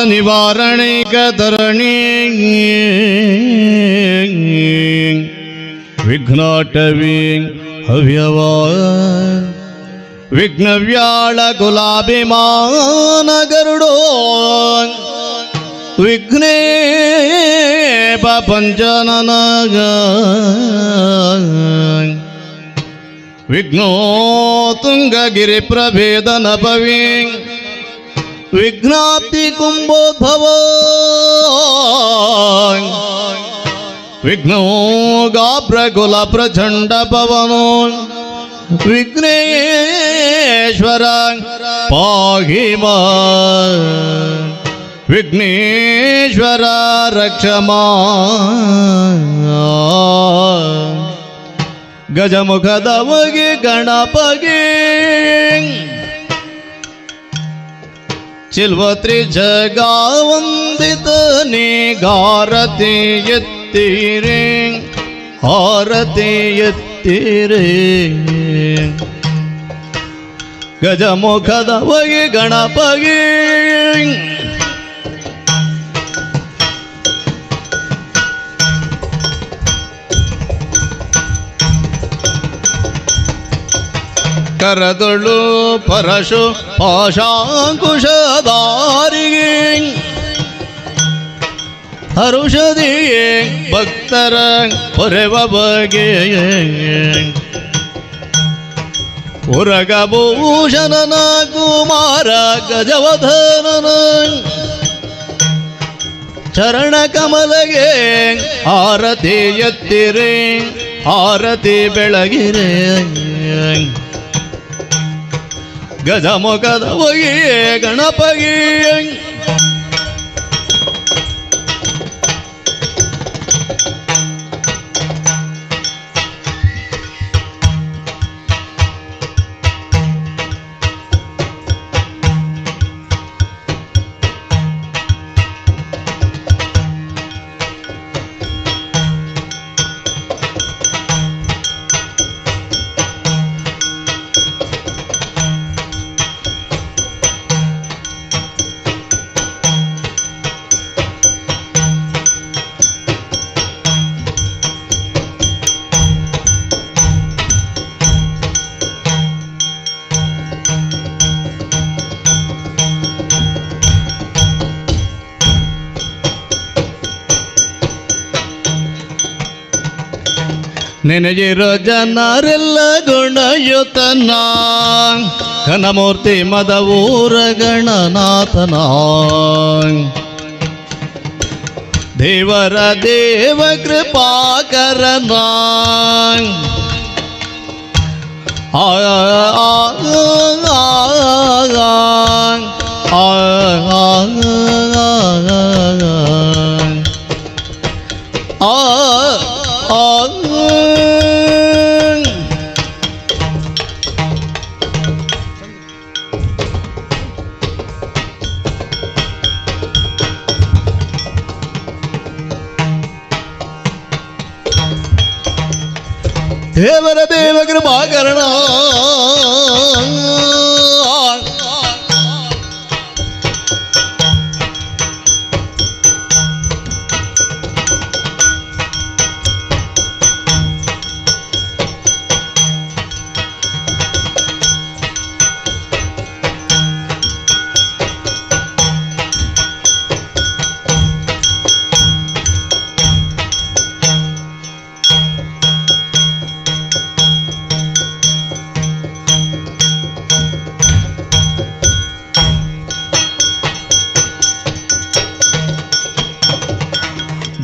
ನಿವಾರಣೈಕತರಣಿ ವಿಘ್ನಾಟವಿ ಹವ್ಯವಾ ವಿಘ್ನವ್ಯಾಳ ಕುಲಾಭಿಮಾನ ಗರುಡೋ ವಿಘ್ನೇಪ ಪಂಚನನಗ ವಿಘ್ನೋ ತುಂಗಗಿರಿ ಪ್ರಭೇದನ ಪವಿ ವಿಘ್ನಾಪ್ತಿ ಕುಂಭೋದ್ಭವ ವಿಘ್ನೋ ಗಾಬ್ರಕುಲ ಪ್ರಚಂಡ ಪವನೋ ವಿಘ್ನೇಶ್ವರ ಪಾಹಿ ಮಾಂ ವಿಘ್ನೇಶ್ವರ ರಕ್ಷ ಮಾಂ ಗಜಮುಖದವಗೆ ಗಣಪಗೆ ಚಿಲ್ವತ್ರಿ ಜಗಾವಂದಿತನೇ ಗಾರತಿ ಎತ್ತೀರೆ ಹಾರತಿ ಎತ್ತೀರೆ ಗಜಮುಖದವಗೆ ಗಣಪಗೆ ಕರದೊಳು ಪರಶು ಪಾಶಾಂಕುಶಧಾರಿಗೆ ಹರುಷದಿಯೇ ಭಕ್ತರ ಪೊರೆವ ಬಗೆ ಉರಗಭೂಷಣನ ಕುಮಾರ ಗಜವಧನನ ಚರಣ ಕಮಲಗೆ ಆರತಿ ಎತ್ತಿರೆ ಆರತಿ ಬೆಳಗಿರೆ ಗಜಮುಖದ ಒಗೆ ಗಣಪಗೆ ನೆನೆಜಿರೋ ಜನರೆಲ್ಲ ಗುಣಯುತನ ಘನಮೂರ್ತಿ ಮದವೂರ ಗಣನಾಥನ ದೇವರ ದೇವ ಕೃಪಾಕರನ ಆ ದೇವರ ದೇವ ಕೃಪಾಕರಣ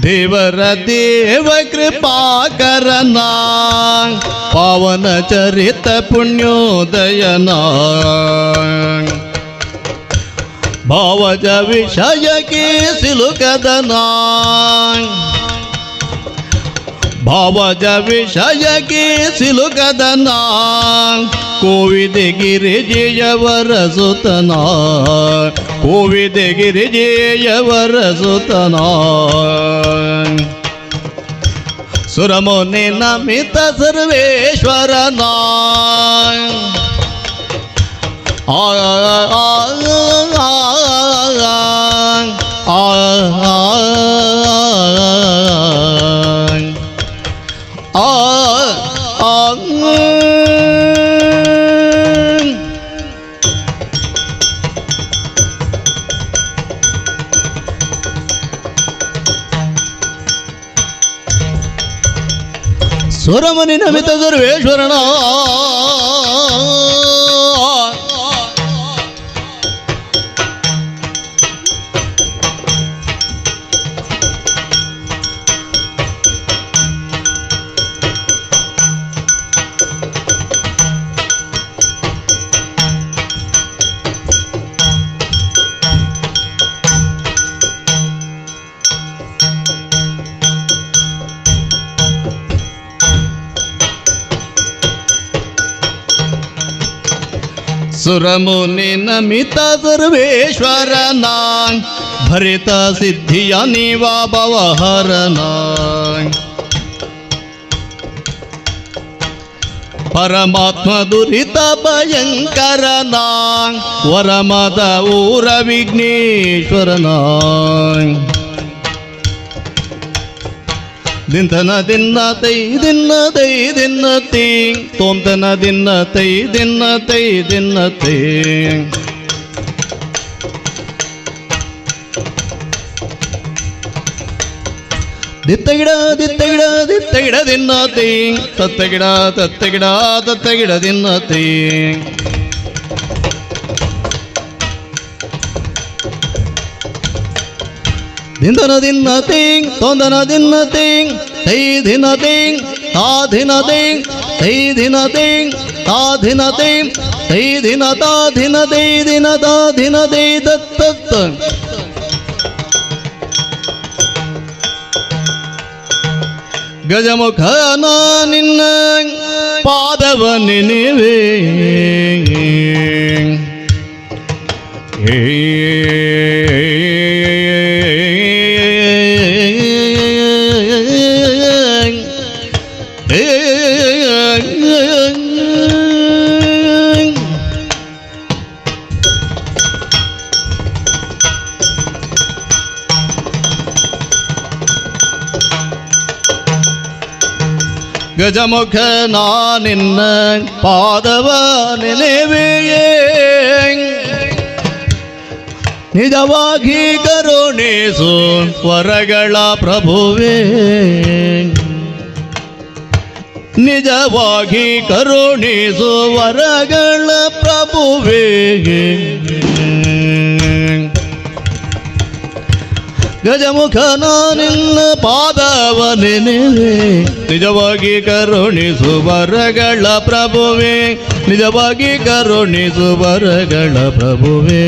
ದೇವರ ದೇವ ಕೃಪಾಕರನ ಪಾವನ ಚರಿತ ಪುಣ್ಯೋದಯನ ಭಾವಜ ವಿಷಯಕ್ಕೆ ಸಿಲುಕದನ ಭಾವಜ ವಿಷಯಕ್ಕೆ ಸಿಲುಕದನ ಕೋವಿದೆ ಗಿರಿಜೆಯವರ ಸುತನ ಕೋವಿದೆ ಗಿರಿಜೆಯವರ ಸುತನ ಸುರಮುನಿ ನಮಿತ ಸರ್ವೇಶ್ವರನ ಆ ಸುರಮನಿ ನಮಿತ ಸರ್ವೇಶ್ವರನ ಸುರಮುನಿ ನಮಿತ ಸರ್ವೇಶ್ವರನ ಭರಿತ ಸಿದ್ಧಿಯ ನೀವ ಭವಹರನ ಪರಮಾತ್ಮ ದುರಿತ ಭಯಂಕರನ ವರಮದ ಊರ ವಿಘ್ನೇಶ್ವರನ ದಿನ ದಿನ ತೈ ದಿನ ತೈ ದಿನ ತೈ ತೋಂತನ ದಿನ ತೈ ದಿನ ತೈ ದಿನ ತೈ ದಿತ್ತಗಿಡ ದಿತ್ತಗಿಡ ದಿತ್ತಗಿಡ ದಿನ ತೈ ತತ್ತಗಿಡ ತತ್ತಗಿಡ ತತ್ತಗಿಡ ದಿನ ತೈ ದಿಂದನ ದಿನ ತಿಂಗ್ ತೊಂದನ ದಿನ ತಿಂಗ್ ತೈ ದಿನ ತಿಂಗ್ ತಾ ದಿನ ತಿಂಗ್ ತೈ ದಿನ ತಿಂಗ್ ತಾ ದಿನ ತಿಂಗ್ ತೈ ದಿನ ತಾ ದಿನ ತೈ ದಿನ ತಾ ದಿನ ತೈ ದತ್ತ ಗಜಮುಖನ ನಿನ್ನ ಪಾದವ ನೆನೆವೆ ಗಜಮುಖ ನಿನ್ನ ಪಾದವ ನೆನೆವೆಯೇ ನಿಜವಾಗಿ ಕರುಣಿಸು ವರಗಳ ಪ್ರಭುವೇ ನಿಜವಾಗಿ ಕರುಣಿಸು ವರಗಳ ಪ್ರಭುವೇ ಗಜಮುಖನ ನಿನ್ನ ಪಾದವ ನೆನೆವೆ ನಿಜವಾಗಿ ಕರುಣಿಸು ವರಗಳ ಪ್ರಭುವೇ ನಿಜವಾಗಿ ಕರುಣಿಸು ವರಗಳ ಪ್ರಭುವೇ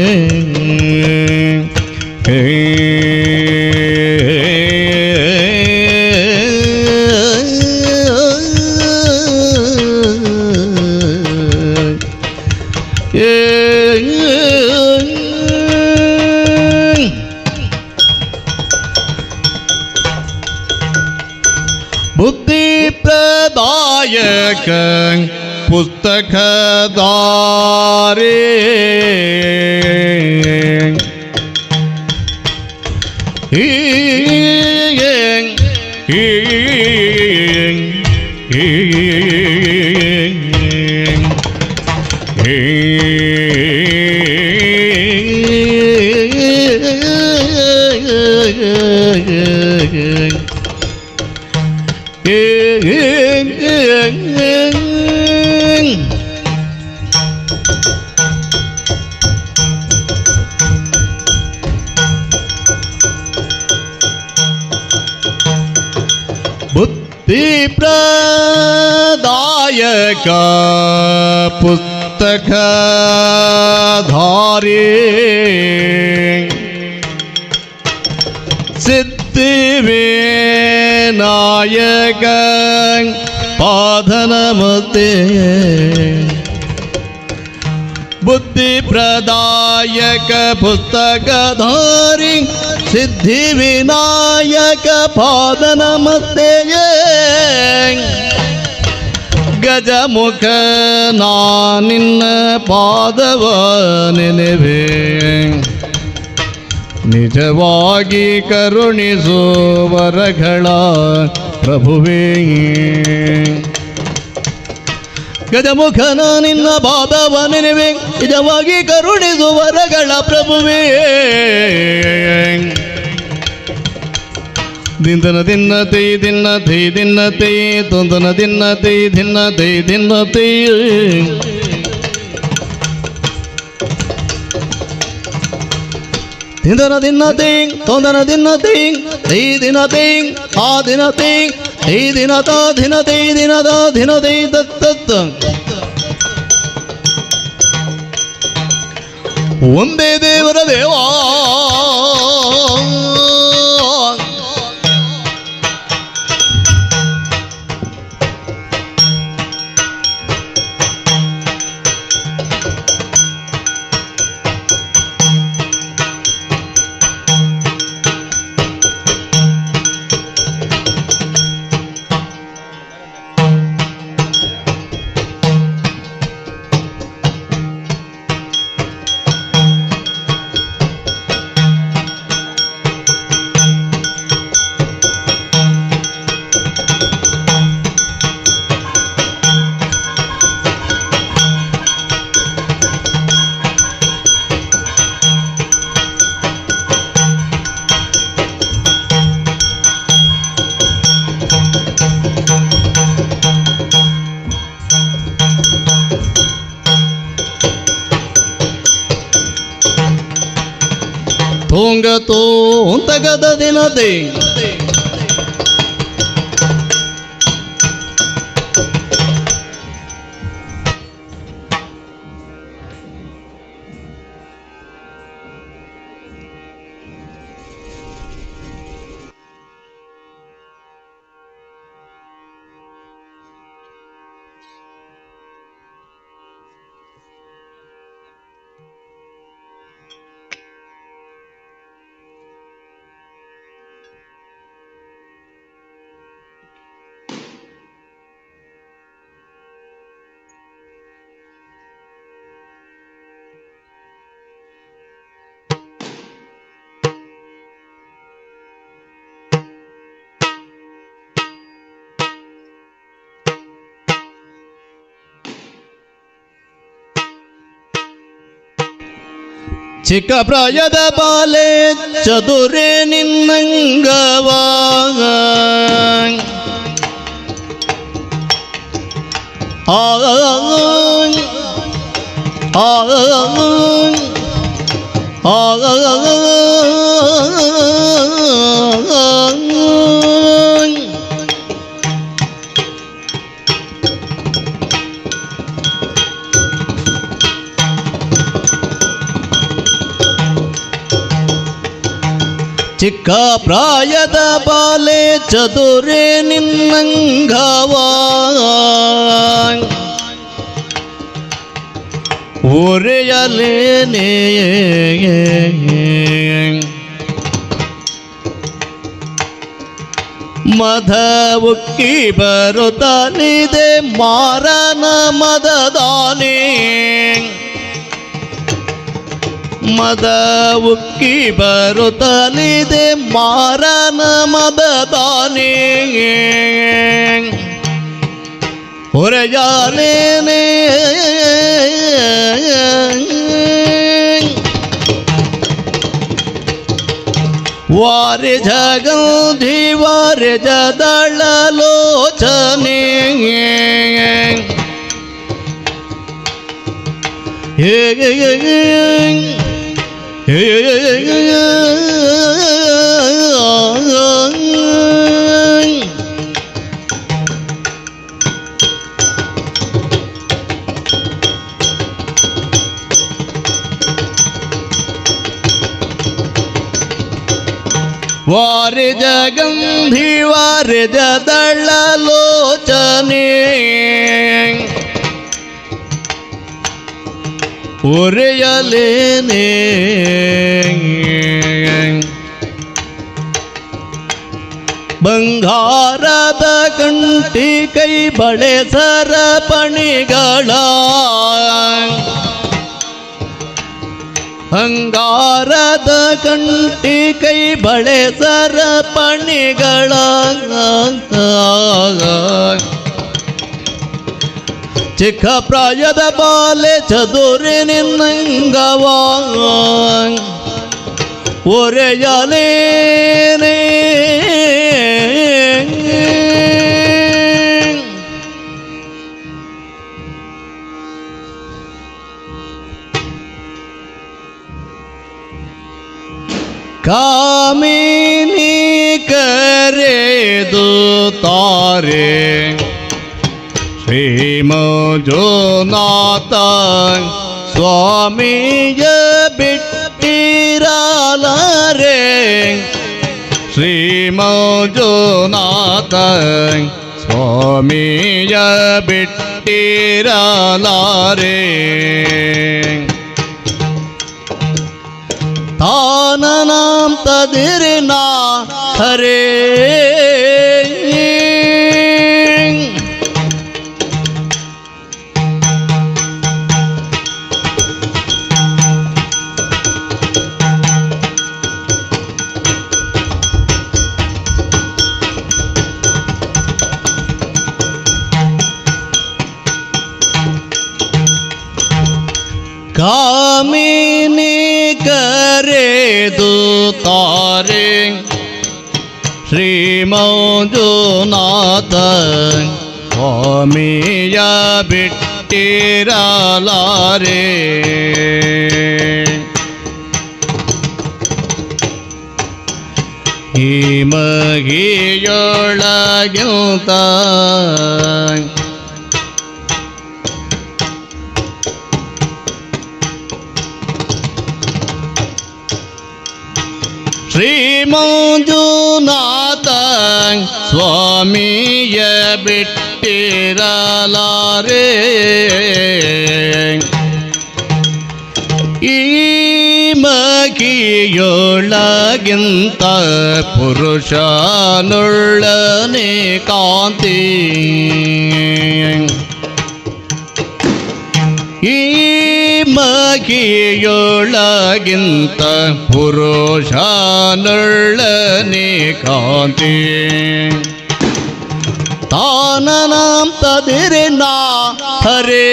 ಬುದ್ಧಿ ಪ್ರದಾಯಕ ಪುಸ್ತಕದಾರೇ ಬುದ್ಧಿ ಪ್ರದಾಯಕ ಪುಸ್ತಕಧಾರಿ ಸಿದ್ಧಿವಿನಾಯಕ ಪಾದನಮತೆ ಬುದ್ಧಿ ಪ್ರದಾಯಕ ಪುಸ್ತಕಧಾರಿ ಸಿದ್ಧಿವಿನಾಯಕ ಪಾದನಮತೆಯೇ ಗಜಮುಖ ನಿನ್ನ ಪಾದವ ನೆನೆವೆ ನಿಜವಾಗಿ ಕರುಣಿಸೋ ವರಗಳ ಪ್ರಭುವೇ. ಗಜಮುಖನ ನಿನ್ನ ಪಾದವ ನೆನೆವೆ, ನಿಜವಾಗಿ ಕರುಣಿಸೋ ವರಗಳ ಪ್ರಭುವೇ. ದಿಂದನ ದಿನ್ನ ತೈ ದಿನ್ನ ತೈ ದಿನ್ನ ತೈ ತೊಂದನ ದಿನ್ನ ತೈ ದಿನ್ನ ತೈ ದಿನ್ನ ತೈ. ದಿಂದನ ದಿನ್ನ ತೈ ತೊಂದನ ದಿನ್ನ ತೈ ತೈ ದಿನ ತೈ ಆ ದಿನ ತೈ ತೈ ದಿನ ತಾ ದಿನ ತೈ ದಿನದ ದಿನ ತೈ ತತ್ತ. ಒಂದೇ ದೇವರ ದೇವಾ ತುಂಗತೋ ತಗದ ದಿನದೆ ಚಿಕ್ಕ ಪ್ರಾಯದ ಬಾಲೆ ಚದುರೆ ನಿನ್ನಂಗವ ಚಿಕ್ಕ ಪ್ರಾಯದ ಬಾಲೆ ಚದುರೆ ನಿನ್ನಂಗವ ಓರೆಯಲೇನೆ ಮದ ಉಕ್ಕಿ ಬರುತ್ತಲಿದೆ ಮಾರನ ಮದದಾನೆ ಮದ ಉಕ್ಕಿ ಬರುತ್ತಲಿದೆ ಮಾರನ ಮದದಾನೆ ಹೊರೆಯಾಲೇನೆ ವಾರೆ ಜಗಂಧಿ ವಾರೆ ಜದಳಲೋಚನೆ ವಾರೆ ಜಗಂಧಿ ವಾರೆ ಜದಳಲೋಚನೆ ಒರೆಯಲೇನೆ ಬಂಗಾರದ ಗಂಟಿ ಕೈ ಬಳೆ ಸರಪಣಿಗಳ ಅಂಗಾರದ ಕಂಟಿ ಕೈ ಬಳೆ ಸರಪಣಿಗಳ ಚಿಕ್ಕ ಪ್ರಾಯದ ಬಾಲೆ ಚದುರಿ ನಿನ್ನಂಗವ ಒರೆಯಲೇನೇ ಕಾಮಿನಿ ಕರೆದು ತಾರೆ ಶ್ರೀ ಮಂಜುನಾಥ ಸ್ವಾಮಿಯ ಬಿಟ್ಟಿರಲಾರೆ ಶ್ರೀ ಮಂಜುನಾಥ ಸ್ವಾಮಿಯ ಬಿಟ್ಟಿರಲಾರೆ ತಾನನಾಂ ತದಿರ್ನಾ ಹರೇ ಕಾಮಿನಿ ಕರೆದು ತಾರೆ ಶ್ರೀ ಮಂಜುನಾಥ ಸ್ವಾಮಿಯ ಬಿಟ್ಟಿರಲಾರೆ ಹಿಮಗಿಯೊಳಗಿಂತ ಶ್ರೀ ಮಂಜುನಾಥ ಸ್ವಾಮಿಯ ಬಿಟ್ಟಿರಲಾರೆ ಈ ಮಗಿಯೊಳಗಿಂತ ಪುರುಷನುಳ್ಳನೆ ಕಾಂತಿ ಈ ಮಗಿಯೊಳಗಿಂತ ಪುರುಷನುಳ್ಳನೆ ಕಾಂತಿ ತಾನನಾಂ ತದಿರ್ನಾ ಹರೇ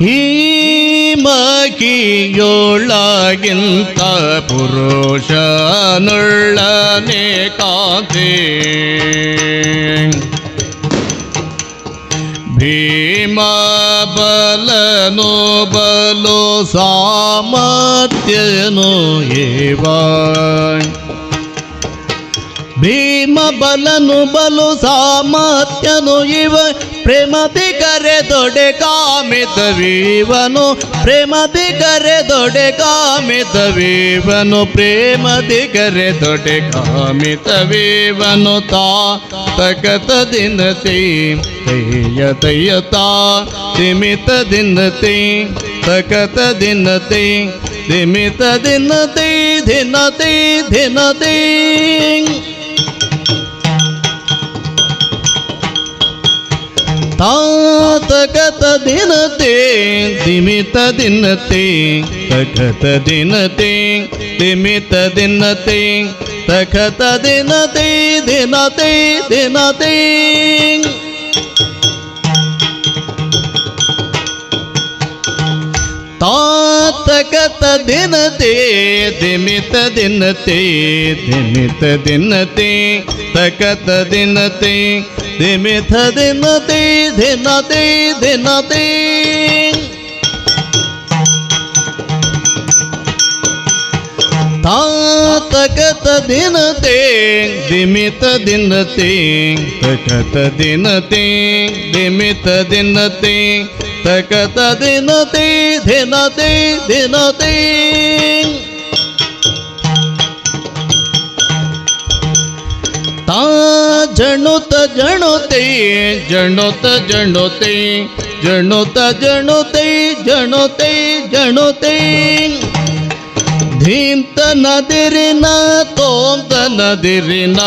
ಈ ಮಗಿಯೊಳಗಿಂತ ಪುರುಷನುಳ್ಳನೆ ಕಾಂತಿ ಭೀಮ ಬಲನು ಬಲು ಸಾಮರ್ಥ್ಯನು ಏವ ಭೀಮ ಬಲನು ಬಲು ಸಾಮರ್ಥ್ಯನು ಇವ ಪ್ರೇಮದಿ ಕರೆದೊಡೆ ಕಾಮಿತವೀವನು ಪ್ರೇಮದಿ ಕರೆದೊಡೆ ಕಾಮಿತವೀವನು ಪ್ರೇಮದಿ ಕರೆದೊಡೆ ಕಾಮಿತವೀವನು ತಾ ತಕತ ದಿನತಿ ತಯ್ಯ ತಯ್ಯತಾ ತಿಮಿತ ದಿನತಿ ತಕತ ದಿನತಿ ತಿಮಿತ ದಿನತಿ ಧಿನತಿ ಧಿನತಿ ತಾತಕತ ದಿನತೆ ದಿಮಿತ ದಿನತೆ ತಕತ ದಿನತೆ ದಿಮಿತ ದಿನತೆ ತಕತ ದಿನತೆ ದಿನತೆ ದಿನತೆ ತಾತಕತ ದಿನತೆ ದಿಮಿತ ದಿನತೆ ದಿಮಿತ ದಿನತೆ ತಕತ ದಿನತೆ ದಿಮಿತ ದಿನತೆ ದಿನತೆ ದಿನತೆ ತಾತಕತ ದಿನತೆ ದಿಮಿತ ದಿನತೆ ತಕತ ದಿನತೆ ದಿಮಿತ ದಿನತೆ ತಕತ ದಿನತೆ ದಿನತೆ ದಿನತೆ ತಾ ಜಣುತ ಜಣುತೆ ಜಣುತ ಜಣುತೆ ಜಣುತ ಜಣುತೆ ಜಣುತೆ ಜಣುತೆ ಧೀಂ ತನ ದಿರಿನ ತೋಂ ತನ ದಿರಿನ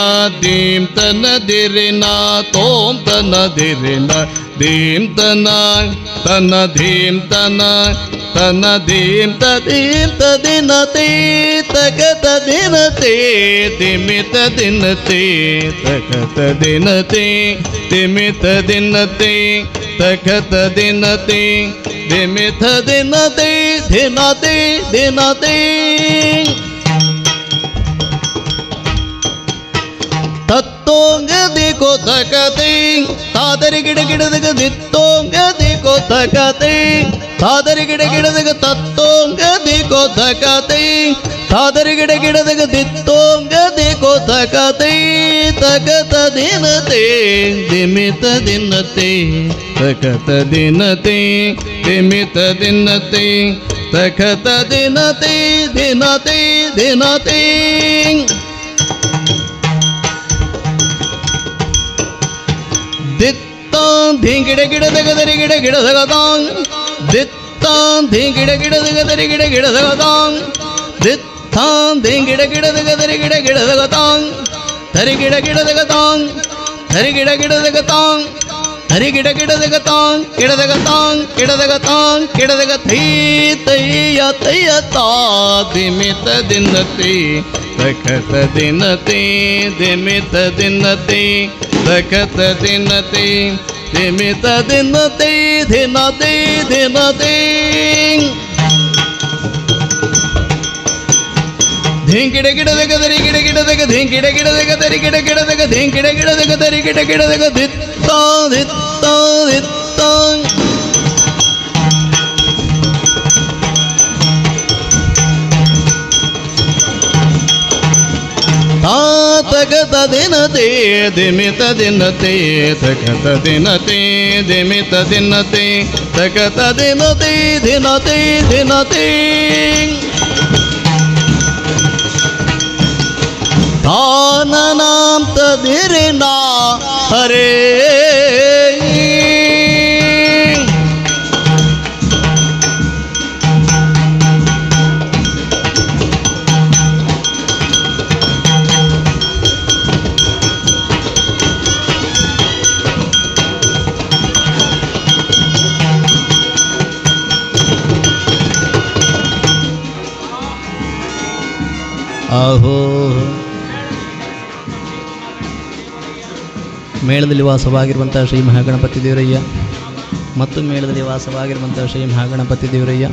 ಧೀಂ ತನ ದಿರಿನ ತೋಂ ತನ ದಿರಿನ ಧೀಂ ತನ ತನ ಧೀಂ ತನ ತನ ಧೀಂ ತದಿನ ತೇ ತಗತ ದಿನ ತೇ ತಿಮಿತ ದಿನ ತೇ ತಗತ ದಿನ ತೇ ತಿಮಿತ ದಿನ ತೇ ತಗತ ದಿನ ತೇ ತಿಮಿತ ದಿನ ತೇ ದಿನ ತೇ ದಿನ ತೇ ತತ್ತೋಂಗದಿ ಕೊತಕತೆ ತಾದರಿ ಗಿಡ ಗಿಡದಗ ದಿತ್ತೋಂಗದಿ ಕೊತಕತೆ ತಾದರಿ ಗಿಡ ಗಿಡದಗ ತತ್ತೋಂಗದಿ ಕೊತಕತೆ ತಾದರಿ ಗಿಡ ಗಿಡದಗ ದಿತ್ತೋಂಗದಿ ಕೊತಕತೆ ತಗತ ದಿನತೆ ದಿಮಿತ ದಿನತೆ ತಗತ ದಿನತೆ ದಿಮಿತ ದಿನತೆ ತಗತ ದಿನತೆ ದಿನತೆ ದಿನತೆ ದಿತ್ತಾಂ ಧಿಂಗಿಡ ಗಿಡದಗದರಿ ಗಿಡ ಗಿಡದಗದಾಂ ದಿತ್ತಾಂ ಧಿಂಗಿಡ ಗಿಡದಗದರಿ ಗಿಡ ಗಿಡದಗದಾಂ ದಿತ್ತಾಂ ಧಿಂಗಿಡ ಗಿಡದಗದರಿ ಗಿಡ ಗಿಡದಗದಾಂ ಧರಿ ಗಿಡ ಗಿಡದಗದಾಂ ಧರಿ ಗಿಡ ಗಿಡದಗತಾಂ ಧರಿ ಗಿಡ ಗಿಡದಗತಾಂ ಗಿಡದಗತಾಂ ಗಿಡದಗತಾಂ ಗಿಡದಗ ಥೈ ತೈಯ ತೈಯ ತಾ ದಿಮಿತ ದಿನತೆ ತಖತ ದಿನತೆ ದಿಮಿತ ದಿನತೆ ತಖತ ದಿನತೆ ದಿಮಿತ ದಿನತೆ ದಿನತೆ ದಿನತೆ ಧಿಂಗಿಡ ಗಿಡದಗ ದರಿ ಗಿಡ ಗಿಡದಗ ಧಿಂಗಿಡ ಗಿಡದಗ ದರಿ ಗಿಡ ಗಿಡದಗ ಧಿಂಗಿಡ ಗಿಡದಗ ದರಿ ಗಿಡ ಗಿಡದಗ ದಿತ್ತ ದಿತ್ತ ದಿತ್ತ ತಗತ ದಿನತೆ ದಿಮಿತ ದಿನತೆ ತಗತ ದಿನತೆ ದಿಮಿತ ದಿನತೆ ತಗತ ದಿನತೆ ದಿನತೆ ದಿನತೆ ತಾನನಾಂ ತದಿರಿನಾ ಹರೇ ಆಹೋ ಮೇಳದಲ್ಲಿ ವಾಸವಾಗಿರುವಂಥ ಶ್ರೀ ಮಹಾಗಣಪತಿ ದೇವರಯ್ಯ ಮತ್ತು ಮೇಳದಲ್ಲಿ ವಾಸವಾಗಿರುವಂಥ ಶ್ರೀ ಮಹಾಗಣಪತಿ ದೇವರಯ್ಯ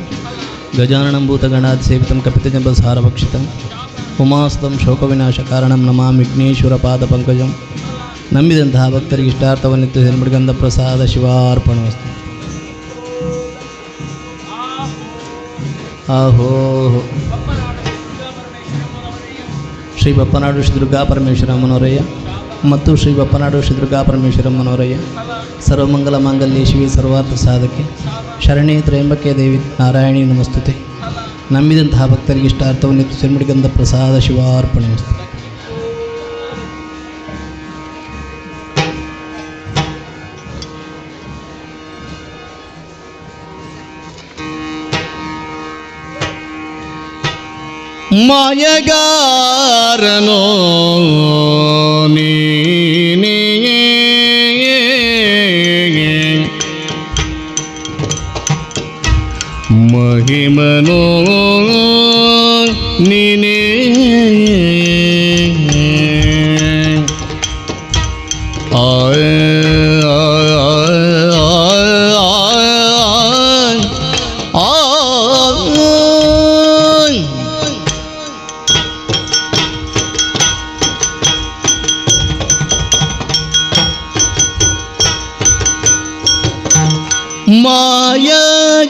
ಗಜಾನನಂಭೂತ ಗಣಾದಿ ಸೇವಿತಂ ಕಪಿತಜಂಬ ಸಾರಭಕ್ಷಿತಂ ಉಮಾಸ್ತಂ ಶೋಕವಿನಾಶ ಕಾರಣಂ ನಮಾಮಿ ವಿಘ್ನೇಶ್ವರ ಪಾದ ಪಂಕಜಂ ನಂಬಿದಂತಹ ಭಕ್ತರಿಗೆ ಇಷ್ಟಾರ್ಥವನ್ನಿತ್ತು ನಿರ್ಮೃಗಂಧ ಪ್ರಸಾದ ಶಿವಾರ್ಪಣವಸ್ತು. ಆಹೋ ಶ್ರೀ ಬಪ್ಪನಾಡು ಶ್ರೀ ದುರ್ಗಾ ಪರಮೇಶ್ವರ ಮನೋರಯ್ಯ ಮತ್ತು ಶ್ರೀ ಬಪ್ಪನಾಡು ಶ್ರೀ ದುರ್ಗಾ ಪರಮೇಶ್ವರ ಮನೋರಯ್ಯ ಸರ್ವಮಂಗಲ ಮಾಂಗಲ್ಯ ಶಿವಿ ಸರ್ವಾರ್ಥ ಸಾಧಕೆ ಶರಣಿ ತ್ರಯಂಬಕೆ ದೇವಿ ನಾರಾಯಣಿ ನಮಸ್ತುತೆ. ನಂಬಿದಂತಹ ಭಕ್ತರಿಗೆ ಇಷ್ಟಾರ್ಥವನ್ನು ಸಿರ್ಮಡಿಗಂಧ ಪ್ರಸಾದ ಶಿವಾರ್ಪಣೆ. ಮಾಯಗಾರನೋ ನೀನೇ ಮಹಿಮನೋ ನೀನೇ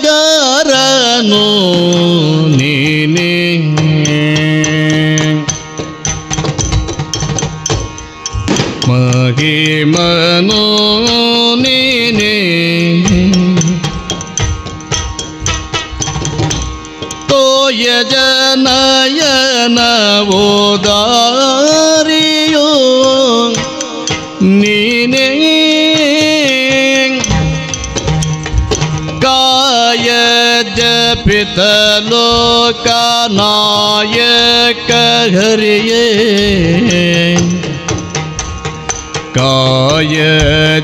ಮಾಯಗಾರನೋ ನೀನೇ ಮಹಿಮನೋ ನೀನೇ ತೋಯ ಜನಯನ ಓದಾರಿಯೋ ನೀನೇ ಕಾಯ ಜಪಿತ ಲೋಕನಾಶನೋ ಕಾಯಕ ಹರಿಯೇ ಕಾಯ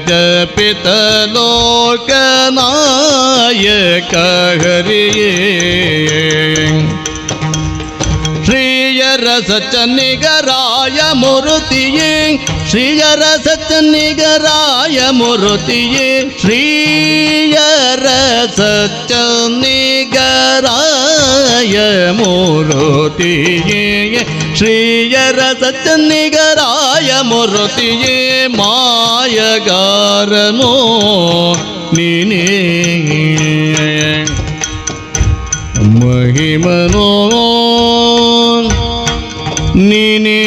ಜಪಿತ ಲೋಕನಾಯಕ ಹರಿಯೇ ಶ್ರೀಯರ ಸಚ್ಚನಿಗರಾಯ ಮೂರುತಿಯೇ ಶ್ರೀಯರ ಸಚ್ಚನಿಗರಾಯ ಮೂರುತಿಯೇ ಶ್ರೀಯರ ಸಚ್ಚನಿಗರಾಯ ಮೂರುತಿಯೇ ಶ್ರೀಯರ ಸಚ್ಚನಿಗರಾಯ ಮೂರುತಿಯೇ ಮಾಯಗಾರನೋ ನೀನೇ ಮಹಿಮನೋ ನೀನೇ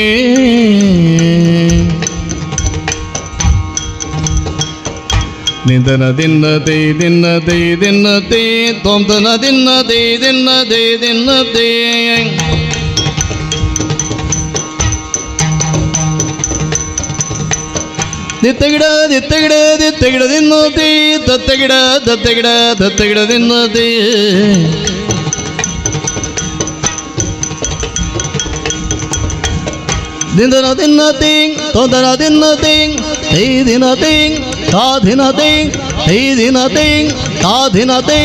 ನಿಧನ ದಿನ್ನತೆ ದಿನ್ನತೆ ದಿನ್ನತೆ ತೊಂದನ ದಿನ್ನತೆ ದಿನ್ನತೆ ದಿನ್ನತೆ ದಿತ್ತಗಿಡ ದಿತ್ತಗಿಡ ದಿತ್ತಗಿಡ ದಿನ್ನತೆ ದತ್ತಗಿಡ ದತ್ತಗಿಡ ದತ್ತಗಿಡ ದಿನ್ನತೆ ದಿನ ದಿನ್ನತೆ ತೊಂದನ ದಿನ್ನತೆ ಐ ದಿನತೆ ದಿನತೆ ಐ ದಿನತೆ ದಿನತೆ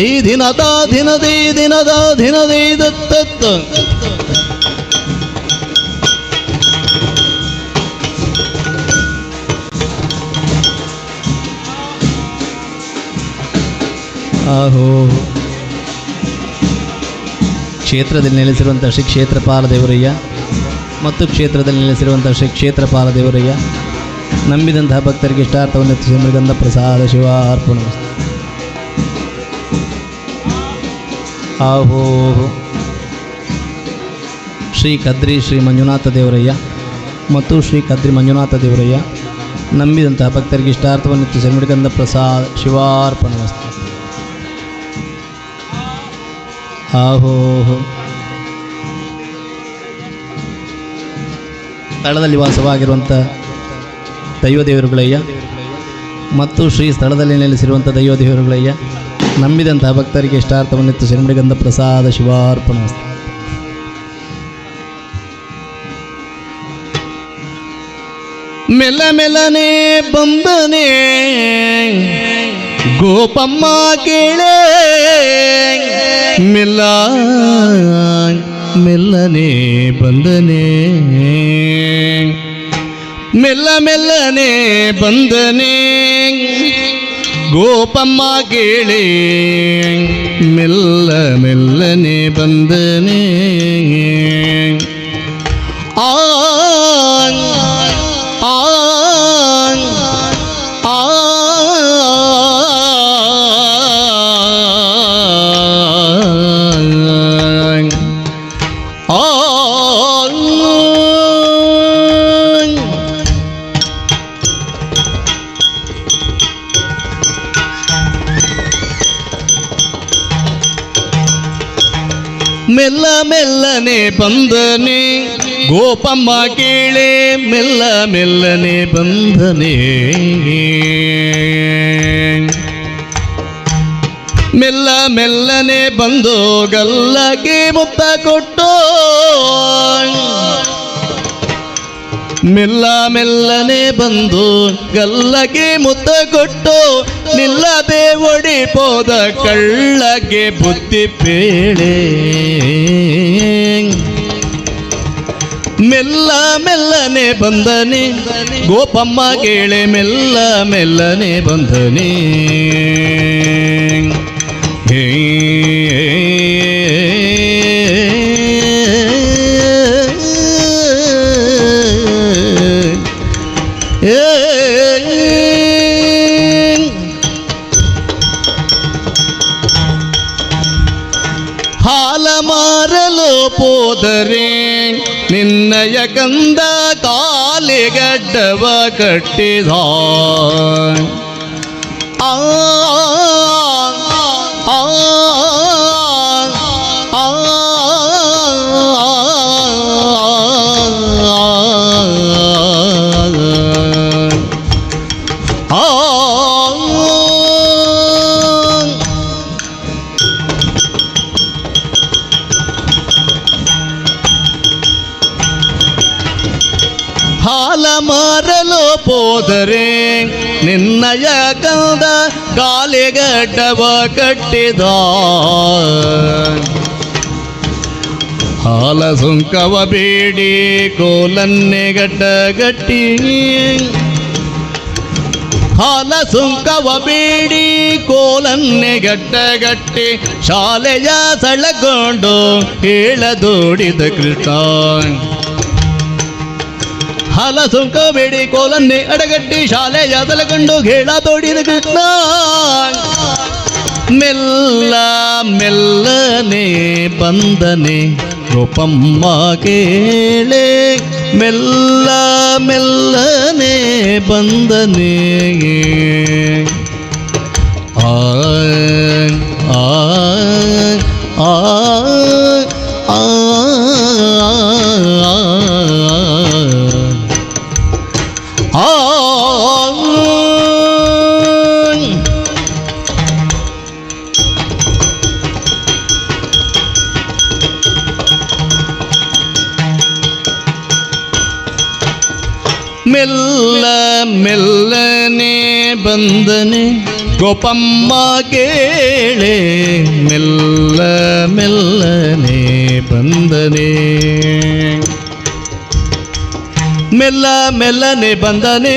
ಐ ದಿನದ ದಿನದೇ ದಿನದ ದಿನದೇ ದತ್ತ ಆಹೋ ಕ್ಷೇತ್ರದಲ್ಲಿ ನೆಲೆಸಿರುವಂಥ ಶ್ರೀ ಕ್ಷೇತ್ರಪಾಲ ದೇವರಯ್ಯ ಮತ್ತು ಕ್ಷೇತ್ರದಲ್ಲಿ ನೆಲೆಸಿರುವಂಥ ಶ್ರೀ ಕ್ಷೇತ್ರಪಾಲ ದೇವರಯ್ಯ ನಂಬಿದಂತಹ ಭಕ್ತರಿಗೆ ಇಷ್ಟಾರ್ಥವನ್ನು ಮೃಗಂಧ ಪ್ರಸಾದ ಶಿವಾರ್ಪಣ. ಆಹೋ ಶ್ರೀ ಕದ್ರಿ ಶ್ರೀ ಮಂಜುನಾಥ ದೇವರಯ್ಯ ಮತ್ತು ಶ್ರೀ ಕದ್ರಿ ಮಂಜುನಾಥ ದೇವರಯ್ಯ ನಂಬಿದಂತಹ ಭಕ್ತರಿಗೆ ಇಷ್ಟಾರ್ಥವನ್ನು ಮೃಗಂಧ ಪ್ರಸಾದ ಶಿವಾರ್ಪಣ. ಆಹೋ ಸ್ಥಳದಲ್ಲಿ ವಾಸವಾಗಿರುವಂಥ ದೈವದೇವರುಗಳಯ್ಯ ಮತ್ತು ಶ್ರೀ ಸ್ಥಳದಲ್ಲಿ ನೆಲೆಸಿರುವಂಥ ದೈವದೇವರುಗಳಯ್ಯ ನಂಬಿದಂತಹ ಭಕ್ತರಿಗೆ ಇಷ್ಟಾರ್ಥವನ್ನಿತ್ತು ಶರಣಗಂಧ ಪ್ರಸಾದ ಶಿವಾರ್ಪಣ. ಮೆಲ್ಲ ಮೆಲ್ಲನೆ ಬಂದನೆ ಗೋಪಮ್ಮ ಕೇಳೆ ಮೆಲ್ಲ ಮೆಲ್ಲನೆ ಬಂದನೆ ಮೆಲ್ಲ ಮೆಲ್ಲನೆ ಬಂದನೆ ಗೋಪಮ್ಮ ಕೇಳೆ ಮೆಲ್ಲ ಮೆಲ್ಲನೆ ಬಂದನೆ ಆ ಮೆಲ್ಲ ಮೆಲ್ಲನೆ ಬಂದನೆ ಗೋಪಮ್ಮ ಕೇಳೆ ಮೆಲ್ಲ ಮೆಲ್ಲನೆ ಬಂದನೆ ಮೆಲ್ಲ ಮೆಲ್ಲನೆ ಬಂದು ಗಲ್ಲಗೆ ಮುತ್ತ ಕೊಟ್ಟು ಮೆಲ್ಲ ಮೆಲ್ಲನೆ ಬಂದು ಗಲ್ಲಗೆ ಮುತ್ತ ಕೊಟ್ಟು ನಿಲ್ಲದೆ ಒಡಿಪೋದ ಕಳ್ಳಗೆ ಬುದ್ಧಿ ಬೇಳೆ ಮೆಲ್ಲ ಮೆಲ್ಲನೆ ಬಂದನೆ ಗೋಪಮ್ಮ ಕೇಳೆ ಮೆಲ್ಲ ಮೆಲ್ಲನೆ ಬಂದನೆ ಹೇ ಹಾಲ ಮಾರಲು ಪೋದರೆ ನಿನ್ನಯ ಕಂದ ಕಾಲಿಗಡ್ಡವ ಕಟ್ಟಿದ ಆ ಮಾರಲು ಪೋದರೆ ನಿನ್ನಯ ಕಂದ ಕಾಲಿಗಡ್ಡವ ಕಟ್ಟಿದ ಹಾಲ ಸುಂಕವ ಬೇಡಿ ಕೋಲನ್ನೆ ಗಡ್ಡಗಟ್ಟಿ ಹಾಲ ಸುಂಕವ ಬೇಡಿ ಕೋಲನ್ನೆ ಗಡ್ಡಗಟ್ಟಿ ಶಾಲೆಯ ಸಳಗೊಂಡು ಹೇಳದೋಡಿದ ಕೃಷ್ಣ ಹಾಲ ಸುಂಕ ಬೇಡಿ ಕೋಲನ್ನೆ ಅಡಗಟ್ಟಿ ಶಾಲೆಯ ಸಳಗೊಂಡು ಹೇಳದೋಡಿದ ಕೃಷ್ಣ ಮೆಲ್ಲ ಮೆಲ್ಲನೆ ಬಂದನೆ ಗೋಪಮ್ಮ ಕೇಳೆ ಮೆಲ್ಲ ಮೆಲ್ಲನೆ ಬಂದನೆ ಆ ಆ ಆ ಆ ಮೆಲ್ಲ ಮೆಲ್ಲನೆ ಬಂದನೆ ಗೋಪಮ್ಮ ಕೇಳೆ ಮೆಲ್ಲ ಮೆಲ್ಲನೆ ಬಂದನೆ ಮೆಲ್ಲ ಮೆಲ್ಲನೆ ಬಂದನೆ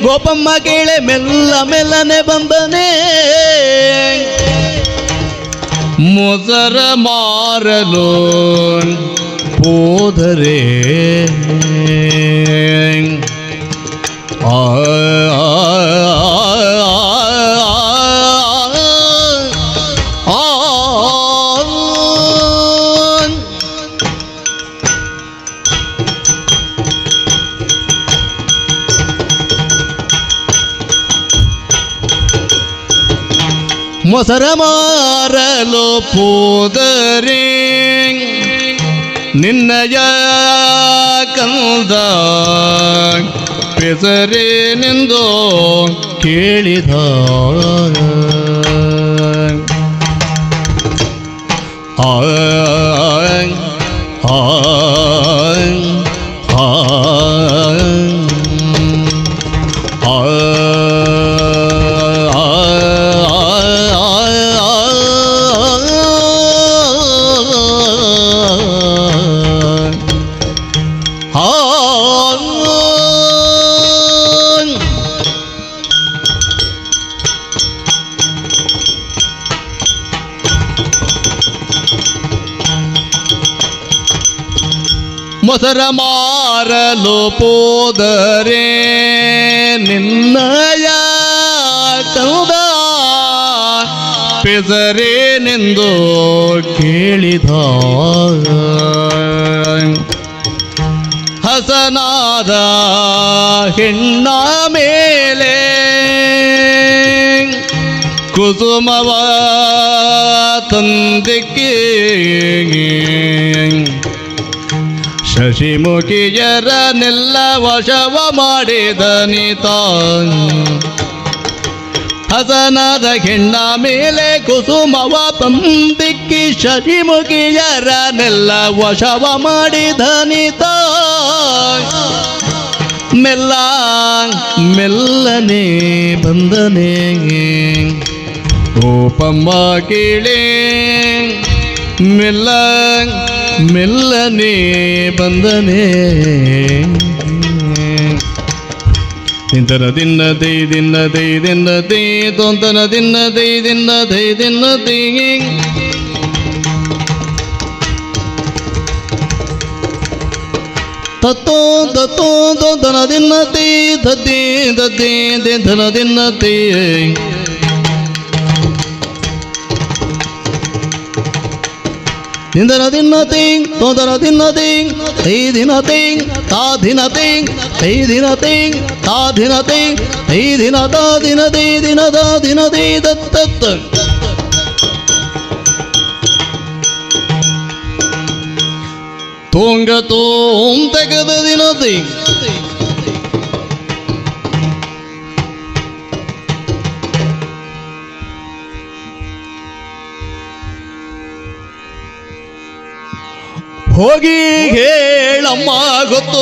ಗೋಪಮ್ಮ ಕೇಳೆ ಮೆಲ್ಲ ಮೆಲ್ಲನೆ ಬಂದನೆ ಮೊಸರ ಮಾರಲು ಹೋದರೆ ಮೊಸರ ಮಾರಲು ಪೋದರೆ ನಿನ್ನಯ ಕಂದ ಹೆಸರೇನೆಂದು ಕೇಳಿದ ಆ ಆ ಮೊಸರ ಮಾರಲು ಪೋದರೆ ನಿನ್ನಯ ಕಂದ ಹೆಸರೇನೆಂದು ಕೇಳಿದ ಹಸನಾದ ಹೆಣ್ಣ ಮೇಲೆ ಕುಸುಮವ ತಂದಿಕ್ಕೆ ಶಶಿಮುಖಿಯರನ್ನೆಲ್ಲ ವಶವ ಮಾಡಿದ ನೀತ ಹಸನಾದ ಹೆಣ್ಣ ಮೇಲೆ ಕುಸುಮವ ತಂದಿಕ್ಕಿ ಶಶಿಮುಖಿಯರನ್ನೆಲ್ಲ ವಶವ ಮಾಡಿದ ನೀತ ಮೆಲ್ಲ ಮೆಲ್ಲನೆ ಬಂದನೆ ಗೋಪಮ್ಮ ಕೇಳೆ ಮೆಲ್ಲ ಮೆಲ್ಲನೆ ಬಂದನೆ ದಿನ ದೈ ದಿನ ದೈ ದಿನ ದೈ ತೊಂದನ ದಿನ ದೈ ದಿನ ದೈ ದಿನ ದೈ ತತ್ತೋ ತತ್ತೋ ತೊಂದನ ದಿನ ದೈ ದದ್ದಿ ದದ್ದಿ ದಿನ ದಿನ ದೈ ನಿಂದನ ದಿನ ತಿಂಗ್ ತೊಂದನ ದಿನ ತಿಂಗ್ ತೈ ದಿನ ತಿಂಗ್ ತಾ ದಿನ ತಿಂಗ್ ತೈ ದಿನ ತಿಂಗ್ ತಾ ದಿನ ತಿಂಗ್ ತೈ ದಿನ ತಾ ದಿನ ತೈ ದಿನ ತಾ ದಿನ ತೈ ದತ್ತ ತೋಂಗ ತೋಂ ತೆಗೆದ ದಿನ ತಿಂಗ್ ಹೋಗಿ ಹೇಳ ನಮ್ಮ ಗೊತ್ತು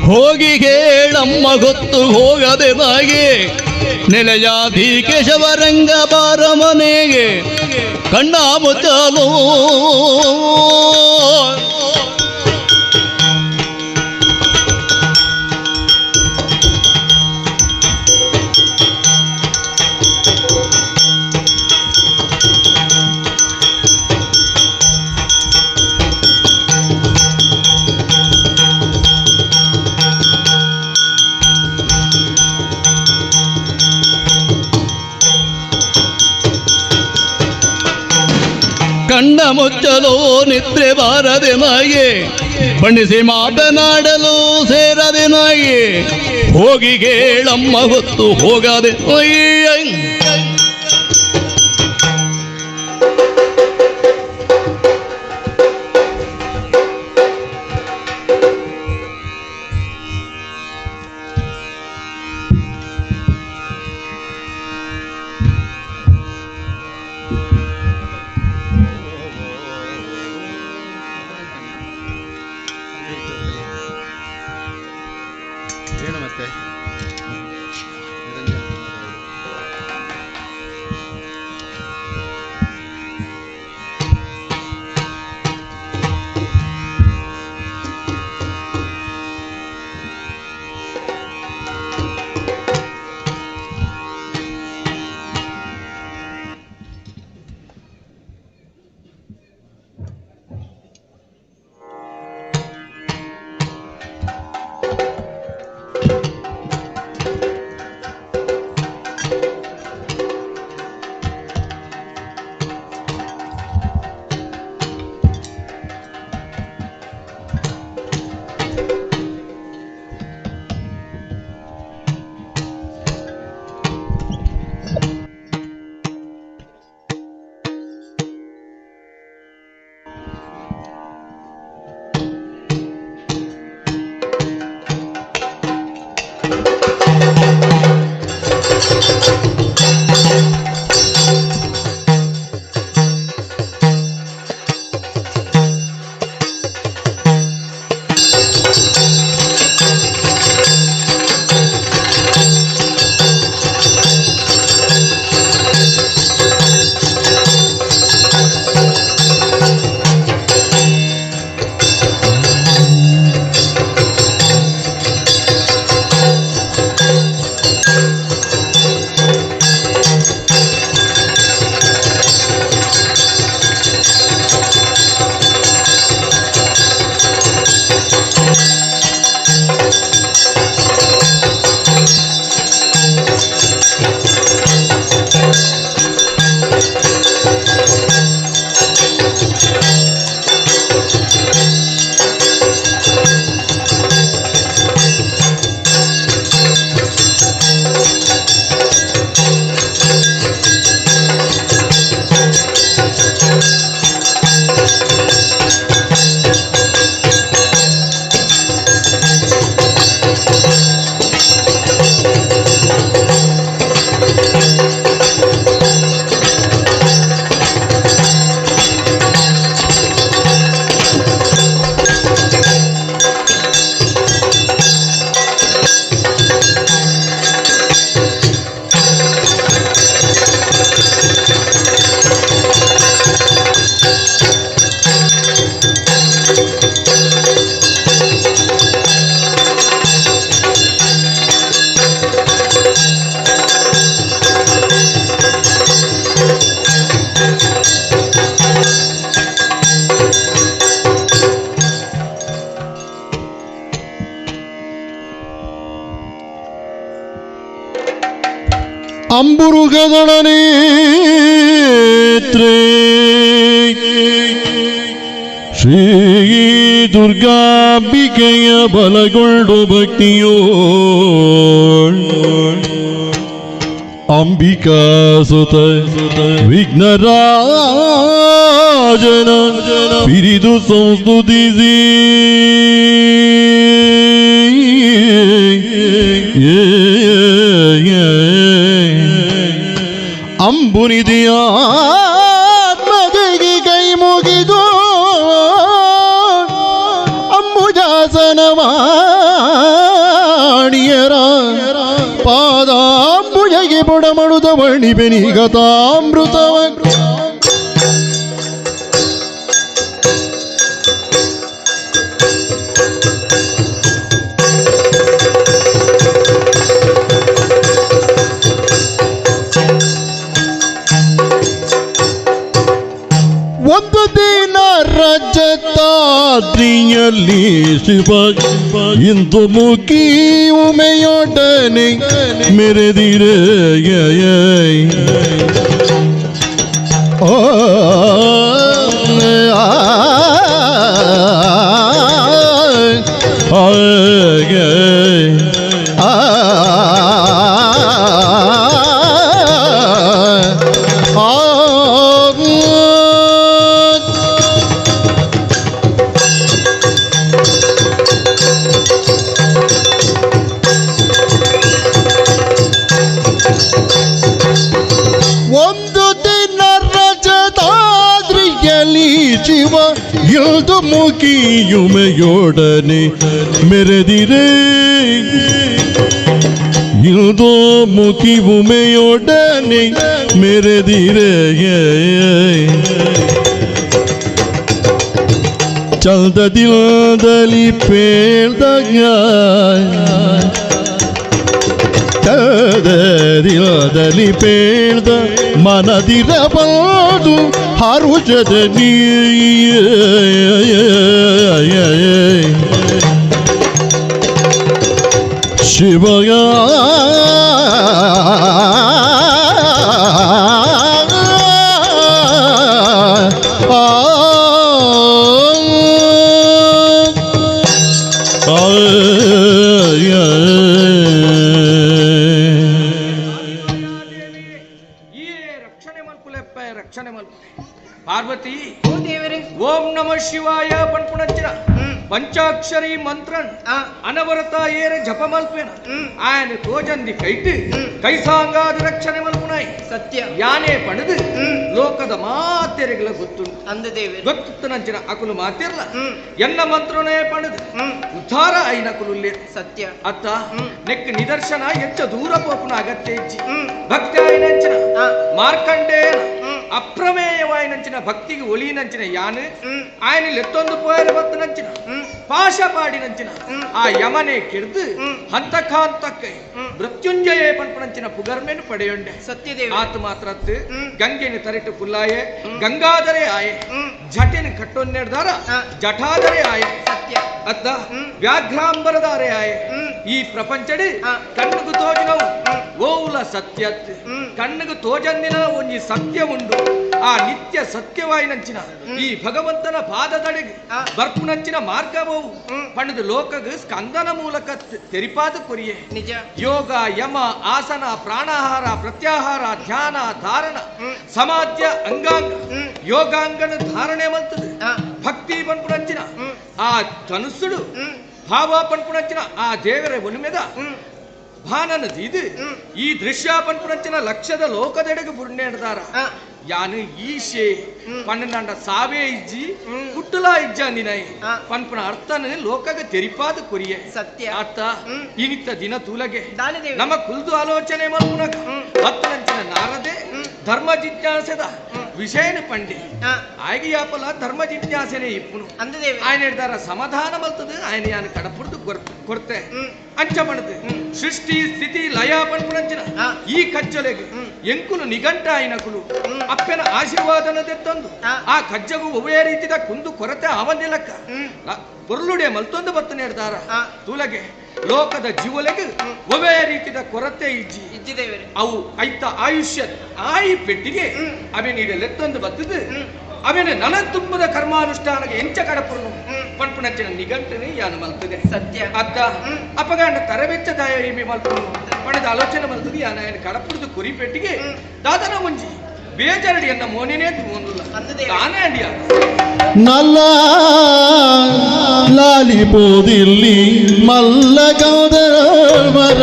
ಹೋಗಿ ಕೇಳಮ್ಮ ಗೊತ್ತು ಹೋಗದೆ ನಾಗೆ ನೆಲೆಯಾದಿ ಕೇಶವರಂಗ ಬಾರ ಮನೆಗೆ ಕಣ್ಣ ಮುಚ್ಚಲು ಕಣ್ಣ ಮುಚ್ಚಲು ನಿದ್ರೆ ಬಾರದೆ ನಾಯಿ ಬಣ್ಣಿಸಿ ಮಾತನಾಡಲು ಸೇರದೆ ನಾಯಿ ಹೋಗಿ ಕೇಳಮ್ಮ ಹೊತ್ತು ಹೋಗದೆ ನಾಯಿ ಏನು ಮತ್ತೆ ಅಂಬುರುಗದಳ ನೇತ್ರೇ ಶ್ರೀ ದುರ್ಗಾಂಬಿಕೆಯ ಬಲಗೊಂಡು ಭಕ್ತಿಯೋ ಅಂಬಿಕಾ ಸುತ ವಿಘ್ನರಾಜನ ಪಿರಿದು ಸಂಸ್ತುತಿಸಿ ಅಂಬುನಿದಿಯ ಆತ್ಮದಿಗೆ ಕೈ ಮುಗಿದು ಅಂಬುಜಾಸನವಾಣಿಯರ ಪಾದಾಂಬುಜಗೆ ಬುಡಮಡುದ ವರ್ಣಿಬೆನಿಗತಾಮೃತವ ಒಂದು ದಿನ ರಜತಾದ್ರಿಯಲ್ಲಿ ಶಿವ ಇಂದು ಮುಖಿ ಉಮೆಯೊಡನೆ ಮೆರೆದಿರೆ ಒಂದು ದಿನ ರಜತಾದ್ರಿಯಲ್ಲಿ ಶಿವ ಇಲ್ದು ಮುಖಿಯುಮೆಯೊಡನೆ ಮೆರೆದಿರೆ ಇಲ್ದು ಮುಖಿ ಉಮೆಯೊಡನೆ ಮೆರೆದಿರೆ ಚಲ್ದದಿಲ್ದಲಿ ಪೇಳ್ದಾಗ ದಿಲದಲ್ಲಿ ಪೇಳ್ದ ಮನದಿರಬಾದು ಹರುಷದ ಶಿವಯ ರಕ್ಷಣೆ ಮಲ್ಪೆ ಪಾರ್ವತಿ ಓಂ ನಮಃ ಶಿವಾಯ ಪಂಪುಣಚ್ಚಿನ ಪಂಚಾಕ್ಷರಿ ಮಂತ್ರ ಅನವರತ ಏರೆ ಜಪ ಮಲ್ಪೇನ ಆಯನ ತೋಜಂದಿ ಕೈಟ್ ಕೈಸಾಂಗಾದ ರಕ್ಷಣೆ ಮಲ್ಪುನಾಯಿ ಸತ್ಯ ಯಾನೇ ಪಣದು ಲೋಕದ ಮಾತೆರೆಗಳ ಗೊತ್ತುಂಟು ಅಂದದೇವೆ ಗೊತ್ತು ನಂಚಿನ ಅಕುಲು ಮಾತಿರ್ಲ ಎನ್ನ ಮಂತ್ರನೇ ಪಣದು ಉದ್ಧಾರ ಐನ ಕುಲುಲ್ಲೆ ಸತ್ಯ ಅತ್ತ ನೆಕ್ ನಿದರ್ಶನ ಹೆಚ್ಚ ದೂರ ಪೋಪುನ ಅಗತ್ಯ ಇಜ್ಜಿ ಭಕ್ತಿ ಆಯ್ನಂಚಿನ ಮಾರ್ಕಂಡೇನ ಅಪ್ರಮೇಯವಾಯಿನಂಚಿನ ಭಕ್ತಿಗೆ ಒಲಿನಂಚಿನ ಯಾನು ఆయన ఎత్తొందు పోయిన భక్తునంచిన పాశపాడినంచిన ఆ యమనే కిర్దు ಹಂತಕಾಂತಕ್ಕೈ ಮೃತ್ಯುಂಜಯ ಪಂಪನಂಚಿನ ಪುಗರ್ಮೆನು ಪಡೆಯೊಂಡೆ ಸತ್ಯದೇವ ಆತು ಮಾತ್ರತ್ತು ಗಂಗೆನ ತರಿಟು ಪುಲ್ಲಾಯೆ ಗಂಗಾಧರೆ ಆಯೆ ಜಟಿನ ಕಟ್ಟೊನ್ನೆಡ್ದಾರ ಜಠಾಧರೆ ಆಯೆ ಸತ್ಯ ಅತ್ತ ವ್ಯಾಘ್ರಾಂಬರದಾರೆ ಆಯೆ ಈ ಪ್ರಪಂಚಡಿ ಕಣ್ಣುಗು ತೋಜಿನವು ಓವುಲ ಸತ್ಯತ್ ಕಣ್ಣುಗು ತೋಜಂದಿನ ಒಂಜಿ ಸತ್ಯ ಉಂಡು ಆ ನಿತ್ಯ ಸತ್ಯವಾಯಿನಂಚಿನ ಈ ಭಗವಂತನ ಪಾದದಡೆಗೆ ಬರ್ಪುನಂಚಿನ ಮಾರ್ಗವು ಪಣದು ಲೋಕಗ ಸ್ಕಂದನ ಮೂಲಕ ತೆರಿಪಾದ ಕೊರಿಯೆ ನಿಜ ಯೋಗ ಯಮ ಆಸನ ಪ್ರಾಣಾಹಾರ ಪ್ರತ್ಯಾಹಾರ ಧ್ಯಾನ ಧಾರಣ ಸಮಾಧ್ಯ ಅಂಗಾಂಗ ಯೋಗಾಂಗನ ಧಾರಣೆ ಮಲ್ತದೆ ಭಕ್ತಿ ಪನ್ಪುನಂಚಿನ ಆ ಧನುಸ್ಸುಡು ಭಾವ ಪನ್ಪುನಂಚಿನ ಆ ದೇವರ ಒಲಿಮೆದ ಭಾನನ ಇದು ಈ ದೃಶ್ಯ ಪನ್ಪುನಂಚಿನ ಲಕ್ಷದ ಲೋಕದೆಡೆಗೆ ಬುರ್ಣೆಡ್ದಾರ ಯಾನು ಈಶೆ ಪನ್ನಂಡ ಸಾವೇ ಇಜ್ಜಿ ಕುಟ್ಟಲ ಇಜ್ಜಂದಿನೈ ಪನ್ಪನ ಅರ್ಥನ ಲೋಕಗ ತೆರಿಪಾದ ಕೊರಿಯೆ ಸತ್ಯ ಅರ್ಥ ಇನಿತ್ತ ದಿನ ತೂಲಗೆ ನಮ್ಮ ಕುಲ್ದು ಆಲೋಚನೆ ಮಲ್ಪುನಗ ಹತ್ತನಂಚಿನ ನಾರದೆ ಧರ್ಮ ಜಿಜ್ಞಾಸದ ವಿಷಯನ ಪಂಡಿ ಆಯ್ಗೆ ಯಾಪಲ ಧರ್ಮ ಜಿಜ್ಞಾಸನೆ ಇಪ್ಪುನು ఆయన ಹೇಳ್ದಾರ ಸಮಾಧಾನ ಮಲ್ತದ ఆయన ಯಾನು ಕಡಪುರ್ದು ಕೊರ್ತೆ ಅಂಚ ಮಣದು ಸೃಷ್ಟಿ ಸ್ಥಿತಿ ಲಯ ಪನ್ಪುನಂಚಿನ ಈ ಕಜ್ಜಲೆಗೆ ಎಂಕುಲು ನಿಘಂಟ ಆಯ್ನಕುಲು ಅಪ್ಪನ ಆಶೀರ್ವಾದನದೆತ್ತಂದು ಆ ಕಜ್ಜಗು ಒಬ್ಬೇ ರೀತಿದ ಕುಂದು ಕೊರತೆ ಅವನಿಲಕ್ಕ ಪೊರ್ಲುಡೆ ಮಲ್ತೊಂದು ಬತ್ತು ನೇಡ್ದಾರ ತೂಲಗೆ ಲೋಕದ ಜೀವಲೆಗೆ ಒಬ್ಬೇ ರೀತಿದ ಕೊರತೆ ಇಜ್ಜಿದೇವೆ ಅವು ಐತ ಆಯುಷ್ಯ ಆಯಿ ಪೆಟ್ಟಿಗೆ ಅವೆ ನೀಡಲೆತ್ತೊಂದು ಬತ್ತದು ಆಮೇಲೆ ನನ್ನ ತುಂಬದ ಕರ್ಮಾನುಷ್ಠಾನಕ್ಕೆ ಎಂಚ ಕಡಪುರನು ಪಂಪುನಂಚಿನ ನಿಘಂಟನೆ ಯಾನು ಮಲ್ತದೆ ಸತ್ಯ ಅತ್ತ ಅಪಗಾಂಡ ತರವೆಚ್ಚ ದಾಯ ಇಮಿ ಮಲ್ಪನು ಪಣದ ಆಲೋಚನೆ ಮಲ್ತದೆ ಯಾನ ಏನು ಕಡಪುರದ ಕುರಿಪೆಟ್ಟಿಗೆ ದಾದನ ಮುಂಜಿ ಬೇಜರಡಿಯನ್ನ ಮೋನಿನೇ ತೂಂದುಲ್ಲ ತಾನೇ ಅಂಡಿಯ ನಲ್ಲ ಲಾಲಿಪೋದಿಲ್ಲಿ ಮಲ್ಲ ಗೌದರ ಮರ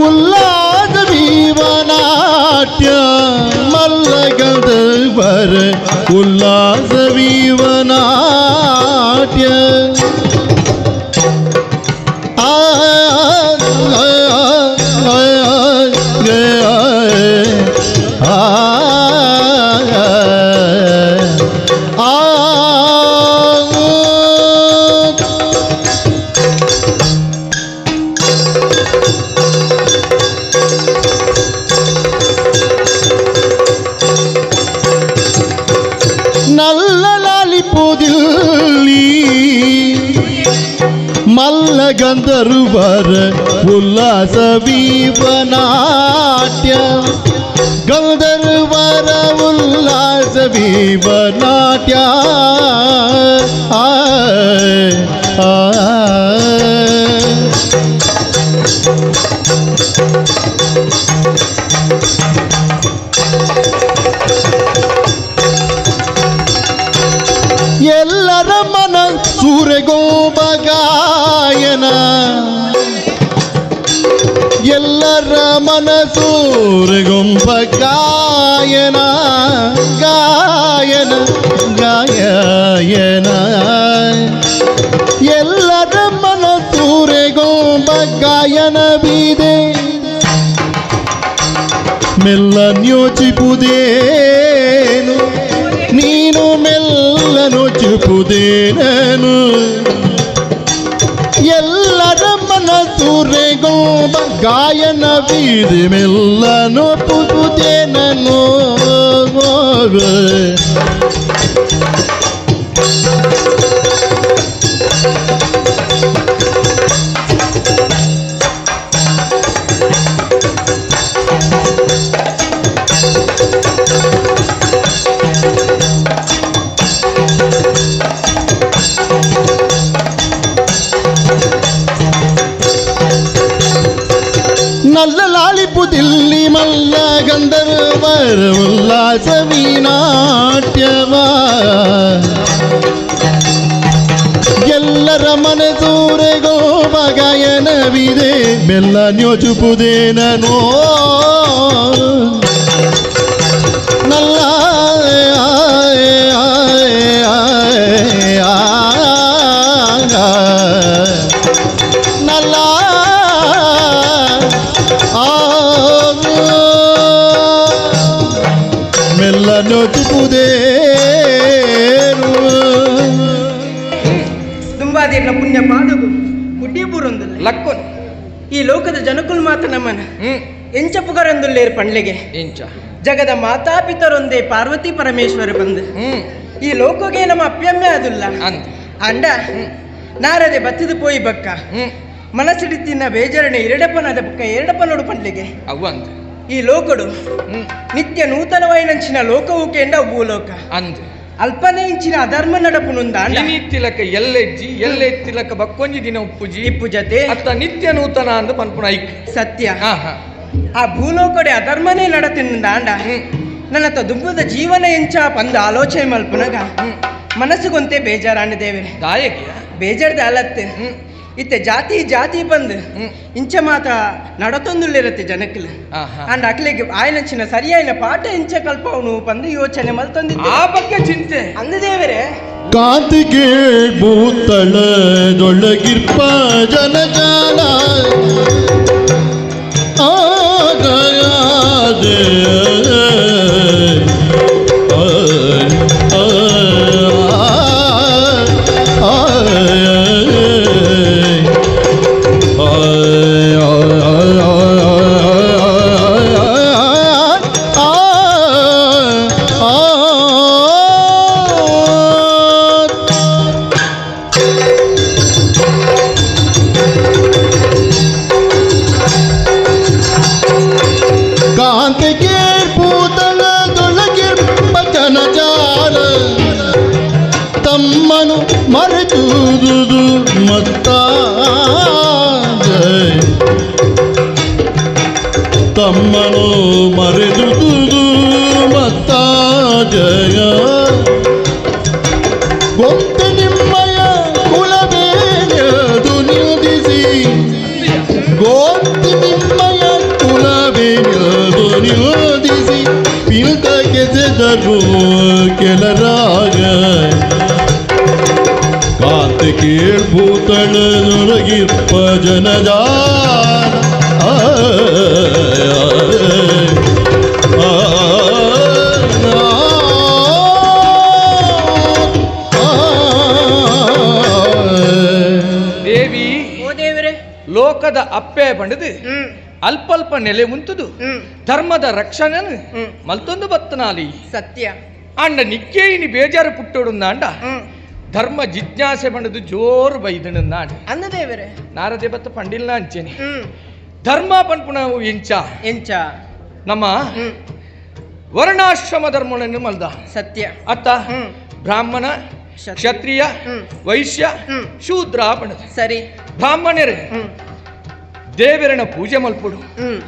ಉಲ್ಲಾದ ಜೀವನಾಟ್ಯ ಮಲ್ಲ ಗೌದರ ಉಲ್ಲಾಸ ಜೀವನಾಟ್ಯ ನಲ್ಲ ಲಾಲಿಪೋದಿಲ್ಲಿ ಮಲ್ಲ ಗಂಧರ್ವರ ಉಲ್ಲಾಸ ವೀವನಾಟ್ಯ ಗಂಧರ್ವರ ಉಲ್ಲಾಸ ವೀವನಾಟ್ಯ ಎಲ್ಲರ ಮನ ಸೂರೆಗೋಬಗಾಯನ ಎಲ್ಲರ ಮನಸೂರೆಗೊಂಬ ಗಾಯನ ಗಾಯನ ಗಾಯನ ಎಲ್ಲರ ಮನಸೂರೆಗೊಂಬ ಗಾಯನವಿದೆ ಮೆಲ್ಲ ಯೋಚಿಪುದೇನು ನೀನು ಮೆಲ್ಲನು ಚುಪುದೇನನು ಎಲ್ಲರ ಮನಸೂರೆಗೋಬ ಗಾಯನ ಬೀದಿ ಮೆಲ್ಲನು ಪುಪುದೇನನು ನಲ್ಲ ಲಾಲಿಪುದಿಲ್ಲಿ ಮಲ್ಲ ಗಂಧರ್ವರ ಉಲ್ಲಾಸ ವೀನಾಟ್ಯವ ಎಲ್ಲರ ಮನಸೂರೆಗೋಬ ಗಾಯನವಿದೆ ಬೆಲ್ಲ ನ್ಯೋಚುಪುದೇನೋ ನಲ್ಲ ನಲ್ಲ ಮೆಲ್ಲ ನೋಚುಪುದೇನು ದುಂಬಾದಿರ್ನ ಪುಣ್ಯ ಪಾಡುಗು ಕುಡ್ಡಿ ಬುರೊಂದುಲ್ಲ ಲಕ್ಕೊನ್ ಈ ಲೋಕದ ಜನಕುಲ್ ಮಾತ ನಮ್ಮನ ಎಂಚ ಪುಗರೊಂದುಲ್ಲೇರು ಪಂಡ್ಲೆಗೆ ಇಂಚ ಜಗದ ಮಾತಾಪಿತರೊಂದೇ ಪಾರ್ವತಿ ಪರಮೇಶ್ವರ ಬಂದು ಈ ಲೋಕಗೆ ನಮ್ಮ ಅಪ್ಯಮ್ಯ ಅದುಲ್ಲ ಅಂತ ಅಂಡ ನಾರದೆ ಬತ್ತಿದು ಪೋಯಿ ಬಕ್ಕ ಮನಸ್ಸಿಡಿತಿನ ಬೇಜರಣೆ ಎರಡಪ್ಪನದ ಬಕ್ಕ ಎರಡಪ್ಪನೋಡು ಪಂಡ್ಲೆಗೆ ಅವು ಅಂತ ಈ ಲೋಕಡು ನಿತ್ಯ ನೂತನವೈನಂಚಿನ ಲೋಕವು ಕೆಂಡ ಭೂಲೋಕ ಅಂದ್ ಅಲ್ಪನೇ ಇಂಚಿನ ಅಧರ್ಮ ನಡಪುನುಂದ ನಿತ್ತಿಲಕ ಎಲ್ಲೆತ್ತಿಲಕ ಬಕ್ಕೊಂಜಿ ದಿನ ಉಪ್ಪುಜಿ ಇಪ್ಪು ಜತೆ ಅತ್ತ ನಿತ್ಯ ನೂತನ ಅಂದು ಪನ್ಪುನ ಐಕ್ ಸತ್ಯ ಆ ಭೂಲೋಕಡೆ ಅಧರ್ಮನೇ ನಡತಿನಿಂದ ಅಂಡ ನನ್ನ ದುಂಬುದ ಜೀವನ ಎಂಚ ಪಂದ ಆಲೋಚನೆ ಮಲ್ಪುನಗ ಮನಸ್ಸುಗೊಂತೆ ಬೇಜಾರಾಂಡಿದ್ದೇವೆ ದಾಯಕಿಯ ಬೇಜಾರ್ದ ಅಲತ್ತೆ ಇತ್ತೆ ಜಾತಿ ಜಾತಿ ಬಂದು ಇಂಚ ಮಾತ ನಡತೊಂದುಲ್ಲಿರತ್ತೆ ಜನಕ್ಕಲು ಅಂಡ್ ಅಕ್ಲಿಗೆ ಆಯ್ನಂಚಿನ ಸರಿಯಾಯಿನ ಪಾಠ ಇಂಚ ಕಲ್ಪವನು ಬಂದು ಯೋಚನೆ ಮಲ್ತೊಂದಿದ್ದೆ ಆ ಬಗ್ಗೆ ಚಿಂತೆ ಅಂದದೇವರೇ ಕಾಂತಿಗೆ ಭೂತಳದೊಳಗಿರ್ಪ ಜನಜಾಲ ತಮ್ಮನು ಮರೆದುದು ಮತ್ತ ಜಯ ಗೊಂತೆ ನಿಮ್ಮಯ ಕುಲವೇದು ನಿಯೋಜಿಸಿ ಗೊಂತೆ ನಿಮ್ಮಯ ಕುಲವೇದು ನಿಯೋಜಿಸಿ ಪಿಲ್ತಕ್ಕೆ ಸೆದರು ಕೆಲರಾಗ ಕಾಂತೆ ಕೇಳ್ಭೂತಳನೊಳಗಿಪ್ಪ ಜನಜಾನ ದೇವಿ ಓ ದೇವರೇ ಲೋಕದ ಅಪ್ಪೆ ಬಂಡದು ಅಲ್ಪಲ್ಪ ನೆಲೆ ಮುಂತುದು ಧರ್ಮದ ರಕ್ಷಣೆ ಮಲ್ತೊಂದು ಬತ್ತನಾಲಿ ಸತ್ಯ ಅಂಡ ನಿಕ್ಕೇಯಿನಿ ಬೇಜಾರು ಪುಟ್ಟೋಡು ಅಂಡ ಧರ್ಮ ಜಿಜ್ಞಾಸೆ ಬಂಡದು ಜೋರು ಬೈದನು ನಾಡು ಅಂದ ದೇವರೇ ನಾರದೆ ಬತ್ತ ಪಂಡಿಲ್ನ ಅಂಚೆನೆ ಧರ್ಮ ಪನ್ಪುಣವು ಎಂಚ ಎಂಚ ನಮ್ಮ ವರ್ಣಾಶ್ರಮ ಧರ್ಮಗಳನ್ನು ಮಲ್ದ ಸತ್ಯ ಅತ್ತ ಬ್ರಾಹ್ಮಣ ಕ್ಷತ್ರಿಯ ವೈಶ್ಯ ಶೂದ್ರ ಪಣದು ಸರಿ ಬ್ರಾಹ್ಮಣರೇ ದೇವರನ ಪೂಜೆ ಮಲ್ಪೊಡು ಹ್ಮ್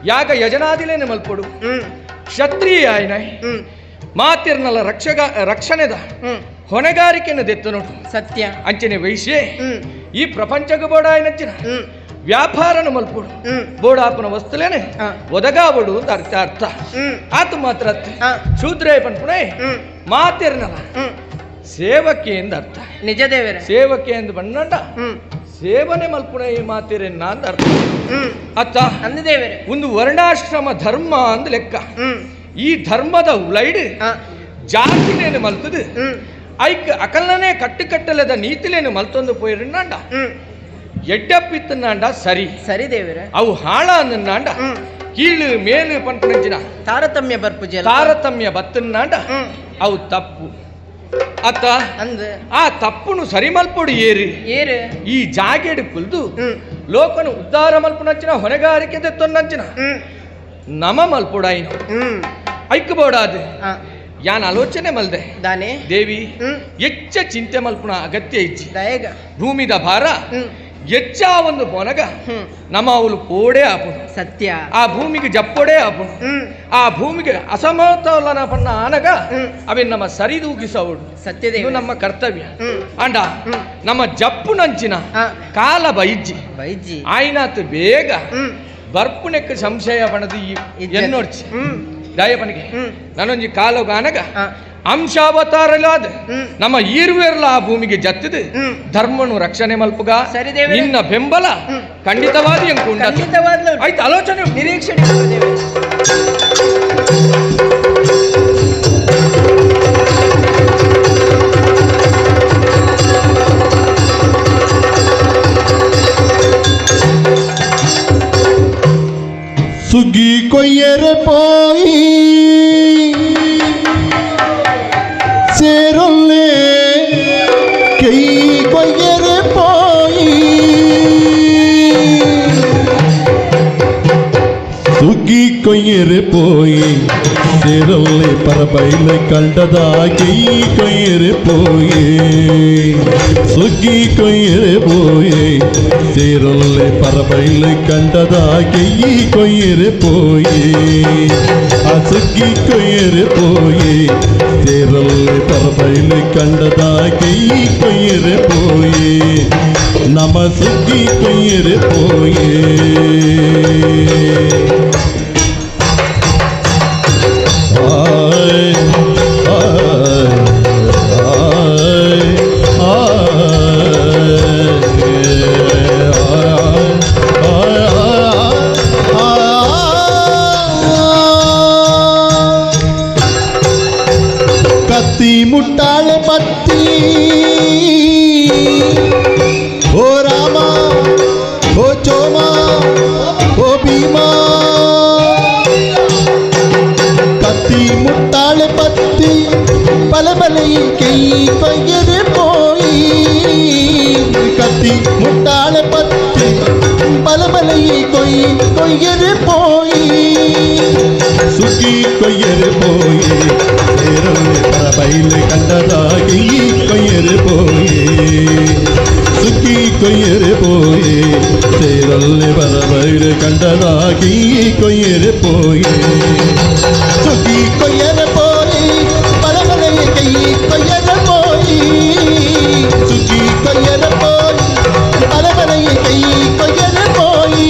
ಯಾಗ ಯಜನಾದಿಲೇನೆ ಮಲ್ಪೊಡು ಹ್ಮ್ ಕ್ಷತ್ರಿಯ ಆಯ್ನ ಹ್ಮ್ ಮಾತಿರ್ನಲ್ಲ ರಕ್ಷಣೆದ ಹ್ಮ್ ಹೊಣೆಗಾರಿಕೆಯನ್ನು ದೆತ್ತು ನೋಡು ಸತ್ಯ ಅಂಚನೆ ವೈಶ್ಯೆ ಹ್ಮ್ ಈ ಪ್ರಪಂಚಕ್ಕೆ ಬೋಡ ಆಯ್ನಂಚಿನ ಹ್ಮ್ ವ್ಯಾಪಾರನ ಮಲ್ಪೊಡು ಹ್ಮ್ ಬೋಡಾಪನ ವಸ್ತುಲೇನೆ ಹಾ. ಒದಗಾಬಡು ಅಂತ ಅರ್ಥ ಹ್ಮ್ ಆತು ಮಾತ್ರ ಅರ್ಥ ಹಾ. ಶೂದ್ರೇ ಪನ್ಪುಣೆ ಹ್ಮ್ ಮಾತಿರ್ನಲ್ಲ ಹ್ಮ್ ಸೇವಕ್ಕೆ ಎಂದ ಅರ್ಥ ನಿಜ ದೇವರೇ ಸೇವಕ್ಕೆ ಎಂದು ಬಣ್ಣಂಡ ಹ್ಮ್ ಸೇವನೆ ಮಲ್ಪುಣೆ ಈ ಮಾತಿರೆನ್ನ ಅಂತ ಅರ್ಥ ಹ್ಮ್ ಅತ್ತ ಅಂದ ದೇವರೇ ಒಂದು ವರ್ಣಾಶ್ರಮ ಧರ್ಮ ಅಂದ ಲೆಕ್ಕ ಹ್ಮ್ ಈ ಧರ್ಮದ ಉಲೈಡ್ ಹಾ ಜಾತಿನೇನು ಮಲ್ತದು ಹ್ಮ್ ಐಕ್ ಅಕಲ್ನನೇ ಕಟ್ಟುಕಟ್ಟಲದ ನೀತಿಲೇನು ಮಲ್ತೊಂದು ಪೋಯಿರನ್ನಾಂಡ ಹ್ಮ್ ಎಡ್ಡಪ್ಪಿತ್ತನ್ನಾಂಡ ಸರಿ ಸರಿ ದೇವರೇ ಅವು ಹಾಳ ಅನ್ನನ್ನಾಂಡ ಹ್ಮ್ ಕೀಳು ಮೇಲು ಪಂಪಣಂಚಿನ ತಾರತಮ್ಯ ಬರ್ಪುಜೆ ತಾರತಮ್ಯ ಬತ್ತನ್ನಾಂಡ ಹ್ಮ್ ಅವು ತಪ್ಪು ಅತ್ತ ಅಂದ ಆ ತಪ್ಪುನು ಸರಿ ಮಲ್ಪೊಡು ಏರಿ ಏರು ಈ ಜಾಗೇಡು ಕುಲ್ದು ಹ್ಮ್ ಲೋಕನು ಉದ್ಧಾರ ಮಲ್ಪನಂಚಿನ ಹೊಣೆಗಾರಿಕೆ ತೆತ್ತೊನ್ನಂಚಿನ ಹ್ಮ್ ನಮ ಮಲ್ಪೊಡಾಯಿನು ಹ್ಮ್ ಐಕ್ಬೋಡಾದು ಹಾ ಯಾನ್ ಆಲೋಚನೆ ಮಲ್ದೆ ದಾನೆ ದೇವಿ ಹ್ಮ್ ಹೆಚ್ಚ ಚಿಂತೆ ಮಲ್ಪುಣ ಅಗತ್ಯ ಇಚ್ಚಿ ದಯಗ ಭೂಮಿದ ಭಾರ ಹ್ಮ್ ಹೆಚ್ಚ ಒಂದು ಮೊನಗ ಹ್ಮ್ ನಮ್ಮ ಅವಳು ಪೋಡೆ ಆಪುನು ಸತ್ಯ ಆ ಭೂಮಿಗೆ ಜಪ್ಪೊಡೆ ಆಪುನು ಹ್ಮ್ ಆ ಭೂಮಿಗೆ ಅಸಮತೋಲನ ಪನ್ನ ಆನಗ ಹ್ಮ್. ಅವೆ ನಮ್ಮ ಸರಿದೂಗಿಸವಳು ಸತ್ಯದೇವ ಇದು ನಮ್ಮ ಕರ್ತವ್ಯ ಹ್ಮ್ ಅಂಡ ಹ್ಮ್. ನಮ್ಮ ಜಪ್ಪು ನಂಚಿನ ಹಾ ಕಾಲ ಬೈಜ್ಜಿ ಬೈಜಿ ಆಯ್ನಾತ್ ಬೇಗ ಹ್ಮ್ ಬರ್ಪುನೆಕ್ಕ ಸಂಶಯ ಪಣದು ಇಜ್ಜತ್. ಎನ್ನೋಡ್ಚಿ ಹ್ಮ್ ದಯಪನಿಗೆ ಹ್ಮ್ ನಾನೊಂಜಿ ಕಾಲಗಾನಗ ಹಾ ಅಂಶಾವತಾರಲಾದ ಹ್ಮ್. ನಮ್ಮ ಈರುವೆರ್ಲ ಆ ಭೂಮಿಗೆ ಜತ್ತದು ಹ್ಮ್. ಧರ್ಮನು ರಕ್ಷಣೆ ಮಲ್ಪುಗ ಸರಿ ದೇವರೇ. ನಿನ್ನ ಬೆಂಬಲ ಹ್ಮ್. ಖಂಡಿತವಾದಿ ಎಂಕುಂಡ ಖಂಡಿತವಾಗ್ಲೂ ಆಯ್ತು ಆಲೋಚನೆ ಉಂಟು. ನಿರೀಕ್ಷಣೆ ಮಾಡು ದೇವರೇ. ಸುಗ್ಗಿ ಕೊಯ್ಯರೆ ಪೋಯಿ ಸೇರೊಲ್ಲೆ ಕೈ ಕೊಯ್ಯರೆ ಪೋಯಿ ಸುಗ್ಗಿ ಕೊಯ್ಯರೆ ಪೋಯಿ ಸೇರೊಲ್ಲೆ ಪರಬೈಲೆ ಕಂಡದಾಗಿ ಕೊಯ್ಯರೆ ಪೋಯಿ ಸುಗ್ಗಿ ಕೊಯ್ಯರೆ ಪೋಯಿ ಸೇರೊಲ್ಲೆ ಪರಬೈಲೆ ಕಂಡದಾಗಿ ಕೊಯ್ಯರೆ ಪೋಯಿ ಆ ಸುಗ್ಗಿ ಕೊಯ್ಯರೆ ಪೋಯಿ ಸೇರೊಲ್ಲೆ ಪರಬೈಲೆ ಕಂಡದಾಗಿ ಕೊಯ್ಯರೆ ಪೋಯಿ ನಮ ಸುಗ್ಗಿ ಕೊಯ್ಯರೆ ಪೋಯಿ ಕತ್ತಿ ಮುಟ್ಟಾಳೆ ಪತ್ತಿ ಓ ರಾಮ ಓ ಚೋಮ ಓ ಭೀಮಾ ಕತ್ತಿ ಮುಟ್ಟಾಳೆ ಪತ್ತಿ ಬಲಬಲೈ ಕೈ ಕೊಯ್ಯರೆ ಪೋಯಿ ಕತ್ತಿ ಮುಟ್ಟಾಳೆ ಪತ್ತಿ ಬಲಬಲೈ ಕೊಯ್ಯರೆ ಪೋಯಿ ಸುಗ್ಗಿ ಕೊಯ್ಯರೆ ಪೋಯಿ ಸೇರಲ್ಲೆ ಪರಬೈಲೆ ಕಂಡದಾಗಿ ಕೊಯ್ಯರೆ ಪೋಯಿ ಸುಗ್ಗಿ ಕೊಯ್ಯರೆ ಪೋಯಿ ಸೇರಲ್ಲೆ ಬರಬೈರೆ ಕಂಡನಾಗಿ ಕೊಯ್ಯರೆ ಪೋಯಿ ಸುಗ್ಗಿ ಕೊಯ್ಯರೆ ಪೋಯಿ ಬಲಬಲೆಯ ಕೈ ಕೊಯ್ಯರೆ ಪೋಯಿ ಸುಗ್ಗಿ ಕೊಯ್ಯರೆ ಪೋಯಿ ಬಲಬಲೆಯ ಕೈ ಕೊಯ್ಯರೆ ಪೋಯಿ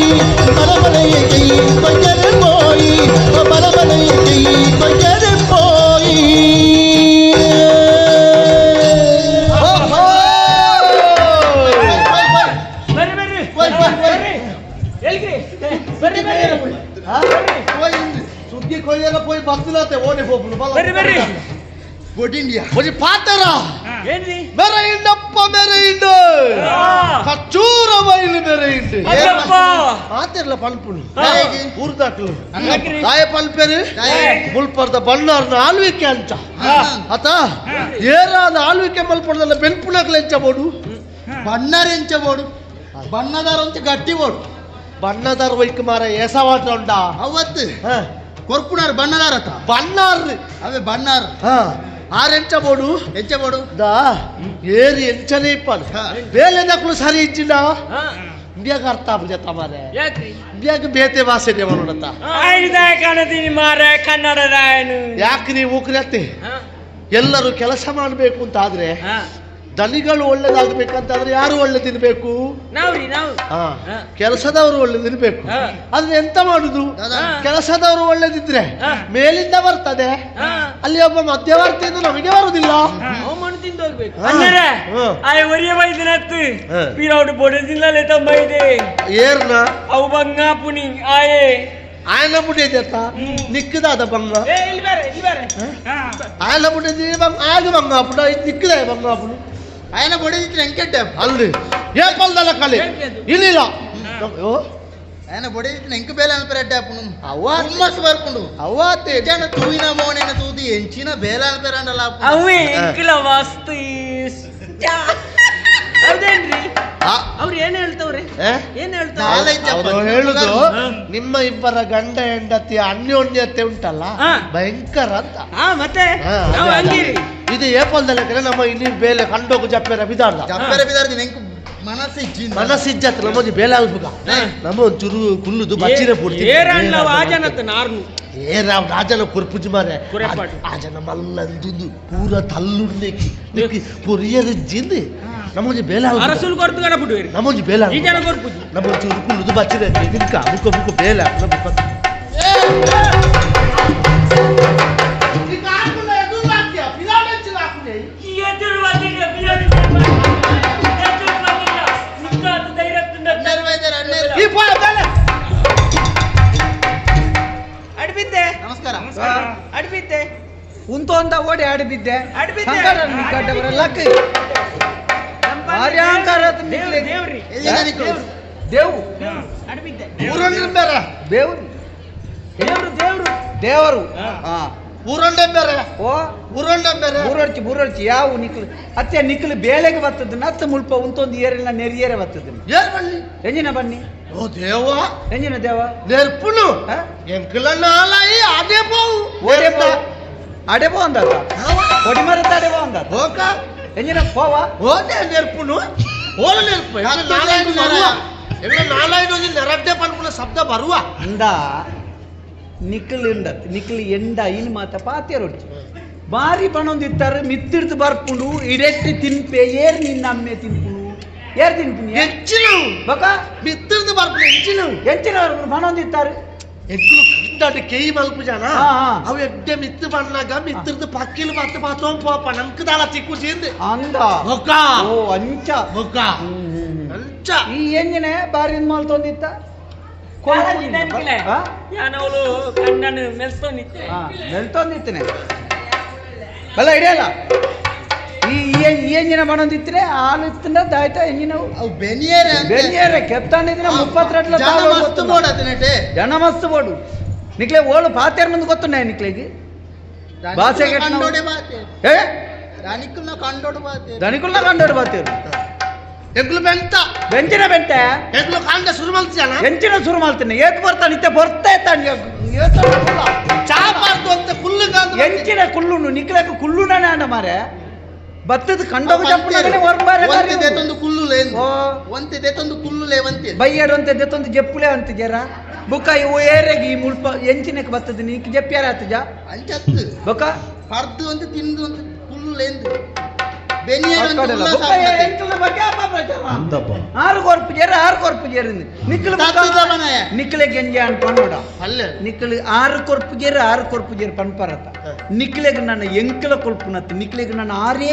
ಬಲಬಲೆಯ ಕೈ ಕೊಯ್ಯರೆ ಪೋಯಿ ಬಲಬಲೆಯ ಕೈ ಕೊಯ್ಯರೆ ಪೋಯಿ ಸುಗ್ಗಿ ಕೊಯ್ಯಲ್ಲ ಪೋಯಿ ಬರ್ತಿಲ್ಲತ್ತೆ ಓಡಿ ಹೋಗ್ಬಿಡು ಒಜಿ ಪಾತರ ಏನ್ರಿ ಮೇರೆ ಇಂಡಪ್ಪ ಮೇರೆ ಇಂಡು ಕಚ್ಚೂರ ಬೈಲು ಮೇರೆ ಇಂಡು ಪಾತಿರ್ಲ ಪನ್ಪುನು ಊರ್ದಾಕ್ಲು ಕಾಯ ಪನ್ಪೇರು ಮುಲ್ಪರ್ದ ಬಣ್ಣಾರ್ನ ಆಳ್ವಿಕೆ ಅಂಚ ಆತ ಏರಾದ ಆಳ್ವಿಕೆ ಮಲ್ಪಡ್ದಲ್ಲ ಬೆನ್ಪುನಕ್ಲ ಎಂಚಬೋಡು ಬಣ್ಣಾರ ಎಂಚಬೋಡು ಬಣ್ಣದಾರ ಅಂತ ಗಟ್ಟಿ ಬೋಡು ಬಣ್ಣದಾರ ವೈಕ್ ಮಾರ ಏಸವಾಟ ಉಂಡಾ ಅವತ್ತು ಕೊರ್ಪುನಾರ್ ಬಣ್ಣದಾರತ ಬಣ್ಣಾರ್ ಅವೇ ಬಣ್ಣಾರ್ ಆರೆಂಚಬೋಡು ಎಂಚಬೋಡು దా ఏరి ఎంచనే ఇప్పాలి వేలేదకులు సరి ఇచ్చిండా ఇండియాకి అర్థం చేస్తా మారే ఇండియాకి బేతే భాష ఏమనుడతా ಕಾಣತೀನಿ ಮಾರ ಕನ್ನಡ ರಾಯನು ಯಾಕೆ ನೀವು ಊಕ್ರತ್ತೆ ಎಲ್ಲರೂ ಕೆಲಸ ಮಾಡಬೇಕು ಅಂತ ಆದ್ರೆ ದನಿಗಳು ಒಳ್ಳೇದಾಗಬೇಕಂತಾದ್ರೆ ಯಾರು ಒಳ್ಳೇದಿರ್ಬೇಕು ನಾವ್ರಿ ನಾವು ಕೆಲಸದವರು ಒಳ್ಳೇದಿರ್ಬೇಕು ಆದ್ರೆ ಎಂತ ಮಾಡುದು ಕೆಲಸದವರು ಒಳ್ಳೇದಿದ್ರೆ ಮೇಲಿಂದ ಬರ್ತದೆ ಅಲ್ಲಿ ಒಬ್ಬ ಮಧ್ಯವರ್ತಿಯಿಂದ ನಮಗೆ ಬರುದಿಲ್ಲ ಮಣ್ಣು ತಿಂದು ಹೋಗ್ಬೇಕು ಆಯ ಒರಿಯ ಬೈದಿನತ್ತು ಪೀರೌಡು ಬೊಡೆದಿಲ್ಲ ತಮ್ಮೈದೆ ಏರ್ನ ಅವು ಬಂಗ ಪುನಿ ಆಯೆ ఆయన పుట్టేది నిక్కుదాద బంగ ఆయన పుట్టేది ఆగి బంగ అప్పుడు నిక్కుదా బంగ అప్పుడు ఆయన బొడేది ఎంకెట్టే అల్లి ఏ పల్దల కలి ఇల్లిల ఆయన బొడేది ఎంక ಬೇಲೆ ಅನ್ಪೆರಡ್ಡೆ ಅಪ್ಪನು ಅವ್ವ ಹುಮ್ಮಸ್ ಬರ್ಕೊಂಡು ಅವ್ವಾತೆ ಜನ ತೂವಿನ ಮೋನೇನ ತೂದಿ ಎಂಚಿನ ಬೇಲೆ ಅನ್ಪೆರಂಡಲ್ಲ ಅವೇ ಇಂಕಲ ವಾಸ್ತು ಹೌದೇನ್ರಿ ಅವ್ರು ಏನ್ ಹೇಳ್ತವ್ರೆ ಏನ್ ಹೇಳ್ತಾವ್ರೆ ಹೇಳುದು ನಿಮ್ಮ ಇಬ್ಬರ ಗಂಡ ಹೆಂಡತಿ ಅನ್ಯೋನ್ಯತೆ ಉಂಟಲ್ಲ ಭಯಂಕರ ಅಂತ ಮತ್ತೆ ಇದು ಏಪಲ್ದಲ್ಲ ನಮ್ಮ ಇಲ್ಲಿ ಬೇಲೆ ಕಂಡೋಗು ಜಪ್ಪೆರ ಬಿದಾಡ್ದ ಜಪ್ಪೆರ ಬಿದಾಡ್ದಿ ನೆಂಕು ಮನಸ್ಸಿಜ್ಜತ್ ನಮ್ಮದು ಬೇಲೆ ಆಗ್ಬೇಕ ನಮ್ಮ ಚುರು ಕುಲ್ಲುದು ಬಚ್ಚಿನ ಪೂರ್ತಿ ఏ రాజన కొరుపుజి మారే ఆజన మల్లందు పూర తల్లుండికి నీకు పొరియరిజ్జింది నమ్మజి బేలా అరసులు కొర్తు కడపుడు నమ్మజి బేలా ఈ జన కొరుపుజి నమ్మజి ఉరుకులు బచ్చిరే ఇంకా ముక్క బేలా నమ్మ ఈ కాకుల ఎదురు రాక్య పిలాడెచ్చి రాకునే ఈ ఎదురు వాటిని పిలాడి ఎదురు వాటిని నిక్కాదు ధైర్యత్తుండ అన్నర్ ఈ పో బేలా ಅಡ್ಬಿದ್ದೆ ನಮಸ್ಕಾರ ಅಡ್ಬಿದ್ದೆ ಉಂತು ಅಂತ ಓಡಿ ಅಡ್ಬಿದ್ದೆ ದೇವ್ರಿ ದೇವು ಅಡ್ಬಿದ್ದೆ ಊರಂಡ್ರೆ ದೇವ್ರು ದೇವ್ರು ದೇವ್ರು ದೇವರು ಊರಂಡ್ರೆ ಓ ಊರಂಡ್ರೆ ಬೂರಡ್ಚಿ ಯಾವ ನಿಕ್ಲು ಅತ್ತೆ ನಿಕ್ಲು ಬೇಳೆಗೆ ಬರ್ತದ ನತ್ತ ಮುಲ್ಪ ಉಂತೊಂದು ಏರಿಲ್ಲ ನೆರಿಯೇರೆ ಬರ್ತದ ಏರ್ ಬನ್ನಿ ಎಂಜಿನ ಬನ್ನಿ ఓ దేవా ಎಂಜಿನ ದೇವ నేర్పును ఎంకులనాలయి అదే పోవు అడేపో అంద పొడి మరత అడేపో అంద ఓక ఎంజిన పోవా ఓనే నేర్పును ఓల నేర్పు నాలాయి రోజు నెరడ్డే పనుకున్న శబ్ద బరువా ಅಂದ ನಿಕ್ಲು ಇಂಡತ್ ನಿಕ್ಲು ಎಂಡ ಇನ್ ಮಾತ ಪಾತ್ಯರೊಡ್ಚಿ ಬಾರಿ ಪಣೊಂದಿತ್ತಾರೆ ಮಿತ್ತಿಡ್ದು ಬರ್ಪುಂಡು ಇಡೆಟ್ಟಿ ತಿನ್ಪೆ ಏರ್ ನಿನ್ನ ಅಮ್ಮೆ ತಿನ್ಪುನು ಏರ್ ತಿನ್ಪುನಿ ಹೆಚ್ಚಿನ ಬಕ మిత్రుడు బర్పు ಹೆಚ್ಚిన ಎಂಚಿನವರು ಪಣೊಂದಿತ್ತಾರೆ ఎక్కులు కంటాడు కేయి మలుపు జానా ఆ. అవి ఎడ్డే మిత్తు పడినాక మిత్రుడు పక్కిలు పట్టు పాత్రం పనంకు దాలా చిక్కు చేయింది ಅಂದ ఒక ಓ ಅಂಚ ఒక అంచ ಈ ಎಂಜಿನ ಬಾರಿ ಮಾಲ್ ತೊಂದಿತ್ತ ಯಾನವಳು ಕಣ್ಣನ್ನು ಮೆಲ್ಸ್తో ನಿತ್ತೆ ಮೆಲ್ತೊಂದಿತ್ತನೆ ಬಲ್ಲ ಹಿಡಿಯಲ್ಲ ಈ ಎಂಜಿನ ಮಾಡೊಂದಿತ್ತರೆ ಹಾಲು ಇತ್ತಿನ ದಾಯ್ತಾ ಎಂಜಿನವು ಅವು ಬೆನಿಯರೆ ಬೆಳ್ಳಿಯರೆ ಕೆತ್ತಾಂಡಿದಿನ 32 ಜನ ಮಸ್ತ್ ಬೋಡತಿನಟೆ ಜನ ಮಸ್ತ್ ಬೋಡು ನಿಕ್ಲೆ ಓಳು ಪಾತ್ಯಾರ ಮುಂದೆ ಗೊತ್ತುಂಡೆ ನಿಕ್ಲೆಗೆ ಭಾಷೆ ಕಂಡೋಡೆ ಬಾತೆ ಏ ರಾಣಿಕುಲ್ನ ಕಂಡೋಡೆ ಬಾತೆ ದಣಿಕುಲ್ನ ಕಂಡೋಡು ಬಾತೇರು ఎగ్గులు పెంట ಬೆಂಚಿನ ಬೆಂಟೆ ఎగ్గులు కాండ సురుమల్చాన ಹೆಂಚಿನ ಶುರು ಮಾಡ್ತೀನಿ ಏತ್ ಬರ್ತಾನೆ ಇತ್ತೆ ಬರ್ತಾ ಇತ್ತಾನೆ చాపార్దు అంత కుళ్ళు కాదు ಹೆಂಚಿನ ಕುಳ್ಳುಣ್ಣು ನಿಕ್ಲೆಕ ಕುಳ್ಳುಣ್ಣನೆ ಅಂಡ ಮಾರೆ ಬತ್ತದ ಕಂಡೋಗ ಜಪ್ಪುನಗನೆ ಹೊರಬಾರೆ ಒಂತೆ ದೆತ್ತೊಂದು ಕುಲ್ಲು ಲೇನ್ ಓ ಒಂತೆ ದೆತ್ತೊಂದು ಕುಲ್ಲು ಲೇವಂತೆ ಬಯ್ಯಡು ಅಂತ ದೆತ್ತೊಂದು ಜಪ್ಪುಲೆ ಅಂತ ಜರ ಬುಕ್ಕ ಇವು ಏರೆಗಿ ಈ ಮುಳ್ಪ ಎಂಚಿನಕ್ಕೆ ಬತ್ತದ ನೀಕ್ ಜಪ್ಪ್ಯಾರ ಆತಜ ಅಂಚತ್ತು ಬೊಕ್ಕ ಪರ್ದು ಅಂತ ತಿಂದು ಅಂತ ಕುಲ್ಲು ಲೇಂದು ಬೆನಿಯರು ಅಂತ ಅಕ್ಕಡಲ್ಲ. ಉಲ್ಲಾಸ ಬುಕ್ಕ ಆಗ್ತದೆ. ಎಂಚಿನ ಬಗ್ಗೆ ಅಪ್ಪ ಪ್ರಚಾರ. ಅಂತಪ್ಪ ಆರು ಕೊರ್ಪು ಜೇರ ಆರು ಕೊರ್ಪು ಜೇರಿಂದು ನಿಕ್ಕಲು ತತ್ತದ ಮನೆಯ. ನಿಕ್ಕಲೆ ಗೆಂಜೆ ಅನ್ಕೊಂಡೋಡ ಅಲ್ಲ ನಿಕ್ಕಲು ಆರು ಕೊರ್ಪು ಜೇರು ಪನ್ಪರತ್ತ ನಿಕ್ಲೆಗ್ ನನ್ನ ಎಂಕಲ ಕೊಲ್ಪುನತ್ತು ನಿಕ್ಲೆಗ್ ನನ್ನ ಆರೇ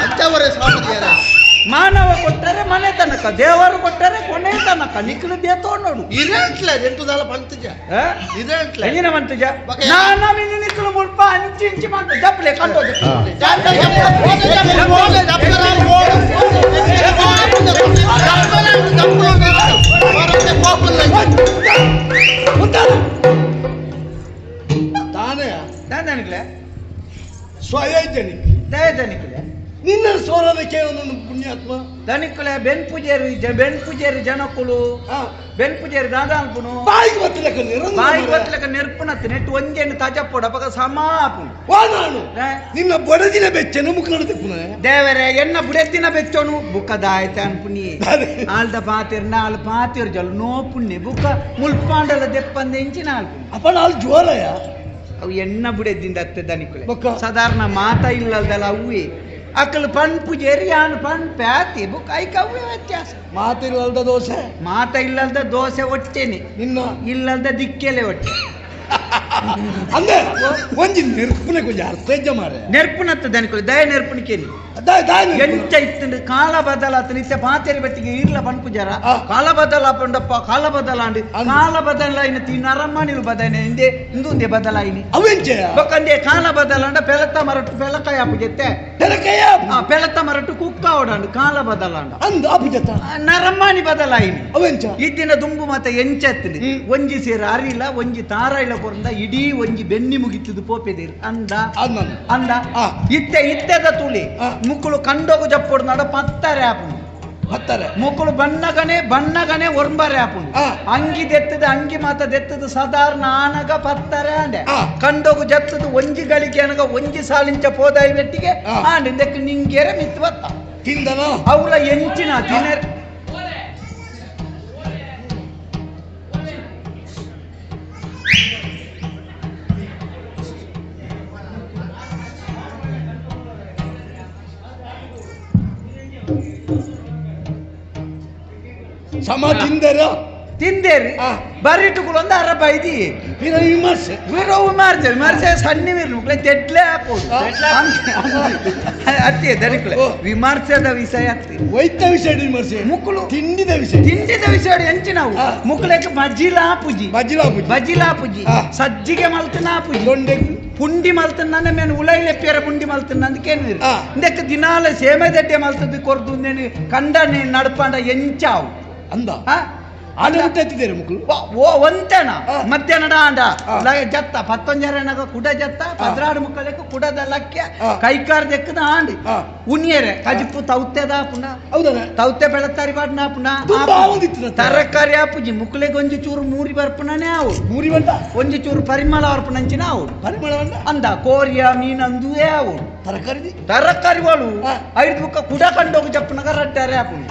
ಅಂಚವರೇ ಸ್ವಾಮಿಯಾರ ಮಾನವ ಕೊಟ್ಟರೆ ಮನೆ ತನಕ ದೇವರು ಕೊಟ್ಟರೆ ಕೊನೆ ತನಕ ನಿಕ್ಲು ಬೇತೋಡು ಇರಂಟ್ಲ ಎಂಟುದಾಲ ಪಂತಜ ಇರಂಟ್ಲ ಎಂಜಿನ ಮಂತಜ ಬಗೆ- ನಾನ ಮಿನಿ ನಿಕ್ಲು ಮುಲ್ಪ ಅಂಚಿ ಇಂಚಿ ಮಂತ ಜಪ್ಲೆ ಕಂಡೋದು ತಾನೇ ದಾನಿಕ್ಲೆ ಸ್ವಯಜನಿಕ್ ದಯದನಿಕ್ಲೆ ನಿನ್ನ ಸ್ವರದ ಕೇಳೊಂದು ಪುಣ್ಯಾತ್ಮ ದನಿಕ್ಲೆ ಬೆನ್ ಪೂಜೇರಿ ಜನಕ್ಕುಲು ಬೆನ್ ಪೂಜೇರಿ ದಾದಾಲ್ಪುನು ಬಾಯಿಗೆ ಬತ್ತಲಕ ಬಾಯಿ ಬತ್ಲಕ ನೆರ್ಪುನತ್ತು ನೆಟ್ಟು ಒಂಜೆಣ್ಣು ತಜಪ್ಪೋಡ ಪಕ್ಕ ಸಮಾಪುನು ನಾನು ನಿನ್ನ ಬಡದಿನ ಬೆಚ್ಚನು ಮುಖನಡತೆ ಪುನಃ ದೇವರೇ ಎನ್ನ ಬುಡೆತ್ತಿನ ಬೆಚ್ಚೋನು ಬುಕ್ಕದಾಯ್ತ ಅನ್ಪುನಿ ಆಲ್ದ ಪಾತಿರ್ ನಾಲ್ ಪಾತಿರ್ ಜಲ್ ನೋ ಪುಣ್ಯ ಬುಕ್ಕ ಮುಲ್ಪಾಂಡಲ ದೆಪ್ಪಂದ ಎಂಚಿನ ಅಲ್ಪುನಿ ಅಪ್ಪ ನಾಲ್ ಜೋರಯ ಅವು ಎನ್ನ ಬುಡೆದ್ದಿಂದ ಅತ್ತೆ ದನಿಕುಲೆ ಬೊಕ್ಕ? ಸಾಧಾರಣ ಮಾತ ಇಲ್ಲದಲ್ಲ ಅವೇ ಅಕ್ಕಲು ಪಣ್ ಪೂಜೇರಿ ಯಾನು ಪಣ್ ಪ್ಯಾತಿ ಬುಕ್ಕ ಐಕ ಅವೇ ವ್ಯತ್ಯಾಸ ಮಾತಿಲ್ಲದ ದೋಸೆ ಮಾತ ಇಲ್ಲದ ದೋಸೆ ಒಟ್ಟೆನೆ ನಿನ್ನ ಇಲ್ಲದ ದಿಕ್ಕೆಲೆ ಒಟ್ಟೆ ಅಂದ್ರೆ ಒಂಜಿ ನೆರ್ಪುನೆ ಕೊಂಚ ಅರ್ಥಜ್ಜ ಮಾರೆ ನೆರ್ಪುನತ್ತ ದನಿಕುಲೆ ದಯ ನೆರ್ಪುಣಿಕೇನಿ ಎಂಚ ಇತ್ತು ಕಾಲ ಬದಲಾತ ನಿತ್ಯ ಪಾತೆರಿ ಬಟ್ಟಿಗೆ ಇರ್ಲ ಪನ್ಪುಜಾರ ಕಾಲ ಬದಲಾಪಂಡಪ್ಪ ಕಾಲ ಬದಲಾಂಡು ಕಾಲ ಬದಲಾಯಿನ ನರಮ್ಮನಿಲು ಬದಲಾಯಿನ ಹಿಂದೆ ಇಂದುಂದೆ ಬದಲಾಯಿನಿ ಅವೆಂಚೆ ಬೊಕ್ಕಂದೆ ಕಾಲ ಬದಲಾಂಡ ಪೆಲತ ಮರಟ್ಟು ಪೆಲಕಾಯ ಅಪ್ಪುಜೆತ್ತೆ ತೆಲಕಯ್ಯ ಪೆಲತ ಮರಟ್ಟು ಕುಕ್ಕ ಓಡಾಂಡು ಕಾಲ ಬದಲಾಂಡ ಅಂದ ಅಪುಜತ ನರಮ್ಮನಿ ಬದಲಾಯಿನಿ ಅವೆಂಚ ಇದ್ದಿನ ದುಂಬು ಮತ ಎಂಚತ್ತಿನಿ ಒಂಜಿ ಸೇರ ಅರಿಲ ಒಂಜಿ ತಾರಾಯಿಲ ಕೊರಂದ ಇಡೀ ಒಂಜಿ ಬೆನ್ನಿ ಮುಗಿತದು ಪೋಪೆದೇರು ಅಂದ ನಾನು ಅಂದ ಇತ್ತೆದ ತುಳಿ ಮುಕ್ಕಳು ಕಂಡೋಗು ಜಪ್ಪೋಡು ನಡ ಪತ್ತಾರೆ ಆಪುಂಡು ಹತ್ತಾರೆ ಮುಕ್ಕಳು ಬಣ್ಣಗನೆ ಒರ್ಂಬರೆ ಆಪುಂಡು ಅಂಗಿ ದೆತ್ತದ ಅಂಗಿ ಮಾತ ದೆತ್ತದ ಸಾಧಾರಣ ಆನಗ ಪತ್ತಾರೆ ಆಂಡೆ ಕಂಡೋಗು ಜತ್ತದ ಒಂಜಿ ಗಳಿಗೆ ಅನಗ ಒಂಜಿ ಸಾಲಿಂಚ ಪೋದಾಯಿ ಬೆಟ್ಟಿಗೆ ಆಂಡೆ ಇಂದಕ್ಕೆ ನಿಂಗೆರೆ ಮಿತ್ ಬತ್ತ ತಿಂದನ ಅವಳ ಎಂಚಿನ ದಿನ ಸಮ ತಿಂದರ ತಿಂದೇರಿ ಬರಿಟುಗಳು ಒಂದು ಅರ ಬೈದಿ ಇರ ವಿಮರ್ಶೆ ವಿರೋವು ಮಾರ್ತಾರೆ ಸಣ್ಣ ಮುಕ್ಳೆ ತೆಡ್ಲೆ ಹಾಕೋದು ಅತ್ತಿ ದರಿಕ್ಲೆ ವಿಮರ್ಶೆದ ವಿಷಯ ಅತ್ತಿ ವೈದ್ಯ ವಿಷಯ ವಿಮರ್ಶೆ ಮುಕ್ಕಳು ತಿಂಡಿದ ವಿಷಯ ಎಂಚಿ ನಾವು ಮುಕ್ಳೆಕ್ ಬಜಿಲಾ ಪೂಜಿ ಬಜಿಲಾ ಪೂಜಿ ಸಜ್ಜಿಗೆ ಮಲ್ತನಾ ಪೂಜಿ ದೊಂಡೆ ಪುಂಡಿ ಮಲ್ತನ ಮೇನು ಉಲೈಲೆಪ್ಪಿಯರ ಪುಂಡಿ ಮಲ್ತನ ಅದಕ್ಕೇನು ಇಂದಕ್ಕೆ ದಿನಾಲ ಸೇಮೆ ದಡ್ಡೆ ಮಲ್ತದ್ದು ಕೊರ್ದು ಕಂಡ ನಡ್ಪಂಡ ಎಂಚಾವು ಅಂದ ಆಡ ಎತ್ತಿದ್ದೇನೆ ಮುಕ್ಕಳು ಓ ಒಂತೆನ ಮಧ್ಯಾಹ್ನ ಆಂಡ ಜತ್ತ 11 ಕುಡ ಜತ್ತ 16 ಮುಕ್ಕಲಕ್ಕೆ ಕುಡದ ಲಕ್ಯ ಕೈಕಾರ ದೆಕ್ಕದ ಆಂಡಿ ಉನಿಯರೆ ಕಜಿಪ್ಪು ತೌತ್ತೆದ ಪುಣ ಹೌದಾ ತೌತ್ತೆ ಬೆಳತಾರಿ ಬಾಡ್ನ ಪುಣ ತರಕಾರಿ ಆಪುಜಿ ಮುಕ್ಕಲೆಗೆ ಒಂಜಿ ಚೂರು ಮೂರಿ ಬರ್ಪುಣನೇ ಅವು ಮೂರಿ ಬಂದ ಒಂಜಿ ಚೂರು ಪರಿಮಳ ಬರ್ಪುಣಂಚಿನ ಅವು ಪರಿಮಳ ಬಂದ ಅಂದ ಕೋರಿಯ ಮೀನಂದುವೇ ಅವು ತರಕಾರಿಗಳು ಐದು ಬುಕ್ಕ ಕುಡ ಕಂಡೋಗ ಜಪ್ಪನಗ ರಡ್ಡಾರೆ ಆಪುಣ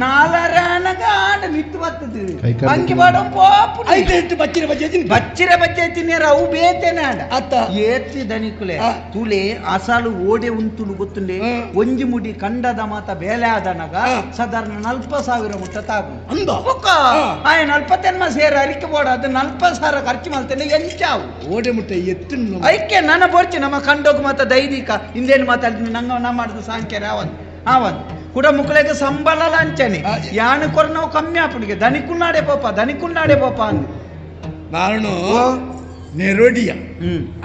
ನಾಲರಾನಗ ಆಂಡ ಮಿತ್ತು ಬರ್ತದೆ ಅಂಕಿ ಬಾಡಂ ಪಾಪು ಐದು ಬಚ್ಚಿರೆ ಬಜ್ಜೆ ತಿನ್ನೇರ ಅವು ಬೇತೇನೆ ಆಂಡ ಅತ್ತ ಏತಿ ದನಿಕುಲೆ ತುಲೆ ಅಸಾಲು ಓಡೆ ಉಂತುಲು ಗೊತ್ತುಂಡೆ ಒಂಜಿ ಮುಡಿ ಕಂಡದ ಮಾತ ಬೇಲೆ ಆದನಗ ಸಾಧಾರಣ 40,000 ಮುಟ್ಟ ತಾಗು ಅಂದ ಆಯ 40 ಸೇರ ಅರಿಕೆ ಬೋಡ ಅದು 40,000 ಖರ್ಚು ಮಾಡ್ತೇನೆ ಎಂಚಾವು ಓಡೆ ಮುಟ್ಟ ಎತ್ತು ಐಕೆ ನನ್ನ ಬೋರ್ಚಿ ನಮ್ಮ ಕಂಡೋಗ ಮಾತ ದೈನಿಕ ಇಂದೇನು ಮಾತಾಡಿದ್ವಿ ನಾ ಮಾಡಿದ ಸಾಂಖ್ಯರ ಆವನ್ ಕೂಡ ಮುಕ್ಕಳಿಗೆ ಸಂಬಳ ಲಂಚನೆ ಯಾನು ಕೊರ ನಾವು ಕಮ್ಮಿ ಆಪುಡಿಗೆ ದನಿಕುನ್ನಾಡೆ ಪೋಪ ಅಂದ್ ನಾನು ನೆರೋಡಿಯ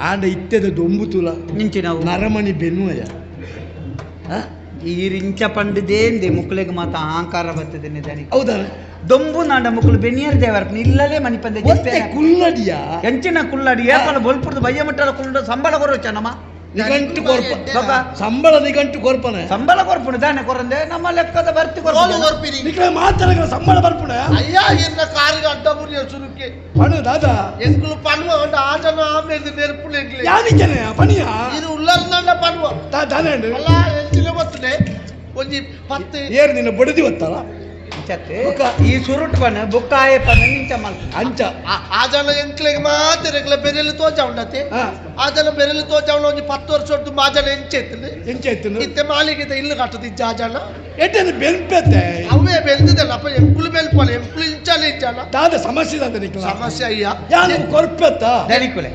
ಆಂಡ ಇತ್ತೆದ ದೊಂಬುತುಲ ನಿಂಚಿ ನಾವು ನರಮಣಿ ಬೆನ್ನುವಯ ಈ ರಿಂಚ ಪಂಡದೇಂದೆ ಮುಕ್ಕಳಿಗೆ ಮಾತ ಅಹಂಕಾರ ಬರ್ತದೆ ದನಿಕ ಹೌದಾ ದೊಂಬು ನಾಂಡ ಮುಕ್ಕಳು ಬೆನಿಯರ್ ದೇವರ್ಪನ ಇಲ್ಲಲೇ ಮನಿ ಪಂದೆ ಕುಲ್ಲಡಿಯ ಎಂಚಿನ ಕುಳ್ಳಡಿ ಏಪಲ ಬೊಲ್ಪುರ್ದು ಬಯ್ಯ ಮಟ್ಟಲ ಕುಳ್ಳ ಸಂಬಳ ಕೊರೋಚ ನಮ್ಮ ನಿಘಂಟು ಕೊರ್ಪ ಬೊಕ ಸಂಬಳ ನಿಘಂಟು ಕೊರ್ಪನೆ ಸಂಬಳ ಕೊರ್ಪುಣ ದಾನೆ ಕೊರಂದೆ ನಮ್ಮ ಲೆಕ್ಕದ ಬರ್ತಿ ಕೊರ್ಪುಣ ನಿಖಲೆ ಮಾತಾಡ ಸಂಬಳ ಬರ್ಪುಣ ಅಯ್ಯ ಇನ್ನ ಕಾರಿಗೆ ಅಡ್ಡ ಮುರಿಯ ಸುರುಕೆ ಪಣು ದಾದಾ ಎಂಕುಲು ಪನ್ವ ಒಂದು ಆಜನ ಆಮೇಲೆ ನೆರಪುಲು ಎಂಕ್ಲೆ ಯಾನಿಕ್ಕನೆ ಪಣಿಯ ಇದು ಉಲ್ಲರ್ನಂಡ ಪನ್ವ ತಾನೆ ಅಲ್ಲ ಎಂಚಿನ ಗೊತ್ತನೆ ಒಂಜಿ 10 ಏರ್ ನಿನ್ನ ಬಡದಿ ಗೊತ್ತಲ್ಲ ಈ ಸುರುಟ್ ಪನ ಬುಕ್ಕಾಯ ಪನ ನಿಂಚ ಮಲ್ಕ ಅಂಚ ಆಜನ ಎಂಕ್ಲೆಗೆ ಮಾತ್ರ ರೆಗ್ಲ ಬೆರೆಲು ತೋಜ ಉಂಡತೆ ಆಜನ ಬೆರೆಲು ತೋಜ ಉಂಡ ಒಂಜಿ 10 ವರ್ಷ ಹೊತ್ತು ಮಾಜನ ಎಂಚೆತ್ತನೆ ಎಂಚೆತ್ತನು ಇತ್ತೆ ಮಾಲಿಗೆ ಇಲ್ಲು ಕಟ್ಟದಿಜ್ಜ ಆಜನ ಎಟ್ಟೆನು ಬೆಲ್ಪೆತ್ತೆ ಅವೇ ಬೆಳೆದಿದ್ದಲ್ಲ ಅಪ್ಪ ಎಂಕುಲು ಬೆಲ್ಪಲ್ಲ ಎಂಕುಲು ಇಂಚಲ್ಲ ಇಂಚಲ್ಲ ತಾದ ಸಮಸ್ಯೆ ಅಂತ ನಿಖಲ ಸಮಸ್ಯೆ ಅಯ್ಯ ಯಾನು ಕೊರ್ಪೆತ್ತ ದನಿಕುಲೆ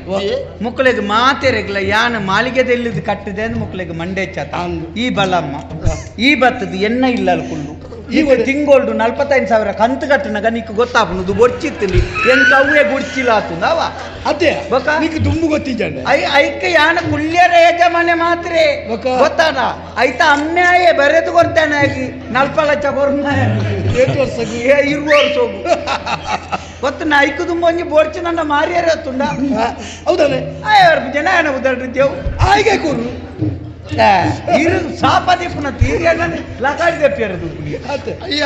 ಮುಕ್ಕಳಿಗೆ ಮಾತೆ ರೆಗ್ಲ ಯಾನ ಮಾಳಿಗೆದೆಲ್ಲಿದ್ದು ಕಟ್ಟಿದೆ ಅಂದ್ ಮುಕ್ಕಳಿಗೆ ಮಂಡೆ ಚತ ಈ ಬಲಮ್ಮ ಈ ಬತ್ತದ ಎನ್ನ ಇಲ್ಲಲ್ಲ ಕುಳ್ಳು ಈಗ ತಿಂಗೋಲ್ಡು 45,000 ಕಂತು ಕಟ್ಟಿನಾಗ ನೀಕು ಗೊತ್ತಾಪುದು ಬೊಚ್ಚಿತ್ತಲಿ ಎಂತ ಅವೇ ಗುಡ್ಚಿಲ್ಲ ಆತುಂದ ಅವ ಅದೇ ಬೊಕ ನೀಕು ದುಂಬು ಗೊತ್ತಿದ್ದಂಡೆ ಐಕ ಯಾನ ಕುಳ್ಳ್ಯರ ಯಜಮಾನೆ ಮಾತ್ರೆ ಗೊತ್ತಾನ ಐತ ಅಮ್ಮಾಯೇ ಬರೆದು ಕೊಡ್ತಾನೆ ಆಗಿ 40 ಲಕ್ಷ ಕೊರ್ನ 8 ವರ್ಷಕ್ಕೆ 20 ವರ್ಷ ಗೊತ್ತನ ಐಕು ತುಂಬ ಒಂಜಿ ಬೋರ್ಚಿ ನನ್ನ ಮಾರಿಯರ ತುಂಡ ಹೌದಾನೆ ಜನ ಏನ ಉದಾಹರಣೆದ್ದೇವು ಆಯ್ಕೆ ಕೂರು ಇರು ಸಾಪದಿ ಪುನಃ ತೀರ್ಯಾನ ಲಗಾಡಿ ತೆಪ್ಪಿಯರದು ಅತ್ತೆ ಅಯ್ಯ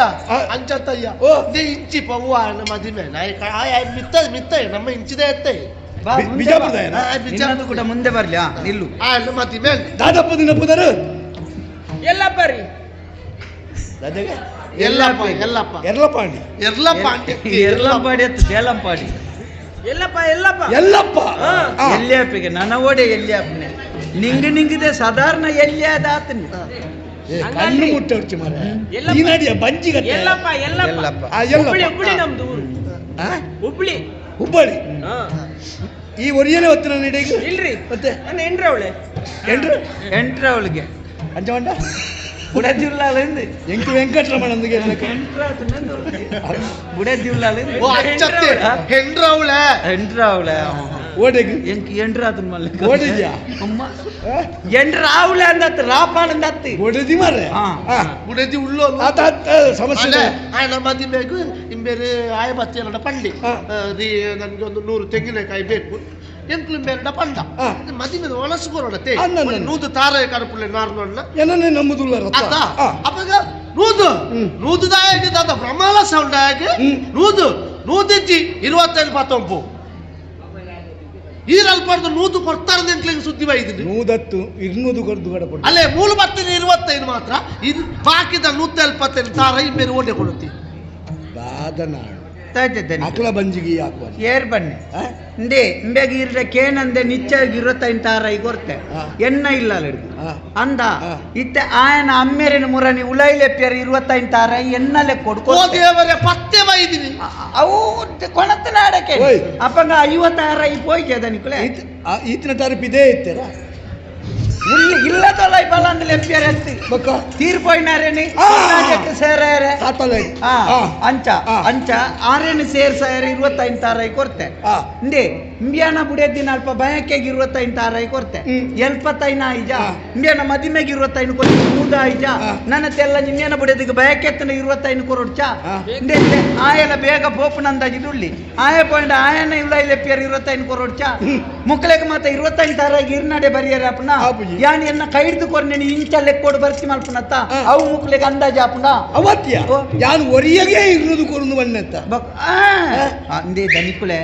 ಅಂಚತ್ತ ಅಯ್ಯ ಓ ದೇ ಇಂಚಿ ಪವ್ವ ಮದಿಮೆ ಮಿತ್ತ ಮಿತ್ತ ನಮ್ಮ ಇಂಚಿದೆ ಎತ್ತೆ ಬಿಜಾಪುರದ ಇನ್ನೊಂದು ಕೂಡ ಮುಂದೆ ಬರ್ಲಿ ನಿಲ್ಲು ಮದಿಮೆ ದಾದಪ್ಪ ದಿನಪ್ಪದಾರ ಎಲ್ಲಪ್ಪ ರೀ ಎಲ್ಲಪ್ಪ ಎಲ್ಲಪ್ಪ ಎರಲಪಾಂಡಿ ಎರ್ಲಪ್ಪ ಎಲ್ಲಂಪಾಡಿ ಅತ್ತು ಬೇಲಂಪಾಡಿ ಎಲ್ಲಪ್ಪ ಎಲ್ಲಪ್ಪ ಎಲ್ಲಪ್ಪ ಎಲ್ಲಿಯಪ್ಪಿಗೆ ನನ್ನ ಓಡೆ ಎಲ್ಲಿಯಪ್ಪನೆ ನಿಂಗಿದೆ ಸಾಧಾರಣ ಎಲ್ಲಿಯಾದಾತನಿ ಕಣ್ಣು ಮುಟ್ಟಿ ಮರ ಈ ನಡಿಯ ಬಂಜಿಗ ಎಲ್ಲಪ್ಪ ಎಲ್ಲಪ್ಪ ನಮ್ದು ಹುಬ್ಳಿ ಹುಬ್ಬಳ್ಳಿ ಈ ಒರಿಯನೇ ಹೊತ್ತಿನ ನಡಿಗೆ ಇಲ್ರಿ ಮತ್ತೆ ನನ್ನ ಎಂಟ್ರವಳೆ ಎಂಟ್ರವಳಿಗೆ ಅಂಚವಂಡ ಬುಡದಿವ್ಲಾಲಿಂದ ಎಂಕು ವೆಂಕಟರಮಣಂದಿಗೆ ಬುಡದಿವ್ಲಾಲಿಂದ ಓ ಅಚ್ಚತ್ತೆ ಹೆಂಡ್ರವಳೆ ಎಂಟ್ರವಳೆ ಓಡೆಗೆ ಎಂಕ್ ಎಂಟ್ರಾತನ್ ಮಲ್ಲಿಕ ಓಡಿದ್ಯಾ ಅಮ್ಮ ಎಂಟ್ರಾವಳೆ ಅಂದತ್ ರಾಪಾಳ ಅಂದತ್ತಿ ಓಡಿದಿ ಮಾರೆ ಗುಡದಿ ಉಳ್ಳೋ ಆತ ಸಮಸ್ಯೆ ಆಯ್ನ ಮದಿಮೆಗೂ ಇಂಬೇರೆ ಆಯ ಬತ್ತಿ ಪಂಡಿ ನನ್ಗೆ ಒಂದು 100 ತೆಂಗಿನಕಾಯಿ ಬೇಕು ಎಂಕ್ಲು ಬೇರೆ ಪಂಡ ಮದಿಮೆ ಒಳಸ್ಕೊರಡತೆ ನೂದು ತಾರಾಯ ಕಡಪುಳ್ಳೆ ನಾರ್ನೊಳ್ಳ ಏನನ್ನೇ ನಮ್ಮದುಲ್ಲ ಅದ ಅಪ್ಪಗ ನೂದು ದಾಯಗೆ ದಾದ ಬ್ರಹ್ಮಾಲ ಸೌಂಡ್ ಆಗಿ ನೂದಿಜ್ಜಿ 25 ಪತ್ತೊಂಪು ಈರಲ್ಪಡ್ದು ನೂದು ಕೊಡ್ತಾರೆ ಎಂಕ್ಲಿಗೆ ಸುದ್ದಿ ಬೈದಿನಿ 210 ಕೊಡ್ದು ಕಡಪು ಅಲ್ಲೇ ಮೂಲ ಬತ್ತಿನ 25 ಮಾತ್ರ ಇದು ಬಾಕಿದ 170 ತಾರ ಬೇರೆ ಓಡೆ ಕೊಡುತ್ತಿ ಬಾದನಾಡು ಅಕ್ಲ ಬಂಜಿಗೆ ಹಾಕುವ ಏರ್ ಬನ್ನಿ ಇಂದೇ ಇಂಬೆಗೆ ಇರ್ರೆ ಕೇನಂದೆ ನಿಚ್ಚಾಗಿ 25 ತಾರ ಕೊರ್ತೆ ಎನ್ನ ಇಲ್ಲ ಅಂದ ಇತ್ತೆ ಆಯನ ಅಮ್ಮೆರಿನ ಮುರನಿ ಉಲೈಲೆಪ್ಪಿಯರ 25 ತಾರ ಎನ್ನಲೆ ಕೊಡ್ಕೋ ದೇವರೇ ಪತ್ತೆ ಬೈದಿನಿ ಅವು ಕೊಣತ್ತ ನಾಡಕ್ಕೆ ಅಪ್ಪಂಗ 50 ತಾರ ಪೋಯ್ಕೆ ಅದನಿಕುಲೆ ಈತಿನ ತಾರೀಫ್ ಇದೇ ಇತ್ತರ ಇಲ್ಲದಲ್ಲ ಬಲಂದ ಲೆಪ್ಪಿಯರ ಎತ್ತಿ ತೀರ್ಪೋಯ್ನಾರೇನಿ ಸೇರ ಅಂಚ ಅಂಚ ಆರೇನು ಸೇರ್ಸಾರ 25 ತಾರ ಕೊರ್ತೆ ಇಂದೇ ಇಂಬಿಯಾನ ಬುಡೇದಿನ ಅಲ್ಪ ಬಯಕೆಗೆ 25 ತಾರ ಕೊರ್ತೆ 75 ಐಜ ಇಂಬಿಯಾನ ಮದಿಮೆಗೆ 25 ಕೊರ್ತೆ 3 ಐಜ ನನ್ನ ತೆಲ್ಲ ಇಂಬಿಯಾನ ಬುಡೇದಿಗೆ ಬಯಕೆತ್ತನ 25 ಕೊರೊಡ್ಚ ಇಂದೇ ಆಯಲ ಬೇಗ ಪೋಪನಂದಾಜಿ ದುಳ್ಳಿ ಆಯ ಪಾಯಿಂಟ್ ಆಯನ ಇಲ್ಲ ಲೆಪ್ಪಿಯರ 25 ಕೊರೊಡ್ಚ ಮುಕ್ಳೆಗೆ ಮಾತ್ರ 25 ತಾರಾಗಿ ಇರ್ನಾಡೆ ಬರಿಯರ ಅಪ್ಪನ ಯಾನ್ ಎನ್ನ ಕೈ ಹಿಡಿದು ಕೊರ್ನೆ ಇಂಚಲ್ಲೇ ಕೊಡು ಬರ್ಸಿ ಮಲ್ಪನತ್ತ ಅವು ಮುಕ್ಲೆಗೆ ಅಂದಾಜ ಅಪ್ಪನ ಅವತ್ಯ ಯಾನ್ ಒರಿಯಗೆ ಇರುವುದು ಕೊರುದು ಬನ್ನತ್ತ ಅಂದೇ ದನಿಕುಲೆ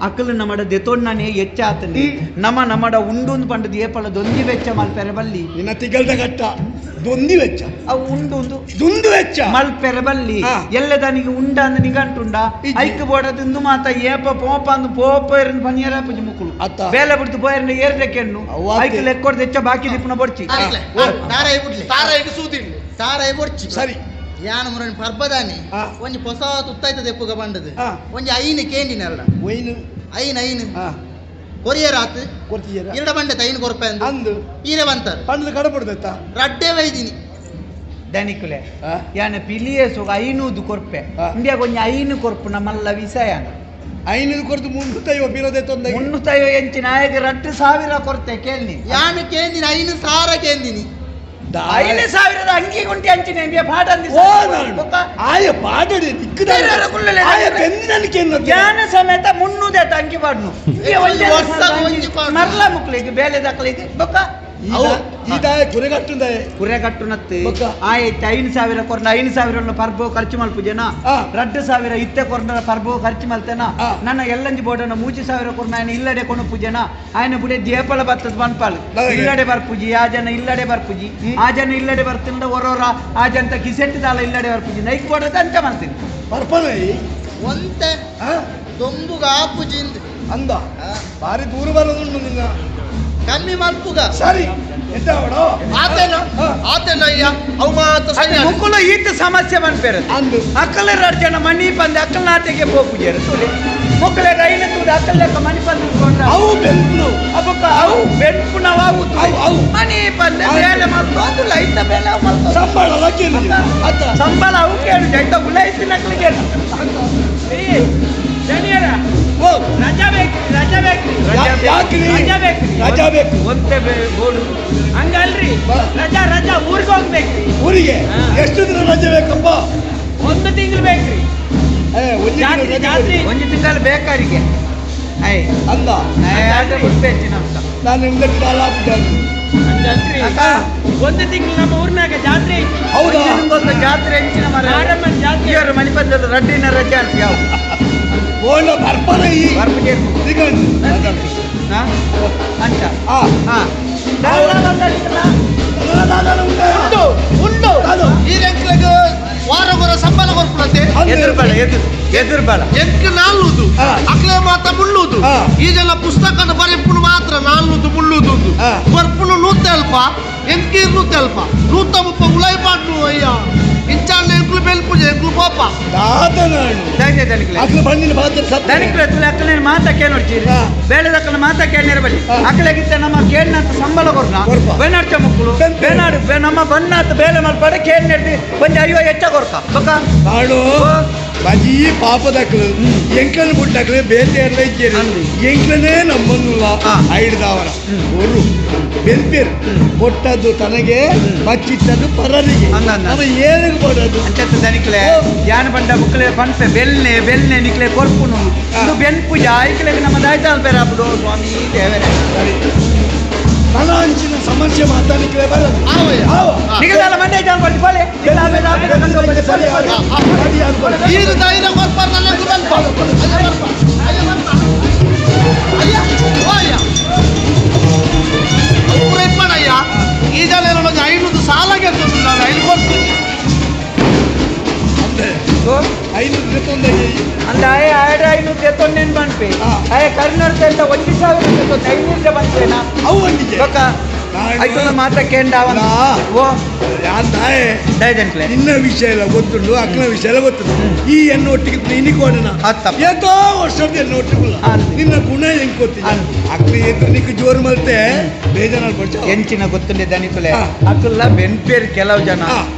ಅಕ್ಕಲು ನಮ್ಮಡ ದೆತೊಣ್ಣನೆ ಎಚ್ಚ ಆತನಿ ನಮ್ಮಡ ಉಂಡು ಪಂಡದ ಏಪಳ ದೊಂದಿ ವೆಚ್ಚ ಮಲ್ಪೆರೆ ಬಲ್ಲಿ ನಿನ್ನ ತಿಗಲ್ದ ಕಟ್ಟ ದೊಂದಿ ವೆಚ್ಚ ಅವು ಉಂಡು ದುಂದು ವೆಚ್ಚ ಮಲ್ಪೆರೆ ಬಲ್ಲಿ ಎಲ್ಲದನಿಗೆ ಉಂಡ ಅಂದ ನಿಗಂಟುಂಡ ಐಕ್ ಬೋಡದಿಂದು ಮಾತ ಏಪ ಪೋಪ ಅಂದು ಪೋಪ ಇರನ್ ಪನಿಯರ ಪುಜಿ ಮುಕ್ಕಳು ಬೇಲೆ ಬಿಡ್ತು ಪೋಯರ್ನ ಏರ್ದಕ್ಕೆನ್ನು ಐಕ್ ಲೆಕ್ಕೊಡ್ ದೆಚ್ಚ ಬಾಕಿ ದಿಪ್ಪನ ಬೊಡ್ಚಿ ತಾರಾಯಿಗೆ ಸೂದಿಲ್ಲ ತಾರಾಯಿ ಬೊಡ್ಚಿ ಸರಿ ಯಾನ ಮುರನಿ ಪರ್ಬದಾನಿ ಒಂಜಿ ಹೊಸ ತುತ್ತಾಯ್ತ ದೆಪ್ಪುಗ ಬಂಡದು ಒಂಜಿ ಐನು ಕೇಂಡಿನಲ್ಲ ಒಯ್ನು ಐನು ಕೊರಿಯರಾತ್ ಕೊರ್ತಿಯರ ಎರಡ ಬಂಡೆ ಐನು ಕೊರಪೆ ಅಂದು ಈರೆ ಬಂತಾರ ಪಂಡದ ಕಡಪಡ್ದತ್ತ ರಡ್ಡೆ ವೈದಿನಿ ದನಿಕುಲೆ ಯಾನ ಪಿಲಿಯೇ ಸುಗ 500 ಕೊರ್ಪೆ ಇಂಡಿಯಾ ಕೊಂಚ 5 ಕೊರ್ಪು ನಮ್ಮಲ್ಲ ವಿಷಯ 500 ಕೊರ್ದು 350 ಬೀರದೆ ತೊಂದ 350 ಎಂಚಿ ನಾಯಕ 2000 ಕೊರ್ತೆ ಕೇಳ್ನಿ ಯಾನು ಕೇಂದಿನಿ 5,000 ಕೇಂದಿನಿ 5,000 ಅಂಗಿ ಗುಂಟಿ ಅಂಚಿನ ಇಂಡಿಯಾ ಪಾಠ ಆಯ ಪಾಡಡೆ ದಿಕ್ಕದ ಆಯ ಬೆಂದಿನಕ್ಕೆ ಜ್ಞಾನ ಸಮೇತ 300 ಅಂಗಿ ಪಾಡ್ನು ಮರ್ಲ ಮುಕ್ಲಿಗೆ ಬೇಲೆ ದಕ್ಲಿಗೆ ಬೊಕ್ಕ ಕುರೆ ಕಟ್ಟುನತ್ತೆ ಬೊಕ್ಕ? ಆಯ್ತು 5,000 ಕೊರ್ನ 5,000 ಪರ್ಬೋ ಖರ್ಚು ಮಲ್ಪುಜನ 2,000 ಇತ್ತೆ ಕೊರ್ನ ಪರ್ಬೋ ಖರ್ಚು ಮಲ್ತೇನ ನನ್ನ ಎಲ್ಲಂಜಿ ಬೋಡನ 3,000 ಕೊರ್ನ ఆయన ಇಲ್ಲಡೆ ಕೊಣಪುಜನ ఆయన ಬುಡೆ ದೀಪಲ ಬತ್ತದ ಬನ್ಪಾಲ್ ಇಲ್ಲಡೆ ಬರ್ಪುಜಿ ಆ ಜನ ಇಲ್ಲಡೆ ಬರ್ಪುಜಿ ಆ ಜನ ಇಲ್ಲಡೆ ಬರ್ತಿಂದ ಹೊರೋರ ಆ ಜಂತ ಕಿಸೆಟ್ ದಾಲ ಇಲ್ಲಡೆ ಬರ್ಪುಜಿ ನೈಕ್ ಬೋಡದ ಅಂಚ ಮಾಡ್ತೀನಿ ಒಂತೆ ದೊಂಬುಗ ಆಪುಜಿಂದ್ ಅಂದ ಬಾರಿ ದೂರ ಬರೋದುಂಟು ನಿನ್ನ ಕಮ್ಮಿ ಮಲ್ಪುಗ ಸರಿ ಎಂತ ಮಾಡೋ ಆತೇನ ಅಯ್ಯ ಅವು ಮಾತ್ರ ಸರಿ ಮುಕ್ಕುಲ ಈತ ಸಮಸ್ಯೆ ಬಂದ್ಪೇರ ಅಂದು ಅಕ್ಕಲ 2 ಜನ ಮನಿ ಬಂದು ಅಕ್ಕಲ ನಾತೆಗೆ ಹೋಗ್ಪುಜರು ತುಳಿ ಮುಕ್ಕಲೆ ರೈನ ತೂದ ಅಕ್ಕಲ ಮನಿ ಬಂದು ಅವು ಬೆಲ್ಪು ಅಬಕ ಅವು ಬೆಟ್ಪುನವಾವು ಅವು ಮನಿ ಬಂದು ಬೇಲೆ ಮಾಡ್ಕೊಂಡು ಲೈಟ್ ಬೇಲೆ ಮಾಡ್ಕೊಂಡು ಸಂಬಳ ಲಕ್ಕೇನು ಅತ್ತ ಸಂಬಳ ಅವು ಕೇಳು ಜೈತ ಗುಲೈತಿ ನಕ್ಲಿಗೆ ಏ ಜನಿಯರ ಓ ರಜಾ ಬೇಕು ಯಾಕ್ರಿ ರಜಾ ಬೇಕು ಒಂದೇ ಬೋಡು ಹಂಗಲ್ರಿ ರಜಾ ಊರಿಗೆ ಹೋಗ್ಬೇಕ್ರಿ ಊರಿಗೆ ಎಷ್ಟು ದಿನ ರಜೆ ಬೇಕಪ್ಪ 1 ತಿಂಗಳು ಬೇಕ್ರಿ ಒಂದು ತಿಂಗಳು ಬೇಕಾರಿಗೆ ಐ ಅಂದ ಗೊತ್ತೇಚಿನ ಅಂತ ನಾನು ಇಂಗ್ಲೆಂಡ್ ಕಾಲ ಅಕ್ಕ 1 ತಿಂಗಳು ನಮ್ಮ ಊರ್ನಾಗ ಜಾತ್ರೆ ಐತಿ ಹೌದಾ? ಒಂದು ಜಾತ್ರೆ ಹೆಚ್ಚಿನ ಮರ ಆಡಮ್ಮನ ಜಾತ್ರೆ ಇವರು ಮಣಿಪಂದದ ರಡ್ಡಿನ ರಜಾ ಅಂತ ಯಾವ ಓಣ ಬರ್ಪನ ಈ ಬರ್ಬಿಟ್ಟೇರು ಅಂತ ಉಂಡು ಈ ರೆಂಕ್ಲೆಗ್ ವಾರಗೊರ ಸಂಬಳ ಕೊರ್ಪುನತೆ ಎದುರು ಬಾಳ ಎಂಕ್ ನಾಲ್ನುದು ಅಕ್ಲೆ ಮಾತ ಮುಳ್ಳುದು ಈ ಜನ ಪುಸ್ತಕನ ಬರೆಪ್ಪುನು ಮಾತ್ರ ನಾಲ್ನುದು ಮುಳ್ಳುದು ಕೊರ್ಪುನು ನೂತೆಲ್ಪ ಎಂಕೀರ್ನು ತೆಲ್ಪ 130 ಉಳೈ ಪಾಡ್ನು ಅಯ್ಯ ಇಂಚಾನ್ ಎಂಕ್ಲು ಬೆಲ್ಪುಜೆ ಎಂಕ್ಲು ಪಾಪ ಅಕ್ಲ ಬಂದಿನ ಬಾತ್ರ ಸತ್ತ ಅಕ್ಕಲ ಮಾತಾ ಕೇಳೋಡ್ತೀರಿ ಬೇಳೆದಕ್ಕನ ಮಾತಾ ಕೇಳಿರ ಬಳಿ ಅಕ್ಕಲಾಗಿತ್ತ ನಮ್ಮ ಕೇಳಿನಂತ ಸಂಬಳ ಕೊರ್ನ ಬೇನಾಡ್ಚ ಮಕ್ಕಳು ಬೇನಾಡು ನಮ್ಮ ಬನ್ನಾತ ಬೇಳೆ ಮಲ್ಪಾಡ ಕೇಳಿ ನೆಡ್ದಿ ಬಂದು ಅಯ್ಯೋ ಹೆಚ್ಚ ಕೊರ್ಕ ಬೊಕ್ಕ ಕಾಡು ಬಜಿ ಪಾಪದಕ್ಕಲು ಎಂಕಲ್ ಬುಟ್ಟಕ್ಲೆ ಬೇತೆ ಎಲ್ಲ ಇದ್ದೇನೆ ಎಂಕ್ಲನೇ ನಮ್ಮನ್ನುಲ್ಲ ಐಡ್ದವರ ಒರು ಬೆಲ್ಪೇರು ಕೊಟ್ಟದ್ದು ತನಗೆ ಬಚ್ಚಿಟ್ಟದ್ದು ಪರರಿಗೆ ಅವ ಏನಿಗೆ ಕೊಡೋದು ಅಂಚತ್ತ ದನಿಕ್ಲೆ ಯಾನ ಬಂಡ ಮುಕ್ಕಲೆ ಪಂಪೆ ಬೆಲ್ನೆ ನಿಕ್ಲೆ ಕೊರ್ಪುನು ಇದು ಬೆನ್ಪುಜ ಐಕ್ಲೆಗೆ ನಮ್ಮ ದಾಯ್ತಾಲ್ ಬೇರೆ ಅಬ್ಬಡು ಸ್ವಾಮಿ ದೇವರೇ ನನ್ನ ಅಂಚಿನ ಸಮಸ್ಯೆ ಮಾತಾಡಲಿಕ್ಕೆ ಬರದು ನಿಗದಲ್ಲ ಮಂಡೆ ಜಾನ್ ಕೊಡ್ತಿ ಬಾಳೆ ಈರು ದಾಯಿನ ಕೊರ್ಪಾರ ನನ್ನ ಬೆಲ್ಪ ಅಯ್ಯ ಈ ಜನ ನನಗೆ 500 ಸಾಲ ಗೆದ್ದು ನಾನು 5 ಕೊಡ್ತೀನಿ ಅಂದ ಆಯ 500 ತೆತ್ತೊಂದೇನು ಬಂದ್ಪಿ ಆಯ ಕರ್ನಾಟಕ ಅಂತ 1,000 500 ಬಂದ್ಪೇನಾ ಅವು ಬಂದಿದೆ ಆಯ್ತು ಮಾತಾ ಕೇಂಡ ಓ ನಿನ್ನ ವಿಷಯ ಎಲ್ಲ ಗೊತ್ತುಂಡು ಅಕ್ಕನ ವಿಷಯ ಎಲ್ಲ ಗೊತ್ತುಂಡು ಈ ಎಣ್ಣೆ ಒಟ್ಟಿಗೆ ನಿನಿಕೋಣ ಏತೋ ವರ್ಷದ ಎಣ್ಣೆ ಒಟ್ಟಿಗಿಲ್ಲ ನಿನ್ನ ಗುಣ ಹೆಂಗ್ ಗೊತ್ತಿಲ್ಲ ಅಕ್ಕ ಎದ್ದು ನಿಕ್ಕ ಜೋರು ಮಲ್ತೆ ಬೇಜಾರು ಕೊಡ್ಸ ಎಂಚಿನ ಗೊತ್ತುಂಡೆ ದನಿಕುಲೆ ಅಕ್ಕಲ್ಲ ಬೆನ್ಪೇರು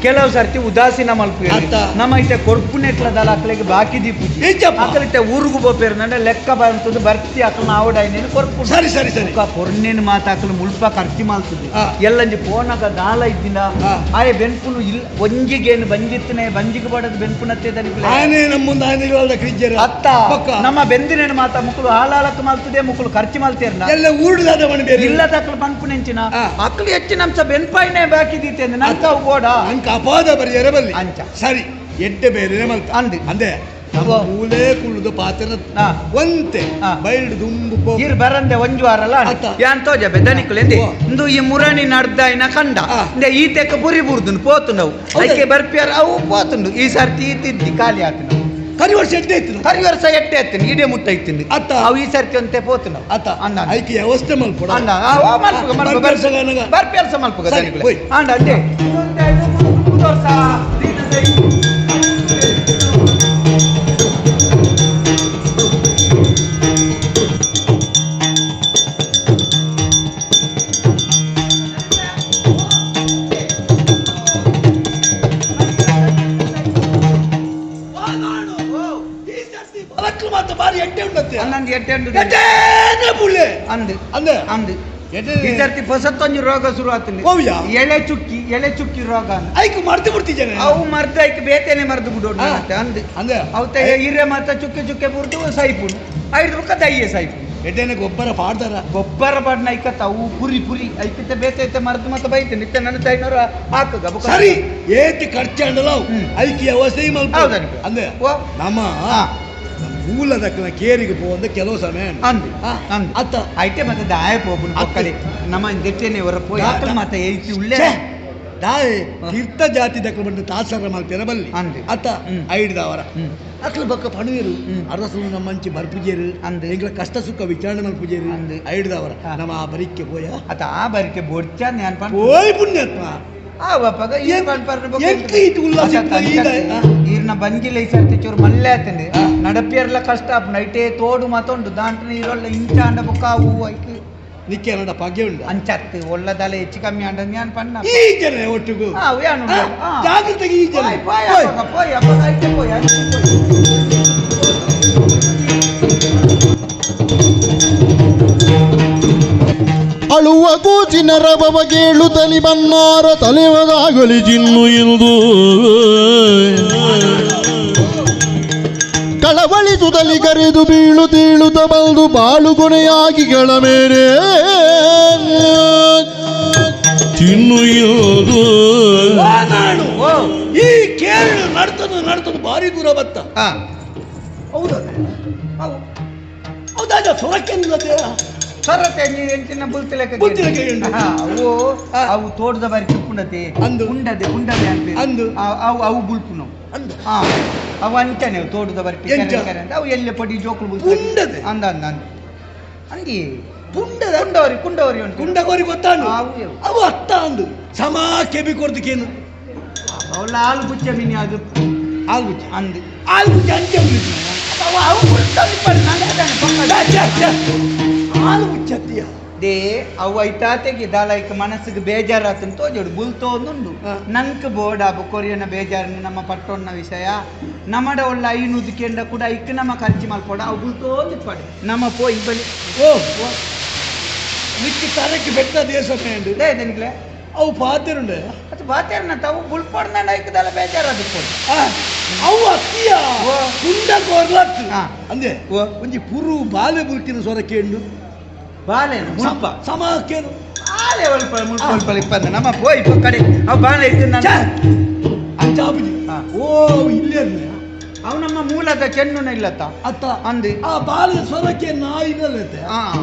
ಕೆಲವು ಸರ್ತಿ ಉದಾಸೀನ ಮಲ್ಪೇರು ನಮ್ಮ ಐತೆ ಕೊಡ್ಪುನೆಟ್ಲದಲ್ಲ ಅಕ್ಕಳಿಗೆ ಬಾಕಿ ದೀಪುಜಿ ಅಕ್ಕಲಿತ್ತೆ ಊರಿಗೂ ಬೋಪೇರು ನಂಡೆ ಲೆಕ್ಕ ಬಂತದ್ದು ಬರ್ತಿ ಅಕ್ಕನ ಆವಡಾಯಿನೇನು ಕೊರ್ಪು ಸರಿ ಸರಿ ಸರಿ ಪೊರ್ನೇನು ಮಾತಾಕಲು ಮುಲ್ಪ ಖರ್ಚು ಮಾಡ್ತದೆ ಎಲ್ಲಂಜಿ ಪೋನಾಗ ನಾಲ ಇದ್ದಿನ ಆಯೆ ಬೆನ್ಪುನು ಇಲ್ಲ ಒಂಜಿಗೇನು ಬಂಜಿತ್ತನೆ ಬಂಜಿಗೆ ಬಡದು ಬೆನ್ಪುನತ್ತೆ ದನಿಕುಲೆ ಆನೆ ನಮ್ಮ ಮುಂದೆ ಆನೆಗಳ ಕ್ರಿಜ್ಜರ ಅತ್ತ ನಮ್ಮ ಬೆಂದಿನೇನು ಮಾತಾ ಮುಕ್ಕಳು ಹಾಲಾಲಕ್ಕೆ ಮಲ್ತದೆ ಮುಕ್ಕಳು ಖರ್ಚು ಮಲ್ತೇರ್ನ ಎಲ್ಲ ಊರ್ದಾದ ಮನೆ ಇಲ್ಲ ತಕ್ಕಲು ಬಂದ್ಪುನೆಂಚಿನ ಅಕ್ಕಳು ಹೆಚ್ಚಿನ ಅಂಶ ಬೆನ್ಪಾಯಿನೇ ಬಾಕಿದೀತೆ ನಂತ ಗೋಡ ಅಂಕ ಅಪಾದ ಬರಿಯರೆ ಬಲ್ಲಿ ಅಂಚ ಸರಿ ಎಡ್ಡೆ ಬೇರೆ ಮಲ್ತ ಅಂದೆ ಮೂಲೆ ಕುಳ್ಳುದು ಪಾತ್ರ ಒಂತೆ ಬೈಲ್ಡ್ ದುಂಬು ಇರ್ ಬರಂದೆ ಒಂಜು ವಾರಲ್ಲ ಯಾಂತೋ ಜಬೆ ದನಿಕುಲೆಂದಿ ಇಂದು ಈ ಮುರಣಿ ನಡ್ದಾಯಿನ ಕಂಡ ಇಂದೆ ಈ ತೆಕ್ಕ ಬುರಿ ಬುರ್ದುಂಡು ಪೋತುಂಡವು ಅದಕ್ಕೆ ಬರ್ಪಿಯಾರ ಅವು ಪೋತುಂಡು ಈ ಸರ್ತಿ ಈತಿದ್ದಿ ಖಾಲಿ ಆತನು ಕರಿವರ್ಷ ಎಡ್ಡೆ ಇತ್ತು ಕರಿವರ್ಷ ಎಟ್ಟೆ ಎತ್ತಿನ ಇಡೇ ಮುಟ್ಟ ಇತ್ತಿಂದು ಅತ್ತ ಅವು ಈ ಸರ್ತಿ ಅಂತೆ ಪೋತುಂಡವು ಅತ್ತ ಅಣ್ಣ ಐಕಿ ವ್ಯವಸ್ಥೆ ಮಲ್ಪಡ ಅಣ್ಣ ಬರ್ಪಿಯರ್ಸ ಮಲ್ಪಗ ದನಿಕುಲೆ ಅಂಡ ಅಂದೆ ಈ ಸರ್ತಿ ಹೊಸತ್ತೊಂದು ರೋಗ ಶುರು ಆಗ್ತದೆ ಎಳೆ ಚುಕ್ಕಿ ರೋಗ ಐಕ್ ಮರ್ತು ಬಿಡ್ತಿದ್ದೇನೆ ಅವು ಮರ್ದ ಐಕ್ ಬೇತೇನೆ ಮರ್ದು ಬಿಡೋಣ ಅಂದೆ ಅವತ್ತ ಹಿರೇ ಮಾತ ಚುಕ್ಕೆ ಬುರ್ದು ಸೈಪುನು 5 ರೂಪಾಯಿ ದಯ್ಯೆ ಸೈಪುನು ಎಡ್ಡೆನೆ ಗೊಬ್ಬರ ಪಾಡ್ದಾರ ಗೊಬ್ಬರ ಬಣ್ಣ ಐಕತ್ತ ಅವು ಪುರಿ ಪುರಿ ಐಕತ್ತೆ ಬೇತೈತೆ ಮರದ್ದು ಮತ್ತೆ ಬೈತೆ ನಿತ್ಯ ನನ್ನ ತೈನವರು ಹಾಕ ಸರಿ ಏತಿ ಖರ್ಚಂಡಲ್ಲ ಐಕಿ ಅವಸ್ಥೆ ಮಲ್ಪ ಹೌದಾ ಅಂದ್ರೆ ಓ ನಮ್ಮ ಮೂಲದಕ್ಕನ ಕೇರಿಗೆ ಹೋದ ಕೆಲವು ಸಮಯ ಅಂದು ಅತ್ತ ಐಟೆ ಮತ್ತೆ ದಾಯ ಪೋಪುನ ಪಕ್ಕಡೆ ನಮ್ಮ ಇಂದೆಟ್ಟೆನೆ ಹೊರ ಪೋಯಿ ಆಕಲ್ ಮತ್ತೆ ಏತಿ ಉಳ್ಳೆ ದಾಯೆ ತೀರ್ಥ ಜಾತಿ ದಕ್ಕಲು ಬಂದು ತಾಸರ ಮಾಡ್ತೇನೆ ಬಲ್ಲಿ ಅಂದು ಅತ್ತ ಐಡ್ದವರ ಅಕ್ಲ ಬಕ್ಕ ಪಣವೇರು ಅರಸು ನಮ್ಮ ಮಂಚಿ ಬರ್ಪುಜೇರು ಅಂದು ಎಂಗ್ಲ ಕಷ್ಟ ಸುಖ ವಿಚಾರಣೆ ಮಲ್ಪುಜೇರು ಅಂದು ಐಡ್ದವರ ನಮ್ಮ ಆ ಬರಿಕೆ ಪೋಯ ಅತ ಆ ಬರಿಕೆ ಬೋಡ್ಚ ನ್ಯಾನ್ ಪನ್ ಪೋಯ್ ಪುಣ್ಯಾತ್ಮ ಆ ಬಪ್ಪಗ ಈ ಪನ್ ಪರ್ನ ಎಂಕ ಇದು ಉಲ್ಲಾಸ ಈರ್ನ ಬಂಗಿಲ್ಲ ಈ ಸರ್ತಿ ಚೂರು ಮಲ್ಲೆ ಆತಂದೆ ನಡಪಿಯರ್ಲ ಕಷ್ಟ ನೈಟೇ ತೋಡು ಮತ್ತೊಂಡು ದಾಂಟ್ನ ಇರೋಲ್ಲ ಇಂಚ ಅಂಡ ಬುಕ್ಕ ಹೂ ಐಕ್ ನಿಕ್ಕೆ ನಡ ಪಗೆ ಉಂಡ ಅಂಚತ್ತು ಒಳ್ಳದಲ್ಲ ಹೆಚ್ಚು ಕಮ್ಮಿ ಅಂಡ ನ್ಯಾನ್ ಪನ್ನ ಈ ಜನ ಒಟ್ಟಿಗೂ ಜಾಗ್ರತೆಗೆ ಈ ಜನ ಪೋಯ್ ಅಪ್ಪ ಐತೆ ಪೋಯ್ ಅಳುವ ಕೂಚಿನ ರಬವ ಕೇಳು ತಲಿ ಬನ್ನಾರ ತಲೆವದಾಗಲಿ ಜಿನ್ನು ಎಂದು ಕಳವಳಿಸುತ್ತಲಿ ಕರೆದು ಬೀಳು ತೀಳುತ್ತ ಬಂದು ಬಾಳು ಕೊನೆಯಾಗಿಗಳ ಮೇಲೆ ಚಿನ್ನು ಎಂದು ಈ ಕೇರಳ ನಡ್ತದ ಭಾರಿ ದೂರ ಬತ್ತ ಹೌದಾ ಹೌದಾ ಸೊರಕ್ಕೆ ಸರತೆ ನೀವು ಎಂಟಿನ ಬುಲ್ತಿಲಕ್ಕೆ ಅವು ತೋಟದ ಬಾರಿ ಕುಪ್ಪುಂಡತೆ ಅಂದು ಉಂಡದೆ ಅಂತ ಅಂದು ಅವು ಬುಲ್ಪು ನಾವು ಅವು ಅಂತಾನೆ ತೋಟದ ಬಾರಿ ಅವು ಎಲ್ಲೆ ಪಡಿ ಜೋಕುಲು ಬುಲ್ಪುಂಡದೆ ಅಂದ ಅಂದ ಅಂದಿ ಕುಂಡವರಿ ಕುಂಡಗೋರಿ ಗೊತ್ತಾನು ಅವು ಅತ್ತ ಅಂದು ಸಮ ಕೆಬಿ ಕೊಡ್ದಕ್ಕೇನು ಅವಳ ಹಾಲು ಬುಚ್ಚ ಮೀನಿ ಅದು ಆಲ್ಬುಚ್ಚ ಅಂದು ಆಲ್ಬುಚ್ಚ ಅಂಚೆ ಆಲ್ಬುಚ್ಚತ್ತೀಯ ದೇ ಅವು ಐತಾತೆಗೆ ದಾಳೈಕ ಮನಸ್ಸಿಗೆ ಬೇಜಾರಾತಂತ ತೋಜೋಡು ಬುಲ್ತೋಂದುಂಡು ನಂಕ್ ಬೋರ್ಡ್ ಆಬು ಕೊರಿಯನ ಬೇಜಾರನ್ನು ನಮ್ಮ ಪಟ್ಟೊನ್ನ ವಿಷಯ ನಮ್ಮಡ ಒಳ್ಳ ಐನೂದು ಕೆಂಡ ಕೂಡ ಐಕ್ ನಮ್ಮ ಖರ್ಚು ಮಲ್ಪೋಡ ಅವು ಬುಲ್ತೋಂದು ಪಡೆ ನಮ್ಮ ಪೋಯಿ ಬಳಿ ನಿಕ್ಕೆ ತರಕ್ಕೆ ಬೆಟ್ಟ ದೇಶ ಲೇ ದನಿಗ್ಲೆ ಅವು ಪಾತಿರುಂಡೆ ಅದು ಬಾತೇರ್ನ ತಾವು ಬುಲ್ಪೊಡ್ನ ಐಕದಲ್ಲ ಬೇಜಾರಾದ ಅವು ಅತ್ತಿಯ ಕುಂಡ ಕೊರ್ಲತ್ತು ಅಂದೆ ಓ ಒಂಜಿ ಪುರು ಬಾಲೆ ಬುಲ್ಕಿನ ಸ್ವರ ಕೇಂಡು ಬಾಲೆ ಮುಲ್ಪ ಸಮಾಕೇನು ಬಾಲೆ ಮುಲ್ಪ ಇಪ್ಪಂದ ನಮ್ಮ ಪೋಯ್ ಕಡೆ ಅವು ಬಾಲೆ ಇತ್ತು ಅಂಚಾಪುಜಿ ಓ ಇಲ್ಲೇ ಅವು ನಮ್ಮ ಮೂಲದ ಚೆನ್ನುನ ಇಲ್ಲತ್ತ ಅತ್ತ ಅಂದಿ ಆ ಬಾಲೆ ಸ್ವರಕ್ಕೆ ನಾ ಇಲ್ಲತ್ತೆ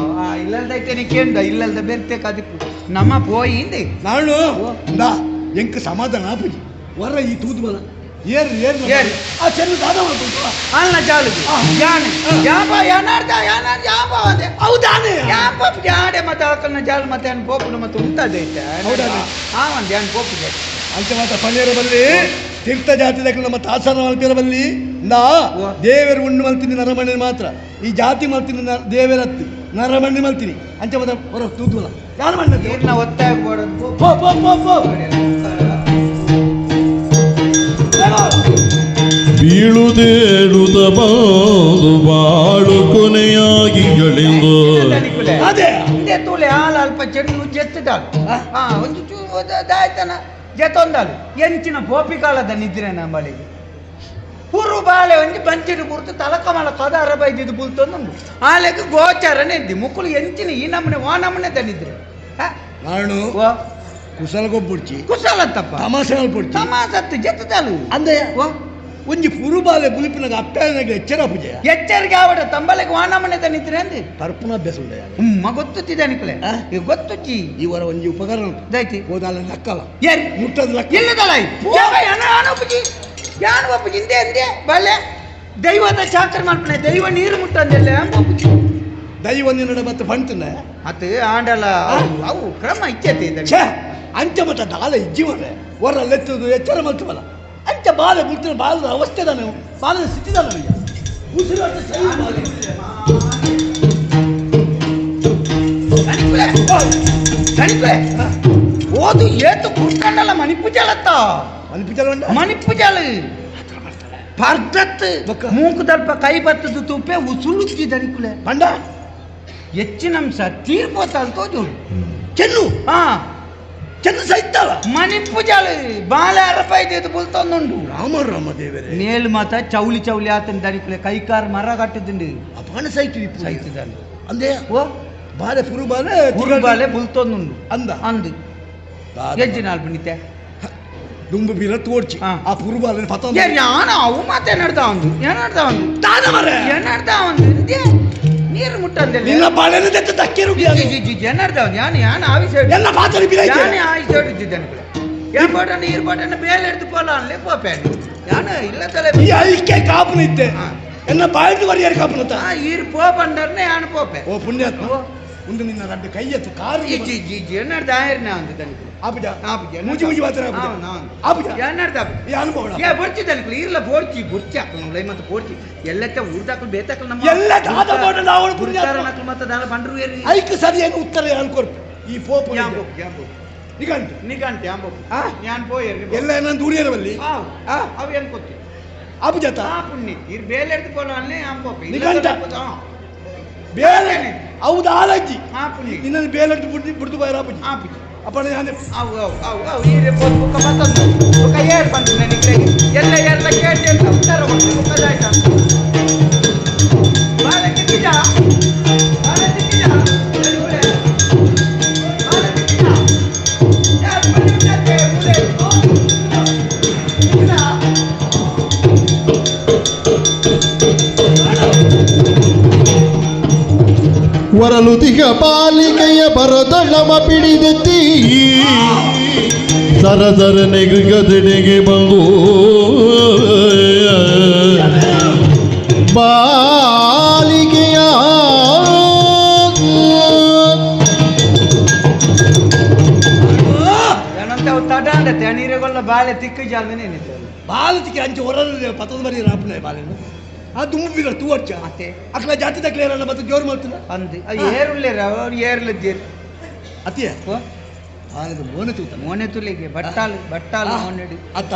ಇಲ್ಲಲ್ದೈತೇನೆ ಕೇಂದ ಇಲ್ಲಲ್ದ ಬೆರ್ತೆ ಕದಿಪ್ಪು ನಮ್ಮ ಪೋಯಿ ಹಿಂದೆ ನಾನು ಎಂಕ ಸಮಾಧಾನ ಆಪುಜಿ ವರ ಈ ತೂದು ಬಲ ಏರು ಆ ಚೆನ್ನು ದಾದ ಮಾಡ್ಬೇಕು ಅಲ್ಲ ಜಾಲು ಯಾನೆ ಯಾಪ ಯಾನಾರ್ದ ಯಾನಾರ್ ಯಾಪ ಅದೇ ಹೌದಾನೆ ಯಾಪ ಜಾಡೆ ಮತ್ತೆ ಆಕಲ್ನ ಜಾಲು ಮತ್ತೆ ಅನ್ ಪೋಪುನ ಮತ್ತೆ ಉಂಟದೈತೆ ಹೌದಾನೆ ಒಂದು ಯಾನ್ ಪೋಪಿದೆ ಅಂತ ಮಾತ್ರ ಪನ್ನೇರ ಬಲ್ಲಿ ತೀರ್ಥ ಜಾತಿದಾಗ ನಮ್ಮ ತಾಸನ ಮಲ್ಪಿರ ಬಲ್ಲಿ ನಾ ದೇವರು ಉಣ್ಣು ಮಲ್ತೀನಿ ನರಮಣ್ಣಿ ಮಾತ್ರ ಈ ಜಾತಿ ಮಲ್ತೀನಿ ದೇವರ ಹತ್ತಿ ನರಮಣ್ಣಿ ಮಲ್ತೀನಿ ಅಂಚ ಮಾತ್ರ ಹೊರ ತೂದ್ವಲ್ಲ ಯಾರು ಮಣ್ಣ ನೀರ್ನ ಒತ್ತಾಯ ಕೊಡೋದು ಬೀಳುದೇಳುತ್ತ ಬಂದು ಬಾಳು ಕೊನೆಯಾಗಿಗಳೆಂದು ಅದೇ ಇದೇ ತೂಲೆ ಹಾಲು ಅಲ್ಪ ಚೆನ್ನು ಜೆತ್ತದಾಳು ಒಂದು ಚೂದಾಯ್ತನ ಜೆತ್ತೊಂದಾಳು ಎಂಚಿನ ಪೋಪಿಕಾಲದ ನಿದ್ರೆ ನಮ್ಮ ಬಳಿಗೆ ಪುರು ಬಾಳೆ ಒಂಜಿ ಬಂಚಿನ ಪುರ್ತು ತಲಕಮಲ ಕದ ಅರಬೈದಿದ್ದು ಬುಲ್ತೊಂದು ಆಲೆಗೆ ಗೋಚಾರನೆ ಇದ್ದಿ ಮುಕ್ಕಳು ಎಂಚಿನ ಈ ನಮ್ಮನೆ ಓ ನಮ್ಮನೆ ತನಿದ್ರೆ ನಾನು ಕುಸಲ್ಗೊಬ್ಬುಡ್ಚಿ ಕುಶಲತ್ತಪ್ಪ ತಮಾಷೆ ಪುಡ್ಚಿ ತಮಾಸತ್ತು ಜೆತ್ತದಾಳು ಅಂದೆ ಒಂಜಿ ಪುರುಬಾಲೆ ಬುಲಿಪಿನಾಗ ಅಪ್ಪನಾಗ ಎಚ್ಚರ ಪೂಜೆ ಎಚ್ಚರಿಕೆ ಆವಡ ತಂಬಲೆಗೆ ಓ ನಮ್ಮನೆ ತನಿದ್ರೆ ಅಂದೆ ತರ್ಪಣ ಅಭ್ಯಾಸ ಉಂಡೆ ಗೊತ್ತುತ್ತಿದೆ ಅನಿಕಲೆ ಈಗ ಗೊತ್ತುಚ್ಚಿ ಇವರ ಒಂಜಿ ಉಪಕರಣ ದೈತಿ ಹೋದಾಲ ನಕ್ಕಲ್ಲ ಏನ್ ಮುಟ್ಟದ ಲಕ್ಕ ಇಲ್ಲದಲ್ಲ ಯಾನು ಒಬ್ಬ ಹಿಂದೆ ಅಂದೆ ಬಲ್ಲೆ ದೈವದ ಚಾಕರ್ ಮಾಡ್ಪಣೆ ದೈವ ನೀರು ಮುಟ್ಟಂದೆಲ್ಲ ದೈವ ನಿನ್ನಡ ಮತ್ತೆ ಬಂತಂದ ಅದು ಆಂಡಲ ಅವು ಕ್ರಮ ಇಚ್ಛತೆ ಅಂಚ ಮತ್ತ ದಾಲ ಇಜ್ಜಿ ಮನೆ ಹೊರ ಲೆತ್ತದು ಎಚ್ಚರ ಮಲ್ತವಲ್ಲ ಅಂಚ ಬಾಲೆ ಮುಟ್ಟಿನ ಬಾಲದ ಅವಸ್ಥೆ ತಾನೆ ಬಾಲದ ಸ್ಥಿತಿ ತಾನೆ ಉಸಿರಾಟ ಓದು ಏತು ಕುಡ್ಕಂಡಲ್ಲ ಮಣಿಪುಜಾಲತ್ತ ಮಣಿಪುಜಾಲ ಪರ್ದತ್ ಮೂಕು ದರ್ಪ ಕೈ ಬತ್ತದು ತುಪ್ಪೆ ಉಸುಳುಚ್ಚಿ ದನಿಕುಲೆ ಬಂಡ ಹೆಚ್ಚಿನಂಶ ತೀರ್ಪೋತಲ್ ತೋಜು ಚೆನ್ನು ಚೆನ್ನು ಸಹಿತವ ಮಣಿಪುಜಾಲ ಬಾಲೆ ಅರಪೈದು ಬುಲ್ತೊಂದುಂಡು ರಾಮ ದೇವರೇ ನೇಲ್ ಮಾತ ಚೌಲಿ ಆತನ ದನಿಕುಲೆ ಕೈಕಾರ್ ಮರ ಕಟ್ಟದಿಂಡು ಅಪಾನ ಸೈಕಲ್ ಸೈತಿದಲ್ಲ ಅಂದೆ ಓ ಬಾಲೆ ಪುರು ಬಾಲೆ ಕುರುಬಾಲೆ ಬುಲ್ತೊಂದುಂಡು ಅಂದ ಅಂದು ಎಜ್ಜಿ ನಾಲ್ ಬಿಣಿತೆ ದುಂಬು ಬೀರ ತೋಡ್ಚಿ ಹಾ. ಆ ಪುರು ಬಾಲೆ ಪತ ಯಾನ ಅವು ಮತ್ತೆ ನಡ್ದ ಒಂದು ಏನಾಡ್ದ ಒಂದು ತಾನ ಮರೆ ಏನಾಡ್ದ ಒಂದು ನೀರು ಮುಟ್ಟಂದಿಲ್ಲ ನಿನ್ನ ಬಾಳೆನ ತೆತ್ತ ತಕ್ಕೆ ರುಗಿ ಏನಾಡ್ದ ಒಂದು ಯಾನ ಆವಿಸ ಎಲ್ಲ ಮಾತಾಡಿ ಬಿಡ ಯಾನೆ ಆವಿಸ ಹಿಡಿದಿದ್ದಾನೆ ಏನ್ ಬೋಟನ ನೀರು ಬೋಟನ ಬೇಲೆ ಹಿಡಿದು ಪೋಲ ಅನ್ಲೇ ಪೋಪೇನು ಯಾನ ಇಲ್ಲ ತಲೆ ಈ ಐಕೆ ಕಾಪನ ಇತ್ತೆ ಎನ್ನ ಬಾಯಿದು ವರಿಯರ್ ಕಾಪನತ ಈರು ಪೋಪಂಡರ್ನೆ ಯಾನ ಪೋಪೆ ಓ ಪುಣ್ಯಾತ್ಮ ಒಂದು ನಿನ್ನ ರಡ್ಡು ಕೈ ಎತ್ತು ಕಾರು ಏನಾಡ್ದ ಆಯರ್ನ ಅಂದು ದನಕ್ಕೆ ಆಪುಜ ಆಪುಜ ಮೂಜಿ ಮೂಜಿ ಮಾತ್ರ ಆಪುಜ ಏನಾಡ್ದ ಈ ಅನುಭವ ಏ ಬರ್ತಿದ್ದಾನೆ ಇರ್ಲ ಬೋಡ್ಚಿ ಬುರ್ಚಿ ಹಾಕಲ್ ನೋಡ್ಲ ಮತ್ತೆ ಬೋಡ್ಚಿ ಎಲ್ಲತ್ತೆ ಉರ್ದಾಕಲ್ ಬೇತಾಕಲ್ ನಮ್ಮ ಎಲ್ಲ ದಾದ ಬೋಡ ನಾವು ಪುಣ್ಯಾತ್ಮ ನಕಲ್ ಮತ್ತೆ ದಾಲ ಬಂಡ್ರು ಏರಿ ಐಕೆ ಸರಿಯಾಗಿ ಉತ್ತರ ಅನ್ಕೊರ್ಪು ಈ ಪೋಪು ನಿಗಂಟು ನಿಗಂಟೆ ಯಾಂಬೋ ಯಾನ್ ಪೋಯರ್ ಎಲ್ಲ ಏನಂತ ದುಡಿಯರವಲ್ಲಿ ಅವು ಏನ್ ಕೊತ್ತಿ ಆಪುಜತ ಪುಣ್ಯ ಇರ್ ಬೇಲೆ ಹಿಡಿದು ಪೋಲ ಅಲ್ಲೇ ಯಾಂಬೋ ನಿಗಂಟ ಬೇರೆ ಹೌದು ಆಲಜ್ಜಿ ಪುಣ್ಯ ನಿನ್ನಲ್ಲಿ ಬೇಲೆ ಬಿಡ್ತು ಬಾಯರ ಆಪುಜಿ ಅಪ್ಪಣ ನಾನು ಅವು ಈರೆ ಬುಕ್ಕ ಮತ್ತೊಂದು ಬುಕ್ಕ ಏರ್ ಬಂತು ನನಗೆ ಎಲ್ಲ ಕೇಳಿ ಅಂತ ಉತ್ತರ ಕೊಟ್ಟು ಬುಕ್ಕದಾಯ್ತ ಬಾಲ ಕಿಕ್ಕಿಜ ಬಾಲ ಕಿಕ್ಕಿಜ ಎಲ್ಗುಳೆ ಬಾಲ ಕಿಕ್ಕಿಜ ಯಾರು ಬಂದಿದ್ದಾರೆ ಮುಳೆ ವರಲುತಿಗ ಪಾಲಿಕೆಯ ಬರದಳಮ ಪಿಡಿದೆತ್ತಿ ಸರಸರ ನೆಗಗದೆಡೆಗೆ ಬಂದು ಬಾಲಿಕೆಯ ಏನಂತ ತಡ ಅಂದತ್ತೆ ನೀರೆಗೊಲ್ಲ ಬಾಳೆ ತಿಕ್ಕ ಜಾಲ್ಮೇನೆ ಏನಿತ್ತು ಬಾಲತಿಗೆ ಅಂಚೆ ಹೊರಲ್ಲ ಪತದ ಬರೀ ರಾಪನೆ ಬಾಲೆನು ಆ ದುಂಬು ಬೀರ ತೂವರ್ಚ ಮತ್ತೆ ಅಕ್ಲ ಜಾತಿ ತಕ್ಲೇರಲ್ಲ ಮತ್ತೆ ಜೋರು ಮಾಡ್ತಾನೆ ಅಂದು ಏರುಳ್ಳೇರ ಅವ್ರು ಏರ್ಲಜ್ಜೇರು ಅತಿಯ ಆನದು ಮೋನೆ ತೂತ ಮೋನೆ ತುಲಿಗೆ ಬಟ್ಟಾಲು ಮೋನೆಡು ಅತ್ತ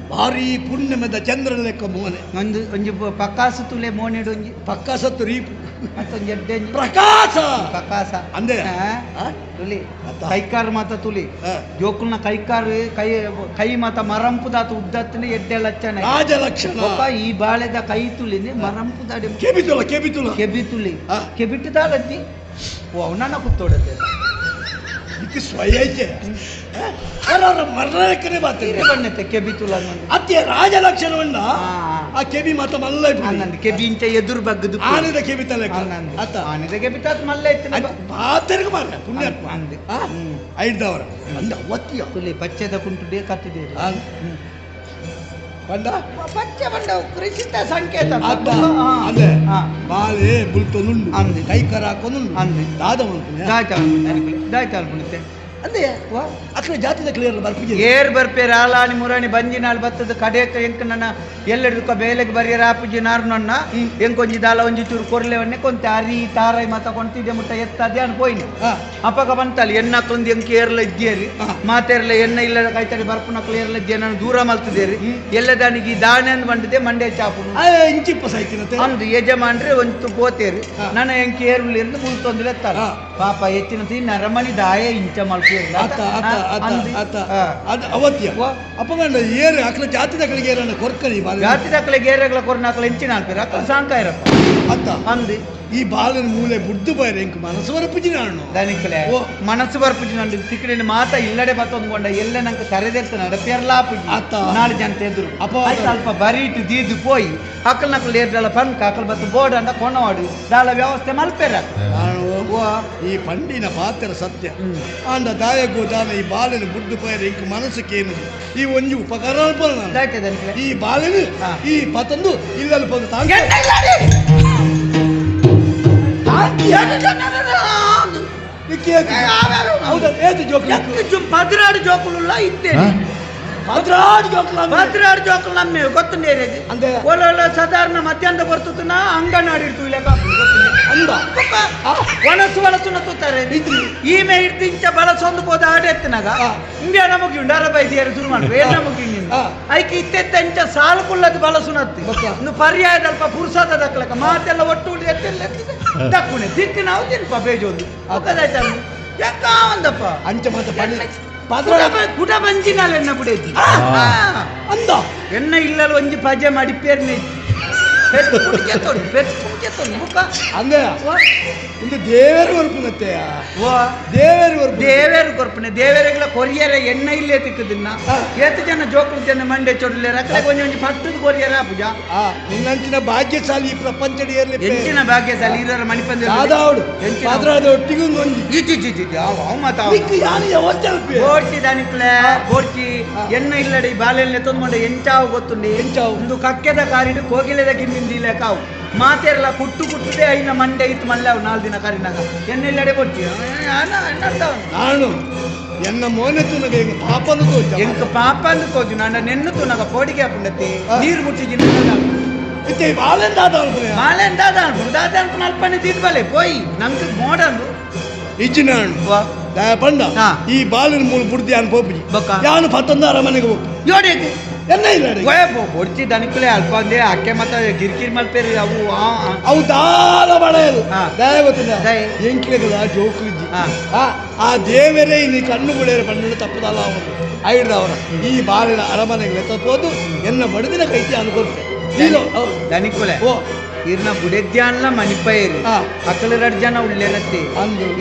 ಭಾರಿ ಪುಣ್ಯಮದ ಚಂದ್ರನ ಲೆಕ್ಕ ಮೋನೆ ಒಂದು ಒಂಜಿ ಪಕ್ಕಾಸು ತುಲೆ ಮೋನೆಡು ಒಂಜಿ ಪಕ್ಕ ಸತ್ತು ರೀಪು ಮತ್ತೊಂದು ಎಡ್ಡೆ ಪ್ರಕಾಶ ಪಕ್ಕಾಸ ಅಂದೆ ತುಲಿ ಅತ್ತ. ಕೈಕಾರು ಮಾತ ತುಲಿ ಜೋಕುಲ್ನ ಕೈಕಾರು ಕೈ ಮಾತ ಮರಂಪುದಾತ ಉದ್ದತ್ತನೆ ಎಡ್ಡೆ ಲಚ್ಚನೆ ರಾಜಲಕ್ಷಣ ಈ ಬಾಳೆದ ಕೈ ತುಲಿನಿ ಮರಂಪುದಾಡಿ ಕೆಬಿತುಲ ಕೆಬಿ ತುಲಿ ಆ. ಕೆಬಿಟ್ಟದಾಲಜ್ಜಿ ಓ ಅವನನ್ನ ಕುತ್ತೋಡತ್ತೆ ಇದಕ್ಕೆ ಸ್ವಯೈತೆ ಅವರವರ ಮರಣಕ್ಕನೆ ಬಾತಿದೆ ಬಣ್ಣತೆ ಕೆಬಿ ತುಲ ಅತ್ಯ ರಾಜಲಕ್ಷಣವನ್ನ ಆ ಕೆಬಿ ಮಾತ ಮಲ್ಲ ಆನಂದ್ ಕೆಬಿ ಇಂಚ ಎದುರು ಬಗ್ಗದು ಆನೆದ ಕೆಬಿತಲೆ ಅತ್ತ ಆನಿದ ಕೆಬಿತಾತ್ ಮಲ್ಲ ಇತ್ತು ಬಾತರ್ಗ ಮಾರ ಪುಣ್ಯಾತ್ಮ ಅಂದೆ ಐದವರ ಅಂದ ಅವತ್ತಿಯ ತುಲಿ ಪಚ್ಚೆದ ಕುಂಟು ಬೇಕಾಗ್ತಿದೆ ಬಂದ ಪಚ್ಚೆ ಬಂಡ ಕೃಷಿತ ಸಂಕೇತ ಅತ್ತ ಅಂದೆ ಹಾ. ಬಾಲೆ ಬುಲ್ತೊನುಂಡು ಅಂದೆ. ಕೈಕರ ಹಾಕೊಂಡುಂಡು ಅಂದೆ. ದಾದವಂತನೆ ದಾಯ್ತಾಲ್ ಬಿಡುತ್ತೆ ಅಂದೆ ಅಕ್ಲ ಜಾತಿದ ಕ್ಲಿಯರ್ ಬರ್ಪಿಗೆ ಏರ್ ಬರ್ಪೇರ ಆಲಾನಿ ಮುರಾಣಿ ಬಂಜಿ ನಾಲ್ ಬತ್ತದ ಕಡೆಕ ಎಂಕ ನನ್ನ ಎಲ್ಲೆಡ್ಕ ಬೇಲೆಗೆ ಬರಿಯರ ಆಪುಜಿ ನಾರು ನನ್ನ ಎಂಕೊಂಜಿ ದಾಲ ಒಂಜಿ ಚೂರು ಕೊರ್ಲೆವನ್ನೇ ಕೊಂತೆ ಅರಿ ತಾರೈ ಮತ ಕೊಂತಿದ್ದೆ ಮುಟ್ಟ ಎತ್ತದೆ ಅನ್ ಪೋಯ್ನಿ ಅಪ್ಪಗ ಬಂತಲ್ಲಿ ಎನ್ನಕ್ಲೊಂದು ಎಂಕ ಏರ್ಲ ಇದ್ದೇರಿ ಮಾತೇರ್ಲ ಎನ್ನ ಇಲ್ಲದ ಕೈತಡಿ ಬರ್ಪುನಕ್ಲ ಏರ್ಲ ಇದ್ದೇ ನಾನು ದೂರ ಮಲ್ತಿದ್ದೇರಿ ಎಲ್ಲ ದಾನಿಗೆ ದಾನೆ ಅಂದ್ ಬಂದಿದೆ ಮಂಡ್ಯ ಚಾಪು ಇಂಚಿಪ್ಪ ಸಾಯ್ತಿನತೆ ಅಂದು ಯಜಮಾನ್ರೆ ಒಂದು ಪೋತೇರಿ ನನ್ನ ಎಂಕ ಏರ್ಲಿಂದ ಮುಳ್ತೊಂದಿಲ್ಲ ಎತ್ತಾರ ಪಾಪ ಎತ್ತಿನ ತೀ ನರಮಣಿ ದಾಯ ಇಂಚ ಮಲ್ಪೇರಿ ಅವತ್ಯ ಅಪ್ಪಗಂಡ ಏರು ಅಕ್ಲ ಜಾತಿದ ಕಡೆಗೆ ಏರನ್ನ ಕೊರ್ಕನಿ ಬಾಲ ಜಾತಿ ದಕ್ಕಲೆ ಗೇರೆಗಳ ಕೊರ್ನಾಕಲ ಎಂಚಿನ ಅನ್ಪೇರ ಅಕ್ಕ ಸಾಂಕಾಯರಪ್ಪ ಅತ್ತ ಅಂದು ಈ ಬಾಲನ ಮೂಲೆ ಬುಡ್ದು ಬೈರೆ ಎಂಕ್ ಮನಸ್ಸು ಬರಪುಜಿ ನಾನು ದನಿಕಲೆ ಮನಸ್ಸು ಬರ್ಪುಜಿ ನಂದು ತಿಕ್ಕಡಿನ ಮಾತ ಇಲ್ಲಡೆ ಬತ್ತೊಂದ್ಕೊಂಡ ಎಲ್ಲ ನಂಗೆ ಕರೆದಿರ್ತ ನಡಪೇರ್ಲಾಪುಜಿ ಅತ್ತ. ನಾಳೆ ಜನ ಎದುರು ಅಪ್ಪ. ಸ್ವಲ್ಪ ಬರೀಟು ದೀದು ಪೋಯಿ ಅಕ್ಕಲ್ ನಕ್ಕಲ್ ಏರ್ದಲ್ಲ ಪಂಕ್ ಅಕ್ಕಲ್ ಬತ್ತು ಬೋರ್ಡ್ ಅಂತ ಕೊಂಡವಾಡು ದಾಳ ವ್ಯವಸ್ಥೆ ಮಲ್ಪೇರ ನಾನು ಈ ಪಂಡಿನ ಪಾತ್ರ ಸತ್ಯ ಅಂದ ದಾಯಗೋ ದಾನ ಈ ಬಾಲನ ಬುಡ್ದು ಬೈರೆ ಎಂಕ್ ಮನಸ್ಸಕ್ಕೇನು ಈ ಒಂಜಿ ಉಪಕಾರ ಅಲ್ಪಲ್ಲ ನಾನು. ದಾಯ್ತೆ ದನಿಕಲೆ ಈ ಬಾಲನು ಈ ಪತಂದು ಇಲ್ಲಲ್ಲಿ ಬಂದು ತಾಂಗೆ ಹೌದಾ ಏತು ಜೋಕು ಭದ್ರಾಡು ಜೋಕುಲ್ಲ ಇದ್ದೇನೆ ಭದ್ರಾಡ್ ಜೋಕು ಭದ್ರಾಡು ಜೋಕುಲ್ ನಮ್ಮೆ ಗೊತ್ತುಂಡೇರಿ ಅಂದೆ ಒಳ್ಳೆ ಸಾಧಾರಣ ಮಧ್ಯಾಹ್ನ ಬರ್ತುನ ಅಂಗನವಾಡಿ ಇಡ್ತು ಇಲ್ಲಕ ಅಂದ ಒಣಸು ನತ್ತುತ್ತಾರೆ ಈಮೆ ಇಡ್ತು ಇಂಚ ಬಳಸೊಂದು ಹೋದ ಆಡ ಎತ್ತಿನಾಗ ಇಂಡಿಯಾ ನಮಗೆ ಉಂಡಾರ ಬೈದಿಯಾರು ಶುರು ಮಾಡ್ಬೇಕು ಏನ್ ನಮಗೆ ಐಕೆ ಇತ್ತೆತ್ತ ಇಂಚ ಸಾಲು ಕುಳ್ಳದ ಬಳಸು ನತ್ತಿ ಇನ್ನು ಪರ್ಯಾಯದಲ್ಪ ಪುರುಸದ ದಕ್ಕಲಕ ಮಾತೆಲ್ಲ ಒಟ್ಟು ಎತ್ತೆಲ್ಲ ದಕ್ಕುಣೆ ದಿಕ್ಕು ನಾವು ತಿನ್ಪ ಬೇಜೋದು ಯಾಕ ಒಂದಪ್ಪ ಅಂಚ ಮಾತ ಗುಡ ಬಂಜಿನಾಲ ಎನ್ನ ಬಿಡೈತಿ ಅಂದ ಎನ್ನ ಇಲ್ಲಲ್ಲ ಒಂಜಿ ಪಜೆ ಮಾಡಿ ಪೇರ್ನೆ ಪೆಟ್ಟು ಕೆತ್ತೊಂದು ಮುಖ ಅಂದ ಇಂದು ದೇವರು ಕೊರ್ಪುನತ್ತೆಯ ಓ ದೇವರು ಕೊರ್ಪು ದೇವೇರು ಕೊರ್ಪನೆ ದೇವೇರೆಗಳ ಕೊರಿಯರ ಎಣ್ಣ ಇಲ್ಲೇ ತಿಕ್ಕದಿನ್ನ ಎಷ್ಟು ಜನ ಜೋಕುಲು ಜನ ಮಂಡೆ ಚೊಡ್ಲೆ ರಕ್ಕಲೆ ಕೊಂಚ ಪಟ್ಟದ ಕೊರಿಯರ ಪೂಜಾ ನಿನ್ನಂಚಿನ ಭಾಗ್ಯಶಾಲಿ ಈ ಪ್ರಪಂಚದ ಏರ್ಲಿ ಎಂಚಿನ ಭಾಗ್ಯಶಾಲಿ ಇರೋರ ಮಣಿಪಂದ ದಾದಾವಡು ಪಾದ್ರಾದ ಒಟ್ಟಿಗೂ ಒಂದು ಇಜ್ಜಿ ಅವ ಮಾತಾ ಯಾರು ಯಾವತ್ತೇ ಬೋರ್ಚಿ ದಾನಿಕ್ಲೆ ಬೋರ್ಚಿ ಎಣ್ಣ ಇಲ್ಲಡಿ ಬಾಲೆಲ್ಲ ತೊಂದ್ಕೊಂಡೆ ಎಂಚಾವು ಗೊತ್ತುಂಡೆ ಎಂಚಾವು ಒಂದು ಕಕ್ಕೆದ ಕಾರಿಡು ಕೋಗಿಲೆದ ಕಿಂದಿಂದಿಲ್ಲ ಕಾವು ಮಾತೆರ್ಲ ಕುಟ್ಟು ಕುಟ್ಟದೆ ಐನ ಮಂಡೆ ಇತ್ತು ಮಲ್ಲೆ ಅವು 4 ದಿನ ಕಾರಿನಾಗ ಎಣ್ಣೆಲ್ಲಡೆ ಕೊಡ್ತೀಯ ನಾನು ಎನ್ನ ಮೋನೆ ತುನಗ ಎಂಗ ಪಾಪನು ತೋಜ ಎಂಕ ಪಾಪ ಅಂದು ತೋಜು ನಾನು ನೆನ್ನು ತುನಗ ಪೋಡಿಗೆ ಹಾಕೊಂಡತಿ ನೀರು ಮುಟ್ಟಿ ಇತ್ತೆ ಬಾಲೆಂದಾದ ಮಾಲೆಂದಾದ ದಾದ ಅನ್ಕೊಂಡು ಅಲ್ಪನೆ ತಿದ್ಬಲೆ ಪೋಯಿ ನಮ್ಗೆ ಮೋಡಂದು ಇಜ್ಜಿನಾಣು ಪಂಡ ಈ ಬಾಲಿನ ಮೂಲ ಬುಡ್ದಿ ಅನ್ ಪೋಪಿ ಯಾನು 11 ಮನೆಗೆ ಹೋಗಿ ನೋಡಿ ಎನ್ನ ಇಲ್ಲ ಹೊಡ್ಚಿ ದನಿಕಲೆ ಅಲ್ಪ ಅಂದೆ ಅಕ್ಕೆ ಮತ್ತ ಕಿರಿಕಿರಿ ಮಲ್ಪೇರಿ ಅವು ದಾಲ ಬಳೆಯದು ದಯ ಗೊತ್ತಿಲ್ಲ ದಯ. ಎಂಕ್ಲೆಗದ ಜೋಕುಲಿಜ್ಜಿ ಆ ದೇವರೇ ನೀ ಕಣ್ಣು ಗುಳೇರ ಪಂಡ ತಪ್ಪದಲ್ಲ ಅವನು ಐಡ್ದವರ ಈ ಬಾಲಿನ ಅರಮನೆಗೆ ತಪ್ಪೋದು ಎನ್ನ ಬಡದಿನ ಕೈತಿ ಅನ್ಕೊಳ್ತೆ ದನಿಕುಲೆ ಓ ಈರ್ನ ಬುಡೆದ್ಯಾನ್ಲ ಮಣಿಪೈರು ಅಕಲು 2 ಜನ ಉಳ್ಳೇರತ್ತಿ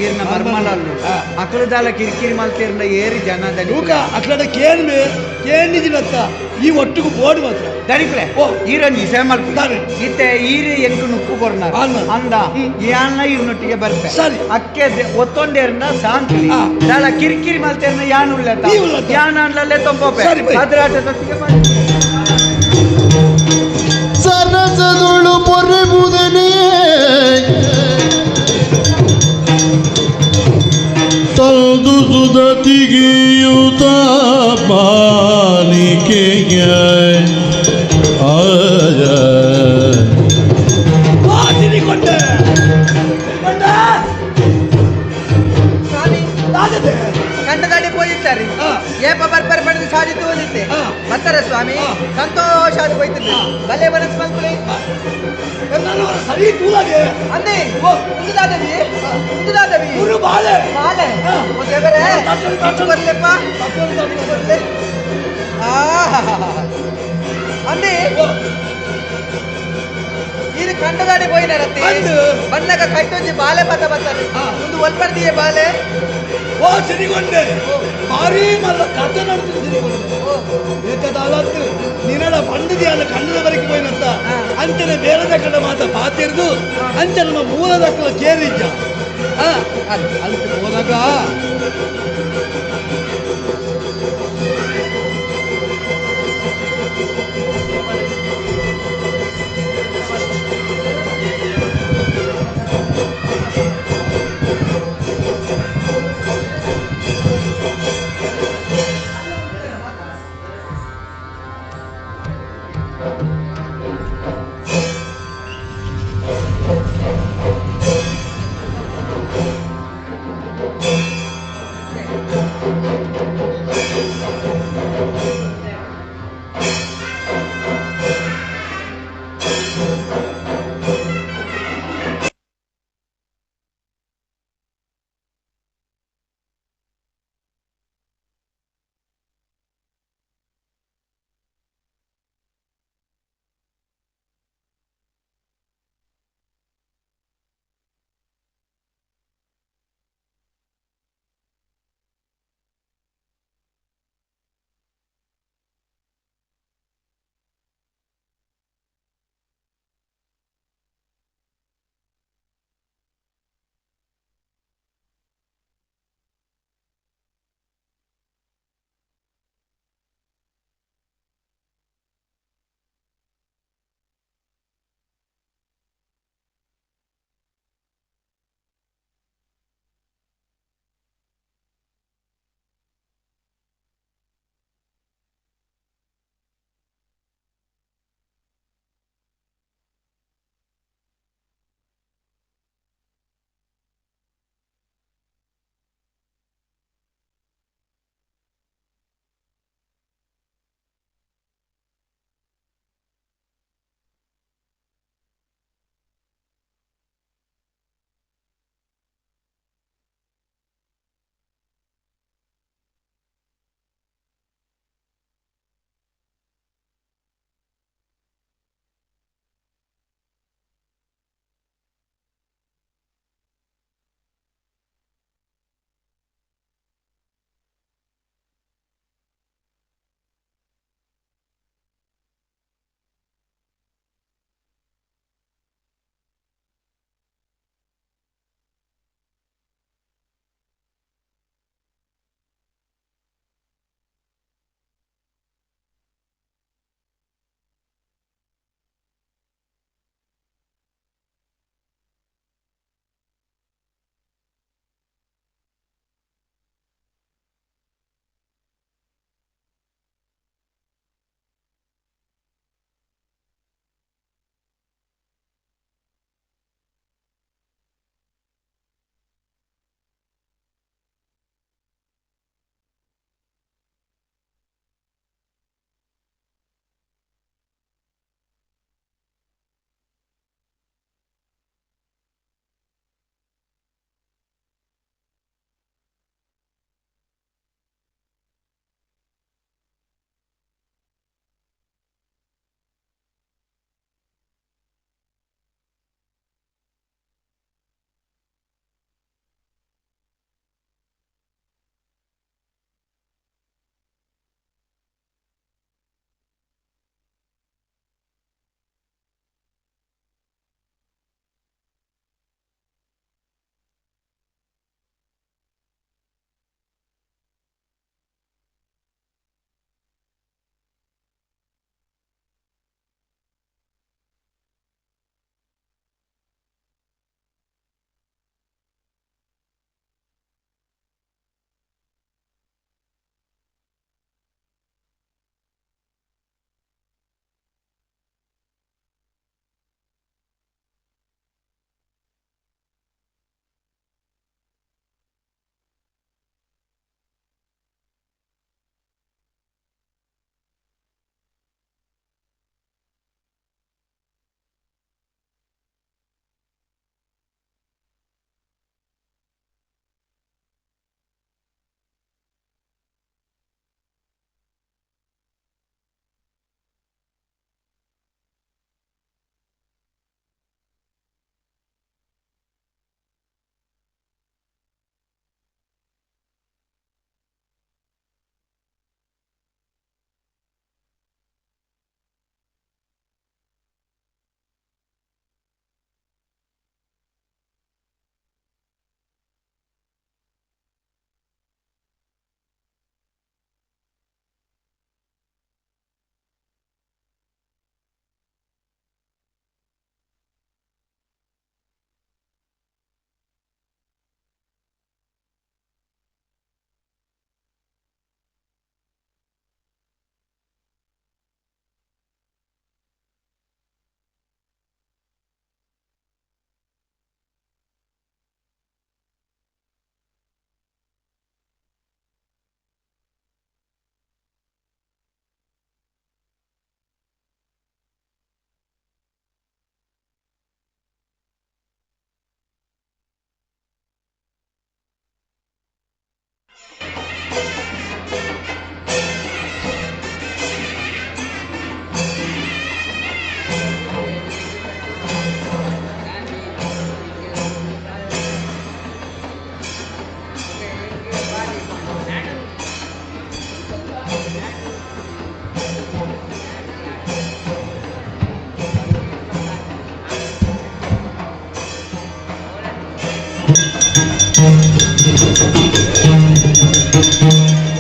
ಈರ್ನ ಮರ್ಮಲಲ್ಲು ಅಕಲು ದಾಲ ಕಿರಿಕಿರಿ ಮಲ್ತೇರ್ನ ಏರಿ ಜನ ದನಿಕ ಅಕಲಡ ಕೇಳ್ಮೆ ಕೇಳಿದಿನತ್ತ ಈ ಒಟ್ಟಿಗೂ ಬೋರ್ಡ್ ಮಾತ್ರ ದನಿಕುಲೆ ಓ ಈರೊಂದು ಇಸೆ ಮಲ್ಪು ಇತ್ತೆ ಈರಿ ಎಂಕು ನುಕ್ಕು ಕೊರ್ನಾರ ಅಂದ ಯಾನ್ನ ಇವ್ನೊಟ್ಟಿಗೆ ಬರ್ಪೆ ಸರಿ ಅಕ್ಕೆ ಒತ್ತೊಂಡೇರ್ನ ಸಾಂತಿ ದಾಲ ಕಿರಿಕಿರಿ ಮಲ್ತೇರ್ನ ಯಾನ್ ಉಳ್ಳತ್ತ ಯಾನ್ ಅನ್ಲಲ್ಲೇ ತೊಂಬೋಪೆ ಅದ್ರಾಟ ತೊಟ್ಟಿಗೆ ಸರಸದೊಳು ಪೊರೆಬುದನೇ ತಂದು ಸುದತಿಗೆಯುತ ಬಾಲಿಕೆಯ ಕಂಡದಾಡಿ ಹೋಗಿದ್ದಾರೆ ಏಪ ಬರ್ಬರ್ ಪಡೆದು ಸಾಧಿತು ಹೋದಿತ್ತೆ ಬರ್ತಾರ ಸ್ವಾಮಿ ಸಂತೋಷ ಅದು ಹೋಯ್ತಿದ್ದೆ ಬಲೆ ಬರಸ್ ಮಲ್ಕುಳಿ ಸರಿ ತೂಲಾಗೆ ಅಂದೆ ಮುಂದುದಾದವಿ ಗುರು ಬಾಲೆ ಬಾಲೆ ದೇವರೇ ಬರ್ಲೆಪ್ಪ ಅಂದೆ ಇದು ಕಂಡದಾಡಿ ಹೋಯಿನ ರತ್ತಿ ಬಂದಾಗ ಕೈತೊಂಜಿ ಬಾಲೆ ಬತ್ತ ಬರ್ತಾರೆ ಒಂದು ಒಲ್ಪರ್ದಿಯೇ ಬಾಲೆ ಓ ಸಿರಿಗೊಂಡೆ ಭಾರಿ ಮಲ್ಲ ಕಥೆ ನಡ್ತೀನಿ ಸಿರಿಗೊಂಡೆ ನಿನ್ನಡ ಪಂಡಿತಿ ಅಲ್ಲ ಕನ್ನಡವರೆಗೆ ಹೋಯ್ನಂತ ಅಂಚನೆ ಬೇರೆ ಕಡೆ ಮಾತ ಪಾತಿರ್ದು ಅಂಚೆ ನಮ್ಮ ಮೂಲದಕ್ಕಲ ಕೇರಿಜ್ಜ ಅಲ್ಲಿ ಹೋದಾಗ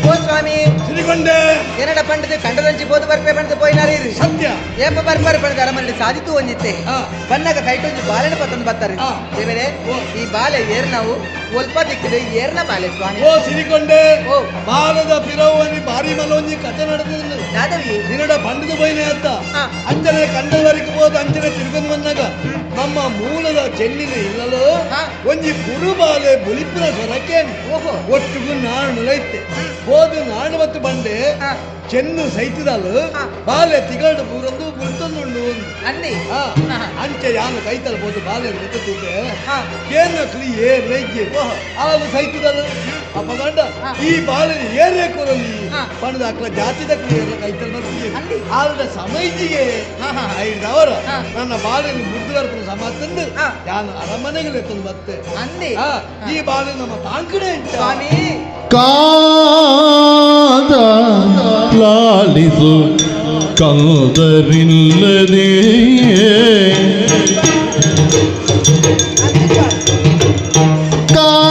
ಓ ಸ್ವಾಮಿ ಸಿರಿಗೊಂಡೆ ಏನಡ ಪಂಡದ ಕಂಡದಂಚಿ ಬೋದು ಬರ್ಪೆ ಪಂಡದ ಪೋಯಿನಾರಿ ಸತ್ಯ ಏಪ ಬರ್ಬಾರಿ ಪಂಡದ ಅರಮನೆ ಸಾಧಿತು ಒಂದಿತ್ತೆ ಆ. ಬನ್ನಗ ಕೈಟೊಂದು ಬಾಲೆನ ಪತ್ತೊಂದು ಬರ್ತಾರೆ ಆ. ದೇವರೇ ಈ ಬಾಲೆ ಏರ್ ನಾವು ಒಲ್ಪ ದಿಕ್ಕಿದೆ ಏರ್ನ ಬಾಲೆ ಸ್ವಾಮಿ ಓ ಸಿರಿಗೊಂಡೆ ಓ ಬಾಲದ ಪಿರವನಿ ಬಾರಿ ಮಲೊಂಜಿ ಕಥೆ ನಡೆದಿಲ್ಲ ಯಾದವಿ ನಿನ್ನಡ ಬಂಡದ ಬೈನೆ ಅತ್ತ ಆ. ಅಂಚನೆ ಕಂಡವರೆಗೆ ಹೋದ ಅಂಚನೆ ತಿರುಗಂದು ಬಂದಾಗ ನಮ್ಮ ಮೂಲದ ಚೆನ್ನಿನ ಇಲ್ಲಲು ಆ. ಒಂಜಿ ಕುರುಬಾಲೆ ಬುಲಿಪುರ ಸ್ವರಕ್ಕೆ ಓಹೋ ಒಟ್ಟಿಗೂ ನಾಡು ಲೈತೆ ಹೋದ ನಾಡು ಮತ್ತು ಬಂಡೆ ಆ. ಚೆನ್ನು ಸೈತದಲು ಆ. ಬಾಲೆ ತಿಗಡು ಬೂರಂದು ಬುಲ್ತೊಂದುಂಡು ಒಂದು ಅಂದಿ ಆ. ಆ. ಅಂಚೆ ಯಾನು ಕೈತಲ್ ಬೋದು ಬಾಲೆ ಎತ್ತುತ್ತೆ ಆ. ಕೇಂದ್ರ ಕ್ಲಿಯರ್ ರೈಜೆ ಆಗ ಸೈತದಲು ಅಪಗಂಡ ಆ. ಈ ಬಾಲೆ ಏರೇ ಕೊರಲಿ ಆ. ಪಣದ ಅಕ್ಲ ಜಾತಿದ ಕ್ಲಿಯರ್ ಕೈತಲ್ ಬರ್ತೀವಿ ಅಂದಿ. ಆದ ಸಮೈಜಿಗೆ ಹಾ, ಹಾ. ಐದವರ ಆ. ನನ್ನ ಬಾಳೆಯನ್ನು ಮುದ್ದುವರ್ತು ಸಮ ತಂದು ಆ. ಯಾನು ಅರಮನೆಗೆ ಎತ್ತಲು ಮತ್ತೆ ಅಂದಿ ಆ, ಈ ಬಾಳೆ ನಮ್ಮ ತಾಂಕಡೆ ಸ್ವಾಮಿ ಕಾದ ಲಾಲಿಸು ಕಂದರಿಲ್ಲದೆ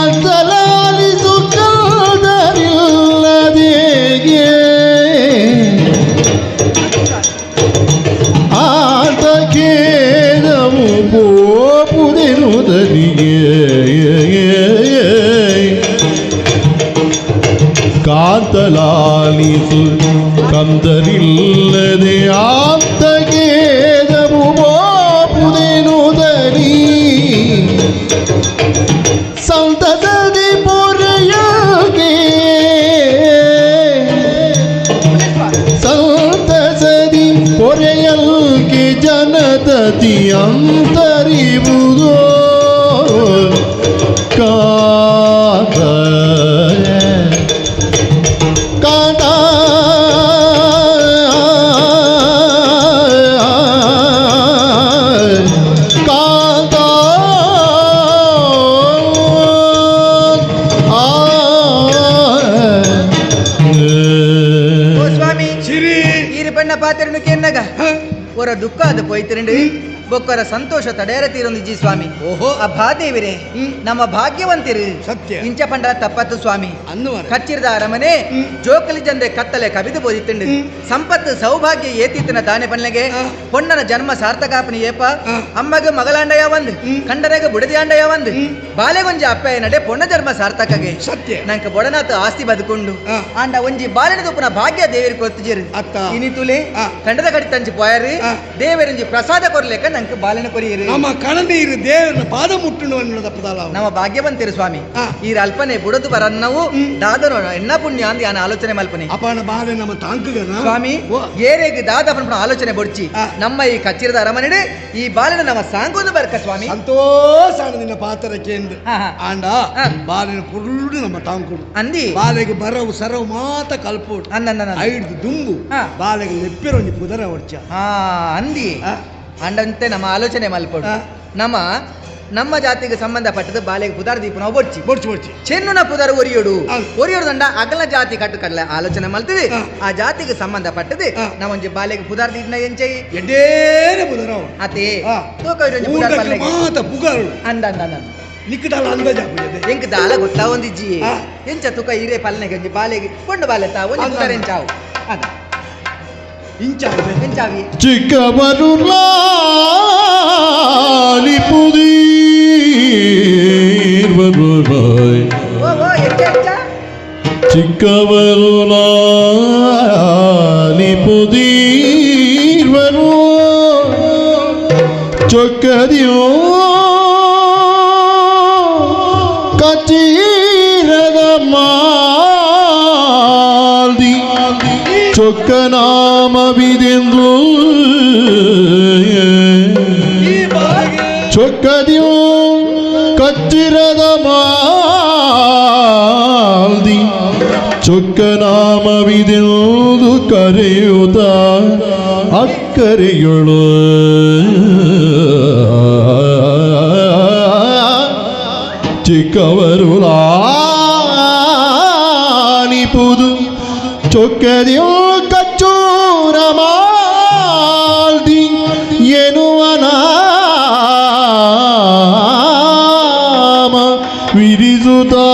ಕಾದಲಾಲಿಸು ಕಂದರಿಲ್ಲದೆ ಆತ ಕೇದವು ಗೋಪುದೆನುದರಿಗೆ ಕಾಂತಲಾಲಿಸು ಕಂದರಿಲ್ಲದೆ ಆಪ್ತಗೇದವು ಬೋಪುದೆನುದರಿ ಸಂತಸದಿ ಪೊರೆಯಗೆ ಸಂತಸದಿ ಪೊರೆಯಲ್ಗೆ ಜನತತಿ ಅಂತರಿವುದೋ ಕಾದ ಕಾದ ಕಾದ ಓ ಸ್ವಾಮಿ ಸಿರಿ ಈರು ಬಣ್ಣ ಪಾತ್ರೆನು ಕೆನ್ನಗ ಒರ ದುಃಖ ಅದು ಪೋಯ್ತಿರಂಡು ಬೊಕ್ಕರ ಸಂತೋಷ ತಡೆಯರ ತೀರೊಂದಿಜ್ಜಿ ಸ್ವಾಮಿ ಓಹೋ ಆ ಭಾದೇವಿರೇ ನಮ್ಮ ಭಾಗ್ಯವಂತಿರು ಸತ್ಯ ಇಂಚ ಪಂಡ ತಪ್ಪತ್ತು ಸ್ವಾಮಿ ಅನ್ನುವರ ಕಚ್ಚಿರದ ಅರಮನೆ ಜೋಕಲಿ ಜಂದೆ ಕತ್ತಲೆ ಕವಿದು ಬೋದಿತ್ತಂಡು ಸಂಪತ್ತು ಸೌಭಾಗ್ಯ ಏತಿತ್ತಿನ ದಾನೆ ಪನ್ಲೆಗೆ ಪೊಣ್ಣನ ಜನ್ಮ ಸಾರ್ಥಕಾಪನಿ ಏಪ ಅಮ್ಮಗ ಮಗಳಾಂಡಯ ಒಂದು ಕಂಡನೆಗ ಬುಡದಿ ಆಂಡಯ ಒಂದು ಬಾಲೆಗೊಂಜಿ ಅಪ್ಪಯ ನಡೆ ಪೊಣ್ಣ ಜನ್ಮ ಸಾರ್ಥಕಗೆ ಸತ್ಯ ನಂಗೆ ಬೊಡನಾಥ ಆಸ್ತಿ ಬದುಕೊಂಡು ಆ. ಆಂಡ ಒಂಜಿ ಬಾಲಿನ ದುಪ್ಪನ ಭಾಗ್ಯ ದೇವರಿಗೆ ಕೊತ್ತಿಜಿರು ಅತ್ತ. ಇನಿತುಲೆ ಆ. ಕಂಡದ ಕಡಿ ತಂಚಿ ಪೋಯರಿ ಆ. ದೇವರಿಂಜಿ ಪ್ರಸಾದ ಕೊರ್ಲೆಕ ನಂಗೆ ಬಾಲಿನ ಕೊರಿಯಿರಿ ನಮ್ಮ ಕಣನೀರು ದೇವರನ್ನ ಪಾದ ಮುಟ್ಟುನು ಅನ್ನೋದ ಪದಾಲ ನಮ್ಮ ಭಾಗ್ಯವಂತಿರು ಸ್ವಾಮಿ ಆ. ಈ ಅಲ್ಪನೆ ಬುಡದು ಬರನ್ನವು ದಾದನು ಎನ್ನ ಪುಣ್ಯ ಅಂದ್ ಯಾನ ಆಲೋಚನೆ ಮಲ್ಪನೆ ಅಪನ ಬಾಲೆ ನಮ್ಮ ತಾಂಕಗನ ಸ್ವಾಮಿ ಓ. ಏರೇಗೆ ದಾದಪನ ಆಲೋಚನೆ ಬೊಡ್ಚಿ ಆ. ನಮ್ಮ ಈ ಕಚ್ಚಿರದ ಅರಮನೆ ಈ ಬಾಲಿನ ನಮ್ಮ ಸಾಂಗೋದು ಬರ್ಕ ಸ್ವಾಮಿ ಸಂತೋಷ ನಿನ್ನ ಪಾತ್ರಕ್ಕೆ ಎಂದು ಹಾ, ಹಾ. ಆಂಡ ಆ. ಬಾಲಿನ ಪುರುಡು ನಮ್ಮ ತಾಂಕುಡು ಅಂದಿ ಬಾಲೆಗೆ ಬರವು ಸರವು ಮಾತ ಕಲ್ಪೋಡು ಅಂದ ಐದು ದುಂಬು ಆ. ಬಾಲೆಗೆ ಲೆಪ್ಪಿರೊಂದು ಪುದರ ಹೊಡ್ಚ ಹಾ ಅಂದಿ ಆ. ಅಂಡಂತೆ ನಮ್ಮ ಆಲೋಚನೆ ಮಲ್ಪಡು ಆ. ನಮ್ಮ ಜಾತಿಗೆ ಸಂಬಂಧಪಟ್ಟದ್ದು ಬಾಲೆಗೆ ಪುದಾರ ದೀಪ ನಾವು ಬೊಡ್ಚಿ ಬೊಡ್ಚು ಬೊಡ್ಚಿ ಚೆನ್ನುನ ಪುದಾರ ಒರಿಯೋಡು ಆ. ಒರಿಯೋಡು ದಂಡ ಅಗಲ ಜಾತಿ ಕಟ್ಟು ಕಡ್ಲೆ ಆಲೋಚನೆ ಮಲ್ತದೆ ಆ. ಆ ಜಾತಿಗೆ ಸಂಬಂಧಪಟ್ಟது ಆ. ನಾವೊಂಜಿ ಬಾಲೆಗೆ ಪುದಾರ ದೀಪನ ಎಂಚೈ ಎಡ್ಡೇನೆ ಪುದರ ಅತೆ ಆ. ತೂಕ ಇಡೊಂಜಿ ಪುದಾರ ಊಟಕ್ಕೆ ಪಲ್ಲೆಗೆ ಮಾತ ಪುಗಾರು ಅಂದ ನಿಕ್ಕದಾಲ ಅಂದಾಜಾಗುತ್ತದೆ ಎಂಕ್ ದಾಲ ಗೊತ್ತಾ ಒಂದಿಜ್ಜಿ ಆ. ಎಂಚ ತುಕ ಇರೆ ಪಲ್ನೆಗೆ ಒಂಜಿ ಬಾಲೆಗೆ ಕೊಂಡು ಬಾಲೆ ತಾ ಒಂಜಿ ಅಂದ. ಪುದಾರ ಎಂಚಾವು ಅದ ಇಂಚಾವೆ ಎಂಚಾವಿ ಚಿಕ್ಕವರು ಲಾಲಿಪುದೀರ್ವರು ಓ ಎಂಚ ಎಂಚ ಚಿಕ್ಕವರು ಲಾಲಿಪುದೀರ್ವರು ಚೊಕ್ಕದಿಯೋ ಕಚೀರದ ಮಾಲ್ದಿ ಚೊಕ್ಕನಾಮವಿದೆಂದು ಈ ಬಾಲೆಗೆ ಚೊಕ್ಕದಿಯೋ ಕಚ್ಚಿರದ ಮಾಲ್ದಿ ಚೊಕ್ಕನಾಮವಿದೆಂದು ಕರೆಯುತ್ತ ಅಕ್ಕರೆಯೊಳು ಚಿಕ್ಕವರು ಲಾಲಿಪುದು ಚೊಕ್ಕದಿಯೋ ಕಚ್ಚೂರ ಮಾಲ್ದಿ ಎನ್ನುವ ನಾಮ ವಿರಿಸುತ್ತಾ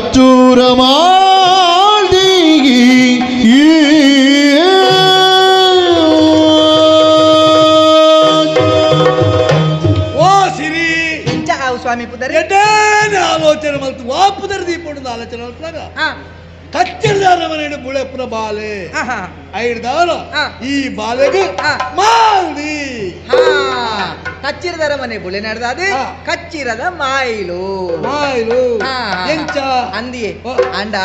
ಕಚ್ಚೂರ ಮಾಡಿ ಓ ಸಿರಿ ಇಂಚ ಆವು ಸ್ವಾಮಿ ಪುದರೆ ಎಡೇನ ಆಲೋಚನೆ ಮಲ್ತು ವಾಪುದರ ದೀಪೊಂದು ಆಲೋಚನೆ ಮಲ್ತಾಗ ಕಚ್ಚಲ್ದಾರ ಮನೆಯ ಬುಳೆಪುರ ಬಾಲೆ ಐಡ್ದಾರ ಈ ಬಾಲೆಗೆ ಮಾಲ್ದಿ ಕಚ್ಚಿರದ ಮನೆ ಬುಳೆ ನಡೆದಾದ ಕಚ್ಚಿರದ ಮಾಯಿಲು ಮಾಯಿಲು ಎಂಚ ಅಂದಿಯೇ ಅಂಡ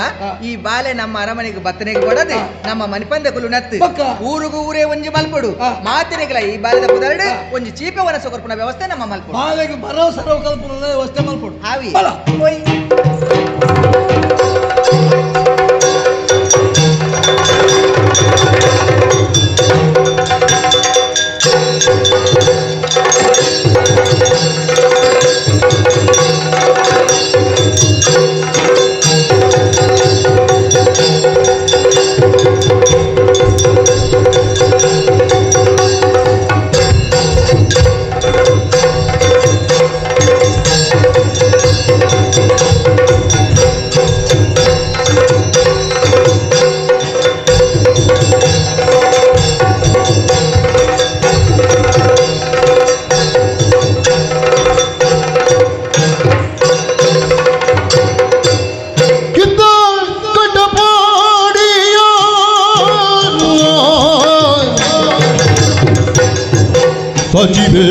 ಈ ಬಾಲೆ ನಮ್ಮ ಅರಮನೆಗೆ ಬತ್ತನೆಗೆ ಕೊಡದೆ ನಮ್ಮ ಮನಿಪಂದ ಕುಲು ನತ್ತು ಊರುಗೂ ಊರೇ ಒಂಜಿ ಮಲ್ಪಡು ಮಾತಿನೆಗಳ ಈ ಬಾಲೆದ ಪುದರ್ಡು ಒಂಜಿ ಚೀಪವನ ಸೊಕರ್ಪುನ ವ್ಯವಸ್ಥೆ ನಮ್ಮ ಮಲ್ಪಡು ಬಾಲೆಗೆ ಬರೋ ಸರ್ವ ಕಲ್ಪನ ವ್ಯವಸ್ಥೆ ಮಲ್ಪಡು ಹಾವಿ ಸಚಿವೆ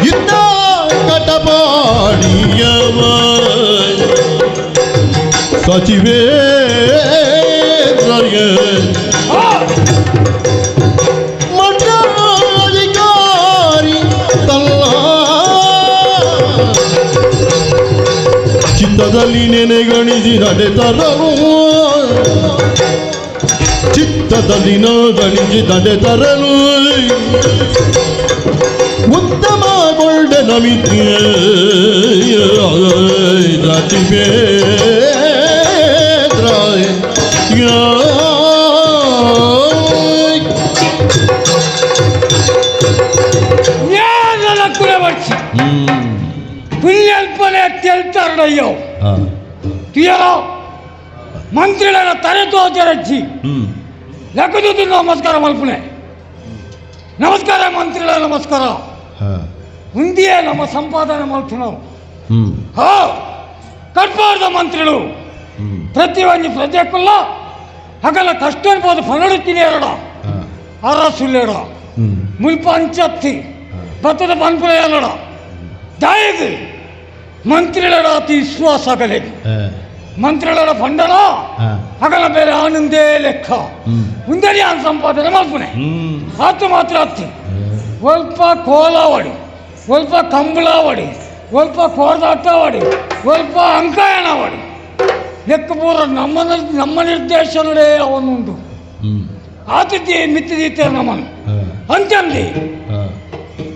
ಇದ್ದ ಕಟಪಾಡಿಯವ ಸಚಿವೆ ಮಂಡಲಾಧಿಕಾರಿ ತಲ್ಲ ಚಿತ್ತದಲ್ಲಿ ನೆನೆಗಣಿಸಿ ನಡೆತರಲು ಚಿತ್ತದಲ್ಲಿ ಗಣಿಸಿ ನಡೆತರಲು ಉತ್ತಮಗೊಂಡ ನಮಿತ್ಯ ಜಾತಿವೇ పుణ్యల్పనే తెలుతారయ్యో తీయరా మంత్రుల తనతో తెరచి లెక్కదు నమస్కారం అల్పునే నమస్కార మంత్రుల నమస్కార ఉందియే నమ్మ సంపాదన మల్తున్నావు ಕಟ್ಬಾರ್ದ ಮಂತ್ರಿಗಳು ಪ್ರತಿಯೊಂದು ಪ್ರಜೆಕ್ಕಲ್ಲ ಹಗಲ ಕಷ್ಟ ಅನ್ಬೋದು ಪನಡುತ್ತೀನಿ ಎರಡ ಅರಸುಲ್ಲೇಡ ಮುಲ್ಪ ಅಂಚತ್ತಿ ಭತ್ತದ ಪನ್ಪುರ ಎರಡ ದಾಯಿಗೆ ಮಂತ್ರಿಗಳ ಅತಿ ವಿಶ್ವಾಸ ಆಗಲೇ ಮಂತ್ರಿಗಳ ಪಂಡನ ಹಗಲ ಬೇರೆ ಆನಂದೇ ಲೆಕ್ಕ ಮುಂದೆ ನಾನು ಸಂಪಾದನೆ ಮಲ್ಪನೆ ಆತು ಮಾತ್ರ ಹತ್ತಿ ಸ್ವಲ್ಪ ಕೋಲಾವಡಿ ಸ್ವಲ್ಪ ಕಂಬಳಾವಡಿ ಸ್ವಲ್ಪ ಕೋರ್ದಾಟವಾಡಿ ಸ್ವಲ್ಪ ಅಂಕಾಯಣವಾಡಿ ಲೆಕ್ಕ ಪೂರ ನಮ್ಮ ನಿರ್ದೇಶನವೇ ಅವನುಂಟು ಆತಿಥ್ಯ ಮಿತ್ತಿದೀತೆ ನಮ್ಮನ್ನು ಅಂತಂದು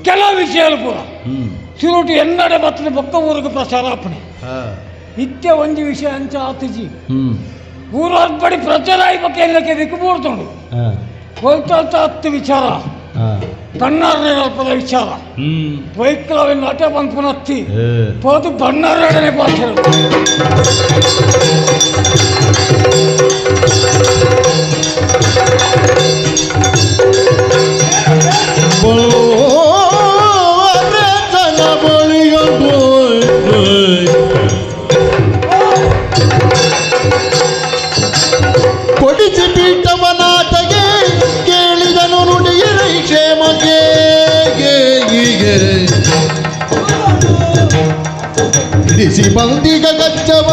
ಕೆಲವು ವಿಷಯಾలు ಪೂರ ಸುರುಟು ಎನ್ನಡೆ ಬತ್ತದ ಬೊಕ್ಕ ಊರಿಗೆ ಪ್ರಚಾರಾಪಣೆ ಇತ್ಯ ಒಂದು ವಿಷಯ ಅಂಚ ಆತಿಜಿ ಊರು ಅರ್ಪಡಿ ಪ್ರಚಾರ ಬಗ್ಗೆ ಎಲ್ಲಕ್ಕೆ ದಿಕ್ಕು ಪೂರ್ತುಂಡು ಹೋಗ್ತಾ ಹತ್ತು ವಿಚಾರ ಬಣ್ಣಾರಪದ ವಿಚಾರ ವೈಕ್ಲವಿನ ಅಟೆ ಬಂದು ಪುನತ್ತಿ ಪೋದು ಬಣ್ಣಾರಡನೆ ಪಾತ್ರ ಕೊಡಿಸಿ ಪೀಠವನಾಟಗೆ ಕೇಳಿದನು ನುಡಿಯರೈ ಕ್ಷೇಮಗೆ ಇಡಿಸಿ ಬಂದಿಗ ಗಚ್ಚವ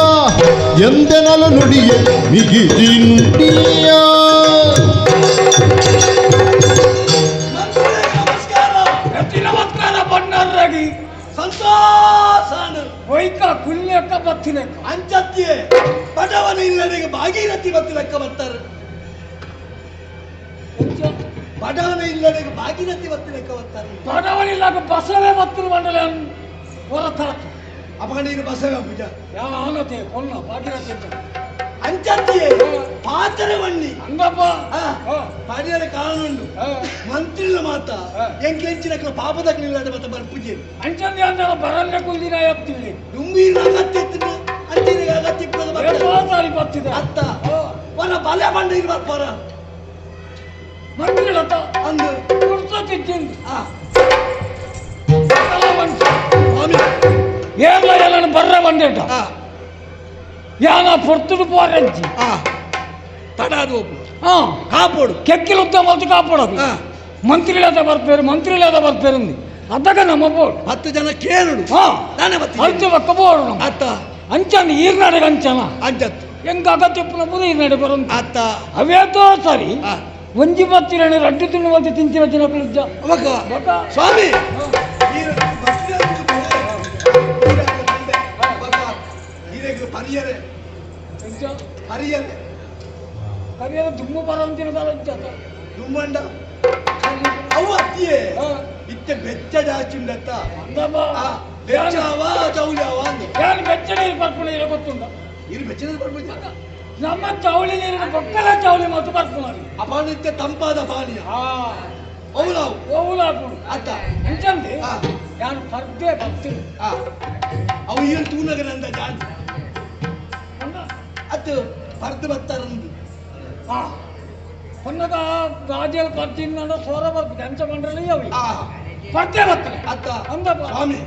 ಎಂದೆನಲು ನುಡಿಯೇ ಮಿಗಿಸಿ ನುಡಿಯ ನಮಸ್ಕಾರ ಬಣ್ಣಾರಾಗಿ ಸಂತೋಷ ವೈಕ ಕುಲ್ಯಕ್ಕ ಬತ್ತಿನ ಅಂಚತ್ತಿಯೇ ಬಡವನ ಇಲ್ಲರಿಗೆ ಭಾಗೀರಥಿ ಬತ್ತಿ ಲೆಕ್ಕ ಬರ್ತಾರೆ ಬಡವನ ಇಲ್ಲದೆ ಭಾಗೀರಥಿ ಬರ್ತದೆ ಬರ್ತಾರೆ ಬಡವನಿಲ್ಲಾಗ ಬಸವೇ ಬತ್ತಲು ಮಂಡಲ ಹೊರತಾತು ಅಪ್ಪ ನೀನು ಬಸವ ಪೂಜ ಯಾವ ಆನತೆ ಕೊಲ್ಲ ಭಾಗೀರಥಿ ಅಂತ ಅಂಚತ್ತಿಯೇ ಪಾತ್ರೆ ಬಣ್ಣಿ ಹಂಗಪ್ಪ ಪಡೆಯದ ಕಾರಣುಂಡು ಮಂತ್ರಿಲ ಮಾತ ಎಂಕೆಂಚಿನ ಪಾಪದಕ್ಕಿಲ್ಲದೆ ಮತ್ತೆ ಬರ್ಪೂಜೆ ಅಂಚಂದಿ ಅಂದ್ರೆ ಬರಲ್ಲ ಕುಲ್ದಿನ ಎತ್ತೀವಿ ದುಂಬೀನ ಅಗತ್ಯ ಅಂಚಿನ ಅಗತ್ಯ ಸಾರಿ ಬರ್ತಿದೆ ಅತ್ತ ಒನ ಬಲೆ ಬಂಡ ಇದು ಬರ್ಪಾರ ಮಂತ್ರಿಗಳತ್ತ ಅಂದು ಕುಡ್ತಿದ್ದೀನಿ ಸ್ವಾಮಿ ಏನ ಎಲ್ಲ ಬರ್ರ ಬಂದೇಟ ಯಾನ ಪೊರ್ತುಡು ಪೋರಂಜಿ ತಡಾದು ಕಾಪೋಡು ಕೆಕ್ಕಿಲು ಉದ್ಯಮ ಅಂತ ಕಾಪಾಡೋದು ಮಂತ್ರಿಗಳಾದ ಬರ್ಪೇರು ಮಂತ್ರಿಗಳಾದ ಬರ್ಪೇರು ಅದಾಗ ನಮ್ಮ ಬೋಡು 10 ಜನ ಕೇಳುಡು ಅರ್ಥ ಒಕ್ಕ ಬೋಡು ಅತ್ತ ಅಂಚನ್ ಈರ್ನಾಡಿಗೆ ಅಂಚನ ಅಂಚತ್ತು ಹೆಂಗ ಅಗತ್ಯಪ್ಪನ ಬುದ ಈರ್ನಾಡಿ ಬರೋದು ಅತ್ತ ಅವೇತೋ ಸರಿ ಒಂಜಿ ಬತ್ತಿರಣ ರಡ್ಡು ತಿನ್ನುವಂತೆ ತಿಂತಿನ ಜನಗಳಿದ್ದ ಸ್ವಾಮಿ ಪರಿಯರೆ ಪರಿಯರೆ ಕರಿಯದ ದುಮ್ಮು ಬರಂತಿನ ದುಮ್ಮಂಡ ಅವು ಅತ್ತಿಯೇ ಇತ್ತೆ ಬೆಚ್ಚ ಜಾಸ್ತಿ ಉಂಡತ್ತ ಬೆಚ್ಚವ ಚೌಲಿಯವ ಯಾರು ಬೆಚ್ಚ ನೀರು ಬರ್ಪುಣ ಇರೋ ಗೊತ್ತುಂಡ ಇದು ಬೆಚ್ಚದ ಬರ್ಬೋದು ನಮ್ಮ ಚೌಳಿ ನೀರಿನ ಪಕ್ಕದ ಚೌಳಿ ಮತ್ತು ಬರ್ಪುಣ ಅಪಾನಿತ್ಯ ತಂಪಾದ ಪಾನೀಯ ಓಲಾವು ಓಲಾಪುಡು ಅತ್ತ ಎಂಚಂದಿ ಯಾರು ಪರ್ದೆ ಬರ್ತೀನಿ ಅವು ಏನು ತೂನಗರಂದ ಜಾಸ್ತಿ ಅದು ಪರ್ದು ಬರ್ತಾರಂದು ಹೊನ್ನದ ಗಾಜಲ್ ಬರ್ತೀನಿ ಸೋರ ಬರ್ತೀನಿ ಅಂಚ ಮಂಡ್ರಲ್ಲಿ ಅವಿ ಪರ್ದೆ ಬರ್ತಾರೆ ಅತ್ತ ಅಂದಪ್ಪ ಸ್ವಾಮಿ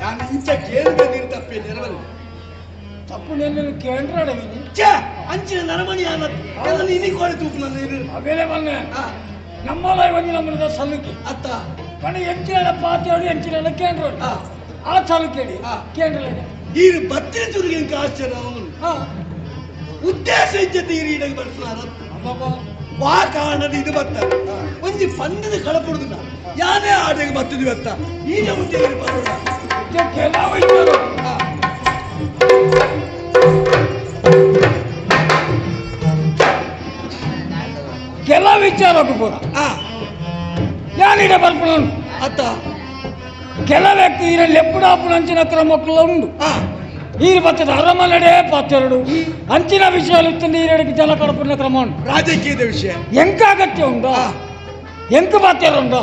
ನಾನು ಇಂಚ ಕೇಳಿದ ನೀರು ತಪ್ಪೇ ನೆರವಲ್ಲಿ ತಪ್ಪು ನೆಲ್ಲ ಕೇಂದ್ರಡವಿನಿ ಅಂಚಿನ ನರಮಣಿ ಅನ್ನೋದು ಇನಿ ಕೋಳಿ ತೂಪು ನನ್ನ ನೀರು ಅವೇಲೆ ಬಂದೆ ನಮ್ಮಲ್ಲ ಒಂದು ನಮ್ಮದ ಸಲುಕಿ ಅತ್ತ ಕಣ ಎಂಚಿನ ಪಾತ್ಯಾಡಿ ಎಂಚಿನ ಕೇಂದ್ರ ಆ ಸಲುಕೇಳಿ ಕೇಂದ್ರ ಈರು ಬತ್ತಿನ ತುರುಗಿನ ಆಶ್ಚರ್ಯ ಅವನು ಉದ್ದೇಶ ಇಜ್ಜತೆ ಈ ರೀಡಾಗಿ ಬರ್ತಾರೆ ವಾ ಕಾರಣದ ಇದು ಬರ್ತಾರೆ ಒಂಜಿ ಪಂದದ ಕಳಪಡುದಿಲ್ಲ ಯಾನೇ ಆಟಗೆ ಬರ್ತದೆ ಇವತ್ತ ಈಗ ಮುಂದೆ ಬರೋಣ ಕೆಲ ವಿಚಾರಕ್ಕೂ ಕೂಡ ಯಾನಿಡ ಬರ್ಪಣ ಅತ್ತ ಕೆಲ ವ್ಯಕ್ತಿ ಇದರಲ್ಲಿ ಎప్పుడు ಅప్పుడు ಅಂಚಿನ ಕ್ರಮಕ್ಕೂ ಉಂಡು ಈರು ಬತ್ತದ ಅರಮನೆಡೆ ಪಾತ್ರೆರಡು ಅಂಚಿನ ವಿಷಯಾలు ಇತ್ತಂದು ಈರೆಡಿಗೆ ಜಲ ಕಡಪುನ ಕ್ರಮ ಉಂಟು ರಾಜಕೀಯದ ವಿಷಯ ಎಂಕ ಅಗತ್ಯ ಉಂಟು ಎಂಕ ಪಾತ್ರೆ ಉಂಟು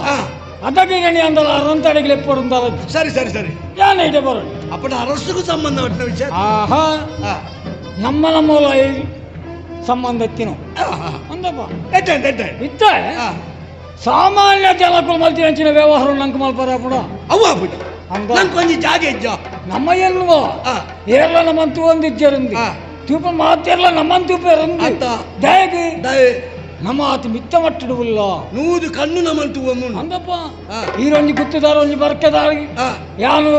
ಅದಕ್ಕೆ ಗಣಿ ಅಂದಲ್ಲ ಅರಂತಡೆಗೆ ಎప్పుడు ಉಂಟು ಸರಿ ಸರಿ ಸರಿ ಯಾನ ಇದೆ ಬರೋದು ಅಪ್ಪನ ಅರಸಗೂ ಸಂಬಂಧಪಟ್ಟ ವಿಷಯ ಆಹಾ ನಮ್ಮ ಸಂಬಂಧ ಎತ್ತಿನ ಅಂದಪ್ಪ ಇತ್ತ ಸಾಮಾನ್ಯ ಜನಕ್ಕೂ ಮಲ್ತಿ ಅಂಚಿನ ವ್ಯವಹಾರ ನಂಗೆ ಮಲ್ಪರ ಕೂಡ ಅವು ಆಗ್ಬಿಟ್ಟು ನಂಗೊಂದು ಜಾಗ ಇಜ್ಜ ನಮ್ಮ ಎಲ್ವೋ ಏರ್ಲ ನಮ್ಮಂತೂ ಒಂದಿಜ್ಜರಂದಿ ತೂಪ ಮಾತೆರ್ಲ ನಮ್ಮಂತೂ ಪೇರಂದಿ ದಯಗೆ ನಮ್ಮ ಆತ ಮಿತ್ತ ಮಟ್ಟಿಡುವುಲ್ಲ ನೂದು ಕಣ್ಣು ನಮ್ಮಂತೂ ಒಂದು ಅಂದಪ್ಪ ಈರೊಂಜಿ ಗುತ್ತಿದಾರ ಒಂಜಿ ಬರ್ಕೆದಾರಿ ಯಾನು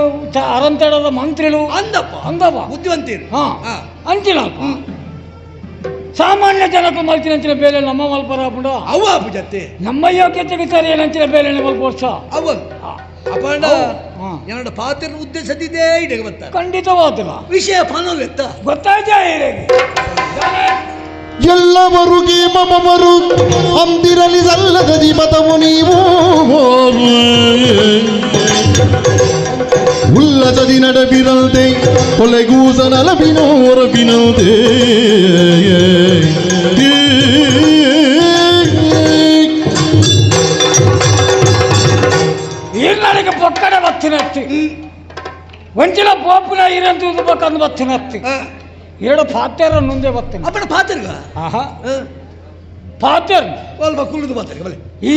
ಅರಂತಡದ ಮಂತ್ರಿಗಳು ಅಂದಪ್ಪ ಬುದ್ಧಿವಂತೀರು ಅಂಚಿನಪ್ಪ ಸಾಮಾನ್ಯ ಜನಕ್ಕೆ ಮಲ್ತಿನ ಅಂಚಿನ ಬೇಲೆ ನಮ್ಮ ಮಲ್ಪರ ಪುಂಡ ಅವ ಜತೆ ನಮ್ಮ ಯೋಗ್ಯತೆಗೆ ಸರಿ ಏನಂಚಿನ ಬೇಲೆ ಮಲ್ಪೋರ್ಸ ಅವನ್ ಅಪಂಡ ಎರಡು ಪಾತ್ರ ಉದ್ದೇಶದಿದೆ ಇಡೆಗೆ ಬರ್ತಾರೆ ಖಂಡಿತವಾದಿಲ್ಲ ವಿಷಯ ಫನವೆತ್ತ ಗೊತ್ತಾಯ್ತಾ ಎಲ್ಲವರಿಗೆ ಮಮವರು ಅಂದಿರಲಿ ಸಲ್ಲದದಿ ಮತವು ನೀವು ಉಲ್ಲದದಿ ನಡಬಿರಲ್ದೆ ಕೊಲೆಗೂಸ ನಲಬಿನೋರಬಿನೋದೆ ಈರ್ನಾಡಿಗೆ ಪೊಕ್ಕಡೆ ಬತ್ತಿನತ್ತಿ ಒಂಚಿನ ಪೋಪಿನ ಈರಂತೂ ಬೇಕಂದು ಬತ್ತಿನತ್ತಿ ಎರಡು ಪಾತ್ಯರ ಮುಂದೆ ಬರ್ತೀನಿ ಅಪ್ಪನ ಪಾತ್ರಗ ಆಹಾ ಪಾತ್ಯರ ಸ್ವಲ್ಪ ಕುಳಿದು ಪಾತ್ರ ಬಲೆ ಈ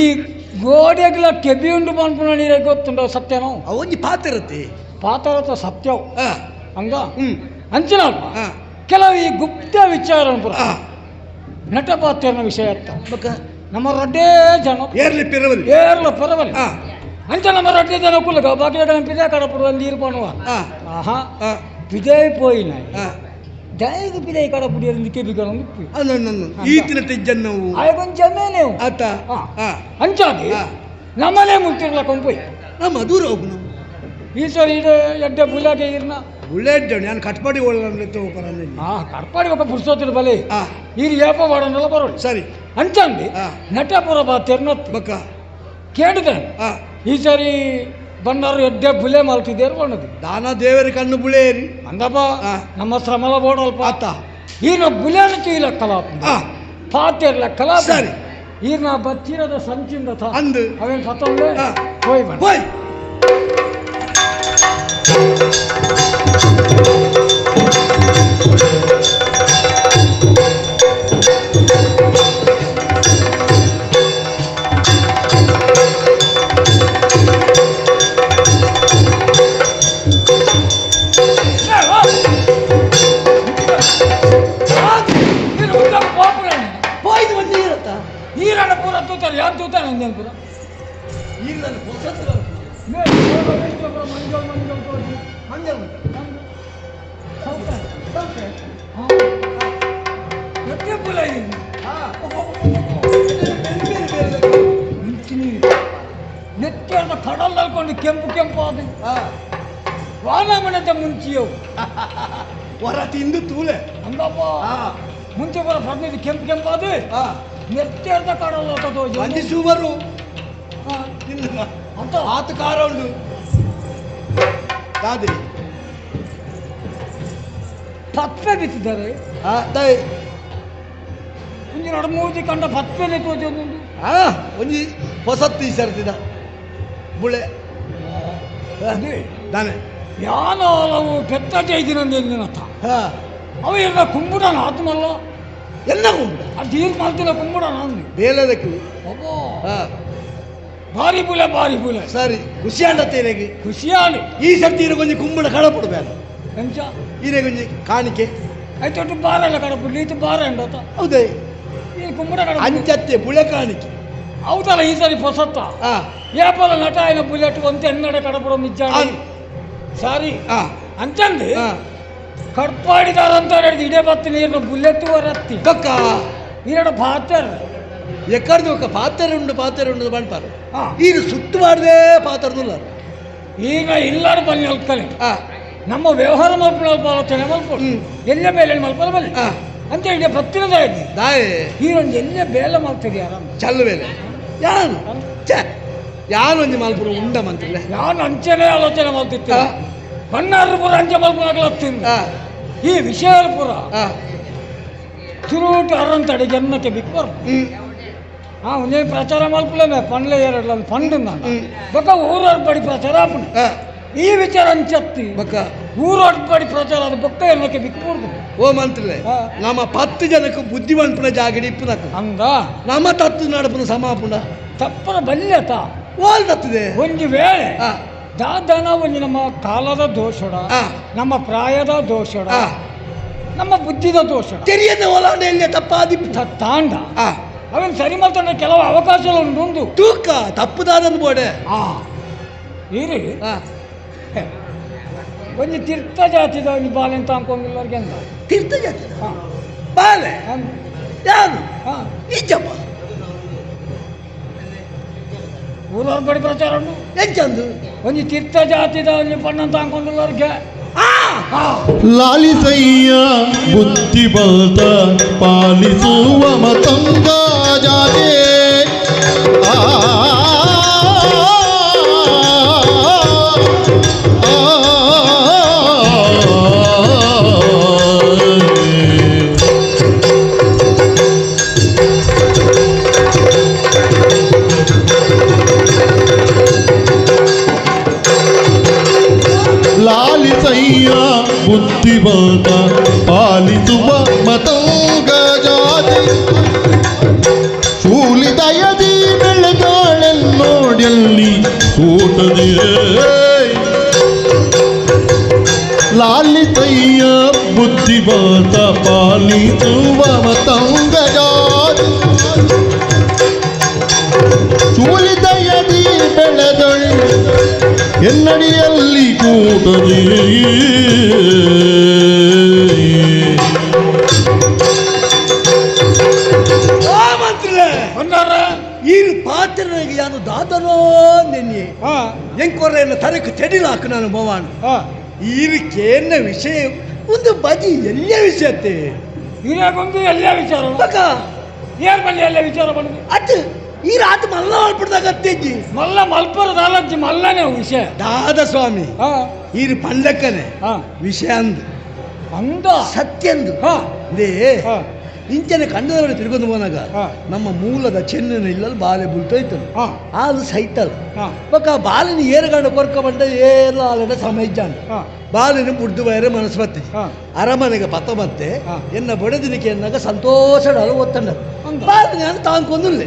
ಗೋಡೆಗಳ ಕೆಬಿ ಉಂಡು ಮಾಡ್ಕೊಂಡು ನೀರೇ ಗೊತ್ತುಂಡ ಸತ್ಯನೋ ಅವೊಂದು ಪಾತ್ರ ಇರುತ್ತೆ ಪಾತ್ರ ಸತ್ಯವು ಹಂಗ ಅಂಚಿನ ಕೆಲವು ಈ ಗುಪ್ತ ವಿಚಾರ ನಟ ಪಾತ್ರನ ವಿಷಯ ಅರ್ಥ ನಮ್ಮ ರಡ್ಡೇ ಜನ ಏರ್ಲಿ ಪೆರವಲ್ಲಿ ಏರ್ಲ ಪರವಲ್ಲಿ ಅಂಚ ನಮ್ಮ ರಡ್ಡೇ ಜನ ಕುಲಗ ಬಾಕಿಗಳ ಪಿದೆ ಕಡಪಡುವ ನೀರು ಪಣುವ ಆಹಾ ಪಿದೆ ಪೋಯಿನ ದಯಗ ಪಿದೆ ಕಡಪುಡಿ ಅದಕ್ಕೆ ಬಿಗಣ ಈತಿನ ತೆಜ್ಜನ್ನವು ಕೊಂಚ ಮೇಲೆ ಆತ ಅಂಚಾಗಿ ನಮ್ಮನೆ ಮುಟ್ಟಿರ್ಲ ಕೊಂಪೊಯ್ ನಮ್ಮ ದೂರ ಹೋಗುನು ಈ ಸರಿ ಇದು ಎಡ್ಡೆ ಬುಲಾಗೆ ಇರ್ನ ಬುಲೆಟ್ ನಾನು ಕಟ್ಪಾಡಿ ಒಳಗೆ ಕಟ್ಪಾಡಿ ಒಬ್ಬ ಪುರ್ಸೋತಿನ ಬಲೆ ಈರು ಏಪ ಮಾಡೋಣಲ್ಲ ಬರೋಣ ಸರಿ ಅಂಚಂడి ಆ. ನಟಪುರ ಬಾತಿರ್ನತ್ತು ಬಕ್ಕ ಕೇಳಿದ್ದೇನೆ ಆ, ಈ ಸರಿ ಬಂಡಾರು ಎಡ್ಡೆ ಬುಲೆ ಮಲ್ತಿದ್ದೇರು ಬಣ್ಣದು ದಾನ ದೇವರ ಕಣ್ಣು ಬುಳೇರಿ ಅಂದಪ್ಪ ಆ. ನಮ್ಮ ಶ್ರಮಲ ಬೋಡಲ್ಪ ಆತ ಈನ ಬುಲೆನ ಚೀಲ ಕಲಾಪ ಆ, ಪಾತೆರ್ಲ ಕಲಾಪ ಸರಿ. ಈನ ಬಚ್ಚಿರದ ಸಂಚಿಂದ ತ ಅಂದು ಅವೇನ್ ಕತ್ತೊಂದೆ ಆ. ಹೋಯ್ ಬಣ್ಣ ಹೋಯ್ ಹೋಯ್ದು ಬಂದು ನೀರತ್ತ ನೀರನ್ನ ಪೂರ ತೂತಾನೆ ಯಾರು ತೂತಾನೆ ಅಂದೇನು ಪೂರ ನೀರನ್ನು ಹೊಸತ್ತು ಮಂಜಲ್ ಮಂಜಲ್ ತೋರಿಸಿ ಮಂಜಲ್ ಎಷ್ಟೇ ಪುಲ ಇದೆ ನೆತ್ತರದ ಕಡಲ್ ನಲ್ಕೊಂಡು ಕೆಂಪು ಕೆಂಪು ಅದು ವಾನಮನದ ಮುಂಚಿಯವು ಹೊರ ತಿಂದು ತೂಲೆ ಹಂಗಪ್ಪ ಆ, ಮುಂಚೆ ಬರ ಪಡ್ನಿದ್ದು ಕೆಂಪು ಕೆಂಪು ಅದು ಆ, ನೆತ್ತರದ ಕಡಲ್ ಮಂದಿ ಸುವರು ಅಂತ ಆತ ಕಾರ ಉಂಡು ದಾದಿ ಪತ್ಪೆ ಬಿತ್ತಿದ್ದಾರೆ ದೈ ಮುಂಜಿ ನಡಮೂರ್ತಿ ಕಂಡ ಪತ್ಪೆನೆ ತೋಜೊಂದು ಒಂಜಿ ಹೊಸತ್ತು ಈ ಸರ್ತಿದ ಬುಳೆ ಅದೇ ದಾನೆ ಯಾನ ಹಲವು ಪೆತ್ತ ಜೈದಿನಂತ ಹಾ ಅವ ಎಲ್ಲ ಕುಂಬುಡನ ಆತ್ಮಲ್ಲ ಎಲ್ಲ ಉಂಟು ಆ ತೀರ್ ಮಾಡ್ತಿಲ್ಲ ಕುಂಬುಡನ ಅಂದು ಬೇಲದಕ್ಕೆ ಅಬ್ಬೋ ಹಾ ಭಾರಿ ಬುಲೆ ಸರಿ ಖುಷಿ ಅಂಡತ್ತೇನೆಗೆ ಖುಷಿಯಾಳು ಈ ಸರ್ತಿ ಇರಗೊಂಜಿ ಕುಂಬಳ ಕಳಪಡ್ಬೇಡ ಎಂಚ ಈರೆಗೊಂಜಿ ಕಾಣಿಕೆ ಆಯ್ತು ಬಾರ ಎಲ್ಲ ಕಡಪು ನೀತು ಬಾರ ಎಂಡತ ಹೌದೇ ಈ ಕುಂಬುಡ ಕಡ ಅಂಚತ್ತೆ ಬುಳೆ ಕಾಣಿಕೆ ಹೌದಲ್ಲ ಈ ಸರಿ ಹೊಸತ್ತ ಆ ಏಪಲ ನಟ ಆಯ್ನ ಬುಲೆಟ್ ಒಂತೆ ಎನ್ನಡೆ ಕಡಪುರ ಮಿಜ್ಜಾಡಿ ಅನ್- ಸಾರಿ ಆ ಅಂತಂದು ಆ ಕಡ್ಪಾಡಿದಾರಂತ ಹೇಳಿದ ಇಡೇ ಬತ್ತಿ ನೀರಿನ ಬುಲೆಟ್ ರತ್ತಿ ಕಕ್ಕ ನೀರಡ ಪಾತ್ರ ಎಕ್ಕರ್ದು ಒಕ್ಕ ಪಾತ್ರೆ ಉಂಡು ಬಣ್ಪಾರು ಹಾ ಈಗ ಸುತ್ತು ಮಾಡದೆ ಪಾತ್ರದುಲ್ಲ ಈಗ ಇಲ್ಲಾರು ಬನ್ನಿ ಅಲ್ಕಲೆ ಆ ನಮ್ಮ ವ್ಯವಹಾರ ಮಲ್ಪಳ ಆಲೋಚನೆ ಮಲ್ಪಡು ಹ್ಮ್. ಎಲ್ಲ ಬೇಲೆ ಮಲ್ಪಲ್ಲ ಬಲ್ಲಿ ಆ ಅಂತ ಹೇಳಿ ಭಕ್ತಿನದ ಇದ್ದಿ ದಾಯೆ ಈ ಒಂದು ಎಲ್ಲ ಬೇಲೆ ಮಲ್ತಿದ್ಯ ಆರಾಮ ಚಲ್ಲು ಬೇಲೆ ಯಾನು ಛೆ ಯಾನು ಒಂಜಿ ಮಾಲ್ಪುರ ಉಂಡ ಮಂತಿಲ್ಲ ನಾನು ಅಂಚೆನೆ ಆಲೋಚನೆ ಮಾಡ್ತಿತ್ತು ಆ. ಬಣ್ಣಾರು ಪುರ ಅಂಚೆ ಮಲ್ಪನಾಗ್ಲತ್ತಿಂದ ಆ ಈ ವಿಷಯ ಪುರ ಆ ತುರುಟು ಅರಂತಡೆ ಜನ್ಮಕ್ಕೆ ಬಿಕ್ಬಾರ್ದು ಒಂದೇ ಪ್ರಚಾರ ಮಲ್ಪಲೇಮೆ ಪಂಡ್ಲೆ ಎರಡು ಪಂಡು ನಾನು ಹ್ಮ್. ಬೊಕ್ಕ ಊರವ್ರ ಬಡಿ ಪ್ರಚಾರ ಆಪುಂಡು ಆ ಈ ವಿಚಾರ ಅಂಚತ್ತಿ ಬಕ್ಕ ಊರವ್ರ ಬಡಿ ಪ್ರಚಾರ ಅದು ಬೊಕ್ಕ ಎನ್ನಕ್ಕೆ ಬಿಕ್ಬಾರ್ದು ಓ ಮಂತ್ರಿಲೆ ಆ. ನಮ್ಮ 10 ಜನಕ್ಕೆ ಬುದ್ಧಿವಂತನ ಜಾಗಡಿ ಇಪ್ಪುನಕ ಅಂದ ನಮ್ಮ ತತ್ತು ನಡಪುನ ಸಮಾಪುಂಡ ತಪ್ಪನ ಬಲ್ಯತ ಓಲ್ ತತ್ತದೆ ಒಂದು ವೇಳೆ ಆ ದಾದನ ಒಂದು ನಮ್ಮ ಕಾಲದ ದೋಷಡ ಆ. ನಮ್ಮ ಪ್ರಾಯದ ದೋಷಡ ಆ ನಮ್ಮ ಬುದ್ಧಿದ ದೋಷಡ ತೆರಿಯದ ಒಲಾಂಡ ಎಲ್ಲಿ ತಪ್ಪಾದಿ ತಾಂಡ ಆ ಅವನ್ ಸರಿ ಮಾಡ್ತಾನೆ ಕೆಲವು ಅವಕಾಶಗಳು ಉಂಟು ತೂಕ ತಪ್ಪುದಾದನ್ ಬೋಡೆ ಆ ಇರಿ ಆ ಒಂದು ತೀರ್ಥ ಜಾತಿದ ಒಂದು ಬಾಲೆಂತ ಅನ್ಕೊಂಡಿಲ್ಲವ್ರಿಗೆ ಅಂದ ತೀರ್ಥ ಜಾತಿ ಹಾ. ಬಾಲೆ ಅಂದ. ಯಾರು ಹಾ. ಈಜಪ್ಪ ಊರವ್ರ ಬಡಿ ಪ್ರಚಾರ ಉಂಟು ಎಂಚಂದು ಒಂದು ತೀರ್ಥ ಜಾತಿದ ಒಂದು ಪಣ್ಣಂತ ಅನ್ಕೊಂಡಿಲ್ಲವ್ರಿಗೆ ಲಾಲಿಸಯ್ಯ ಬುದ್ಧಿ ಬಲ್ತ ಪಾಲಿಸುವ ಮತಂಗ ಜಾಗೆ ಆ, ಆ, ಲಾಲಿಸಯ್ಯ ಬುದ್ಧಿ ಬಲ್ತ ಪಾಲಿಸುವ ಮತಂಗ ಜಾತಿ ಶೂಲಿದಯದಿ ಬೆಳೆದಾಳೆನ್ನೋಡೆಲ್ಲಿ ಕೂಟದೆ ಲಾಲಿಸಯ್ಯ ಬುದ್ಧಿ ಬಲ್ತ ಪಾಲಿಸುವ ಮತಂಗ ಜಾತಿ ಶೂಲಿದಯದಿ ಬೆಳೆದಳು ಎನ್ನಡಿಯಲ್ಲಿ ಕೂಟದೆ ಆ ಮಂತ್ರಿಲೆ ಬಂದಾರ ಈ ಪಾತ್ರನಿಗೆ ಯಾನು ದಾದನೋ ನೆನ್ನೆ ಹಾ ಎಂಕೊರೆಯನ್ನು ತರಕು ತೆಡಿಲಾಕು ನಾನು ಭವಾನ್ ಹಾ ಈರಿಕೇನ ವಿಷಯ ಒಂದು ಬಜಿ ಎಲ್ಲ ವಿಷಯತ್ತೆ ಇರಾಗೊಂದು ಎಲ್ಲ ವಿಚಾರ ಬಕ ಏನ್ ಬಲ್ಲಿ ಎಲ್ಲ ವಿಚಾರ ಬಂದು ಅಚ್ಚ ಈ ರಾತ್ ಮಲ್ಲ ಮಲ್ಪಡ್ದಾಗ ಅತ್ತೆಜ್ಜಿ ಮಲ್ಲ ಮಲ್ಪರ ದಾಲಜ್ಜಿ ಮಲ್ಲನೇ ವಿಷಯ ದಾದ ಸ್ವಾಮಿ ಹಾ ಈರು ಪಂಡಕ್ಕನೆ ಹಾ ವಿಷಯ ಅಂದು ಅಂದ ಸತ್ಯಂದು ಹಾ ದೇ ಹಾ ಇಂಚನೆ ಕಂಡದವರು ತಿರುಗೊಂಡು ಹೋನಾಗ ಹಾ. ನಮ್ಮ ಮೂಲದ ಚೆನ್ನನ ಇಲ್ಲಲ್ಲಿ ಬಾಲೆ ಬುಲ್ತೋಯ್ತನು ಹಾ ಆಲು ಸೈತಲ್ ಹಾ ಬೊಕ್ಕ ಬಾಲಿನ ಏರುಗಂಡು ಕೊರ್ಕ ಬಂಡ ಏರ್ಲ ಆಲಡ ಸಮೈಜಾಂಡ ಹಾ ಬಾಲಿನ ಬುಡ್ದು ಬಯರೆ ಮನಸ್ಸು ಬತ್ತಿ ಹಾ ಅರಮನೆಗೆ ಪತ್ತ ಮತ್ತೆ ಹಾ. ಎನ್ನ ಬಡದಿನಿಕೆ ಎನ್ನಾಗ ಸಂತೋಷಡಲು ಒತ್ತಂಡ ಅಂದ. ಬಾಲಿನ ನಾನು ತಾಂಕೊಂದಿಲ್ಲ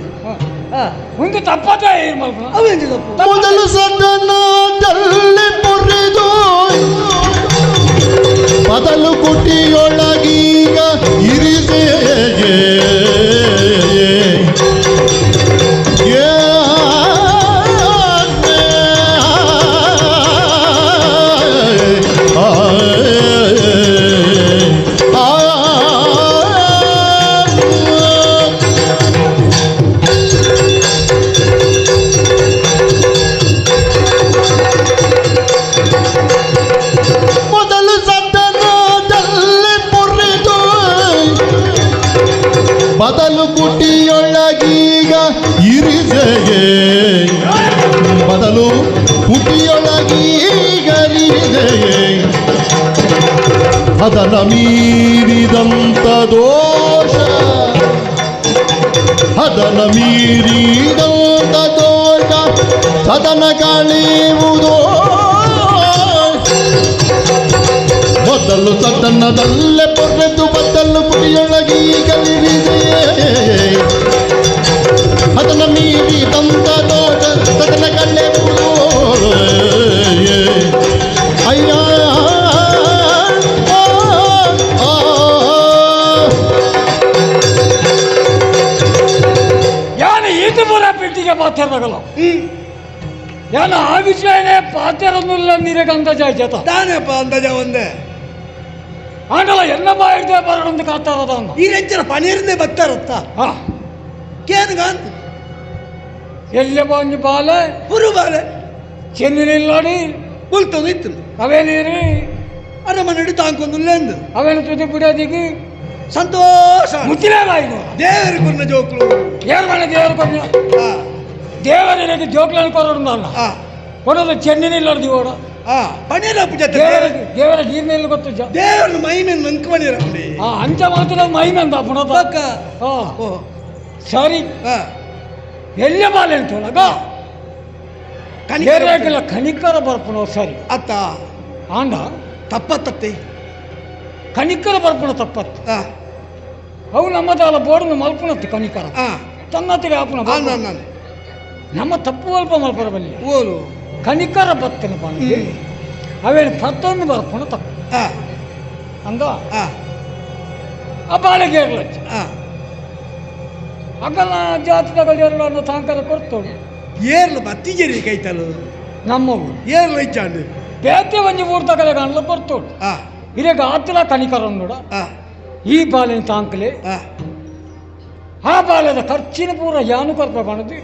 ಹಾ ಮುಂದೆ ತಪ್ಪತ್ತೆ ಏನ್ ಮಲ್ಪನ ಅವೇಂಜಿ ತಪ್ಪು ಮೊದಲು ಸದನದಲ್ಲಿ ಮುರಿದು ಬದಲು ಕುಟಿಯೊಳಗೀಗ ಇರಿಸೆ ಬದಲು ಕುಟಿಯೊಳಗೀಗ ಇರಿಸೆಗೆ ಬದಲು ಕುಟಿಯೊಳಗೀಗ ಇರಿಸೆಗೆ ಅದನ ಮೀರಿದಂತ ದೋಷ ಅದನ ಮೀರಿದಂತ ದೋಷ ಸದನ ಕಳೆಯುವುದೋ ಮೊದಲು ಸದನದಲ್ಲೇ ಪೊರೆದು ಬದಲು ಕುಡಿಯೊಳಗೀಗಲಿರಿದೆ ಅದನ್ನ ಮೀರಿ ತಂದ ದೋಷ ಸದನ ಕಳೆಯುವುದು ಅಯ್ಯ ಯಾನ ಈತು ಪೂರ ಪೆಟ್ಟಿಗೆ ಪಾತ್ರಗಲ ಯಾನ ಆ ವಿಷಯನೇ ಪಾತ್ರರನ್ನುಲ್ಲ ನೀರಿಗೆ ಅಂದಾಜ ಆಯ್ತ ತಾನೇಪ್ಪ ಅಂದಾಜ ಒಂದೇ ಆಂಡಲ ಎಲ್ಲ ಬಾಯಿಡ್ದೆ ಬರೋಣಂದು ಕಾತಾರದ ಅಂದ ಈ ರೆಂಚನ ಪನೀರ್ನೇ ಬರ್ತಾರತ್ತ ಹಾ ಕೇನ್ಗಾಂತ ಎಲ್ಲಿ ಬಂದು ಬಾಲೆ ಪುರು ಬಾಲೆ ಚೆನ್ನಿನಿಲ್ಲೋಡಿ ಬುಲ್ತದು ಇತ್ತು ಅವೇ ನೀರಿ ಅರಮನೆ ತಾಂಕೊಂದು ಅವೇನು ತುದಿ ಬಿಡೋದಿಗೆ ಸಂತೋಷ ಮುಚ್ಚಿಲೇ ಬಾಯಿನು ದೇವರ ಕುರ್ನ ಜೋಕ್ಲು ಏನ್ ಮಾಡಿ ದೇವರು ಕೊಡ್ನ ದೇವರಿಗೆ ಜೋಕ್ಲನ್ನು ಕೊರೋಡು ಅಲ್ಲ ಕೊಡೋದು ಚೆನ್ನಿನಿಲ್ಲೋಡಿ ಓಡ ಪನೀರ ಪೂಜೆ ದೇವರ ಜೀರ್ಣ ಗೊತ್ತು ದೇವರ ಮೈಮೆ ನಂಕ ಪನೀರ ಅಂಚ ಮಾತ್ರ ಮೈಮೆಂದ ಪುನಃ ಸರಿ ಎಲ್ಲಿ ಬಾಲೆ ಅಂತೋಳಗ ಕನಿಕರ ಕನಿಕರ ಬರ್ಪುಣ ಸರಿ ಅತ್ತ ಆಂಡ ತಪ್ಪತ್ತತ್ತೆ ಕನಿಕರ ಬರ್ಪುಣ ತಪ್ಪತ್ತು ಅವು ನಮ್ಮದಾಲ ಬೋರ್ಡ್ ಮಲ್ಪುಣತ್ತು ಕನಿಕರ ತನ್ನತ್ತಿಗೆ ಆಪುಣ ನಮ್ಮ ತಪ್ಪು ಅಲ್ಪ ಮಲ್ಪರ ಬಲ್ಲಿ ಓಲು ಕನಿಕರ ಬತ್ತನ ಬಂದು ಅವೇನು ಪತ್ತೊಂದು ಬರ್ಪುಣ ತಪ್ಪು ಅಂದ ಆ ಬಾಳೆಗೆ ಇರ್ಲಚ್ಚ ಅಗಲ ಜಾತಿದಾಗ ಎರಡು ತಾಂಕರ ಕೊಡ್ತೋಡು ಏರ್ಲು ಬತ್ತಿಗೆರಿ ಕೈತಲು ನಮ್ಮವು ಏರ್ಲು ಇಚ್ಚಾಂಡು ಬೇತೆ ಒಂಜಿ ಊರ್ ತಗಲ ಗಂಡ್ಲ ಕೊಡ್ತೋಡು ಇರೇಗ ಆತಲ ಕನಿಕರ ನೋಡ ಈ ಬಾಲಿನ ತಾಂಕಲೆ ಆ ಬಾಲ್ಯದ ಖರ್ಚಿನ ಪೂರ ಯಾನು ಕೊರ್ಪ ಕಾಣದು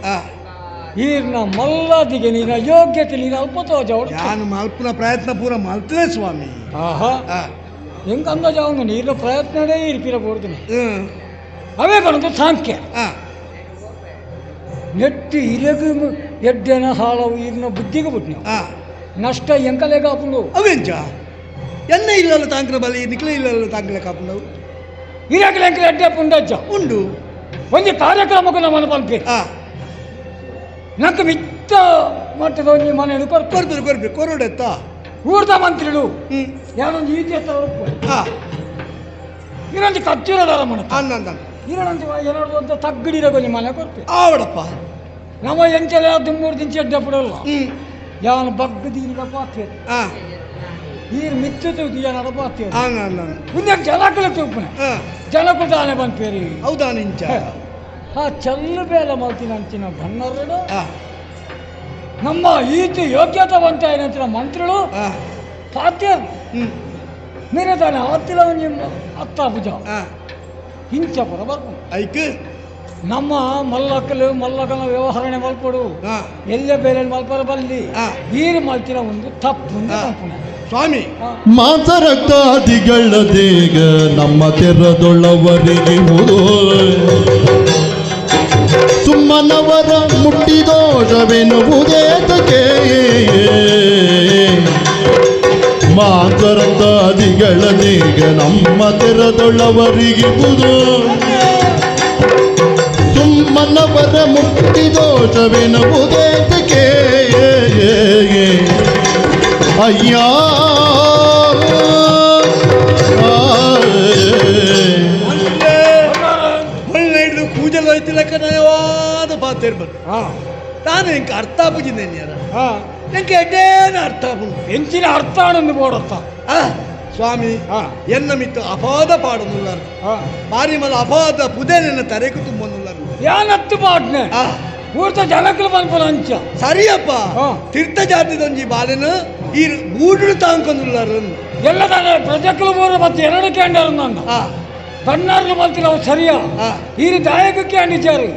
ಈರ್ನ ಮಲ್ಲದಿಗೆ ನೀನ ಯೋಗ್ಯತೆ ನೀನು ಅಲ್ಪತೋ ಜವಡು ನಾನು ಮಲ್ಪನ ಪ್ರಯತ್ನ ಪೂರ ಮಲ್ತದೆ ಸ್ವಾಮಿ ಆಹಾ ಹೆಂಗ ಅಂದಾಜ ಅವನು ನೀರಿನ ಪ್ರಯತ್ನವೇ ಇರ್ಪಿರ ಬೋರ್ದಿನ ಅವೇ ಕಾಣದು ಸಾಂಖ್ಯ ನೆಟ್ಟು ಇರಗು ಎಡ್ಡೆನ ಹಾಳವು ಈರ್ನ ಬುದ್ಧಿಗೆ ಬಿಟ್ಟು ನಷ್ಟ ಎಂಕಲೆಗ ಹಾಕೊಂಡು ಅವೆಂಚ ಎನ್ನ ಇಲ್ಲಲ್ಲ ತಾಂಕ್ರ ಬಲಿ ನಿಕ್ಲೆ ಇಲ್ಲಲ್ಲ ತಾಂಕ್ಲೆ ಕಾಪುಂಡವು ಇರಕಲೆ ಎಂಕಲೆ ಎಡ್ಡೆ ಪುಂಡಜ್ಜ ಉಂಡು ಒಂದು ಕಾರ್ಯಕ್ರಮಕ್ಕೂ ನಮ್ಮ ಪಂಪೆ ನಕ್ಕ ಮಿತ್ತ ಮಟ್ಟದ ಒಂದು ಮನೆ ಕೊರ್ಬೇಕು ಕೊರಡೆತ್ತ ಊರ್ದ ಮಂತ್ರಿಗಳು ಯಾರೊಂದು ಈತಿ ಹತ್ರ ಇನ್ನೊಂದು ಕಚ್ಚಿರೋದಾರ ಮನೆ ಇನ್ನೊಂದು ಏನಾದ್ರು ಅಂತ ತಗ್ಗಡಿರೋ ಮನೆ ಕೊಡ್ತೆ ಆವಡಪ್ಪ ನಮ್ಮ ಎಂಚಲ 3 ದಿನ ಚೆಡ್ಡ ಬಿಡಲ್ಲ ಯಾವನು ಬಗ್ಗದೀನಿಗ ಪಾತ್ರೆ ಈ ಮಿತ್ತು ನಡ ಪಾತ್ರೆ ಮುಂದೆ ಜನಕಲ ತೂಪನೆ ಜನಕುಟ ಆನೆ ಬಂದ್ಪೇರಿ ಹೌದಾ ನಿಂಚ ಚಲ್ಲು ಬೇಲ ಮಾಡ್ತೀನಿ ಅಂಚಿನ ಬನ್ನರಡು ನಮ್ಮ ಈತಿ ಯೋಗ್ಯತವಂತ ಏನಂತ ಮಂತ್ರಿಗಳು ಪಾತ್ಯರು ನೀನೇ ತಾನೆ ಆತ್ತಿಲ್ಲ ಒಂದು ಅತ್ತ ಭುಜ ಹಿಂಚ ಪರ ಬರ್ಕೊಂಡು ಐಕ್ ನಮ್ಮ ಮಲ್ಲಕನ ವ್ಯವಹರಣೆ ಮಲ್ಪಡು ಎಲ್ಲೇ ಬೇರೆ ಮಲ್ಪರ ಬಲ್ಲಿ ನೀರು ಮಲ್ತಿನ ಒಂದು ತಪ್ಪು ಸ್ವಾಮಿ ಮಾತರಕ್ತಾದಿಗಳ ದೇಗ ನಮ್ಮ ತೆರದೊಳ್ಳವರಿಗೆ ಸುಮ್ಮನವರ ಮುಟ್ಟಿದೋಷವೆನ್ನುವುದೇತಕ್ಕೆ ಮಾತರಕ್ತಾದಿಗಳ ದೇಗ ನಮ್ಮ ತೆರದೊಳ್ಳವರಿಗೆ ಸುಮ್ಮನವರ ಮುಟ್ಟಿದೋಷವೆನ್ನುವುದೇತಕ್ಕೆ ಅಯ್ಯ ಒಳ್ಳೆ ಹಿಡಿದು ಕೂಜಲು ಹೋಯ್ತಿಲ್ಲಕ್ಕ ನಯವಾದ ಪಾತ್ರ ಇರ್ಬೋದು ನಾನು ಎಂಕ ಅರ್ಥ ಆಪುಜಿದ್ದೇನೆ ಯಾರ ಎಂಕ ಎಡ್ಡೇನ ಅರ್ಥ ಆಪುಂಡು ಎಂಚಿನ ಅರ್ಥ ಆನಂದ ಬೋಡತ್ತ ಸ್ವಾಮಿ ಎನ್ನ ಮಿತ್ತು ಅಪಾದ ಪಾಡನುಲ್ಲಾರು ಬಾರಿ ಮಲ ಅಪಾದ ಪುದೇನ ತರೆಕು ತುಂಬನುಲ್ಲಾರು ಯಾನತ್ತು ಪಾಡ್ನೆ ಪೂರ್ತ ಜನಕ್ಕಲು ಮಲ್ಪನ ಅಂಚ ಸರಿಯಪ್ಪ ತೀರ್ಥ ಜಾತಿದೊಂಜಿ ಬಾಲೆನ ಈ ಗೂಡು ತಾಂಕೊಂದುಲ್ಲಾರು ಎಲ್ಲ ಪ್ರಜೆಕ್ಕಲು ಬೋರ ಮತ್ತೆ ಎರಡು ಕ್ಯಾಂಡರ್ ನಂದ ಕಣ್ಣಾರ್ಲು ಮಲ್ತಿ ನಾವು ಸರಿಯಾ ಈ ದಾಯಕಕ್ಕೆ ಅಂಡಿಚಾರು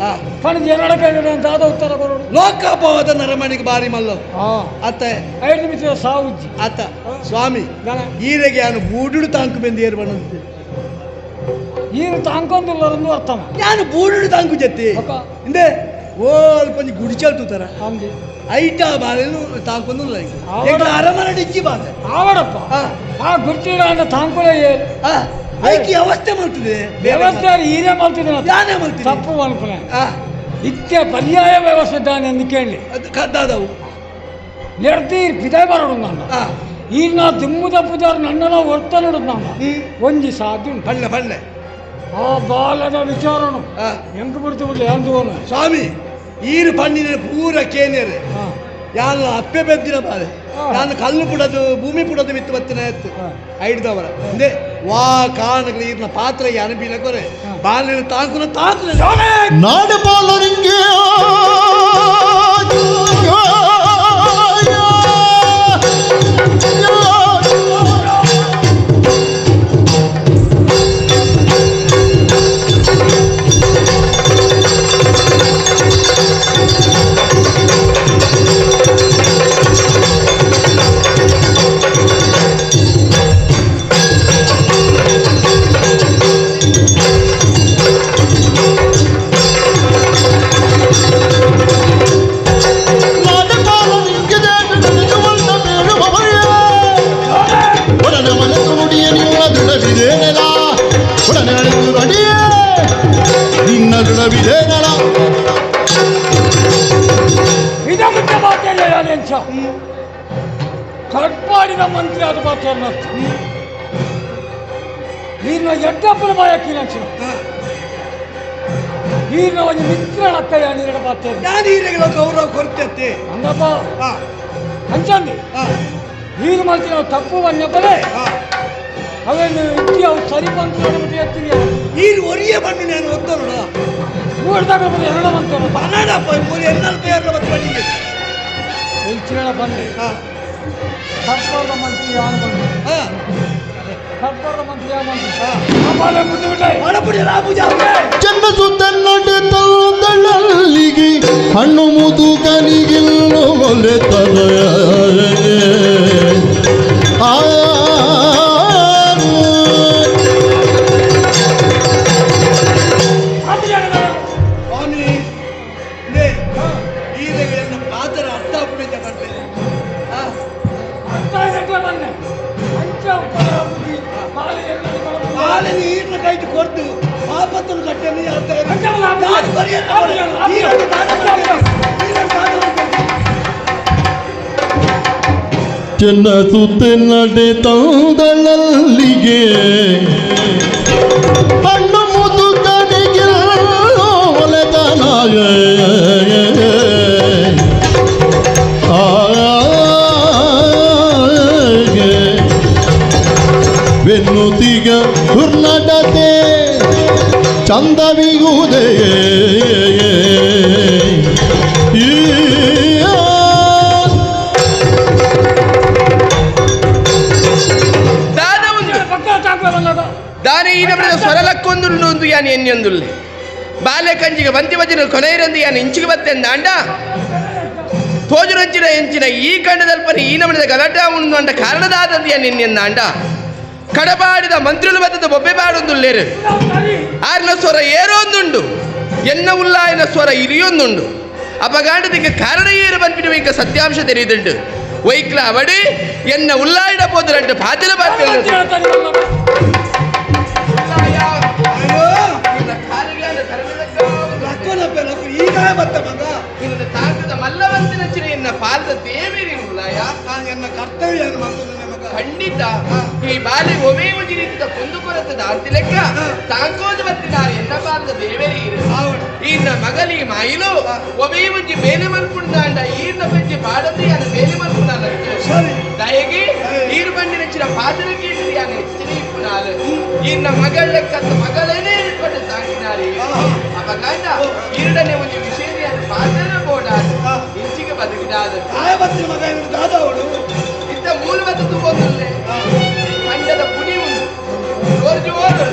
ಪಣಜಿ ಎರಡು ಕ್ಯಾಂಡರ್ ಅಂತ ಆದ ಉತ್ತರ ಕೊಡೋದು ಲೋಕಪವಾದ ನರಮಣಿಗೆ ಬಾರಿ ಮಲ್ಲ ಅತ್ತ 5 ನಿಮಿಷ ಸಾವುಜ್ಜಿ ಅತ್ತ ಸ್ವಾಮಿ ಈರೆಗೆ ನಾನು ಬೂಡು ತಾಂಕು ಬೆಂದು ಏರ್ ಬಣ್ಣದ್ದು ಈಗ ತಾಂಕೊಂದಿಲ್ಲರಂದು ಅರ್ಥ ನಾನು ಬೂಡು ತಾಂಕು ಜತ್ತಿ ಹಿಂದೆ ಓ ಅಲ್ಪ ಗುಡಿಚಲ್ ತೂತಾರ ಐಟ ಬಾಳೆನು ತಾಂಕೊಂದಿಲ್ಲ ಅರಮನೆ ಡಿಕ್ಕಿ ಬಾಳೆ ಆವಡಪ್ಪ ಆ ಗುರ್ತಿಡ ತಾಂಕೊಲೆ ಐಕಿ ಅವಸ್ಥೆ ಮಾಡ್ತಿದೆ ವ್ಯವಸ್ಥೆ ಹೀರೆ ಮಾಡ್ತಿದ್ದೆ ಯಾನೇ ಮಾಡ್ತೀನಿ ತಪ್ಪು ಅನ್ಕೊಳೆ ಇತ್ಯ ಪರ್ಯಾಯ ವ್ಯವಸ್ಥೆ ದಾನೆ ಅಂದು ಕೇಳಿ ಅದು ಕದ್ದಾದವು ನೆಡ್ತೀರ್ ಪಿದಾಯ ಬರೋಡು ನಾನು ಈಗ ನಾ ದುಮ್ಮುದ ಪೂಜಾರ್ ನನ್ನನ ಹೊರ್ತ ನೋಡುದು ನಾನು ಒಂಜಿ ಸಾಧ್ಯ ಬಳ್ಳೆ ಬಳ್ಳೆ ಆ ಬಾಲದ ವಿಚಾರನು ಹೆಂಗ್ ಬಿಡ್ತು ಬಿಡ್ಲಿ ಅಂದು ಸ್ವಾಮಿ ಈರು ಪಣ್ಣಿನ ಪೂರ ಕೇನೇರೆ ಯಾನು ಅಪ್ಪೆ ಬೆದ್ದಿನ ಬಾಳೆ ನಾನು ಕಲ್ಲು ಪುಡದು ಭೂಮಿ ಪುಡದು ಬಿತ್ತು ಬತ್ತಿನ ಎತ್ತು ಐಡ್ದವರ ಹಿಂದೆ ವಾ ಕಾರಣಗಳು ಈರ್ನ ಪಾತ್ರ ಅನುಬೀಲ ಕೊರೆ ಬಾಲಿನ ತಾಂಕುನ ತಾಂಕು ನಾಡು ಬಾಲರಿಗೆ ಕಟ್ಪಾಡಿದ ಮಂತ್ರಿ ಅದು ಮಾತಾಡ ನೀನು ಎಡ್ಡಪ್ಪನ ಬಾಯಕ್ಕಿ ನೀನು ಒಂದು ಮಿತ್ರನಕ್ಕಯ್ಯ ನೀರಿನ ಮಾತಾಡ ನಾನು ಈರೆಗಳ ಗೌರವ ಕೊರತೆ ಹಂಗಪ್ಪ ಹಂಚಂದಿ ನೀರು ಮಾಡ್ತೀವಿ ನಾವು ತಪ್ಪು ಅನ್ನಪ್ಪಲೇ ಅವೇನು ಇಟ್ಟಿ ಅವು ಸರಿ ಬಂತು ನೋಡ್ಬಿಟ್ಟು ಎತ್ತಿಗೆ ನೀರು ಒರಿಯ ಬಣ್ಣು ನಾನು ಒತ್ತ ನೋಡ ಊರ್ದಾಗ ಎರಡು ಮಂತ್ರ ಬನ್ನಡಪ್ಪ ಮೂರು ಎನ್ನಲ್ ಪೇರ್ಲ ಬತ್ತು ಬಣ್ಣಿಗೆ ಹೆಚ್ಚಿನ ಬಂದೆ ಸರ್ಕಾರದ ಮಂತ್ರಿ ಯಾರು ಬಂದು ಸರ್ಕಾರದ ಮಂತ್ರಿ ಯಾರು ಜನ್ಮಸುತ್ತಲ್ಲಿಗೆ ಹಣ್ಣು ಮುದುಕನಿಗಿಲ್ಲ ಒಲೆ ತರ ಸ್ವಾಮಿ ಈಗ ಪಾತ್ರ ಅರ್ಥ ಆಗ್ಬಿಟ್ಟಿದ್ದೆ ಬರ್ತೇನೆ ಬಾಳೆని ఈట్ల కైట్ కొట్టు పాపత్తులు కట్టని ಚೆನ್ನ ಸುತ್ತ ನಡೆ ತಂದಳಲ್ಲಿಗೆ ಹಣ್ಣು ಮುದುಕನಿಗೆ ಒಲೆತನಾಗ ಬೆನ್ನುತಿಗ ದುರ್ನಡತೆ ಚಂದವಿಗುವುದೇ ದಾನ ಈ ನಮನ ಸ್ವರಲಕ್ಕೊಂದು ಯಾನು ಎನ್ನೊಂದುಲ್ಲೆ ಬಾಲ್ಯ ಕಂಜಿಗೆ ಬಂತಿ ಬಜ್ಜಿನ ಕೊನೆಯಿರಂದಿಯನ್ನು ಇಂಚಿಗೆ ಬತ್ತೆಂದ ಅಂಡ ತೋಜುರಂಚಿನ ಎಂಚಿನ ಈ ಕಂಡದಲ್ಪನ ಈ ನಮನಿದ ಗಲಾಟ ಉಂಡು ಅಂಡ ಕಾರಣದಾದಂದಿಯ ನಿನ್ನೆಂದ ಅಂಡ ಕಡಪಾಡಿದ ಮಂತ್ರುలు ಬತ್ತದ ಬೊಬ್ಬೆ ಪಾಡೊಂದುಲ್ಲೇರು ಆರಿನ ಸ್ವರ ಏರೊಂದುಂಡು ಎನ್ನ ಉಲ್ಲಾಯಿನ ಸ್ವರ ಇರಿಯೊಂದುಂಡು ಅಪಗಾಂಡದಿಗೆ ಕಾರಣ ಏರು ಬಂದ್ಬಿಟ್ಟು ಈಗ ಸತ್ಯಾಂಶ ತೆರೆಯುದುಂಡು ವೈಕ್ಲ ಅವಡಿ ಎನ್ನ ಉಲ್ಲಾಯಿಡ ಪೋದರಂಟು ಪಾತಿಲ ಪಾತ್ರ ಈಗ ಬತ್ತ ಮಗ ಇನ್ನು ತಾಕದ ಮಲ್ಲವಂತಿನ ಚಿರೆಯನ್ನ ಪಾದ ದೇವೇರಿ ಉಲ್ಲಾಯ ಎನ್ನ ಕರ್ತವ್ಯ ಏನು ಮಾಡ್ತದೆ ಮಗ ಖಂಡಿತ ಈ ಬಾಲಿ ಒಮೇ ಒಂದು ರೀತಿಯ ಕೊಂದು ಕೊರತದ ಅರ್ಥ ಲೆಕ್ಕ ತಾಂಕೋದು ಬತ್ತಿದ್ದಾರೆ ಎನ್ನ ಪಾದ ದೇವೇರಿ ಈನ ಮಗಲಿ ಮಾಯಿಲು ಒಮೇ ಒಂಜಿ ಬೇಲೆ ಮಲ್ಪುಂಡಾಂಡ ಈರ್ನ ಪೆಂಚಿ ಪಾಡತಿ ಅನ್ನ ಬೇಲೆ ಮಲ್ಪುಂಡಾಲ ದಯಗಿ ಈರು ಬಂದಿನ ಚಿರ ಪಾದರಕ್ಕೆ ಇಡಿಯಾನ ಹೆಚ್ಚಿನ ಇಪ್ಪುನಾಲು ಈರ್ನ ಮಗಳ ಲೆಕ್ಕದ ಮಗಳೇನೇ ಇಟ್ಕೊಂಡು ಸಾಕಿನಾರಿ ಅಪಗಾಂಡ ಈರಡನೆ ಒಂದು ವಿಷಯದ ಪಾದರ ಬೋಡಾದು ಇಂಚಿಗೆ ಬದುಕಿದಾದ ಆಯಬತ್ತಿನ ಮಗ ಇವನು ದಾದವಳು ಇಂಥ ಮೂಲವತ್ತು ತೂಗೋದಿಲ್ಲ ಖಂಡದ ಪುಡಿ ಉಂಟು ಜೋರು ಜೋರು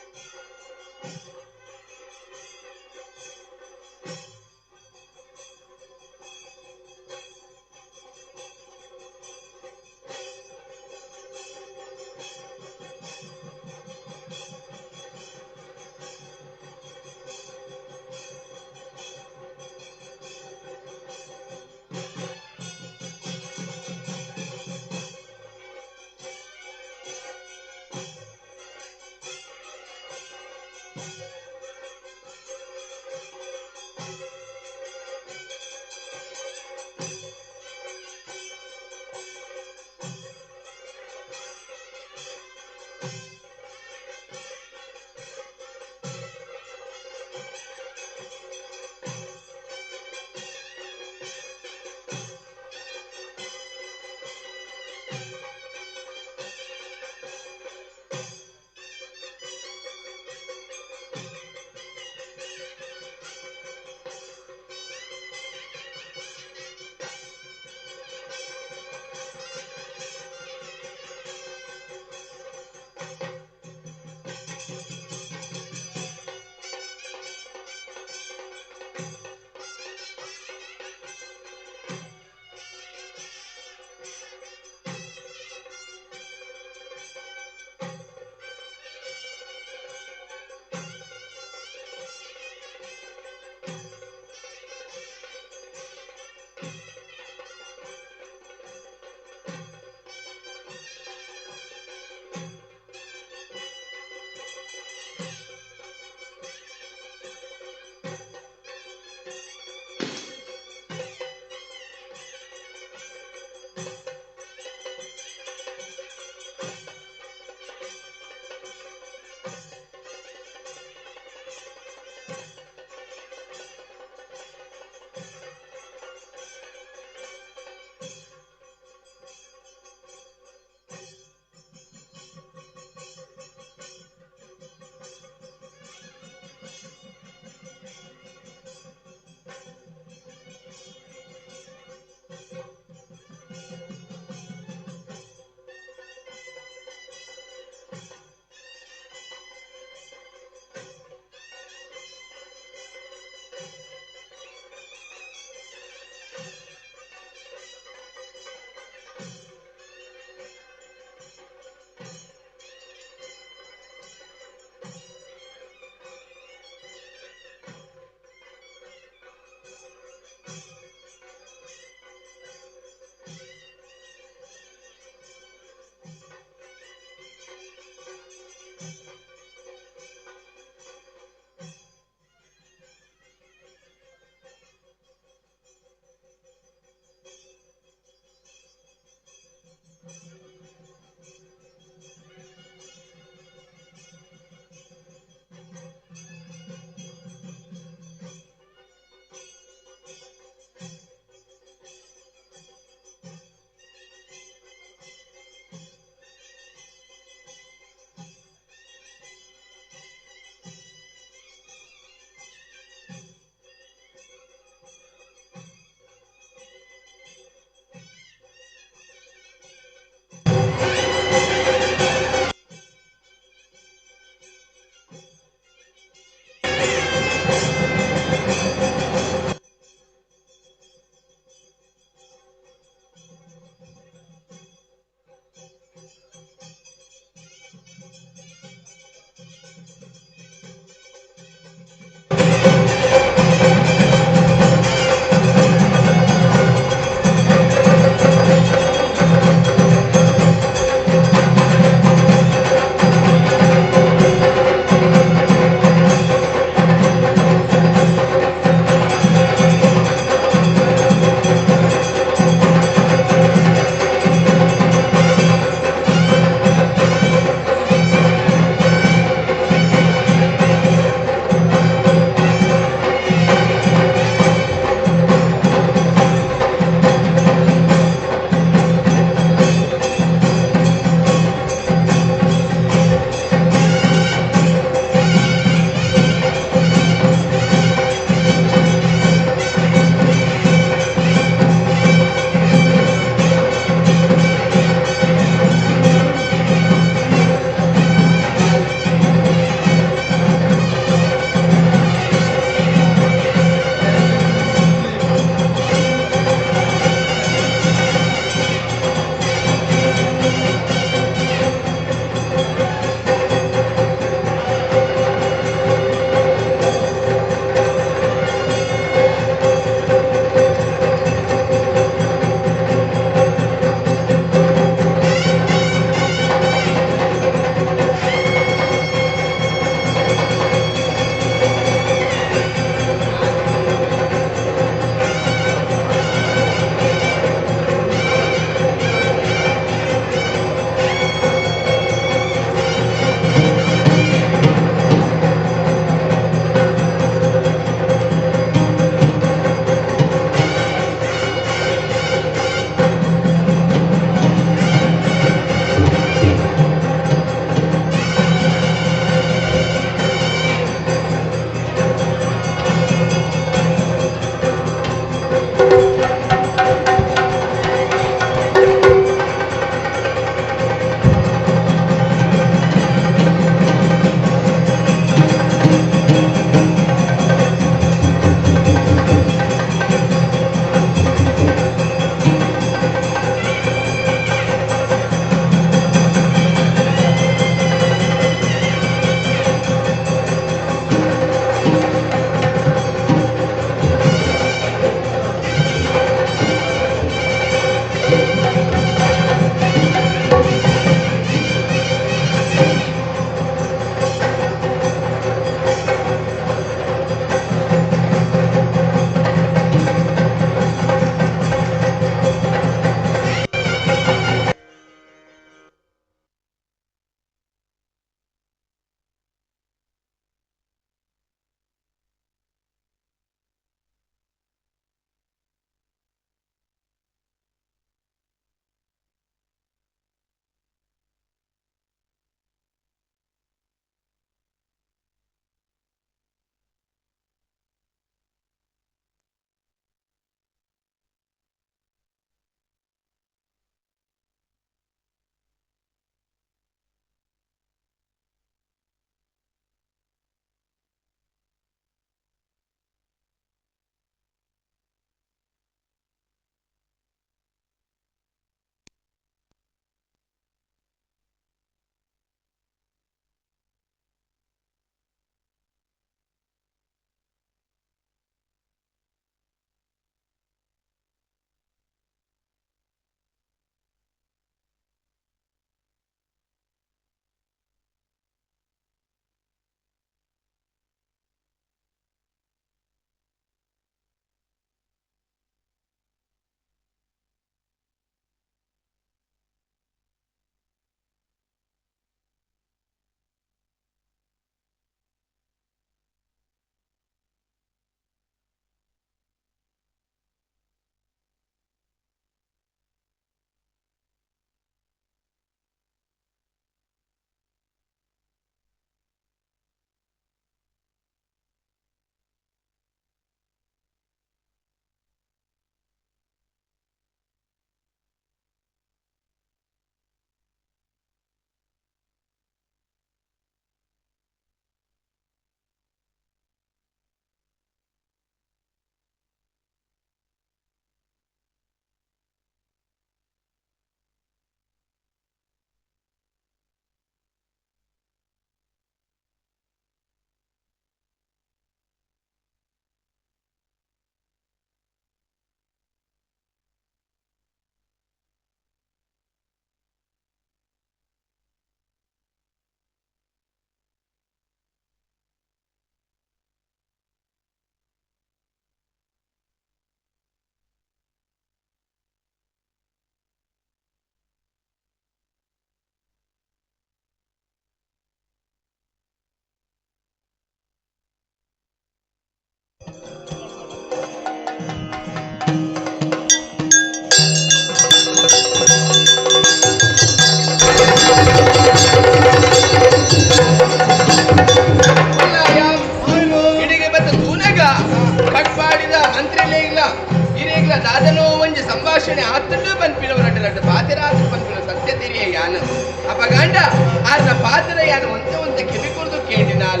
ಆರ್ನ ಪಾತ್ರ ಯಾರು ಒಂದ ಕಿವಿಕೊರ್ದು ಕೇಳಿನಾಲ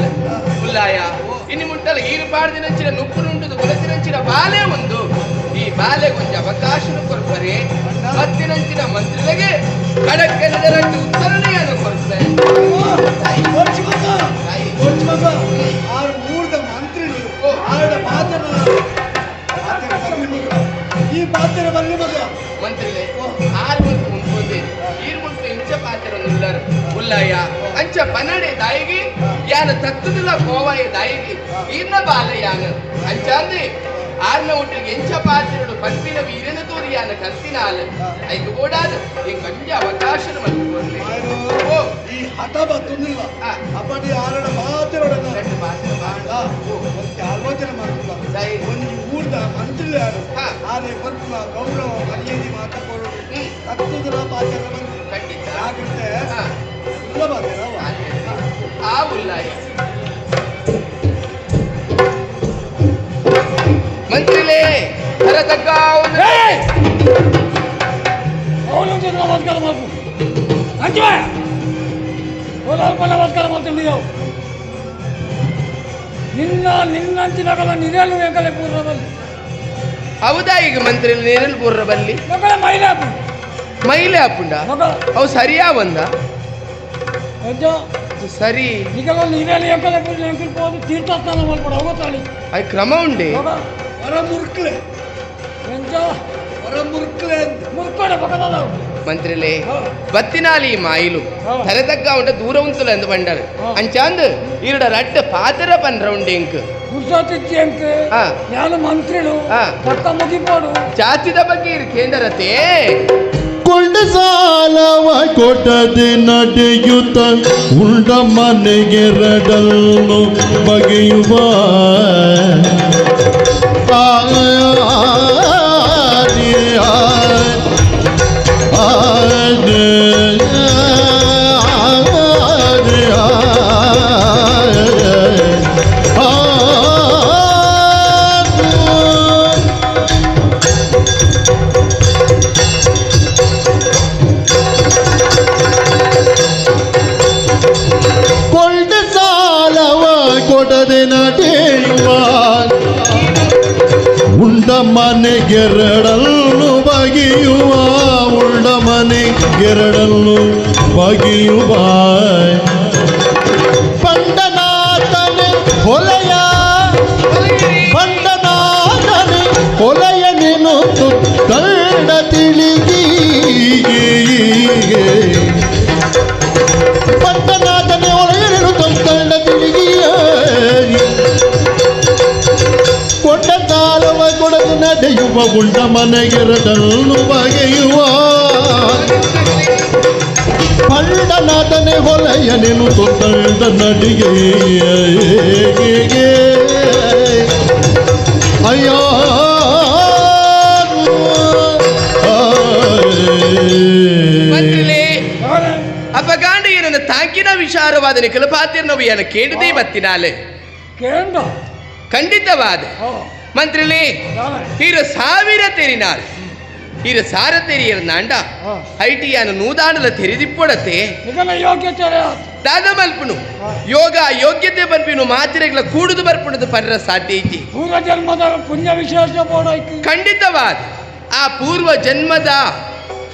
ಉಲ್ಲಾಯ ಇನ್ನು ಮುಟ್ಟಲ ಈರು ಪಾಡ್ದಿನಂಚಿನ ನುಪ್ಪು ನುಂಟದು ಗುಲಸಿನಂಚಿನ ಬಾಲೆ ಒಂದು ಈ ಬಾಲೆ ಕೊಂಚ ಅವಕಾಶನು ಕೊಡ್ತಾರೆ ಹತ್ತಿನಂಚಿನ ಮಂತ್ರಿಗಳಿಗೆ ಕಡಕ್ಕನದರಂತೆ ಉತ್ತರಣೆಯನ್ನು ಕೊಡ್ತಾರೆ ಈ ಪಾತ್ರ ಬರಲಿ ಮಗ ಮಂತ್ರಿಗಳೇ ಆರು ಮಂತ್ ಮುಂದೆ ಈರು ಮುಂದೆ ಇಂಚ ಪಾತ್ರ ಉಲ್ಲಾಯ ಅಂಚ ಪನ್ನಡೆ ದಾಯಿಗೆ ಯಾನ ತತ್ತದಿಲ್ಲ ಕೋವಾಯ ದಾಯಿಗೆ ಇನ್ನ ಬಾಲೆ ಯಾನ ಅಂಚ ಅಂದ್ರೆ ಆರ್ನ ಒಟ್ಟಿಗೆ ಎಂಚ ಪಾತ್ರಡು ಪಂಪಿನ ವೀರನ ತೋರಿ ಯಾನ ಕಲ್ತಿನಾಲ ಐದು ಓಡಾದ ಈ ಕಂಜ ಅವಕಾಶನ ಮಂತ್ರಿ ಓ ಈ ಹಠ ಬತ್ತೊಂದಿಲ್ಲ ಅಪ್ಪಡಿ ಆರಡ ಮಾತಿರೋಡಲ್ಲ ಆಲೋಚನೆ ಮಾಡ್ತಿಲ್ಲ ಒಂದು ಊರ್ದ ಮಂತ್ರಿ ಯಾರು ಆನೆ ಬರ್ಪುನ ಗೌರವ ಮರ್ಯಾದೆ ಮಾತಾಡೋದು ಹತ್ತುದರ ಪಾತ್ರ ಖಂಡಿತ ಆಗುತ್ತೆ ಸುಲಭ ಆ ಉಲ್ಲಾಯ ಮಂತ್ರಿಲೇ ಹರತಕ್ಕ ಅವನೊಂದು ನಮಸ್ಕಾರ ಮಾಡ್ತು ಅಂಜ ನಮಸ್ಕಾರ ಮಾಡ್ತೀನಿ ನೀವು ನಿನ್ನಂಚಿನಗಳ ನಿರೇಲು ವೇಕಲೆ ಪೂರ್ವದಲ್ಲಿ ಹೌದಾ ಈಗ ಮಂತ್ರಿ ನೇರಲ್ ಪೂರ್ರ ಬಲ್ಲಿ ಮಗಳ ಮೈಲಾಪು ಮೈಲೆ ಅಪ್ಪುಂಡ ಮಗಳ ಅವು ಸರಿಯಾ ಬಂದ ಅಜ್ಜ ಸರಿ ಈಗ ನಿರೇಲು ವೇಕಲೆ ಪೂರ್ವ ಎಂಕಿಲ್ಪೋದು ತೀರ್ಥಸ್ನಾನ ಮಾಡ್ಕೊಡು ಅವತ್ತಾಳಿ ಅದು ಕ್ರಮ ಉಂಡೆ ಮಗ ಹೊರ ಮುರುಕ್ಲೆ ಎಂಜ ಹೊರ ಮುರುಕ್ಲೆ ಮುರ್ಕೊಡೆ ಪಕ್ಕದ ಮಂತ್ರಿಲೇ ಬತ್ತಿನಾಲಿ ಮಾಯಿಲು ತರತಕ್ಕ ಉಂಟ ದೂರ ಉಂತುಲ ಎಂದು ಬಂಡರ್ ಅಂಚಾಂದ್ ಇರುಡ ರಟ್ಟ ಪಾತ್ರ ಪನ್ರ ಉಂಡೆ ಇಂಕ್ ಕುರ್ಸೋತಿಚ್ಚಿ ಅಂಕ ಹಾ. ನಾನು ಮಂತ್ರಿಗಳು ಹಾ. ಪಕ್ಕ ಮುಗಿಪೋಡು ಜಾತಿದ ಬಗ್ಗೆ ಇರು ಕೇಂದ್ರತೆ ಕೊಂಡ ಸಾಲವ ಕೊಟ್ಟದೆ ನಡೆಯುತ್ತ ಉಂಡ ಮನೆಗೆರಡನ್ನು ಬಗೆಯುವ ಮನೆಗೆರಡನ್ನು ಬಗೆಯುವ ಉಂಡ ಮನೆಗೆರಡನ್ನು ಬಗೆಯುವ ಪಂಡನಾಥನೆ ಹೊಲೆಯ ಪಂಡನಾಥನೆ ಹೊಲೆಯ ನೀನು ಕಂಡ ತಿಳಿಗಿ ಪಂಡನಾಥನೆ ಹೊಲೆಯ ನೀನು ಕಂಡ ತಿಳಿಗಿಯ ಕೊಟ್ಟ ಕಾಲವ ಕೊಡದು ನಡೆಯುವ ಉಂಡ ಮನೆಗೆರಡನ್ನು ಬಗೆಯುವ ಪಂಡನಾಥನೆ ಹೊಲೆಯ ನೀನು ತೊಂದ ನಡಿಗೆ ಅಯ್ಯೋ ಅಪಗಾಂಡ ಏನನ್ನ ತಾಕಿನ ವಿಚಾರವಾದ ಕೆಲಪಾತಿರ್ನವಿಯನ್ನ ಕೇಳಿದೇ ಬತ್ತಿನಾಲೆ ಕೇಂದ್ರ ಖಂಡಿತವಾದ ಮಂತ್ರಿಲೇ ಇರು ಸಾವಿರ ತೆರಿನಾಲ್ ಇರು ಸಾರ ತೆರಿಯರ್ನಾಂಡ ಐಟಿಯಾನ ನೂದಾನಲ ತೆರೆದಿಪ್ಪೊಡತೆ ಯೋಗ್ಯತೆ ದಾದ ಮಲ್ಪುನು ಯೋಗ ಯೋಗ್ಯತೆ ಬರ್ಪಿನು ಮಾತಿರೆಗಳ ಕೂಡುದು ಬರ್ಪುಣದು ಪರ್ರ ಸಾಧ್ಯ ಐತಿ ಪೂರ್ವ ಜನ್ಮದ ಪುಣ್ಯ ವಿಶೇಷ ಬೋಡಾಯ್ತು ಖಂಡಿತವಾದ ಆ ಪೂರ್ವ ಜನ್ಮದ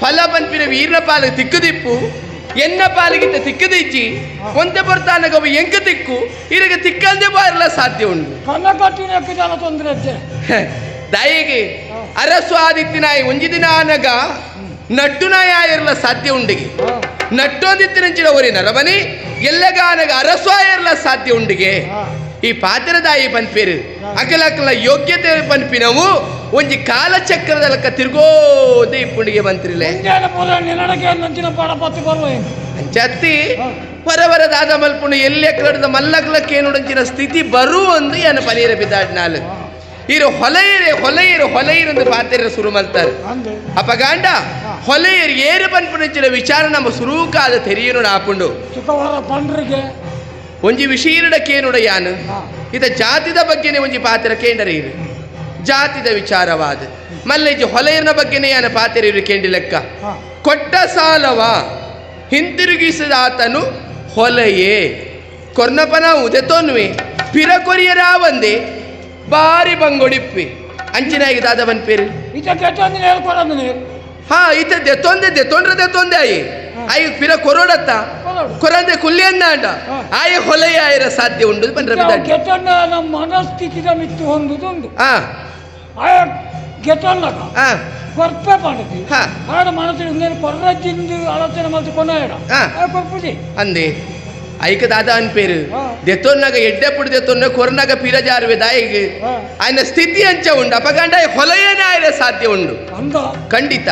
ಫಲ ಬಂಪಿನ ವೀರ್ನ ಪಾಲ ತಿಕ್ಕದಿಪ್ಪು ಎನ್ನ ಪಾಲಿಗಿಂತ ತಿಕ್ಕದಿಚ್ಚಿ ಒಂದೆ ಬರ್ತಾನಗವ ಎಂಕ ತಿಕ್ಕು ಇರಗ ತಿಕ್ಕಲ್ದೆ ಬಾರಲ ಸಾಧ್ಯ ಉಂಟು ಕನ್ನ ಕಟ್ಟಿನ ಜನ ತೊಂದರೆ ದಯೆಗೆ ಅರಸು ಆದಿತ್ಯನಾಯಿ ಒಂಜಿ ದಿನ ಆನಗ ನಟ್ಟುನಾಯ ಇರಲ ಸಾಧ್ಯ ಉಂಡಿಗೆ ನಟ್ಟೋದಿತ್ತಿನ ಒರಿ ನರಮನಿ ಎಲ್ಲಗಾನಗ ಅರಸು ಇರಲ ಸಾಧ್ಯ ಉಂಡಿಗೆ ಈ ಪಾತ್ರದಾಯಿ ಪನ್ಪೇರು ಅಕಲಕಲ ಯೋಗ್ಯತೆ ಪನ್ಪಿನವು ಒಂಜಿ ಕಾಲಚಕ್ರದ ಲಕ್ಕ ತಿರ್ಗೋದೆ ಇಪ್ಪುಂಡಿಗೆ ಮಂತ್ರಿಲೆ ಅಂಚತ್ತಿ ಹೊರವರದಾದ ಮಲ್ಪುಂಡು ಎಲ್ಲೆ ಕಡದ ಮಲ್ಲಕ್ಲಕ್ಕೆ ನೋಡಂಚಿನ ಸ್ಥಿತಿ ಬರು ಒಂದು ಏನು ಪನೀರ ಬಿದ್ದಾಡ್ನಾಲು ಇರು ಹೊಲೆಯಿರು ಪಾತ್ರ ಶುರು ಮಲ್ತಾರೆ ಅಪಗಾಂಡ ಹೊಲೆಯರು ಏರು ಪನ್ಪುಣಿಂಚಿನ ವಿಚಾರ ನಮ್ಮ ಸುರೂಕಾದ ತೆರಿಯನು ಆಪುಂಡು ಒಂಜಿ ವಿಷೀರ್ಣಕ್ಕೇನುಡ ಯಾನು ಇದ ಜಾತಿದ ಬಗ್ಗೆನೇ ಒಂಜಿ ಪಾತ್ರ ಕೇಂದ್ರ ಇರು ಜಾತಿದ ವಿಚಾರವಾದ ಮಲ್ಲೆಜಿ ಹೊಲೆಯರ್ನ ಬಗ್ಗೆನೇ ಯಾನ ಪಾತ್ರ ಇರು ಕೇಂಡಿ ಲೆಕ್ಕ ಕೊಟ್ಟ ಸಾಲವ ಹಿಂತಿರುಗಿಸಿದಾತನು ಹೊಲೆಯೇ ಕೊರ್ನಪನ ಉದೆತೋನ್ವೆ ಪಿರ ಕೊರಿಯರ ಬಂದೆ ಬಾರಿ ಬಂಗೊಡಿಪ್ಪಿ ಅಂಚಿನಾಗಿ ದಾದವನ್ ಪೇರು ಹಾ ಇತ ದೆತ್ತೊಂದೆ ಆಯಿ ಪಿರ ಕೊರೋಡತ್ತ ಕೊರಂದೆ ಕುಲ್ಲಿಯನ್ನ ಅಂಡ ಆಯ ಹೊಲೆಯ ಆಯ್ರ ಸಾಧ್ಯ ಉಂಡು ಬಂದ್ರೆ ನಮ್ಮ ಮನಸ್ಥಿತಿದ ಮಿತ್ತು ಹೊಂದುದುಂಡು ಹಾ ಆಯ ಗೆಟೊಂಡಕ ಕೊರ್ಪೆ ಪಂಡತಿ ಆಡ ಮನಸ್ಸು నేను కొర్రజింది ఆలోచన మనసు కొన్నాయడ కొర్పుది అందే ఐక దాదా అని పేరు దెత్తొన్నాగ ఎడ్డెప్పుడు దెత్తొన్న కొరనాగ పిరజారుವೆ ದಾಯಿಗೆ ఆయన స్థಿತಿ ಅಂಚ ಉಂಡು ಅಪಗಂಡ ಹೊಲೆಯೇನೆ ಆಯ್ರ ಸಾಧ್ಯ ಉಂಡು ಖಂಡಿತ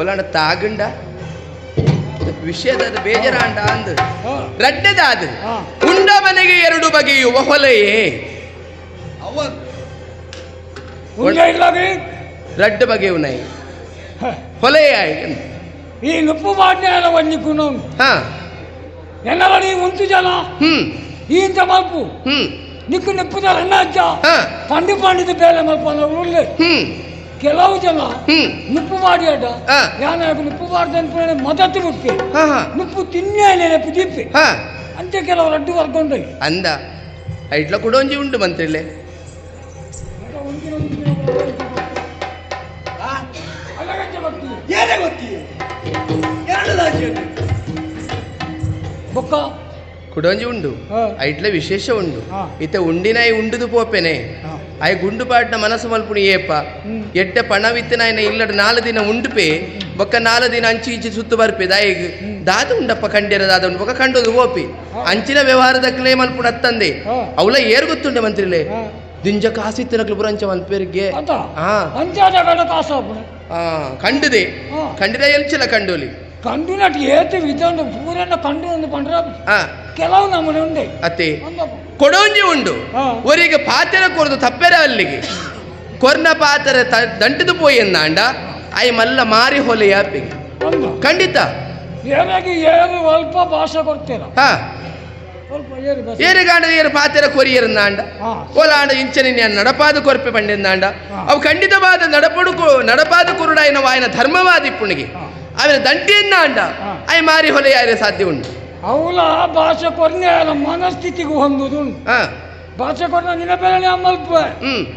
ಒಲಾಂಡ ತಾಗಂಡ ವಿಷಯದ ಬೇಜಾರಾಂಡ ಅಂದು ರಡ್ಡೆದಾದ ಉಂಡ ಮನೆಗೆ ಎರಡು ಬಗೆಯುವ ಹೊಲೆಯೇ ರಡ್ಡ ಬಗೆಯು ನೈ ಹೊಲೆಯ ಈ ನುಪ್ಪು ಬಾಡ್ಯಾನ ವಂಜಿಕ್ಕುನು ಹಾ ಎನ್ನರ ನೀ ಉಂಟು ಜನ ಈ ಇಂತ ಮಲ್ಪು ನಿಕ್ಕು ನಿಪ್ಪುದ ರಣ್ಣಜ್ಜ ಪಂಡಿ ಪಂಡಿತ ಬೇಲೆ ಮಲ್ಪನ ಉಳ್ಳೆ ಕೆಲವು ಜನ ನಿಪ್ಪು ಮಾಡಿ ಅಡ್ಡ ಯಾನಾಗ ನಿಪ್ಪು ಮಾಡ್ದೆ ಮದತ್ತು ಬಿಟ್ಟು ನಿಪ್ಪು ತಿನ್ನೇ ನೆನಪು ದಿಪ್ಪಿ ಅಂತ ಕೆಲವರು ಅಡ್ಡು ವರ್ಕೊಂಡು ಅಂದ ಇಟ್ಲ ಕೂಡ ಒಂಜಿ ಉಂಟು ಮಂತ್ರಿಲೆ ಬೊಕ್ಕ ಕುಡೊಂಜಿ ಉಂಡು ಐಟ್ಲ ವಿಶೇಷ ಉಂಡು ಇತ ಉಂಡಿನಾಯಿ ಉಂಡುದು ಪೋಪೆನೆ ಆಯ್ ಗುಂಡು ಪಾಟ್ನ ಮನಸ್ಸು ಮಲ್ಪುಣಿ ಏಪ ಎಡ್ಡ ಪಣವಿತ್ತನಾಯ್ನ ಇಲ್ಲಡ 4 ದಿನ ಉಂಡುಪೆ ಬೊಕ್ಕ 4 ದಿನ ಅಂಚಿ ಇಂಚಿ ಸುತ್ತು ಬರ್ಪೆ ದಾಯಿಗ್ ದಾದ ಉಂಡಪ್ಪ ಕಂಡ್ಯರ ದಾದ ಉಂಡು ಬೊಕ್ಕ ಕಂಡೋದು ಓಪಿ ಅಂಚಿನ ವ್ಯವಹಾರದಕ್ಲೇ ಮಲ್ಪುಣ ಅತ್ತಂದೆ ಅವಳ ಏರ್ ಗೊತ್ತುಂಡೆ ಮಂತ್ರಿಲೆ ದಿಂಜ ಕಾಸಿತ್ತಿನಕ್ಲು ಬುರಂಚ ಮಲ್ಪೇರಿಗೆ ಕಂಡುದೆ ಕಂಡಿದ ಎಲ್ಚಲ ಕಂಡೋಲಿ ಕಂಡುನಟ್ಟು ಏತು ವಿಧಂಡು ಪೂರನ್ನ ಕಂಡು ಒಂದು ಪಂಡ್ರ ಕೆಲವು ನಮ್ಮನೆ ಉಂಡೆ ಅತ್ತೆ ಕೊಡೋಂಜಿ ಉಂಡು ಒರಿಗೆ ಪಾತೆರ ಕೊರದು ತಪ್ಪೆರ ಅಲ್ಲಿಗೆ ಕೊರ್ನ ಪಾತೆರ ದಂಟಿದು ಪೋಯಂದಾಂಡ ಆಯ್ ಮಲ್ಲ ಮಾರಿ ಹೊಲೆ ಯಾಪಿಗೆ ಖಂಡಿತ ಏನಾಗಿ ಏರು ಅಲ್ಪ ಭಾಷೆ ಕೊಡ್ತೀರ ಏರಿಗಾಂಡ ಏರು ಪಾತೆರ ಕೊರಿಯರಂದಾಂಡ ಓಲಾಂಡ ಇಂಚನೆ ನಡಪಾದ ಕೊರ್ಪೆ ಪಂಡೆಂದಾಂಡ ಅವು ಖಂಡಿತವಾದ ನಡಪಾದ ಕುರುಡಾಯಿನ ವಾಯನ ಧರ್ಮವಾದಿ ಪುಣಿಗೆ ಆಮೇಲೆ ದಂಟಿಯನ್ನ ಅಂಡ ಆಯ್ ಮಾರಿ ಹೊಲೆ ಯಾರೇ ಸಾಧ್ಯ ಉಂಟು ಅವಳ ಭಾಷೆ ಕೊರ್ನೆ ಮನಸ್ಥಿತಿಗೂ ಹೊಂದುದು ಭಾಷೆ ಕೊರ್ನ ನಿನ್ನ ಬೇಲೆ ಮಲ್ಪ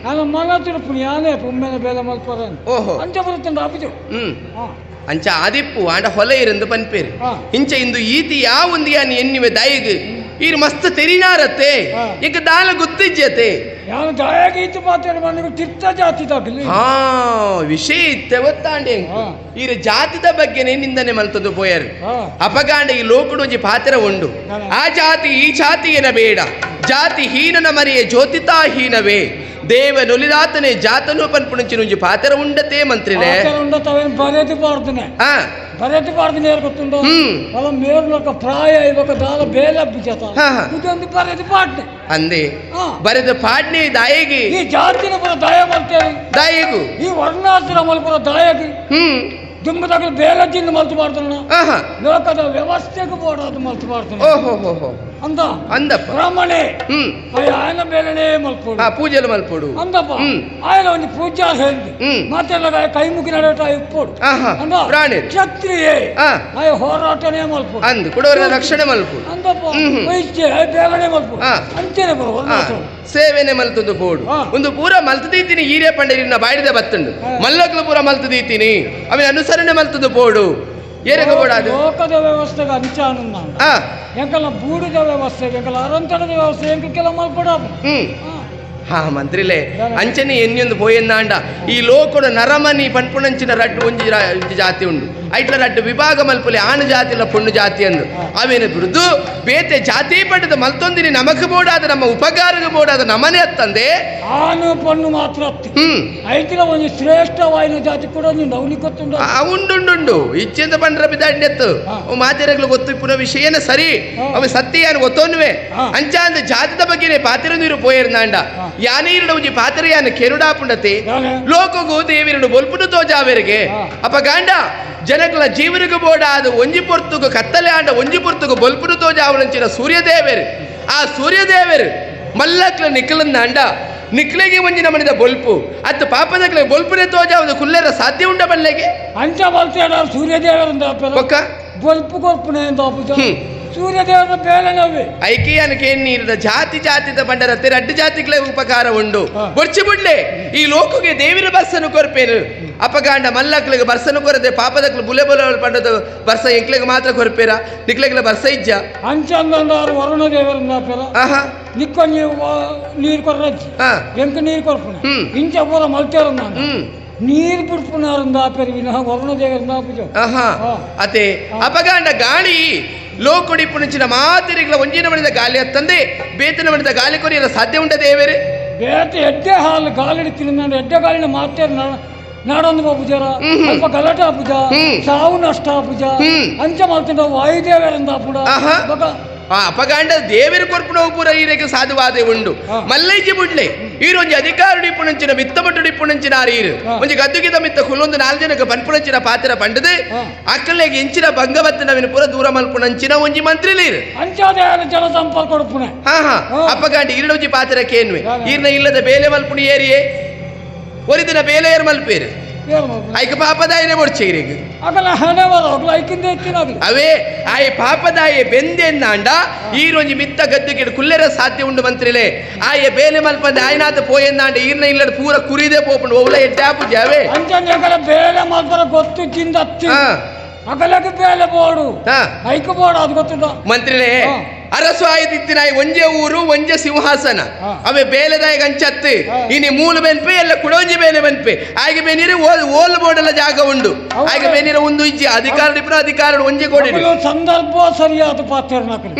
ನಾನು ಮನ ತಿರುಪು ಯಾನೇ ಪುಮ್ಮೆನ ಬೇಲೆ ಮಲ್ಪದ ಅಂಚ ಬರುತ್ತಂಡ ಅಭಿಜು ಅಂಚ ಆದಿಪ್ಪು ಆಂಡ ಹೊಲೆ ಇರಂದು ಪನ್ಪೇರು ಇಂಚ ಇಂದು ಈತಿ ಯಾವೊಂದಿಯಾನಿ ಎನ್ನಿವೆ ದಾಯಿಗೆ ಈರು ಮಸ್ತ್ ತೆರಿನಾರತ್ತೆ ಈಗ ದಾಲ ಗುತ್ತಿಜ್ಜತೆ ಯಾನು ದಾಯಾಗೀತು ಮಾತಾಡ ಬಂದ ತೀರ್ಥ ಜಾತಿ ತಗಲಿ ವಿಷಯ ಇತ್ತೆ ಗೊತ್ತಾಂಡೆ ಈರು ಜಾತಿದ ಬಗ್ಗೆನೇ ನಿಂದನೆ ಮಲ್ತದ್ದು ಪೋಯರು ಅಪಗಾಂಡ ಈ ಲೋಕಡು ಒಂಜಿ ಪಾತ್ರ ಉಂಡು ಆ ಜಾತಿ ಈ ಜಾತಿ ಏನ ಬೇಡ ಜಾತಿ ಹೀನನ ಮರೆಯ ಜ್ಯೋತಿತಾ ಹೀನವೇ ದೇವ ನೊಲಿದಾತನೆ ಜಾತನು ಪನ್ಪುಣಂಚಿ ನುಂಜಿ ಪಾತ್ರ ಉಂಡತೆ ಮಂತ್ರಿಲೆ ಬರೆದು ಪಾಡ್ತಾನೆ ಬರೆದು ಪಾಡ್ತಾನೆ ಯಾರು ಗೊತ್ತುಂಟು ಅಲ್ಲ ಮೇರ್ಲಕ ಪ್ರಾಯ ಇವಾಗ ದಾಲ ಬೇಲೆ ಬಿಜತ ಇದೊಂದು ಬರೆದು ಪಾಡ್ನೆ ಅಂದೆ ಬರೆದು ಪಾಡ್ನೆ ದಾಯಿಗೆ ಈ ಜಾತಿನ ಪುರ ದಾಯ ಮಾಡ್ತೇವೆ ದಾಯಿಗೂ ಈ ವರ್ಣಾಶ್ರಮ ಪುರ ದಾಯಗಿ ದುಂಬದಾಗ ಬೇಲೆ ತಿಂದು ಮಲ್ತು ಮಾಡ್ತಾನ ಲೋಕದ ವ್ಯವಸ್ಥೆಗೂ ಬೋಡಾದು ಮಲ್ತು ಮಾಡ್ತಾನೆ ಅಂದ ಅಂದಪ್ಪ ಬ್ರಾಹ್ಮಣೆ ఆయన ಬೇಲೆನೇ ಮಲ್ಪೋಡು ಪೂಜೆಲು ಮಲ್ಪೋಡು ಅಂದಪ್ಪ ఆయన ಒಂದು ಪೂಜಾ ಹೇಳಿದೆ ಮತ್ತೆ ಕೈ ಮುಗಿ ನಡಟ ಇಪ್ಪೋಡು ಪ್ರಾಣಿ ಕ್ಷತ್ರಿಯೇ ಆಯ ಹೋರಾಟನೇ ಮಲ್ಪೋಡು ಅಂದು ಕೊಡವರ ರಕ್ಷಣೆ ಮಲ್ಪೋಡು ಅಂದಪ್ಪ ವೈದ್ಯ ಬೇಗನೆ ಮಲ್ಪೋಡು ಅಂಚೆನೆ ಬರುವ ಸೇವೆನೆ ಮಲ್ತುಂದು ಬೋಡು ಒಂದು ಪೂರ ಮಲ್ತದೀತೀನಿ ಈರೇ ಪಂಡರಿನ ಬಾಡಿದ ಬತ್ತುಂಡು ಮಲ್ಲಕ್ಲು ಪೂರ ಮಲ್ತದೀತೀನಿ ಅವನ ಅನುಸರಣೆ ಮಲ್ತುದು ಬೋಡು ಲೋಕದ ವ್ಯವಸ್ಥೆಗೆ ಅಂಚಾನು ಎಂಕಲ್ಲ ಬೂಡಿದ ವ್ಯವಸ್ಥೆಗೆ ಎಂಕಲ್ಲ ಅರಂತಣದ ವ್ಯವಸ್ಥೆ ಎಂಕೆಲ್ಲ ಮಲ್ಪಡ ಹಾ ಮಂತ್ರಿಲೆ ಅಂಚನೆ ಎನ್ನಿಯೊಂದು ಪೋಯನ್ನಾಂಡ ಈ ಲೋಕದ ನರಮನಿ ಪನ್ಪುಣಂಚಿನ ರಡ್ಡು ಒಂಜಿ ಜಾತಿ ಉಂಡು ಐಟ್ಲ ರಡ್ಡು ವಿಭಾಗ ಮಲ್ಪಲೆ ಆಣು ಜಾತಿಲ ಪೊಣ್ಣು ಜಾತಿ ಅಂದು ಅವೇನು ಬಿಡುದು ಬೇತೆ ಜಾತಿ ಪಡೆದ ಮಲ್ತೊಂದಿನಿ ನಮಕ್ ಬೋಡಾದ ನಮ್ಮ ಉಪಕಾರಕ್ಕೆ ಬೋಡಾದ ನಮನೆ ಅತ್ತಂದೆ ಆನು ಪೊಣ್ಣು ಮಾತ್ರ ಐತಿನ ಒಂದು ಶ್ರೇಷ್ಠವಾಯಿನ ಜಾತಿ ಕೂಡ ನವನಿ ಗೊತ್ತುಂಡು ಉಂಡುಂಡು ಇಚ್ಛೆಂದ ಪಂಡ್ರ ಬಿದ್ದಾಡ್ನೆತ್ತು ಮಾತೆರಗಳು ಗೊತ್ತು ಪುನಃ ವಿಷಯನ ಸರಿ ಅವ ಸತ್ಯ ಏನು ಗೊತ್ತೋನ್ವೆ ಅಂಚ ಅಂದ ಜಾತಿದ ಬಗ್ಗೆನೆ ಪಾತ್ರ ನೀರು ಪೋಯರ್ನಾಂಡ ಯಾನೀರುಡ ಒಂಜಿ ಪಾತ್ರ ಯಾನ ಕೆರುಡಾಪುಂಡತೆ ಲೋಕಗೂ ದೇವಿರುಡು ಬೊಲ್ಪುಡು ತೋಜಾವೆರಿಗೆ ಅಪಗಾಂಡ ಜನಗಳ ಜೀವನಿಗೆ ಬೋಡಾದ ಒಂಜಿ ಪೊರ್ತುಗು ಕತ್ತಲೆ ಆಂಡ ಒಂಜಿ ಪೊರ್ತುಗು ಬೊಲ್ಪುಡು ತೋಜಾವನಂಚಿನ ಸೂರ್ಯದೇವರು ಆ ಸೂರ್ಯದೇವರು ಮಲ್ಲಕ್ಲ ನಿಖಲನ್ನ ಅಂಡ ನಿಕ್ಲೆಗೆ ಒಂಜಿನ ಮನಿದ ಬೊಲ್ಪು ಅತ್ತು ಪಾಪದಕ್ಲೆ ಬೊಲ್ಪುನೆ ತೋಜಾವುದು ಕುಲ್ಲೆರ ಸಾಧ್ಯ ಉಂಡ ಬಲ್ಲೆಗೆ ಅಂಚ ಬಲ್ತೇಡ ಸೂರ್ಯದೇವರಿಂದ ಒಕ್ಕ ಬೊಲ್ಪು ಕೊರ್ಪುನೆ ಅಂತ ಸೂರ್ಯದೇವರ ಬೇಲನವೇ ಐಕಿಯನಕ್ಕೆ ನೀರಿದ ಜಾತಿ ಜಾತಿದ ಬಂಡರತ್ತೆ ರಡ್ಡು ಜಾತಿಗಳ ಉಪಕಾರ ಉಂಡು ಬೊರ್ಚಿ ಬಿಡ್ಲೆ ಈ ಲೋಕಗೆ ದೇವಿನ ಬರ್ಸನು ಕೊರ್ಪೇರು ಅಪಗಾಂಡ ಮಲ್ಲಕ್ಲಿಗೆ ಬರ್ಸನು ಕೊರದೆ ಪಾಪದಕ್ಲು ಬುಲೆ ಬುಲೆ ಪಂಡದ ಬರ್ಸ ಎಂಕ್ಲಿಗೆ ಮಾತ್ರ ಕೊರ್ಪೇರ ನಿಕ್ಲೆಗ್ಲ ಬರ್ಸ ಇಜ್ಜ ಅಂಚಂದಾರು ವರುಣ ದೇವರಿಂದ ಆಹಾ ನಿಕ್ಕ ನೀರು ಕೊರ್ರಜ್ಜಿ ಎಂಕ ನೀರು ಕೊರ್ಪುನ ಇಂಚ ಪೂರ ಮಲ್ತೇರ ನೀರು ಬಿಡ್ಪುನಾರಿಂದ ಪೆರಿವಿನ ವರುಣ ದೇವರಿಂದ ಆಹಾ ಅತೆ ಅಪಗಾಂಡ ಗಾಳಿ ಲೋಕುಡಿ ಪುಣಚಿನ ಮಾತಿರಿಗಳ ಒಂಜಿನ ಮಣಿದ ಗಾಳಿ ಹತ್ತಂದೆ ಬೇತನ ಮಣಿದ ಗಾಳಿ ಕೊರಿಯಲ್ಲ ಸಾಧ್ಯ ಉಂಟ ದೇವರೇ ಬೇತೆ ಎಡ್ಡೆ ಹಾಲು ಗಾಳಿ ತಿನ್ನ ಎಡ್ಡೆ ಗಾಳಿನ ಮಾತೇ ನಾಡೊಂದು ಪೂಜಾರ ಸ್ವಲ್ಪ ಗಲಾಟ ಪೂಜ ಸಾವು ನಷ್ಟ ಪೂಜ ಅಂಚ ಮಾಡ್ತಿದ್ದ ವಾಯುದೇವರಿಂದ ಪುಡ ಅಪಗಾಂಡ ದೇವರ ಕೊರ್ಪುಣ ಪೂರ ಈರೆಗೆ ಸಾಧುವಾದೆ ಉಂಡು ಮಲ್ಲೈಜಿ ಬುಡ್ಲೆ ಈರೊಂಜಿ ಅಧಿಕಾರುಡಿ ಪುಣಂಚಿನ ಮಿತ್ತಮಟ್ಟುಡಿ ಪುಣಂಚಿನ ಆರೀರು ಒಂಜಿ ಗದ್ದುಗಿದ ಮಿತ್ತ ಕುಲ್ಲೊಂದು 4 ಜನಕ್ಕೆ ಪನ್ಪುಣಂಚಿನ ಪಾತ್ರ ಪಂಡದೆ ಅಕ್ಕಲೆಗೆ ಇಂಚಿನ ಭಂಗವತ್ತನವಿನ ಪೂರ ದೂರ ಮಲ್ಪುಣಂಚಿನ ಒಂಜಿ ಮಂತ್ರಿಲೀರು ಅಂಚಾದ ಜನ ಸಂಪರ್ಕ ಕೊಡ್ಪುಣೆ ಅಪಗಾಂಡಿ ಈರೊಂಜಿ ಪಾತ್ರಕ್ಕೇನ್ವೆ ಈರ್ನ ಇಲ್ಲದ ಬೇಲೆ ಮಲ್ಪುಣಿ ಏರಿಯೇ ಒರಿದಿನ ಬೇಲೆ ಏರ್ ಮಲ್ಪೇರು ಐಕ ಪಾಪದಾಯನೆ ಬೊಡ್ಚೇರಿಗೆ ಅವೇ ಆಯೆ ಪಾಪದಾಯ ಬೆಂದೆನ್ನಾಂಡ ಈರೊಂಜಿ ಮಿತ್ತ ಗದ್ದುಗೆ ಕುಲ್ಲೆರ ಸಾಧ್ಯ ಉಂಡು ಮಂತ್ರಿಲೆ ಆಯೆ ಬೇಲೆ ಮಲ್ಪಂದೆ ಆಯ್ನಾತ ಪೋಯೆನ್ನಾಂಡ ಈರ್ನ ಇಲ್ಲಡ ಪೂರ ಕುರಿದೆ ಪೋಪುಂಡು ಒವ್ಲ ಎಡ್ಡಾಪು ಜಾವೆ ಬೇಲೆ ಮಲ್ಪರ ಗೊತ್ತು ಚಿಂದತ್ತಿ ಅಗಲಕ್ಕೆ ಬೇಲೆ ಬೋಡು ಐಕ ಬೋಡು ಅದು ಗೊತ್ತಿಲ್ಲ ಮಂತ್ರಿಲೆ ಅರಸು ಆಯ್ದಿತ್ತಿನ ಒಂಜೆ ಊರು ಒಂಜೆ ಸಿಂಹಾಸನ ಅವೇ ಬೇಲೆದಾಯ ಗಂಚತ್ತು ಇನಿ ಮೂಲು ಬೆನ್ಪೆ ಎಲ್ಲ ಕುಡೊಂಜಿ ಬೇಲೆ ಬೆನ್ಪೆ ಆಗ ಬೇನಿರೆ ಓಲ್ ಬೋರ್ಡೆಲ್ಲ ಜಾಗ ಉಂಡು ಆಗ ಬೇನಿರೆ ಒಂದು ಇಜ್ಜಿ ಅಧಿಕಾರ ಇಬ್ಬರು ಅಧಿಕಾರ ಒಂಜೆ ಕೊಡಿ ಸಂದರ್ಭ ಸರಿಯಾದ ಪಾತ್ರ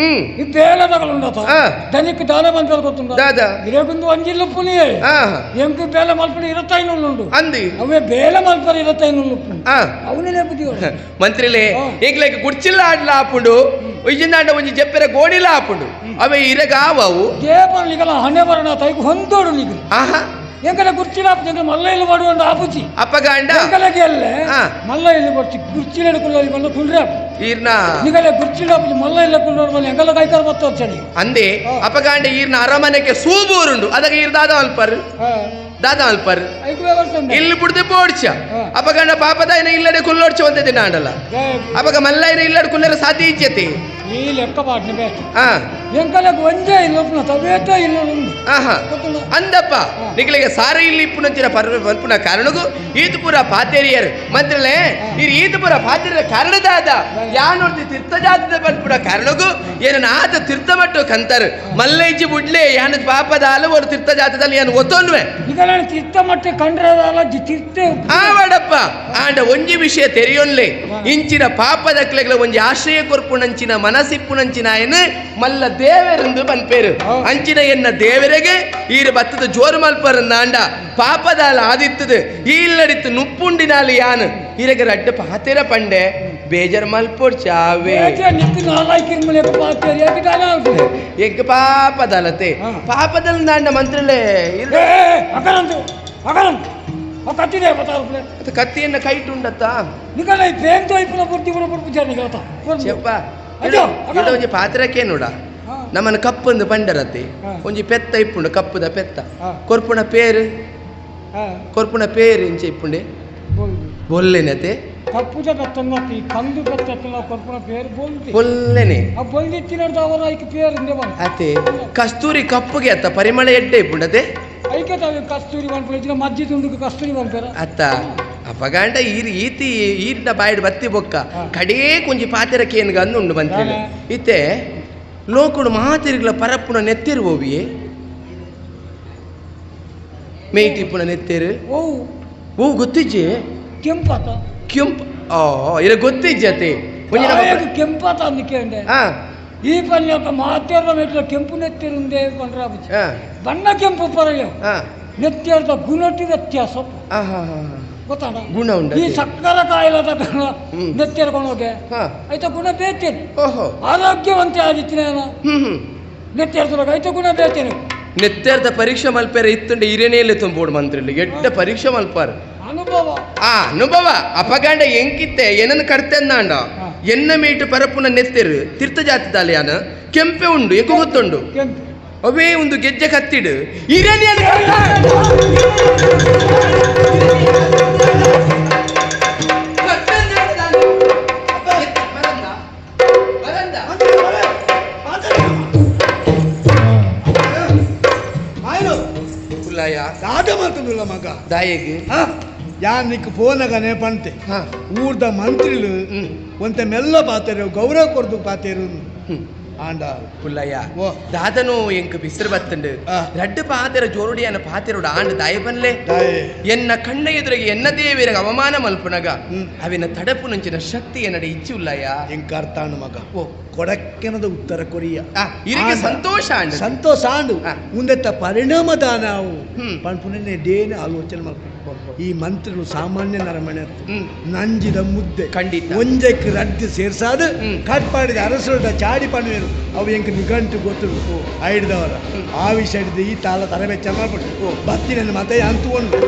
ಈ ಬೇಲೆದಗಳುಂಡ ದನಿಕ್ ದಾನ ಬಂದ ಗೊತ್ತುಂಡ ದಾದಾ ಇರಗೊಂದು ಒಂಜಿಲ್ಲ ಪುನಿ ಎಂಕು ಬೇಲೆ ಮಲ್ಪಡಿ 25 ಉಂಡು ಅಂದಿ ಅವೇ ಬೇಲೆ ಮಲ್ಪಡಿ 25 ಅವನೇ ಬುದ್ಧಿ ಮಂತ್ರಿಲೆ ಈಗ್ಲಕ್ಕೆ ಗುಡ್ಚಿಲ್ಲ ಆಡ್ಲ ಆಪುಂಡು ಇಜಿಂದಾಂಡ ಒಂಜಿ ಜಪ್ಪೆರ ಗೋಡಿಲ ಆಪುಂಡು ಅವೇ ಇರಗಾವವು ದೇವನಿಗಲ ಹಣೆ ಬರಣ ತೈಕು ಹೊಂದೋಡು ನಿಗಲು ಆಹಾ ಎಂಕಲ ಕುರ್ಚಿಲ ಆಪುಜ ಮಲ್ಲೈಲು ಮಾಡುವಂಡ ಆಪುಜಿ ಅಪ್ಪಗಾಂಡ ಎಂಕಲಗೆ ಅಲ್ಲೇ ಮಲ್ಲೈಲು ಬರ್ತಿ ಕುರ್ಚಿಲ ಕುಲ್ಲೋಲಿ ಬಂದು ಕುಲ್ರೆ ಈರ್ನ ನಿಗಲೆ ಕುರ್ಚಿಲ ಆಪುಜಿ ಮಲ್ಲೈಲು ಕುಲ್ಲೋರು ಬಂದು ಎಂಕಲ ಕೈಕರ ಬತ್ತ ಚಳಿ ಅಂದೆ ಅಪ್ಪಗಾಂಡ ಈರ್ನ ಅರಮನೆಗೆ ಸೂಬೂರುಂಡು ಅದಕ್ಕೆ ಈರ್ ದಾದ ಅಲ್ಪರ್ ದಾದ ಅಲ್ಪರ್ ಇಲ್ಲಿ ಬಿಡ್ದೆ ಬೋಡ್ಚ ಅಪಗಂಡ ಪಾಪದಾಯನ ಇಲ್ಲಡೆ ಕುಲ್ಲೋಡ್ಚ ಒಂದೇ ದಿನ ಆಡಲ್ಲ ಅಪಗ ಮಲ್ಲೈನ ಇಲ್ಲಡೆ ಕುಲ್ಲರ ಸಾತಿ ಇಜ್ಜತೆ ಈ ಲೆಕ್ಕ ಪಾಟ್ನ ಬೇಟ ಎಂಕಲಕ್ಕೆ ಒಂದೇ ಇಲ್ಲ ತಬೇತ ಇಲ್ಲ ಅಂದಪ್ಪ ನಿಗಲಿಗೆ ಸಾರ ಇಲ್ಲಿ ಇಪ್ಪುನಂಚಿನ ಪನ್ಪುನ ಕಾರಣಗೂ ಈತ ಪೂರ ಪಾತೇರಿಯರು ಮಂತ್ರಲೆ ಈತ ಪೂರ ಪಾತೇರಿಯ ಕಾರಣದಾದ ಯಾನೋರ್ತಿ ತೀರ್ಥಜಾತದ ಪನ್ಪುನ ಕಾರಣಗೂ ಏನನ್ನ ಆತ ತೀರ್ಥಮಟ್ಟು ಕಂತರು ಮಲ್ಲೈಜಿ ಬುಡ್ಲೆ ಯಾನ ಪಾಪದ ಹಲವಾರು ತೀರ್ಥಜಾತದಲ್ಲಿ ಏನು ಒತ್ತೋನ್ವೆ ಈಗ ನಾನು ತೀರ್ಥಮಟ್ಟೆ ಕಂಡ್ರದಲ್ಲ ತೀರ್ಥ ಆವಡಪ್ಪ ಆಂಡ ಒಂಜಿ ವಿಷಯ ತೆರೆಯೊನ್ಲೆ ಇಂಚಿನ ಪಾಪದ ಕ್ಲೆಗಳ ಒಂಜಿ ಆಶ್ರಯ ಕೊರ್ಪುಣಂಚಿನ ಮನಸ್ಸಿಪ್ಪುಣಂಚಿನ ಏನು ಮಲ್ಲ ದೇವರೆಂದು ಪನ್ಪೇರು ಅಂಚಿನ ಎನ್ನ ದೇವರಿಗೆ ಈರು ಬತ್ತದ ಜೋರು ಮಲ್ಪರಂದಾಂಡ ಪಾಪದಾಲ ಆದಿತ್ತದು ಈಲ್ಲಡಿತ್ತು ನುಪ್ಪುಂಡಿನಾಲಿ ಯಾನು ಈರಗೆ ರಡ್ಡ ಪಾತೆರ ಪಂಡೆ ಬೇಜಾರ್ ಮಲ್ಪೊಡ್ಚಾವೆ ಎಗ್ ಪಾಪದಲತೆ ಪಾಪದಲ್ ನಾಂಡ ಮಂತ್ರಲೇ ಕತ್ತಿಯನ್ನ ಕೈಟ್ ಉಂಡತ್ತ ಒಂಜಿ ಪಾತ್ರಕ್ಕೆ ನೋಡ ನಮ್ಮನ್ನ ಕಪ್ಪೊಂದು ಪಂಡರತ್ತೆ ಒಂಜಿ ಪೆತ್ತ ಇಪ್ಪುಂಡು ಕಪ್ಪುದ ಪೆತ್ತ ಕೊರ್ಪುಣ ಪೇರು ಇಂಚ ಇಪ್ಪುಂಡೆ ಬೊಲ್ಲೆನತೆ ಕಪ್ಪುದ ಪೆತ್ತನ್ನತಿ ಕಂದು ಪೆತ್ತ ಕೊರ್ಪುಣ ಪೇರು ಬೊಲ್ಲೆನೆ ಬೊಲ್ದಿತ್ತಿನರ್ದ ಅವರ ಐಕ ಪೇರು ಅತೆ ಕಸ್ತೂರಿ ಕಪ್ಪುಗೆ ಅತ್ತ ಪರಿಮಳ ಎಡ್ಡೆ ಇಪ್ಪುಂಡತೆ ಕಸ್ತೂರಿ ಬಂದ್ಬಿಡ ಮಜ್ಜಿ ತುಂಡುಗೆ ಕಸ್ತೂರಿ ಬಂದ್ಬೇರ ಅತ್ತ ಅಪಗಾಂಡ ಈತಿ ಈರಿನ ಬಾಯಿಡ್ ಬತ್ತಿ ಬೊಕ್ಕ ಕಡೇ ಕೊಂಚಿ ಪಾತೆರಕ್ಕೆ ಏನು ಗಂದುಂಡು ಬಂತಿಲ್ಲ ಇತ್ತೆ ಲೋಕುಡು ಮಾತಿರಿಗಳ ಪರಪ್ಪುನ ನೆತ್ತೆರು ಹೋವಿಯೇ ಮೇಯ್ಟಿಪ್ಪುನ ನೆತ್ತೆರು ಓ ಗೊತ್ತಿಜ್ಜೆ ಕೆಂಪಾತ ಕೆಂಪ ಇರ ಗೊತ್ತಿಜ್ಜತೆ ಕೆಂಪಾತ ಅಂದಿಕೆ ಈ ಪಲ್ಯ ಮಾತೇರ ಮೇಟ್ಲ ಕೆಂಪು ನೆತ್ತಿರುಂದೇ ಪಂಡ್ರಾಬುಜಿ ಬಣ್ಣ ಕೆಂಪು ಪರಯ ನೆತ್ತೆರದ ಗುಣಟಿ ವ್ಯತ್ಯಾಸ ಗೊತ್ತಾಡ ಗುಣ ಉಂಟು ಈ ಸಕ್ಕರ ಕಾಯಿಲದ ನೆತ್ತೆರ್ಕೊಂಡೋಗೆ ಆಯ್ತಾ ಗುಣ ಬೇತೇನೆ ಆರೋಗ್ಯವಂತೆ ಆದಿತ್ಯ ನೆತ್ತೆರ್ದೊಳಗೆ ಆಯ್ತಾ ಗುಣ ಬೇತೇನೆ ನೆತ್ತೆರ್ದ ಪರೀಕ್ಷೆ ಮಲ್ಪೇರ ಇತ್ತುಂಡೆ ಇರೇನೇಲೆ ತುಂಬೋಡು ಮಂತ್ರಿಲಿ ಎಡ್ಡ ಪರೀಕ್ಷೆ ಮಲ್ಪಾರ ಅನುಭವ ಅಪಗಾಂಡ ಎಂಕಿತ್ತೆ ಏನನ್ನು ಕಡ್ತೆಂದಾಂಡ ಎನ್ನ ಮೀಟು ಪರಪುನ ನೆತ್ತೆರು ತೀರ್ಥ ಜಾತಿದಾಲಿಯಾನ ಕೆಂಪೆ ಉಂಡು ಎಕ್ಕು ಗೊತ್ತುಂಡು ಒವೇ ಒಂದು ಗೆಜ್ಜೆ ಕತ್ತಿಡು ಇರೇನಿ ಕುಲ್ಲಯ್ಯ ದಾದ ಮಾತುಲ್ಲ ಮಗ ದಾಯಿಗೆ ಯಾನ್ ನಿಕ್ ಫೋನಗನೆ ಪಂತೆ ಊರ್ದ ಮಂತ್ರಿಲು ಒಂತ ಮೆಲ್ಲ ಪಾತೆರು ಗೌರವ ಕೊರ್ದು ಪಾತೆರು ಆಂಡ ಕುಲ್ಲಯ್ಯ ದಾದನು ಎಂಕ್ ಬಿಸಿರು ಬತ್ತಂಡು ರಡ್ಡು ಪಾತೆರ ಜೋರುಡಿಯನ ಪಾತೆರುಡು ಆಂಡ್ ದಾಯ ಬನ್ಲೆ ಎನ್ನ ಕಣ್ಣ ಎದುರಿಗೆ ಎನ್ನ ದೇವಿಯರಿಗೆ ಅವಮಾನ ಮಲ್ಪುನಗ ಅವಿನ ತಡಪು ನಂಚಿನ ಶಕ್ತಿ ಎನ್ನಡೆ ಇಚ್ಚಿ ಉಲ್ಲಯ್ಯ ಎಂಕ ಅರ್ಥಾನು ಮಗ ಕೊಡಕ್ಕೆನದ ಉತ್ತರ ಕೊರಿಯ ಇರಿಗೆ ಸಂತೋಷ ಆಂಡ್ ಸಂತೋಷ ಆಂಡು ಮುಂದೆತ್ತ ಪರಿಣಾಮದಾನ ಅವು ಪಂಪುನೇ ಡೇನೆ ಆಲೋಚನೆ ಮಾಡ್ಕೊಂಡು ಈ ಮಂತ್ರಿಗಳು ಸಾಮಾನ್ಯ ನರಮಣೆ ನಂಜಿದ ಮುದ್ದೆ ಖಂಡಿತ ಒಂಜಕ್ಕೆ ರಡ್ಡು ಸೇರ್ಸಾದ ಕಟ್ಪಾಡಿದ ಅರಸರುಡ ಚಾಡಿ ಪಣವೇರು ಅವು ಎಂಕ್ ನಿಘಂಟು ಗೊತ್ತು ಐಡ್ದವರ ಆ ವಿಷಯ ಹಿಡಿದು ಈ ತಾಲ ತರಬೇತಿ ಮಾಡ್ಬಿಟ್ಟು ಬತ್ತಿನ ಮತ್ತೆ ಅಂತುಕೊಂಡು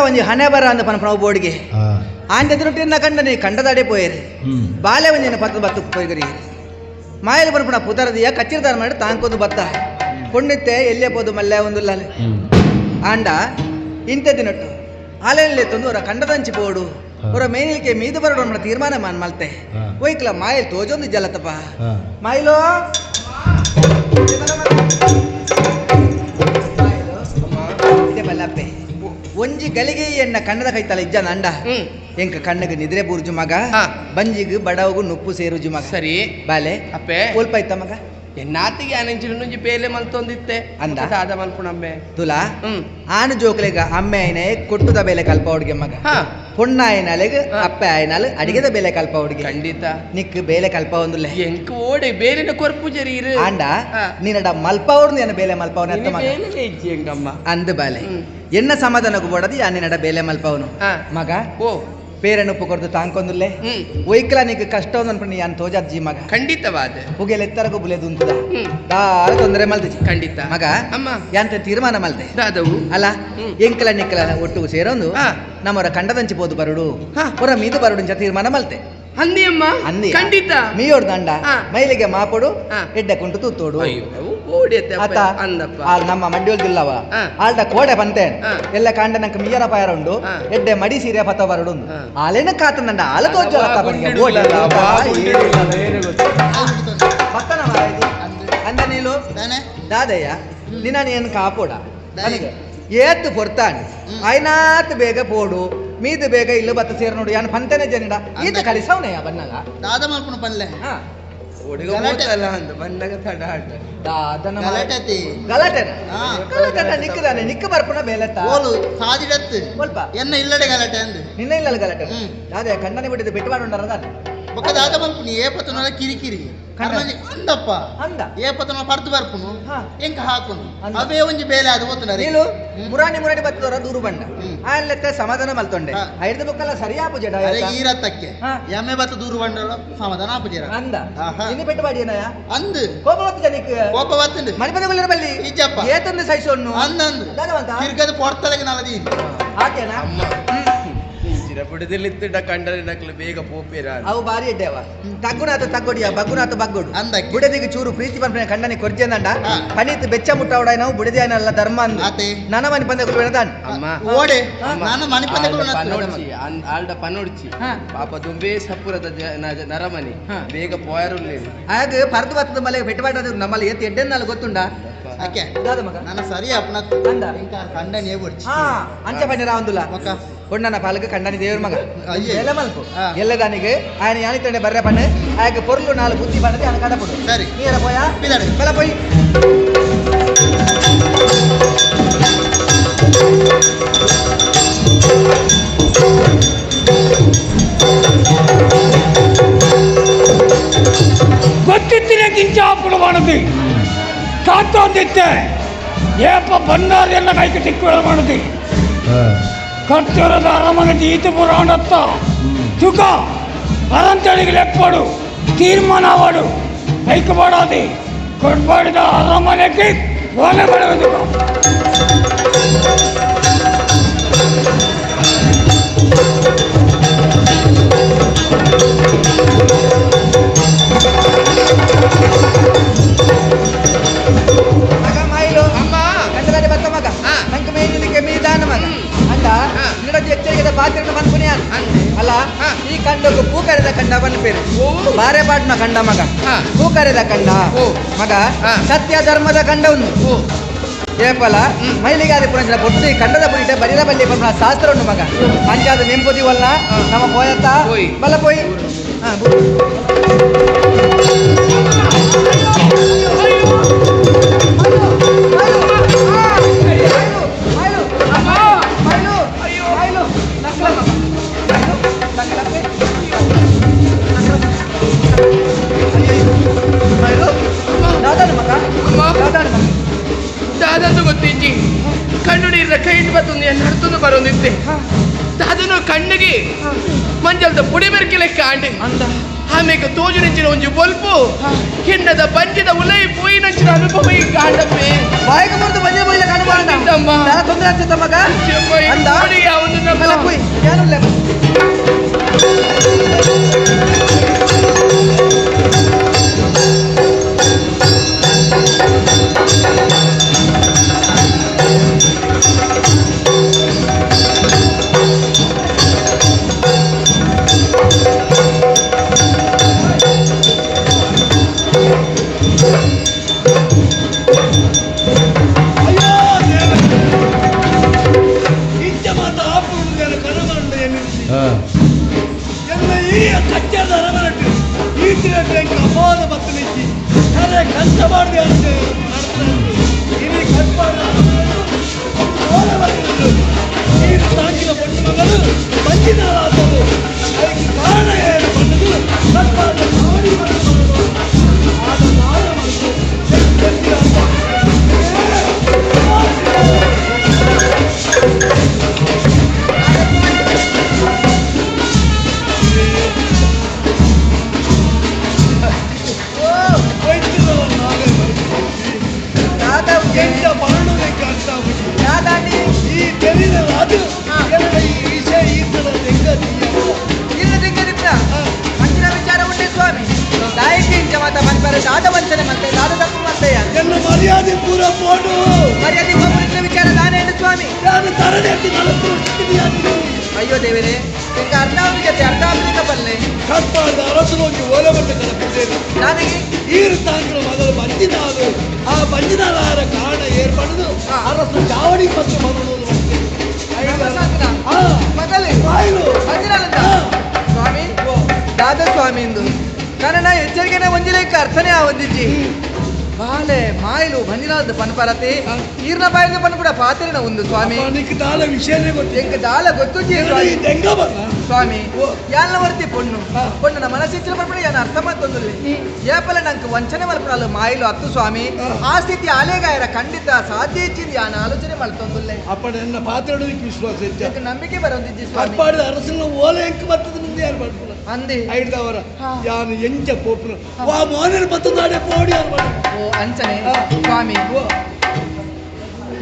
ಒಂಜಿ ಹಣೆ ಬರ ಅಂದ ಪನಪನ ಬೋರ್ಡ್ಗೆ ಆಂಟೆದಿನೊಟ್ಟಿನ ಕಂಡನಿ ಕಂಡದಾಡೆ ಪೋಯರಿ ಬಾಲೆ ಒಂಜಿನ ಪತ್ತು ಬತ್ತು ಪೋಯ್ಗರಿ ಮಾಯಲು ಪನಪನ ಪುದರದಿಯ ಕಚ್ಚಿರ್ದಾರ ಮಾಡಿ ತಾಂಕೊಂದು ಬತ್ತ ಪುಣ್ಯತ್ತೆ ಎಲ್ಲೇ ಪೋದು ಮಲ್ಲೆ ಒಂದು ಲಾಲೆ ಆಂಡ ಇಂತೆ ದಿನಟ್ಟು ಆಲೆಯಲ್ಲಿ ತಂದು ಅವರ ಕಂಡದಂಚಿ ಪೋಡು ಅವರ ಮೇನಿಲಿಕ್ಕೆ ಮೀದು ಬರೋಡು ನಮ್ಮ ತೀರ್ಮಾನ ಮಲ್ತೆ ಒಯ್ಕಲ ಮಾಯಲ್ ತೋಜೊಂದು ಜಲತಪ್ಪ ಮಾಯಿಲೋ ಬಲ್ಲಪ್ಪೆ ಒಂಜಿ ಗಳಿಗೆ ಎನ್ನ ಕಣ್ಣದ ಕೈತಲ್ಲ ಇಜ್ಜನ ಅಂಡ ಎಂಕ ಕಣ್ಣಗೆ ನಿದ್ರೆ ಬೂರ್ಜು ಮಗ ಬಂಜಿಗೆ ಬಡವಗು ನುಪ್ಪು ಸೇರುಜು ಮಗ ಸರಿ ಬಾಲೆ ಅಪ್ಪೆ ಸ್ವಲ್ಪ ಇತ್ತ ಮಗ ಎನ್ನಾತಿಗೆ ಆನೆಂಚಿನ ನುಂಜಿ ಪೇಲೆ ಮಲ್ತೊಂದಿತ್ತೆ ಅಂದ ಸಾದ ಮಲ್ಪುಣಮ್ಮೆ ತುಲಾ ಆನು ಜೋಕ್ಲೆಗ ಅಮ್ಮೆ ಆಯ್ನೆ ಕೊಟ್ಟುದ ಬೇಲೆ ಕಲ್ಪ ಹುಡುಗೆ ಮಗ ಪುಣ್ಣ ಆಯ್ನಲೆಗ್ ಅಪ್ಪೆ ಆಯ್ನಲ್ ಅಡಿಗೆದ ಬೇಲೆ ಕಲ್ಪ ಹುಡುಗೆ ಖಂಡಿತ ನಿಕ್ ಬೇಲೆ ಕಲ್ಪ ಒಂದುಲ್ಲೆ ಎಂಕ್ ಓಡೆ ಬೇಲಿನ ಕೊರ್ಪು ಜರಿ ಇರು ಆಂಡ ನೀನಡ ಮಲ್ಪ ಅವ್ರನ್ನ ಏನ ಬೇಲೆ ಮಲ್ಪ ಅವನ ಅತ್ತ ಮಗ ಬೇಲಿನ ಇಜ್ಜಿ ಎಂಗಮ್ಮ ಅಂದ ಬಾಲೆ ಎನ್ನ ಸಮಾಧಾನಕ್ಕೂ ಬೋಡದು ಯಾನಿನಡ ಬೇಲೆ ಮಲ್ಪ ಅವನು ಮಗ ಓ ಪೇರನ್ನು ಉಪ್ಪು ಕೊಡ್ದು ತಾಂಕೊಂದುಲ್ಲೆ ಒಯ್ಕಲ ನೀಗ ಕಷ್ಟ ಅನ್ಪಣಿ ಯಾನ್ ತೋಜಾಜ್ಜಿ ಮಗ ಖಂಡಿತವಾದ ಹುಗೆಲ್ ಎತ್ತರಗೂ ಬುಲೆದು ಉಂಟುದ ದಾರ ತೊಂದರೆ ಮಲ್ದಿಜಿ ಖಂಡಿತ ಮಗ ಅಮ್ಮ ಯಾಂತ ತೀರ್ಮಾನ ಮಲ್ದೆ ದಾದವು ಅಲ್ಲ ಎಂಕಲ ನಿಕ್ಕಲ ಒಟ್ಟು ಸೇರೊಂದು ನಮ್ಮರ ಕಂಡದಂಚಿ ಬೋದು ಬರುಡು ಹೊರ ಮೀದು ಬರುಡು ಅಂತ ತೀರ್ಮಾನ ಮಲ್ತೆ ಅಂದಿ ಅಮ್ಮ ಅಂದಿ ಖಂಡಿತ ಮೀಯೋಡ್ ದಂಡ ಮೈಲಿಗೆ ಮಾಪಡು ಎಡ್ಡೆ ಕುಂಟು ತೂತೋಡು ಅತ್ತ ನಮ್ಮ ಮಂಡ್ಯೋಲ್ದಿಲ್ಲವ ಆಲ್ದ ಕೋಡೆ ಬಂತೆ ಎಲ್ಲ ಕಾಂಡ ನಂಗೆ ಮಿಯರ ಪಾಯರ ಉಂಡು ಎಡ್ಡೆ ಮಡಿ ಸೀರೆ ಪತ ಬರಡು ಆಲೆನ ಕಾತ ನಂಡ ಆಲ ತೋಜಲ ಅಂದ ನೀಲು ದಾದಯ್ಯ ನಿನ್ನ ಏನು ಕಾಪೋಡ ನನಗೆ ಏತ್ತು ಪೊರ್ತಾನೆ ಐನಾತ್ ಬೇಗ ಪೋಡು ಮೀದು ಬೇಗ ಇಲ್ಲು ಬತ್ತ ಸೇರ್ ನೋಡು ಯಾನ್ ಪಂತನೆ ಜನಿಡ ಈತ ಕಳಿಸವನೆಯ ಬನ್ನಗ ದಾದ ಮಲ್ಪುಣ ಪಲ್ಲೆ ಗಲಾಟೆನ ನಿಕ್ಕದಾನೆ ನಿಕ್ಕ ಬರ್ಪುಣ ಬೇಲೆತ್ತ ಓಲು ಸಾದಿಡತ್ತು ಸ್ವಲ್ಪ ಎನ್ನ ಇಲ್ಲಡೆ ಗಲಾಟೆ ಅಂದು ನಿನ್ನ ಇಲ್ಲ ಗಲಾಟೆ ಅದೇ ಕಣ್ಣನೆ ಬಿಟ್ಟಿದ್ದು ಬಿಟ್ಟು ಮಾಡುಂಡಾರ ಬೊಕ್ಕ ದಾದ ಮಲ್ಪುನಿ ಏ ಪತ್ತನ ಕಿರಿಕಿರಿ ಅಂದಪ್ಪ ಅಂದ ಏ ಪತ್ತನ ಪರ್ದು ಬರ್ಪುನು ಎಂಕ ಹಾಕುನು ಅವೇ ಒಂಜಿ ಬೇಲೆ ಅದು ಓತುನ ನೀನು ಮುರಾಣಿ ಬತ್ತೋರ ದೂರು ಬಂಡ ಅಲ್ಲತ್ತೆ ಸಮಾಧಾನ ಮಲ್ತೊಂಡೆ ಐದು ಬುಕ್ಕಲ್ಲ ಸರಿಯಾಪು ಜಡ ಈರತ್ತಕ್ಕೆ ಎಮ್ಮೆ ಬತ್ತ ದೂರು ಬಂಡ ಸಮಾಧಾನ ಆಪುಜರ ಅಂದ ಇನ್ನು ಪೆಟ್ಟು ಬಾಡಿ ಏನಯ ಅಂದು ಕೋಪವತ್ತು ಜನಕ್ಕೆ ಕೋಪವತ್ತು ಮಣಿಪದ ಬಲ್ಲಿ ಈಜಪ್ಪ ಏತೊಂದು ಸೈಸೊನ್ನು ಅಂದಂದು ಭಗವಂತ ತಿರ್ಗದ ಪೊರ್ತಲಗೆ ನಲದಿ ಹಾಕೇನಾ ಬಿಡದಿಲ್ಲಿತ್ತಿದ್ದ ಕಂಡರೆ ನಕ್ಲು ಬೇಗ ಪೋಪೇರ ಅವು ಬಾರಿ ಎಡ್ಡೆವ ತಗ್ಗುನಾಥ ತಗ್ಗೊಡಿಯ ಬಗ್ಗುನಾಥ ಬಗ್ಗೋಡು ಅಂದಕ್ಕೆ ಬುಡದಿಗೆ ಚೂರು ಪ್ರೀತಿ ಬಂದ್ರೆ ಕಂಡನಿ ಕೊರ್ಜೆಂದಂಡ ಪನೀತ್ ಬೆಚ್ಚ ಮುಟ್ಟವಡ ನಾವು ಬುಡದಿ ಆಯ್ನಲ್ಲ ಧರ್ಮ ಅಂದ ನನ್ನ ಮನೆ ಪಂದಗಳು ಬೆಳೆದಾನ್ ಓಡೆ ನಾನು ಮನೆ ಪಂದಗಳು ಆಲ್ಡ ಪನೋಡ್ಚಿ ಪಾಪ ದುಂಬೇ ಸಪುರದ ನರಮನಿ ಬೇಗ ಪೋಯರುಲ್ಲೇನು ಹಾಗೆ ಪರ್ದು ಬತ್ತದ ಮಲೆಗೆ ಬೆಟ್ಟು ಬಾಟದ ನಮ್ಮಲ್ಲಿ ಎತ್ತಿ ಎಡ್ಡೆನ್ನಲ್ಲ ಗೊತ್ತುಂಡ ಅಕ್ಕೆ ನನ್ನ ಸರಿ ಅಪ್ಪನ ಕಂಡನಿ ಅಂಚ ಪನ್ನೀರ ಒಂದುಲ್ಲ ಕೊಂಡನ ಪಾಲಕ ಕಂಡನಿ ದೇವ್ರ ಮಗ ಎಲ್ಲ ಮಲ್ಪು ಎಲ್ಲದಾನಿಗೆ ఆయన ಯಾನಿತಂಡೆ ಬರ್ರೆ ಪಣ್ಣು ಆಯಕ್ಕೆ ಪೊರ್ಲು ನಾಲು ಬುದ್ಧಿ ಬಣ್ಣದೆ ಅವನ ಕದ ಪಡು ಸರಿ ನೀರ ಪೋಯ ಬೆಲ ಪೋಯ್ ಗೊತ್ತಿತ್ತಿನ ಕಿಂಚಾಪುಡು ಮಾಡದಿ ಕಾತೊಂದಿತ್ತೆ ಏಪ ಬಂದಾರ ಎಲ್ಲ ಕೈಗೆ ಸಿಕ್ಕುಳ ಮಾಡದಿ ಕರ್ತರದ ಅರಮನೆ ಈತ ಪುರಾಣತ್ತ ತುಕ ಅರಂತಳಿಗೆ ಲೆಪ್ಪಡು ತೀರ್ಮಾನವಾಡು ಕೈಕಬಾಡಾದಿ ಕೊಡ್ಬಾಡಿದ ಅರಮನೆಗೆ ಓಲೆ ಬಡುವುದು ಮಗ ಮಾಯಿಲು ಕಂಡದಾಡಿ ಬತ್ತ ಮಗ ನಂಗೆ ಮೇಲಿಕ್ಕೆ ಮೀದಾನ ಮಗ ಅಂದ ನಿಡದು ಎಚ್ಚರಿಕೆದ ಪಾತ್ರೆಯನ್ನು ಬಂದ್ಪುನಿಯಾನ್ ಅಲ್ಲ ಈ ಕಂಡಕ್ಕೆ ಪೂಕರೆದ ಕಂಡ ಬಂದ್ಪೇರು ಬಾರೆ ಪಾಟ್ನ ಕಂಡ ಮಗ ಪೂಕರೆದ ಕಂಡ ಮಗ ಸತ್ಯ ಧರ್ಮದ ಕಂಡ ಒಂದು ಏಪಲ ಮೈಲಿಗೆ ಆದ ಪುರಂಜನ ಪೊಟ್ಟಿ ಕಂಡದ ಪುರಿಟ ಬರಿದ ಬಲ್ಲಿ ಪಂಪ ಶಾಸ್ತ್ರ ಉಂಟು ಮಗ ಪಂಚಾದ ನೆಂಪುದಿ ವಲ್ಲ ನಮ್ಮ ಪೋಯತ್ತ ಬಲ ಪೋಯ್ ದಾದಂದು ಗೊತ್ತಿಜ್ಜಿ ಕಣ್ಣು ನೀರ ಕೈ ಇಟ್ಟು ಬರ್ತಂದು ನಡ್ತಂದು ಬರೋದಿತ್ತೆ ದಾದನು ಕಣ್ಣಿಗೆ ಮಂಜಲ್ದ ಪುಡಿ ಬೆರ್ಕಿ ಲೆಕ್ಕ ಆಂಡಿ ಆಮೇಲೆ ತೋಜು ನೆಂಚಿನ ಒಂಜಿ ಬೊಲ್ಪು ಕಿಣ್ಣದ ಪಂಚದ ಉಲೈ ಪೋಯಿ ನಂಚಿನ ಅನುಭವ ಈ ಕಾಂಡಪ್ಪೆ ಬಾಯಿಗೆ ಬಂದು ಬಂಜೆ ಬೈಲ ಕಾಣಬಾರ್ದ ತೊಂದರೆ ಆಗ್ತದ ಮಗ ಒಂದು ಅಲ್ಲ ಕುಯ್ ಯಾನುಲ್ಲ ಕಚ್ಚದ ಅರಮನೆಟ್ಟು ಈ ಅಪಾದ ಬತ್ತಲಿಕ್ಕಿ ಅದೇ ಕಷ್ಟಪಾಡಿದೆ ಅಂತ ಇಲ್ಲಿ ಕಷ್ಟಪಾಡ ಈ ಸಾಕಿನ ಪೊಣ್ಣು ಮಗಳು ಬಂದಿದ್ದಾರಾದರು ಅದಕ್ಕೆ ಕಾರಣ ಏನು ಬಂದದು ಕಷ್ಟಪಾಡ ಮಾಡಿ ಆದ ಕಾರಣ ಮರ್ಯಾದೆ ಪೂರ ಪೋಡು ಮರ್ಯಾದೆ ವಿಚಾರ ನಾನೇನು ಸ್ವಾಮಿ ನಾನು ತರಬೇತಿ ಅಯ್ಯೋ ದೇವರೇ ನಿಂಗೆ ಅರ್ಧ ಜೊತೆ ಅರ್ಧ ಆಫ್ರಿಕ ಬಲ್ಲೆ ಕಟ್ಪಾದ ಅರಸು ಹೋಗಿ ಓಲೆ ಬಟ್ಟೆ ಕಲಪಿದ್ದೇನೆ ನನಗೆ ಈರು ತಾಂಗಳು ಮೊದಲು ಬಂದಿದ್ದಾದು ಆ ಬಂದಿದ್ದಾರ ಕಾರಣ ಏರ್ಪಡುದು ಅರಸು ಚಾವಡಿ ಮತ್ತು ಮಗಳು ಸ್ವಾಮಿ ದಾದ ಸ್ವಾಮಿಂದು ಕಾರಣ ಎಚ್ಚರಿಕೆನೆ ಒಂದಿಲೇಕ ಅರ್ಥನೇ ಆವಂದಿಜ್ಜಿ ಬಾಲೆ ಮಾಯಲು ಬಂದಿನಾದ ಪನ್ಪರತೆ ಈರ್ನ ಬಾಯಿನ ಪನ್ ಕೂಡ ಪಾತ್ರೆನ ಒಂದು ಸ್ವಾಮಿ ದಾಲ ವಿಷಯನೇ ಗೊತ್ತು ಎಂಕ ದಾಲ ಗೊತ್ತು ಸ್ವಾಮಿ ಯಾನ ವರ್ತಿ ಪೊಣ್ಣು ಪೊಣ್ಣನ ಮನಸ್ಸಿಚ್ಚಿನ ಪಡ್ಪಡ ಯಾನ ಅರ್ಥ ಮಾತೊಂದುಲ್ಲೆ ಏಪಲ ನಂಗೆ ವಂಚನೆ ಮಲ್ಪಡಲ್ಲ ಮಾಯಿಲು ಹತ್ತು ಸ್ವಾಮಿ ಆ ಸ್ಥಿತಿ ಆಲೆಗಾಯರ ಖಂಡಿತ ಸಾಧ್ಯ ಇಚ್ಚಿಂದ ಯಾನ ಆಲೋಚನೆ ಮಲ್ತೊಂದುಲ್ಲೆ ಅಪ್ಪಡ ನನ್ನ ಪಾತ್ರೆ ವಿಶ್ವಾಸ ಎಂಕ ನಂಬಿಕೆ ಬರೋದಿಜ್ಜಿ ಸ್ವಾಮಿ ಪಾಡಿದ ಅರಸನ ಓಲೆ ಎಂಕ ಬರ್ತದ ಮುಂದೆ ಯಾರು ಮಾಡ್ಕೊಳ್ಳ ಅಂದೆ ಐದವರ ಯಾನು ಎಂಚ ಪೋಪುನ ವಾ ಮೋನೆನ ಬತ್ತು ನಾಡೆ ಪೋಡಿ ಯಾರು ಮಾಡ ಓ ಅಂಚನೆ ಸ್ವಾಮಿ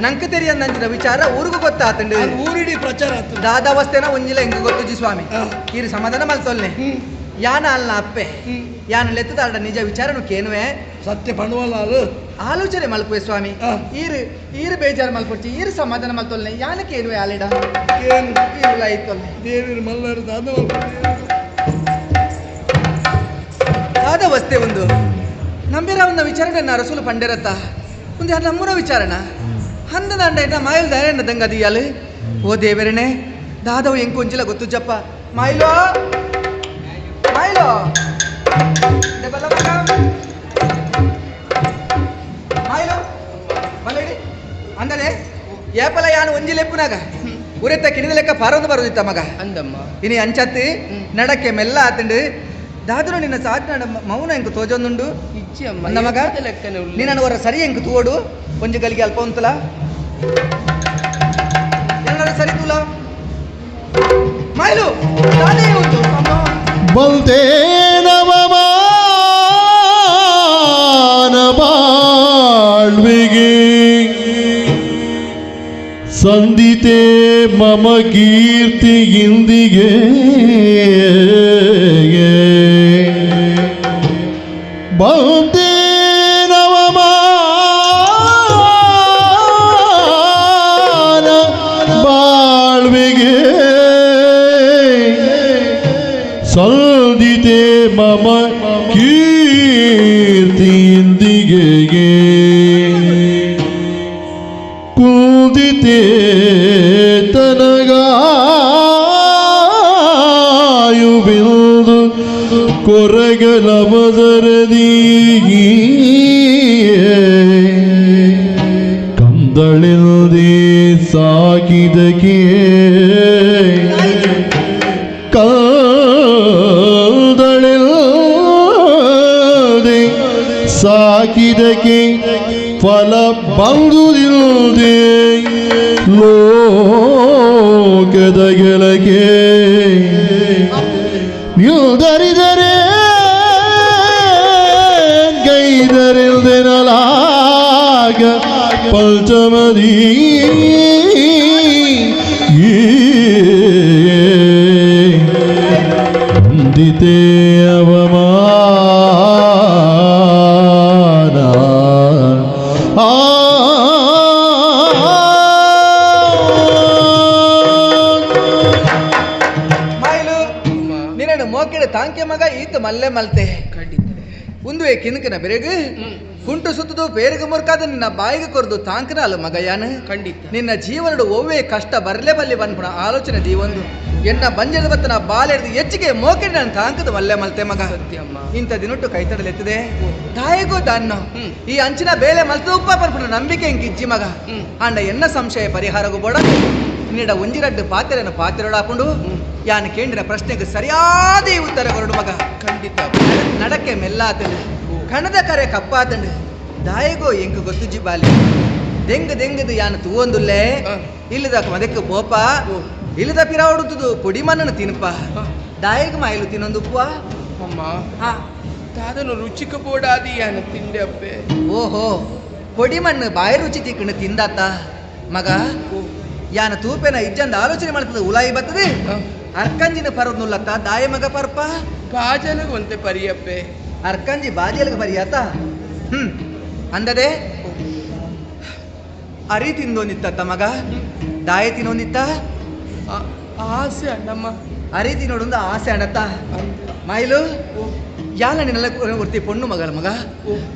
ನಂಕ ತೆರಿಯಂದಂಚಿನ ವಿಚಾರ ಊರಿಗೂ ಗೊತ್ತಾತಂಡು ಊರಿಡಿ ಪ್ರಚಾರ ಆತು ದಾದಾವಸ್ಥೆನ ಒಂಜಿಲ ಹೆಂಗ ಗೊತ್ತುಜಿ ಸ್ವಾಮಿ ಈರು ಸಮಾಧಾನ ಮಲ್ತೊಲ್ಲೆ ಯಾನ ಅಲ್ಲ ಅಪ್ಪೆ ಯಾನ ಲೆತ್ತದಾಡ ನಿಜ ವಿಚಾರನು ಕೇನುವೆ ಸತ್ಯ ಪಣವಲ್ಲ ಆಲೋಚನೆ ಮಲ್ಪುವೆ ಸ್ವಾಮಿ ಈರು ಬೇಜಾರು ಮಲ್ಪೊಚ್ಚಿ ಈರು ಸಮಾಧಾನ ಮಲ್ತೊಲ್ಲೆ ಯಾನ ಕೇನುವೆ ಆಲೆಡ ಈರುಲ ಇತ್ತೊಲ್ಲೆ ದೇವಿರು ಮಲ್ಲಾರ ದಾದಾವಸ್ಥೆ ಒಂದು ನಂಬಿರಾವನ್ನ ವಿಚಾರಣೆ ಅರಸುಲು ಪಂಡೆರತ್ತ ಒಂದು ಯಾರು ನಮ್ಮೂರ ವಿಚಾರಣ ಹಂದದ ಅಂಡ ಮಾಯಲ್ ದಾಯಣ್ಣ ದಂಗ ಅದಿಯಾಲು ಓ ದೇವರನೆ ದಾದವು ಎಂಕು ಒಂಜಿಲ ಗೊತ್ತು ಜಪ್ಪ ಮಾಯಿಲೋ ಮಾಯಿಲೋ ಮಾಯಿಲೋ ಬಲ್ಲಡಿ ಅಂದನೆ ಏಪಲ ಯಾನು ಒಂಜಿಲೆಪ್ಪುನಾಗ ಉರೆತ್ತ ಕಿಣಿದ ಲೆಕ್ಕ ಪಾರೊಂದು ಬರೋದಿತ್ತ ಮಗ ಅಂದಮ್ಮ ಇನಿ ಅಂಚತ್ತಿ ನಡಕ್ಕೆ ಮೆಲ್ಲ ಆತಂಡು ದಾದರು ನಿನ್ನ ಸಾಧ್ನ ಮೌನ ಎಂಕು ತೋಜೊಂದುಂಡು ಇಚ್ಚಿ ಅಮ್ಮ ಅಂದ ಮಗ ಲೆಕ್ಕನೆ ನೀನು ಅವರ ಸರಿ ಎಂಕು ತೂಡು ಒಂಜಿ ಗಲಿಗೆ ಅಲ್ಪ ಉಂತಲ ಎಲ್ಲರ ಸರಿ ತೂಲ ಮಾಯ್ಲು ತಾನೇ ಉಂಟು ಬಲ್ತೆ ನವಮಾನ ಬಾಳ್ವಿಗೆ ಸಂದಿತೆ ಮಮ ಕೀರ್ತಿ ಇಂದಿಗೆ ಬಲ್ತೆ ನವಮಾನ ಬಾಳ್ವಿಗೆ ಸಂದಿತೆ ಮಮ ಕೀರ್ತಿಯಿಂದಿಗೆ ಕುದಿತೆ ತನಗಾಯು ಬಿಂದು ಕೊರಗಲ ಮದರದೀಗಿ ಕಂದಳಿಲ್ದೆ ಸಾಕಿದಕ್ಕೆ ಕಂದಳಿಲ್ದೆ ಸಾಕಿದಕ್ಕೆ ಫಲ ಬಂದುದಿಲ್ಲದೆ ಲೋಕದ ಗೆಲಗೆ ನಿಲ್ದರಿದರೆ ಗೈದರಿಲ್ದೆನಲಾಗ ಪಂಚಮದಿ ಮಾಡಿತೆ ಅವಮಾನ ಮಾಯಿಲು ನಿನ್ನನ್ನು ಮೋಕೆಡೆ ತಾಂಕೆ ಮಗ ಈತ ಮಲ್ಲೆ ಮಲ್ತೆ ಉಂದುವೆ ಕಿನಕನ ಬೆರೆಗು ಕುಂಟು ಸುತ್ತದು ಬೇರೆಗೆ ಮುರ್ಕಾದ ನಿನ್ನ ಬಾಯಿಗೆ ಕೊರದು ತಾಂಕನ ಅಲ್ಲ ಮಗ ಯಾನು ಖಂಡಿತ ನಿನ್ನ ಜೀವನದ ಒವ್ವೇ ಕಷ್ಟ ಬರಲೇ ಬಲ್ಲಿ ಬಂದ್ಬಿಡ ಆಲೋಚನೆ ದೀವೊಂದು ಎನ್ನ ಬಂಜದ ಬತ್ತ ನಾ ಬಾಲೆಡ್ದು ಹೆಚ್ಚಿಗೆ ಮೋಕೆಡೆ ನನ್ನ ತಾಂಕದ ಮಲ್ಲೆ ಮಲ್ತೆ ಮಗ ಇಂಥ ದಿನೊಟ್ಟು ಕೈ ತಡಲೆತ್ತದೆ ತಾಯಿಗೂ ದಾನ್ನು ಈ ಅಂಚಿನ ಬೇಳೆ ಮಲ್ತು ಉಪ್ಪ ಬರ್ಬಿಡ ನಂಬಿಕೆ ಹಿಂಗಿಜ್ಜಿ ಮಗ ಅಂಡ ಎನ್ನ ಸಂಶಯ ಪರಿಹಾರಗೂ ಬೋಡ ನಿನ್ನ ಒಂಜಿರಡ್ಡು ಪಾತ್ರೆಯನ್ನು ಹಾಕೊಂಡು ಯಾನು ಕೇಂದ್ರ ಪ್ರಶ್ನೆಗೆ ಸರಿಯಾದ ಉತ್ತರ ಕೊರಡು ಮಗ ಖಂಡಿತ ನಡಕ್ಕೆ ಮೆಲ್ಲಾತಂಡು ಕಣದ ಕರೆ ಕಪ್ಪಾತಂಡು ದಾಯಿಗೋ ಎಂಕು ಗೊತ್ತುಜಿ ಬಾಲಿ ದೆಂಗದು ಯಾನು ತೂವೊಂದುಲ್ಲೇ ಇಲ್ಲದ ಮದಕ್ಕೆ ಬೋಪ ಇಲ್ಲದ ಪಿರ ಹೊಡುತ್ತದು ಪುಡಿ ಮಣ್ಣನ್ನು ತಿನ್ಪ ದಾಯಿಗೆ ಮಾಯಿಲು ತಿನ್ನೊಂದುಪ್ಪ ಅಮ್ಮ ತಾದನು ರುಚಿಕ ಬೋಡಾದಿ ಯಾನ ತಿಂಡೆ ಅಪ್ಪೆ ಓಹೋ ಪೊಡಿ ಮಣ್ಣು ಬಾಯಿ ರುಚಿ ತಿಕ್ಕಣ ತಿಂದಾತ ಮಗ ಯಾನ ತೂಪೆನ ಇಜ್ಜಂದ ಆಲೋಚನೆ ಮಾಡ್ತದ ಉಲಾಯಿ ಬರ್ತದೆ ಅರ್ಕಂಜಿನ ಪರದ್ ನುಲ್ಲತ್ತ ದಾಯ ಮಗ ಪರ್ಪ ಬಾಜಲಗ ಒಂತೆ ಪರಿಯಪ್ಪೆ ಅರ್ಕಂಜಿ ಬಾಜಿಯಲ್ಗ ಬರಿಯಾತ ಅಂದದೆ ಅರಿ ತಿಂದೋನಿತ್ತ ಮಗ ದಾಯ ತಿನ್ನೋನಿತ್ತ ಆಸೆ ಅಣ್ಣಮ್ಮ ಅರಿ ತಿನ್ನೋಡೊಂದು ಆಸೆ ಅಣ್ಣತ್ತ ಮಾಯಿಲು ಯಾಲ ನಿನ್ನೆಲ್ಲ ಒರ್ತಿ ಪೊಣ್ಣು ಮಗಳ ಮಗ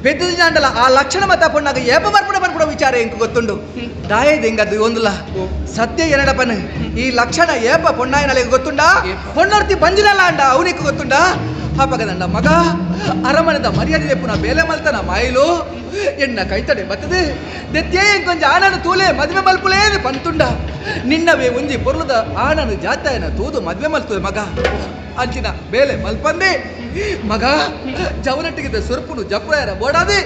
ಪೆದ್ದು ಜಾಂಡಲ ಆ ಲಕ್ಷಣ ಮತ್ತ ಪೊಣ್ಣಾಗ ಏಪ ಬರ್ಪಡ ವಿಚಾರ ಎಂಕು ಗೊತ್ತುಂಡು ದಾಯದ ಹೆಂಗದು ಒಂದುಲ್ಲ ಸತ್ಯ ಎರಡಪ್ಪನ ಈ ಲಕ್ಷಣ ಏಪ ಪೊಣ್ಣಾಯನಲ್ಲಿಗೆ ಗೊತ್ತುಂಡ ಪೊಣ್ಣೊರ್ತಿ ಬಂಜಿನಲ್ಲ ಅಂಡ ಅವನಿಗೆ ಗೊತ್ತುಂಡ ಹಾಪಗದಂಡ ಮಗ ಅರಮನೆದ ಮರ್ಯಾದೆ ಪುನಃ ಬೇಲೆ ಮಲ್ತನ ಮಾಯಿಲು ಎಣ್ಣ ಕೈತಡೆ ಬತ್ತದು ದೆತ್ತೇ ಕೊಂಚ ಆನನು ತೂಲೆ ಮದ್ವೆ ಮಲ್ಪುಲೇನು ಪಂತುಂಡ ನಿನ್ನವೇ ಒಂಜಿ ಪೊರ್ಲದ ಆನನು ಜಾತಾಯನ ತೂದು ಮದ್ವೆ ಮಲ್ತುವೆ ಮಗ ಅಂಚಿನ ಬೇಲೆ ಮಲ್ಪಂದೆ ಮಗ ಜವನಟ್ಟಿಗಿದ್ದ ಸುರ್ಪುನು ಜಪ್ರಾಯರ ಓಡಾದೆ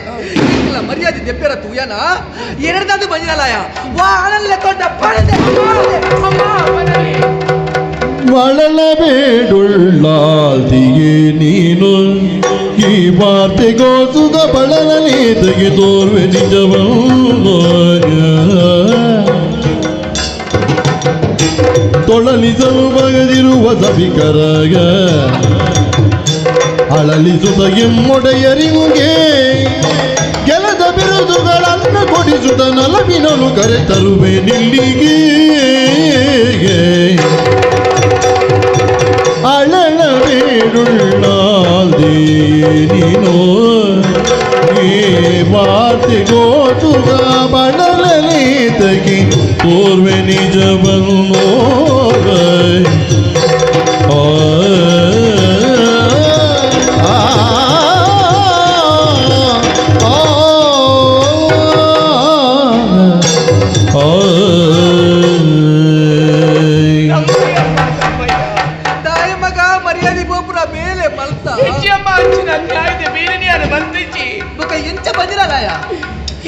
ಇಲ್ಲ ಮರ್ಯಾದೆ ದೆಪ್ಪೆರ ತೂಯನ ಎರಡದು ಬಂಜಿನಲಾಯ ವಾ ಆನಲ್ಲೇ ತೊಂಡ ಪಡೆದೆ ಬಳಲಬೇಡುಳ್ಳಾಲ್ದಿಯೇ ನೀನು ಈ ವಾರ್ತೆಗೋಸುಗ ಬಳಲನೆ ತೆಗೆ ತೋರ್ವೆ ನಿಜವನ್ನು ತೊಳಲಿಸಲು ಬಗದಿರುವ ಸಭಿಕರಗ ಅಳಲಿಸುತ್ತ ಎಮ್ಮೊಡೆಯರಿಗುಗೆ ಗೆಲದ ಬಿರುದುಗಳನ್ನು ಕೊಡಿಸುತ್ತ ನಲವಿನಲು ಕರೆ ತರುವೆ ನಿಲ್ಲಿಗೆ ಅಳಲಬೇಡುಳ್ಳಾಲ್ದೇ ನೀನು ಈ ವಾರ್ತೆಗೋಸುಗ ಬಳಲನೆ ತೆಗೆ ತೋರ್ವೆ ನಿಜವನ್ನು ದಾಯ ಮಗ ಮರ್ಯಾದೆ ಬೋಪುರ ಬೇಲೆ ಮಲ್ತ ಹೆಚ್ಚಮ್ಮ ಅಂಚಿನ ಅನ್ಯಾಯದ ಬೇರೆನೇ ಯಾರು ಬಂದಿಚ್ಚಿ ಬೊಕ ಎಂಚ ಬಂದಿರಲಾಯ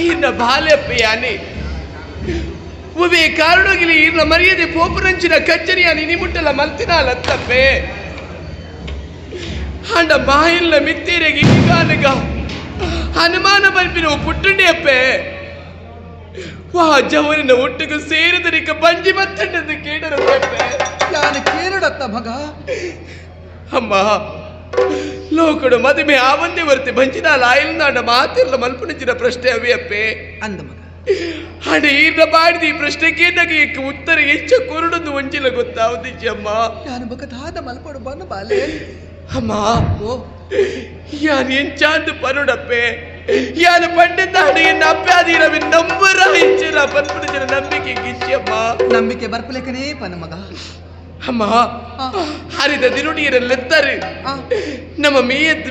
ಇನ್ನ ಬಾಲ್ಯಪ್ಪೆ ಯಾನೆ ಒಬ್ಬೇ ಕಾರಣಗಿಲಿ ಇನ್ನ ಮರ್ಯಾದೆ ಪೋಪುರಂಚಿನ ಕಚ್ಚರಿಯ ನಿನಿಮುಟ್ಟಲ ಮಲ್ತಿನ ಲತ್ತಪ್ಪೆ ಅಂಡ ಮಾಯಿಲ್ಲ ಮಿತ್ತೇರೆಗೆ ಈಗಾನಗ ಅನುಮಾನ ಬಲ್ಪಿನ ಪುಟ್ಟುಂಡೆ ಅಪ್ಪೆ ವಾ ಜವನಿನ ಒಟ್ಟಿಗೆ ಸೇರಿದರಿಕ ಬಂಜಿ ಮತ್ತಂಡದ ಕೇಳರು ಅಪ್ಪೆ ಯಾನು ಕೇರಡತ್ತ ಮಗ ಅಮ್ಮ ಲೋಕಡು ಮದುವೆ ಆ ಒಂದೇ ವರ್ತೆ ಬಂಚಿನ ಲಾಯಲ್ನಾಡ ಮಾತಿರ್ಲ ಮಲ್ಪುಣಿಚಿನ ಪ್ರಶ್ನೆ ಅವೇ ಅಪ್ಪೆ ಅಂದ ಮಗ ಹಣ ಈರ್ನ ಮಾಡಿದ ಈ ಪ್ರಶ್ನೆಗೆ ನಗೆ ಉತ್ತರ ಹೆಚ್ಚ ಕೊರಡೊಂದು ಒಂಜಿಲ ಗೊತ್ತಾವುದಿಜ್ಜಿ ಅಮ್ಮ ನಾನು ಬಕ ದಾದ ಮಲ್ಪಡು ಬನ್ನ ಬಾಲೆ ಅಮ್ಮ ಓ ಯಾನ್ ಎಂಚಾಂದು ಪನುಡಪ್ಪೆ ಯಾನು ಪಂಡಿತ ಹಣೆಯನ್ನು ಅಪ್ಪೆ ಆದೀರವೆ ನಂಬರ ಹೆಚ್ಚಿನ ಪನ್ಪುಣಿಚಿನ ನಂಬಿಕೆ ಗಿಚ್ಚಿ ಅಮ್ಮ ನಂಬಿಕೆ ಬರ್ಪಲೆಕನೇ ಪನ ಮಗ ಅಮ್ಮ ಹರಿದ ದಿನುಡಿಯರಲ್ಲೆತ್ತರು ನಮ್ಮ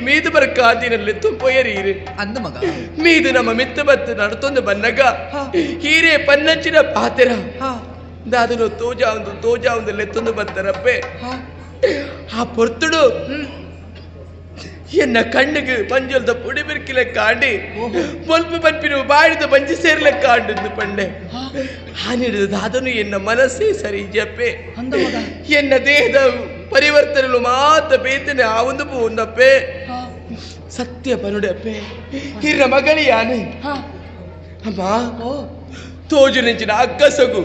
ಮೀದು ಬರಕ ಆದಿನಲ್ಲೆತ್ತು ಪೊಯರೀರು ಅಂದ ಮಗ ಮೀದು ನಮ್ಮ ಮಿತ್ತ ಬತ್ತು ನಡತೊಂದು ಬನ್ನಗ ಹೀರೆ ಪನ್ನಂಚಿನ ಪಾತೆರ ದಾದನು ತೋಜಾ ಒಂದು ಲೆತ್ತೊಂದು ಬತ್ತರಪ್ಪೆ ಆ ಪೊರ್ತುಡು ಎನ್ನ ಕಣ್ಣಿಗೆ ಪಂಜಲ್ದ ಪುಡಿ ಬಿರ್ಕಿಲೆ ಕಾಂಡಿ ಮೊಲ್ಪು ಪನ್ಪಿನ ಬಾಡಿದ ಬಂಜಿ ಸೇರ್ಲೆ ಕಾಂಡು ಪಂಡೆ ಹಾನಿಡಿದ ದಾದನು ಎನ್ನ ಮನಸ್ಸೇ ಸರಿ ಜಪ್ಪೆ ಎನ್ನ ದೇಹದ ಪರಿವರ್ತನೆಲು ಮಾತ ಬೇತನೆ ಆ ಒಂದು ಪೂರ್ಣಪ್ಪೆ ಸತ್ಯ ಪನುಡಪ್ಪೆ ಹಿರ ಮಗಳಿಯಾನೆ ಅಮ್ಮ ತೋಜು ನೆಂಚಿನ ಅಕ್ಕಸಗು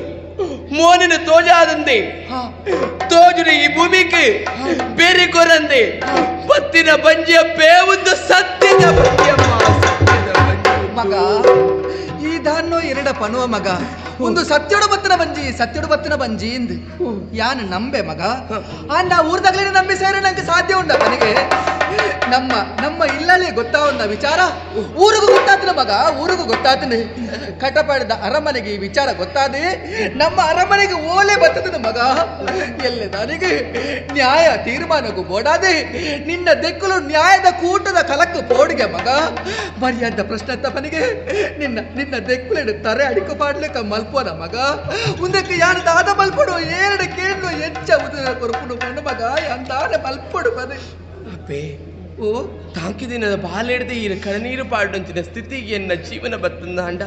మోనిని తోజాదంది తోజుని ఈ భూమికి ಬೇರೆ ಕೊರಂದೆ ಪತ್ತಿನ ಬಂಜಿಯ ಬೇವುದು ಸತ್ಯದ ಬಂಜಿಯಮ್ಮ ಮಗ ಈ ದಾನ್ನೋ ಎರಡ ಪನುವ ಮಗ ಒಂದು ಸತ್ಯಡು ಬತ್ತಿನ ಬಂಜಿ ಇಂದು ಯಾನ್ ನಂಬೆ ಮಗ ಆ ಊರ್ದಾಗ್ಲೇ ನಂಬಿ ಸೇರೆ ನಂಗೆ ಸಾಧ್ಯ ಉಂಡ ನನಗೆ ನಮ್ಮ ಇಲ್ಲಲೇ ಗೊತ್ತಾವಂದ ವಿಚಾರ ಊರಿಗೂ ಗೊತ್ತಾತನ ಮಗ ಊರಿಗೂ ಗೊತ್ತಾತನೆ ಕಟಪಾಡಿದ ಅರಮನೆಗೆ ಈ ವಿಚಾರ ಗೊತ್ತಾದೆ ನಮ್ಮ ಅರಮನೆಗೆ ಓಲೆ ಬರ್ತದ ಮಗ ಎಲ್ಲೆ ನನಗೆ ನ್ಯಾಯ ತೀರ್ಮಾನಕ್ಕೂ ಬೋಡಾದೆ ನಿನ್ನ ದೆಕ್ಕಲು ನ್ಯಾಯದ ಕೂಟದ ಕಲಕ್ಕು ಪೋಡಿಗೆ ಮಗ ಮರ್ಯಾದ ಪ್ರಶ್ನೆ ತಪ್ಪನಿಗೆ ನಿನ್ನ ದೆಕ್ಕಲು ತರೆ ಅಡಿಕೆ ಪಾಡ್ಲಿಕ್ಕ ಮಲ್ಪೋನ ಮಗ ಮುಂದಕ್ಕೆ ಯಾರು ದಾದ ಮಲ್ಪಡು ಏರಡು ಕೇಳು ಹೆಚ್ಚ ಉದರ ಕೊರಪುಡು ಮಣ್ಣು ಮಗ ಎಂದಾದ ಮಲ್ಪಡು ಬದ ಅಪ್ಪೇ ಓ ತಾಂಕಿ ದಿನದ ಬಾಲೆಡ್ದೆ ಈ ಕಳನೀರು ಪಾಡುಂಚಿನ ಸ್ಥಿತಿಗೆ ಎನ್ನ ಜೀವನ ಬತ್ತಂದ ಅಂಡ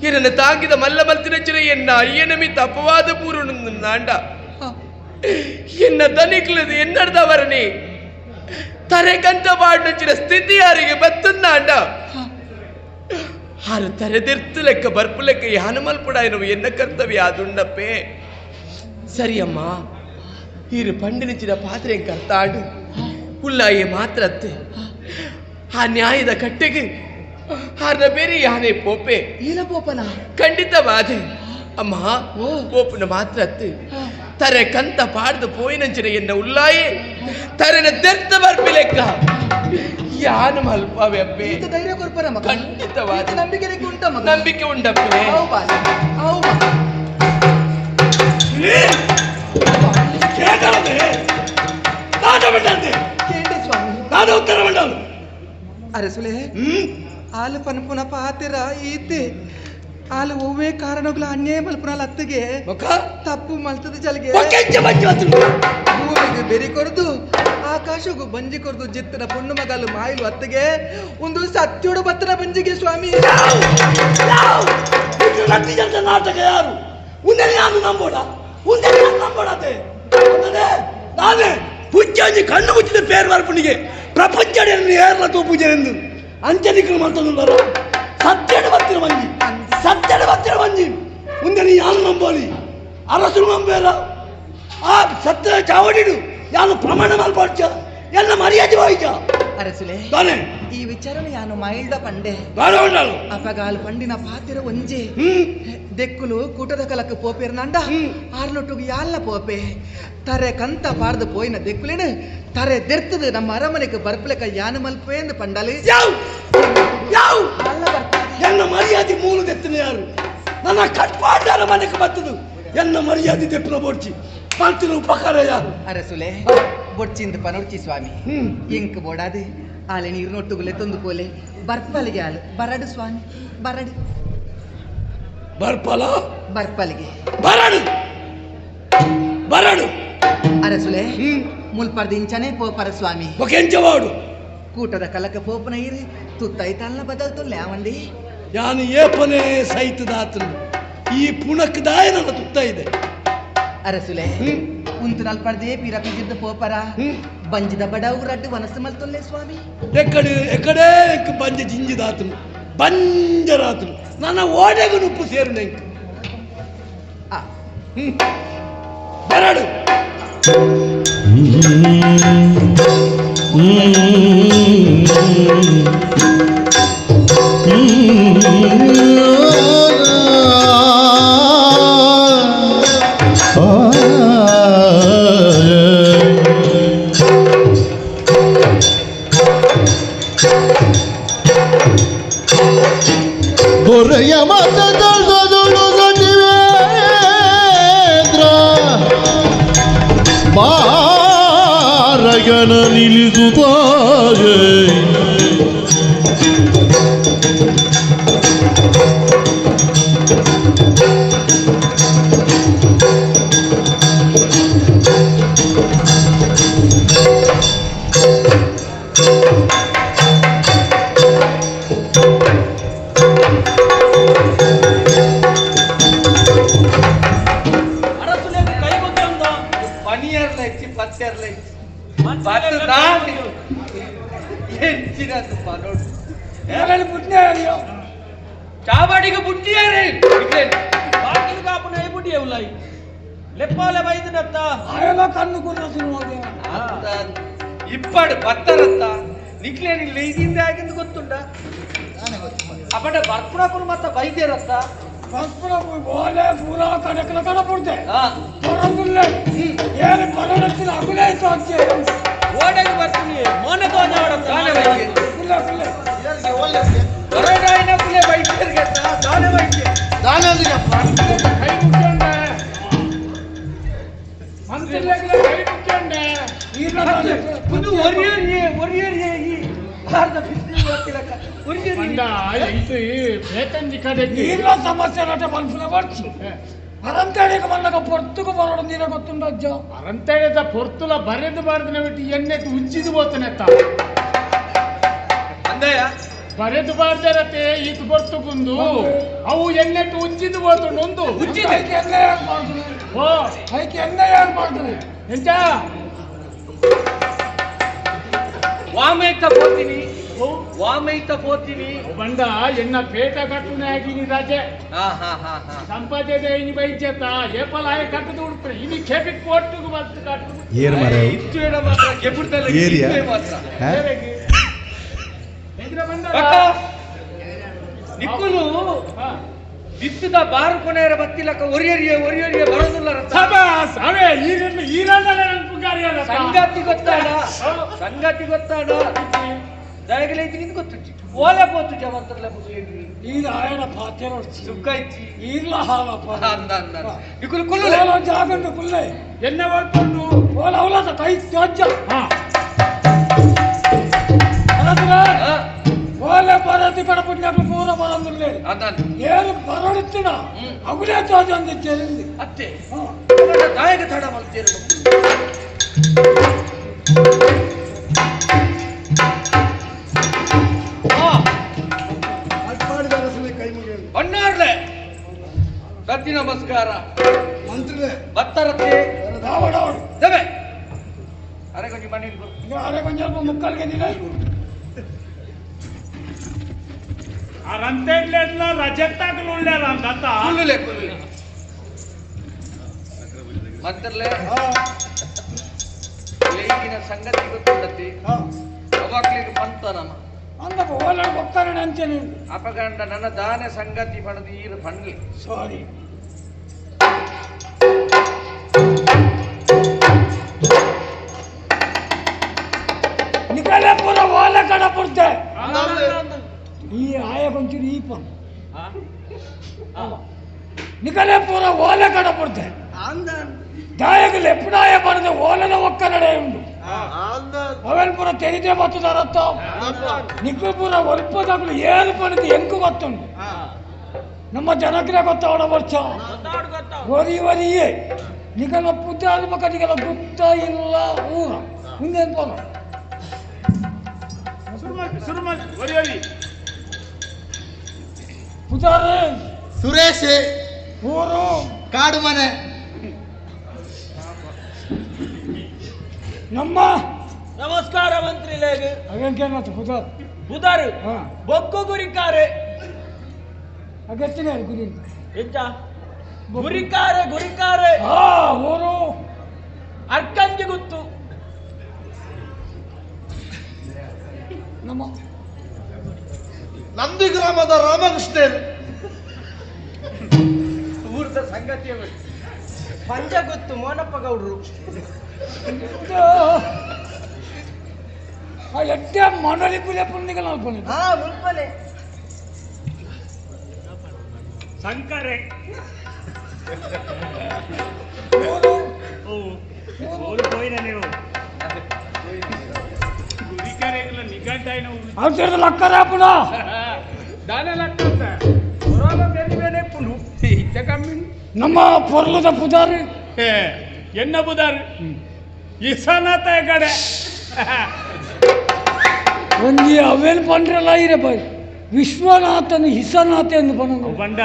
ಏನನ್ನ ತಾಂಗಿದ ಮಲ್ಲ ಮಲ್ತಿನ ಚಿರ ಎನ್ನ ಅಯ್ಯನಮಿ ತಪ್ಪವಾದ ಪೂರ್ಣ ಅಂಡ ಎನ್ನ ದನಿಕ್ಲದು ಎನ್ನರ್ದವರನೇ ತರೆಕಂತ ಪಾಡುಂಚಿನ ಸ್ಥಿತಿ ಯಾರಿಗೆ ಬತ್ತಂದ ಅಂಡ ಆರು ತರೆದಿರ್ತು ಲೆಕ್ಕ ಬರ್ಪು ಲೆಕ್ಕ ಯಾನ ಮಲ್ಪುಡ ಎನ್ನ ಕರ್ತವ್ಯ ಅದುಂಡಪ್ಪೇ ಸರಿಯಮ್ಮ ಈರು ಪಂಡಿನಿಚ್ಚಿನ ಪಾತ್ರೆ ಕರ್ತಾಡು ಉಲ್ಲಾಯಿ ಮಾತ್ರತ್ತೆ ಆ ನ್ಯಾಯದ ಕಟ್ಟೆಗೆ ಆರ್ನ ಬೇರೆ ಯಾನೇ ಪೋಪೆ ಏನ ಪೋಪನ ಖಂಡಿತವಾದೆ ಅಮ್ಮ ಪೋಪನ ಮಾತ್ರತ್ತೆ ತರೆ ಕಂತ ಪಾಡ್ದು ಪೋಯಿನಂಚಿನ ಎನ್ನ ಉಲ್ಲಾಯಿ ತರೆನ ದೆರ್ತ ಬರ್ಪಿ ಲೆಕ್ಕ ಯಾನು ಮಲ್ಪವೆ ಅಪ್ಪೆ ಧೈರ್ಯ ಕೊರ್ಪರ ಮಗ ಖಂಡಿತವಾದ ನಂಬಿಕೆ ಉಂಟ ಮಗ ನಂಬಿಕೆ ಉಂಟಪ್ಪೆ ಅರಸುಲೆ ಆಲು ಪನ್ಪುನ ಪಾತಿರ ಈತೆ ಆಲು ಒವ್ವೇ ಕಾರಣಗಳ ಅನ್ಯೇ ಮಲ್ಪುನಾಲ ಅತ್ತಿಗೆ ತಪ್ಪು ಮಲ್ತದ ಜಲ್ಗೆ ಭೂಮಿಗೆ ಬೆರಿ ಕೊರ್ದು ಆಕಾಶಗೂ ಬಂಜಿ ಕೊರ್ದು ಜಿತ್ತನ ಪುಣ್ಣು ಮಗಲು ಮಾಯಿಲು ಅತ್ತಿಗೆ ಒಂದು ಸತ್ಯೋಡು ಬತ್ತನ ಬಂಜಿಗೆ ಸ್ವಾಮಿ ನಾಟಕ ಯಾರು ಉಂದೆ ನಾನು ನಂಬೋಡತೆ ನಾನೇ ಪೂಜ್ಯಾಜಿ ಕಣ್ಣು ಮುಚ್ಚಿದ ಪೇರು ಬರ್ಪುಣಿಗೆ ಪ್ರಪಂಚ ಏರ್ಲತ್ತು ಪೂಜೆ ಎಂದು ಅಂಚನಿಕರು ಮಾತಾಡುತ್ತಾರ ಸತ್ಯದ ಬರ್ತಿರ ಬಂಜಿ ಮುಂದೆ ನೀ ಯಾನು ನಂಬೋಲಿ ಅರಸರು ನಂಬೇರ ಆ ಸತ್ಯ ಚಾವಡಿಡು ಯಾನು ಪ್ರಮಾಣ ಮಲ್ಪಾಡ್ಚ ಎಲ್ಲ ಮರ್ಯಾದೆ ವಾಯಿಚ ಅರಸುಲೆ ತಾನೆ ಈ ವಿಚಾರನೆ ಯಾನು ಮೈಲ್ದ ಪಂಡೆ ಬಾರವಂಡಾಲು ಅಪಗಾಲ್ ಪಂಡಿನ ಪಾತಿರ ಒಂಜೆ ದೆಕ್ಕುಲು ಕೂಟದ ಕಲಕ್ಕೆ ಪೋಪೇರ್ ನಂಡ ಆರ್ಲೊಟ್ಟುಗು ಯಾಲ್ಲ ಪೋಪೆ ತರೆ ಕಂತ ಪಾರ್ದು ಪೋಯಿನ ದೆಕ್ಕುಲೇನು ತರೆ ದೆರ್ತದು ನಮ್ಮ ಅರಮನೆಗೆ ಬರ್ಪಲೆಕ ಯಾನು ಮಲ್ಪೆ ಎಂದು ಪಂಡಾಲಿ ಯಾವ ಎನ್ನ ಮರ್ಯಾದೆ ಮೂಲ ದೆತ್ತನ ಯಾರು ನನ್ನ ಕಟ್ಪಾಡ್ದ ಅರಮನೆಗೆ ಬರ್ತದು ಎನ್ನ ಮರ್ಯಾದೆ ದೆಪ್ಪನ ಬೋಡ್ಚಿ ಪಂತಿನ ಉಪಕಾರ ಯಾರು ಅರಸುಲೆ ಬೊಡ್ಚಿಂದ ಪನೊಡ್ಚಿ ಸ್ವಾಮಿ ಎಂಕ್ ಬೋಡಾದೆ ಆಲೆ ನೀರು ನೊಟ್ಟುಗುಲೆ ತೊಂದು ಪೋಲೆ ಬರ್ಪಲಿಗೆ ಆಲು ಬರಡು ಸ್ವಾಮಿ ಬರಡು ಬರ್ಪಲ ಬರ್ಪಲಿಗೆ ಬರಡು ಅರಸುಲೆ ಮುಲ್ಪರ್ದ ಇಂಚನೆ ಪೋಪರ ಸ್ವಾಮಿ ಎಂಚವಾಡು ಕೂಟದ ಕಲಕ ಪೋಪನ ಇರಿ ತುತ್ತೈತಲ್ಲ ಬದಲ್ತು ಲ್ಯಾವಂಡಿ ಯಾನು ಏಪನೇ ಸಹಿತದಾತನು ಈ ಪುಣಕ್ದಾಯ ನನ್ನ ತುತ್ತ ಇದೆ ಅರಸುಲೆ ಉಂತು ನಲ್ಪಡ್ದೆ ಪಿರಪಿದ್ದ ಪೋಪರ ಬಂಜಿದ ಬಡವು ರಡ್ಡು ವನಸ್ಸು ಮಲ್ತೊಲ್ಲೆ ಸ್ವಾಮಿ ಎಕಡೆ ಬಂಜ ಜಿಂಜಿದಾತನು ಬಂಜರಾತನು ನನ್ನ ಓಡೆಗೂ ನುಪ್ಪು ಸೇರು ನೆಂಕು ಬರಡು ದೊರೆಯ ಮತದೊಳು ಗಟ್ಟಿವೇದ್ರ ಬಾರಗನ ನಿಲ್ಲಿಸುತ್ತಾಗೆ చావాడికి పుట్టియారే బాకిలు కాపున ఏ పుట్టి ఎవల ಬೋಲಾಯಿ ಲೆಪ್ಪಾಲೆ ಬೈದಿನತ್ತ ಆಯಲ ಕಣ್ಣು ಕುರ್ರಸಿನ ಇಪ್ಪಡು ಬತ್ತರತ್ತ ನಿಕ್ಲೇನಿಲ್ಲ ಇದಿಂದ ಆಗಿಂದು ಗೊತ್ತುಂಡ ಅಪಡ ಬರ್ಪುಣಕರು ಮತ್ತ ಬೈದ್ಯರತ್ತ ಬೋಲೆ ಪೂರ ಕಡಕಲ ಕಡ ಪುಡ್ದೆ ಬರೋದಿಲ್ಲ ಏನು ಬರೋಡತ್ತಿನ ಅಗುಲೇ ಸಾಧ್ಯ ಓಡಾಗಿ ಬರ್ತೀನಿ ಮೋನೆ ತೋಜ ಓಡತ್ತ ಬರೋಡಾಯಿನ ಕುಲೆ ಬೈದ್ಯರಿಗೆ ದಾನೆ ಬೈದ್ಯ ದಾನಂದಿರಪ್ಪ ಕೈ ಮುಖ್ಯಂಡೆ ಮಂತ್ರಿಗಳಿಗೆ ಕೈ ಮುಖ್ಯಂಡೆ ಒಂದು ಒರಿಯರಿಯೇ ಈ ಭಾರತ ಬಿಸಿಲು ಗೊತ್ತಿಲ್ಲಕ್ಕ నీళ్ళ సమస్య అంటే మనుషులు వచ్చు అరంతేడికి మనకు పొర్తుకు పొరడం నీర గొత్తుండొచ్చు ಅರಂತೇಳಿದ ಪೊರ್ತುಲ ಬರೆದು ಬಾರ್ದಿನ ಬಿಟ್ಟು ಎಣ್ಣೆತ್ತು ಉಜ್ಜಿದು పోతున్నెత్త ಅಂದಯ್ಯ ಬರೆದು ಬಾರ್ದಿರತ್ತೆ ಇದು ಬರ್ತುಕುಂದು ಅವು ಎಣ್ಣೆಟ್ಟು ಉಜ್ಜಿದು పోతుండు ಒಂದು ಉಜ್ಜಿದ ಎಣ್ಣ ಯಾಕೆ ಮಾಡ್ತೀವಿ ಓ ಅದಕ್ಕೆ ಎಣ್ಣ ಯಾಕೆ ಮಾಡ್ತೀವಿ ಎಂತ ವಾಮೈತ పోತೀನಿ ಬಂಡ ಎಣ್ಣ ಪೇಟ ಕಟ್ಟುನೆ ಆಗಿನಿ ರಾಜೆ ಸಂಪಾದನೆ ಇನಿ ಬೈಚೇತ ಏಪಲಾಯ ಕಟ್ಟದು ಉಡ್ತಾರೆ ಇನಿ ಖೇಪಿಕ್ ಪೋರ್ಟುಗು ಬತ್ತು ಕಟ್ಟು ಏರ್ ಮರೆ ಇತ್ತು ಎಡ ಮಾತ್ರ ಕೆಪುಡ್ತಲ್ಲ ಏರಿಯಾ ಮಾತ್ರ ಎದ್ರ ಬಂದ ನಿಕ್ಕುಲು ಬಿತ್ತದ ಬಾರು ಕೊನೆಯರ ಬತ್ತಿಲಕ್ಕ ಒರಿಯರಿಯೇ ಬರೋದಿಲ್ಲ ಸಬಾಸ್ ಅವೇ ಈರಲ್ಲೇ ನೆನಪುಗಾರಿಯಲ್ಲ ಸಂಗತಿ ಗೊತ್ತಾಡ ದಯಗಲೈತಿ ನಿಂದು ಗೊತ್ತುಂಟು ಓಲೆ ಪೋತು ಜಮಂತ್ರಲೆ ಮುಗಿಲಿ ಈಗ ఆయన పాత్ర ಸುಖ ಇಚ್ಚಿ ఈర్ల హాలప్ప ನಿಕ್ಕುಲು ಕುಲ್ಲುಲೆ జాగండి కుల్లే ಎನ್ನ ಹೊರಟು ఓల అవలత కై త్వజ్జ ఓల పరతి కడపుట్టినట్లు పూర పరందులే ఏరు పరడుతున్నా అగులే త్వజ్జ అందించేది ಅತ್ತೆ ದಾಯಕ ತಡ ಮಲ್ತೇರು ಕೈ ಮುಗಿಯೋದು ಬಣ್ಣಾರ್ಲೆ ರತಿ ನಮಸ್ಕಾರ ಮಂತ್ರಿಗಳೇ ಬತ್ತರತ್ತೆ రావడాడు ದೇವೆ ಅರೆ ಕೊಂಚ ಮನೆ అరే కొంచెం ముక్కలకి తినే ಅರಂತೇಡ್ಲೆಲ್ಲ ರಜತ್ತಾಗಲು ಉಳ್ಳಾರ ಅಂತ ಕುಲ್ಲುಲೆ ಮಂತ್ರಲೆ ಈಗಿನ ಸಂಗತಿ ಗೊತ್ತುಂಡತಿ ಅವಾಗ್ಲಿಗೆ ಬಂತ ನಮ್ಮ అందుకు ఓలను ఒక్కరని అంచని ಅಪಗಂಡ ನನ್ನ ದಾನೆ ಸಂಗತಿ ಪಡೆದು ಈರು ಪಂಡ್ಲಿ ಸಾರಿ ನಿಕಲೆ ಪೂರ ಓಲ ಕಡ ಪುಡ್ತೆ ಈ ಆಯ ಕೊಂಚೂರು ಈ ಪನ್ ನಿಕಲೆ ಪೂರ ಓಲ ಕಡ ಪುಡ್ತೆ దాయకులు ఎప్పుడాయ పడితే ఓలలో ఒక్క నడే ఉండు ಅವನ್ ಪುರ ತೆರಿಗೆ ಬತ್ತದಾರತ್ತ ನಿಕ್ಕು ಪುರ ಒಲ್ಪದಾಗಲು ಏಳು ಪಣಿದು ಎಂಕು ಗೊತ್ತುಂಡು ನಮ್ಮ ಜನಕ್ಕೆ ಗೊತ್ತಾವಡ ವರ್ಷ ಒರಿಯೇ ನಿಗಲ ಪುಜಾರ ಮಕ್ಕ ನಿಗಲ ಗುತ್ತ ಇಲ್ಲ ಊರ ಮುಂದೇನು ಪೋಲ ಪುಜಾರೆ ಸುರೇಶ್ ಊರು ಕಾಡು ಮನೆ ನಮ್ಮ ನಮಸ್ಕಾರ ಮಂತ್ರಿಲೇಗೆ ಅಗೇನತ್ತು ಪುಜಾರ ಬುಧಾರು ಹಾ ಬೊಕ್ಕು ಗುರಿಕಾರೆ ಅಗತ್ತಿನ ಗುರಿ ಎಂತ ಗುರಿಕಾರೆ ಹಾ ಊರು ಅರ್ಕಂಜಿ ಗುತ್ತು ನಮ್ಮ ನಂದಿ ಗ್ರಾಮದ ರಾಮಕೃಷ್ಣರು ಊರದ ಸಂಗತಿಯ ಪಂಚ ಗುತ್ತು ಮೋನಪ್ಪ ಗೌಡ್ರು ಆ ಎಡ್ಡೆ ಮನಲಿ ಪುಲೆ ಪುಣ್ಯಗಳು ಅನ್ಕೊಂಡು ಮುಲ್ಪನೆ ಸಂಕರೆ ಓಡಿపోయిన ನೀವು ಗುರಿಕಾರೆಗಳ ನಿಘಂಟಾಯಿನ ಅವ್ರು ಲಕ್ಕ ರಾಪುಣ ದಾನ ಲಕ್ಕ ಹೊರಗ ಬೇರೆ ಬೇರೆ ಪುಂಡು ಇತ್ತ ಕಮ್ಮಿ ನಮ್ಮ ಪೊರ್ಲದ ಪುಜಾರಿ ಎನ್ನ ಬುದಾರು ಇಸನಾತ ಕಡೆ ಒಂಜಿ ಅವೇನು ಪಂಡ್ರಲ್ಲ ಇರೆ ಬೈ ವಿಶ್ವನಾಥನ ಹಿಸನಾಥ ಎಂದು ಪಣ ಬಂಡ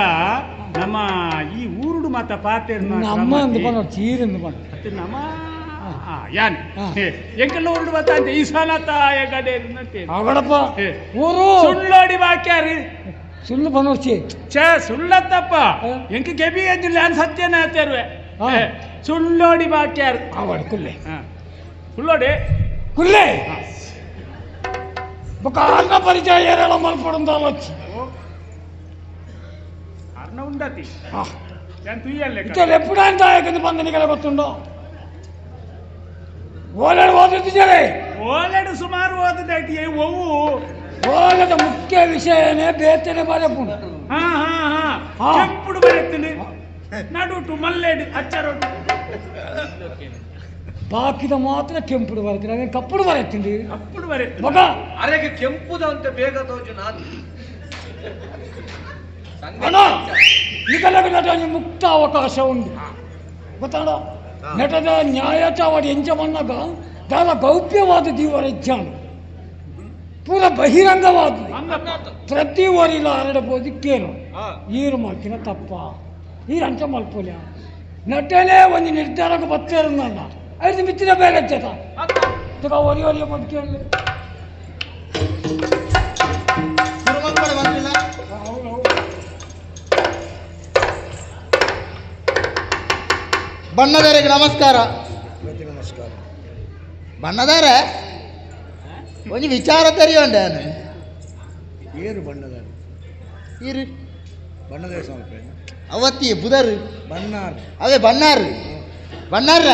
ನಮ್ಮ ಈ ಊರುಡು ಮಾತ ಪಾತೆ ನಮ್ಮ ಅಂದು ಪಣ ಚೀರೆಂದು ಪಣ ನಮ್ಮ ಯಾನ್ ಎಂಕಲ್ಲ ಊರುಡು ಮಾತ ಅಂತ ಈಶಾನಾಥ ಎಗಡೆ ಅವಡಪ್ಪ ಊರು ಸುಳ್ಳೋಡಿ ಬಾಕ್ಯಾರು ಸುಳ್ಳು ಬನೋರ್ಚಿ ಛೇ ಸುಳ್ಳತ್ತಪ್ಪ ಎಂಕ ಗೆಬಿ ಎದ್ದಿಲ್ಲ ನಾನು ಸತ್ಯನ ಹೇಳ್ತೇರುವೆ ಸುಳ್ಳೋಡಿ ಬಾಕ್ಯಾರು ಆವಾಡು ಕುಲ್ಲೆ ಸುಳ್ಳೋಡಿ ಕುಲ್ಲೆ ಬೊಕ್ಕ ಅನ್ನ ಪರಿಚಯ ಏರೆಲ್ಲ ಮಲ್ಪಡೊಂದು ಆಲೋಚಿ ಅರ್ಣ ಉಂಡತಿ ഞാൻ തുയ്യല്ലേ ഇതല്ല എപ്പോഴാണ് താഴേക്ക് പന്തനിക്കല ಗೊತ್ತುಂಡೋ ಓಲಾಡು ಓದುತ್ತಿದ್ದಾರೆ ಓಲಾಡು ಸುಮಾರು ಓದದೈತಿ ಓವು ಓಲದ ಮುಖ್ಯ ವಿಷಯನೇ ಬೇತನೆ ಬರಪುಣ ಹಾ ಹಾ ಹಾ ಕೆಂಪುಡು ಬರೆತೀನಿ ನಡುಟು ಮಲ್ಲೇಡು ಅಚ್ಚರೋಟು ಬಾಕಿದ ಮಾತ್ರ ಕೆಂಪುಡು ಬರೆತೀನಿ ಅದೇ ಕಪ್ಪುಡು ಬರೆತೀನಿ ಅಪ್ಪುಡು ಬರೆತೀನಿ ಮಗ ಅರೆಗೆ ಕೆಂಪುದ ಅಂತ ಬೇಗ ತೋಜು ನಾನು ಅಣ್ಣ ಈಗಲೇ ನಟನೆ ಮುಕ್ತ ಅವಕಾಶ ಉಂಟು ಗೊತ್ತಾಡ ನಟದ ನ್ಯಾಯಚಾವಡಿ ಎಂಚ ಮನ್ನಾಗ ದಾದ ಗೌಪ್ಯವಾದ ದೀವರ ಇಚ್ಛಾನು ಪೂರ ಬಹಿರಂಗವಾದ ಪ್ರತಿ ಓರಿಲ್ಲ ಹರಡಬಹುದಿಕ್ಕೇನು ಈರು ಮಾಡ್ಕಿನ ತಪ್ಪ ಈರಂಚ ಮಲ್ಪೋಲ್ಯ ನಟನೆ ಒಂದು ನಿರ್ಧಾರಕ್ಕೆ ಬತ್ತೇರನ್ನ ಐದು ಮಿತ್ತಿನ ಬೇರೆ ಹಚ್ಚತ ಒರಿ ಒರಿಯ ಬದುಕೇಳಿ ಬಣ್ಣದಾರಿಗೆ ನಮಸ್ಕಾರ. ನಮಸ್ಕಾರ. ಬಣ್ಣದಾರ ಒಂದು ವಿಚಾರ ತೆರೆಯೋಂಡ ಏರು ಬಣ್ಣದ ಇರು ಬಣ್ಣದ ಸ್ವಲ್ಪ ಅವತ್ತಿ ಬುಧರು ಬಣ್ಣಾರ್ ಅವೇ ಬಣ್ಣಾರು ಬಣ್ಣಾರ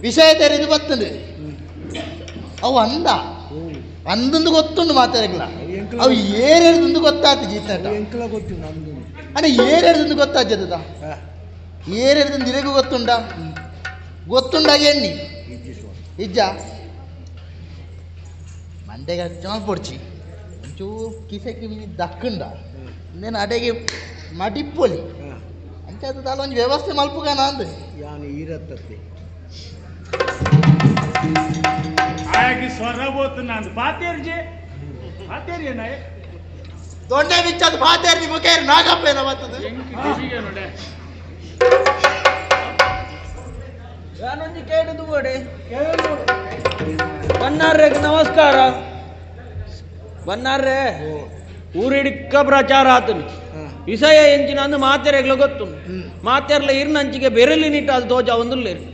ವಿಷಯ ತೆರೆದು ಬರ್ತದೆ ಅವು ಅಂದಂದು ಗೊತ್ತುಂಡು ಮಾತಾಡಲ್ಲ ಅವು ಏರೆಡ್ದು ಗೊತ್ತಾಗ್ತದೆ ಗೀತಾಟ ಎಂಕಲ ಗೊತ್ತು ನಮ್ದು ಅಣ್ಣ ಏರೆಡ್ದು ಗೊತ್ತಾಗ್ತದ ಏರೆಡ್ದು ಇರೆಗೂ ಗೊತ್ತುಂಡಾಗ ಎಣ್ಣಿ ಇಜ್ಜ ಮಂಡೆಗೆ ಚೊಡ್ಚಿ ಒಂಚೂರು ಕಿಸೆಕ್ಕೆ ದಕ್ಕಂಡ నేను ಅಡೆಗೆ ಮಡಿಪ್ಪೊಲಿ ಅಂಚದ ಒಂಜಿ ವ್ಯವಸ್ಥೆ ಮಲ್ಪುಗಾನ ಅಂದ ಯಾನು ಈರತ್ತತ್ತೆ ಆಗಿ ಸ್ವರ ಬೋತು ನಾನು ಬಾತೇರ್ಜೆ ಬಾತೇರಿ ಏನಾಯ ದೊಡ್ಡ ಬಿಚ್ಚದ ಬಾತೇರಿ ಮುಖೇರಿ ನಾಗಪ್ಪ ಏನ ಬರ್ತದೆ ಎಂಕಿ ಗೆಬಿಗೆ ನೋಡೆ ನಾನೊಂದು ಕೇಳಿದು ಬೋಡೆ ಬನ್ನಾರ್ರೆಗೆ ನಮಸ್ಕಾರ ಬನ್ನಾರ್ರೆ ಊರಿಡಿಕ್ಕ ಪ್ರಚಾರ ಆತನು ವಿಷಯ ಎಂಚಿನ ಅಂದು ಮಾತೆರೆಗ್ಲ ಗೊತ್ತು ಮಾತೆರ್ಲ ಇರ್ನಂಚಿಗೆ ಬೆರಲಿನಿಟ್ಟ ಅದು ತೋಜ ಒಂದುಲ್ಲೇರು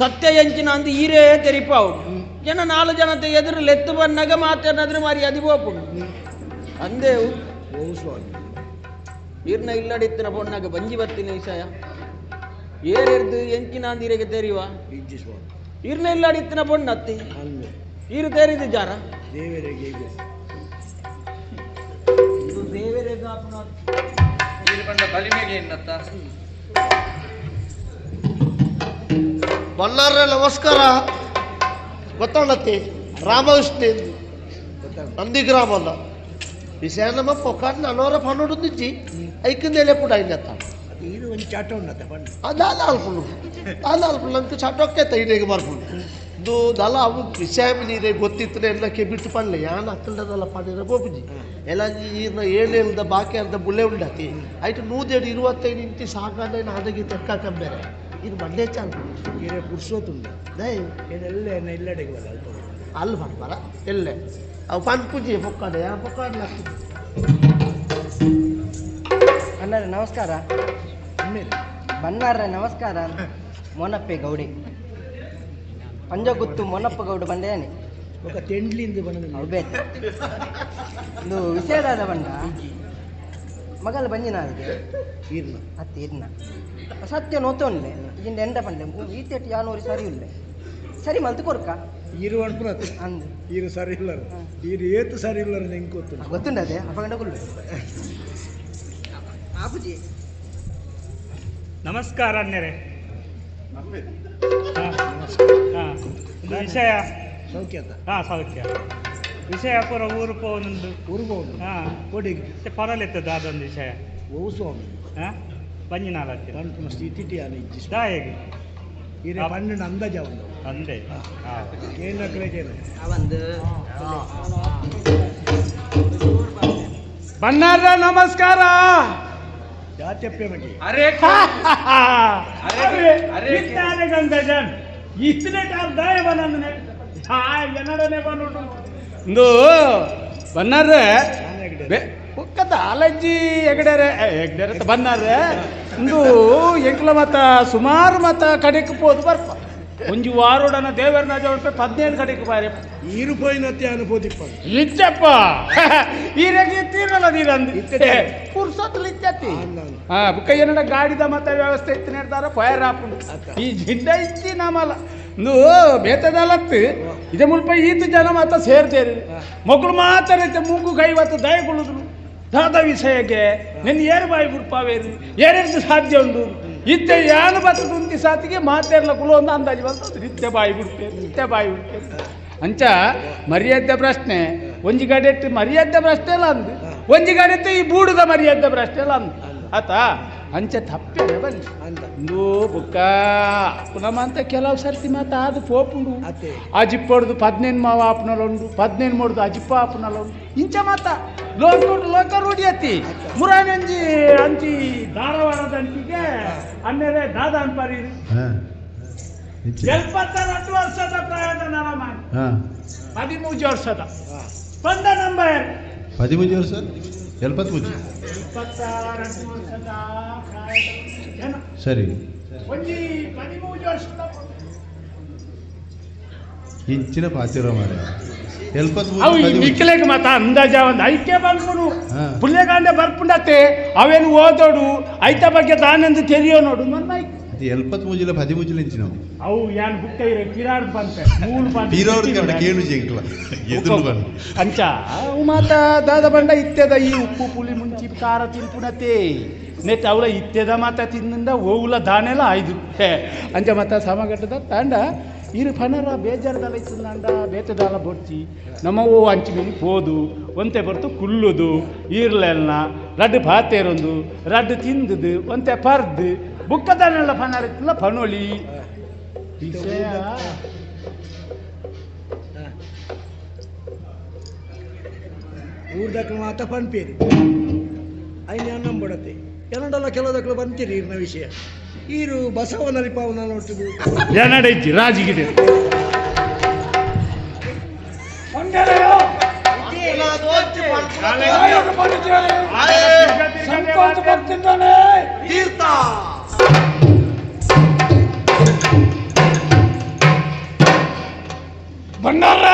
ಸತ್ಯ ಎಂಚಿನ ಅಂದು ಈರೇ ತೆರಿಪಾವು ಜನ 4 ಜನತೆ ಎದುರು ಲೆತ್ತು ಬನ್ನಾಗ ಮಾತೆರ್ನಾದ್ರೆ ಮಾರಿ ಅದಿಬೋಪು ಅಂದೇವು ಈರ್ನ ಇಲ್ಲಡಿತ್ತಿನ ಬೊಣ್ಣಾಗ ಬಂಜಿ ಬರ್ತೀನಿ ವಿಷಯ ಏರೆರ್ದು ಎಂಚಿನ ಅಂದಿರೆಗೆ ತೆರಿವ ಈರ್ನ ಇಲ್ಲಡಿತ್ತಿನ ಬೊಣ್ಣ ಅತ್ತಿ ಈರು ತೆರಿದು ಜಾರ ದೇವರಿಗೆ ದೇವರಿಗೆ ಇಲ್ಲಿ ಬಂದ ಬಲಿಮೆಗೆ ಎನ್ನತ್ತ ಬಳ್ಳಾರ ನಮಸ್ಕಾರ ಗೊತ್ತಾಳತ್ತೆ ರಾಮಕೃಷ್ಣ ನಂದಿಗ್ರಾಮ ಅಲ್ಲ ವಿಷಯ ನಮ್ಮ ಪೊಕಾಟ್ ನನ್ನವರ ಪನ್ನೊಡು ನಿಜ್ಜಿ ಐಕಂದೇಲೆ ಪುಡ ಇಲ್ಲತ್ತ ಇದು ಒಂದು ಚಾಟ ಉಂಡತ್ತೆ ಬಣ್ಣ ಅದಾಲ ಅಲ್ಪುಳು ನಂಗೆ ಚಾಟೋಕ್ಕೆ ತೈರಿಗೆ ಬರ್ಪುಳು ಇದು ದಲ ಅವು ವಿಷಯ ನೀರೇ ಗೊತ್ತಿತ್ತರೆ ಎಲ್ಲಕ್ಕೆ ಬಿಟ್ಟು ಪಲ್ಲೆ ಯಾನ ಅಕ್ಕಂಡದಲ್ಲ ಪಾಡಿರ ಬೋಪುಜಿ ಎಲ್ಲ ಈರ್ನ ಏಳೆಲ್ದ ಬಾಕಿ ಅರ್ಧ ಬುಳ್ಳೆ ಉಂಡತಿ ಆಯ್ತು 125 ನಿಂತು ಸಾಕಾದ ಅದಕ್ಕೆ ತೆಕ್ಕ ಕಂಬೇರೆ ಇದು ಮಂಡ್ಯ ಚಾಲ ಈರೇ ಪುರ್ಸೋತುಂಡ ದಯ ಏನೆಲ್ಲ ಇಲ್ಲಡೆಗೆ ಬಲ್ಲ ಅಲ್ಪ ಅಲ್ಲಿ ಬರ್ಬಾರ ಎಲ್ಲೇ ಅವು ಪನ್ಪುಜಿ ಪೊಕ್ಕಾಡೆ ಯಾ ಪೊಕ್ಕಾಡ್ಲ ಅಣ್ಣಾರೆ ನಮಸ್ಕಾರ ಬನ್ನಾರ್ರೆ ನಮಸ್ಕಾರ ಮೊನಪ್ಪೆ ಗೌಡಿ ಪಂಜಗುತ್ತು ಮೊನಪ್ಪ ಗೌಡ ಬಂಡೆಯಾನೆ ఒక ತೆಂಡ್ಲಿಂದ ಬಂದ ಅವೇ ಇದು ವಿಷಯದಾದ ಬಂಡ ಮಗಲ್ ಬಂಜಿನ ಅದಕ್ಕೆ ಈರ್ನ ಅತ್ತೆ ಇರ್ನ ಸತ್ಯ ನೋತೋನ್ಲೆ ಇಜಿಂದ ಎಂಡ ಪಂಡೆ ಈತೆಟ್ ಯಾನೂರಿ ಸರಿ ಉಲ್ಲೆ ಸರಿ ಮಲ್ತು ಕೊರ್ಕ ಈರು ಅನ್ಪುರತ್ತೆ ಅಂದು ಈರು ಸರಿ ಇಲ್ಲರು ಈರು ಏತು ಸರಿ ಇಲ್ಲರು ಹೆಂಗೆ ಗೊತ್ತು ಗೊತ್ತುಂಡದೆ ಅಪಗಂಡ ಕೊಲ್ಲು ಆಪುಜಿ ನಮಸ್ಕಾರ ಅಣ್ಣರೇ ಇದು ವಿಷಯ ಸೌಖ್ಯ ಅಂತ ಸೌಖ್ಯ ವಿಷಯ ಪೂರ ಊರು ಪೋನುಂಡು ಊರ್ಬೋದು ಕೋಡಿಗೆ ಪರಲೆತ್ತದ ಅದೊಂದು ವಿಷಯ ಓ ಸ್ವಾಮಿ ಬಂಜಿನಾಲತ್ತೆ ಪಂಪುನ ಸ್ಥಿತಿ ಅನ ಇಜ್ಜಿ ದಾಯಗೆ ಈರೆ ಪನ್ನెండు ಅಂದಾಜ ಒಂದು ಅಂದೆ ಏನು ಕೇಳಿ ಅವಂದು ಬನ್ನಾರ ನಮಸ್ಕಾರ ಜಾತ್ಯಪ್ಪೆ ಬಗ್ಗೆ ಅರೆ ಇತ್ತಾನೆ ಗಂಧಜನ್ ಇತ್ತನೆ ಟಾಪ್ ದಾಯ ಬನಂದನೆ ಎನ್ನಡನೆ ಬನ್ನುಂಡು ಇಂದು ಬನ್ನಾರ್ರೆ ಬೊಕ್ಕದ ಅಲಜ್ಜಿ ಎಗಡೆರೆ ಬಂದಾರೆ ಒಂದು ಎಂಕ್ಲ ಮತ ಸುಮಾರು ಮತ ಕಡೆಗೆ ಪೋದು ಬರ್ಪ ಒಂಜಿ ವಾರೋಡನ ದೇವರನ ಜೋಡ್ಪೆ 17 ಕಡೆಗೆ ಬಾರೆ ಈರು ಪೋಯಿನತ್ತೆ ಅನುಭೂತಿಪ್ಪ ಇಚ್ಚಪ್ಪ ಈರೆಗೆ ಇತ್ತೀರಲ್ಲ ನೀರಂದು ಪುರ್ಸೊತ್ತಲ್ಲಿ ಇಚ್ಚತ್ತಿ ಬುಕ್ಕ ಏನಡ ಗಾಡಿದ ಮತ ವ್ಯವಸ್ಥೆ ಇತ್ತು ನಿರ್ಧಾರ ಫೈರ್ ಹಾಪುಂಡು ಈ ಜಿಡ್ಡ ಇಚ್ಚಿ ನಮ್ಮಲ್ಲ ಒಂದು ಬೇತದಲತ್ತು ಇದೇ ಮುಲ್ಪ ಈತು ಜನ ಮಾತ ಸೇರ್ದೇರಿ ಮಕ್ಕಳು ಮಾತ್ರ ಮೂಗು ಕೈವತ್ತು ದಯಗೊಳ್ಳುದ್ರು ದಾದ ವಿಷಯಕ್ಕೆ ನಿನ್ನ ಏರು ಬಾಯಿ ಬಿಡ್ಪಾವೇರಿ ಏನೆಂದು ಸಾಧ್ಯ ಉಂಟು ಇತ್ತೆ ಯಾನು ಬರ್ತದ ಉಂಟಿ ಸಾತಿಗೆ ಮಾತೇರ್ಲ ಕುಲು ಒಂದು ಅಂದಾಜು ಬಂತು ನಿತ್ಯ ಬಾಯಿ ಬಿಡ್ತೇನೆ ಅಂಚ ಮರ್ಯಾದೆ ಪ್ರಶ್ನೆ ಒಂಜಿ ಗಡೆಟ್ಟು ಮರ್ಯಾದೆ ಪ್ರಶ್ನೆ ಎಲ್ಲ ಅಂದು ಒಂಜಿ ಗಡೆಟ್ಟು ಈ ಬೂಡುದ ಮರ್ಯಾದೆ ಪ್ರಶ್ನೆ ಎಲ್ಲ ಅಂದು ಆತ ಅಂಚೆ ತಪ್ಪೇ ಬನ್ನಿ ಅಂದು ಬುಕ್ಕ ಪುನಃ ಅಂತ ಕೆಲವು ಸರ್ತಿ ಮಾತ ಅದು ಪೋಪುಂಡು ಅಜಿಪ್ಪೊಡ್ದು 17 ಮಾವ ಆಪ್ನಲ್ಲುಂಡು 17 ಮೂಡ್ದು ಅಜಿಪ್ಪ ಆಪ್ನಲ್ಲುಂಡು ಇಂಚ ಮಾತ ಲೋಕ ರೂಢಿ ಅತ್ತಿ ಮುರಾನಂಜಿ ಅಂಚಿ ಧಾರವಾಡದ ಅಂಚಿಗೆ ಅನ್ನೇರೆ ದಾದ ಅನ್ಪಾರಿ 72 ವರ್ಷದ ಪ್ರಾಯದ ನರಮಾನ 13 ವರ್ಷದ ಬಂದ ನಂಬರ್ 13 ವರ್ಷ 73 ವರ್ಷದ ಪ್ರಾಯದ ಜನ ಸರಿ ಒಂಜಿ 13 ವರ್ಷದ ಇಂಚಿನ ಪಾತಿರೋ ಮಾರೆ ಅವು ನಿಕ್ಲೆಗ್ ಮಾತ ಅಂದಾಜ ಒಂದು ಐಕ್ಯ ಬಂದ್ಕೊಂಡು ಪುಲ್ಯಗಾಂಡೆ ಬರ್ಪುಂಡತ್ತೆ ಅವೇನು ಓದೋಡು ಐತ ಬಗ್ಗೆ ತಾನೆಂದು ತಿಳಿಯೋ ನೋಡು ನನ್ನ 73 13 ಇಂಚಿನ ಅವು ಯಾನ್ ಬುಕ್ಕ ಇರೋ ಕಿರಾಡ್ ಬಂತೆ ಮೂಲ ಅಂಚ ಅವು ಮಾತ ದಾದ ಬಂಡ ಇತ್ಯದ ಈ ಉಪ್ಪು ಪುಳಿ ಮುಂಚಿ ಖಾರ ತಿನ್ಪುಣತೆ ನೆಟ್ ಅವಳ ಇತ್ಯದ ಮಾತ ತಿಂದ ಓವುಲ ದಾನೆಲ್ಲ ಆಯ್ದು ಅಂಚ ಮಾತ ಸಮಘಟ್ಟದ ತಾಂಡ ಇರು ಫನರ ಬೇಜಾರದಲ್ಲ ಇತ್ತಂಡ ಬೇತದಾಲ ಬೊಡ್ಚಿ ನಮ್ಮವು ಅಂಚಿ ಮೇಲೆ ಹೋದು ಒಂತೆ ಬರ್ತು ಕುಲ್ಲುದು ಈರ್ಲೆಲ್ನ ರಡ್ಡು ಪಾತೇರೊಂದು ರಡ್ಡು ತಿಂದುದು ಒಂತೆ ಪರ್ದು ಬುಕ್ಕದನ್ನೆಲ್ಲ ಫನರ ಇತ್ತಲ್ಲ ಫನೊಳಿ ವಿಷಯ ಊರ್ದಕ್ಳು ಮಾತ ಪನ್ಪೇರಿ ಐನ ಅನ್ನಂಬಡತೆ ಕನ್ನಡಲ್ಲ ಕೆಲದಕ್ಳು ಬಂತೀರಿ ಇರ್ನ ವಿಷಯ ಈರು ಬಸವನರಿಪಾವನ ನೋಟದು ಏನಡೈತಿ ರಾಜಿಗಿದೆ ಬಂಡಾರ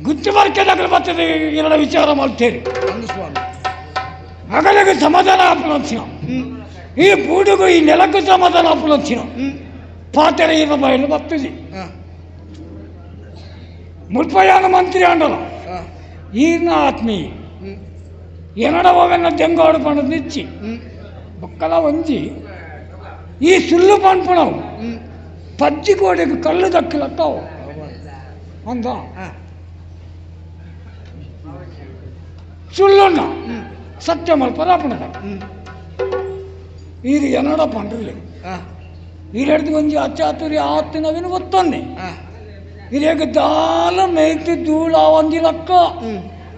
ಗುತ್ತಿ ಮಾರ್ಕೆಟ್ಗಳು ಬರ್ತದೆ ಎರಡು ವಿಚಾರ ಮಾಡ್ತೇನೆ ಸ್ವಾಮಿ ಮಗಳಿಗೆ ಸಮಾಧಾನ ಆಪಲೋಚಿನ ಈ ಬೂಡಿಗೂ ಈ ನೆಲಕ್ಕೂ ಸಮಾಧಾನ ಆಪಲೋಚಿನ ಪಾತೆರ ಇರೋ ಬಯಲು ಬರ್ತದೆ ಮುಲ್ಪಯಾನ ಮಂತ್ರಿ ಅಂಡಲ ಈರ್ನ ಆತ್ಮೀಯ ಎನಡವೆನ್ನ ತೆಂಗಾಡು ಪಣದು ನಿಚ್ಚಿ ಬಕ್ಕಲ ಒಂಜಿ ಈ ಸುಳ್ಳು ಪಣ್ಪಣವು ಪಜ್ಜಿ ಗೋಡೆಗೆ ಕಲ್ಲು ದಕ್ಕಲಕ್ಕವು ಅಂದ ಸುಳ್ಳುಣ್ಣ ಸತ್ಯ ಮಲ್ಪರಾಪಣದ ಇದು ಎನಡ ಪಂಡ್ರಿಲ್ಲ ಇರೆಡ್ದು ಒಂಜಿ ಅಚ್ಚಾತುರಿ ಆತ್ತಿನವಿನ ಗೊತ್ತೊನ್ನೆ ಇರೇಗ ದಾಲ ಮೇಯ್ತು ಧೂಳ ಒಂದಿ ಲಕ್ಕ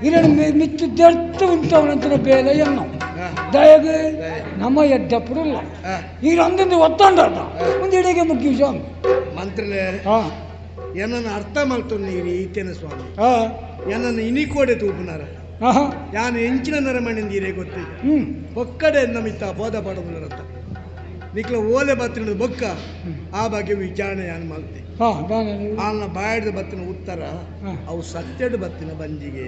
ಇರೆಡು ಮಿತ್ತು ದೆರ್ತು ಉಂಟವನಂತರ ಬೇಲೆ ಎನ್ನ ದಯಗೆ ನಮ್ಮ ಎದ್ದಪ್ಪುಡಿಲ್ಲ ಈರಂದು ಒತ್ತೊಂಡಾಟ ಒಂದು ಇಡೆಗೆ ಮುಖ್ಯ ವಿಷಯ ಮಂತ್ರಲೇ ಏನನ್ನು ಅರ್ಥ ಮಾಡ್ತಾನೆ ನೀರು ಈತೇನ ಸ್ವಾಮಿ ಏನನ್ನು ಇನಿಕೋಡೆ ತೂಪುನಾರ ಯಾನು ಎಂಚಿನ ನರಮಣಿಂದೀರೇ ಗೊತ್ತಿದೆ ಒಕ್ಕಡೆ ನಮಿತ್ತ ಬೋಧ ಪಡೋದು ನಿಕ್ಲ ಓಲೆ ಬತ್ತಿನ ಬೊಕ್ಕ ಆ ಬಗ್ಗೆ ವಿಚಾರಣೆ ಯಾನು ಮಾಡ್ತೆ ಆಲ್ನ ಬಾಯಡ್ದ ಬತ್ತಿನ ಉತ್ತರ ಅವು ಸತ್ಯಡು ಬತ್ತಿನ ಬಂಜಿಗೆ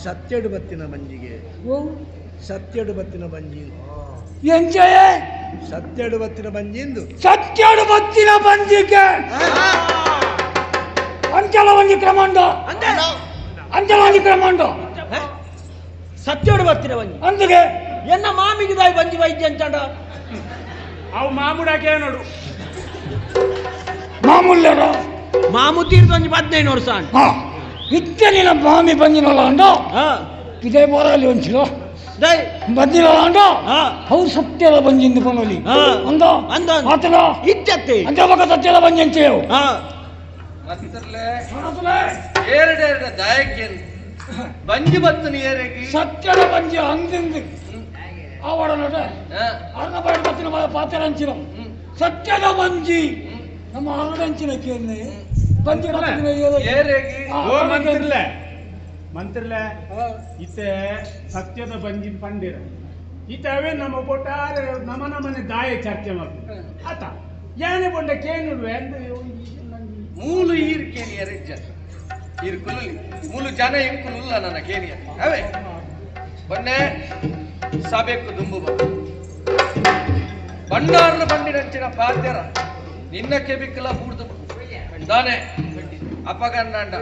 ಸತ್ಯಡು ಬತ್ತಿನ ಬಂಜಿಗೆ ಸತ್ಯಡು ಬತ್ತಿನ ಬಂಜಿ ಸತ್ಯಡು ಬತ್ತಿನ ಬಂಜಿಂದು ಸತ್ಯಡು ಬತ್ತಿನ ಬಂಜಿಗೆ ಅಂಚಲ ಒಂಜಿ ಕ್ರಮಾಂಡ ಅಂಚಲ ಒಂಜಿ ಕ್ರಮಾಂಡ ಸತ್ಯೋಡು ಬರ್ತೀರ ಬಂಜಿ ಅಂದಿಗೆ ಎನ್ನ ಮಾಮಿಗೆ ದಾಯಿ ಬಂಜಿ ವೈದ್ಯ ಅಂಚಾಂಡ ಅವು ಮಾಮೂಡಾಕೆ ನೋಡು ಮಾಮೂಲ್ಯರ ಮಾಮು ತೀರ್ದು ಒಂಜಿ 15 ವರ್ಷ ಇತ್ತೆ ನಿನ್ನ ಮಾಮಿ ಬಂಜಿನಲ್ಲ ಅಂಡ ಇದೇ ಬೋರಲ್ಲಿ ಒಂಚಿಲೋ ಬಂದಿರಲ್ಲ ಅಂಡ ಅವು ಸತ್ಯಲ ಬಂಜಿಂದು ಪನೋಲಿ ಅಂದ ಅಂದ ಆತನ ಇಚ್ಚತ್ತೆ ಅಂಚ ಮಗ ಸತ್ಯಲ ಬಂಜಿ ಅಂಚೆಯವು ಏರಡೆರಡ ದಾಯಕೇನು ಬಂಜಿ ಬತ್ತನ ಏರೆಗಿ ಸತ್ಯದ ಬಂಜಿ ಅಂದಿಂದು ಆವಡ ನೋಡ ಅರ್ಣ ಬಾಡಿ ಬತ್ತಿನ ಪಾತ್ರ ಹಂಚಿನ ಸತ್ಯದ ಬಂಜಿ ನಮ್ಮ ಅರ್ಣ ಹಂಚಿನ ಕೇಂದ್ರ ಬಂಜಿ ಏರೆಗಿ ಮಂತ್ರಲೆ ಇತ್ತೆ ಸತ್ಯದ ಬಂಜಿನ ಪಂಡಿರ ಇತವೇ ನಮ್ಮ ಒಟ್ಟಾರೆ ನಮನೆ ದಾಯ ಚರ್ಚೆ ಮಾಡ್ತೀವಿ ಆತ ಯಾನೆ ಬಂಡ ಕೇನುಡ್ವೆ ಮೂಲು ಈರ್ ಕೇನಿಯ ರೆಜ್ಜ ಈರ್ ಕುಲುಲಿ ಮೂಲು ಜನ ಎಂಕುಲುಲ್ಲ ನನ್ನ ಕೇನಿಯ ಅವೇ ಬನ್ನೆ ಸಭೆಕ್ಕು ದುಂಬು ಬಂಡಾರನ ಬಂಡಿನಂಚಿನ ಪಾದ್ಯರ ನಿನ್ನ ಕೆಬಿಕ್ಕಲ ಬೂಡ್ದು ದಾನೆ ಅಪಗಂಡ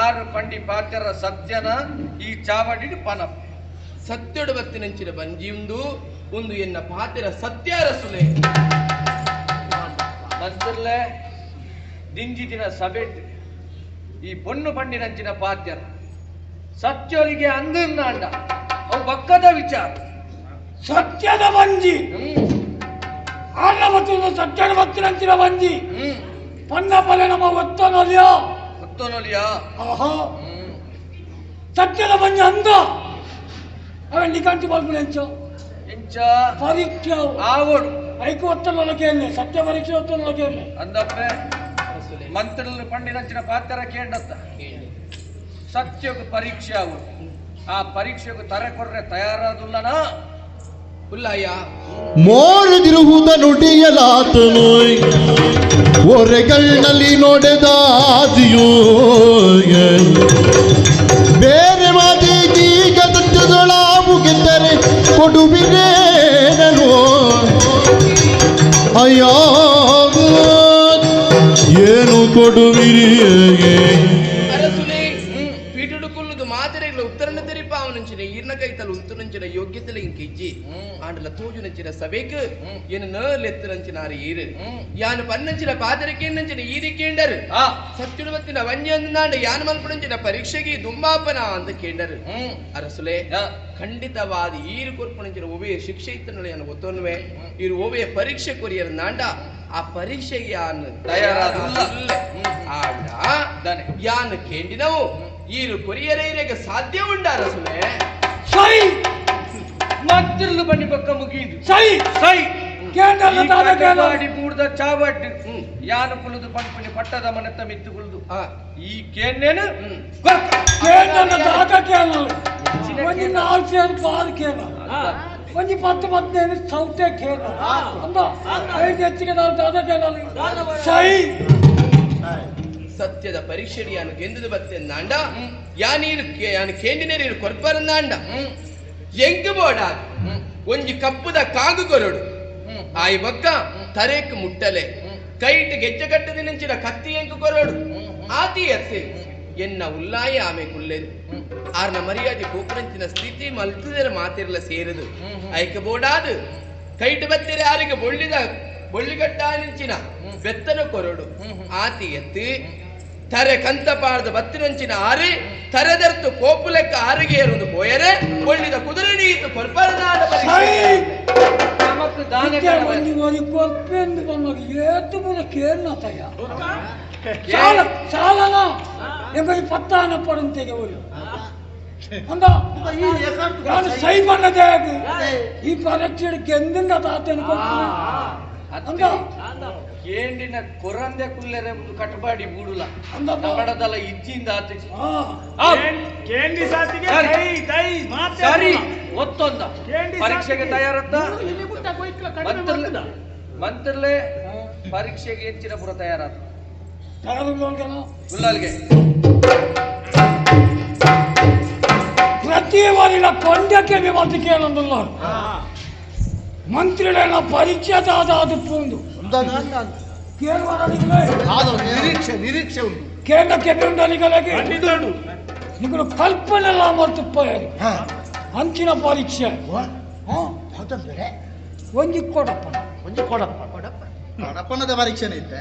6 ಪಂಡಿ ಪಾದ್ಯರ ಸತ್ಯನ ಈ ಚಾವಡಿ ಪನ ಸತ್ಯೊಡ ಬತ್ತಿನಂಚಿನ ಬಂಜಿ ಒಂದು ಎನ್ನ ಪಾತಿರ ಸತ್ಯ ರಸುಲೆ ಮಂತ್ರಲೆ ದಿಂಜಿ ದಿನ ಸಭೆ ಈ ಪೊಣ್ಣು ಪಂಡಿನಂಚಿನ ಪಾದ್ಯರ ಸತ್ಯರಿಗೆ ಅಂದನ್ನ ಅಂಡ ಅವು ಬಕ್ಕದ ವಿಚಾರ ಸತ್ಯದ ಬಂಜಿ ಮತ್ತು ಸತ್ಯದ ಭಕ್ತಿನಂಚಿನ ಬಂಜಿ ಪನ್ನ ಪಲೆ ನಮ್ಮ ಒತ್ತನೊಲಿಯ ಆಹಾ ಸತ್ಯದ ಬಂಜಿ ಅಂದ ಅವೆ ನಿಕಾಂತಿ ಬಾಲ್ಪುಳೆಂಚೋ ಎಂಚ ಪರೀಕ್ಷೆ ಆವೋಡು ಐಕು ಒತ್ತನೊಳಗೆ ಸತ್ಯ ಪರೀಕ್ಷೆ ಒತ್ತನೊಳಗೆ ಅಂದಪ್ಪೆ ಮಂತ್ರಲು ಪಂಡಿನಂಚಿನ ಪಾತ್ರ ಕೇಂಡತ್ತ ಸತ್ಯಕ್ಕೆ ಪರೀಕ್ಷೆ ಆಗುದು ಆ ಪರೀಕ್ಷೆಗೆ ತರ ಕೊರ್ರೆ ತಯಾರಾದುಲ್ಲನಾ ಉಲ್ಲಯ್ಯ ಮೋರದಿರುವುದ ನುಡಿಯಲಾತನು ಒರೆಗಳ್ನಲ್ಲಿ ನೋಡೆದಾದಿಯೋ ಬೇರೆ ಮಾದೀಗ ಮುಗಿದರೆ ಕೊಡುವಿರೇನೋ ಅಯ್ಯೋ ಏನು ಕೊಡುವಿರಿ పీటుడుకుళ్ళకు మాదిరిలో ఉత్తరణ తెరిపావనుంచిన ఈర్న కైతలు ఉంతునుంచిన యోగ్యతలు ఇంకిచ్చి ఆండల తోజునంచిన సభకు ఈయన నేలెత్తునంచినారు ఈరు యాన పన్నంచిన పాదరికేండంచిన ఈరికేండరు సత్యుడు వచ్చిన వంజందాండ యాన మల్పడంచిన పరీక్షకి దుంబాపన అందుకేండరు అరసులే ಖಂಡಿತವಾದ ಈರು ಕೊರ್ಪಣಿಂಚಿನ ಒವೆಯ ಶಿಕ್ಷೆ ಇತ್ತನಲ್ಲ ಯಾನ ಗೊತ್ತೊನ್ನುವೆ ಇರು ಒವೆಯ ಪರೀಕ್ಷೆ ಕೊರಿಯರಂದಾಂಡ ಆ ಪರೀಕ್ಷೆಗೆ ಯಾನ್ ತಯಾರಾದ ಆಂಡ ಯಾನ್ ಕೇಂಡಿನವು ಈರು ಕೊರಿಯರೇಗೆ ಸಾಧ್ಯ ಉಂಡಾರಸುಲೆ ಸೈ ಮತ್ತಿರ್ಲು ಬನ್ನಿ ಪಕ್ಕ ಮುಗಿದು ಸೈ ಸೈ ಕೇಂದ್ರ ಬೂಡ್ದ ಚಾವಟ್ ಯಾನು ಕುಳಿದು ಪಂಪನಿ ಪಟ್ಟದ ಮನೆತ್ತ ಮಿತ್ತು ಕುಳಿದು ಈ ಕೇನೇನು ಕೇಂದ್ರ ದಾದ ಕೇಳ ಒಂದು 4 ಪಾಲ್ ಕೇಳ ಒಂದು 10-15 ಸೌತೆ ಕೇಳ ಅಂದ 5 ಹೆಚ್ಚಿಗೆ ನಾವು ದಾದ ಕೇಳ ಸೈ ಸತ್ಯದ ಪರೀಕ್ಷೆ ಯಾನು ಗೆಂದದ ಬತ್ತೆಂದಾಂಡ ಯಾನು ಕೇಂಡಿನೇರು ಕೊರ್ಪರಂದಾಂಡ ಎಂಕು ಬೋಡ ಒಂಜಿ ಕಪ್ಪುದ ಕಾಗು ಕೊರಡು ಆಯ್ ಬಕ್ಕ ತರೇಕ್ ಮುಟ್ಟಲೆ ಕೈಟ್ ಗೆಜ್ಜೆ ಕಟ್ಟದಿ ನಂಚಿನ ಕತ್ತಿ ಎಂಕು ಕೊರಡು ಆತಿ ಎತ್ತೆ ಎನ್ನ ಉಲ್ಲಾಯ ಆಮೆ ಕುಲ್ಲೆರು ಆರ್ನ ಮರ್ಯಾದೆ ಕೋಪರಂಚಿನ ಸ್ಥಿತಿ ಮಲ್ತದರ ಮಾತಿರಲ ಸೇರದು ಐಕ ಬೋಡಾದು ಕೈಟ್ ಬತ್ತಿರ ಆರಿಗೆ ಬೊಳ್ಳಿಗಟ್ಟಾನಿಂಚಿನ ಬೆತ್ತನ ಕೊರಡು ಆತಿ ಎತ್ತಿ ತರೆ ಕಂತಪಾಡದ ಬತ್ತಿನಂಚಿನ ಆರಿ ತರೆದರ್ತು ಕೋಪು ಲೆಕ್ಕ ಆರಿಗೇರುವುದು ಪೋಯರೆ ಒಳ್ಳಿದ ಕುದುರೆ ನೀತು ಕೊಲ್ಪರನಾದ ಪತ್ತಾನ ಪಡಂತೆಗೆ ಸೈ ಬಣ್ಣದ ಈ ಪರೀಕ್ಷೆಗೆ ಎಂದಿಂದ ತಾತನು ಕೇಂಡಿನ ಕೊರಂದೆ ಕುಲ್ಲೆರೆ ಕಟ್ಟಬಾಡಿ ಬೂಡುಲ ಕನ್ನಡದಲ್ಲ ಇಜ್ಜಿಂದ ಆತ ಕೇಂಡಿ ಸಾತಿಗೆ ಸರಿ ಒತ್ತೊಂದ ಪರೀಕ್ಷೆಗೆ ತಯಾರತ್ತ ಮಂತ್ರಲೆ ಪರೀಕ್ಷೆಗೆ ಹೆಚ್ಚಿನ ಪುರ ತಯಾರಾದ ಗುಲ್ಲಾಲ್ಗೆ ಪ್ರತಿ ವಾರಿನ ಕೊಂಡಕ್ಕೆ ವಿಮರ್ಶೆ ಕೇಳೋದಿಲ್ಲ ಮಂತ್ರಿಗಳ ಪರೀಕ್ಷೆ ದಾದಾದು ಪೂಂದು ನಿರೀಕ್ಷೆ ಉಂಟು ಕೇಂದ್ರಕ್ಕೆ ಬೆಂಬಲಿಗಳಿಗೆ ನಿಗಳು ಕಲ್ಪನೆಲ್ಲ ಮರ್ತುಪ್ಪಯರು ಅಂಚಿನ ಪರೀಕ್ಷೆ ಒಂಜಿ ಕೊಡಪ್ಪನದ ಪರೀಕ್ಷೆನೇ ಇತ್ತೆ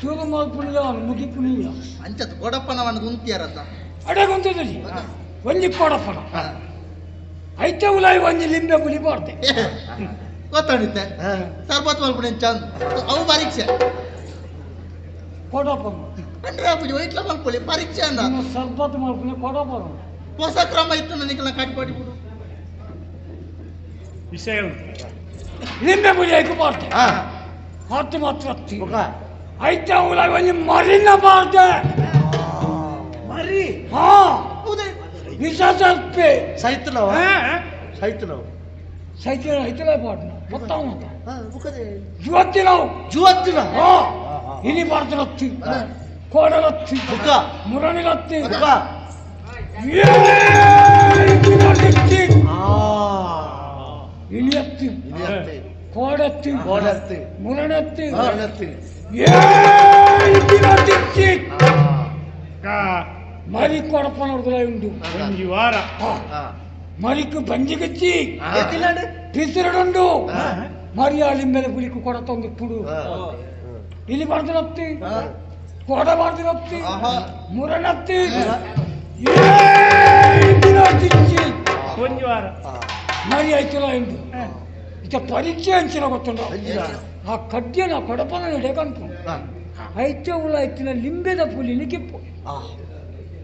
ಶುರು ಮಾಡ್ಪುಣಿಲ್ಲ ಮುಗಿಪುಣಿಲ್ಲ ಅಂಚತ್ ಕೊಡಪ್ಪನವನ್ನ ಗುಂತಿಯಾರತ್ತ ಅಡಗುಂತದಲ್ಲಿ ಒಂಜಿ ಕೊಡಪ್ಪನ ಐತೆ ಉಲಾಯಿ ಒಂಜಿ ಲಿಂಬೆ ಗುಲಿ ಬಾರ್ದೆ ಗೊತ್ತಾಡಿತ್ತೆ ಸರ್ಬತ್ ಮಲ್ಪುಣಿ ಚಂದ್ ಅವು ಪರೀಕ್ಷೆ ಕೊಡಪ್ಪನ ಅಂದ್ರೆ ಇಟ್ಲ ಮಲ್ಪುಳಿ ಪರೀಕ್ಷೆ ಅಂದ ಸರ್ಬತ್ ಮಾಡ್ಪುಣಿ ಕೊಡಪ್ಪನ ಹೊಸ ಕ್ರಮ ಇತ್ತು ನನಗೆಲ್ಲ ಕಟ್ಪಾಡಿ ಬಿಡು ವಿಷಯ ಉಂಟು ಲಿಂಬೆ ಗುಲಿ ಐಕು ಬಾರ್ದೆ ಹತ್ತು ಐತೆ ಉಲಾಯಿ ಒಂಜಿ ಮರಿನ ಬಾರ್ದೆ ಮರಿ ಹಾ ವಿಶೇಷ ಸೈತನವ ಸೈತನವ ಸೈತಿನ ಐತಲ ಪಾಟ್ನ ಗೊತ್ತಾವ ಮುಖದೆ ಜುವತ್ತಿನವು ಜುವತ್ತಿನ ಹಾ ಇನಿ ಬಾರ್ದಲತ್ತಿ ಕೋಡಲತ್ತಿ ಮುಖ ಮುರಣಿಲತ್ತಿ ಮುಖ ಇಳಿಯತ್ತಿ ಕೋಡತ್ತಿ ಕೋಡತ್ತಿ ಮುರಣತ್ತಿ ಮುರಣತ್ತಿ మరి కొడపనడుగులై ఉండు మరికి బంజిగిచ్చి పిసిరుడుండు మరి ఆ లింబెల పులికి కొడతాం ఇప్పుడు ఇలి పడుతున్నత్తి కోడ పడుతున్నత్తి మురనత్తి మరి అయితులైండు ఇక పరీక్ష అంచిన కొట్టుండ ఆ కడ్డె నా కొడపన లేకంటు అయితే ఉള്ള ఎత్తిన లింబెద పులినికి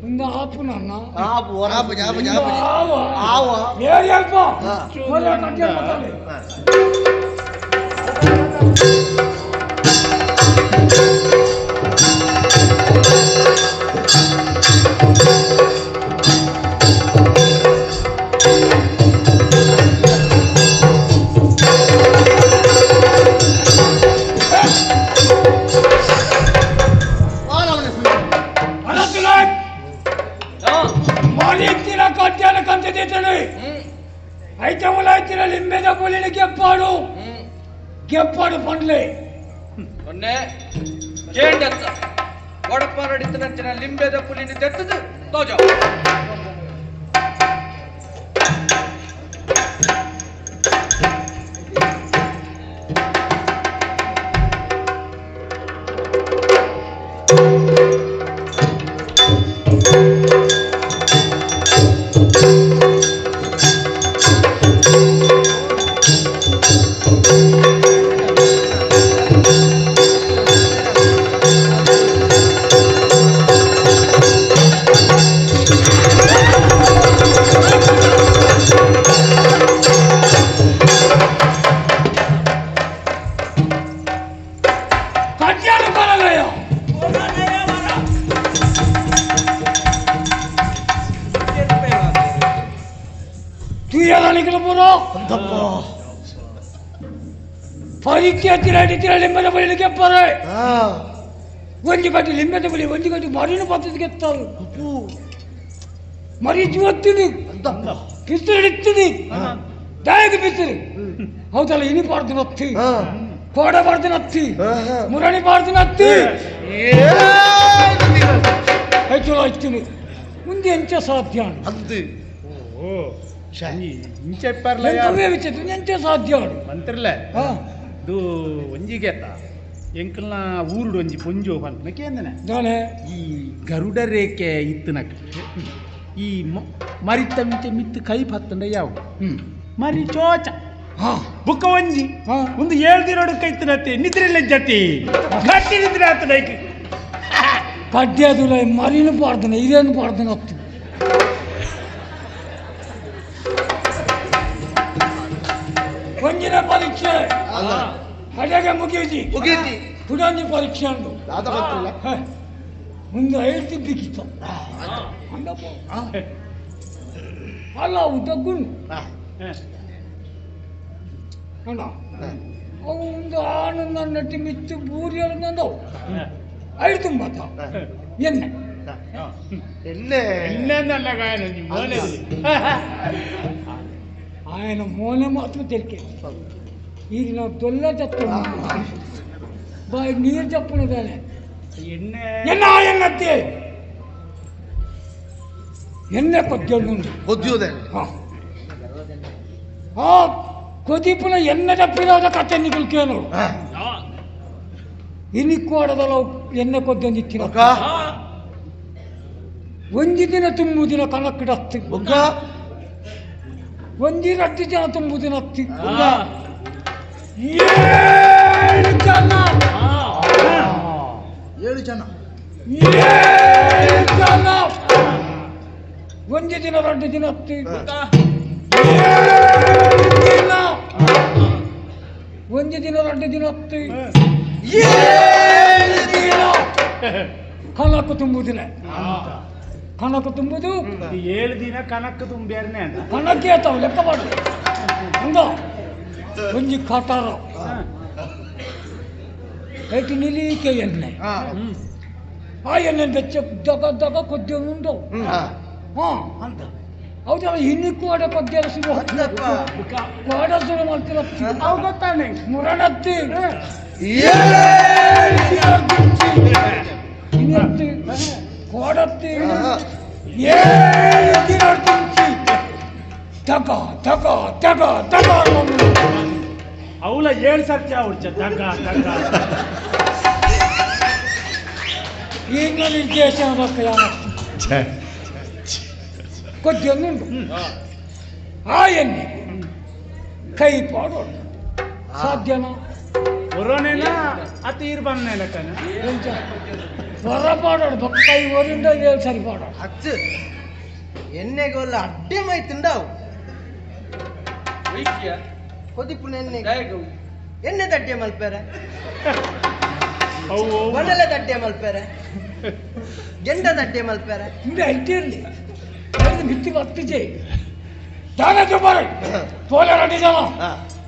இந்த ஆப்பு நானா ஆப்பு ஆப்பு ஜாப்பு ஜாப்பு ஆவா ஆவா ஏறி அல்பா ஒரு கட்டிய மத்தாலே అయితే ఉలాయిన లింబెద పులిని ಗೆಪ್ಪಾಡು ಪಂಡ್ಲೆ ಮೊನ್ನೆ ಕೇಂಡತ್ತ ಒಡಪಾರಡಿತನಂಚಿನ ಲಿಂಬೆದ ಪುಲಿನಿ ತೆತ್ತದು ತೋಜ లింబెద పులిని ಗೆಪ್ಪಾರೆ ಒಂಜಿ ಕಟ್ಟಿ ಲಿಂಬೆದ పులి ಒಂಜಿ ಕಟ್ಟಿ ಮರಿನ ಪತ್ತದ ಗೆತ್ತಾರು ಮರಿ ಜುವತ್ತಿನಿ ಪಿಸ್ತಡಿತ್ತಿನಿ ದಾಯಗೆ ಪಿಸ್ತರಿ ಹೌದಲ್ಲ ಇನಿ ಪಾಡ್ದು ನತ್ತಿ ಕೋಡ ಪಾಡ್ದು ನತ್ತಿ ಮುರಣಿ ಪಾಡ್ದು ನತ್ತಿ ಹೆಚ್ಚು ಇತ್ತೀನಿ ಮುಂದೆ ಎಂಚ ಸಾಧ್ಯ ಅಂತೆ చెప్పారులే ಎಂಚ ಸಾಧ್ಯ ಮಂತ್ರಲ್ಲ ಇದು ಒಂಜಿಗೆತ್ತ ಎಂಕಲ್ನ ಊರುಡು ಒಂಜಿ ಪೊಂಜೋ ಪಂಪನಕೇಂದನೆ ಈ ಗರುಡ ರೇಖೆ ಇತ್ತನಕ ಈ ಮರಿತ ಮಿಂಚೆ ಮಿತ್ತು ಕೈ ಪತ್ತಂಡ ಯಾವ ಮರಿ ಚೋಚ ಬುಕ್ಕ ಒಂಜಿ ಒಂದು 7 ದಿನ ಕೈತನತ್ತೆ ನಿದ್ರೆಲ್ಲ ಜತಿ ಗಟ್ಟಿ ನಿದ್ರೆ ಆತನ ಕಡ್ಡಿ ಅದು ಮರಿನು ಪಾಡ್ತಾನೆ ಇದೇನು ಪಾಡ್ತಾನೆ ಆಗ್ತದೆ ಒಂಜಿನ ಪರೀಕ್ಷೆ ಕಡೆಗೆ ಮುಗಿಯಿತಿ ಪುಡಂಜಿ ಪರೀಕ್ಷೆ ಅಂದು ಮುಂದೆ ಹೇಳ್ತಿದ್ದಕ್ಕಿತ್ತ ಅಲ್ಲ ಉದ್ದಗುಂಡು ಅಣ್ಣ ಅವು ಒಂದು ಆನಂದ ನಟಿ ಮಿತ್ತು ಬೂರಿ ನಂದವು ಐದು ಮತ ಎಣ್ಣೆ ఎన్నెన్నల్ల గాయన ఆయన మోనే మాత్రం తెలికే ఇది నా దొల్ల చెప్తున్నా బాయ్ నీరు చెప్పును దానే ఎన్నత్తే ఎన్న కొద్దియోదే కొద్దిపున ఎన్న చెప్పిన కథ నికుల్కేను ಇನಿ ಕೋಡದಲ್ಲ ಎಣ್ಣೆ ಕೊದ್ದೊಂದು ಇತ್ತಿನ ಒಂಜಿ ದಿನ ತುಂಬುದಿನ ಕಣಕ್ಕಿಡತ್ತಿ ಒಂಜಿ 2 ಜನ ತುಂಬುದಿನ ಹತ್ತಿ 7 ಜನ 7 ಜನ ಒಂಜಿ ದಿನ 2 ದಿನ ಹತ್ತಿ ಒಂಜಿ ದಿನ 2 ದಿನ ಹತ್ತಿ ಕಣಕ್ಕು ತುಂಬುದಿನ ಕನಕ ತುಂಬುದು 7 ದಿನ ಕನಕ ತುಂಬ್ಯಾರನೆ ಅಂತ ಕನಕ್ಕೆ ಆತಾವ ಲೆಕ್ಕ ಮಾಡಿ ಹಂಗ ಒಂಜಿ ಕಟಾರ ಐಟಿ ನಿಲಿಕೆ ಎಣ್ಣೆ ಆ ಎಣ್ಣೆ ಬೆಚ್ಚ ದಗ ದಗ ಕೊದ್ದೆ ಉಂಡು ಹಾ ಅಂತ ಹೌದಲ್ಲ ಇನ್ನಿಕ್ಕೂ ಅಡ ಕೊದ್ದೆ ಸಿಗೋ ಕೋಡ ಸುರ ಮಾಡ್ತಿರ ಅವು ಗೊತ್ತಾನೆ ಮುರಣತ್ತಿ ಇನ್ನತ್ತಿ ಕೋಡತ್ತಿ ತಗ ತಗ ತಗ ತಗ ಅವಳ 7 ಸರ್ತಿ ಅವ್ರ ತಗ್ಗ ತಗ್ಗ ಈಗ ನಿರ್ದೇಶನ ಕೊದ್ದಿಯನ್ನುಂಟು ಆ ಎಣ್ಣೆ ಕೈ ಪಾಡೋಣ ಸಾಧ್ಯನಾ ಕೊರೋನೆನ ಅತೀರ್ ಬಂದ ಹೊರ ಪಾಡೋಣ ಬಕ್ಕೈ ಓರಿಂದ 7 ಸರಿ ಪಾಡೋಣ ಅಚ್ಚು ಎಣ್ಣೆಗೆ ಒಲ್ಲ ಅಡ್ಡೆ ಮೈ ತಿಂದಾವು ಕೊದಿಪುನ ಎಣ್ಣೆ ದಡ್ಡೆ ಮಲ್ಪೇರೆ ಬಣ್ಣಲೆ ದಡ್ಡೆ ಮಲ್ಪೇರೆ ಗೆಂಡ ದಡ್ಡೆ ಮಲ್ಪೇರೆ ಹಿಂದೆ ಐತಿರ್ಲಿ ಮಿತ್ತಿ ಬರ್ತಿದ್ದೆ ದಾನ ದುಬಾರ ತೋಲೆ ರೆಡಿ ಜನ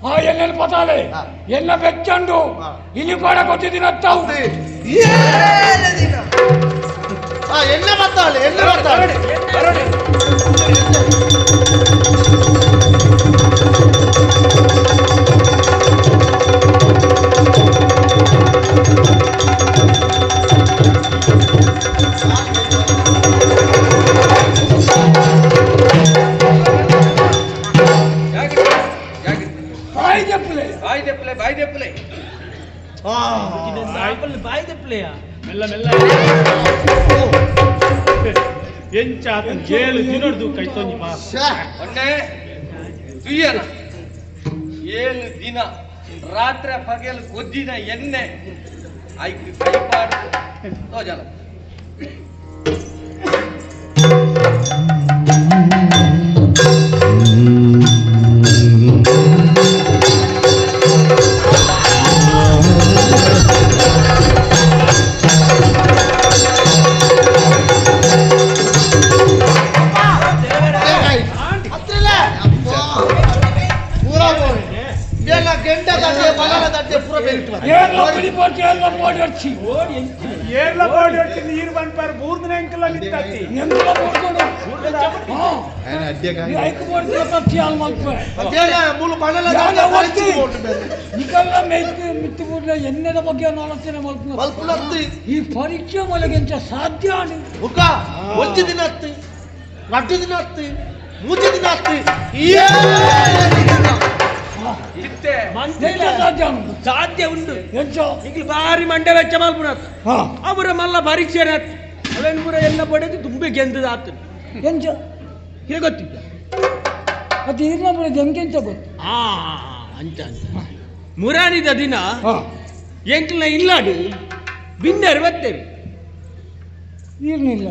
ಆ ಎಣ್ಣೆ ಪತಾಲೆ ಎನ್ನ ಬೆಚ್ಚಂಡು ಇಲ್ಲಿ ಕೂಡ ಗೊತ್ತಿದ್ದೀನಿ ಅತ್ತಾವು ಎಣ್ಣೆ ಬರ್ತಾಳೆ ಎಣ್ಣೆ ಬರ್ತಾಳೆ ಮೆಲ್ಲ ಮೆಲ್ಲ ಎಂಚಾತ 7 ದಿನದ್ದು ಕೈ ತೊಂಜಿ ಬಾ ಮೊನ್ನೆ ತುಯ್ಯನ 7 ದಿನ ರಾತ್ರಿ ಪಗಲು ಗೊದ್ದಿನ ಎಣ್ಣೆ ಆಯ್ತು ಕೈಪಾಡು ತೋಜಲ ನೀರು ಬಂದ್ಪಾರ 3 ದಿನ ಎಂಕಲ್ಲ ನಿಂತತಿ ಎಣ್ಣೆದ ಬಗ್ಗೆ ಆಲೋಚನೆ ಮಾಡ್ತೀನಿ ಈ ಪರೀಕ್ಷೆ ಮಲಗಿಂಚ ಸಾಧ್ಯ ಒಂದು ದಿನ ಹತ್ತಿ 2 ದಿನ ಹತ್ತಿ 3 ದಿನ ಹತ್ತಿ ಸಾಧ್ಯ ಉಂಟು ಈಗ ಬಾರಿ ಮಂಡೆ ವೆಚ್ಚ ಮಲ್ಪುರ ಅವರ ಮಲ್ಲ ಪರೀಕ್ಷೆ ಅವೇನು ಪೂರ ಎಲ್ಲ ಪಡೆದು ತುಂಬಿ ಗೆಂದದ ಆಗ್ತದೆ ಎಂಚ ಹೇಗೆ ಗೊತ್ತಿದ್ದ ಅದು ಇರ್ನ ಪಡೆದು ಹೆಂಗೆಂತ ಗೊತ್ತು ಅಂಚ ಮುರಾನಿದ ದಿನ ಎಂಕ್ಲ ಇಲ್ಲಾಡು ಬಿನ್ನೆರು ಬರ್ತೇವೆ ಇರ್ನಿಲ್ಲ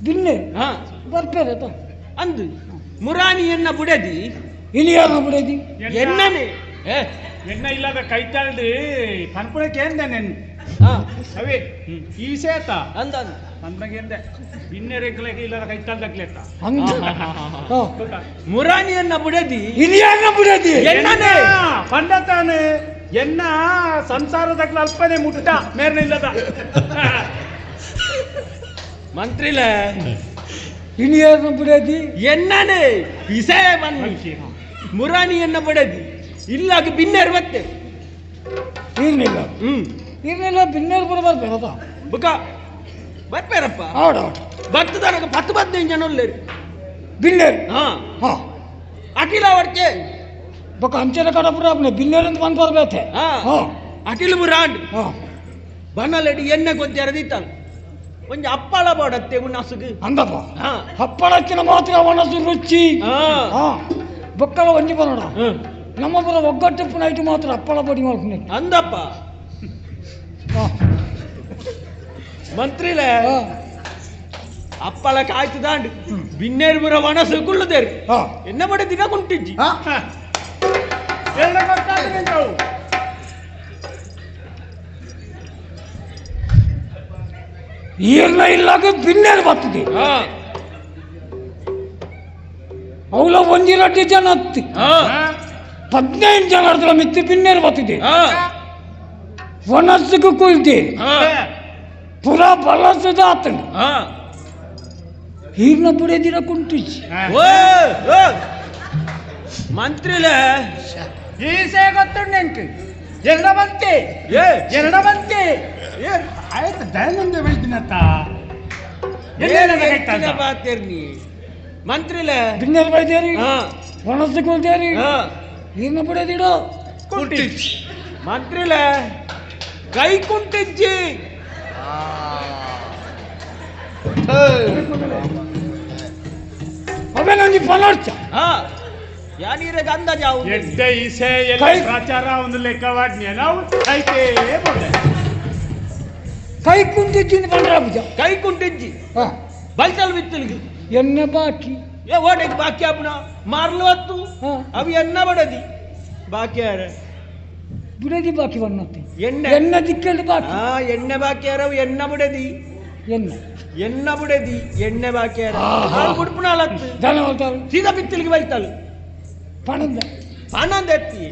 ಬಿನ್ನೆ ಬರ್ತಾರೆ ಅಂದು ಮುರಾನಿಯನ್ನ ಬುಡದಿ ಇಲಿಯಾನ ಬುಡದಿ ಎಣ್ಣನೆ ಎಣ್ಣ ಇಲ್ಲದ ಕೈ ತಾಳ್ದು ಪನ್ಪುಳಕ್ಕೆ ಎಂದೆ ನೆನ್ನೆ ಅವೇ ಈ ಸೇತ ಅಂದ ಅಂದಂಗೆ ಇನ್ನೆರೆಗ್ಲಕ್ಕೆ ಇಲ್ಲದ ಕೈ ತಾಳ್ದಕ್ಲೆತ್ತ ಮುರಾನಿಯನ್ನ ಬುಡದಿ ಇಲಿಯಾನ ಬುಡದಿ ಎಣ್ಣನೆ ಪಂಡತಾನೆ ಎನ್ನ ಸಂಸಾರದಕ್ಲ ಅಲ್ಪನೆ ಮುಟ್ಟ ಮೇರ್ನ ಇಲ್ಲದ ಮಂತ್ರಿಲ ಇಲಿಯಾನ ಬುಡದಿ ಎಣ್ಣನೆ ಇಸೇ ಬನ್ನಿ ಮುರಾನಿಯನ್ನ ಬುಡದಿ ಇಲ್ಲಾಗ ಬಿನ್ನೆರು ಬತ್ತೆ ಇರ್ನಿಲ್ಲ ಇರ್ನಿಲ್ಲ ಬಿನ್ನೆರು ಬರ ಬರ್ಬೇಕದ ಬುಕ್ಕ ಬರ್ಬೇರಪ್ಪ ಆಡಾಡ ಭಕ್ತದಾನಕ್ಕೆ 10-15 ಜನ ಒಳ್ಳೆರು ಬಿನ್ನೆರು ಅಖಿಲ ಅವರ್ಕೆ ಬೊಕ್ಕ ಅಂಚೆನ ಕಡಪುರ ಬಿನ್ನೆರು ಅಂತ ಬಂದು ಬರ್ಬೇತೆ ಅಖಿಲ ಮುರಾಂಡ್ ಬನ್ನಲೆಡಿ ಎಣ್ಣೆ ಗೊತ್ತಿರದಿತ್ತಲ್ಲ ಒಂಜಿ ಅಪ್ಪಳ ಬಾಡತ್ತೆ ಉಣ್ಣಸುಗು ಅಂದಪ್ಪ ಹಪ್ಪಳಕ್ಕಿನ ಮಾತ್ರ ಒಣಸು ರುಚಿ ಬೊಕ್ಕಲ ಒಂಜಿ ಬರೋಣ ನಮ್ಮ ಪುರ ಒಗ್ಗಟ್ಟು ನೈಟು ಮಾತ್ರ ಅಪ್ಪಳ ಬಡಿ ಮಾಡ್ತೀನಿ ಅಂದಪ್ಪ ಮಂತ್ರಿಲೆ ಅಪ್ಪಳ ಕಾಯ್ತದಾಂಡು ಬಿನ್ನೇರು ಪುರ ಒಣಸು ಕುಳ್ಳುದೇರು ಎನ್ನ ಬಡ ದಿನ ಕುಂಟಿಜ್ಜಿ ಎಲ್ಲ ಗೊತ್ತಾದ್ರೆ ಎಂತವು ಈರ್ನ ಇಲ್ಲಾಗ ಬಿನ್ನೇರು ಬರ್ತದೆ ಅವಳ ಒಂದಿರಡ್ಡಿ ಜನ ಹತ್ತಿ 15 ಜನ ಅರ್ಧ ಮಿತ್ತಿ ಬಿನ್ನೇರು ಬರ್ತದೆ ವನಸ್ಸಿಗೂ ಕುಯ್ದೆ ಪುರಾ ಬಲಸದ ಆತಂಗ ಈರ್ನ ಬುಡೇದಿನ ಕುಂಟಿಸಿ ಮಂತ್ರಿಲ ಈಸೆ ಗೊತ್ತುಂಟು ಎರಡವಂತೆ ಆಯ್ತು ದಯಾನಂದ ಬೆಳ್ದಿನತ್ತ ಬಾತೇರ್ನಿ ಮಂತ್ರಿಲ ಬಿನ್ನೇರು ಬೈದೇರಿ ವನಸ್ಸಿಗೆ ಕುಯ್ದೇರಿ ಈರ್ನ ಬುಡೇದಿಡೋ ಮಂತ್ರಿಲ ಕೈ ಕುಂಟಿಜ್ಜಿ ಅವೇ ನಂಗೆ ಪಲಾರ್ಚ ಯಾನೀರೆ ಗಂಧ ಜಾವು ಎಡ್ಡ ಈಸೆ ಎಲ್ಲ ಪ್ರಚಾರ ಒಂದು ಲೆಕ್ಕವಾಡ್ನಿ ನಾವು ಐತೆ ಬೋಡೆ ಕೈ ಕುಂಟಿದ್ದೀನಿ ಬಂದ್ರಾಬುಜ ಕೈ ಕುಂಟಿಜ್ಜಿ ಬೈತಲ್ ಬಿತ್ತಲ್ಗಿ ಎಣ್ಣೆ ಬಾಕಿ ಏ ಓಡೆಗೆ ಬಾಕಿ ಅಪ್ಪನ ಮಾರ್ಲು ಹೊತ್ತು ಅವು ಎಣ್ಣ ಬಡದಿ ಬಾಕಿ ಯಾರ ಬುಡದಿ ಬಾಕಿ ಬನ್ನತ್ತೆ ಎಣ್ಣೆ ಎಣ್ಣೆ ದಿಕ್ಕಲ್ಲಿ ಬಾಕಿ ಎಣ್ಣೆ ಬಾಕಿ ಯಾರವು ಎಣ್ಣ ಬುಡದಿ ಎಣ್ಣ ಬುಡದಿ ಎಣ್ಣೆ ಬಾಕಿ ಯಾರ ಕುಡ್ಪುಣಾಲತ್ತು ಜನ ಹೇಳ್ತಾರೆ ಸೀದಾ ಬಿತ್ತಲ್ಗೆ ಬೈತಲ್ ಪಣಂದ ಎತ್ತಿ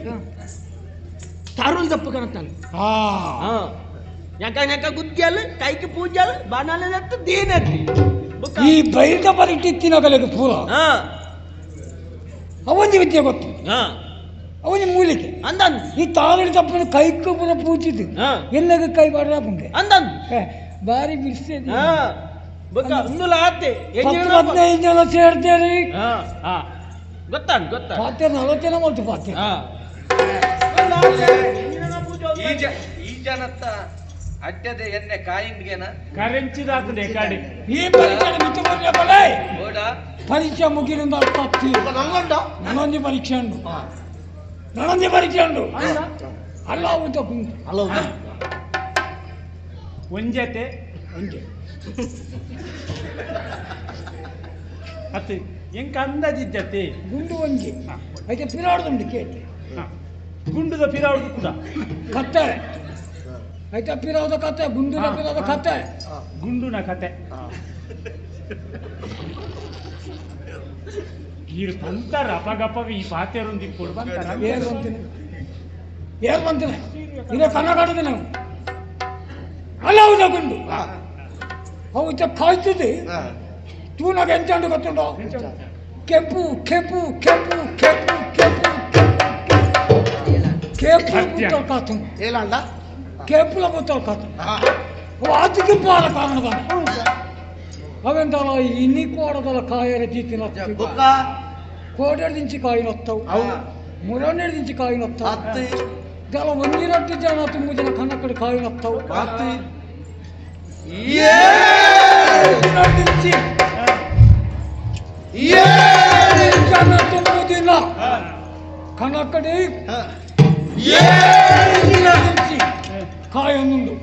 ತಾರುಲ್ ದಪ್ಪ ಕಣತ್ತಲ್ಲ ಯಾಕ ಗುದ್ದಿಯಲ್ಲ ಕೈಗೆ ಪೂಜಲ್ ಬಾಣಾಲ ದೀನತ್ತಿ ಈ ಬೈದ ಪರಿಟಿತ್ತಿನ ಕಲೆಗೆ ಪೂರ ಅವನಿಗೆ ವಿದ್ಯೆ ಗೊತ್ತು ಅವನಿಗೆ ಮೂಲಿಕೆ ಅಂದನ್ ಈ ತಾವಳಿ ತಪ್ಪನ ಕೈக்கு ಪೂರ ಪೂಜಿದ್ದು ಎಲ್ಲಗ ಕೈ ಬಾಡ್ರ ಪುಂಗೆ ಅಂದನ್ ಬಾರಿ ಬಿಡಿಸ್ತೇನೆ ಒಂದುಲ ಆತೆ 15 ಜನ ಸೇರ್ತೀರಿ ಗೊತ್ತಾನ್ ಪಾತೆ 40 ಜನ ಮಾಡ್ತು ಪಾತೆ ಈ ಜನತ್ತ ಅಡ್ಡದೆ ಎಣ್ಣೆ ಕಾಯಿಂಡ್ಗೆನ ಕರೆಂಚಿದಾತದೆ ಕಾಡಿ ಈ ಪರೀಕ್ಷೆ ಮಿತ್ತು ಬರ್ಲೆ ಬಲೆ ಓಡ ಪರೀಕ್ಷೆ ಮುಗಿರಿಂದ ಅರ್ಥಾತ್ತಿ ನನೊಂದು ಪರೀಕ್ಷೆ ಉಂಟು ಅಲ್ಲ ಉಂಟ ಅಲ್ಲ ಒಂಜತೆ ಅತ್ತೆ ಎಂಕ ಅಂದಾಜಿದ್ದತೆ ಗುಂಡು ಒಂಜಿ అయితే పిరాడుతుంది కేటి ಗುಂಡುದ ಪಿರಾಡುದು ಕೂಡ ಕತ್ತೆ అయితే పిరావుದ ಕತ್ತೆ ಗುಂಡುದ ಪಿರಾವುದ ಕತ್ತೆ ಗುಂಡುನ ಕತೆ ಈರು ಬಂತಾರ ಅಪಗಪಗ ಈ ಪಾತೆರೊಂದು ಇಪ್ಪಡು ಬಂತಾರ ಏನ್ ಬಂತೀನಿ ಇದೇ ಕನ್ನಡಾಡಿದೆ ನಾವು ಅಲ್ಲ ಹೌದ ಗುಂಡು ಅವು ಕಾಯ್ತಿದ್ದೆ ತೂನಾಗ ಎಂಚಂಡು ಗೊತ್ತುಂಟು ಕೆಂಪು ಕೆಂಪು ಕೆಂಪು ಕೆಂಪು ಕೆಂಪು ಕೆಂಪು ಬುತ್ತಲ್ ಕಾತು ಏಲಂಡ ಕೆಂಪುಲ ಬುತ್ತಲ್ ಕಾತು ಅದಕ್ಕೆ ಪಾಲ ಕಾರಣದ ಅವೆಂತಲ್ಲ ಇನ್ನಿ ಕೋಡದಲ್ಲ ಕಾಯರ ತೀತಿನ ಕೋಡೆಡ್ದಿಂಚಿ ಕಾಯಿನೊತ್ತವು ಮುರಣ್ಣೆಡ್ ದಿಂಚಿ ಕಾಯಿನೊತ್ತವು ಇದೆಲ್ಲ ಒಂದಿರಟ್ಟು ಜನ ತುಂಬ ಜನ ಕಣ್ಣ ಕಡೆ ಕಾಯಿನೊತ್ತವು ಜನ ತುಂಬುದಿಲ್ಲ ಕಣ್ಣ ಕಡೆ ಕಾಯೊಂದುಂಡು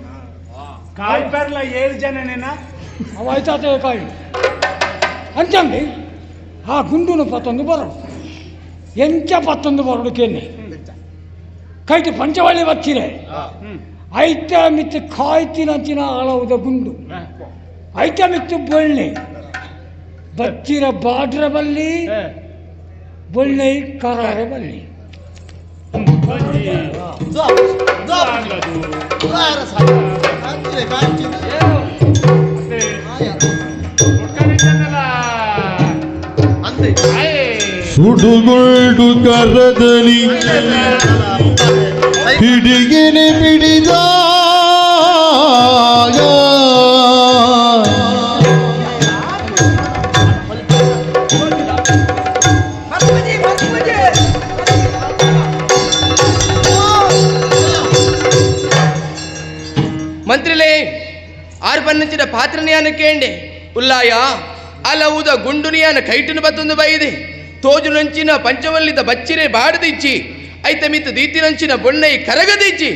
ಕಾಯಿ ಬರ್ಲ 7 ಜನನೇನಾ ಅವಾಯ್ತಾತ ಕಾಯಿ ಅಂಚಂడి ಆ ಗುಂಡುನು ಪತ್ತೊಂದು ಬರೋಡು ಎಂಚ ಪತ್ತೊಂದು ಬರೋಡು ಕೇನೆ ಕೈಟಿ ಪಂಚವಳ್ಳಿ ಬಚ್ಚಿರೆ ಐತ ಮಿತ್ತು ಕಾಯ್ತಿನ ಆಳವುದ ಗುಂಡು ಐತ ಮಿತ್ತು ಬೊಳ್ಳೆ ಬಚ್ಚಿರ ಬಾಡ್ರ ಬಲ್ಲಿ ಬೊಳ್ಳೆ ಕರಾರ ಬಲ್ಲಿ ಸುಡುಗೊಳ್ಳು ಕರದಲ್ಲಿ ಹಿಡಿಗೆನೆ ಬಿಡಿದ ಮಂತ್ರಿಲೇ ಆರು ಪನ್ನಂಚಿನ ಪಾತ್ರನಿಯಾನ ಕೇಂಡೆ ಉಲ್ಲಾಯ ಅಲವುದ ಗುಂಡುನಿಯಾನ ಕೈಟನು ಬತ್ತೊಂದು ಬೈದೆ ತೋಜು ನಂಚಿನ ಪಂಚವಲ್ಲಿದ ಬಚ್ಚಿರೆ ಬಾಡದಿಚ್ಚಿ ಐತ ಮಿತ್ತ ದೀತಿನಂಚಿನ ಬೊಣ್ಣೈ ಕರಗದಿಚ್ಚಿ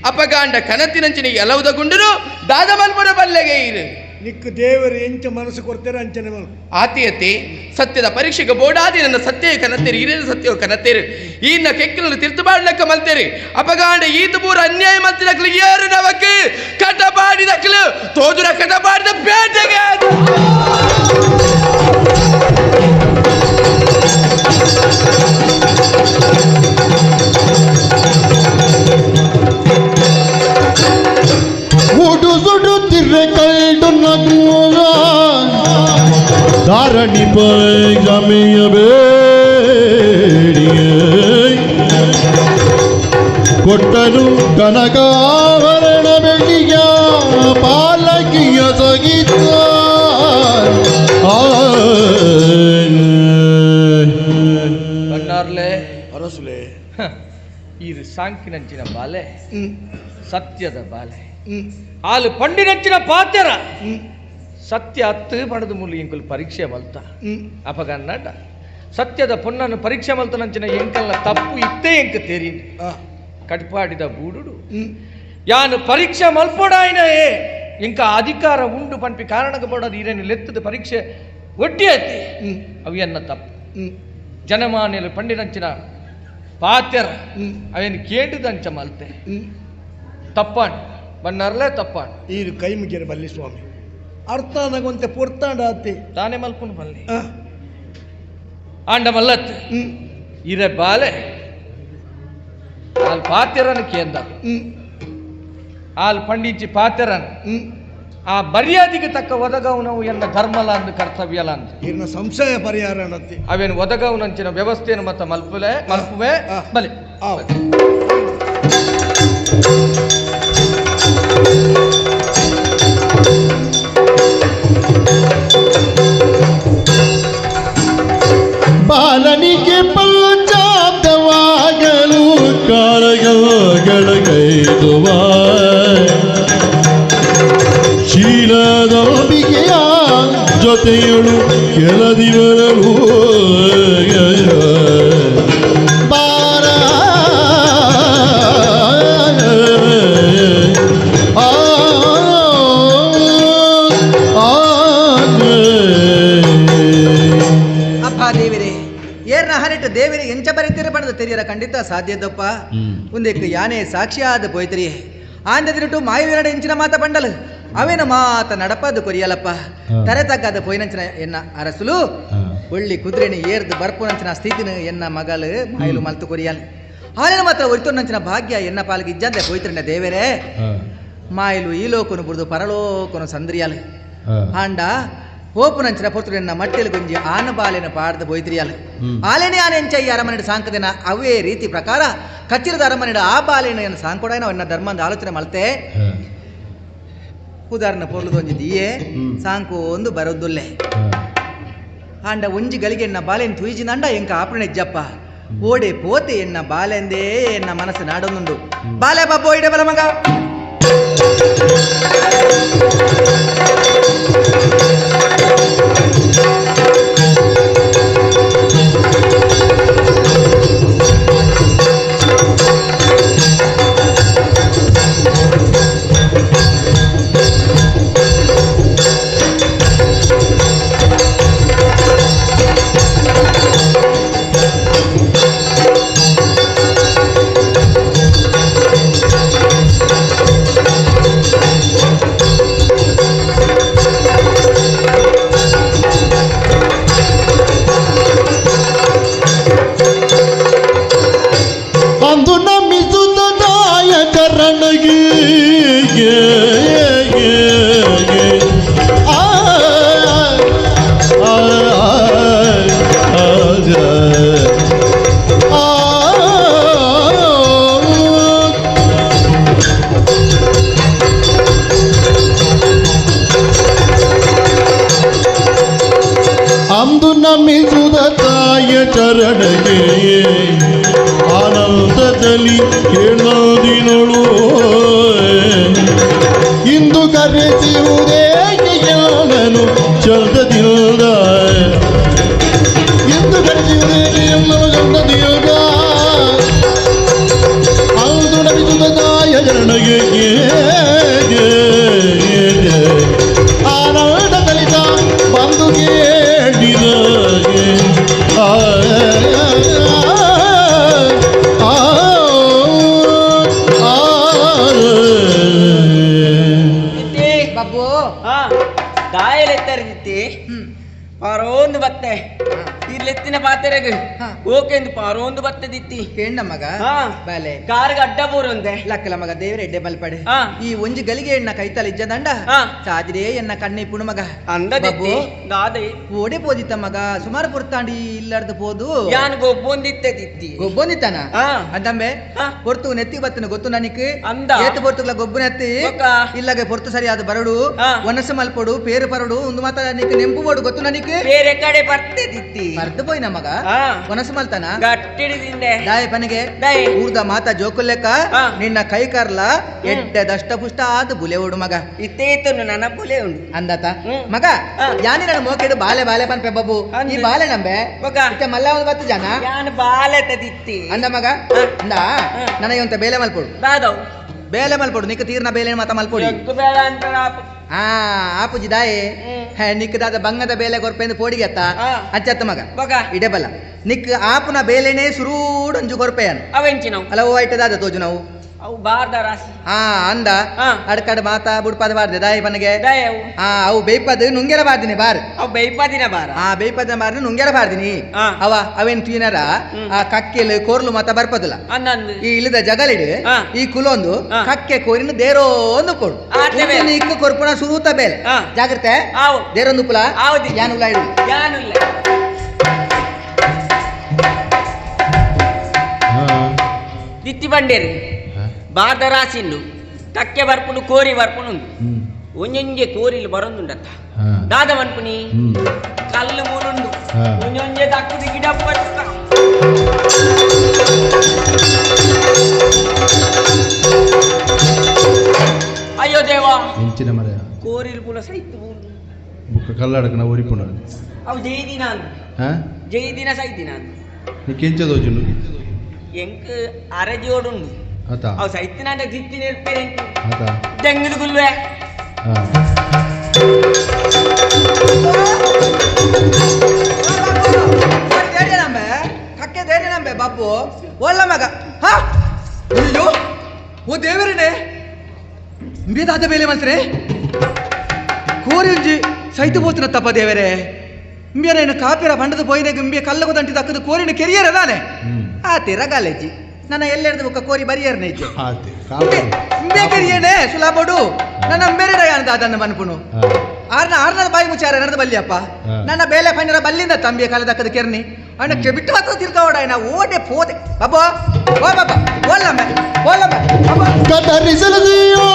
ಅಪಗಾಂಡ ಕನತಿನಂಚಿನ ಎಲವುದ ಗುಂಡುನು ದಾದ ಮಲ್ಪುರ ಬಲ್ಲೆಗೆ ಇರು ನಿಕ್ಕು ದೇವರು ಎಂಚ ಮನಸ್ಸು ಕೊಡ್ತಾರೆ ಅಂಚನೆ ಮಲ್ಕು. ಆತಿಯತೆ ಸತ್ಯದ ಪರೀಕ್ಷೆಗೆ ಬೋಡಾದಿ ನನ್ನ ಸತ್ಯ ಕನತ್ತೇರಿ ಹಿರಿಯ ಸತ್ಯ ಕನತ್ತೇರಿ ಈನ ಕೆಕ್ಕಲನ್ನು ತಿರ್ತುಬಾಡ್ಲಕ್ಕ ಮಲ್ತೇರಿ ಅಪಗಾಂಡ ಈತ ಪೂರ ಅನ್ಯಾಯ ಮಲ್ತಿನಕ್ಲು ಏರು ನವಕ್ಕೆ ಕಟಪಾಡಿದಕ್ಲು ತೋಜುರ ಕಟಪಾಡಿದ ಬೇಟೆಗೆ ಸುಡುತ್ತಿರ್ರೆ ಕೈಡು ನಗುವ ಧಾರಣಿ ಪೈಜಮೆಯ ಬೇಡಿಯೇ ಕೊಟ್ಟನು ಕನಕಾಭರಣ ಬೆಳ್ಳಿಯ ಪಾಲಕಿಯ ಸಗಿತ ಕಣ್ಣಾರ್ಲೆ ಅರಸುಲೆ ಈ ಸಾಂಕಿನಂಚಿನ ಬಾಲೆ ಸತ್ಯದ ಬಾಲೆ ಹಾಲು ಪಂಡಿನಂಚಿನ ಪಾತ್ಯರ ಸತ್ಯ ಹತ್ತು ಪಡೆದ ಮೂಲಿ ಎಂಕುಲು ಪರೀಕ್ಷೆ ಮಲ್ತ ಅಪಗನ್ನಡ ಸತ್ಯದ ಪೊನ್ನನ್ನು ಪರೀಕ್ಷೆ ಮಲ್ತನಂಚಿನ ಎಂಕಲ್ನ ತಪ್ಪು ಇತ್ತೇ ಎಂಕ ತೇರಿ ಕಟ್ಪಾಡಿದ ಬೂಡುಡು ಯಾನು ಪರೀಕ್ಷೆ ಮಲ್ಪೋಡಾಯಿನೇ ಇಂಕ ಅಧಿಕಾರ ಉಂಡು ಪಂಪಿ ಕಾರಣಕ್ಕೆ ಬೋಡದು ಇರೇನು ಲೆತ್ತದ ಪರೀಕ್ಷೆ ಒಟ್ಟಿ ಐತಿ ಅವಿಯನ್ನ ತಪ್ಪು ಜನಮಾನ್ಯಲು ಪಂಡಿನಂಚಿನ ಪಾತ್ಯರ ಅವೇನು ಕೇಟಿದಂಚ ಮಲ್ತೆ ತಪ್ಪಾಣ್ ಬಣ್ಣರ್ಲೇ ತಪ್ಪಾಣ್ ಈ ಕೈ ಮುಗಿಯರು ಬಲ್ಲಿ ಸ್ವಾಮಿ ಅರ್ಥ ನಗೊಂತೆ ಪೊರ್ತಾಂಡ ಆತೆ ತಾನೇ ಮಲ್ಪುನು ಬಲ್ಲಿ ಆಂಡ ಮಲ್ಲತ್ ಇರೆ ಬಾಲೆ ಆಲ್ ಪಾತ್ಯರನ್ನು ಕೇಂದ ಆಲ್ ಪಂಡಿಚಿ ಪಾತ್ಯರನ್ ಆ ಮರ್ಯಾದೆಗೆ ತಕ್ಕ ಒದಗವು ನಾವು ಎನ್ನ ಧರ್ಮಲ ಅಂದು ಕರ್ತವ್ಯಲ ಅಂತ ಇನ್ನ ಸಂಶಯ ಪರಿಹಾರ ಅನ್ನತ್ತೆ ಅವೇನು ಒದಗವು ನಂಚಿನ ವ್ಯವಸ್ಥೆಯನ್ನು ಮತ್ತ ಮಲ್ಪುವೆ ಬಲಿ ಬಾಲನಿಗೆ ಪಂಚಾಬ್ದವಾಗಲು ಕಾಳಗಳ ಕೈದುವ ಶೀಲದೊಂದಿಗೆಯ ಜೊತೆಯಳು ಕೆಲದಿವರಲು ಬಾರ ದೇವರೇ ಏರ್ನ ಹನಿಟ್ಟು ದೇವರೇ ಎಂಚ ಬರೀತೀರ ಪಡೆದು ತೆರಿಯರ ಖಂಡಿತ ಸಾಧ್ಯದಪ್ಪ ಒಂದಕ್ಕೆ ಯಾನೇ ಸಾಕ್ಷಿಯಾದ ಪೋಯ್ತರಿ ಆಂದದಿರುಟು ಮಾಯುವಿನಡೆ ಎಂಚಿನ ಮಾತ ಬಂಡಲು ಅವೇನ ಮಾತ ನಡಪದು ಕೊರಿಯಲಪ್ಪ ತರೆ ತಗ್ಗದ ಪೋಯ್ನಂಚಿನ ಎನ್ನ ಅರಸುಲು ಒಳ್ಳಿ ಕುದುರೆನಿ ಏರ್ದು ಬರ್ಪುನಂಚಿನ ಸ್ಥಿತಿನ ಎನ್ನ ಮಗಳು ಮಾಯಲು ಮಲ್ತು ಕೊರಿಯಲ್ ಹಾಲಿನ ಮಾತ್ರ ಒರಿತೊನ್ನಂಚಿನ ಭಾಗ್ಯ ಎನ್ನ ಪಾಲಿಗೆ ಇಜ್ಜಂದೆ ಪೋಯ್ತರಿನ ದೇವರೇ ಮಾಯಲು ಈ ಲೋಕನು ಬುಡ್ದು ಪರಲೋಕನು ಸಂದ್ರಿಯಲ್ ಹಾಂಡ ಹೋಪುನಂಚಿನ ಪೊರ್ತುಡೆನ್ನ ಮಟ್ಟೆಲು ಗುಂಜಿ ಆನ ಬಾಲೆನ ಪಾಡ್ದ ಬೊಯ್ದ್ರಿಯಲ್ ಆಲೆನೆ ಆನೆ ಎಂಚಯ್ಯ ಅರಮನೆಡ ಸಾಂಕದಿನ ಅವೇ ರೀತಿ ಪ್ರಕಾರ ಕಚ್ಚಿರದ ಅರಮನೆಡ ಆ ಬಾಲೆನ ಸಾಂಕೊಡಾಯನ ಅವನ್ನ ಧರ್ಮದ ಆಲೋಚನೆ ಮಲ್ತೆ ಉದಾಹರಣೆ ಪೊರ್ಲುದೊಂಜಿ ದಿಯೇ ಸಾಂಕು ಒಂದು ಬರೋದುಲ್ಲೆ ಆಂಡ ಒಂಜಿ ಗಳಿಗೆ ಎನ್ನ ಬಾಲೆನ್ ತುಯಿಜಿನಂಡ ಎಂಕ ಆಪಣೆ ಇಜ್ಜಪ್ಪ ಓಡೆ ಪೋತೆ ಎನ್ನ ಬಾಲೆಂದೇ ಎನ್ನ ಮನಸ್ಸು ನಾಡೊಂದುಂಡು ಬಾಲೆ ಬಬ್ಬೋ ಇಡೆ ಬಲ ಮಗ ಅಂದು ನಮಿಸುದ ತಾಯ ಚರಣಗೆ ಆನಂದದಲ್ಲಿ ಕೇಳೋದಿನಳು ಇಂದು ಕರೆಸಿರುವುದೇ ಎಲ್ಲನು ಚಂದದಿಂದ ಇಂದು ಕರೆಸಿರುವುದೇ ಎಲ್ಲನು ಚಂದದಿಂದ ಅಂದು ನಮಿಸುದ ತಾಯ ಚರಣಗೆ ಆನಂದ ಪಾತೆರೆಗೆ ಓಕೆಂದು ಪಾರೊಂದು ಬತ್ತದಿತ್ತಿ ಕೇಂಡ ಮಗ ಹಾ. ಬಾಲೆ ಕಾರ್ಗೆ ಅಡ್ಡ ಬೋರೊಂದೆ ಲಕ್ಕಲ ಮಗ ದೇವರ ಎಡ್ಡೆ ಬಲ್ಪಡೆ ಹಾ. ಈ ಒಂಜಿ ಗಳಿಗೆ ಎಣ್ಣ ಕೈತಲ ಇಜ್ಜದಂಡ ಹಾ. ಸಾಜಿರೇ ಎನ್ನ ಕಣ್ಣೆ ಪುಣು ಮಗ ಅಂದದಿತ್ತಿ ದಾದೆ ಓಡೆ ಪೋದಿತ್ತ ಮಗ ಸುಮಾರು ಪುರ್ತಾಂಡಿ ಇಲ್ಲರ್ದು ಪೋದು ಯಾನ್ ಗೊಬ್ಬೊಂದಿತ್ತೆ ದಿತ್ತಿ ಗೊಬ್ಬೊಂದಿತ್ತಾನ ಹಾ. ಅಂದಂಬೆ ಹಾ. ಪೊರ್ತು ನೆತ್ತಿ ಬತ್ತನ ಗೊತ್ತು ನನಕ್ ಅಂದ. ಏತು ಪೊರ್ತುಗಳ ಗೊಬ್ಬು ನೆತ್ತಿ ಒಕ್ಕ. ಇಲ್ಲಗೆ ಪೊರ್ತು ಸರಿಯಾದ ಬರಡು ಹಾ. ಒನಸ ಮಲ್ಪಡು ಪೇರು ಪರಡು ಒಂದು ಮಾತ ನಿಕ್ ನೆಂಪು ಬೋಡು ಗೊತ್ತು ನನಕ್ ಬೇರೆ ಕಡೆ ಬರ್ತೆ ದಿತ್ತಿ ಬರ್ದು ಪೋಯ್ನ ಮಗ ಹಾ. ಒನಸ ಮಲ್ತಾನ ಗಟ್ಟಿಡಿದಿಂದೆ ದಾಯ ಪನಿಗೆ ದಾಯ್. ಊರ್ದ ಮಾತ ಜೋಕುಲ್ಲೆಕ್ಕ ಹಾ. ನಿನ್ನ ಕೈ ಕಾರ್ಲ ಎಡ್ಡೆ ದಷ್ಟ ಪುಷ್ಟ ಆದ ಬುಲೆ ಓಡು ಮಗ ಇತ್ತೇತನು ನನ್ನ ಬುಲೆ ಉಂಡು ಅಂದತ ಹ್ಮ್. ಮಗ ಹಾ. ಯಾನಿ ನನ್ನ ಮೋಕೆಡು ಬಾಲೆ ಬಾಲೆ ಪನ್ಪೆ ಬಾಬು ಅಂದ. ಈ ಬಾಲೆ ನಂಬೆ ಮಗ. ಇತ್ತೆ ಮಲ್ಲ ಒಂದು ಬತ್ತು ಜನ ಯಾನ್ ಬಾಲೆತ ದಿತ್ತಿ ಅಂದ ಮಗ ಹಾ. ಅಂದ ಹಾ. ನನಗೆ ಒಂತ ಬೇಲೆ ಮಲ್ಪೊಡು ದಾದವ್ ಬೇಲೆ ಮಲ್ಪೊಡು ನಿಕ್ಕ ತೀರ್ನ ಬೇಲೆ ಮಾತ ಮಲ್ಪೊಡಿ ಎಗ್ಗು ಬೇಡ ಅಂತ ಆ ಆಪುಜಿ ದಾಯೆ ಹ್ಮ್. ಹೇ ನಿಕ್ಕ ದಾದ ಬಂಗದ ಬೇಲೆ ಗೊರ್ಪೆಂದು ಪೋಡಿಗೆತ್ತ ಹಾ. ಅಚ್ಚತ್ತ ಮಗ ಮಗ ಇಡೆ ಬಲ್ಲ ನಿಕ್ ಆಪುನ ಬೇಲೆನೆ ಸುರೂಡ್ ಅಂಜು ಗೊರ್ಪೆಯನ್ ಅವೆಂಚಿ ನಾವು ಅಲ್ಲ ಓ ಐಟೆ ದಾದ ತೋಜು ನಾವು ಅವು ಬಾರ್ದ ರಾಸಿ ಹಾ ಅಂದ ಹಾ. ಅಡ್ಕಡ್ ಮಾತಾ ಬುಡ್ಪದ ಬಾರ್ದೆ ದಾಯಿ ಪನಗೆ ದಯವು ಆ ಅವು ಬೇಯ್ಪದ ನುಂಗೆರ ಬಾರ್ದಿನಿ ಬಾರ್ ಅವು ಬೈಪದಿನ ಬಾರ ಆ ಬೇಯ್ಪದ ಬಾರ್ನ ನುಂಗೆರ ಬಾರ್ದಿನಿ ಹಾ. ಅವ ಅವೇನ್ ತುಯಿನರ ಆ ಕಕ್ಕೆಲ್ ಕೋರ್ಲು ಮಾತ ಬರ್ಪದಲ್ಲ ಅನ್ನಂದು ಈ ಇಳಿದ ಜಗಲಿಡು ಹಾ. ಈ ಕುಲೊಂದು ಹಾ. ಕಕ್ಕೆ ಕೋರಿನ ದೇರೋ ಒಂದು ಕೊಡು ಆತೆ ಬೇಲೆ. ಇಕ್ಕ ಕೊರ್ಪುಣ ಸುರೂತ ಬೇಲೆ ಹಾ. ಜಾಗ್ರತೆ ಆವು ದೇರೊಂದು ಪುಲ ಆವುದಿ. ಯಾನುಲ ಇಡು ಯಾನು ಇಲ್ಲ ದಿತ್ತಿ ಬಂಡೇರಿ ಬಾರ್ದ ರಾಸಿಂಡು ಕಕ್ಕೆ ಬರ್ಪುಂಡು ಕೋರಿ ಬರ್ಪುಂಡು ಒಂಜೊಂಜೆ ಕೋರಿಲು ಬರೊಂದುಂಡತ್ತ ದಾದ ಮನ್ಪುನಿ ಕಲ್ಲು ಮೂಲುಂಡು ಹಾ. ಒಂಜೊಂಜೆ ದಕ್ಕುದು ಗಿಡ ಪಟ್ಟ ಅಯ್ಯೋ ದೇವಾ ಇಂಚಿನ ಮರ ಕೋರಿಲು ಪುಲ ಸೈತು ಬೂಡು ಬುಕ್ಕ ಕಲ್ಲಡಕನ ಒರಿಪುಣ ಅವು ಜೈದಿನ ಅಂದು ಹಾ ಜೈದಿನ ಸೈದಿನ ಅಂದು ನೀಕೆಂಚದೋಜುನು ಎಂಕ್ ಅರಜಿಯೋಡುಂಡು ಆತ ಅವು ಸೈತಿನ ಅಂತ ದಿತ್ತಿ ನೆರ್ಪೇರೆ ಆತ ತೆಂಗಿನ ಗುಲ್ವೆ ಹಾ ಕಕ್ಕೆ ದೇನೆ ನಂಬೆ ಬಾಪು ಒಲ್ಲ ಮಗ ಹಾ ಅಯ್ಯೋ ಓ ದೇವರೇ ಬೇದಾದ ಬೇಲೆ ಮಲ್ತ್ರೆ ಕೋರಿಂಜಿ ಸೈತು ಪೋತಿನ ತಪ್ಪ ದೇವರೇ ಇಂಬಿಯನ ಕಾಪಿರ ಬಂಡದ ಪೋಯಿನ ಇಂಬಿಯ ಕಲ್ಲಗು ದಂಟಿ ದಕ್ಕದ ಕೋರಿನ ಕೆರಿಯರ ನಾನೆ ಆ ತಿರಗಾಲೆಜಿ ನನ್ನ ಎಲ್ಲೆಡ್ದು ಬುಕ್ಕ ಕೋರಿ ಬರಿಯರ್ನೆ ಇಜ್ಜೆ ಆತೆ ಇಂಬೆ ಕೆರಿಯೇನೆ ಸುಲಾಬೋಡು ನನ್ನ ಬೇರೆ ಯಾನದ ಅದನ್ನು ಬನ್ಪುನು ಆರ್ನ ಬಾಯಿ ಮುಚ್ಚಾರ ನಡೆದ ಬಲ್ಲಿಯಪ್ಪ ನನ್ನ ಬೇಲೆ ಪಂಜರ ಬಲ್ಲಿಂದ ತಂಬಿಯ ಕಾಲ ದಕ್ಕದ ಕೆರ್ನಿ ಅಣ್ಣ ಕೆಬಿಟ್ಟು ಹತ್ರ ತಿರ್ಕಾವಡ ನಾ ಓಡೆ ಪೋದೆ ಬಾಬಾ ಓ ಬಾಬಾ ಓಲ್ಲಮ್ಮ ಬಾಬಾ ಕತ್ತರಿಸಲದೆಯೋ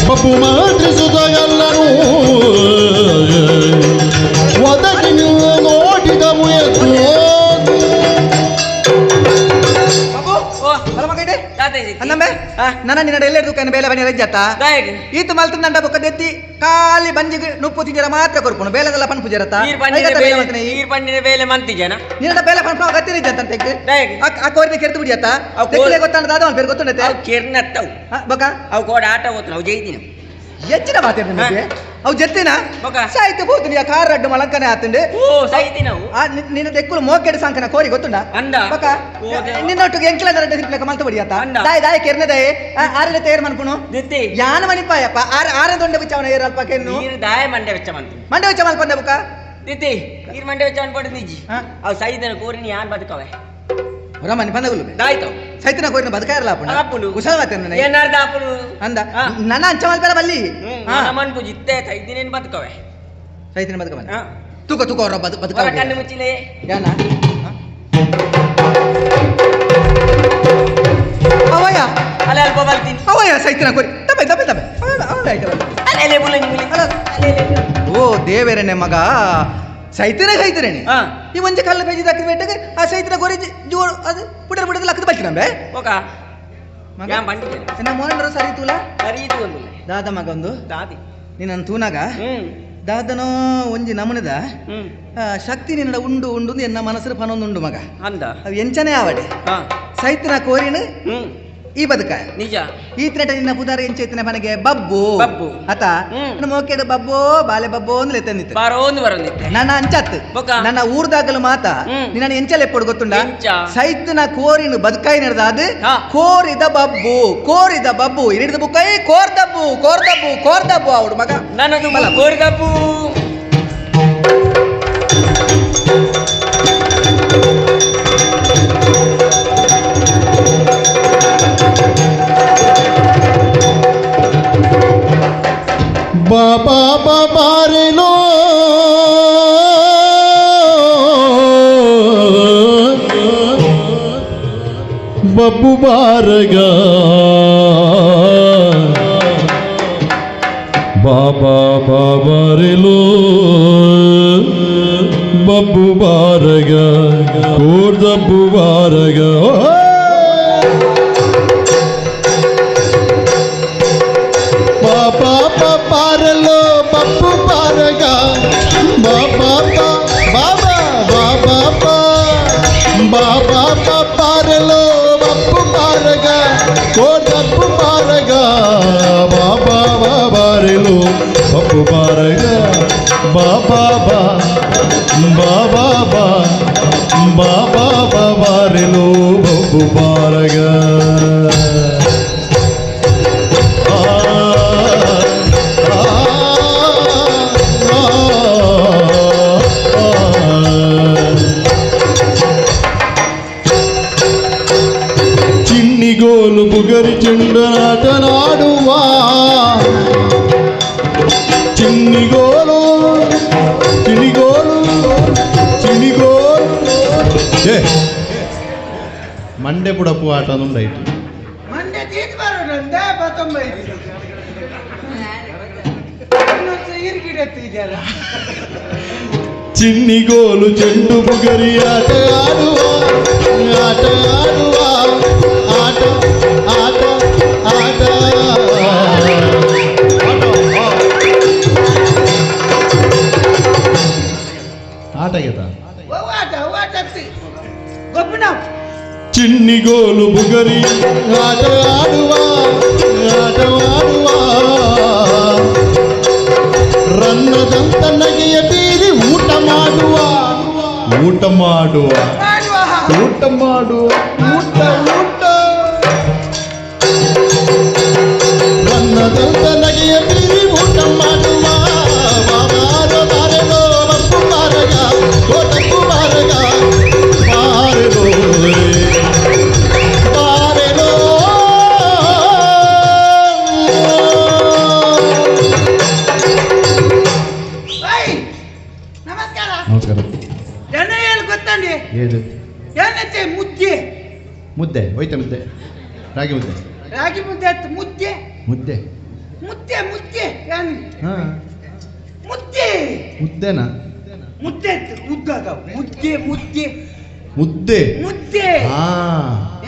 ಬಪ್ಪು ಮಾತ್ರಿಸುತ್ತಗಲ್ಲನು ಒದಗಿ ನೋಡಿದ ಮುಯತ್ತು ಬಾಬು ಓ ಅಲ್ಲ ಮಗ ಇದೆ ತಾತೆ ದಿತ್ತಿ ಅನ್ನಂಬೆ ನನ್ನ ನಿನ್ನ ಎಲ್ಲೆಡ್ದು ಕನ್ನ ಬೇಲೆ ಬನ್ನಿ ರಜ್ಜತ್ತ ದಾಯಗೆ ಈತು ಮಲ್ತು ನಂಡ ಬೊಕ್ಕ ದೆತ್ತಿ ಖಾಲಿ ಬಂಜಿಗೆ ನುಪ್ಪು ತಿಂಜರ ಮಾತ್ರ ಕೊರ್ಪುಣು ಬೇಲೆದಲ್ಲ ಪನ್ಪು ಜರತ್ತ ನೀರ್ ಪಂಡಿನ ಬೇಲೆ ಮಂತಿ ಜನ ನಿನ್ನ ಬೇಲೆ ಪನ್ಪು ಗತ್ತಿನ ಇದ್ದಂತೆ ದಾಯಗೆ ಆ ಕೋರಿನ ಕೆರ್ತು ಬಿಡಿಯತ್ತ ಆ ಕೋರಿ- ಗೊತ್ತಾಂಡ ದಾದ ಅವ್ನ ಬೇರೆ ಗೊತ್ತುಂಡತೆ ಅವು ಕೆರ್ನತ್ತವು ಬೊಕ್ಕ ಅವು ಕೋಡ ಆಟ ಹೋತು ನಾವು ಜೈದಿನ ಹೆಚ್ಚಿನ ಮಾತೇನ ನಿಮಗೆ ಅವು ಜತ್ತಿನ ಬೊಕ್ಕ ಸಾಯ್ತು ಬೋತು ನೀ ಕಾರ್ ರಡ್ಡು ಮಲಂಕನೆ ಆತಂಡು ಓ ಸೈದಿನವು ನಿನ್ನ ತೆಕ್ಕುಲು ಮೋಕೆಡು ಸಾಂಕನ ಕೋರಿ ಗೊತ್ತುಂಡ ಅಂದ ಬೊಕ್ಕ ಓಕೆ. ನಿನ್ನೊಟ್ಟಿಗೆ ಎಂಕ್ಲ ಸಿಕ್ಲಕ ಮಲ್ತು ಬಿಡಿಯತ್ತ ಅಂದ. ದಾಯ ಕೆರ್ನೆ ದಾಯ ಆರನೇ ತೇರ್ ಮನ್ಪುಣು ದಿತ್ತಿ ಯಾನ ಮನಿಪಾಯಪ್ಪ ಆರ ದೊಂಡ ಬಿಚ್ಚವನ ಏರಲ್ಪ ಕೆನ್ನು ನೀರು ದಾಯ ಮಂಡೆ ವೆಚ್ಚ ಮಂತು ಮಂಡೆ ವಿಚ್ಚ ಮಲ್ಪಂದೆ ಬುಕ್ಕ ದಿತ್ತಿ ನೀರು ಮಂಡೆ ವೆಚ್ಚ ಅನ್ಪಟ್ಟು ನಿಜ್ಜಿ ಹಾ. ಅವು ಸೈದನ ಕೋರಿನಿ ಯಾನ್ ಬದುಕವೆ ರಮನಿ ಪಂದಗುಲು ದಾಯ್ತು ಸೈತನ ಕೋರಿನ ಬದುಕಾರಲ್ಲ ಆಪುಂಡು. ಕುಶಲವಾತೇನ ಏನಾರ್ದ ಆಪುಡು ಅಂದ ಹಾ. ನನ್ನ ಅಂಚ ಮಲ್ಪೆರ ಬಲ್ಲಿ ಹಾ. ನಮನ್ಪು ಜಿತ್ತೆ ಸೈದಿನೇನ್ ಬದುಕವೆ ಸೈತನ ಬದುಕ ಬನ್ನ ಹಾ. ತೂಕ ತೂಕ ಅವ್ರ ಬದುಕ ಹೊರ ಕಣ್ಣು ಮುಚ್ಚಿಲೆ ಯಾನ ಅವಯ್ಯ ಅಲ್ಲ ಅಲ್ಪ ಬರ್ತೀನಿ ಅವಯ್ಯ ಸೈತನ ಕೋರಿ ತಪ್ಪೆ ತಪ್ಪೆ ತಪ್ಪೆ ಅವಯ್ಯ ಆಯ್ತಲ್ಲ ಅಲ್ಲೇ ಬುಲ್ಲ ನಿಂಗುಲಿ ಓ ದೇವೇರನೆ ಮಗ ಸೈತನೇನೆ ಹಾ ಈ ಒಂಜಿ ಕಲ್ಲು ಬೇಜಿ ದಕ್ಕದ ಬೆಟ್ಟಗೆ ಆ ಸೈತನ ಕೋರಿ ಜೋಡು ಅದು ಪುಡರ್ ಪುಡದ ಲಕ್ಕದ ಬಲ್ಕಿ ನಂಬೆ ಓಕ ಮಗ ಯಾನ್ ಬಂಡಿದ್ದೇನೆ ನನ್ನ ಮೋನರ ಸರಿ ತೂಲ ಸರಿದು ಒಂದು ದಾದ ಮಗ ಒಂದು ದಾದಿ ನಿನ್ನ ತೂನಾಗ ದಾದನೋ ಒಂಜಿ ನಮನದ ಹ್ಮ್ ಶಕ್ತಿ ನಿನ್ನ ಉಂಡು ಉಂಡು ಎನ್ನ ಮನಸ್ಸು ಪನೊಂದುಂಡು ಮಗ ಅಂದ ಅವು ಎಂಚನೆ ಆವಡೆ ಹಾ ಸೈತನ ಕೋರಿನ ಹ್ಮ್ ಈ ಬದುಕ ನಿಜ ಈತ್ನಟ ನಿನ್ನ ಪುದಾರ ಎಂಚೈತನ ಮನೆಗೆ ಬಬ್ಬು ಬಬ್ಬು. ಅತ ಹ್ಮ್. ನನ್ನ ಮೋಕೆಡು ಬಬ್ಬೋ ಬಾಲೆ ಬಬ್ಬೋ ಅಂದ್ಲೆ ತಂದಿತ್ತು ಬಾರೋಂದು ಬರೋಂದಿತ್ತೆ ನನ್ನ ಅಂಚತ್ ಬೊಕ? ನನ್ನ ಊರ್ದಾಗಲು ಮಾತ ಹ್ಮ್. ನಿನ್ನ ಎಂಚಲ್ ಎಪ್ಪಡು ಗೊತ್ತುಂಡ ಎಂಚ? ಸೈತನ ಕೋರಿನ ಬದುಕಾಯಿ ನಡೆದಾದ ಹಾ. ಕೋರಿದ ಬಬ್ಬು ಹಿಡಿದ ಬುಕ್ಕೈ ಕೋರ್ದಬ್ಬು ಅವಡು ಮಗ ನನದು ಬಲ. ಕೋರಿದಪ್ಪು ಬಬ್ಬು ಬಾರಗ ಬಾಬಾ ಬಾಬಾರೆಲೋ ಬಬ್ಬು ಬಾರಗ ಕೋರ್ದಬ್ಬು ಬಾರಗ ಬಾಬಾ ಬಾಬಾರೆಲೋ ಬಬ್ಬು ಬಾರಗ ಬಾಬಾ ಬಾಬಾ ಬಾಬಾ ಬಾಬಾ ಬಾಬಾರೆಲೋ ಬಬ್ಬು ಬಾರಗ ಕೋರ್ದಬ್ಬು ಬಾರಗ ಬಾಬಾ ಬಾಬಾರೆಲೋ ಬಬ್ಬು ಬಾರಗ ಬಾಬಾ ಬಾ ಬಾಬಾ ಬಾ ಬಾಬಾ ಬಾಬಾರೆಲೋ ಬಬ್ಬು ಬಾರಗ ಚಿನ್ನಿಗೋಲು ಬುಗರಿ ಚೆಂಡನಾಟನಾಡುವ ಚಿನ್ನಿಗೋಲು ಚಿಣಿಗೋಲು ಚಿಣಿಗೋಲು ಮಂಡೆ ಬುಡಪ್ಪು ಆಟ ಅದೊಂದಾಯ್ತು ಮಂಡ್ಯ ತೀರ್ಥ ಬರೋಣಂದ 19 ಈರ್ಗಿಡತ್ತಿದ್ಯಲ್ಲ ಚಿನ್ನಿಗೋಲು ಚೆಂಡು ಬುಗರಿ ಆಟ ಆಡುವ ಆಟ ಆಡುವ ಆಟ ಆಟ ಆಟ ಆಟಗೆತ ಚಿನ್ನಿಗೋಲು ಬುಗರಿ ಆಟ ಆಡುವ ಆಟ ಆಡುವ ರನ್ನದಂತ ನಗೆಯ ಬೀರಿ ಊಟ ಮಾಡುವ ಊಟ ಮಾಡುವ ಊಟ ಮಾಡುವ ಊಟ ಊಟ ರನ್ನದಂತ ನಗೆಯ ಬೀರಿ ಊಟ ಮಾಡುವ ಬಾಬಾರ ಬಾರೆಲೋ ಬಪ್ಪು ಬಾರಗ ಕೋಟಪ್ಪು ಬಾರಗ ಬಾರೆಲೋ ಬಾರೆಲೋ ನಮಸ್ಕಾರ ನಮಸ್ಕಾರ ಜನ ಹೇಳಿ ಗೊತ್ತಂడి ಏದು ಏನತ್ತೆ ಮುದ್ದೆ ಮುದ್ದೆ ಹೋಯ್ತ ಮುದ್ದೆ ರಾಗಿ ಮುದ್ದೆ ರಾಗಿ ಮುದ್ದೆ ಆಯ್ತು ಮುದ್ದೆ ಮುದ್ದೆ ಮುದ್ದೆ ಮುದ್ದೆ ಏನು ಹಾ ಮುದ್ದೆ ಮುದ್ದೆನಾ ಮುದ್ದೆ ಉದ್ದಾಗ ಮುದ್ದೆ ಮುದ್ದೆ ಮುದ್ದೆ ಮುದ್ದೆ ಹಾ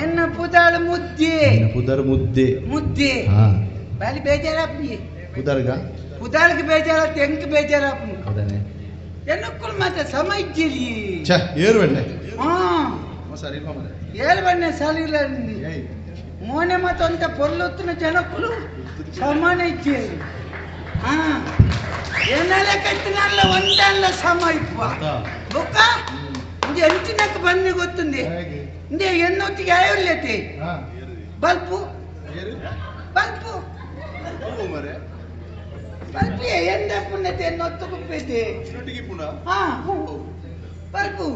ಎನ್ನ ಪುದಾಳ ಮುದ್ದೆ ಪುದರ್ ಮುದ್ದೆ ಮುದ್ದೆ ಹಾ ಬಾಲಿ ಬೇಜಾರಾಪಿ ಪುದರ್ಗ ಪುದಾಳಿಗೆ ಬೇಜಾರ ತೆಂಕ್ ಬೇಜಾರಾಪು ಅದನ್ನೇ ಎನ್ನಕ್ಕೂ ಮಾತ್ರ ಸಮ ಇದ್ದೀರಿ ಛ ಏರು ಬೆಂಡೆ ಹಾ ಸರಿ ಏಳು ಬಣ್ಣೆ ಸಾಲಿಲ್ಲ ಮೋನೆ ಮತ್ತೊಂತ ಪೊರ್ಲೊತ್ತಿನ ಜನಕ್ಕೂ ಸಮಾನ ಇದ್ದೀರಿ ಹಾ ಏನೆಲ್ಲ ಕಟ್ಟಿನಲ್ಲ ಒಂದಲ್ಲ ಸಮ ಇಪ್ಪ ಬೊಕ್ಕ ಇಂದು ಎಂಟಿನಕ್ಕ ಬನ್ನಿ ಗೊತ್ತುಂದಿ ಇಂದೆ ಎನ್ನೊತ್ತಿಗೆ ಆಯೋಲ್ಯತೆ ಬಲ್ಪು ಬಲ್ಪು ಬಲ್ಪು ಎಂದ ಪುಣ್ಯತೆ ಎನ್ನೊತ್ತು ಕುಪ್ಪೈತೆ ಹಾ ಬಲ್ಪು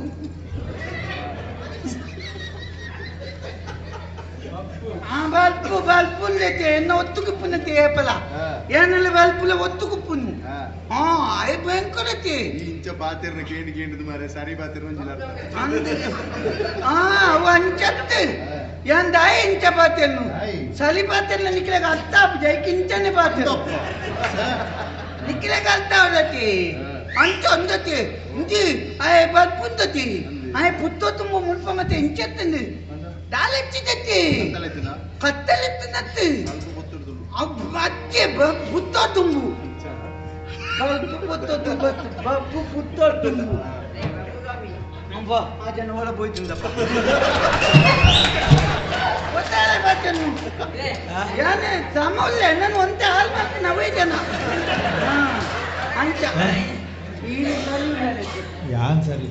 బల్పు బల్పులు అయితే ఎన్నో ఒత్తుకు పున్నతి ఏపల ఏనల బల్పుల ఒత్తుకు పున్ను అయి భయంకరతి ಇಂಚ ಪಾತಿರ್ನ ಕೇಂಡಿ ಕೇಂಡಿದ ಮಾರೆ ಸರಿ ಪಾತಿರ್ನ ಅವು ಅಂಚತ್ತು ಎಂದ ಇಂಚ ಪಾತಿರ್ನು ಸರಿ ಪಾತಿರ್ನ ನಿಕ್ಲೆಗ ಅರ್ಥ ಜೈಕ್ ಇಂಚನೆ ಪಾತಿರ್ ನಿಕ್ಲೆಗ ಅರ್ಥ ಅವದತಿ ಅಂಚ ಅಂದತಿ ಇಂಜಿ ಅಯ್ಯ ಬಲ್ಪುಂದತಿ ಅಯ್ಯ ಪುತ್ತೋ ತುಂಬ ಮುಲ್ಪ ಮತ್ತೆ ಇಂಚತ್ತಂದು ದಾಲೆಚ್ಚಿದತಿ ಕತ್ತಲೆತ್ತನತ್ತು ಅಜ್ಜೆ ಪುತ್ತೋ ತುಂಬು ಪುತ್ತೋ ತುಂಬು ಆ ಜನ ಒಳ ಹೋಯ್ತುಂದಪ್ಪ ಗೊತ್ತಾಳೆ ಬಾಚನ್ನು ಯಾನೆ ಸಮೌಲ್ಯ ನಾನು ಒಂದೇ ಹಾಲು ಮಾಡ್ತೀನಿ ಅವೇ ಜನ ಅಂಚ ಯಾನ್ ಸರಿ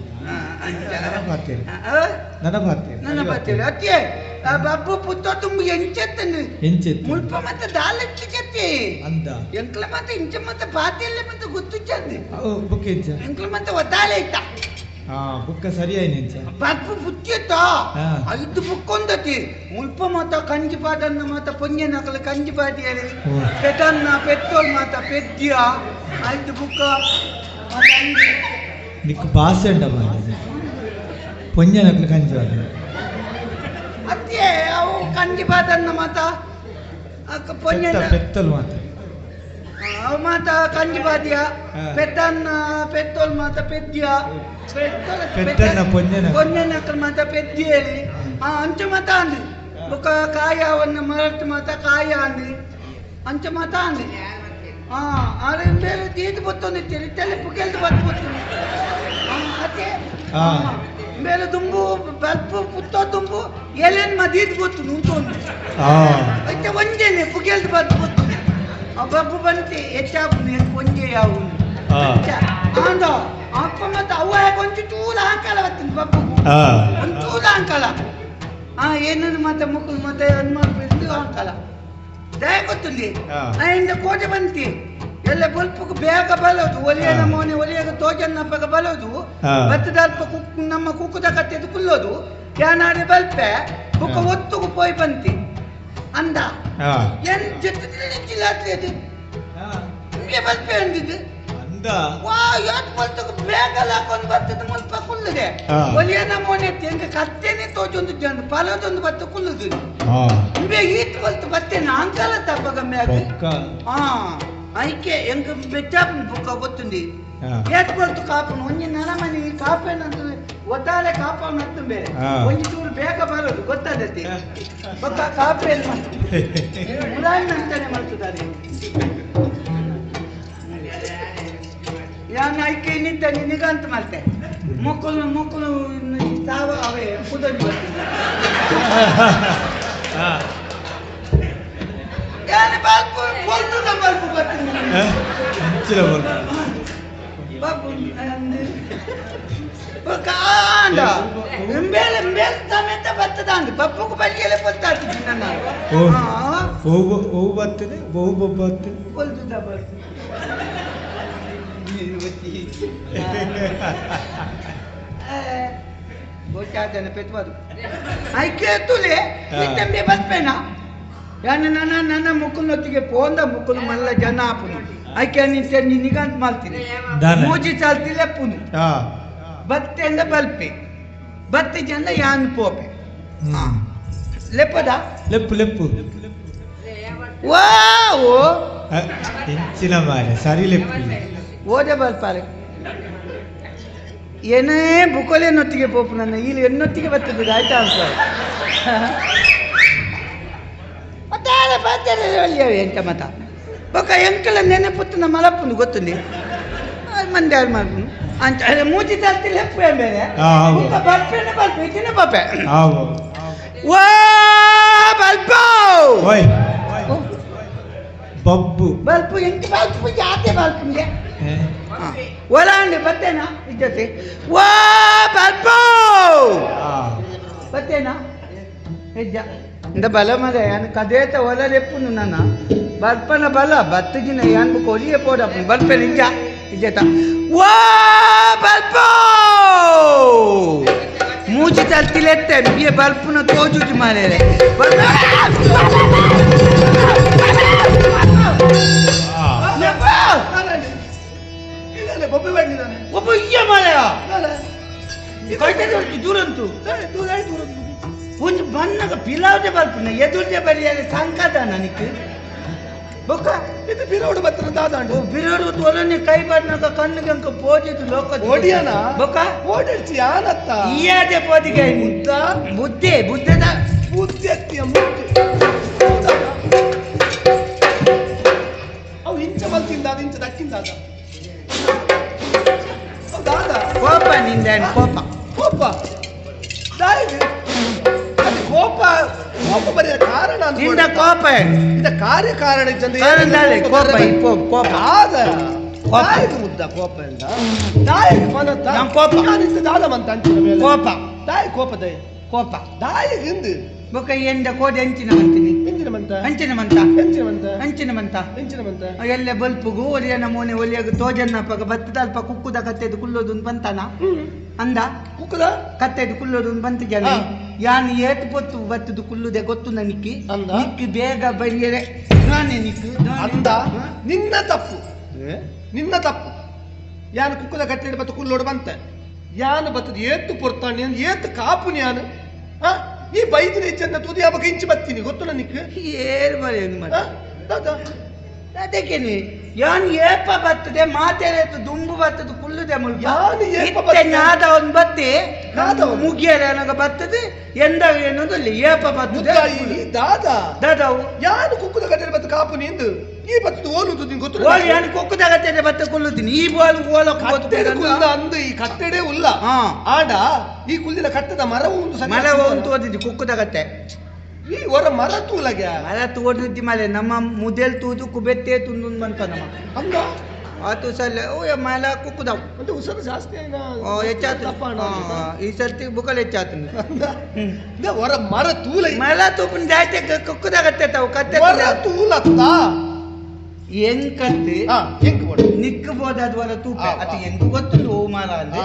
ನನ್ನ ಬರ್ತೀರಿ ಅತ್ತೆ ಬಬ್ಬು ಪುತ್ತ ತುಂಬ ಎಂಚೆತ್ತನು ಮುಲ್ಪ ಮತ್ತೆ ದಾಲೆಚ್ಚಿ ಚೆತ್ತಿ ಅಂದ ಎಂಕ್ಲ ಮತ್ತೆ ಇಂಚ ಮತ್ತೆ ಪಾತಿಯಲ್ಲೇ ಮತ್ತೆ ಗೊತ್ತು ಚಂದಿ ಬುಕ್ ಎಂಕ್ಲ ಮತ್ತೆ ಒದ್ದಾಳೆ ಇತ್ತ ಬುಕ್ಕ ಸರಿ ಆಯ್ತು ಬಬ್ಬು ಬುತ್ತಿತ್ತ ಐದು ಬುಕ್ ಒಂದತಿ ಮುಲ್ಪ ಮಾತ ಕಂಜಿ ಪಾದನ್ನ ಮಾತ ಪೊಂಜೆ ನಕಲು ಕಂಜಿ ಪಾತಿ ಹೇಳಿ ಪೆದನ್ನ ಪೆತ್ತೋಲ್ ಮಾತ ಪೆದ್ಯ ಐದು ಬುಕ್ಕ నీకు భాష అంట పొంజనట్లు కంచి ಅತ್ತೆ ಕಂಜಿ ಬಾತನ್ನ ಮಾತ ಪೊನ್ಯನ ಪೆತ್ತಲ್ ಮಾತ್ರ ಮಾತ ಕಂಜಿ ಬಾದಿಯ ಪೆತ್ತನ್ನ ಪೆತ್ತೋಲ್ ಮಾತ ಪೆದ್ದಿಯ ಪೊನ್ಯನ ಮಾತ ಪೆದ್ದಿ ಹೇಳಿ ಅಂಚ ಮಾತ ಅಂದ್ರಿ ఒక కాయవన్న మరట్ మాత కాయ అంది అంచ మాత అంది ఆరు ಬೇರೆ తీతి పోతుంది తెలుపుకెళ్తూ పట్టుపోతుంది అదే ಬೇರೆ ದುಂಬು ಬಲ್ಪು ಪುತ್ತ ದುಂಬು ಎಲೆನ್ ಮದೀದ್ ಗೊತ್ತು ಉಂಟು అయితే ಒಂಜೇನೆ ಪುಗೆಲ್ದು ಪట్టుపోతుంది ಆ ಬಬ್ಬು ಬಂತಿ ಹೆಚ್ಚಾಪು నేను ಒಂಜೇ ಯಾವು ಆಂದ ಅಪ್ಪ ಮತ್ತೆ ಅವ್ವ ಕೊಂಚ ತೂಲ ಹಾಕಲ ಬತ್ತಿನ ಬಬ್ಬು ಒಂದು ತೂಲ ಹಾಕಲ ಏನನ್ನು ಮತ್ತೆ ಮುಕ್ಕಳು ಮತ್ತೆ ಅನ್ಮಾಡ್ಬಿಟ್ಟು ಹಾಕಲ್ಲ ದಯ ಗೊತ್ತಿಲ್ಲಿ ಇಂದ ಕೋಟೆ ಬಂತಿ ಎಲ್ಲ ಬಲ್ಪಕ್ಕೆ ಬೇಗ ಬಲೋದು ಒಲಿಯನ ಮೋನೆ ಒಲಿಯಾಗ ತೋಜನ್ನಪ್ಪಗ ಬಲೋದು ಬತ್ತದಲ್ಪ ಕುಕ್ಕು ನಮ್ಮ ಕುಕ್ಕುದ ಕಟ್ಟೆದು ಕುಲ್ಲೋದು ಯಾನಾಡಿ ಬಲ್ಪೆ ಕುಕ್ಕ ಒತ್ತುಗು ಪೋಯ್ ಬಂತಿ ಅಂದ ಏನ್ ಜೊತೆ ಅದು ಬಲ್ಪೆ ಅಂದಿದ್ದು ಬೇಗಲಾಕೊಂಡು ಬರ್ತದೆ ಮುಲ್ಪ ಕುಲ್ಲದೆ ಒಲಿಯನ ಮೋನೆ ತೆಂಗ ಕತ್ತೇನೆ ತೋಜೊಂದು ಜನ ಪಲದೊಂದು ಬತ್ತ ಕುಲ್ಲುದು ಈಟ್ ಬಲ್ತು ಬತ್ತೇನೆ ಅಂಕಲ ತಪ್ಪಗ ಮ್ಯಾಗ ಐಕೆ ಎಂಗ ಬೆಚ್ಚಾಪನ ಬುಕ್ಕ ಗೊತ್ತುಂದಿ ಏಟ್ ಬಲ್ತು ಕಾಪನು ಒಂಜಿ ನರಮನಿ ಕಾಪೇನಂತ ಒತ್ತಾಲೆ ಕಾಪನ ಹತ್ತು ಬೇರೆ ಒಂಜಿ ಚೂರು ಬೇಗ ಬರೋದು ಗೊತ್ತಾದತ್ತೆ ಬೊಕ್ಕ ಕಾಪೇನ್ ಉದಾಹರಣೆ ಅಂತಾನೆ ಮಾಡ್ತಿದ್ದಾರೆ ಯಾನ ಐಕೆ ನಿಂತ ನಿಗಂತ ಮಾಡ್ತೆ ಮಕ್ಕಳು ತಾವ ಅವೇ ಕುದರಿ ಬರ್ತಿದ್ದೆ ಯಾನೆ ಬಾಲ್ಪು ಕೊಲ್ತುದ ಬಾಲ್ಪು ಬರ್ತಿದ್ದೆ ಬಾಬು ಕಾಂಡ ಎಂಬೇಲೆ ಸಮೇತ ಬರ್ತದ ಅಂದು ಪಪ್ಪುಕು ಬಳಿಗೆಲೆ ಗೊತ್ತಾಗ್ತಿದ್ದೆ ನನ್ನ ಬಹು ಬರ್ತದೆ ಬಹು ಬರ್ತದೆ ಕೊಲ್ತುದ ಬರ್ತಿದ್ದೆ ಗೊತ್ತಾದನೆ ಪೆತ್ವಾದು ಐಕೆ ತುಲೆ ನಿಂತೆ ಬಸ್ಪೇನಾ ಯಾನ ನನ್ನ ಮುಕ್ಕುನೊತ್ತಿಗೆ ಪೋಂದ ಮುಕ್ಕುಲು ಮಲ್ಲ ಜನ ಆಪುನು ಐಕೆ ನಿಂತೆ ನಿಗಂತ ಮಾಡ್ತೀನಿ ಮೂಜಿ ಚಾಲ್ತಿಲೆ ಪುನು ಬತ್ತೆಂದ ಬಲ್ಪೆ ಬತ್ತೆ ಜನ ಯಾನ್ ಪೋಪೆ ಲೆಪ್ಪದ ಲೆಪ್ಪು ವಾವೋ ಹೆಂಚಿನ ಮಾರೆ ಸರಿ ಲೆಪ್ಪು ಓದೆ ಬಲ್ಪಾರೆ ಏನೇ ಬುಕೋಲೆನೊತ್ತಿಗೆ ಪೋಪು ನನ್ನ ಇಲ್ಲಿ ಎನ್ನೊತ್ತಿಗೆ ಬರ್ತದೆ ಆಯ್ತಾ ಅಂತ ಮತ್ತೆ ಬರ್ತದೆ ಒಳ್ಳೆಯವೆ ಎಂತ ಮತ ಬೊಕ್ಕ ಎಂಕಲ ನೆನಪುತ್ತನ ಮಲಪ್ಪುನು ಗೊತ್ತುಂದಿ ಮಂದಿ ಯಾರು ಮಾಡ್ಕೊಂಡು ಅಂತ ಮೂಜಿ ತರ್ತಿ ಲೆಪ್ಪೆ ಬೇರೆ ಬಲ್ಪೇನೆ ಬಲ್ಪೆ ಇದನ್ನ ಬಲ್ಪೆ ವಾ ಬಲ್ಪೋ ಬಬ್ಬು ಬಲ್ಪು ಎಂಟಿ ಬಲ್ಪು ಜಾತೆ ಬಲ್ಪುಂಗೆ ಒಲಾಂಡಿ ಬತ್ತೇನಾ ಇದ್ದತೆ ವಾ ಬಲ್ಪೋ ಬತ್ತೇನಾ ಹೆಜ್ಜ ಇಂದ ಬಲ ಮದ ಯಾನ್ ಕದೇತ ಒಲ ಲೆಪ್ಪುನು ನನ್ನ ಬಲ್ಪನ ಬಲ ಬತ್ತಗಿನ ಯಾನ್ ಕೊಲಿಯ ಪೋಡಪ್ಪು ಬಲ್ಪೆ ನಿಜ ಇದ್ದತ ವಾ ಬಲ್ಪೋ ಮೂಚಿ ತರ್ತಿಲೆತ್ತೆ ಬಿಯ ಬಲ್ಪುನ ತೋಜುಜಿ ಮಾರೇರೆ ಒಬ್ಬ ಇಯ್ಯ ಮಾಲಯ ದೂರಂತು ಒಂದು ಬಣ್ಣಗ ಪಿಲಾವದೆ ಬಲ್ಪುನ ಎದುರ್ದೆ ಬರಿಯಲ್ಲಿ ಸಂಕಟ ನನಗೆ ಬೊಕ್ಕ ಇದು ಬಿರೋಡು ಬತ್ತನ ದಾದಾಂಡು ಬಿರೋಡು ಒಲನೆ ಕೈ ಬಣ್ಣಗ ಕಣ್ಣಿಗೆ ಅಂಕ ಪೋಜಿದು ಲೋಕ ಓಡಿಯನ ಬೊಕ್ಕ ಓಡಿರ್ತಿ ಯಾನತ್ತ ಇಯಾದೆ ಪೋದಿಗೆ ಮುದ್ದ ಬುದ್ಧದ ಬುದ್ಧಕ್ತಿಯ ಮುದ್ದೆ ಅವು ಇಂಚ ಬಲ್ತಿಂದ ಅದು ಇಂಚ ದಕ್ಕಿಂದ ಕೋಪ ನಿಂದ ಕೋಪ ಕೋಪ ಬರೆಯ ಕಾರಣ ನಿಂದ ಕೋಪ ಇದ ಕಾರ್ಯಕಾರಣ ಕೋಪ ಆದ ಮುದ್ದ ಕೋಪ ಎಂದ ದಾಯಿಗೆ ಮನತ್ತ ಕೋಪ ದಾದಮಂತ ಅಂಚಿನ ಮೇಲೆ ಕೋಪ ದಾಯಿ ಕೋಪದ ಕೋಪ ದಾಯಿಗೆ ಹಿಂದು ಬೊಕ್ಕ ಎಂದ ಕೋಡಿ ಅಂಚಿನ ಮಂತಿನಿ ಅಂಚಿನ ಮಂತ ಎಲ್ಲ ಬಲ್ಪುಗು ಒಲಿಯ ನಮೂನೆ ಒಲಿಯಾಗ ತೋಜನ್ನಪ್ಪಗ ಬತ್ತದಲ್ಪ ಕುಕ್ಕುದ ಕತ್ತೆದು ಕುಲ್ಲೋದು ಬಂತಾನ ಅಂದ ಕುಕ್ಕುದ ಕತ್ತೆದು ಕುಲ್ಲೋದು ಬಂತು ಜನ ಯಾನ್ ಏಟ್ ಪೊತ್ತು ಬತ್ತದು ಕುಲ್ಲುದೆ ಗೊತ್ತು ನನಕ್ಕೆ ನಿಕ್ಕಿ ಬೇಗ ಬರಿಯರೆ ನಾನೇ ನಿಕ್ಕು ಅಂದ ನಿನ್ನ ತಪ್ಪು ಯಾನು ಕುಕ್ಕುದ ಕತ್ತೆದು ಬತ್ತು ಕುಲ್ಲೋಡು ಬಂತ ಯಾನು ಬತ್ತದು ಏತ್ತು ಪೊರ್ತಾನೆ ಏತ್ತು ಕಾಪುನಿ ಯಾನು ಈ ಬೈದಿನ ಹೆಚ್ಚನ್ನ ತುದಿ ಹಬ್ಬಕ್ಕೆ ಇಂಚು ಬರ್ತೀನಿ ಗೊತ್ತು ನನಗೆ ಏನ್ ಮರೇನು ಆ? ಮತ್ತೆ ದಾದಾ ಅದಕ್ಕೇನೆ ಯಾನ್ ಏಪ ಬರ್ತದೆ ಮಾತೇನೆ ದುಂಬು ಬರ್ತದೆ ಕುಲ್ಲುದೆ ಯಾನ್ ಏಪ ಬರ್ತದೆ? ನಾದ ಒಂದು ಬತ್ತೆ ನಾದ ಒಂದು? ಮುಗಿಯರ ನನಗೆ ಬರ್ತದೆ ಎಂದ ಏನೋದಲ್ಲಿ ಏಪ ಬರ್ತದೆ ದಾದಾ ದಾದಾವು ಯಾರು ಕುಕ್ಕುದ ಕಟ್ಟೆ ಬತ್ತ ಕಾಪು ನಿಂದು ಈ ಬತ್ತು ಓಲುದು ನಿಂಗೆ ಗೊತ್ತು ಓಲ್ ಯಾನ್ ಕೊಕ್ಕದಾಗತ್ತೆ ಬತ್ತ ಕುಲ್ಲುತ್ತೀನಿ ಈ ಬೋಲ್ ಓಲಕ್ಕೆ ಕಟ್ಟೆಡೆ ಕುಲ್ದ ಅಂದು ಈ ಕಟ್ಟೆಡೆ ಉಲ್ಲ ಹಾ. ಆಡ ಈ ಕುಲ್ಲಿನ ಕಟ್ಟದ ಮರವು ಒಂದು ಸರಿ ಮರ ಒಂದು ಓದಿದ್ದು ಕುಕ್ಕದಾಗತ್ತೆ ಈ ಹೊರ ಮರ ತೂಲಗೆ ಮರ ತೋಡಿದ್ದಿ ಮಲೆ ನಮ್ಮ ಮುದೆಲ್ ತೂದು ಕುಬೆತ್ತೆ ತುಂದು ಮನ್ಕ ನಮ್ಮ ಹಂಗ ಆತು ಸಲ ಓ ಮಲ ಕುಕ್ಕುದಾವ್ ಅಂತ ಉಸರು ಜಾಸ್ತಿ ಆಯ್ನ ಓ ಹೆಚ್ಚಾತು ಈ ಸರ್ತಿ ಬುಕಲ್ ಹೆಚ್ಚಾತು ಹೊರ ಮರ ತೂಲ ಮಲ ತೂಪನ್ ಜಾಸ್ತಿ ಕುಕ್ಕದಾಗತ್ತೆ ತಾವು ಕತ್ತೆ ಹೊರ ತೂಲತ್ತ ಹೆಂಗ್ ಕತ್ತೆ ಹೆಂಗ್ ಕೊಡು ನಿಕ್ಕಬೋದಾದ ಹೊರ ತೂಪೆ ಅದು ಹೆಂಗ್ ಗೊತ್ತುಂಟು ಓ ಮಾಲ ಅಂದ್ರೆ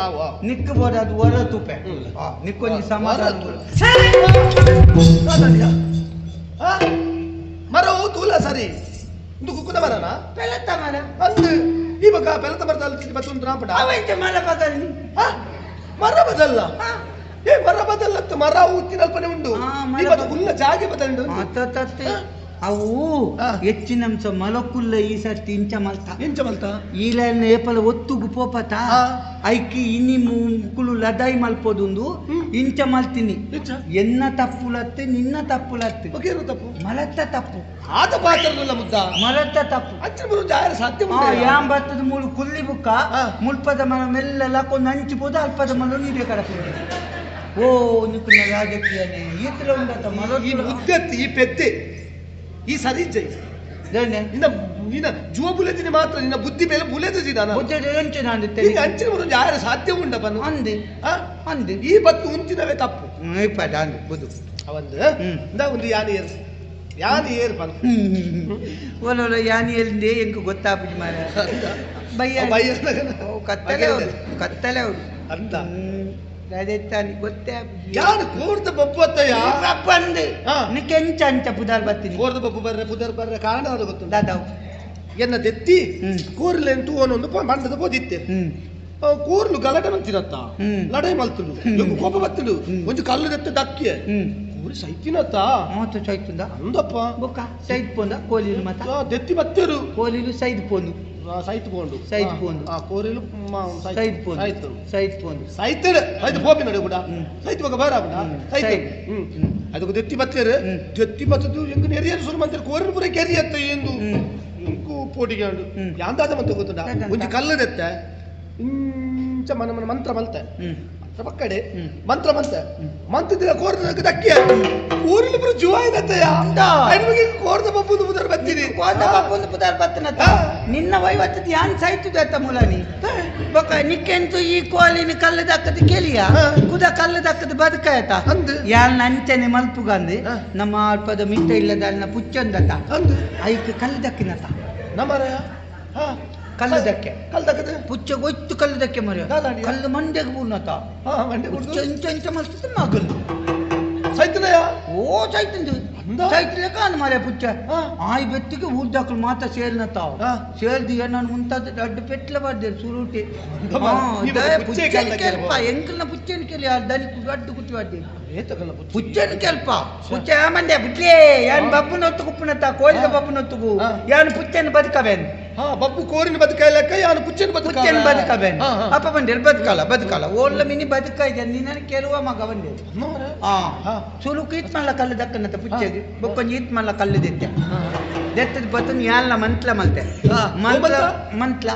ನಿಕ್ಕಬೋದಾದ ಹೊರ ತೂಪೆ ನಿಕ್ಕೊಂದು ಸಮಾಧಾನ ಮರವು ತೂಲ ಸರಿ ಇದು ಕುಕ್ಕುದ ಮರನಾ ಪೆಲತ ಮರ ಅಂದು ಇವಾಗ ಬೆಲತ ಮರದ ಅಲ್ಲಿ ಬತ್ತೊಂದು ರಾಪಡ ಅವೈತೆ ಮರ ಬದಲಿ ಮರ ಬದಲ್ಲ ಏ ಮರ ಬದಲ್ಲತ್ತು ಮರ ಉತ್ತಿನಲ್ಪನೆ ಉಂಟು ಇವತ್ತು ಹುಲ್ಲ ಜಾಗೆ ಬದಲು ಅವು ಹೆಚ್ಚಿನ ಅಂಶ ಮಲಕುಲ್ಲ ಈ ಸರ್ತಿ ಇಂಚ ಮಲ್ತ ಎಂಚ ಮಲ್ತ ಈಲ ಏಪಲ ಒತ್ತುಗು ಪೋಪತ ಐಕಿ ಇನಿ ಮುಕ್ಕುಲು ಲದಾಯಿ ಮಲ್ಪೋದುಂದು ಇಂಚ ಮಲ್ತೀನಿ ಎನ್ನ ತಪ್ಪುಲತ್ತೆ ನಿನ್ನ ತಪ್ಪುಲತ್ತೆ ಬಗೇರು ತಪ್ಪು ಮಲತ್ತ ತಪ್ಪು ಆತ ಪಾತ್ರಲ್ಲ ಮುದ್ದ ಮಲತ್ತ ತಪ್ಪು ಅಚ್ಚ ಬರು ಜಾಯರ ಸಾಧ್ಯ ಯಾಂ ಬರ್ತದ ಮೂಳು ಕುಲ್ಲಿ ಬುಕ್ಕ ಮುಲ್ಪದ ಮನ ಮೆಲ್ಲ ಕೊಂದು ಹಂಚಿಬೋದು ಅಲ್ಪದ ಮಲ ನೀವೇ ಕಡಪೋದು ಓ ನಿಕ್ಕುನ ರಾಜಕೀಯನೇ ಈತರ ಉಂಡತ ಮಲ ಈ ಮುದ್ದೆತ್ತಿ ಈ ಪೆದ್ದೆ ಈ ಸರಿ ಜೈ ನಿನ್ನ ಜುವ ಬುಲೆದಿನಿ ಮಾತ್ರ ನಿನ್ನ ಬುದ್ಧಿ ಮೇಲೆ ಬುಲೆದಿದ್ದಾನ ಅಂಚಿನ ಒಂದು ಯಾರ ಸಾಧ್ಯ ಉಂಡ ಬನ್ನು ಅಂದೆ ಅಂದೆ ಈ ಬತ್ತು ಉಂಚಿನವೇ ತಪ್ಪು ಅಂದೆ ಬುದು ಅವಂದು ಒಂದು ಯಾನಿ ಏರ್ ಬನ್ನು ಒಲೊಲ ಯಾನಿ ಎಲ್ಲಿಂದೆ ಹೆಂಗ ಗೊತ್ತಾಗ್ಬಿಟ್ಟು ಮಾರ ಬಯ್ಯ ಕತ್ತಲೆ ಅವ್ರು ಅಂತ ರಾಜಸ್ಥಾನಿ ಗೊತ್ತೇ ಯಾರು ಕೋರ್ದ ಬಪ್ಪು ಅತ್ತಯ್ಯ ಬಂದು ನಿಕ್ಕೆಂಚ ಅಂಚ ಪುದಾರ್ ಬರ್ತೀನಿ ಕೋರ್ದ ಬಪ್ಪು ಬರ್ರೆ ಪುದರ್ ಬರ್ರೆ ಕಾರಣ ಅದು ಗೊತ್ತು ದಾದಾವ್ ಎನ್ನ ದೆತ್ತಿ ಕೂರ್ಲೆ ಅಂತೂ ಒಂದೊಂದು ಮಂಡದ ಬೋದಿತ್ತೆ ಕೂರ್ಲು ಗಲಾಟೆ ಮಂತಿರತ್ತ ಲಡೈ ಮಲ್ತುಂಡು ಕೋಪ ಬತ್ತುಂಡು ಒಂದು ಕಲ್ಲು ದೆತ್ತ ದಕ್ಕೆ ಕೂರಿ ಸೈತಿನತ್ತ ಮಾತು ಸೈತುಂದ ಅಂದಪ್ಪ ಬೊಕ್ಕ ಸೈದ್ ಪೋಂದ ಕೋಲಿಲು ಮತ ದೆತ್ತಿ ಬತ್ತರು ಕೋಲಿಲು ಸೈದ್ ಪೋಂದು ಸೈತ್ ಪೋಂಡು ಸೈದ್ ಪೋಂದು ಕೋರಿಲು ಸೈದ್ ಪೋಂದು ಸೈದ್ ಪೋಂದು ಸೈತಡ್ ಸೈತ್ ಪೋಪಿ ನಡೆ ಕೂಡ ಸೈತ್ ಬಗ ಬಾರ ಬಿಡ ಸೈತ್ ಅದಕ್ಕೆ ದೆತ್ತಿ ಬತ್ತರು ದೆತ್ತಿ ಬತ್ತದು ಎಂಗ ನೆರಿಯರು ಸುರು ಮಂತ್ರ ಕೋರಿಲು ಪುರ ಕೆರಿಯತ್ತ ಎಂದು ಎಂಕು ಪೋಟಿಗೆ ಉಂಡು ಯಾಂದಾದ ಮಂತ ಗೊತ್ತುಂಡ ಒಂಜಿ ಕಲ್ಲು ದೆತ್ತ ಇಂಚ ಮನ ಮನ ಮಂತ್ರ ಮಲ್ತೆ ಪಕ್ಕಡೆ ಮಂತ್ರ ಮಂತ್ರ ಕೋರ್ದ ದಕ್ಕೆ ಊರಿನ ಪುರ ಜುವಾಯಿದತ್ತಯ್ಯ ಕೋರ್ದ ಬಪ್ಪುದು ಪುದರ್ ಬತ್ತೀನಿ ಕೋರ್ದ ಬಪ್ಪುದು ಪುದರ್ ಬತ್ತನತ್ತ ನಿನ್ನ ವೈವತ್ತದ ಯಾನ್ ಸೈತುದತ್ತ ಮೂಲನಿ ಬೊಕ್ಕ ನಿಕ್ಕೆಂತು ಈ ಕೋಲಿನ ಕಲ್ಲು ದಕ್ಕದ ಕೇಳಿಯ ಕುದ ಕಲ್ಲು ದಕ್ಕದ ಬದುಕಾಯತ ಯಾನ್ ನಂಚನೆ ಮಲ್ಪುಗಂದು ನಮ್ಮ ಅಲ್ಪದ ಮಿತ್ತ ಇಲ್ಲದ ಅನ್ನ ಪುಚ್ಚಂದತ ಐಕ್ ಕಲ್ಲು ದಕ್ಕಿನತ ನಮ್ಮರ ಕಲ್ಲು ದಕ್ಕೆ ಪುಚ್ಚ ಗೊತ್ತು ಕಲ್ಲು ದಕ್ಕೆ ಮರ ಕಲ್ಲು ಮಂಡ್ಯಗೆ ಬೂರ್ನತ ಇಂಚ ಮಲ್ತದ ಮಗಲು ಸೈತನಯ್ಯ ಓ ಸೈತಂದು ಸೈತಲೆ ಕಾನ್ ಮಾರೆ ಪುಚ್ಚ ಆಯ್ ಬೆತ್ತಿಗೆ ಊರ್ದಾಕಲು ಮಾತ ಸೇರ್ನತಾವ್ ಸೇರ್ದಿ ನಾನು ಮುಂತಾದ ದೊಡ್ಡ ಪೆಟ್ಲ ಬರ್ದೆ ಸುರುಟಿ ಕೆಲ್ಪ ಎಂಕಲ್ನ ಪುಚ್ಚನ ಕೆಲಿ ದನಿ ಗಡ್ಡು ಕುಟ್ಟಿ ಬರ್ದೆ ಪುಚ್ಚನ ಕೆಲ್ಪ ಪುಚ್ಚ ಮಂಡ್ಯ ಬಿಟ್ಲೇ ಯಾನ್ ಬಬ್ಬನೊತ್ತು ಕುಪ್ಪನತ್ತ ಕೋಲಿದ ಬಬ್ಬನೊತ್ತುಗು ಯಾನ್ ಪುಚ್ಚನ ಬದುಕಬೇನ್ ಬಬ್ಬು ಕೋರಿನ ಬದುಕಲಕ್ಕ ಯಾನು ಪುಚ್ಚನ ಬದುಕಬೇನ್ ಅಪ್ಪ ಬಂದಿರ್ ಬದುಕಲ್ಲ ಓಲ್ಲ ಮಿನಿ ಬದುಕ ಇದೆ ನೀನು ಕೇಳುವ ಮಗ ಬಂದೆ ಸುರುಕು ಇತ್ ಮಲ್ಲ ಕಲ್ಲು ದಕ್ಕನತ್ತ ಪುಚ್ಚಗೆ ಬೊಕ್ಕೊಂಜಿ ಇತ್ ಮಲ್ಲ ಕಲ್ಲು ದೆತ್ತೆ ದೆತ್ತದ ಬತ್ತನ್ ಯಾಲ್ನ ಮಂತ್ಲ ಮಲ್ತೆ ಮಂತ್ಲ ಮಂತ್ಲ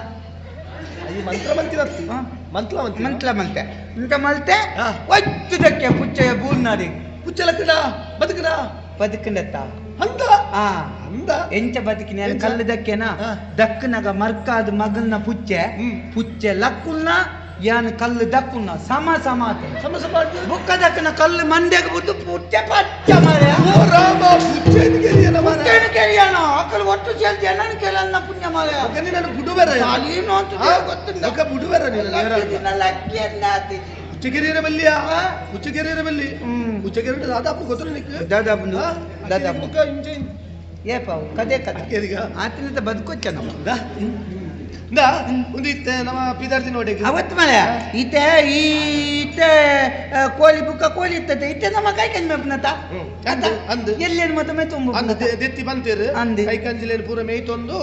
ಮಲ್ತೆ ಇಂತ ಮಲ್ತೆ ಒಚ್ಚುದಕ್ಕೆ ಪುಚ್ಚೆಯ ಬೂರ್ನಾಡಿ ಪುಚ್ಚಲಕ್ಕಡ ಬದುಕಂಡತ್ತ ಅಂದ ಎಂಚ ಬದುಕಿನ ಕಲ್ಲು ದಕ್ಕೆನ ದಕ್ಕನಗ ಮರ್ಕಾದ ಮಗಲ್ನ ಪುಚ್ಚೆ ಲಕ್ಕುಲ್ನ ಯಾನ್ ಕಲ್ಲು ದಕ್ಕುನ್ನ ಸಮ ಬುಕ್ಕ ದಕ್ಕನ ಕಲ್ಲು ಮಂಡ್ಯಗ ಬುದ್ದು ಪುಚ್ಚೆ ಪಚ್ಚ ಮಾರ ಕೆರಿಯನ ಅಕಲ್ ಒಟ್ಟು ಸೇಲ್ತಿ ನಾನು ಕೇಳಲ್ಲ ಪುಣ್ಯ ಮಾರ ನಾನು ಬುಡುವೆರ ಏನು ಅಂತ ಗೊತ್ತಿಲ್ಲ ಬುಡುವೆರ ಲಕ್ಕಿಯನ್ನ ಉಚ್ಚಗೆರೆಯ ಬಲ್ಲಿಯಾ ಉಚ್ಚಗೆರೆಯ ಬಲ್ಲಿ ಉಚ್ಚಗೆರೆ ದಾದಾಪು ಗೊತ್ತು ನಿಕ್ಕೆ ದಾದಾಪು ಏಪ ಕದೆ ಆತಿನಿಂದ ಬದುಕೊಚ್ಚ ಒಂದು ಇತ್ತೆ ನಮ್ಮ ಪಿದಾರ್ಜಿ ನೋಡಿ ಅವತ್ತು ಮಳೆ ಇತ್ತೆ ಈತೆ ಕೋಳಿ ಬುಕ್ಕ ಕೋಳಿ ಇರ್ತದೆ ಇತ್ತೆ ನಮ್ಮ ಕೈ ಕಂಜಿ ಮೇಪನತ ಅಂದು ಎಲ್ಲೇನು ಮತ್ತೆ ಮೈ ತುಂಬ ಅಂದು ದೆತ್ತಿ ಬಂತೀರು ಅಂದು ಕೈ ಕಂಜಿಲೇನು ಪೂರ ಮೇಯ್ತೊಂದು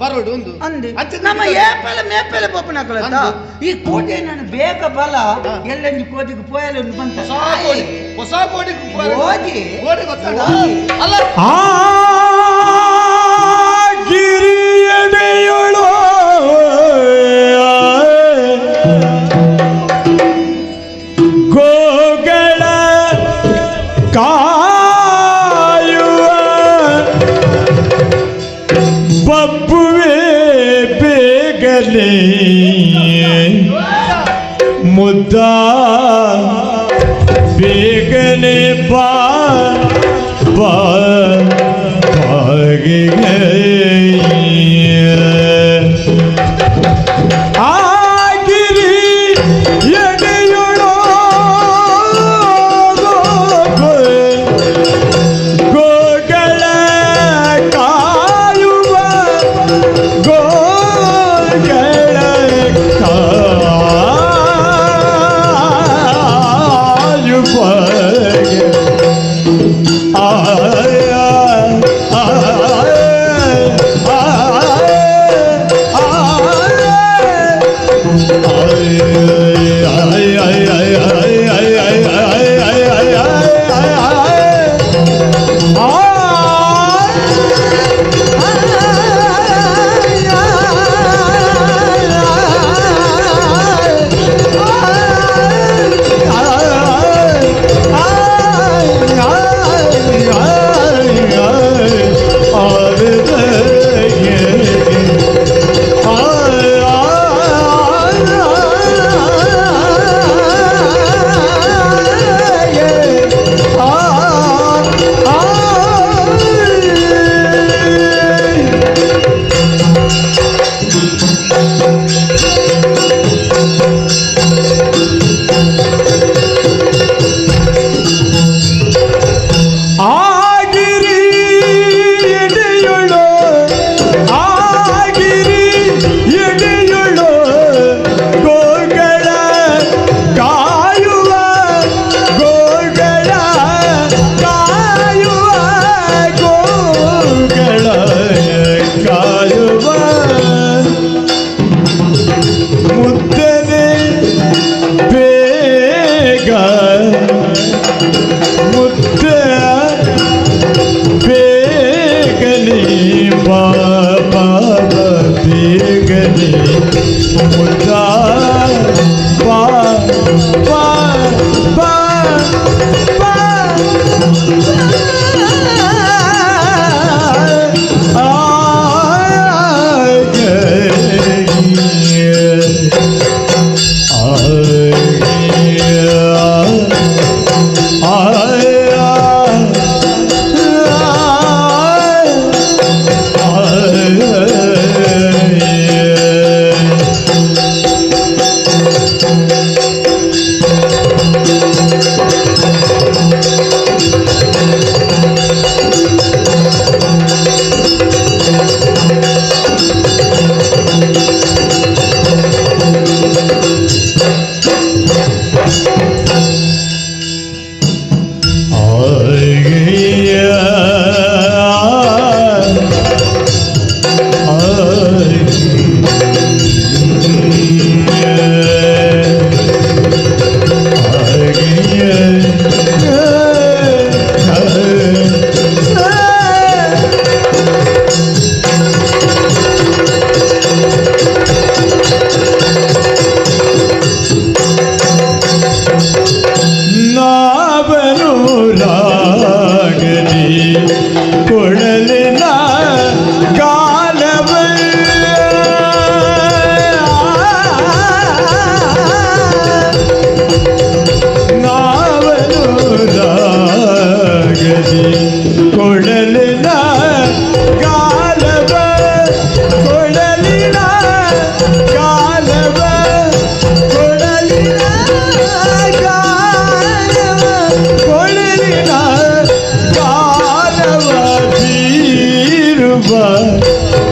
ಬರೋಡು ಒಂದು ಅಂದು ನಮ್ಮ ಏಪಲ ಮೇಪಲೆ ಪೋಪನ ಕಳತ ಈ ಕೋಟೆ ನಾನು ಬೇಗ ಬಲ ಎಲ್ಲೆಂದು ಕೋದಿಗೆ ಪೋಯಲು ಬಂತ ಹೊಸ ಕೋಡಿ ಓದಿ ಕೋಡಿ ಗೊತ್ತಾಡ ಅಲ್ಲ ಗಿರಿಯಡೆಯೊಳು ಗೋಗಳ ಕಾಯುವ ಬಬ್ಬುವೆ ಬೇಗನೆ ಮುದ್ದ ಬೇಗನೆ ಬಾ ಬಾಗಿಗೆ ಆಗಿರಿ ಎಡೆಯೊಳೋ ಗೋಗಳ ಕಾಯುವ ಗೋಗಳ ಕಾಯುವ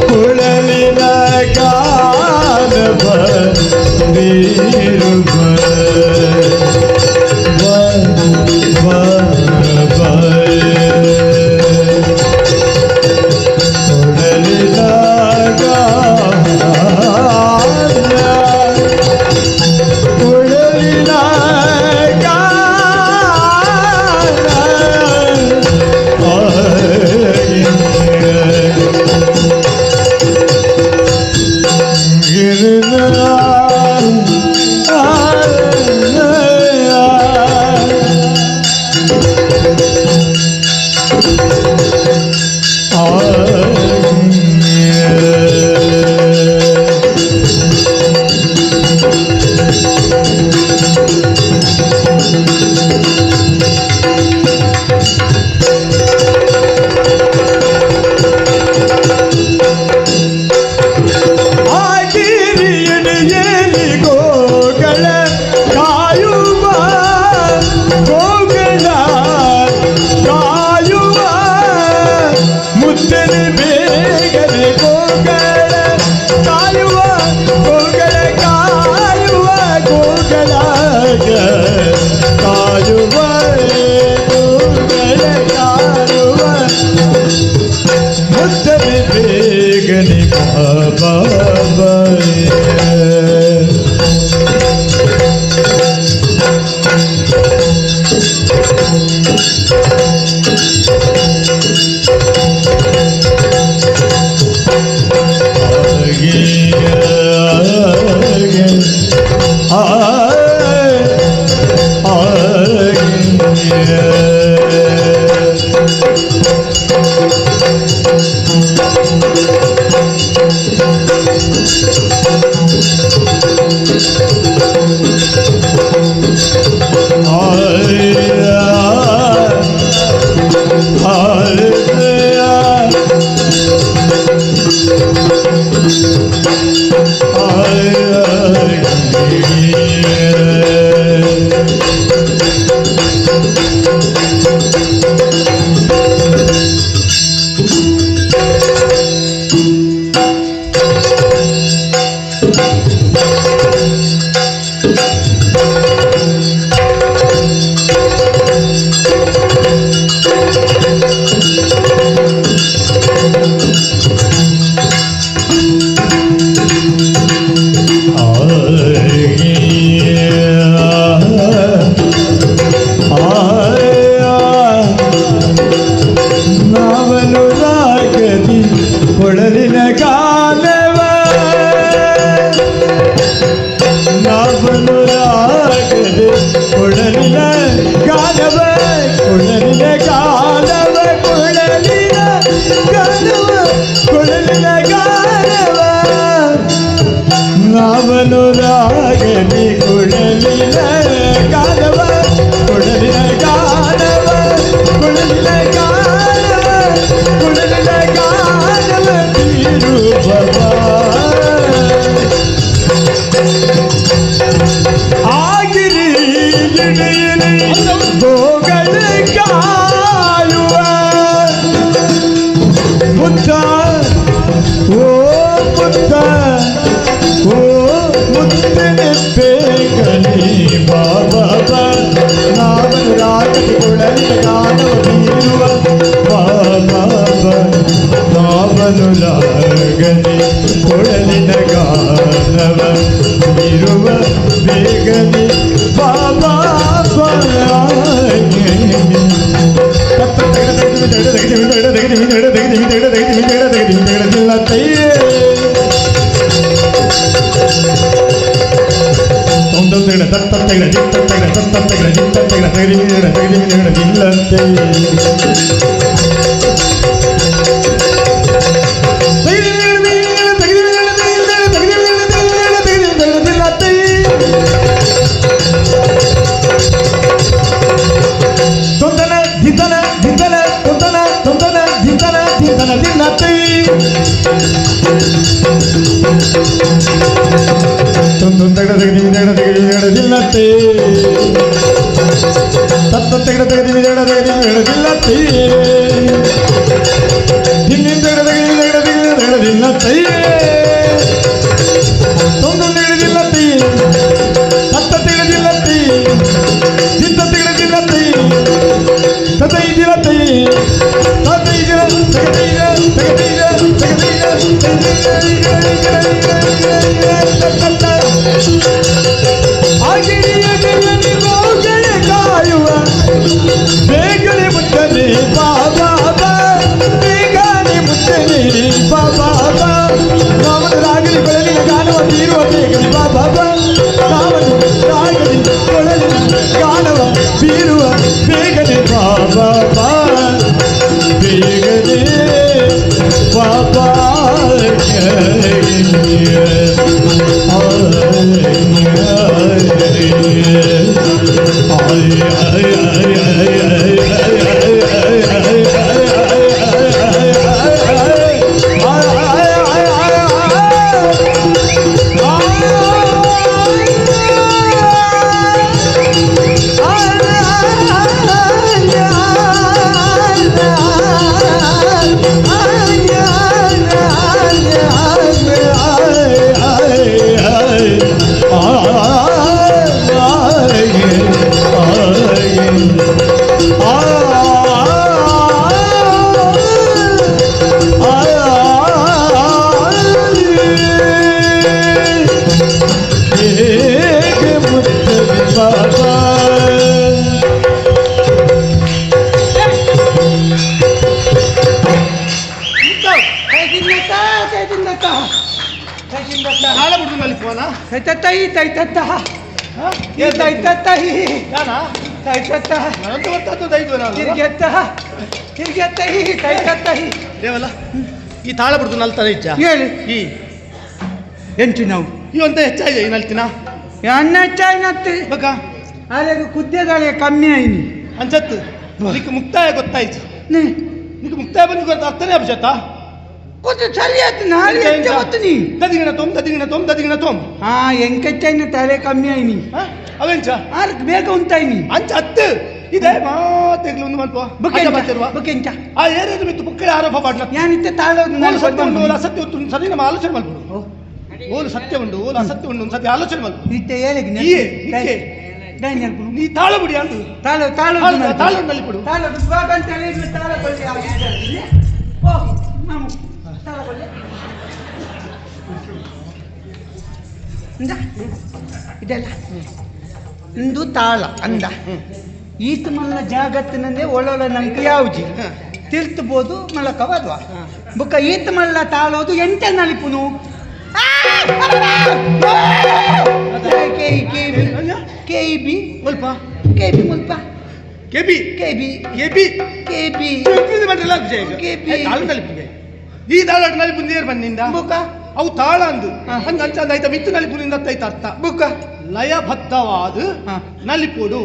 ಕುಳಲಿನ Yeah. ತೈ ತೈತತ್ತ ದೇವಲ್ಲ ಈ ತಾಳ ಬಿಡ್ದು ನಲ್ತಾನೆ ಇಜ್ಜ ಹೇಳಿ ಈ ಎಂಟು ನಾವು ಈ ಒಂದು ಹೆಚ್ಚಾಯ್ತು ಈ ನಲ್ತಿನ ಅನ್ನ ಹೆಚ್ಚಾಯ್ನತ್ತೆ ಬಕ ಅಲ್ಲಿಗೆ ಕುದ್ದೆದಾಳೆ ಕಮ್ಮಿ ಆಯ್ನಿ ಅನ್ಸತ್ತು ನಿಕ್ಕೆ ಮುಕ್ತಾಯ ಗೊತ್ತಾಯ್ತು ನಿಕ್ಕೆ ಮುಕ್ತಾಯ ಬಂದು ಗೊತ್ತ ಅರ್ಥನೇ ಅಭಿಷೇಕ ಕೊಟ್ಟು ಸರಿ ಆಯ್ತು ನಾಳೆ ಹೆಚ್ಚು ಹೊತ್ತು ನೀ ದದಿಗಿನ ತೊಂಬ ಹಾ ಎಂಕೆಚ್ಚೈನ ತಲೆ ಕಮ್ಮಿ ಆಯ್ನಿ ಅವೆಂಚ ಆರ್ಕ್ ಬೇಗ ಉಂಟಾಯ್ನಿ ಅಂಚ ಹತ್ತು ಇದೆ ಮಾತೆಗ್ಲು ಒಂದು ಮಲ್ಪ ಬುಕೆಂಚ ಆ ಏರಿಯಾದ ಮಿತ್ತು ಬುಕ್ಕಳೆ ಆರೋಪ ಮಾಡ್ಲ ಯಾನಿತ್ತೆ ತಾಳೋದು ಓಲು ಸತ್ಯ ಉಂಟು ಓಲು ಅಸತ್ಯ ಉಂಟು ಸರಿ ನಮ್ಮ ಆಲೋಚನೆ ಮಾಡ್ಬೋದು ಓಲು ಸತ್ಯ ಉಂಟು ಓಲು ಅಸತ್ಯ ಉಂಟು ಸತ್ಯ ಆಲೋಚನೆ ಮಾಡ್ಬೋದು ಇತ್ತೆ ಹೇಳಿಗೆ ನೀ ತಾಳ ಬಿಡಿ ಅಂದು ತಾಳು ನಲ್ಲಿಬಿಡು ಇದೆಲ್ಲ ಇಂದು ತಾಳ ಅಂದ ಈತ ಮಲ್ಲ ಜಾಗತ್ತಿನಂದೇ ಒಳ್ಳೊಳ್ಳ ನಂಗೆ ಯಾವ್ಜಿ ತಿಳ್ತಬೋದು ಮಲಕವದ್ವಾ ಬುಕ್ಕ ಈತ ಮಲ್ಲ ತಾಳೋದು ಎಂಟ ನಲಿಪುನು ಕೆಬಿ ಮುಲ್ಪ ಕೆಬಿ ಮುಲ್ಪ ಕೆಬಿ ಕೆಬಿ ಕೆಬಿ ಕೆಬಿ ಈ ತಾಳ ನಲಿಪುಂದೇರ್ ಬಂದಿಂದ ಬುಕ್ಕ ಅವು ತಾಳ ಅಂದು ಹಂಗ ಅಂಚಂದ ಆಯ್ತಾ ಮಿತ್ತು ನಲಿಪುನಿಂದ ಆಯ್ತ ಅರ್ಥ ಬುಕ್ಕ ಲಯಬದ್ಧವಾದ ನಲಿಪುಡು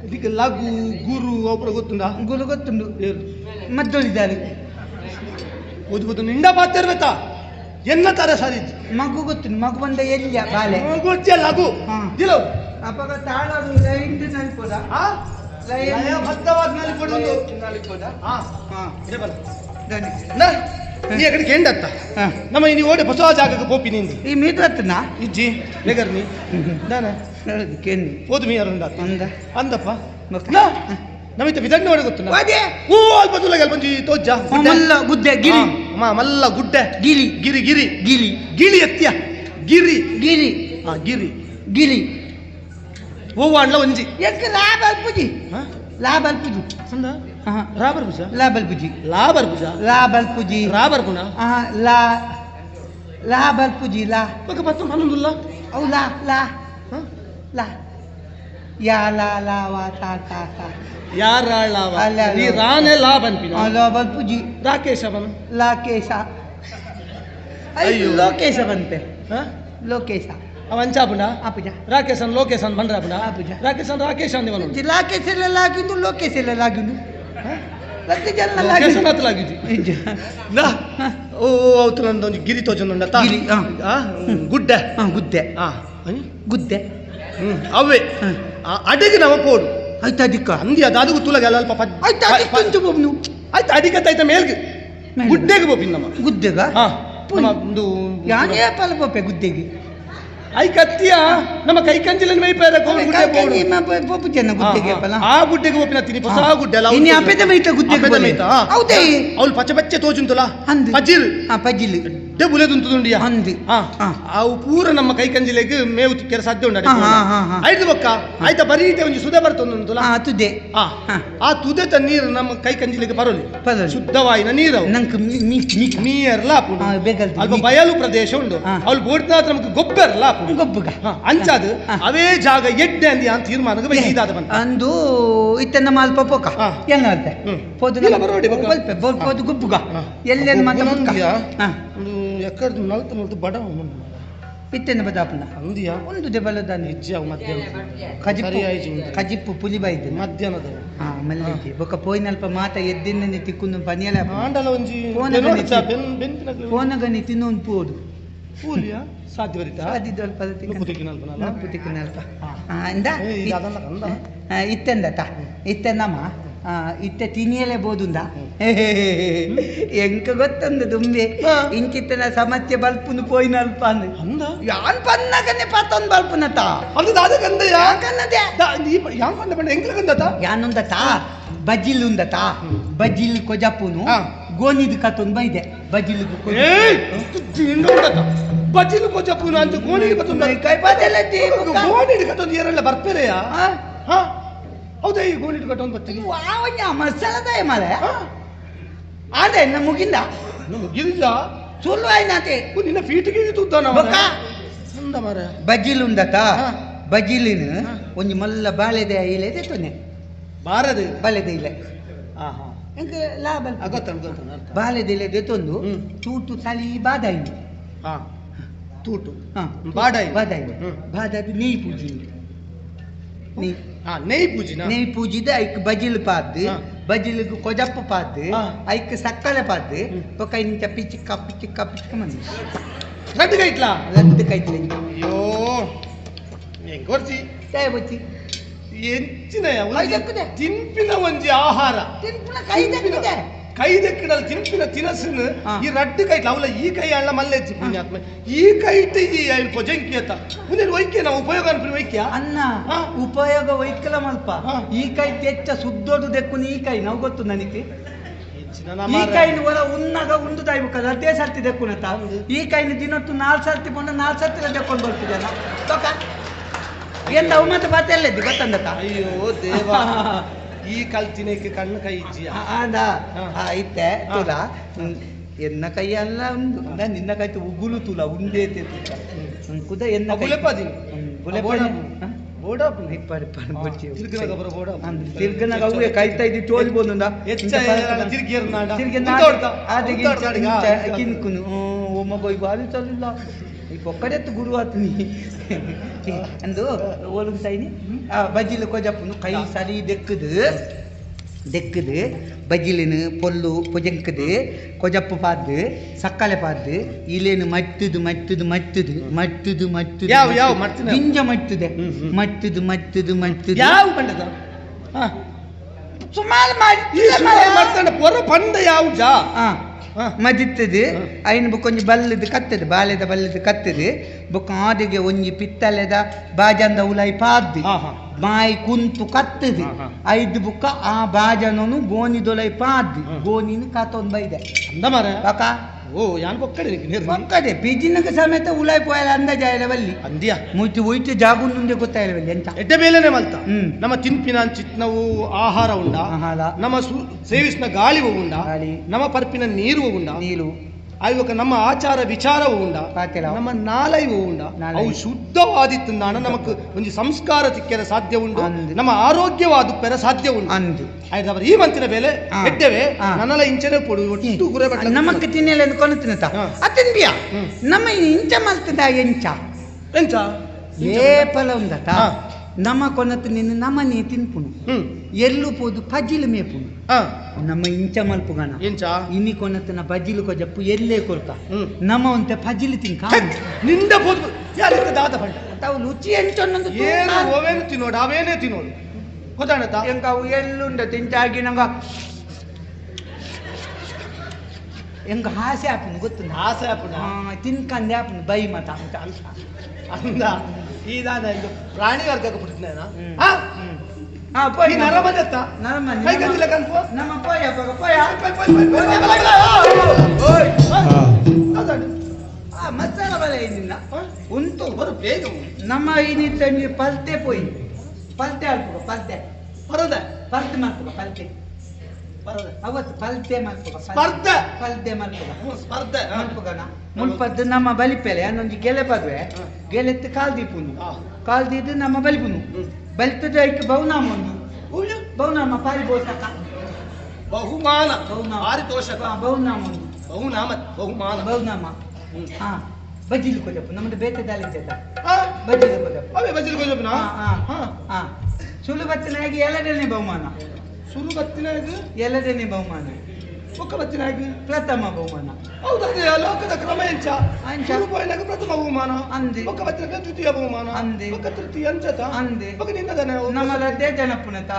ಇದಕ್ಕೆ ಲಘು ಗುರು ಒಬ್ಬರು ಗೊತ್ತುಂಡ ಗುರು ಗೊತ್ತುಂಡು ಮದ್ದೊಳಿದ್ದಾರೆ ಓದ್ಬೋದು ನಿಂಡ ಪಾತಿರ್ಬೇಕ ಎನ್ನ ತರ ಸರಿ ಮಗು ಗೊತ್ತುಂಡು ಮಗು ಬಂದ ಎಲ್ಲಿಯ ಬಾಲೆ ಗೊತ್ತೇ ಲಘು ದಿಲೋ ಅವಾಗ ತಾಳೋದು ಲೈಂಡ್ ನಲ್ಪೋದ ಲಯಬದ್ಧವಾದ ನಲಿಪುಡು ನಲ್ಪೋದ ನೀ ಅಕಡೆ ಕೇಂಡತ್ತ ನಮ್ಮ ನೀ ಓಡಿ ಹೊಸ ಜಾಗಕ್ಕೆ ಪೋಪಿ ನಿಂದು ಈ ಮೀದ್ರತ್ನ ಇಜ್ಜಿ ಲೆಗರ್ನಿ ದಾನ ಕೇಳಿ ಓದು ಮೀ ಯಾರು ಅಂದ ಅಂದಪ್ಪ ನಮಿತ ವಿಧಂಡ ಹೊಡೆ ಗೊತ್ತು ಅದೇ ಓ ಅಲ್ಪ ತುಲಗಲ್ ಬಂಜಿ ತೋಜ್ಜ ಮಲ್ಲ ಗುದ್ದೆ ಗಿರಿ ಮಲ್ಲ ಗುಡ್ಡೆ ಗಿಲಿ ಗಿರಿ ಗಿರಿ ಗಿಲಿ ಗಿಳಿ ಎತ್ಯ ಗಿರಿ ಗಿರಿ ಗಿರಿ ಗಿಲಿ ಓ ಅಂಡ್ಲ ಒಂಜಿ ಎಕ್ಕ ಲಾಬಲ್ ಪುಜಿ ಲಾಬಲ್ ಪುಜಿ ಅಂದ ರಾಬರ್ ಭುಜ ಲಾಬಲ್ ಪುಜಿ ಲಾಬರ್ ಭುಜ ಲಾಬಲ್ ಪುಜಿ ರಾಬರ್ ಗುಣ ಲಾ ಲಾಬಲ್ ಪುಜಿ ಲಾ ಬಕ ಪತ್ತು ಮನೊಂದುಲ್ಲ ಅವು ಲಾ ಲಾ ಯಾ ಲಾ ವಾ ತಾ ಯಾರಾಳವ ಅಲ್ಲ, ನೀ ರಾನೆ ಲಾಭ ಅನ್ಪಿನ ಲಾಬಲ್ ಪುಜಿ ರಾಕೇಶ ಬನ ಲಾಕೇಶ ಅಯ್ಯೋ. ಲೋಕೇಶ ಬಂತೆ ಲೋಕೇಶ ಅವ ಅಂಚಾಪುಂಡ ಅಪ್ಪುಜ ರಾಕೇಶನ್ ಲೋಕೇಶನ್ ಬಂದ್ರಾಪುಂಡ ಅಪ್ಪುಜ ರಾಕೇಶನ್ ರಾಕೇಶ್ ಅಂದಿವನು ಲಾಕೇಶ ಲಾಗಿಂದು ಲೋಕೇಶ ಲಾಗಿಂದು ಪ್ರತಿ ಜನ ಲೋಕೇಶನ್ ಲಾಗಿ ಹತ್ತು ಲಾಗಿದ್ವಿ ಓ ಅವತ್ತು ನಂದು ಒಂದು ಗಿರಿ ತೋಜನುಂಡ ಗಿರಿ, ಗುಡ್ಡೆ ಗುದ್ದೆ ಗುದ್ದೆ ಅವೇ ಅಡಿಗೆ ನಮ್ಮ ಪೋಡು ಆಯ್ತಾ ದಿಕ್ಕ ಅಂದಿ ಅದು ತುಲಗೆ ಅಲ್ಪ ಆಯ್ತಾ ದಿಕ್ಕಂತು ಬೊಬ್ನು ಆಯ್ತು ಅಡಿಕತ್ತಾಯ್ತ ಮೇಲ್ಗೆ ಗುಡ್ಡೆಗೆ ಬೋಪಿನ್ ನಮ್ಮ ಗುದ್ದೆಗ ಒಂದು ಯಾನೇ ಪಲ ಬೋಪೆ ಗುದ್ದೆಗೆ ಐ ಕತ್ತಿಯ ನಮ್ಮ ಕೈ ಕಂಜಿಲನ್ನು ಮೈಪೇರ ಪೋಪು ಜನ ಗುದ್ದೆಗೆ ಪಲ ಆ ಗುಡ್ಡೆಗೆ ಬೋಪಿನ ತಿನಿ ಹೊಸ ಗುಡ್ಡೆ ಅಲ್ಲ ಇನ್ನು ಅಪೆದ ಮೈತ ಗುದ್ದೆಗೆ ಮೈತ ಹೌದೇ ಅವಳು ಪಚ್ಚ ಪಚ್ಚೆ ತೋಜುಂತಲ್ಲ ಅಂದು ಪಜಿಲ್ ಪಜಿಲ್ ಬುಲೆದುಂತುಂಡಿಯ ಅಂದು ಅವು ಪೂರ ನಮ್ಮ ಕೈ ಕಂಜಿಲೆಗೆ ಮೇವು ತಿಕ್ಕರ ಸಾಧ್ಯ ಉಂಡ ಹಾ. ಐದು ಬೊಕ್ಕ ಆಯ್ತಾ ಬರೀಟೆ ಒಂಜಿ ಸುದೆ ಬರ್ತೊಂದುಂತಲ್ಲ ತುದೆ ಆ ತುದೆತ ನೀರು ನಮ್ಮ ಕೈ ಕಂಜಿಲೆಗೆ ಬರೋಲಿ ಪರಲಿ. ಶುದ್ಧವಾಯಿನ ನೀರು ನಂಗೆ ನೀರ್ಲ ಬೇಗಲ್ ಅಲ್ಪ ಬಯಲು ಪ್ರದೇಶ ಉಂಡು ಅವಳು ಬೋಡ್ತಾದ ನಮ್ಗೆ ಗೊಬ್ಬರಲ್ಲ ಗೊಬ್ಬಗ ಅಂಚಾದು ಅವೇ ಜಾಗ ಎಡ್ಡೆ ಅಂದಿ ಅಂತ ತೀರ್ಮಾನಕ್ಕೆ ಬೈದಾದ ಬಂತ ಅಂದು ಇತ್ತನ್ನ ಮಾಲ್ಪ ಪೋಕ ಎಲ್ಲ ಅರ್ತೆ ಪೋದು ಇಲ್ಲ, ಬರೋಡಿ ಬೊಕ್ಕ. ಪೋದು ಗುಬ್ಬುಗ ಎಲ್ಲೆಲ್ಲಿ ಮಾತ ಎಕ್ಕಡ್ದು ನಲ್ತು ನಲ್ತು ಬಡ ಇತ್ತೇನೆ ಬದಾಪನ ಅಂದಿಯಾ ಒಂದು ದೆಬಲದಾನೆ ಹೆಜ್ಜೆ ಅವು ಮಧ್ಯಾಹ್ನ ಕಜಿಪ್ಪು ಕಜಿಪ್ಪು ಪುಲಿ ಬೈದೆ ಮಧ್ಯಾಹ್ನದ ಮಲ್ಲಿಗೆ ಬೊಕ್ಕ ಪೋಯಿನಲ್ಪ ಮಾತ ಎದ್ದಿನ ತಿಕ್ಕೊಂಡು ಪನಿಯಲ ಆಂಡಲ ಒಂಜಿ ಫೋನಗನಿ ತಿನ್ನೊಂದು ಪೋಡು ಕೂಲಿಯ ಸಾಧ್ಯ ಬರೀತಾ ಅದಿದ್ದಲ್ಪ ಪುತಿಕಿನಲ್ಪ ಅಂದ ಇತ್ತೆಂದಟ ಇತ್ತೆಂದಮ್ಮ ಇತ್ತೆ ತಿನಿಯಲೇ ಬೋದುಂದ ಎಂಕ ಗೊತ್ತಂದು ದುಂಬೆ ಇಂಚಿತ್ತನ ಸಮಸ್ಯೆ ಬಲ್ಪುನು ಪೋಯಿನಲ್ಪ ಅಂದ ಯಾನ್ ಪನ್ನಗನೆ ಪತ್ತೊಂದು ಬಲ್ಪುನತ ಅದು ದಾದ ಗಂಧ ಯಾಕನ್ನದೆ ಯಾನ್ ಪಂಡ ಪಂಡ ಎಂಕ್ಲ ಗಂಧತ ಯಾನುಂದತ ಬಜಿಲ್ ಉಂದತ ಬಜಿಲ್ ಕೊಜಪ್ಪುನು ಗೋನಿದ್ ಕತ್ತೊಂದು ಬೈದೆ ಬಜಿಲ್ ಬಜಿಲು ಕೊಜಪ್ಪುನ ಅಂತ ಗೋಣಿಗೆ ಬತ್ತೊಂದು ಕೈ ಬಾದೆಲ್ಲ ಗೋಣಿಗೆ ಕತ್ತೊಂದು ಏರೆಲ್ಲ ಬರ್ಪೆರೆಯ ಹೌದಾ ಈ ಗೋಣಿಗೆ ಕಟ್ಟೊಂದು ಬರ್ತೀನಿ ವಾವಣ್ಣ ಮಸಾಲದಾಯ ಮಾರೆ ಅದೇ ನಮ್ಮ ಮುಗಿಂದ ಮುಗಿದಿಲ್ಲ ಸುಳ್ಳು ಆಯ್ನಾತೆ ನಿನ್ನ ಫೀಟಿಗೆ ತುದ್ದ ಬೊಕ್ಕ ಅಂದ ಮರ ಬಜಿಲ್ ಉಂದತ ಬಜಿಲಿನ ಒಂಜಿ ಮಲ್ಲ ಬಾಳೆದ ಇಲೆ ತೆತ್ತೊನೆ ಬಾರದೆ ಬಾಳೆದ ಇಲೆ ಆಹಾ ಎಂಕ ಲಾಭ ಗೊತ್ತಲ್ಲ ಬಾಳೆದ ಇಲೆ ತೆತ್ತೊಂದು ತೂಟು ತಲಿ ಬಾದಾಯಿ ಹಾ ತೂಟು ಹಾ ಬಾದಾಯಿ ಬಾದಾಯಿ ಬಾದಾದು ನೆಯ್ ಪೂಜಿ ನೆಯ್ ಪೂಜಿನ ನೆಯ್ ಪೂಜಿದ ಐಕ್ ಬಜಿಲ್ ಪಾದ್ದು ಬಜಿಲ್ಗೆ ಕೊಜಪ್ಪ ಪಾದ್ದು ಐಕ್ ಸಕ್ಕಳೆ ಪಾದ್ದು ಕೈ ನಿಂಚ ಪಿಚಿಕ್ಕ ಪಿಚಿಕ್ಕ ಪಿಚಿಕ್ಕ ಮಂದಿ ರದ್ದು ಕೈಟ್ಲಾ ರದ್ದು ಕೈಟ್ಲೆ ಅಯ್ಯೋ ಹೆಂಗ್ ಕೊಡ್ಸಿ ಕೈ ಬಚ್ಚಿ ಎಂಚಿನ ಕೈದಕ್ಕದೆ ತಿಂಪಿನ ಒಂಜಿ ಆಹಾರ ತಿನ್ಪುನ ಕೈದಕ್ಕದೆ ಕೈದಕ್ಕಿಡಲ್ ತಿಂಪಿನ ತಿನಸನ್ನು ಈ ರಡ್ಡು ಕೈಟ್ಲ ಅವಳ ಈ ಕೈ ಅಣ್ಣ ಮಲ್ಲೆಜ್ಜಿ ಪುಣ್ಯಾತ್ಮ ಈ ಕೈಟ್ ಈ ಪೊಜಂಕಿಯತ ಮುಂದಿನ ವೈಕ್ಯ ನಾವು ಉಪಯೋಗ ಅನ್ಪಿ ವೈಕ್ಯ ಅನ್ನ ಉಪಯೋಗ ವೈಕಲ ಮಲ್ಪ ಈ ಕೈ ತೆಚ್ಚ ಸುದ್ದೋದು ದೆಕ್ಕುನ ಈ ಕೈ ನಾವು ಗೊತ್ತು ನನಗೆ ಈ ಕೈನ ಒಳ ಉನ್ನಾಗ ಉಂದು ತಾಯ್ಬೇಕಲ್ಲ ಅದೇ ಸರ್ತಿ ದೆಕ್ಕುನತ ಈ ಕೈನ ದಿನತ್ತು 4 ಸರ್ತಿ ಬಂದ 4 ಸರ್ತಿ ದೆಕ್ಕೊಂಡು ಬರ್ತಿದ್ಯಾನ ಎಂದ ಅವು ಮತ್ತೆ ಬತ್ತಲ್ಲದ್ದು ಗೊತ್ತಂದತ ಅಯ್ಯೋ ದೇವ ಈ ಕಲ್ತಿನಕ್ಕೆ ಕಣ್ಣು ಕೈ ಇಜ್ಜಿಯ ಅದ ಐತೆ ತುಲ ಎನ್ನ ಕೈ ಅಲ್ಲ ಉಂದು ನಿನ್ನ ಕೈ ಉಗುಲು ತುಲ ಉಂಡೆ ಕುದ ಎನ್ನ ಬುಲೆಪದಿನ ಬೋಡಾಪು ತಿರ್ಗನಾಗ ಅವೇ ಕಾಯ್ತಾ ಇದ್ದಿ ತೋಲ್ ಬಂದ ಕಿನ್ಕುನು ಒಮ್ಮ ಬೈ ಬಾರಿ ಚಲಿಲ್ಲ ಈ ಪೊಕ್ಕಡೆತ್ತು ಗುರು ಆತನಿ ಅಂದು ಓಲುಂತಾಯಿನಿ ಬಜ್ಜಿಲು ಕೊಜಪ್ಪನು ಕೈ ಸರಿ ದೆಕ್ಕದು ಬಜ್ಜಿಲಿನ ಪೊಲ್ಲು ಪೊಜಂಕದು ಕೊಜಪ್ಪು ಪಾದ್ದು ಸಕ್ಕಲೆ ಪಾದ್ದು ಇಲೇನು ಮಟ್ಟದು ಯಾವ ಮಾಡ್ತೀನಿ ಗಿಂಜ ಮಟ್ಟದೆ ಮಟ್ಟದು ಯಾವ ಪಂಡದ ಸುಮಾರು ಮಾಡ್ತಾನೆ ಪೊರ ಪಂಡ ಯಾವ ಜಾ ಮದಿತ್ತದು ಐನ್ ಬೊಕೊಂಜಿ ಬಲ್ಲದು ಕತ್ತದು ಬಾಳೆದ ಬಲ್ಲದು ಕತ್ತದು ಬೊಕ್ಕ ಆದಿಗೆ ಒಂಜಿ ಪಿತ್ತಲೆದ ಬಾಜಂದ ಉಲಾಯಿ ಪಾದ್ದಿ ಮಾಯಿ ಕುಂತು ಕತ್ತದು ಐದು ಬುಕ್ಕ ಆ ಬಾಜನನು ಗೋನಿದೊಲೈ ಪಾದ್ದಿ ಗೋನಿನ ಕಾತೊಂದು ಬೈದೆ ಅಂದ ಮರ ಬಕ ಓ ಯಾನ್ ಒಕ್ಕಡೆ ಪಿಜಿನಗ ಸಮೇತ ಉಲಾಯಿ ಪೋಯಲ ಅಂದಾಜಾಯಲ ಬಲ್ಲಿ ಅಂದ್ಯಾ ಒಯ್ತು ಜಾಗುಂದುಂದೆ ಗೊತ್ತಾಯಲ ಬಲ್ಲಿ ಎಂತ ಎಡ್ಡೆ ಬೇಲೆನೆ ಮಲ್ತ ನಮ್ಮ ತಿನ್ಪಿನ ಚಿತ್ನವು ಆಹಾರ ಉಂಡ ನಮ್ಮ ಸೇವಿಸ್ನ ಗಾಳಿ ಉಂಡ ನಮ್ಮ ಪರ್ಪಿನ ನೀರು ಉಂಡ ಅಯ್ಯಕ ನಮ್ಮ ಆಚಾರ ವಿಚಾರವೂ ಉಂಡ ನಮ್ಮ ನಾಲೈವು ಉಂಡ ಅವು ಶುದ್ಧವಾದಿತ್ತು ನಮಕ್ ಒಂದು ಸಂಸ್ಕಾರ ತಿಕ್ಕರ ಸಾಧ್ಯ ಉಂಡು ನಮ್ಮ ಆರೋಗ್ಯವಾದ ಪೆರ ಸಾಧ್ಯ ಉಂಡು ಆಯ್ತು ಈ ಮಂತಿನ ಬೇಲೆ ಎಡ್ಡೆವೆ ನನ್ನಲ್ಲ ಇಂಚನೆ ಕೊಡು ಒಟ್ಟು ಗುರೆ ಬಟ್ಟ ನಮಕ್ ತಿನ್ನಲ್ಲ ಕೊನತಿನತ ಅತ್ತಿನ್ಬಿಯ ನಮ್ಮ ಇಂಚ ಮಲ್ತದ ಎಂಚ ಏಪಲ ಉಂದತ ನಮ್ಮ ಕೊನತ್ತು ನಿನ್ನ ನಮ್ಮನೆ ತಿನ್ಪುನು ಎಲ್ಲೂ ಪೋದು ಪಜ್ಜಿಲು ಮೇಪುನು ನಮ್ಮ ಇಂಚ ಮಲ್ಪುಗಣ ಇನ್ನಿ ಕೊನತ್ತನ ಬಜ್ಜಿಲು ಕೊಜಪ್ಪು ಎಲ್ಲೇ ಕೊರ್ಕ ನಮ್ಮ ಒಂತೆ ಪಜ್ಜಿಲು ತಿನ್ಕ ನಿಂದ ಪೋದು ಯಾರಿಗೆ ದಾದ ಪಂಡ ತಾವು ರುಚಿ ಎಂಟೊಂದೊಂದು ಏನು ಓವೇನು ತಿನ್ನೋಡು ಅವೇನೇ ತಿನ್ನೋಡು ಗೊತ್ತಾಣತ ಎಂಕ ಅವು ಎಲ್ಲುಂಡ ತಿಂಚಾಗಿ ನಂಗ ಎಂಗ ಹಾಸೆ ಆಪುನು ಗೊತ್ತು ಹಾಸೆ ಆಪುನ ತಿನ್ಕಂದೆ ಆಪುನು ಬೈ ಮತ ಅಂತ ಅಂದ ಈದಾದ ಇದು ಪ್ರಾಣಿ ವರ್ಗಕ್ಕೆ ಬಿಡ್ತೇನ ನರಮದತ್ತ ನಮ್ಮ ಮಸಾಲ ಬಲೆ ಏನಿಲ್ಲ ಉಂಟು ಬೇಗ ನಮ್ಮ ಏನಿತ್ತ ನೀವು ಪಲ್ತೆ ಪೋಯಿ ಪಲ್ತೆ ಅಲ್ಪುಗ ಪಲ್ತೆ ಪಲ್ತೆ ಮಾಡ್ಪುಗ ಪಲ್ತೆ ಅವತ್ತು ಪಲ್ತೆ ಮಾಡ್ಪುಗ ಪಲ್ತೆ ಮಾಡ್ಪುಗ ಸ್ಪರ್ಧೆ ಮಾಡ್ಪುಗನ ಮುಲ್ಪದ್ದು ನಮ್ಮ ಬಲಿಪೆಲೆ ಅನ್ನೊಂದು ಗೆಲೆ ಪದ್ವೆ ಗೆಲೆತ್ತು ಕಾಲ್ದೀಪುನು ಕಾಲ್ದಿದ್ದು ನಮ್ಮ ಬಲಿಪುನು ಬಲಿತದ ಐಕೆ ಬಹುನಾಮ ಒಂದು ಬಹುನಾಮ ಪಾರಿಭೋಷಕ ಬಹುಮಾನ ಪಾರಿತೋಷಕ ಬಹುನಾಮ ಒಂದು ಬಹುನಾಮ ಹಾ ಬಜ್ಜಿಲು ಕೊಜಪ್ಪು ನಮ್ಮದು ಬೇತೆ ದಾಳಿ ಬಜ್ಜಿಲು ಕೊಜಪ್ಪು ಅವೇ ಬಜ್ಜಿಲು ಕೊಜಪ್ಪನ ಸುಲಭತ್ತಿನಾಗಿ ಎಲ್ಲದನ್ನೇ ಬಹುಮಾನ ಎಲ್ಲದನ್ನೇ ಬಹುಮಾನ ಒಕ್ಕ ಬತ್ತಿನಾಗಿ ಪ್ರಥಮ ಬಹುಮಾನ ಹೌದಾ ಲೋಕದ ಕ್ರಮ ಎಂಚ ಪ್ರಥಮ ಬಹುಮಾನ ಅಂದೆ ಒಕ್ಕ ಬತ್ತಿನಾಗ ದ್ವಿತೀಯ ಬಹುಮಾನ ಅಂದೆ ಒಕ್ಕ ತೃತೀಯ ಅಂಚತ ಅಂದೆ ಒಕ್ಕ ನಿನ್ನದನ ನಮ್ಮ ರದ್ದೆ ಜನಪುನತ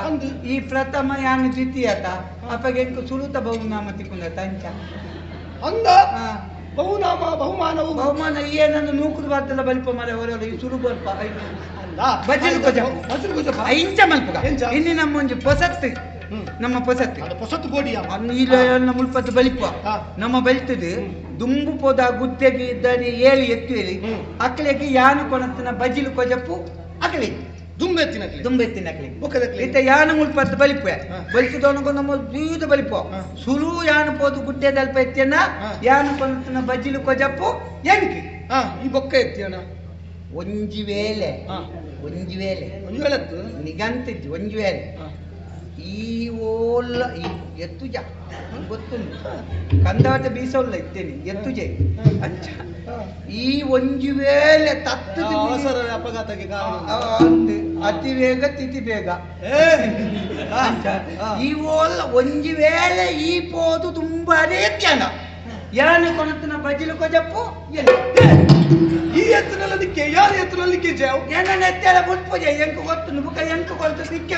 ಈ ಪ್ರಥಮ ಯಾನು ದ್ವಿತೀಯತ ಅಪ್ಪಗೆ ಸುಳುತ ಬಹುನಾಮ ತಿಕ್ಕುಂದತ ಅಂಚ ಅಂದ ಬಹುನಾಮ ಬಹುಮಾನ ಏನನ್ನು ನೂಕುದು ಬಾರ್ದಲ್ಲ ಬಲ್ಪ ಮರೆ ಹೊರಲ್ಲ ಈ ಸುರು ಬಲ್ಪ ಬಜ್ಜಿಲು ಕೊಜಪ್ಪ ಇಂಚ ಮಲ್ಪಗ ಇನ್ನು ನಮ್ಮ ಒಂದು ಪೊಸತ್ತು ನಮ್ಮ ಪೊಸತ್ತು ಗೋಡಿಯ ಇಲ್ಲ ಮುಲ್ಪತ್ತು ಬಲಿಪ ನಮ್ಮ ಬಲಿತದು ದುಂಬು ಪೋದ ಗುದ್ದೆಗೆ ಇದ್ದಾನೆ ಏಳಿ ಎತ್ತು ಹೇಳಿ ಅಕ್ಕಳಿಗೆ ಯಾನು ಕೊನತನ ಬಜ್ಜಿಲು ಕೊಜಪ್ಪು ಅಕ್ಕಳಿ ದುಂಬೆತ್ತಿನಕ್ಲಿ ಇತ್ತ ಯಾನ ಮುಲ್ಪತ್ತು ಬಲಿಪೆ ಬಲಿಸಿದವನಿಗೂ ನಮ್ಮ ಜೀವಿತ ಬಲಿಪ ಸುರು ಯಾನು ಪೋದು ಗುಡ್ಡೆ ದಲ್ಪ ಎತ್ತಿಯನ್ನ ಯಾನು ಕೊನತನ ಬಜ್ಜಿಲು ಕೊಜಪ್ಪು ಎನ್ಕಿ ಈ ಬೊಕ್ಕ ಎತ್ತಿಯಣ್ಣ ಒಂಜಿ ವೇಳೆ ನಿಗಂತಿದ್ದು ಒಂಜಿ ವೇಳೆ ಈ ಓಲ್ಲ ಈ ಎತ್ತುಜ ಗೊತ್ತುಂಟು ಕಂದಾಟ ಬೀಸೋಲ್ಲ ಇದ್ದೇನೆ ಎತ್ತುಜೆ ಅಂಚ ಈ ಒಂಜಿ ವೇಳೆ ತತ್ತು ಅಪಘಾತಕ್ಕೆ ಅತಿ ಬೇಗ ತಿಥಿ ಬೇಗ ಈ ಓಲ್ಲ ಒಂಜಿ ವೇಳೆ ಈ ಪೋದು ತುಂಬಾನೇ ತ್ಯಾನ ಯಾನೆ ಕೊನತನ ಬಜಿಲು ಕೊಜಪ್ಪು ಈ ಎತ್ತನೆಲ್ಲ ನಿಕ್ಕೆ ಯಾರು ಎತ್ತನಲ್ಲಿ ಜಾವ್ ಏನ ನೆತ್ತೆಲ ಬುಟ್ಪುಜೆ ಎಂಕು ಗೊತ್ತು ನುಬುಕ ಎಂಕು ಕೊಲ್ತು ನಿಕ್ಕೆ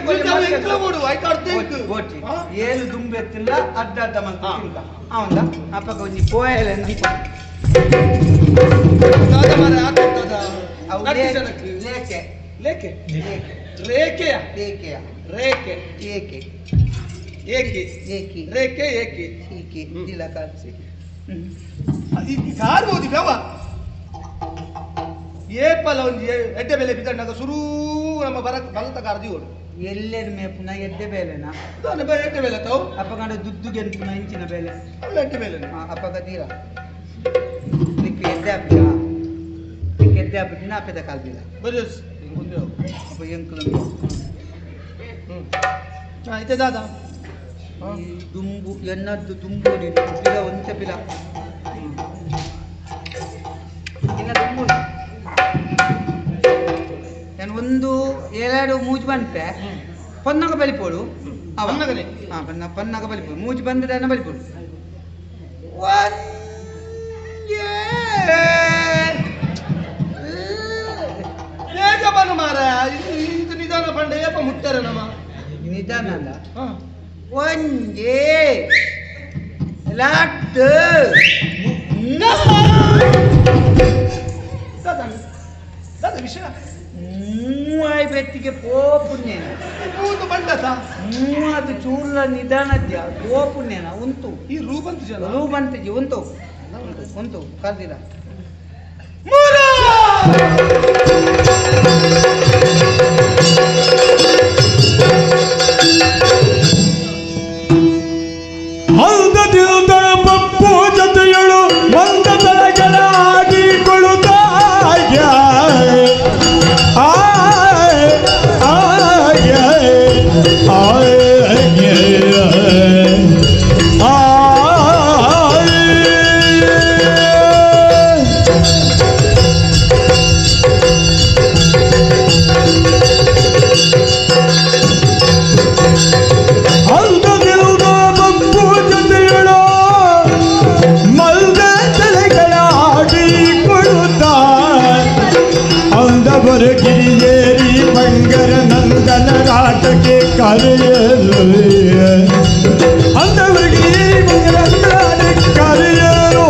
ಏನು ದುಂಬು ಎತ್ತಿಲ್ಲ ಅಡ್ಡ ಅಡ್ಡ ಮಂಕ ತಿಂತ ಅವಂದ ಅಪ್ಪಗ ಒಂಜಿ ಪೋಯಲೆ ಲೇಕೆ ರೇಖೆಯ ರೇಖೆಯ ರೇಖೆ ಏಕೆ ಏಕೆ ಏಕೆ ರೇಖೆ ಏಕೆ ಏಕೆ ಇಲ್ಲ ಕಾಲ್ಸಿ ಕಾರ್ಬೋದು ಬೇವ ಏಪಲ ಒಂದು ಎಡ್ಡೆ ಬೆಲೆ ಬಿದ್ದಣ್ಣಾಗ ಸುರೂ ನಮ್ಮ ಬಲತ ಕಾರ್ದಿ ಓಡು ಎಲ್ಲೇರು ಮೇಪುನ ಎಡ್ಡೆ ಬೇಲೆನಾ ಎಡ್ಡೆ ಬೆಲೆ ತಾವು ಅಪ್ಪಗಂಡ ದುದ್ದುಗೆ ಅನ್ಪುನ ಇಂಚಿನ ಬೇಲೆ ಎಡ್ಡೆ ಬೆಲೆ ಅಪ್ಪಗ ತೀರ ನಿಕ್ಕೆ ಎಡ್ಡೆ ಹಾಪಿದ ನಿಕ್ಕೆ ಎಡ್ಡೆ ಹಾಪಿಟ್ಟು ನಾಪೆದ ಕಾಲ್ದಿಲ್ಲ ಬರೀ ಅಪ್ಪ ಎಂಕುಲ ಆಯ್ತೆ ದಾದ ಈ ದುಂಬು ಎನ್ನದ್ದು ದುಂಬು ಪಿಲ ಒಂಚ ಪಿಲ ಇನ್ನ ದುಂಬು ನಾನು ಒಂದು ಎರಡು ಮೂಜು ಬಂತೆ ಪೊನ್ನಗ ಬಲಿಪೋಡು ಪೊನ್ನಗನೆ ಪೊನ್ನಗ ಬಲಿಪೋಡು ಮೂಜು ಬಂದ ಬಲಿಪೋಡು ಬೇಗ ಬನ್ನು ಮಾರ ಇದು ನಿಧಾನ ಪಂಡ ಏಪ ಮುಟ್ಟಾರ ನಮ್ಮ ನಿಧಾನ ಅಲ್ಲ ಒಂಜೆ ಲಾಟ್ ವಿಷಯ ಮೂವಾಯಿ ಬೆತ್ತಿಗೆ ಪೋಪುಣ್ಯನ ಒಂದು ಬಂಡತ ಮೂವತ್ತು ಚೂರ್ಲ ನಿಧಾನದ್ಯ ಪೋಪುಣ್ಯನ ಉಂಟು ಈ ರೂಪಂತ ಜನ ರೂಪಂತಜಿ ಉಂಟು ಉಂಟು ಕಲ್ದಿಲ್ಲ ಹೌದದಿಲ್ದಳ ಪಪ್ಪು ಜೊತೆಯಳು ಮಂದ ತಳಗಳ ಆಡಿಕೊಳ್ಳುತ್ತ ಗಿರಿಯೇರಿ ಬಂಗರ ನಂದನ ರಾಟಕ್ಕೆ ಕರೆಯಲು ಅಂದವರಿಗೆ ಕರೆಯಲು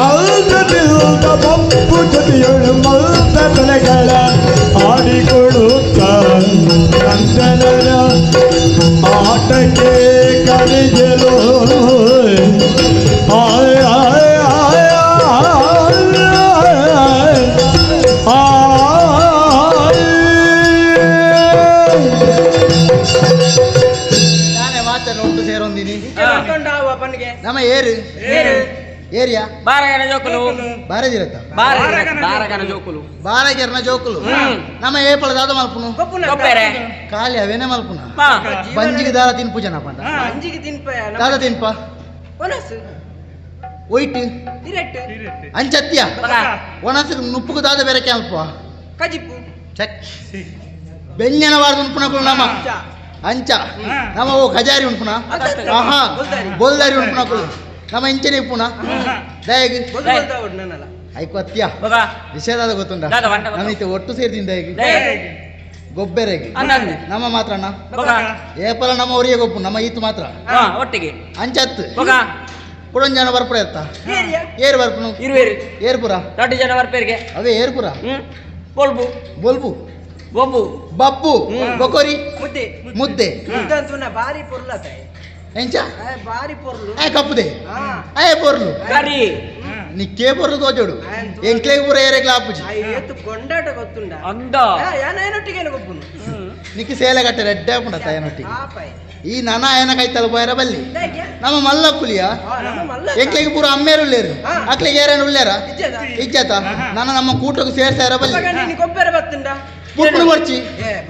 ಅಲ್ದದಿಲ್ದ ಪಪ್ಪು ಜೊತೆಯಳು ಮಲ್ದ ತಲೆಗಳ ಆಡಿಕೊಳ್ಳುತ್ತ ನಂದನರ ಆಟಕ್ಕೆ ಕರೆಯಲು ಆಯ ನಮ್ಮ ಏರು ಏರಿಯಾ ಬಾರಗನ ಜೋಕುಲು ಬಾರದಿರತ್ತ ಬಾರಗನ ಜೋಕುಲು ಬಾರಗೆರ್ನ ಜೋಕುಲು ನಮ್ಮ ಏಪಳ ದಾದ ಮಲ್ಪುನು ಖಾಲಿ ಅವೇನೆ ಮಲ್ಪುನ ಬಂಜಿಗೆ ದಾದ ತಿನ್ಪು ಜನ ಪಂಡ ಅಂಜಿಗೆ ತಿನ್ಪ ದಾದ ತಿನ್ಪ ಒನಸು ಒಯ್ಟ್ ಇರಟ್ಟು ಅಂಚತ್ಯ ಒಣಸು ನುಪ್ಪುಕು ದಾದ ಬೇರೆ ಕ್ಯಾಲ್ಪ ಕಜಿಪು ಚೆಕ್ ಬೆಂಜನ ವಾರದ ಉಣ್ಪುನಕುಲು ನಮ್ಮ ಅಂಚ ನಮ್ಮ ಓ ಖಜಾರಿ ಉಣ್ಪುನ ಆಹಾ ಬೋಲ್ದಾರಿ ಉಣ್ಪುನಕುಲು ನಮ್ಮ ಇಂಚನೆ ಇಪ್ಪುನ ದಯಗಿ ಐಕು ಅತ್ಯ ವಿಷಯದಾದ ಗೊತ್ತುಂಡ ನಮ್ಮ ಇತ್ತೆ ಒಟ್ಟು ಸೇರ್ದಿಂದ ಗೊಬ್ಬೆರೆಗೆ ನಮ್ಮ ಮಾತ್ರ ಅಣ್ಣ ಏಪಲ ನಮ್ಮ ಊರಿಗೆ ಗೊಪ್ಪು ನಮ್ಮ ಈತು ಮಾತ್ರ ಒಟ್ಟಿಗೆ ಅಂಚತ್ತು ಕುಡೊಂದು ಜನ ಬರ್ಪುರ ಇರ್ತ ಏರು ಬರ್ಪುನು ಏರ್ಪುರ ದೊಡ್ಡ ಜನ ಬರ್ಪೇರಿಗೆ ಅವೇ ಏರ್ಪುರ ಬೋಲ್ಬು ಬೋಲ್ಬು ಬೊಬ್ಬು ಬಪ್ಪು ಬೊಕೊರಿ ಮುದ್ದೆ ಮುದ್ದೆ ಬಾರಿ ಪೊರ್ಲತ ಎಂಚ ಬಾರಿ ಪೊರ್ಲು ಕಪ್ಪುದೆ ಅಯ್ಯ ಪೊರ್ಲು ಕರಿ ನಿಕ್ಕೇ ಪೊರ್ಲು ತೋಜೋಡು ಎಂಕ್ಲೆಗೆ ಪೂರ ಏರೆಗ್ಲ ಆಪುಜಿ ಎತ್ತು ಕೊಂಡಾಟ ಗೊತ್ತುಂಡ ಅಂದ ಯಾನೊಟ್ಟಿಗೆ ಗೊಪ್ಪುನು ನಿಕ್ಕಿ ಸೇಲೆ ಕಟ್ಟೆ ರೆಡ್ಡೆ ಆಪುಂಡ ತಾಯನೊಟ್ಟಿಗೆ ಈ ನನ್ನ ಆಯನ ಕೈತಲ್ಲ ಪೋಯರ ಬಲ್ಲಿ ನಮ್ಮ ಮಲ್ಲ ಕುಲಿಯ ಎಕ್ಲಿಗೆ ಪೂರ ಅಮ್ಮೇರು ಉಳ್ಳೇರು ಅಕ್ಲಿಗೆ ಏರೇನು ಉಳ್ಳೇರ ಇಜ್ಜತ ನನ್ನ ನಮ್ಮ ಕೂಟಕ್ಕೆ ಸೇರ್ಸಾರ ಬಲ್ಲಿ ಗೊಬ್ಬರ ಬತ್ತುಂಡ ಪುಪ್ಪು ಬರ್ಚಿ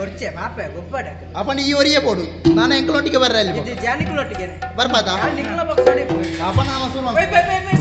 ಗೊರ್ಚೆ ಪಾಪ ಗೊಬ್ಬರ ಅಪ್ಪನ ಈ ಒರಿಯೇ ಪೋಡು ನಾನು ಎಂಕಲೊಟ್ಟಿಗೆ ಬರ್ರ ಇಲ್ಲಿ ಜಾನಿಕಲೊಟ್ಟಿಗೆ ಬರ್ಬಾದ ನಿಖಲ ಬಕ್ಸಡಿ ಅಪ್ಪ ನಾಮ ಸುಮ್ಮ ಬೈ ಬೈ ಬೈ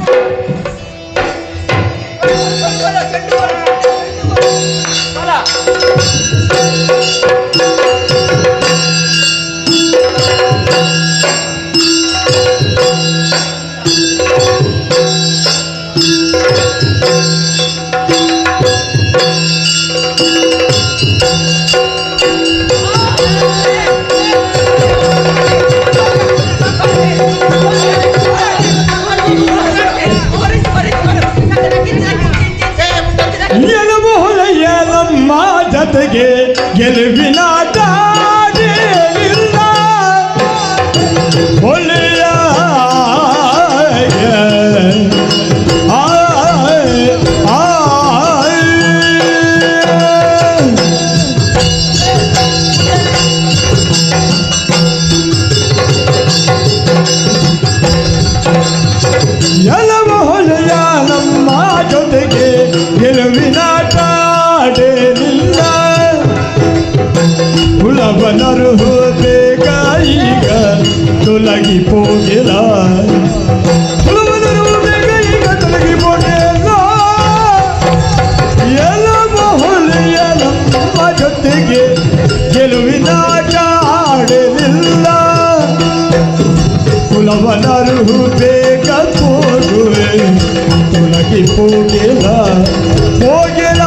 ನಮ್ಮ ಜೊತೆಗೆ ಗೆಲುವಿನ ದಾರಿಯಿಲ್ಲ. ಒಳ್ಳೆಯ ಎಲ್ಲವ ಹೊಲೆಯ ನಮ್ಮ ಜೊತೆಗೆ ಗೆಲುವಿನ ಕುಲವನರು ಬೇಗ ಈಗ ತೊಲಗಿ ಹೋಗಿಲ್ಲ. ಕುಲವನರು ಬೇಗ ಈಗ ತೊಲಗಿ ಹೋಗಿಲ್ಲ. ಎಲ್ಲ ಹೊಲೆಯ ನಮ್ಮ ಜೊತೆಗೆ ಗೆಲುವಿನ ಆಡಲಿಲ್ಲ. ಕುಲವನರು ಬೇಗ ಹೋಗುವೆ ತೊಲಗಿ ಹೋಗಿಲ್ಲ ಹೋಗಿಲ್ಲ.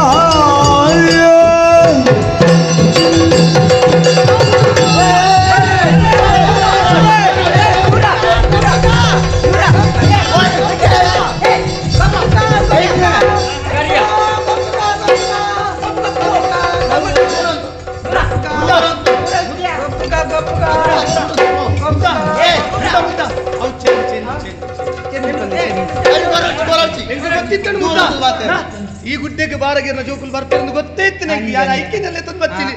ಈ ಗುಡ್ಡೆಗೆ ಬಾರಗಿರ್ನ ಜೋಕುಲು ಬರ್ತಾರೆ ಅಂತ ಗೊತ್ತೇ ಇತ್ತು ನಂಗೆ. ಯಾರ ಐಕ್ಯದಲ್ಲೇ ತಂದು ಬರ್ತೀನಿ.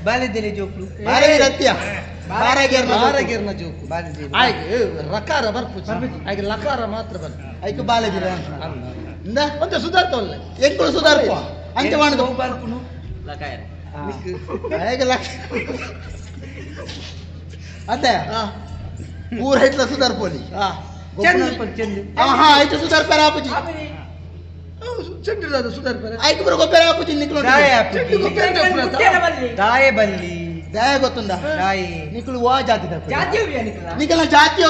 ಬಾಲಿದ್ದೇನೆ ಜೋಕ್ಲು ಬಾರಗಿರ್ನ ಜೋಕು ರಕಾರ ಬರ್ಪು ಹಾಗೆ ಲಕಾರ ಮಾತ್ರ ಬರ್ ಐಕೆ ಬಾಲಗಿರ ಅಂತ ಸುಧಾರ್ತವಲ್ಲ ಎಂಕುಳು ಸುಧಾರ್ಪ ಅಂತೆ ಮಾಡುದು ಬರ್ಪುನು ಲಕಾಯ ಹೇಗೆ ಅದೇ ಪೂರ ಇಟ್ಲ ಸುಧಾರ್ಪೋಲಿ ಆಯ್ತು ಸುಧಾರ್ಪಾರ ಆಪುಜಿ ಚಂದ್ರ ಸುಧಾರ್ಪಾರ ಆಯ್ತು ಬರೋ ಗೊಬ್ಬರ ಆಪುಜಿ ನಿಕ್ಲು ದಾಯ ಬಲ್ಲಿ ದಯ ಗೊತ್ತುಂಡ ನಿಕ್ಲು ವಾ ಜಾತಿ ನಿಖಲ ಜಾತಿ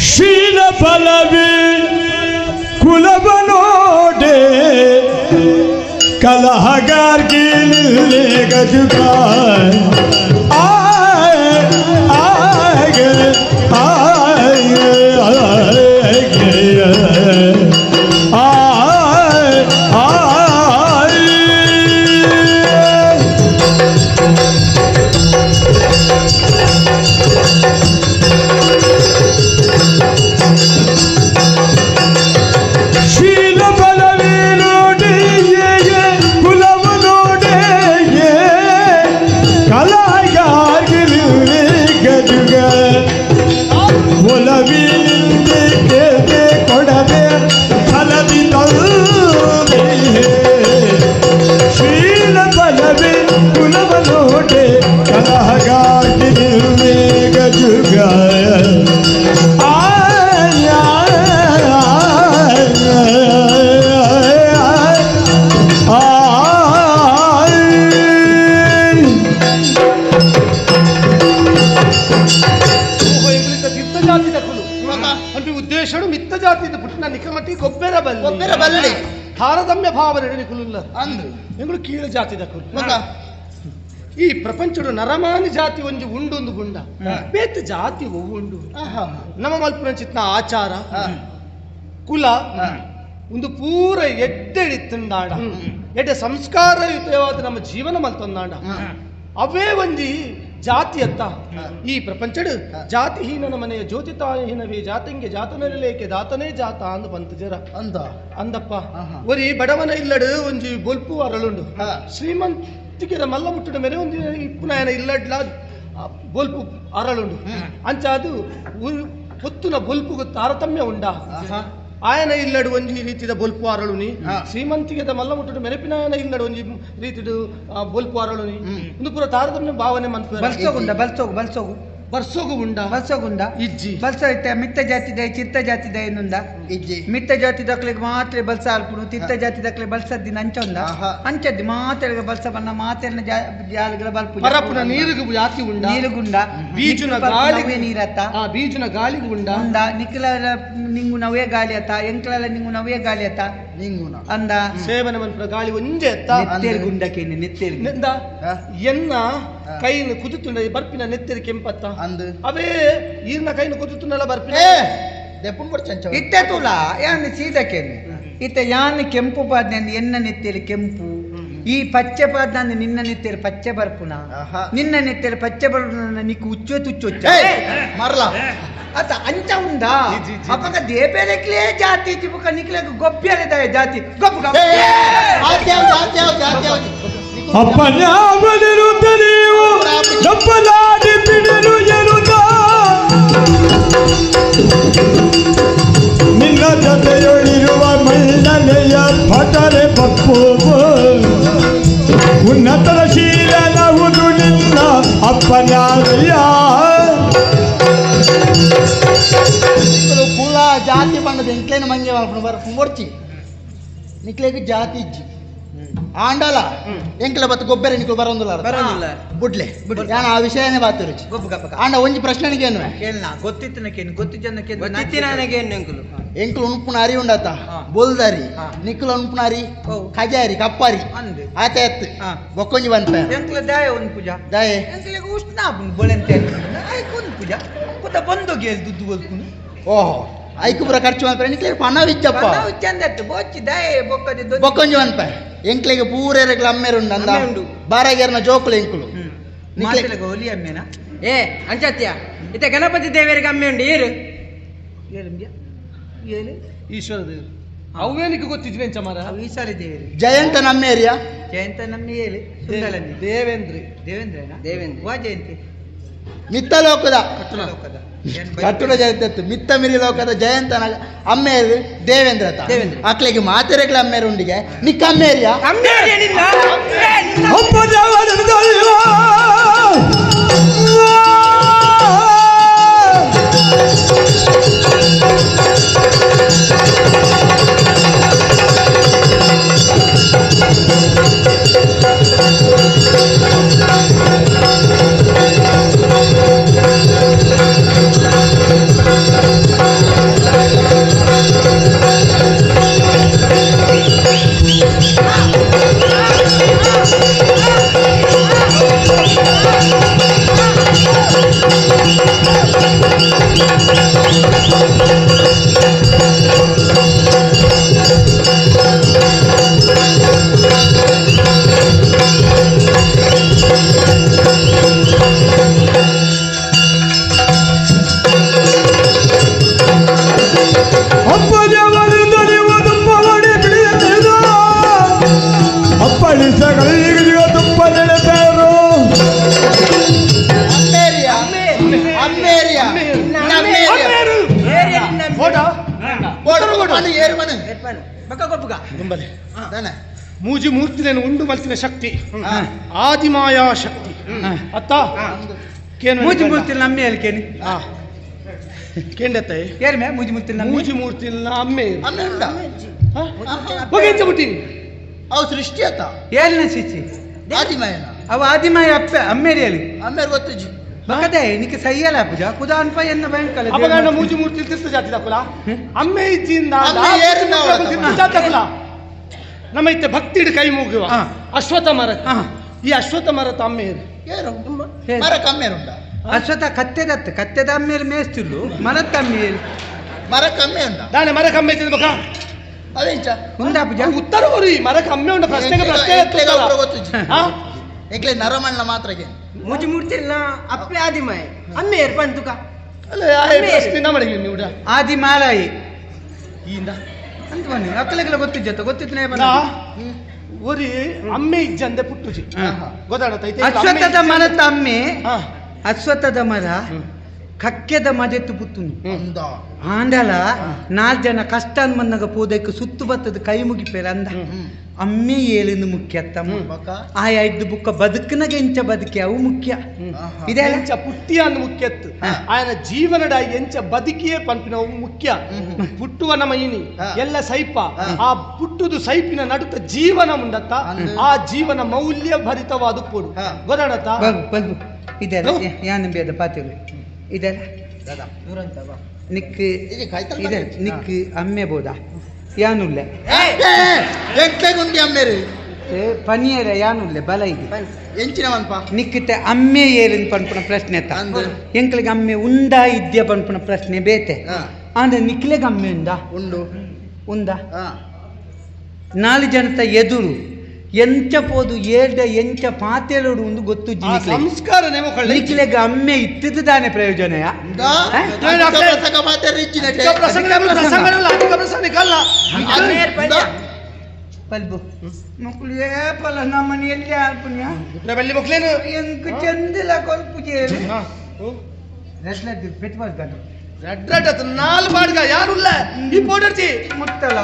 ಶೀಲ ಫಲವೇ ಕುಲವನೋಡೆ ಕಲಹಗಾರ್ಗೆ ಗಜುಗಾಯ ಉದ್ದೇಶನು ಮಿತ್ತ ಜಾತಿದ ಪುಟ್ಟಿನ ನಿಖಮಟಿ ಗೊಬ್ಬರ ಬಲ್ಲಿ ತಾರತಮ್ಯ ಭಾವನೆ ನಿಖುಲ್ಲ ಅಂದ್ರೆ ಎಂಗಳು ಕೀಳು ಜಾತಿದ ಕುಲು ಈ ಪ್ರಪಂಚದ ನರಮಾನಿ ಜಾತಿ ಒಂಜಿ ಉಂಡೊಂದು ಗುಂಡ ಬೇತ ಜಾತಿ ಉಂಡು ನಮ್ಮ ಮಲ್ಪನ ಚಿತ್ನ ಆಚಾರ ಕುಲ ಒಂದು ಪೂರ ಎಡ್ಡೆಡಿತ್ತಂದಾಂಡ ಎಡ್ಡೆ ಸಂಸ್ಕಾರಯುತವಾದ ನಮ್ಮ ಜೀವನ ಮಲ್ತಂದಾಂಡ ಅವೇ ಒಂಜಿ ಜಾತಿ ಅತ್ತ ಈ ಪ್ರಪಂಚಡು ಜಾತಿಹೀನನ ಮನೆಯ ಜ್ಯೋತಿತಾಹೀನವೇ ಜಾತಂಗೆ ಜಾತನಲೇಕೆ ದಾತನೇ ಜಾತ ಅಂದು ಬಂತು ಜರ ಅಂದಪ್ಪ ಒರಿ ಬಡವನ ಇಲ್ಲಡು ಒಂಜಿ ಬೊಲ್ಪು ಅರಳುಂಡು ಶ್ರೀಮಂತಿಗೆದ ಮಲ್ಲ ಮುಟ್ಟಡ ಮೇಲೆ ಒಂದು ಇಪ್ಪುನಾಯನ ಇಲ್ಲಡ್ಲ ಬೊಲ್ಪು ಅರಳುಂಡು ಅಂಚ ಅದು ಹೊತ್ತುನ ಬೊಲ್ಪುಗು ತಾರತಮ್ಯ ಉಂಡ ಆಯನ ಇಲ್ಲಡು ಒಂಜಿ ರೀತಿಯ ಬೊಲ್ಪು ಅರಳುನಿ ಶ್ರೀಮಂತಿಗೆದ ಮಲ್ಲ ಮುಟ್ಟಡು ಮೆರಪಿನ ಆಯನ ಇಲ್ಲಡು ಒಂಜಿ ರೀತಿದು ಬೊಲ್ಪು ಅರಳುನಿ ಒಂದು ಪೂರ ತಾರತಮ್ಯ ಭಾವನೆ ಮನ್ಪು ಬಲ್ಸೋಗು ಬರ್ಸೋಗುಂಡ ಇಜ್ಜಿ ಬಲ್ಸ ಇತ್ತೆ ಮಿತ್ತ ಜಾತಿದ ಚಿತ್ತ ಜಾತಿದ ಎನ್ನುಂದ ಇಜ್ಜಿ ಮಿತ್ತ ಜಾತಿ ದಕ್ಲಿಗೆ ಮಾತ್ರ ಬಲ್ಸ ಅಲ್ಪುನು ತಿತ್ತ ಜಾತಿ ದಕ್ಲೆ ಬಲ್ಸದ್ದಿನ ಅಂಚೊಂದ ಅಂಚದ್ದಿ ಮಾತೆಲ್ಗ ಬಲ್ಸ ಬನ್ನ ಮಾತೆಲ್ನ ಜಾಲಗಳ ಬಲ್ಪು ಪರಪುನ ನೀರುಗು ಜಾತಿ ಉಂಡ ನೀರುಗುಂಡ ಬೀಜುನ ಗಾಳಿಗೆ ನೀರತ್ತ ಬೀಜುನ ಗಾಳಿಗೆ ಉಂಡ ನಿಖಿಲ ನಿಂಗು ನವೇ ಗಾಳಿ ಅತ್ತ ಎಂಕ್ಲಲ ನಿಂಗು ನವೇ ಗಾಳಿ ಅತ್ತ ನಿಂಗುನ ಅಂದ ಸೇವನೆ ಮನ್ಪುರ ಗಾಳಿ ಒಂಜೆ ಅತ್ತ ನೆತ್ತೇರು ಗುಂಡಕ್ಕೆ ನೆತ್ತೇರು ಎನ್ನ ಕೈನು ಕುದುತುಂಡ ಬರ್ಪಿನ ನೆತ್ತೇರು ಕೆಂಪತ್ತ ಅಂದು ಅವೇ ಈರ್ನ ಕೈನು ಕುದುತುಂಡಲ ಬರ್ಪಿನ ಇತ್ತೆ ತುಲ ಯಾನ್ ಸೀದಕ್ಕೆ ಇತ್ತೆ ಯಾನ್ ಕೆಂಪು ಪಾದ ಎನ್ನ ನೆತ್ತೇರು ಕೆಂಪು ಈ ಪಚ್ಚೆ ಪಾದ ನಿನ್ನ ನೆತ್ತೇರು ಪಚ್ಚೆ ಬರ್ಪುನ ನಿನ್ನ ನೆತ್ತೇರು ಪಚ್ಚೆ ಬರ್ಪುನ ನಿಕ್ಕು ಉಚ್ಚು ತುಚ್ಚೊಚ್ಚ ಮರಲ ಅತ್ತ ಅಂಚ ಉಂಡಾ ಅಪ್ಪಗ ದೇಪೇಲೆಕ್ಲೇ ಜಾತಿ ತಿಪುಕ ನಿಕ್ಲೆಗ ಗೊಬ್ಬೆಲೆದ ಜಾತಿ ಗೊಬ್ಬ ಅಪ್ಪನಾವನಿರುತ್ತ ನೀವು ನಪ್ಪಲಾಡಿ ಬಿಡಲು ಎನ್ನುತ್ತ ನಿನ್ನ ಜೊತೆಯೊಳಿರುವ ಮಣ್ಣನೆಯ ಪಟರೆ ಪಪ್ಪು ಉನ್ನತರ ಶೀಲನವುದು ನಿನ್ನ ಅಪ್ಪನಾದಯ್ಯ ಕುಲ ಜಾತಿ ಬಣ್ಣದ ಎಂಕ್ಲೇನ ಮಂಗೆ ಬರ್ಚಿ ನಿಕ್ಲೆಗ ಜಾತಿ ಇಜ್ಜಿ ಆಂಡಲ ಎಂಕ್ಲ ಬತ್ತು ಗೊಬ್ಬರ ನಿಕ್ಲು ಬರೋದಿಲ್ಲ ಬುಡ್ಲೆ ಯಾನ ಆ ವಿಷಯನೇ ಬಾತು ಆಂಡ ಒಂಜಿ ಪ್ರಶ್ನೆಗೇನು ಎಂಕ್ಲು ಉಣ್ಪುನ ಅರಿ ಉಂಡತ ಬೊಲ್ದಾರಿ ನಿಕ್ಲು ಉಣ್ಪುನ ಅರಿ ಖಜಾರಿ ಕಪ್ಪಾರಿ ಆತ ಎತ್ತು ಬೊಕ್ಕೊಂಜಿ ಬಂತ ಎಂಕ್ಲ ದಾಯ ಒಂದು ಪೂಜಾ ದಾಯ ಎಂಕ್ಲೆಗ ಉಷ್ಣ ಬೊಳೆಂತೆ ಐಕೊಂದು ಪೂಜಾ ಪುಟ ಬಂದು ಗೇಲ್ ದುಡ್ಡು ಬಲ್ಕುನು ಓಹೋ ಐಕು ಪುರ ಖರ್ಚು ಮಾಡ್ತಾರೆ ನಿಕ್ಲೆ ಪಣ ವಿಚ್ಚಪ್ಪ ಚಂದತ್ತು ಬೊಚ್ಚಿ ದಾಯ ಬೊಕ್ಕದೆ ಬೊಕ್ಕೊಂಜಿ ಬಂತ ಎಂಕ್ಲೆಗೆ ಪೂರೇರಗ್ಲ ಅಮ್ಮೇರುಂಡು ಅಂದ ಬಾರಾಗೇರ್ನ ಜೋಕುಲು ಎಂಕುಲು ಹೋಲಿ ಅಮ್ಮೇನ ಏ ಅಂಚತ್ಯ ಇತ್ತ ಗಣಪತಿ ದೇವರಿಗೆ ಅಮ್ಮೆ ಉಂಡು ಏರು ಈಶ್ವರ ದೇವರು ಅವೇನಿಗೆ ಗೊತ್ತಿದ್ವಿ ಎಂಚ ಮರ ಈಶ್ವರ ದೇವರು ಜಯಂತ ನಮ್ಮೇರಿಯಾ ಜಯಂತ ನಮ್ಮ ಹೇಳಿ ದೇವೇಂದ್ರ ವಾ ಜಯಂತಿ ಮಿತ್ತ ಲೋಕದ ಕಟ್ಟುಡ ಜಯಂತ ಮಿತ್ತ ಮಿರಿ ಲೋಕದ ಜಯಂತನ ಅಮ್ಮೇರು ದೇವೇಂದ್ರ ಅಕ್ಲೆಗೆ ಮಾತೆರೆಗ್ಲ ಅಮ್ಮೇರು ಉಂಡಿಗೆ ನಿಕ್ಕ ಅಮ್ಮೇರಿಯಾ ಮೂಜಿ ಮೂರ್ತಿನ ಉಂಡು ಮಲ್ತಿನ ಶಕ್ತಿ ಆದಿಮಾಯಾ ಶಕ್ತಿ ಅತ್ತ ಮೂಜಿ ಮೂರ್ತಿ ನಮ್ಮೆ ಅಲ್ಕೇನಿ ಕೇಂಡತ್ತೆ ಏರ್ಮೆ ಮೂಜಿ ಮೂರ್ತಿ ಮೂಜಿ ಮೂರ್ತಿ ಅಮ್ಮೆ ಹೋಗಿಂಚ ಬಿಟ್ಟಿನಿ ಅವು ಸೃಷ್ಟಿ ಅತ್ತ ಏಲಿನ ಶಿಷ್ಟಿ ಆದಿಮಾಯನ ಅವ ಆದಿಮಾಯ ಅಪ್ಪ ಅಮ್ಮೇರಿ ಹೇಳಿ ಅಮ್ಮೇರು ಗೊತ್ತಜ್ಜಿ ಮಗದೇ ನಿಕ್ಕೆ ಸೈಯಲ್ಲ ಪೂಜ ಕುದ ಅನ್ಪ ಎನ್ನ ಬ್ಯಾಂಕಲ್ಲ ಅಪಗಂಡ ಮೂಜಿ ಮೂರ್ತಿ ತೀರ್ಥ ಜಾತಿ ದಕುಲ ಅಮ್ಮೆ ಇಜ್ಜಿಂದ ದಕುಲ ನಮ್ಮ ಇತ್ತೆ ಭಕ್ತಿ ಕೈ ಮುಗುವ ಅಶ್ವತ್ಥ ಮರ ಈ ಅಶ್ವತ್ಥ ಮರ ಅಮ್ಮೇರು ಮರ ಕಮ್ಮೇರುಂಡ ಅಶ್ವತ್ಥ ಕತ್ತೆದ ಅಮ್ಮೇರು ಮೇಸ್ತಿಲ್ಲು ಮರ ಕಮ್ಮೇರು ಮರ ಕಮ್ಮೆ ಉಂಡ ದಾನೆ ಮರ ಕಮ್ಮೆ ತಿನ್ಬೇಕ ಅದೇಂಚ ಉಂಡಾ ಪೂಜ ಉತ್ತರ ಕೊರಿ ಮರ ಕಮ್ಮೆ ಉಂಡ ಪ್ರಶ್ನೆಗೆ ಪ್ರಶ್ನೆ ಏಕ್ಲೆ ನರಮಣ್ಣ ಮಾತ್ರಗೆ ಮುಜಿ ಮುಡ್ತಿಲ್ಲ ಅಪ್ಪೆ ಆದಿ ಮಾಯ ಅಮ್ಮೆ ಏರ್ಪಣ್ ತುಕ ಅಲ್ಲ ಆಯ್ ಪ್ರಶ್ನೆ ನಮ್ಮಳಿಗೆ ನೀವು ಆದಿ ಮಾಲಾಯಿ ಈಂದ ಅಂತ ಬನ್ನಿ ಅಕ್ಕಲೆಲ್ಲ ಗೊತ್ತಿದ್ದ ಗೊತ್ತಿತ್ತನೇ ಒರಿ ಅಮ್ಮೆ ಇಜ್ಜಂದೆ ಪುಟ್ಟುಜಿ ಗೊತ್ತಾಡತ್ತೈತೆ ಅಶ್ವತ್ಥದ ಮರದ ಅಮ್ಮೆ ಅಶ್ವತ್ಥದ ಮರ ಕಕ್ಕೆದ ಮದೆತ್ತು ಪುತ್ತುನು ಆಂಡಲ 4 ಜನ ಕಷ್ಟ ಅನ್ಮನ್ನಾಗ ಪೋದಕ್ಕೆ ಸುತ್ತು ಬತ್ತದ ಕೈ ಮುಗಿಪೇರ ಅಂದ ಅಮ್ಮೆ ಏಳಿನ ಮುಖ್ಯ ಆಯಾ ಇದ್ದು ಬುಕ್ಕ ಬದುಕನಾಗ ಎಂಚ ಬದುಕಿ ಅವು ಮುಖ್ಯ ಇದೆ ಎಂಚ ಪುಟ್ಟಿ ಅನ್ನು ಮುಖ್ಯತ್ತು ఆయన ಜೀವನಡ ಎಂಚ ಬದುಕಿಯೇ ಪಂಪಿನವು ಮುಖ್ಯ ಪುಟ್ಟುವ ನಮ್ಮ ಇನಿ ಎಲ್ಲ ಸೈಪ ಆ ಪುಟ್ಟುದು ಸೈಪಿನ ನಡುತ್ತ ಜೀವನ ಮುಂಡತ್ತ ಆ ಜೀವನ ಮೌಲ್ಯ ಭರಿತವಾದ ಪೋಡು ಗೊತ್ತಾಡತ್ತ ಬಲ್ಬು ಇದೆ ಯಾನ ಬೇದ ಪಾತಿರು ಇದೆ ನಿಕ್ ಇದೆ ನಿಕ್ ಅಮ್ಮೆ ಬೋದ ಯಾನುಲ್ಲೆ ಪನಿಯರ ಯಾನುಲ್ಲೆ ಬಲ ಇದೆ ನಿಕ್ಕಿತೆ ಅಮ್ಮೆ ಏರಿನ ಪನ್ಪುನ ಪ್ರಶ್ನೆ ಎಂಕ್ಲಿಗೆ ಅಮ್ಮೆ ಉಂಡಾ ಇದ್ಯ ಪನ್ಪುನ ಪ್ರಶ್ನೆ ಬೇತೆ ಅಂದ್ರೆ ನಿಕ್ಲೆಗೆ ಅಮ್ಮೆ ಉಂದ 4 ಜನತ ಎದುರು ಎಂಚ ಪೋದು ಏಳ್ದ ಎಂಚ ಪಾತೆಲೋಡು ಒಂದು ಗೊತ್ತು ಸಂಸ್ಕಾರ ನಿಕ್ಲೆಗೆ ಅಮ್ಮೆ ಇತ್ತಿದ್ದಾನೆ ಪ್ರಯೋಜನ ಪಲ್ಬು ಮಕ್ಕಳು ಏಪಲ್ಲ ನಮ್ಮನೆ ಎಲ್ಲಿ ಆಡ್ಪುಣ್ಯ ಎಂಕ ಚಂದಿಲ್ಲ ಕೊಲ್ಪುಜೆ ಪೆಟ್ಬಾರ್ದು రెడ్రట 4 బాడుగా యారుల్ల ఈ పోడర్చి ముట్టల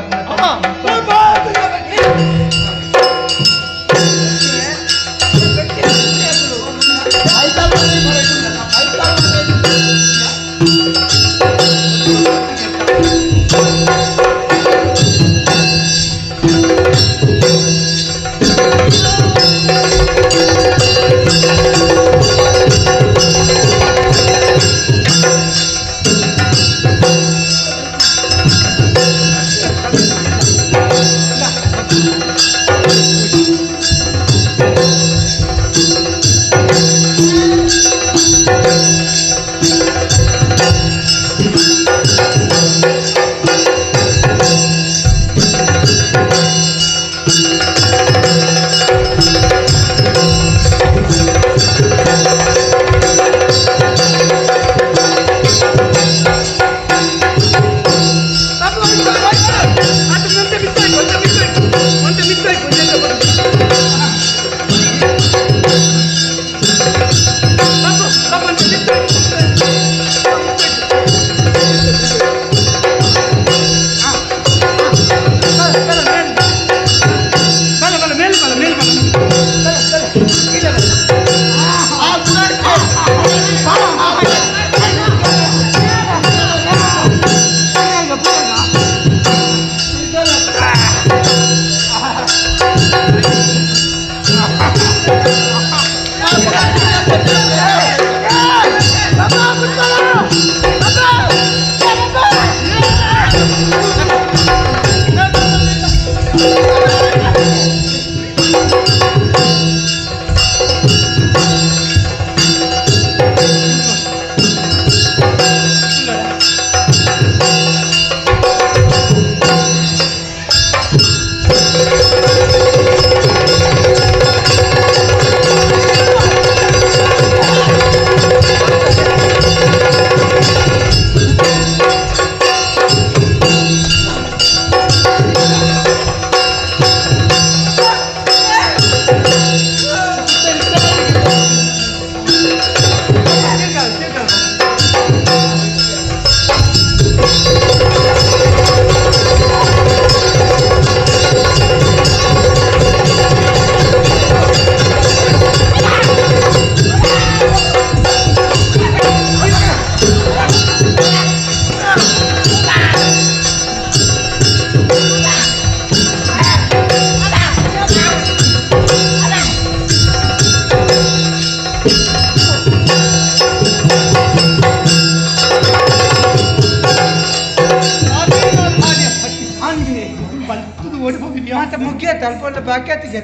ಮುಖ್ಯ ತಲುಪಲ್ಲ ಬಾಕಿ ಆತಿದೆ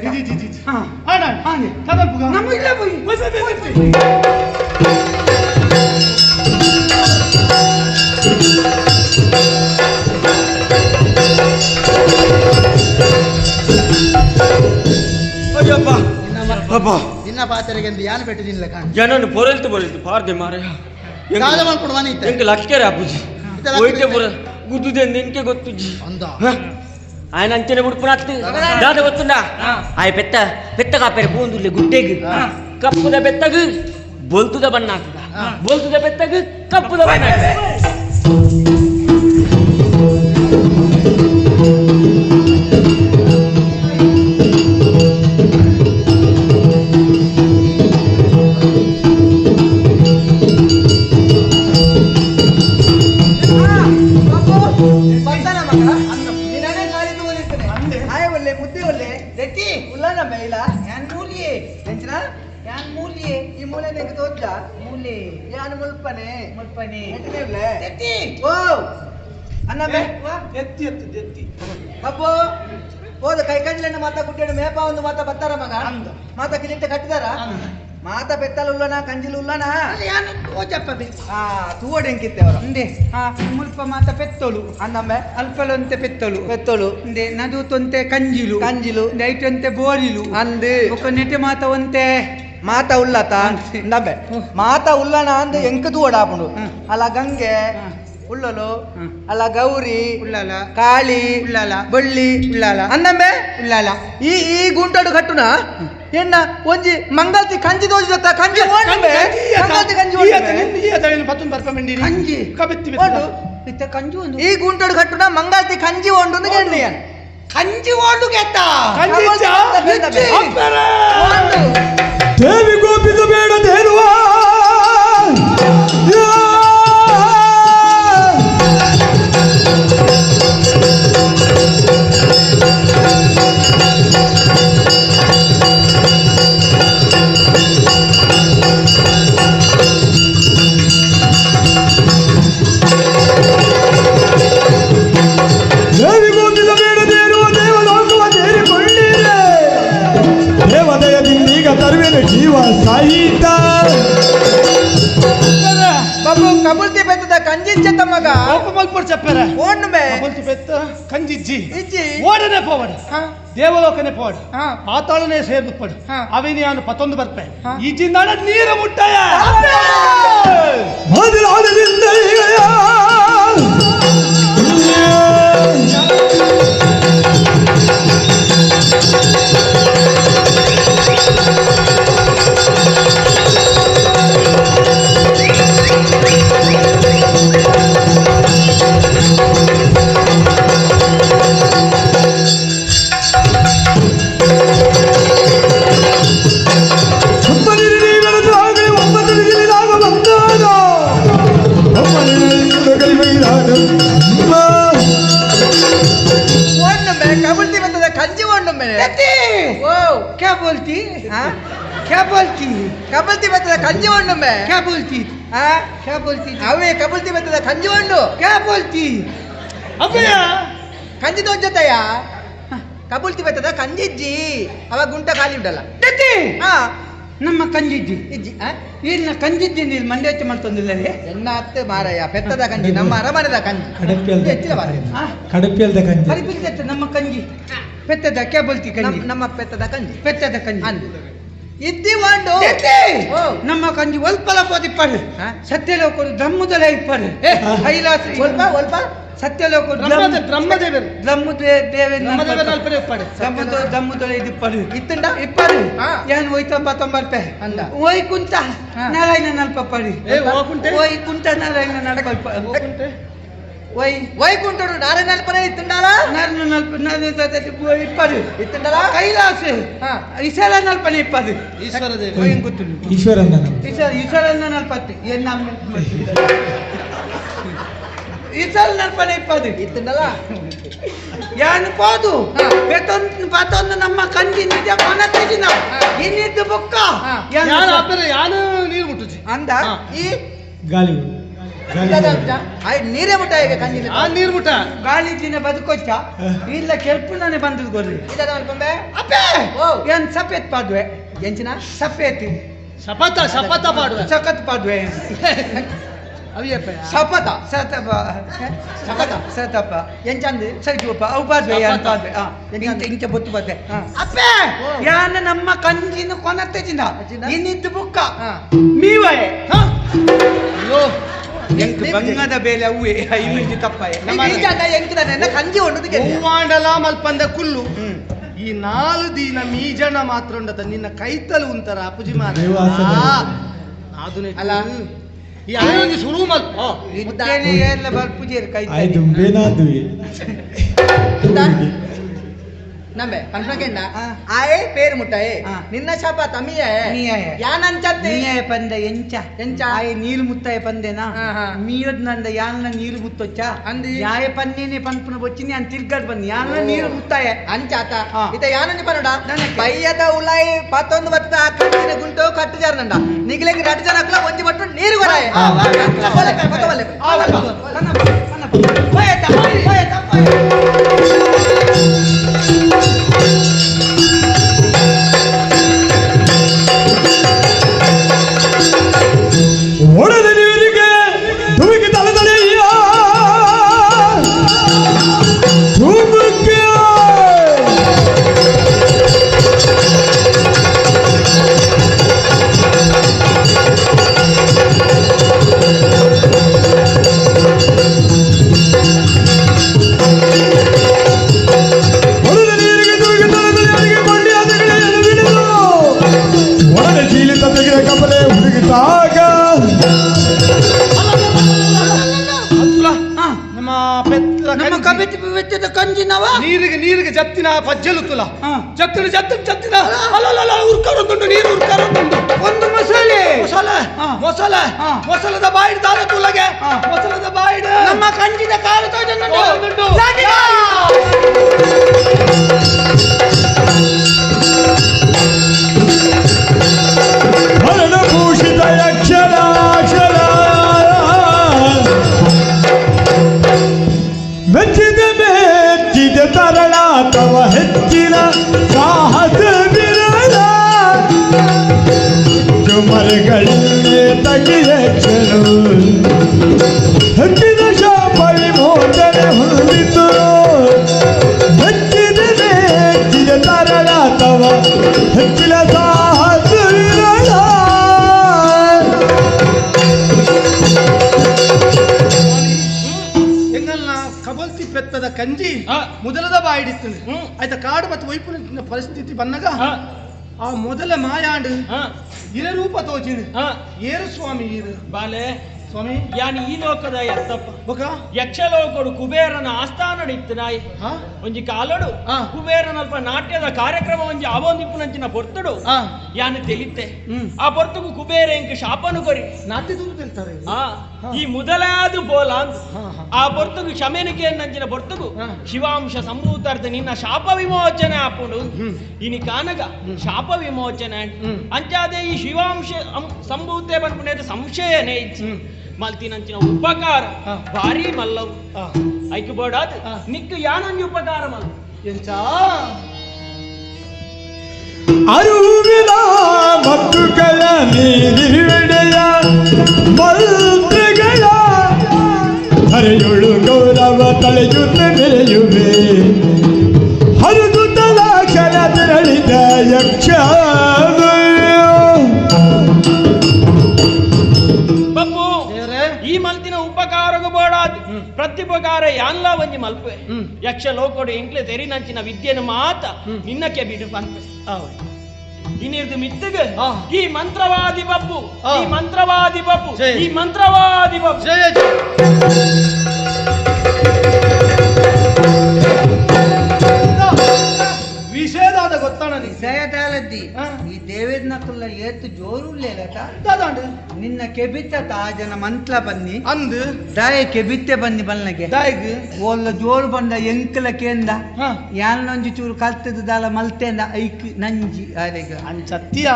ನಮ್ಮ ಇಲ್ಲ ಹೋಗಿ ಅಯ್ಯಪ್ಪ ನಿನ್ನ ಪಾತ್ರೆಗೆ ಎಂದು ಯಾನು ಪೆಟ್ಟು ತಿನ್ಲ ಕಾಣ ಜನನು ಪೊರೆಲ್ತು ಪಾರ್ದೆ ಮಾರ ರಾಜ ಮಾಡ್ಕೊಡು ಮನೆ ಇತ್ತ ಎಂಕ ಲಕ್ಕೇರೆ ಅಪ್ಪುಜಿ ಹೋಯ್ತೆ ಪುರ ಗುದ್ದುದೆಂದು ನಿನ್ಕೆ ಗೊತ್ತುಜ್ಜಿ ಅಂದ ఆయన అంచనే ఉడుపునట్టు దాదా వస్తుందా ఆయన పెద్ద కాపేరు బూందులే గుడ్డేగి కప్పుద పెద్దగు బొల్తుద బన్నాకుగా బొల్తుద పెద్దగు కప్పుద బన్నాకు ಮುದ್ದೆ ಒಳ್ಳೆ ರೆಟ್ಟಿ ಉಳ್ಳಾನ ಮೇಲ ಯಾನ್ ಮೂಲಿಯೇ ಎಂಚಿನ ಯಾನ್ ಮೂಲಿಯೇ ಈ ಮೂಲೆ ನಿಂಗೆ ತೋದ್ದ ಮೂಲೆ ಯಾನ್ ಮುಲ್ಪನೆ ಎಟ್ಟನೆ ಉಳ್ಳೆ ರೆಟ್ಟಿ ಓ ಅನ್ನ ಬೇ ಎತ್ತಿ ಅಪ್ಪೋ ಹೋದ ಕೈ ಕಂಡ್ಲೆಣ್ಣ ಮಾತಾ ಕುಟ್ಟಿಯನ್ನು ಮೇಪ ಒಂದು ಮಾತಾ ಬತ್ತಾರ ಮಗ ಮಾತಾ ಕಿಲಿಟ್ಟ ಕಟ್ಟಿದಾರ ಮಾತಾ ಬೆತ್ತಲು ಉಳ್ಳನ ಕಂಜಿಲು ಉಳ್ಳನ ತೂವಡೆಂಕಿತ್ತೆ ಅವರು ಅಂದೆ ಮುಲ್ಪ ಮಾತ ಪೆತ್ತೋಳು ಅನ್ನಮ್ಮೆ ಅಲ್ಪಲೊಂತೆ ಪೆತ್ತೋಳು ಅಂದೆ ನಡುತೊಂತೆ ಕಂಜಿಲು ನೈಟೊಂತೆ ಬೋರಿಲು ಅಂದೆ ఒక ನೆಟೆ ಮಾತ ಒಂತೆ ಮಾತ ಉಳ್ಳತ ನಮ್ಮೆ ಮಾತ ಉಳ್ಳನ ಅಂದೆ ಎಂಕ ತೂವಡಾಪುಂಡು ಅಲ್ಲ ಗಂಗೆ ಉಳ್ಳಲು ಅಲ್ಲ ಗೌರಿ ಉಳ್ಳಲ ಕಾಳಿ ಉಳ್ಳಲ ಬಳ್ಳಿ ಉಳ್ಳಲ ಅನ್ನಮ್ಮೆ ಉಳ್ಳಲ ಈ ಗುಂಟಡು ಕಟ್ಟುನ ಎನ್ನ ಒಂಜಿ ಮಂಗಲ್ತಿ ಕಂಜಿ ದೋಜಿದತ್ತ ಕಂಜಿ ಮಂಗಲ್ತಿ ಕಂಜಿ ಕಂಜಿ ಕಬೆತ್ತಿ ಇತ್ತ ಕಂಜು ಒಂದು ಈ ಗುಂಟಡು ಕಟ್ಟುನ ಮಂಗಲ್ತಿ ಕಂಜಿ ಒಂಡು ಗೆಣ್ಣೆ ಕಂಜಿ ಓಡು ಗೆತ್ತ ದೇವಿ ಗೋಪಿಸ ಬೇಡ ತೇರುವ ಜೀವ ಸಾಹಿತ ಬಾಬು ಕಬುಲ್ತಿ ಬೆತ್ತದ ಕಂಜಿಜ್ಜ ತಮ್ಮಗ ಮಲ್ಪುರ್ చెప్పాರ ಓಣ್ಣು ಮೇ ಕಬುಲ್ತಿ ಬೆತ್ತ ಕಂಜಿಜ್ಜಿ ಇಜ್ಜಿ ಓಡನೆ ಪೋವಡ ದೇವಲೋಕನೆ ಪೋವಡ ಪಾತಾಳನೆ ಸೇರ್ದು ಪಡು ಅವಿನಿ ಅವನು 11 ಬರ್ಪೆ ಈಜಿಂದಾಡ ನೀರು ಮುಟ್ಟಾಯ ಮೊದಲಾದದಿಂದ ಕಬುಲ್ತಿ ಬೆತ್ತದ ಕಂಜಿ ಓಣ್ಣು ಮೇ ಓ क्या बोलती ಕಬುಲ್ತಿ ಬೆತ್ತದ ಕಂಜಿ ಓಣ್ಣು ಮೇ क्या बोलती ಅವೇ ಕಬುಲ್ತಿ ಬೆತ್ತದ ಕಂಜಿ ಓಣ್ಣು क्या बोलती ಅಪ್ಪಯ್ಯ ಕಂಜಿ ದೋಜ್ಜತಯ್ಯ ಕಬುಲ್ತಿ ಬೆತ್ತದ ಕಂಜಿಜ್ಜಿ ಅವ ಗುಂಟ ಖಾಲಿ ಉಂಟಲ್ಲ ನಮ್ಮ ಕಂಜಿಜ್ಜಿ ಇಜ್ಜಿ ಇನ್ನ ಕಂಜಿಜ್ಜಿ ನೀನು ಮಂಡ್ಯಚ್ಚ ಮಾಡ್ತಂದಿಲ್ಲ ಎನ್ನ ಅತ್ತೆ ಮಾರಯ್ಯ ಪೆತ್ತದ ಕಂಜಿ ನಮ್ಮ ಅರಮನೆದ ಕಂಜಿ ಹೆಚ್ಚಿನ ಮಾರಯ್ಯ ಕಡಪಿಯಲ್ದ ಕಂಜಿ ಪರಿಪಿಲ್ದತ್ತ ನಮ್ಮ ಕಂಜಿ ಪೆತ್ತದ ಕ್ಯಾ ಬೋಲ್ತಿ ಕಂಜಿ ನಮ್ಮ ಪೆತ್ತದ ಕಂಜಿ ಪೆತ್ತದ ಕಂಜಿ ಅಂದು ಇದ್ದಿ ವಾಂಡು ನಮ್ಮ ಕಂಜಿ ಒಲ್ಪಲ ಪೋದಿಪ್ಪಡು ಸತ್ಯಲೋಕರು ಧಮ್ಮುದಲ ಇಪ್ಪಡು ಕೈಲಾಸ ಒಲ್ಪ ಸತ್ಯಲೋಕರು ಬ್ರಹ್ಮದೇವರು ದಮ್ಮುದಲ ಇದಿಪ್ಪಡು ಇತ್ತಂಡ ಇಪ್ಪಡು ಏನು ಒಯ್ತೊಂಬ ತೊಂಬರ್ಪೆ ಅಂದ ಓಯ್ ಕುಂತ ನಾರಾಯಣ ನಲ್ಪಪ್ಪಡಿ ಓಯ್ ಕುಂತ ನಾರಾಯಣ ನಲ್ಪ ವೈಕುಂಠರು ನಾರಾಯಣಲ್ಪನೆ ಇತ್ತುಂಡಾಲ ಇಪ್ಪದು ಇತ್ತುಂಡಾಲ ಕೈಲಾಸ ಈಶ್ವರ ನಲ್ಪನೆ ಇಪ್ಪದು ಈಶ್ವರ ದೇವ ಗೊತ್ತು ಈಶ್ವರನ ಈಶ್ವರನ ನಲ್ಪತ್ತೆ ಈಶ್ವರ ನಲ್ಪನೆ ಇಪ್ಪದು ಇತ್ತುಂಡಾಲ ಯಾನು పోదు ಪತ್ತೊಂದು ನಮ್ಮ ಕಂಜಿ ನಿಜ ಮನ ತೆಗಿನ ಇನ್ನಿದ್ದು ಬುಕ್ಕ ಯಾನು ನೀರು ಮುಟ್ಟುಜಿ ಅಂದ ಈ ಗಾಳಿ ನೀರೇ ಮುಟ್ಟ ಈಗ ಕಂಜಿ ನೀರು ಮುಟ್ಟ ಗಾಳಿ ದಿನ ಬದುಕೊಚ್ಚ ಇಲ್ಲ ಕೆಲ್ಪು ನಾನೇ ಬಂದದ್ದು ಗೊರ್ರಿ ಇದೊಂಬೆ ಅಪ್ಪೆ ಏನ್ ಸಫೇತ್ ಪಾಡ್ವೆ ಎಂಚಿನ ಸಫೇತ್ ಶಪಥ ಮಾಡುವ ಸಖತ್ ಪಾಡ್ವೆ ಅವಿಯಪ್ಪ ಸಪತ ಸತಪ ಸಪತ ಸತಪ ಎಂಚಂದು ಸರಿಪಪ್ಪ ಅವು ಪಾದ್ವೆ ಯಾನ್ ಪಾದ್ವೆ ಇಂಚ ಬೊತ್ತು ಪಾದ್ವೆ ಅಪ್ಪೆ ಯಾನ ನಮ್ಮ ಕಂಜಿನ ಕೊನತ್ತೆ ಚಿಂದ ಇನ್ನಿದ್ದು ಬುಕ್ಕ ಮೀವಯೆ ಅಯ್ಯೋ ಎಂಕ್ ಬಂಗದ ಬೇಲೆ ಅವ್ವೆ ಇಲ್ಲಿ ತಪ್ಪಯೆ ಎಂಕಿದ ಕಂಜಿ ಹೊಂಡದ ಹೂವಾಂಡಲ ಮಲ್ಪಂದ ಕುಲ್ಲು ಈ 4 ದಿನ ಮೀಜನ ಮಾತ್ರ ಉಂಡದ ನಿನ್ನ ಕೈತಲು ಉಂತರ ಅಪ್ಪುಜಿ ಮಾರ ಅಲ್ಲ ಈ ಆಯೋಗಿ ಶುರು ಮಲ್ಪ ಮುದ್ದೇನೆ ಎಲ್ಲ ಬರ್ಪುಜೇರ್ ಕೈ ಆಯ್ತು ಬೇನಾದುವೆ ನಮ್ಮೆ ಕನ್ಫ್ರಕೆಂಡ ಆಯೆ ಪೇರು ಮುಟ್ಟಾಯೆ ನಿನ್ನ ಶಾಪ ತಮಿಯ ಯಾನಂಚತ್ತೆ ನೀಯ ಪಂದೆ ಎಂಚ ಎಂಚ ಆಯೆ ನೀರು ಮುತ್ತಾಯ ಪಂದೆನಾ ಮೀಯದ್ ನಂದ ಯಾನ ನೀರು ಮುತ್ತೊಚ್ಚ ಅಂದಿ ಯಾಯ ಪನ್ನೇನೆ ಪನ್ಪುನ ಬೊಚ್ಚಿನಿ ಅನ್ ತಿರ್ಗಡ್ ಬನ್ನಿ ಯಾನ ನೀರು ಮುತ್ತಾಯ ಅಂಚಾತ ಇತ ಯಾನನಿ ಪನಡ ಬಯ್ಯದ ಉಲಾಯಿ ಪತ್ತೊಂದು ಬತ್ತ ಕಟ್ಟಿನ ಗುಂಟು ಕಟ್ಟು ಜಾರನಂಡ ನಿಗಲೆಂಗಿ 2 ಜನ ಅಕ್ಲ ಒಂಜಿ ಬಟ್ಟು ನೀರು ಬರಾಯ ಬಲೆ ಬಲೆ ಬಯ್ಯದ ಬಯ್ಯದ ಒಡೆದ ನೀರಿಗೆ ಧುಮುಕಿ ತಲೆದಲೆಯ ಧುಮುಕಿ ನೀರಿಗೆ ಜತ್ತಿನ ಪಜ್ಜಲು ತುಲ ಜತ್ತಿನ ಜತ್ತಿನ ಅಲ್ಲ ಉರ್ಕರೊಂದುಂಡು ನೀರು ಉರ್ಕರೊಂದುಂಡು ಒಂದು ಮೊಸಲದ ಬಾಯಿಡ್ ದಾರ ತುಲಗೆ ಮೊಸಲದ ಬಾಯಿಡ್ ನಮ್ಮ ಕಂಜಿನ ಕಾಲು ತೋಜನುಂಡು ಭೂಷಿತ ಅಕ್ಷರ ಮೆಚ್ಚಿದ ತರಳ ತವ ಹೆಚ್ಚಿನ ಸಾಹಸ ಬಿರಳ ಮರಗಳೇ ತಗಿಯಕ್ಷರು ಹೆಚ್ಚಿನ ಶಾಪ ವಿಮೋಚನೆ ಹೊಂದಿತು ಹೆಚ್ಚಿದ ತರಳ ತವ ಹೆಚ್ಚಿನ ಸಾಹಸ ವಿರಳ ಕಬಲ್ತಿ ಪೆತ್ತದ ಕಂಜಿ ಮೊದಲದ ಬಾಯಿಡಿತ್ತು ಆಯ್ತಾ ಕಾಡು ಮತ್ತು ವೈಪುಣ್ಯ ಪರಿಸ್ಥಿತಿ ಬಂದಾಗ ಆ ಮೊದಲ ಮಾಯಾಂಡು ಇರ ರೂಪ ತೋಚಿನ ಏರು ಸ್ವಾಮಿ ಇರು ಬಾಲೆ ಸ್ವಾಮಿ ಯಾನ್ ಈ ಲೋಕದ ಎತ್ತಪ್ಪ ಯಕ್ಷಲೋಕಡು ಕುಬೇರನ ಆಸ್ಥಾನ ಇತ್ತು ನಾಯಿ ಒಂಜಿ ಕಾಲಡು ಕುಬೇರನಲ್ಪ ನಾಟ್ಯದ ಕಾರ್ಯಕ್ರಮ ಒಂಜಿ ಅವೊಂದಿಪ್ಪುನಂಚಿನ ಪೊರ್ತಡು ಯಾನ್ ತಿಳಿತೆ ಆ ಪೊರ್ತುಗು ಕುಬೇರ ಎಂಕ್ ಶಾಪನು ಕೊರಿ ನಾಟ್ಯ ತಿಳ್ತಾರೆ ಈ ಮೊದಲಾದು ಬೋಲ ಆ ಪೊರ್ತುಗು ಶಮೆನಿಕೆ ನಂಚಿನ ಪೊರ್ತುಗು ಶಿವಾಂಶ ಸಂಭೂತಾರ್ಥ ನಿನ್ನ ಶಾಪ ವಿಮೋಚನೆ ಆಪುಂಡು ಇನಿ ಕಾನಗ ಶಾಪ ವಿಮೋಚನೆ ಅಂಚಾದೆ ಈ ಶಿವಾಂಶ ಸಂಭೂತೆ ಬಂದ್ಪುಣ್ಯ ಸಂಶಯನೇ ಮಲ್ತಿನಂಚಿನ ಉಪಕಾರ ಭಾರಿ ಮಲ್ಲವು ಐಕ್ ಬೋಡಾದ್ ನಿಕ್ಕು ಯಾನಂಜಿ ಉಪಕಾರ ಮಲ್ಲ ಎಂಚ ಅರುವಿನ ಮಕ್ಕಳ ನೀರಿವೆಡೆಯ ಮಂತ್ರಗಳ ಹರೆಯುಳು ಗೌರವ ತಳೆಯುತ್ತ ಬೆಳೆಯುವೆ ಹರಿದು ತಲಾಕ್ಷರ ತೆರಳಿದ ಯಕ್ಷ ಈ ಮಲ್ತಿನ ಉಪಕಾರಗ ಬೋಡಾದ್ ಪ್ರತ್ಯುಪಕಾರ ಯಾನ್ಲ ಒಂಜಿ ಮಲ್ಪೆ ಯಕ್ಷ ಲೋಕೋಡು ಎಂಕ್ಲೆ ತೆರಿನಂಚಿನ ವಿದ್ಯೆನ ಮಾತ ನಿನ್ನಕ್ಕೆ ಬಿಡು ಪಂಪೆ ಇನ್ನಿರ್ದು ಮಿತ್ತಗೆ ಈ ಮಂತ್ರವಾದಿ ಬಬ್ಬು ಈ ಮಂತ್ರವಾದಿ ಬಬ್ಬು ಈ ಮಂತ್ರವಾದಿ ಬಬ್ಬು ವಿಷಯದಾದ ಗೊತ್ತಾಣ ವಿಷಯದಾಲದ್ದಿ ಈ ದೇವೇದ್ ನಕಲ್ಲ ಏತ್ತು ಜೋರುಲ್ಲೇಲಟ ನಿನ್ನ ಕೆಬಿತ್ತ ತಾಜನ ಮಂತ್ಲ ಬನ್ನಿ ಅಂದು ದಾಯ ಕೆಬಿತ್ತೆ ಬನ್ನಿ ಬನ್ನಗೆ ದಾಯಗ್ ಓಲ್ಲ ಜೋರು ಬಂದ ಎಂಕಲ ಕೇಂದ ಯಾನೊಂಜಿ ಚೂರು ಕಲ್ತದ ದಾಲ ಮಲ್ತೆಂದ ಐಕ್ ನಂಜಿ ಆರೆಗ ಅಂಚತ್ತಿಯ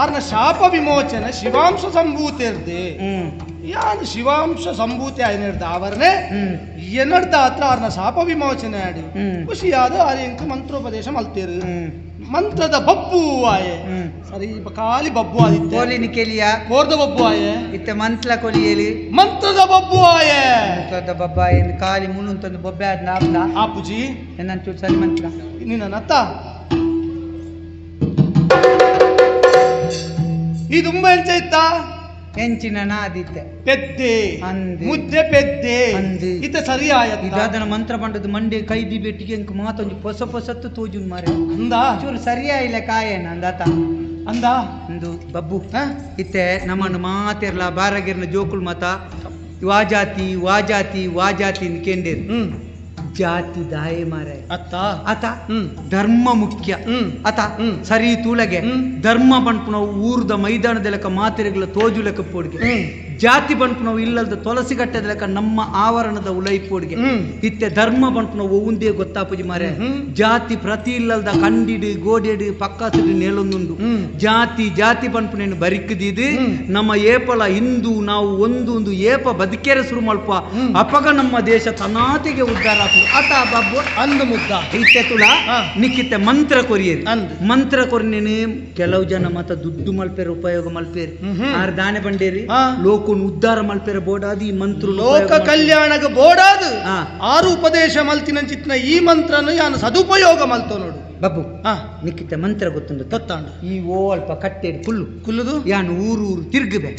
ಆರ್ನ ಶಾಪ ವಿಮೋಚನೆ ಶಿವಾಂಶ ಸಂಭೂತಿರ್ದೆ ಯಾನ್ ಶಿವಾಂಶ ಸಂಭೂತಿ ಆಯ್ನೆಡ್ದ ಆವರಣೆ ಎನ್ನಡ್ದ ಹತ್ರ ಅವ್ರನ್ನ ಶಾಪ ವಿಮೋಚನೆ ಆಡಿ ಖುಷಿಯಾದ ಅರೆಂಕ್ ಮಂತ್ರೋಪದೇಶ ಮಲ್ತೇರು ಮಂತ್ರದ ಬಬ್ಬು ಆಯೆ ಸರಿ ಖಾಲಿ ಬಬ್ಬು ಆದಿತ್ತೆ ಕೋಲಿನಿ ಕೇಲಿಯ ಕೋರ್ದ ಬಬ್ಬು ಆಯೆ ಇತ್ತೆ ಮಂತ್ಲ ಕೊಲಿಯಲಿ ಮಂತ್ರದ ಬಬ್ಬು ಆಯೆ ಮಂತ್ರದ ಬಬ್ಬಾಯ ಖಾಲಿ ಮುನ್ನೊಂದು ಬೊಬ್ಬೆ ಆದ್ ನಾಪ್ದ ಆಪುಜಿ ಏನಂತ ಸರಿ ಮಂತ್ರ ನಿನ್ನ ನತ್ತ ಇದು ಎಂಚ ಇತ್ತ ಹೆಂಚಿನ ನಾದಿತ್ತೆ ಪೆದ್ದೆ ಮುದ್ದೆ ಪೆದ್ದೆ ಇತ್ತ ಸರಿ ಆಯತ್ ಇದಾದನ ಮಂತ್ರ ಬಂಡದ ಮಂಡೆ ಕೈದಿ ಬೆಟ್ಟಿಗೆ ಅಂಕ ಮಾತೊಂದು ಹೊಸತ್ತು ತೋಜುನ್ ಮಾರೆ ಅಂದ ಚೂರು ಸರಿಯಾಯಿಲ್ಲ ಕಾಯನ ಅಂದಾತ ಅಂದ ಒಂದು ಬಬ್ಬು ಇತ್ತೆ ನಮ್ಮನ್ನು ಮಾತಿರ್ಲ ಬಾರಗಿರ್ನ ಜೋಕುಲ್ ಮಾತ ವಾಜಾತಿ ವಾಜಾತಿ ವಾಜಾತಿ ಕೇಂದೇರು ಜಾತಿ ದಾಯ ಮಾರೆ ಅತ ಧರ್ಮ ಮುಖ್ಯ ಅತ ಸರಿ ತೂಲಗೆ ಧರ್ಮ ಪಂಪು ಊರ್ದ ಮೈದಾನದ ಲೆಕ್ಕ ಮಾತಿರೆಗಳ ತೋಜು ಲೆಕ್ಕ ಪೋಡ್ಗೆ ಜಾತಿ ಬಂಟು ನಾವು ಇಲ್ಲದ ತುಳಸಿ ಗಟ್ಟದ ಲೆಕ್ಕ ನಮ್ಮ ಆವರಣದ ಉಲೈಪೋಡ್ಗೆ ಇತ್ತೆ ಧರ್ಮ ಬಂಟು ನಾವು ಒಂದೇ ಗೊತ್ತಾಪುಜಿ ಮಾರೆ ಜಾತಿ ಪ್ರತಿ ಇಲ್ಲದ ಕಂಡಿಡಿ ಗೋಡೆಡಿ ಪಕ್ಕಸಿಡಿ ನೇಳೊಂದುಂಡು ಜಾತಿ ಜಾತಿ ಬಂಟು ನೇನು ಬರಿಕದಿದು ನಮ್ಮ ಏಪಲ ಹಿಂದೂ ನಾವು ಒಂದು ಏಪ ಬದುಕೇರೆ ಶುರು ಮಲ್ಪ ಅಪಗ ನಮ್ಮ ದೇಶ ತನಾತಿಗೆ ಉದ್ಧಾರ ಆತ ಬಬ್ಬು ಅಂದು ಮುದ್ದ ಇತ್ತೆ ತುಳ ನಿಕ್ಕಿತ್ತೆ ಮಂತ್ರ ಕೊರಿಯರಿ ಮಂತ್ರ ಕೊರಿನೇನೆ ಕೆಲವು ಜನ ಮತ ದುಡ್ಡು ಮಲ್ಪೇರಿ ಉಪಯೋಗ ಮಲ್ಪೇರಿ ಆರ್ ದಾನೆ ಬಂಡೇರಿ ಲೋಕನ್ ಉದ್ಧಾರ ಮಲ್ಪೇರ ಬೋಡಾದಿ ಮಂತ್ರ ಲೋಕ ಕಲ್ಯಾಣಗ ಬೋಡಾದು ಆರು ಉಪದೇಶ ಮಲ್ತಿನಂಚಿತ್ನ ಈ ಮಂತ್ರನು ಯಾನು ಸದುಪಯೋಗ ಮಲ್ತೋ ನೋಡು ಬಬ್ಬು ನಿಕ್ಕಿತ್ತೆ ಮಂತ್ರ ಗೊತ್ತುಂಡು ತತ್ತಾಂಡು ಈ ಓ ಅಲ್ಪ ಕಟ್ಟೇರಿ ಕುಲ್ಲುದು ಯಾನು ಊರು ತಿರ್ಗದೆ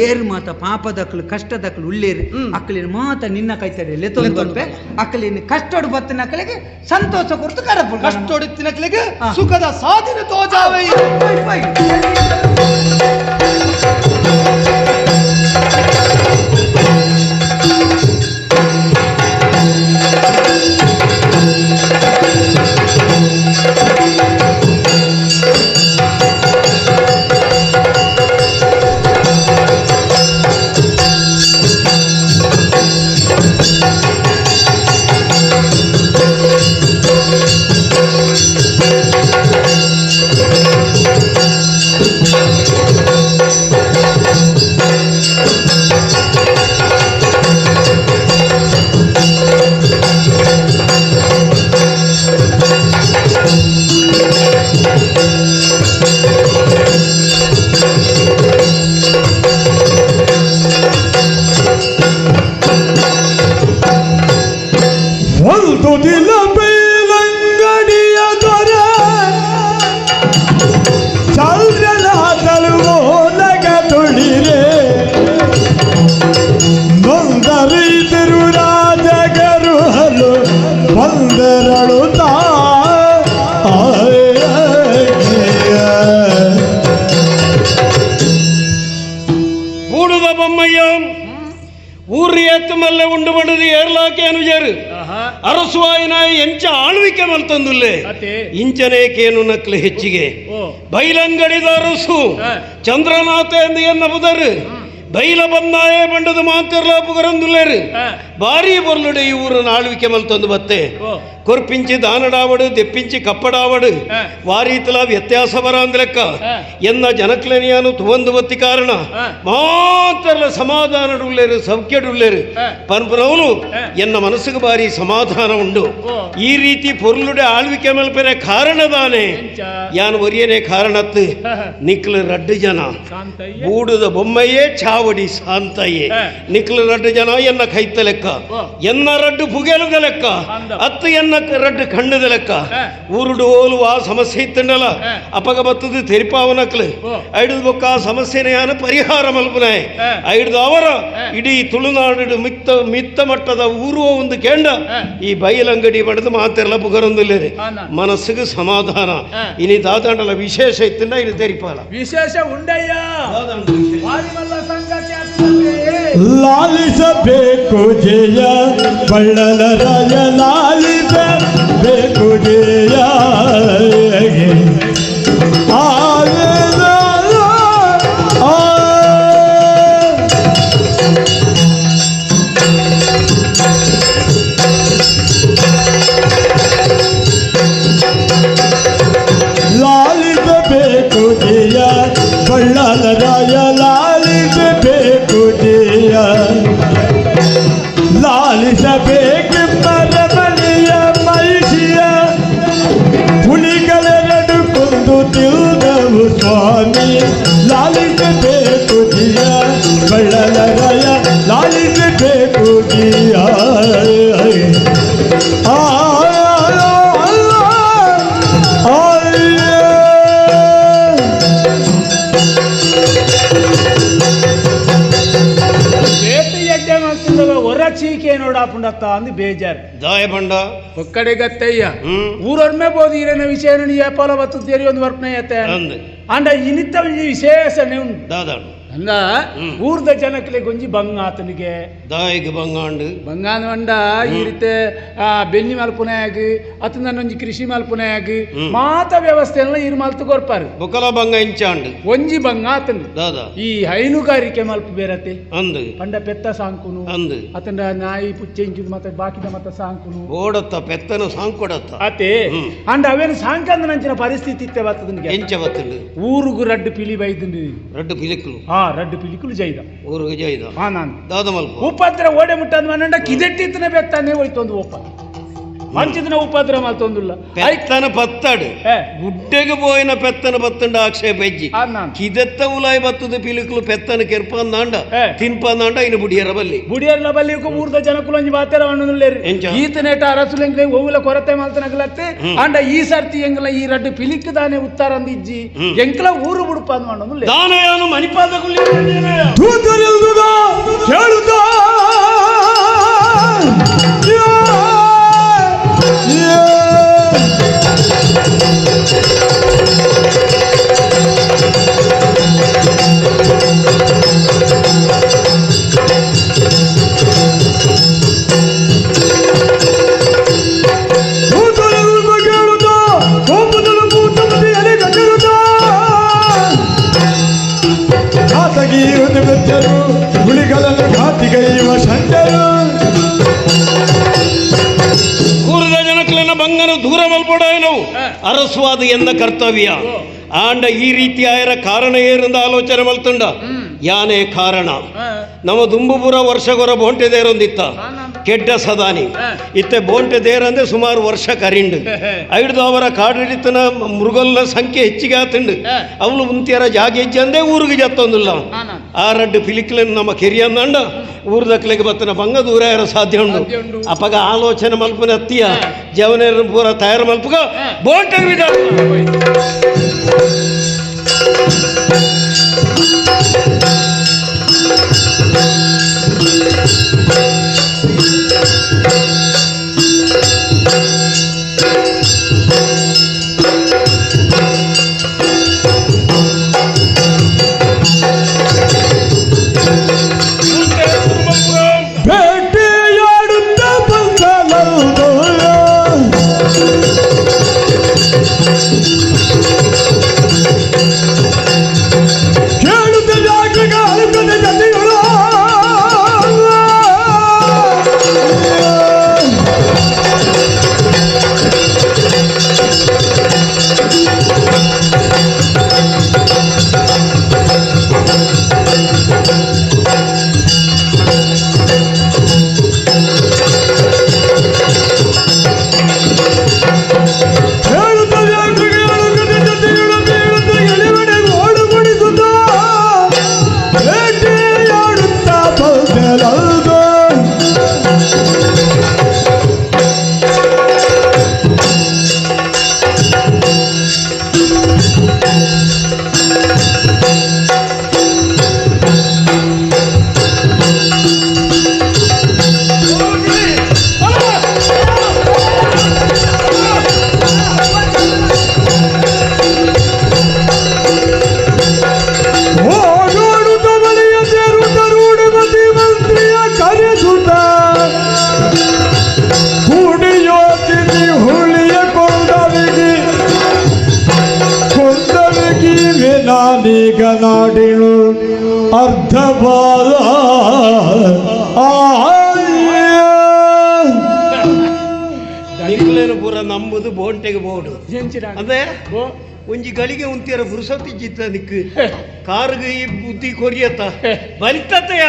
ಏರು ಮಾತ ಪಾಪದಕ್ಲು ಕಷ್ಟದಕ್ಲು ಉಳ್ಳೇರಿ ಅಕ್ಕಲಿನ ಮಾತ ನಿನ್ನ ಕೈತಡೆ ಲೆತ್ತೊಂದು ಅಕ್ಕಲಿನ ಕಷ್ಟೋಡು ಬತ್ತಿನ ಅಕ್ಕಲಿಗೆ ಸಂತೋಷ ಕೊಡ್ತು ಕಡಪು ಕಷ್ಟೋಡಿತ್ತಿನ ಅಕ್ಕಲಿಗೆ ಸುಖದ ಸಾಧಿನ ತೋಜಾವೆ ಅರಸುವಾಯಿನ ಎಂಚ ಆಳ್ವಿಕೆ ಮಲ್ತಂದುಲ್ಲೆ ಇಂಚನೇಕೇನು ನಕ್ಲೆ ಹೆಚ್ಚಿಗೆ ಬೈಲಂಗಡಿದ ಅರಸು ಚಂದ್ರನಾಥ ಎಂದು ಎನ್ನಬುದರು ಬೈಲ ಬಂದಾಯೇ ಬಂಡದ ಮಾತಿರ್ಲ ಪುಗರಂದುಲ್ಲೇರು ಬಾರಿ ಬರ್ಲುಡೆ ಈ ಊರನ್ನು ಆಳ್ವಿಕೆ ಮಲ್ತಂದು ಬತ್ತೆ ಕೊರ್ಪಿಂಚಿ ದಾನಡಾವಡು ದೆಪ್ಪಿಂಚಿ ಕಪ್ಪಡಾವಡು ವಾರೀತಲ ವ್ಯತ್ಯಾಸ ಬರ ಅಂದ್ಲೆಕ್ಕ ಎನ್ನ ಜನಕ್ಲೆನಿಯಾನು ತುವಂದು ಬತ್ತಿ ಕಾರಣ ಮಾತ್ರಲ್ಲ ಸಮಾಧಾನಡುಲ್ಲೇರು ಸೌಖ್ಯಡುಲ್ಲೇರು ಪನ್ಪುನವನು ಎನ್ನ ಮನಸ್ಸಿಗೆ ಬಾರಿ ಸಮಾಧಾನ ಉಂಡು ಈ ರೀತಿ ಪೊರ್ಲುಡೆ ಆಳ್ವಿಕೆ ಮಲ್ಪೆರೆ ಕಾರಣದಾನೆ ಯಾನು ಒರಿಯನೇ ಕಾರಣತ್ತು ನಿಕ್ಲು ರಡ್ಡು ಜನ ಬೂಡುದ ಬೊಮ್ಮಯ್ಯೇ ಚಾವಡಿ ಶಾಂತಯ್ಯೇ ನಿಕ್ಲು ರಡ್ಡು ಜನ ಎನ್ನ ಕೈತ ಲೆಕ್ಕ ಎನ್ನ ರಡ್ಡು ಪುಗೆಲುದ ಲೆಕ್ಕ ಅತ್ತು ಎನ್ನ ರಡ್ಡು ಕಣ್ಣದ ಲೆಕ್ಕ ಊರುಡು ಓಲು ಆ ಸಮಸ್ಯೆ ಇತ್ತಂಡಲ್ಲ ಅಪಗ ಬತ್ತದು ತೆರಿಪಾವನಕ್ಲು ಐಡು ಬೊಕ್ಕ ಆ ಸಮಸ್ಯೆನ ಯಾನ ಪರಿಹಾರ ಮಲ್ಪನಾಯ್ ಐಡ್ದು ಅವರ ಇಡೀ ತುಳುನಾಡು ಮಿತ್ತ ಮಟ್ಟದ ಊರು ಒಂದು ಕೇಂದ್ರ ಈ ಬೈಲಂಗಡಿ ಬಡದು ಮಾತೆಲ್ಲ ಪುಗರೊಂದಿಲ್ಲೇರಿ ಮನಸ್ಸಿಗೆ ಸಮಾಧಾನ ಇನಿ ದಾದಾಂಡಲ ವಿಶೇಷ ಇತ್ತಂಡ ಇನ್ನು ತೆರಿಪಾಲ ವಿಶೇಷ ಉಂಡಯ್ಯ ಲಾಲಿಸಬೇಕು ಜಯ ಬಳ್ಳಲ ರಾಜ ಲಾಲಿಸಬೇಕು ಜಯ ಲಾಲಿಸಬೇಕು ಜಯ ಬಳ್ಳಲ ರಾಜ ಲಾಲಿಸಬೇಕು ಜಯ ಲಾಲಿಸಬೇಕು ಜಿಯ ಬಳ್ಳಲ ರಾಯ ಲಾಲಿಸಬೇಕು ಜಿಯ చీకే నోడాపుండత్త అంది బేజారు ದಾಯಬಂಡ ఒక్కడే గత్తయ్య ఊరొర్మే పోదు ఈరైన విషయం ఏపాల వత్తు తెరి ಒಂದು ವರ್ಪಣೆ ಅಂಡ ಇನಿತ್ತ ವಿಶೇಷಣೆ ಉಂಟು ದಾದಾಡು ಅಂದ ಊರ್ದ ಜನಕ್ಕೆ ಗೊಂಜಿ ಬಂಗ ಆತನಿಗೆ ದಾಯಿಗೆ ಬಂಗಾಂಡು ಬಂಗಾನ ಅಂಡ ಈ ರೀತಿ ಬೆನ್ನಿ ಮಲ್ಪುನಾಗ ಅತನ ಒಂಜಿ ಕೃಷಿ ಮಲ್ಪುನಾಗ ಮಾತ ವ್ಯವಸ್ಥೆ ಎಲ್ಲ ಇರು ಮಲ್ತು ಕೊರ್ಪಾರು ಬೊಕಲ ಬಂಗ ಇಂಚಾಂಡು ಒಂಜಿ ಬಂಗ ಆತನ ದಾದಾ ಈ ಹೈನುಗಾರಿಕೆ ಮಲ್ಪ ಬೇರತೆ ಅಂದು ಪಂಡ ಪೆತ್ತ ಸಾಂಕುನು ಅಂದು ಅತಂಡ ನಾಯಿ ಪುಚ್ಚೆಂಚು ಮತ್ತೆ ಬಾಕಿದ ಮತ್ತ ಸಾಂಕುನು ಓಡತ್ತ ಪೆತ್ತನ ಸಾಂಕೊಡತ್ತ ಅತೆ ಅಂಡ ಅವೇನು ಸಾಂಕಂದ ನಂಚಿನ ಪರಿಸ್ಥಿತಿ ಇತ್ತೆ ಬರ್ತದ ಎಂಚ ಬತ್ತಲು ಊರುಗು ರಡ್ಡು ಪಿಲಿ ಬೈದಂಡು ರಡ್ಡು ಪಿಲಿಕ್ಲು ರಡ್ಡು ಪಿಲಿಕುಲು ಜೈದ ಊರಿಗೆ ಜೈದ ನಾನು ದಾದ ಮಲ್ಪ ಉಪದ್ರ ಓಡೆ ಮುಟ್ಟದ್ ಮನಂಡ ಕಿದೆಟ್ಟಿತ್ತನೆ ಬೆತ್ತಾನೆ ಹೋಯ್ತೊಂದು ಒಪ್ಪ ಮಂಚಿದಿನ ಉಪದ್ರ ಮಲ್ತೊಂದುಲ್ಲ ಪೆತ್ತನ ಪತ್ತಾಡು ಗುಡ್ಡೆಗೆ ಪೋಯಿನ ಪೆತ್ತನ ಪತ್ತಂಡ ಆಕ್ಷೇಪ ಹೆಜ್ಜಿ ಕಿದೆತ್ತ ಉಲಾಯಿ ಬತ್ತದ ಪಿಲಿಕುಲು ಪೆತ್ತನ ಕೆರ್ಪಂದಾಂಡ ತಿನ್ಪಂದಾಂಡ ಇನ್ನು ಬುಡಿಯರ ಬಲ್ಲಿ ಬುಡಿಯರ್ಲ ಬಲ್ಲಿ ಊರ್ದ ಜನಕುಲಂಜಿ ಬಾತೆರ ಹಣ್ಣುಲ್ಲೇರಿ ಈತನೇಟ ಅರಸುಲೆಂಗ್ಲೆ ಓವುಲ ಕೊರತೆ ಮಲ್ತನಗಲತ್ತೆ ಅಂಡ ಈ ಸರ್ತಿ ಎಂಗ್ಲ ಈ ರಡ್ಡು ಪಿಲಿಕ್ ದಾನೆ ಉತ್ತಾರ ಅಂದಿಜ್ಜಿ ಎಂಕ್ಲ ಊರು ಬುಡುಪ ಅಂದ್ ದಾನಯಾನು ಮಣಿಪಾದ ಹುಲಿಗಳನ್ನು ಘಾತಿಗೈವ ಸಂಜರು ಊರದ ಜನಕ್ಲೆನ ಬಂಗನ ದೂರ ಮಲ್ಪಡಾಯನವು ಅರಸ್ವಾದ ಎನ್ನ ಕರ್ತವ್ಯ ಆಂಡ ಈ ರೀತಿ ಆಯರ ಕಾರಣ ಏರಿಂದ ಆಲೋಚನೆ ಮಲ್ತುಂಡ ಯಾನೇ ಕಾರಣ ನಮ್ಮ ದುಂಬುಪುರ ವರ್ಷಗೊರ ಬೋಂಟೆ ದೇರೊಂದಿತ್ತ ಕೆಡ್ಡ ಸದಾನಿ ಇತ್ತೆ ಬೋಂಟೆ ದೇರಂದ್ರೆ ಸುಮಾರು ವರ್ಷ ಕರಿಂಡು ಐಡ್ದು ಅವರ ಕಾಡಿಡಿತನ ಮೃಗಲ್ಲ ಸಂಖ್ಯೆ ಹೆಚ್ಚಿಗೆ ಆತಂಡು ಅವಳು ಮುಂತಿಯರ ಜಾಗ ಹೆಜ್ಜೆ ಅಂದೇ ಊರಿಗೆ ಜತ್ತೊಂದಿಲ್ಲ ಆ ರಡ್ಡು ಪಿಲಿಕ್ಲೆನ್ ನಮ್ಮ ಕೆರಿಯಂದಂಡ ಊರ್ದಕ್ಲೆಗೆ ಬತ್ತನ ಬಂಗ ದೂರ ಇರೋ ಸಾಧ್ಯ ಉಂಡು ಅಪ್ಪಗ ಆಲೋಚನೆ ಮಲ್ಪನ ಹತ್ತಿಯ ಜವನೇರ ಪೂರ ತಯಾರು ಮಲ್ಪಗ ಬೋಂಟೆ ವಿಧ ನಾಡಿನು ಅರ್ಧ ಬಾಲ ನಿಕ್ಲೇನು ಪೂರ ನಂಬುದು ಬೋಂಟೆಗೆ ಬೋಡು ಅದೇ ಒಂಜಿ ಗಳಿಗೆ ಉಂತಿಯರ ಪುರುಸತಿ ಜಿತ್ತ ನಿಕ್ಕು ಕಾರುಗೆ ಈ ಬುದ್ಧಿ ಕೊರಿಯತ್ತ ಬಲಿತತೆಯ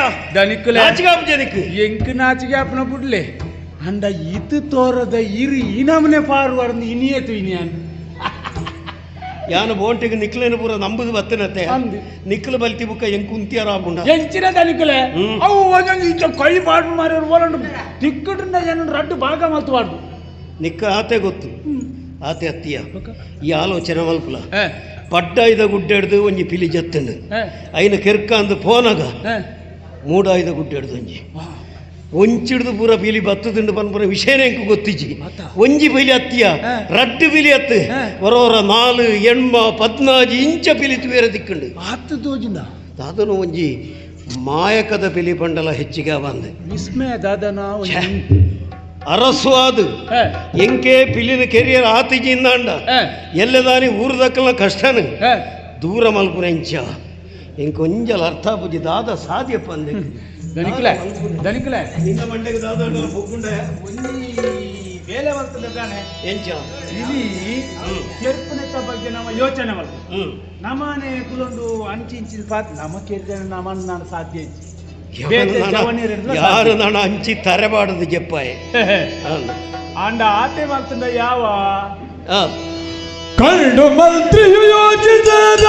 ನಾಚಿಗಾಪು ಎಂಕ್ ನಾಚಿಗಾಪನ ಬಿಡ್ಲೆ ಅಂಡ ಇದು ತೋರದ ಇರು ಈ ನಮನೆ ಪಾರು ವರ್ದು ಇನಿಯತು ಇನಿಯಾನ್ ಯಾನು ಬೋಂಟಿಗೆ ನಿಕ್ಲೇನು ಪೂರ ನಂಬುದು ಬತ್ತನತ್ತೆ ನಿಕ್ಲು ಬಲ್ತಿ ಬುಕ್ಕ ಹೆಂಗ್ ಕುಂತಿಯಾರಾಗುಂಡ ಎಂಚಿನ ದನಿಕಲೆ ಅವು ಒಂದೊಂದು ಇಂಚ ಕೈ ಪಾಡು ಮಾರಿ ಓಲಂಡು ತಿಕ್ಕುಟ್ರಿಂದ ಜನ ರಡ್ಡು ಭಾಗ ಮಲ್ತುವಾಡು ನಿಕ್ಕ ಆತೆ ಗೊತ್ತು ಆತೆ ಅತ್ತಿಯ ಈ ಆಲೋಚನೆ ಮಲ್ಪುಲ ಪಡ್ಡ ಇದ ಗುಡ್ಡೆಡ್ದು ಒಂಜಿ ಪಿಲಿ ಜತ್ತಂಡು ಐನ ಕೆರ್ಕ ಅಂದು ಪೋನಾಗ ಮೂಡಾಯ್ದ ಗುಡ್ಡೆಡ್ದು ಒಂಜಿ ಒಂಚಿಡ್ದು ಪೂರ ಪಿಲಿ ಬತ್ತದುಂಡು ಪನ್ಪುರ ವಿಷಯನೇ ಎಂಕು ಗೊತ್ತಿಜ್ಜಿ ಒಂಜಿ ಪಿಲಿ ಅತ್ತಿಯ ರಡ್ಡು ಪಿಲಿ ಅತ್ತು ಹೊರವರ 4 ಎಣ್ಮ 14 ಇಂಚ ಪಿಲಿತು ಬೇರೆ ದಿಕ್ಕಂಡು ಹತ್ತು ತೋಜಿಂದ ಅದನ್ನು ಒಂಜಿ ಮಾಯಕದ ಪಿಲಿ ಪಂಡಲ ಹೆಚ್ಚಿಗೆ ಬಂದೆ ವಿಸ್ಮಯ ದಾದನ ಅರಸ್ವಾದು ಎಂಕೆ ಪಿಲಿನ ಕೆರಿಯರ್ ಆತಿಜಿಂದ ಅಂಡ ಎಲ್ಲದಾನಿ ಊರ್ದಕ್ಕಲ ಕಷ್ಟನು ದೂರ ಮಲ್ಪುನ ಇಂಚ ಎಂಕೊಂಜಲ ಅರ್ಥ ಬುಜಿ ದಾದ ಸಾಧ್ಯಪ್ಪ ಅಂದೆ ದನಿಕಲೆ ನಿನ್ನ ಮಂಡೆಗೆ ದಾದ ಹೋಗುಂಡ ಬೇಲೆ ಬರ್ತದಾನೆ ಎಂಚ ಇಲ್ಲಿ ಕೆರ್ಪುನೆತ್ತ ಬಗ್ಗೆ ನಮ್ಮ ಯೋಚನೆ ಮಾಡ್ತೀವಿ ನಮ್ಮನೆ ಕುಲೊಂದು ಅಂಚಿಂಚಿನ ಪಾತ್ ನಮ್ಮ ಕೇಳಿದ ನಮ್ಮನ್ನ ನಾನು ಸಾಧ್ಯ ಯಾರು ನಾನು ಹಂಚಿ ತರಬಾರದು ಜಪ್ಪಾಯ ಅಂಡ ಆತೆ ಮಾಡ್ತಂದ ಯಾವ ಕಂಡು ಮಂತ್ರಿಯು ಯೋಚಿಸಿದ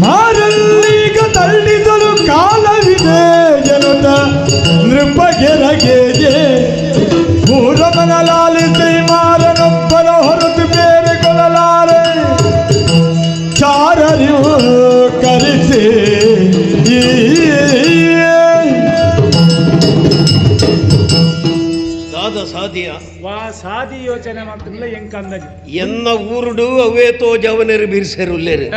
ಮಾರಲ್ಲೀಗ ತಳ್ಳಿಸಲು ಕಾಲವಿದೆ ಎನ್ನುತ್ತ ನೃಪಗೆರಗೆಗೆ ಪೂರ್ವಮನ ಲಾಲಿಸಿ ಮಾರನೊಬ್ಬನ ಹೊರತು ಬೇರೆ ಕೊಡಲಾರೆ ಚಾರರು ಕರೆಸಿ ದಾದ ಸಾಧ್ಯ ವಾ ಸಾದಿ ಯೋಚನೆ ಮಾಡ್ತಿಲ್ಲ ಹೆಂಗ್ ಅಂದಾಜು ಎನ್ನ ಊರುಡು ಅವೇತೋ ಜವನರು ಬಿರ್ಸೆರುಲ್ಲೇರು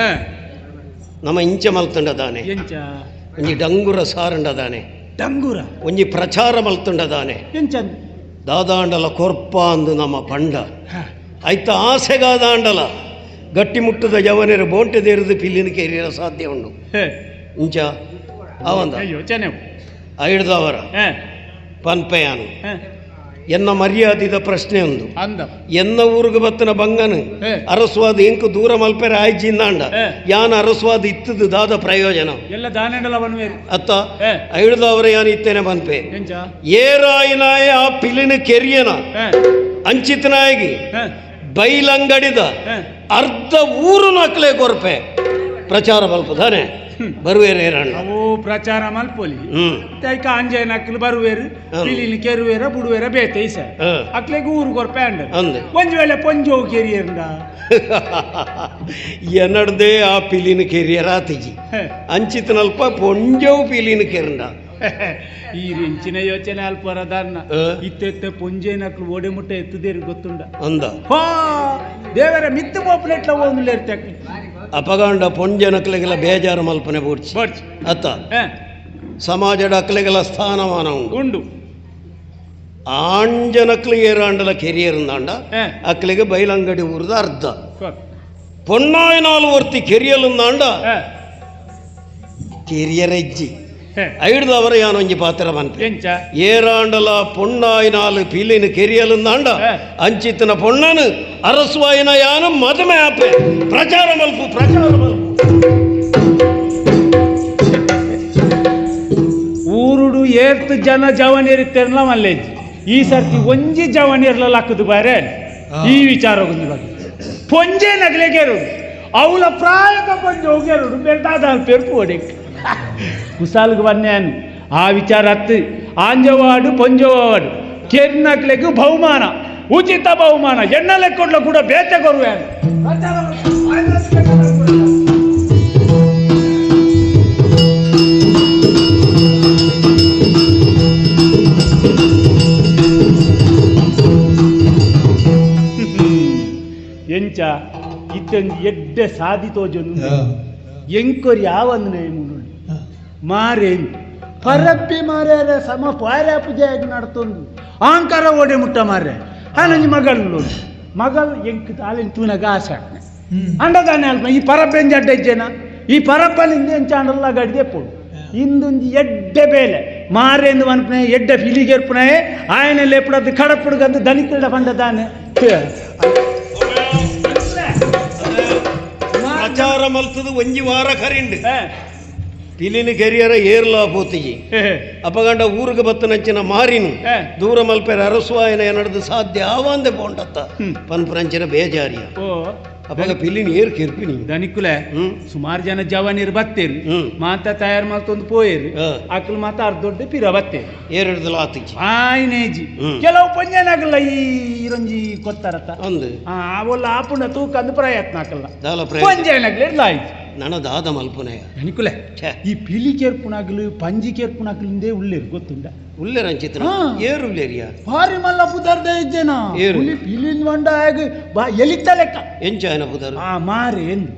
ನಮ್ಮ ಇಂಚ ಮಲ್ತಂಡದಾನೆ ಎಂಚ ಒಂಜಿ ಡಂಗುರ ಸಾರಂಡದಾನೆ ಡಂಗುರ ಒಂಜಿ ಪ್ರಚಾರ ಮಲ್ತಂಡದಾನೆ ಎಂಚಂದ ದಾದಾಂಡಲ ಕೊರ್ಪ ಅಂದು ನಮ್ಮ ಪಂಡ ಆಯ್ತ ಆಸೆಗಾದಾಂಡಲ ಗಟ್ಟಿ ಮುಟ್ಟದ ಜವನರು ಬೋಂಟೆದೇರಿದು ಪಿಲ್ಲಿನ ಕೇರಿಯರ ಸಾಧ್ಯ ಉಂಡು ಇಂಚ ಅವಂದ ಯೋಚನೆ ಐಡ್ದವರ ಪನ್ಪೆಯಾನು ಎನ್ನ ಮರ್ಯಾದಿದ ಪ್ರಶ್ನೆ ಒಂದು ಎನ್ನ ಊರಿಗೆ ಬತ್ತನ ಬಂಗನು ಅರಸ್ವಾದ ಎಂಕು ದೂರ ಮಲ್ಪೆರೆ ಆಯ್ಜಿಂದಾಂಡ ಯಾನ ಅರಸ್ವಾದ ಇತ್ತದು ದಾದ ಪ್ರಯೋಜನ ಎಲ್ಲ ದಾನೆಂಡಲ ಬನ್ವೇರಿ ಅತ್ತ ಐಡ್ದವರ ಯಾನ ಇತ್ತೇನೆ ಬನ್ಪೆ ಏರಾಯಿನಾಯ ಆ ಪಿಲಿನ ಕೆರಿಯನ ಅಂಚಿತನಾಗಿ ಬೈಲಂಗಡಿದ ಅರ್ಧ ಊರು ನಕ್ಲೆ ಕೊರ್ಪೆ ಪ್ರಚಾರ ಮಲ್ಪದಾನೆ ಬರುವೇರು ಅವು ಪ್ರಚಾರ ಮಲ್ಪೊಲಿ ತೈಕ ಅಂಜೆ ನಕ್ಕಲು ಬರುವೇರು ಪಿಲಿನ ಕೆರುವೇರ ಬುಡುವೇರ ಬೇತೆ ಈಸ ಅಕ್ಲೆಗೆ ಊರು ಕೊರ್ಪೆ ಅಂದ ಒಂಜು ವೇಳೆ ಪೊಂಜೋ ಕೆರಿಯರ್ಂದ ಎನ್ನಡ್ದೆ ಆ ಪಿಲಿನ ಕೆರಿಯರ ಆತಿಜಿ ಅಂಚಿತನಲ್ಪ ಪೊಂಜವು ಪಿಲಿನ ಕೆರಂಡ ಈ ರಿಂಚಿನ ಯೋಚನೆ ಅಲ್ಪರದನ್ನ ಇತ್ತೆ ಪೊಂಜೆ ನಕ್ಲು ಓಡೆ ಮುಟ್ಟ ಎತ್ತದೇರು ಗೊತ್ತುಂಡ ಅಂದ ದೇವರ ಮಿತ್ತು ಮೋಪನೆಟ್ಲ ಒಂದು ಇರ್ತಾಕ ಅಪಗಾಂಡ ಪೊಂಜನಕ್ಲೆಗೆಲ್ಲ ಬೇಜಾರು ಮಲ್ಪನೆ ಬೂಡ್ಚಿ ಅತ್ತ ಸಮಾಜದ ಅಕ್ಲೆಗೆಲ್ಲ ಸ್ಥಾನಮಾನ ಉಂಡು ಆಂಜನಕ್ಲು ಏರಾಂಡಲ ಕೆರಿಯರ್ಂದಾಂಡ ಅಕ್ಲೆಗೆ ಬೈಲಂಗಡಿ ಊರದ ಅರ್ಧ ಪೊನ್ನಾಯನಾಲು ವರ್ತಿ ಕೆರಿಯಲ್ಂದಾಂಡ ಕೆರಿಯರೆಜ್ಜಿ ಐಡ್ದವರ ಯಾನೊಂಜಿ ಪಾತ್ರ ಮನ್ಪೆ ಏರಾಂಡಲ ಪೊಣ್ಣಾಯಿನಾಲು ಪಿಲಿನ ಕೆರಿಯಲ್ಂದಾಂಡ ಅಂಚಿತ್ತಿನ ಪೊಣ್ಣನು ಅರಸ್ವಾಯಿನ ಯಾನು ಮದುವೆ ಆಪೆ ಪ್ರಚಾರ ಮಲ್ಪು ಊರುಡು ಏರ್ತು ಜನ ಜವನಿರುತ್ತೇರಲ್ಲ ಮಲ್ಲೇಜ್ ಈ ಸರ್ತಿ ಒಂಜಿ ಜವನಿರ್ಲ ಹಾಕುದು ಬಾರೆ ಈ ವಿಚಾರ ಪೊಂಜೆ ನಗಲೆಗೇರು ಅವಳ ಪ್ರಾಯಕ ಪೊಂಜೆ ಹೋಗ್ಯಾರು ಬೆಟ್ಟಾದ ಪೆರ್ಪು ಹೊಡೆಕ್ ಕುಸಾಲ್ಗೆ ಬನ್ನೇನು ಆ ವಿಚಾರ ಹತ್ತು ಆಂಜವಾಡು ಪೊಂಜವಾಡು ಕೆರ್ನಕ್ಲೆಗೂ ಬಹುಮಾನ ಉಚಿತ ಬಹುಮಾನ ಎಣ್ಣ ಲೆಕ್ಕೊಡ್ಲ ಕೂಡ ಬೇತೆ ಕೊರುವೆ ಎಂಚ ಇತ್ತೊಂದು ಎಡ್ಡೆ ಸಾಧಿತೋಜೊಂದು ಎಂಕೊರಿ ಯಾವಂದು ಮಾರೇನು ಪರಪ್ಪಿ ಮಾರ್ಯಾರ ಸಮ ಪಾರ್ಯ ಪೂಜೆಯಾಗಿ ನಡ್ತೊಂದು ಆಂಕಾರ ಓಡೆ ಮುಟ್ಟ ಮಾರ್ರೆ ಹಾನಂಜಿ ಮಗಳು ಮಗಳು ಎಂಕ್ ತಾಲಿನ ತೂನಗ ಆಸೆ ಅಂಡದಾನೆ ಅಲ್ಪ ಈ ಪರಪ್ಪೆಂಜ ಅಡ್ಡ ಇಜ್ಜೇನ ಈ ಪರಪ್ಪನಿಂದ ಎಂಚಾಂಡಲ್ಲ ಗಡ್ದೆ ಪೋಡು ಇಂದೊಂದು ಎಡ್ಡೆ ಬೇಲೆ ಮಾರೇಂದು ಅನ್ಪನೆ ಎಡ್ಡೆ ಫಿಲಿಗೆರ್ಪನೆ ಆಯನಲ್ಲಿ ಎಪ್ಪಡದ್ದು ಕಡಪುಡ್ಗಂದು ದನಿಕಲ್ಡ ಬಂದದಾನೆ ಪ್ರಚಾರ ಮಲ್ತದು ಒಂಜಿ ವಾರ ಕರಿಂಡು ಪಿಲಿನ ಕೆರಿಯರ ಏರ್ಲಾ ಪೋತಿಜಿ ಅಪಗಂಡ ಊರಿಗೆ ಬತ್ತನಂಚಿನ ಮಾರಿನು ದೂರ ಮಲ್ಪೆರ ಅರಸುವಾಯನ ನಡೆದು ಸಾಧ್ಯ ಆವಂದೆ ಪೋಂಡತ್ತ ಪನ್ಪರಂಚಿನ ಬೇಜಾರಿಯ ಅವಾಗ ಪಿಲಿನ ಏರ್ ಕೆರ್ಪಿನಿ ದನಿಕ್ಕುಲೆ ಸುಮಾರು ಜನ ಜವಾನಿರು ಬತ್ತೇರು ಮಾತ ತಯಾರು ಮಲ್ತೊಂದು ಪೋಯೇರು ಅಕ್ಕಲು ಮಾತ ಅರ್ಧೊಡ್ಡ ಪಿರ ಬತ್ತೇರು ಏರಿಡ್ದಲ್ಲ ಆತಿಜಿ ಆಯ್ನೇಜಿ ಕೆಲವು ಪಂಜನಾಗಲ್ಲ ಈ ಇರಂಜಿ ಕೊತ್ತಾರತ್ತ ಅಂದು ಅವಲ್ಲ ಆಪುಂಡ ತೂಕ ಅಂದು ಪ್ರಯತ್ನ ಹಾಕಲ್ಲ ದಾಲ ಪಂಜನಾಗ್ಲಿ ಆಯ್ತು ನನ್ನ ದಾದ ಮಲ್ಪುನೆಯ ದನಿಕ್ಕುಲೆ ಈ ಪಿಲಿ ಕೇರ್ಪುನಾಗಲು ಪಂಜಿ ಕೇರ್ಪುನಾಗಲಿಂದೇ ಉಳ್ಳೇರು ಗೊತ್ತುಂಡ ಉಲ್ಲೇರ ಅಂಚಿತ್ರ ಏರು ಉಲ್ಲೇರಿಯಾ ಭಾರಿ ಮಲ್ಲ ಪುದರ್ದ ಇದ್ದೇನಾ ಪಿಲಿನ್ ಮಂಡ ಬಾ ಎಲಿತ ಲೆಕ್ಕ ಎಂಚಾಯನ ಪುದರ್ ಮಾರೆ ಎಂದು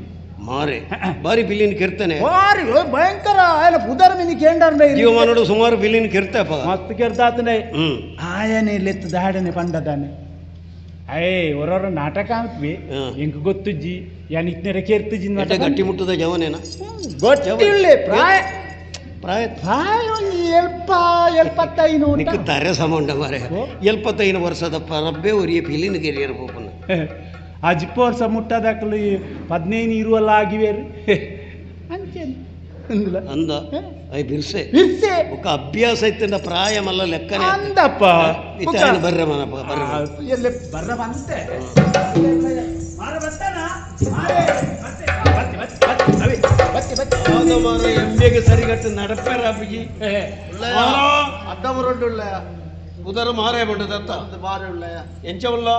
ಮಾರೆ ಬಾರಿ ಪಿಲಿನ್ ಕೆರ್ತಾನೆ ಭಾರಿ ಭಯಂಕರ ಆಯನ ಪುದರ್ ಮಿನಿ ಕೇಂಡರ್ ಜೀವಮಾನೋಡು ಸುಮಾರು ಪಿಲಿನ್ ಕೆರ್ತಪ್ಪ ಮಸ್ತ್ ಕೆರ್ತಾತನೆ ಆಯನೆ ಲೆತ್ತ ದಾಡನೆ ಪಂಡದಾನೆ ಹೊರವರ ನಾಟಕ ಅಂತ್ವಿ ಎಂಕ್ ಗೊತ್ತುಜ್ಜಿ ಯಾನ್ ಇತ್ನೆರ ಕೇರ್ತುಜಿ ಗಟ್ಟಿ ಮುಟ್ಟದ ಜವನೇನ ಗೊತ್ತಿಲ್ಲ ಪ್ರಾಯ ಪ್ರಾಯ ಎಲ್ಪತ್ತೈನು ತಾರೆ ಸಮಂಡ ಮಾರೆ 75 ವರ್ಷದ ರಬ್ಬೆ ಒರಿಯ ಪಿಲಿನ ಕೆರಿಯರ್ ಪೋಪನ ಆ ಜಿಪ್ಪ ವರ್ಷ ಮುಟ್ಟದಾಕಲು 15-20 ಆಗಿವೇರು ಅಂದ ಐ ಬಿರ್ಸೆ ఒక ಅಭ್ಯಾಸ ಇತ್ತಂದ ಪ್ರಾಯ ಮಲ್ಲ ಲೆಕ್ಕನೆ ಅಂದಪ್ಪ ಇತ್ತಾನ ಬರ್ರ ಮನಪ್ಪ ಎಲ್ಲಿ ಬರ್ರ ಬಂತೆ ಎಂಬೆಗೆ ಸರಿಗಟ್ಟು ನಡಪೇರ ಅಪ್ಪಿಜಿ ಅಡ್ಡಮರೊಂಡುಳ್ಳ ಉದರ ಮಾರೇ ಬಂಡದತ್ತ ಮಾರೆ ಉಳ್ಳ ಎಂಚ ಉಲ್ಲ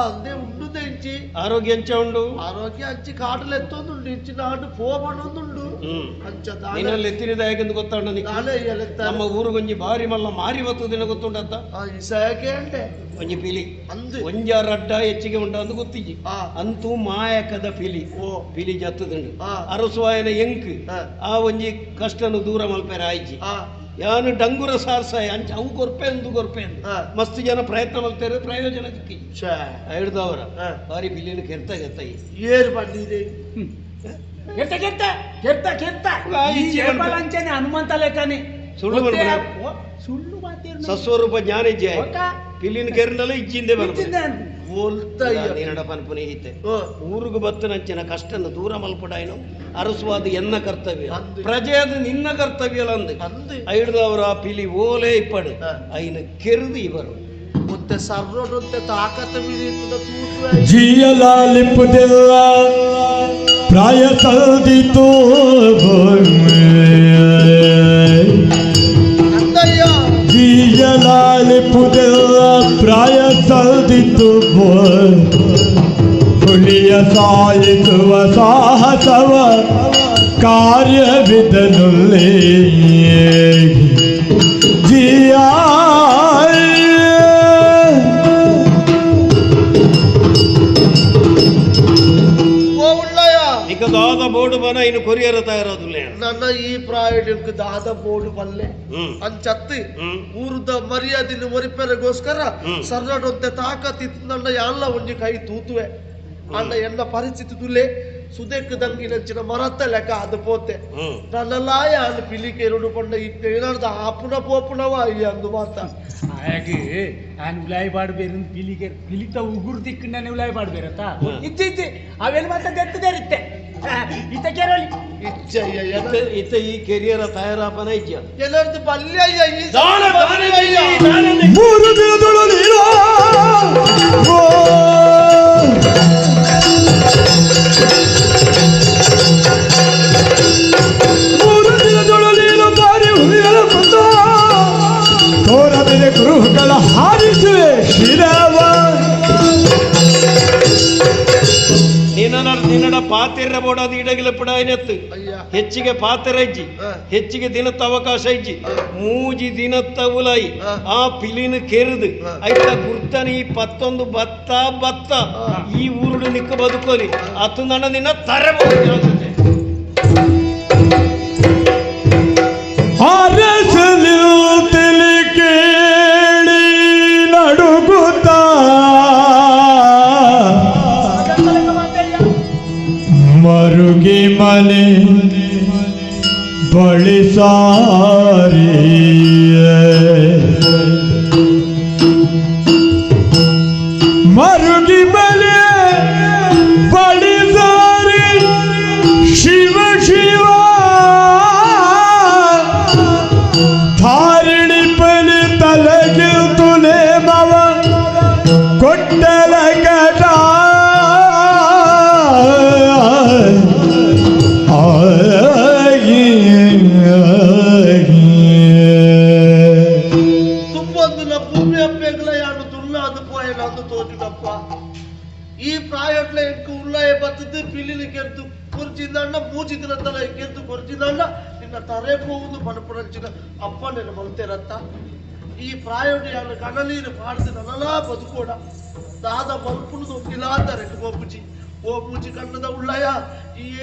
ಅಂದೇ ಉಂಡು ಎಂಚಿ ಆರೋಗ್ಯ ಎಂಚ ಉಂಡು ಆರೋಗ್ಯ ಅಂಚಿ ಕಾಟಲು ಎತ್ತೊಂದುಂಡು ಇಂಚಿ ನಾಡು ಪೋಬಣ್ಣೊಂದುಂಡು ನೀನಲ್ಲಿ ಎತ್ತಿನಿದ ಹೇಗೆಂದು ಗೊತ್ತಾಂಡ ನಮ್ಮ ಊರು ಗೊಂಜಿ ಬಾರಿ ಮಲ್ಲ ಮಾರಿ ಬತ್ತು ದಿನ ಗೊತ್ತುಂಡತ್ತ ಇಸಕ್ಕೆ ಅಂಡೆ ಒಂಜಿ ಪಿಲಿ ಒಂಜಾರ ಅಡ್ಡ ಹೆಚ್ಚಿಗೆ ಉಂಟ ಅಂದು ಗೊತ್ತಿಜ್ಜಿ ಅಂತೂ ಮಾಯಕದ ಪಿಲಿ ಪಿಲಿ ಜತ್ತದುಂಡು ಅರಸುವಾಯನ ಎಂಕ್ ಆ ಒಂಜಿ ಕಷ್ಟನು ದೂರ ಮಲ್ಪೆರ ಆಯ್ಜಿ ಯಾನು ಡಂಗುರ ಸಾರ್ಸಾಯ ಅಂಚ ಅವು ಕೊರ್ಪೆ ಮಸ್ತ್ ಜನ ಪ್ರಯತ್ನ ಮಾಡ್ತಾರೆ ಪ್ರಯೋಜನ ಸಿಕ್ಕಿ ಹಿಡ್ದವರ ಬಾರಿ ಬಿಲ್ಲಿನ ಕೆರ್ತ ಏರು ಬಂದಿದೆ ಹನುಮಂತ ಲೆಕ್ಕನೆ ಸುಳ್ಳು ಸಸ್ವರೂಪ ಜ್ಞಾನ ಇಜ್ಜೆ ಪಿಲ್ಲಿನ ಕೆರ್ನಲ್ಲ ಇಜ್ಜಿಂದೆ ಪನ್ಪುನಿ ಇತ್ತೆ ಊರುಗು ಬತ್ತನಂಚಿನ ಕಷ್ಟನ ದೂರ ಮಲ್ಪಡಾಯ್ನು ಅರಸುವಾದ ಎನ್ನ ಕರ್ತವ್ಯ ಪ್ರಜೆ ಅದು ನಿನ್ನ ಕರ್ತವ್ಯ ಅಂದು ಐಡ್ದವರ ಪಿಲಿ ಓಲೆ ಇಪ್ಪಡು ಐನ ಕೆರೆದು ಇವರು ಮತ್ತೆ ಸರ್ರೋಟೊಂತೆ ತಾಕತ್ತ ಮೀರಿದ ಜೀಯಲಾಲಿಪ್ಪುದಿಲ್ಲ ಪ್ರಾಯ ಸಲ್ದಿತು ಜೀಯಲಾಲಿಪ್ಪುದಿಲ್ಲ ಪ್ರಾಯ ಸಲ್ದಿತು ಹುಲಿಯ ಸಾಯಿಸುವ ಸಾಹಸವ ಕಾರ್ಯವಿದನುಲ್ಲೇ ಜಿಯ ದಾದ ಬೋರ್ಡು ಬನ ಇನ್ನು ಕೊರಿಯರ ತಯಾರಾದುಲ್ಲ ನನ್ನ ಈ ಪ್ರಾಯಕ್ಕೆ ದಾದ ಬೋರ್ಡು ಬಲ್ಲೆ ಅಂಚತ್ತಿ ಊರದ ಮರ್ಯಾದಿನ ಒರಿಪೆರಗೋಸ್ಕರ ಸರ್ರಡೊಂತೆ ತಾಕತ್ತಿತ್ತು ನನ್ನ ಎಲ್ಲ ಒಂಜಿ ಕೈ ತೂತುವೆ ಅಣ್ಣ ಎನ್ನ ಪರಿಸ್ಥಿತಿ ತುಲೆ ಸುದೇಕ್ ದಂಗಿ ನಂಚಿನ ಮರತ್ತ ಲೆಕ್ಕ ಅದು ಪೋತೆ ನನ್ನಲಾಯ ಅನ್ನು ಪಿಲಿಕೆ ಎರಡು ಪಂಡ ಏನಾರ್ದ ಆಪುನ ಪೋಪುನವ ಈ ಅಂದು ಮಾತ ಹಾಗೆ ನಾನು ಉಲಾಯಿ ಪಾಡ್ಬೇರು ಪಿಲಿಕೆ ಪಿಲಿತ ಉಗುರು ದಿಕ್ಕು ನಾನು ಉಲಾಯಿ ಪಾಡ್ಬೇರತ್ತ ಇದ್ದಿದ್ದೆ ಅವೆಲ್ಲ ಮಾತ್ರ ಗತ್ತದಿರುತ್ತೆ ಇತ ಕೆರಳಿ ಇತ ಈ ಕೆರಿಯರ ತಯಾರಾಪನ ಇಜ್ಜ ಎಲ್ಲರದ್ದು ಬಲ್ಯ ಮೂರು ದಿನದೊಳಗೆ ಬಾರಿ ಹುಲಿಗಳ ಬಂದ ತೋರದಿನ ಗೃಹಗಳ ಹಾರಿಸುವೆ ಶಿರವ ನಿನ್ನಡ ಪಾತಿರ ಬೋಡಾದ ಇಡಗಿಲ ಪುಡಾಯಿನೆತ್ತು ಹೆಚ್ಚಿಗೆ ಪಾತ್ರ ಇಜ್ಜಿ ಹೆಚ್ಚಿಗೆ ದಿನತ್ತ ಅವಕಾಶ ಇಜ್ಜಿ ಮೂಜಿ ದಿನತ್ತ ಉಲಾಯಿ ಆ ಪಿಲಿನ ಕೆರೆದು ಐತ ಗುರ್ತನಿ 11 ಬತ್ತ ಈ ಊರುಡು ನಿಕ್ಕ ಬದುಕೋಲಿ ಅತ್ತು ನನ್ನ ದಿನ ತರಬಹುದು ತಿಳಿ ಕೇಳಿ ನಡುಗುತ್ತ ಮರುಗಿ ಮನೆ ಬಳಿಸಾರಿ ಮರುಗಿ ಮನೆ ಬಳಿಸಾರಿ ಶಿವ ಶಿವ ಅದು ಪೋಯನಂದು ತೋಜುನಪ್ಪ. ಈ ಪ್ರಾಯಟ್ಲ ಎಂಕು ಉಳ್ಳಾಯ ಬತ್ತದು ಪಿಲಿಲಿ ಕೆರ್ದು ಕೊರ್ಚಿಂದಣ್ಣ ಮೂಚಿದಿನತ್ತಲ ಕೆರ್ದು ಕೊರ್ಚಿಂದಣ್ಣ ನಿನ್ನ ತರೆ ಹೋಗುದು ಪಣಪುರಂಚಿನ ಅಪ್ಪ ನೆನ ಮಲ್ತೆರತ್ತ. ಈ ಪ್ರಾಯೋಡಿ ಅವನು ಕಣಲೀರು ಪಾಡ್ದು ನನ್ನಲಾ ಬದುಕೋಡ ದಾದ ಮಲ್ಪುಣದು ಕಿಲಾತಾರೆ ಓಪುಜಿ ಓ ಪೂಜಿ ಕಣ್ಣದ ಉಳ್ಳಾಯ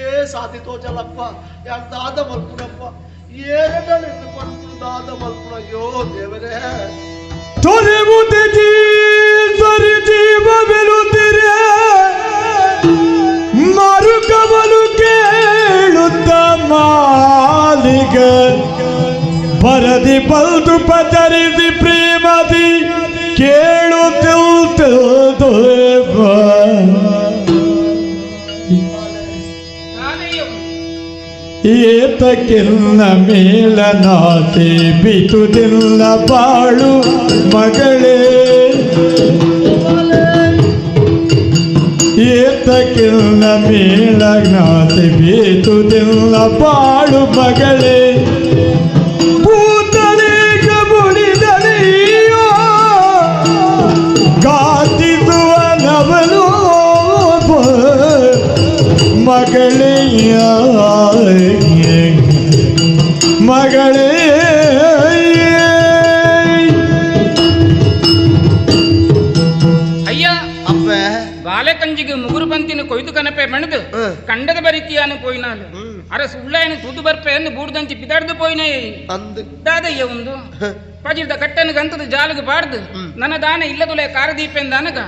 ಏ ಸಾತಿ ತೋಚಲಪ್ಪ ಯಾರು ದಾದ ಮಲ್ಪುಣಪ್ಪ ಏನ ನಿನ್ನ ಮಲ್ಪುಣ ದಾದ ಮಲ್ಪುಣ. ಅಯ್ಯೋ ದೇವರೇ ತೊರೆವುದೇ ಜೀವರಿ ಜೀವ ಬೆಳುತ್ತಿರೆ ಮರುಕವಲು ಕೇಳುತ್ತ ಮಾಲಿಗ ಬರದಿ ಬಲ್ದು ಪಚರಿಸಿ ಪ್ರೇಮದಿ ಕೇಳುತ್ತಿಲ್ತು ಏತಕ್ಕೆಲ್ಲ ಮೇಲನಾತೆ ಬಿತುದಿಲ್ಲ ಬಾಳು ಮಗಳೇ ಏತಕ್ಕೆಲ್ಲ ಮೇಲನಾತೆ ಬೀತುದಿಲ್ಲ ಬಾಳು ಮಗಳೇ ಭೂತಲೇಖ ಮುಡಿದನೆಯೋ ಗಾತಿಸುವ ನವನು ಮಗಳೇ ಮಗಳೇ ಅಯ್ಯ ಅಪ್ಪ ಬಾಲೆಕಂಜಿಗೆ ಮುಗುರು ಬಂತಿನ ಕೊಯ್ದು ಕನಪೆ ಮೆಣದು ಕಂಡದ ಬರಿತಿಯಾನು ಪೋಯಿನಾಲು ಅರೆ ಸುಳ್ಳಾಯನು ತುದು ಬರ್ಪೆಯನ್ನು ಬೂಡ್ದಂಚಿ ಪಿದಾಡ್ದು ಪೋಯಿನೇ ಅಂದು ದಾದಯ್ಯ ಒಂದು ಪಜಿದ ಕಟ್ಟನ್ನು ಗಂತದ ಜಾಲಗ ಬಾರ್ದು ನನ್ನ ದಾನ ಇಲ್ಲದುಲೆ ಕಾರದೀಪೆಂದ ಅನಗ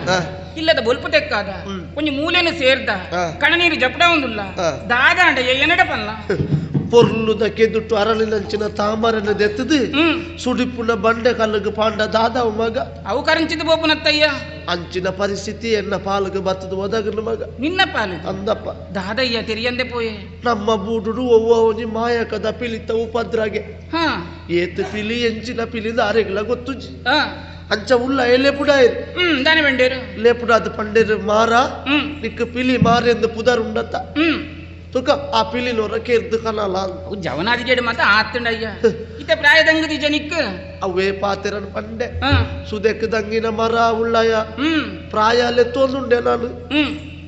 ಇಲ್ಲದ ಬೊಲ್ಪು ತೆಕ್ಕಾದ ಕೊಂಚ ಮೂಲೆನು ಸೇರ್ದ ಕಣನೀರು ಜಪಡ ಒಂದುಲ್ಲ ದಾದ ಅಂಡಯ್ಯ ಏನಡ ಪಲ್ಲ ಪೊರ್ಲುದ ಕೆದುಟ್ಟು ಅರಳಿನಂಚಿನ ತಾಮರನ ದೆತ್ತದು ಸುಡಿಪುನ ಬಂಡೆ ಕಲ್ಲುಗ ಪಾಂಡ ದಾದ ಮಗ ಅವು ಕರಂಚಿದ ಬೋಪುನತ್ತಯ್ಯ ಅಂಚಿನ ಪರಿಸ್ಥಿತಿ ಎನ್ನ ಪಾಲುಗ ಬತ್ತದು ಒದಗನ ಮಗ ನಿನ್ನ ಪಾಲು ಅಂದಪ್ಪ ದಾದಯ್ಯ ತಿರಿಯಂದೆ ಪೋಯೆ ನಮ್ಮ ಬೂಡುಡು ಒವ್ವನಿ ಮಾಯಕದ ಪಿಲಿತ ಉಪದ್ರಾಗೆ ಏತು ಪಿಲಿ ಎಂಚಿನ ಪಿಲಿದ ಅರೆಗಳ ಗೊತ್ತುಜಿ ಅಂಚ ಉಳ್ಳ ಲೇಪುಡ ದಾನೆ ಬಂಡೇರು ಲೇಪುಡ ಅದು ಪಂಡೇರು ಮಾರ ನಿಕ್ಕ ಪಿಲಿ ಮಾರೆಂದು ಪುದರ್ ಉಂಡತ್ತ ತುಕ ಆ ಪಿಲಿನೋರ ಕೇರ್ದು ಕನಲ ಜವನಾದಿ ಜೇಡು ಮಾತ ಆತ್ತಂಡಯ್ಯ ಇತ್ತೆ ಪ್ರಾಯದಂಗದಿ ಜನಿಕ್ ಅವೇ ಪಾತೆರನ್ ಪಂಡೆ ಸುದೆಕ್ ದಂಗಿನ ಮರ ಉಳ್ಳಯ ಪ್ರಾಯ ತೋಂದುಂಡೆ ನಾನು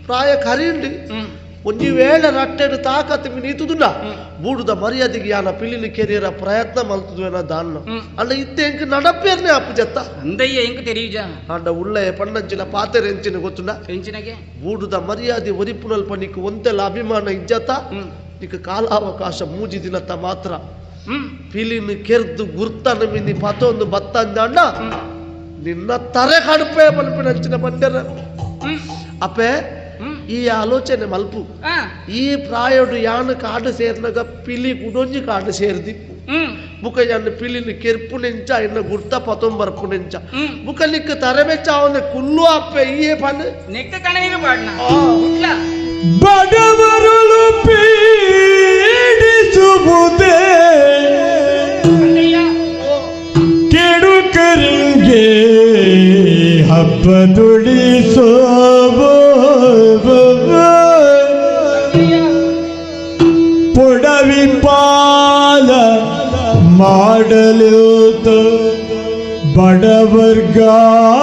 ಪ್ರಾಯ ಕರಿಂಡಿ ಒಂಜಿ ವೇಳೆ ರಟ್ಟೆಡು ತಾಕತ್ತು ನೀತುದುಂಡ ಬೂಡುದ ಮರ್ಯಾದೆಗೆ ಯಾನ ಪಿಲಿಲಿ ಕೆರಿಯರ ಪ್ರಯತ್ನ ಮಲ್ತುದುವೆನ ದಾನ್ನ ಅಂಡ ಇತ್ತೆ ಎಂಕ್ ನಡಪೇರ್ನೆ ಅಪ್ಪು ಜತ್ತ ಅಂದಯ್ಯ ಎಂಕ್ ತೆರೀಜ ಅಂಡ ಉಳ್ಳಯ ಪಣ್ಣಂಚಿನ ಪಾತೆರ ಎಂಚಿನ ಗೊತ್ತುಂಡ ಎಂಚಿನಗೆ ಬೂಡುದ ಮರ್ಯಾದೆ ಒರಿಪುನಲ್ಪ ನಿಕ್ ಒಂತೆಲ್ಲ ಅಭಿಮಾನ ಇಜ್ಜತ್ತ ನಿಕ್ ಕಾಲಾವಕಾಶ ಮೂಜಿ ದಿನತ್ತ ಮಾತ್ರ ಪಿಲಿನ ಕೆರ್ದು ಗುರ್ತನ ಮಿಂದಿ ಪತೊಂದು ಬತ್ತಂದ ನಿನ್ನ ತರೆ ಕಡುಪೆ ಮಲ್ಪಿನಂಚಿನ ಬಂದರ ಅಪ್ಪೆ ಈ ಆಲೋಚನೆ ಮಲ್ಪು ಈ ಪ್ರಾಯೋಡು ಯಾನು ಕಾಡು ಸೇರ್ನಾಗ ಪಿಲಿ ಗುಡೊಂಜಿ ಕಾಡು ಸೇರ್ದಿ ಬುಕ ಯಾನು ಪಿಲಿನ ಕೆರ್ಪು ನೆಂಚ ಇನ್ನ ಗುರ್ತ ಪತೊಂಬರ್ಪು ನೆಂಚ ಬುಕ ನಿಕ್ಕ ತರಬೆಚ್ಚ ಅವನ ಕುಲ್ಲು ಅಪ್ಪೆ ಈ ಪನ್ ನೆಕ್ಕ ಕಣೀರು ಬಾಡ್ನ ಬಡವರಲು ಪೀಡಿಸುವುದೇ ಕೆಡುಕರಿಂಗೆ ಹಬ್ಬದುಳಿಸೋಬೋ ಪೊಡವಿ ಪಾಲ ಮಾಡಲು ಬಡವರ್ಗಾರ್ಗತೆ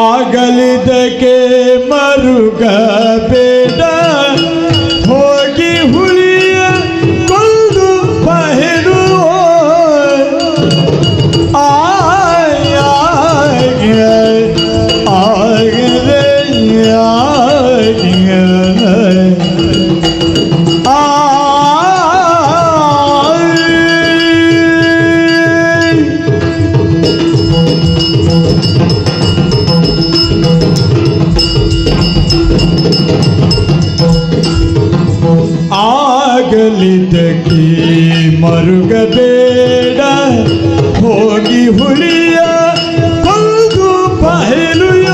ಆಗಲಿದಕ್ಕೆ ಮರುಗ ಬೇಡ ಹೋಗಿ ಹುಳಿಯ ಕೊಂದು ಪಹರು ಆಗಲಿದ್ದಕ್ಕೆ ಮರುಗಬೇಡ ಹೋಗಿ ಹುಳಿಯ ಕೊಂದು ಪಹಲುಯ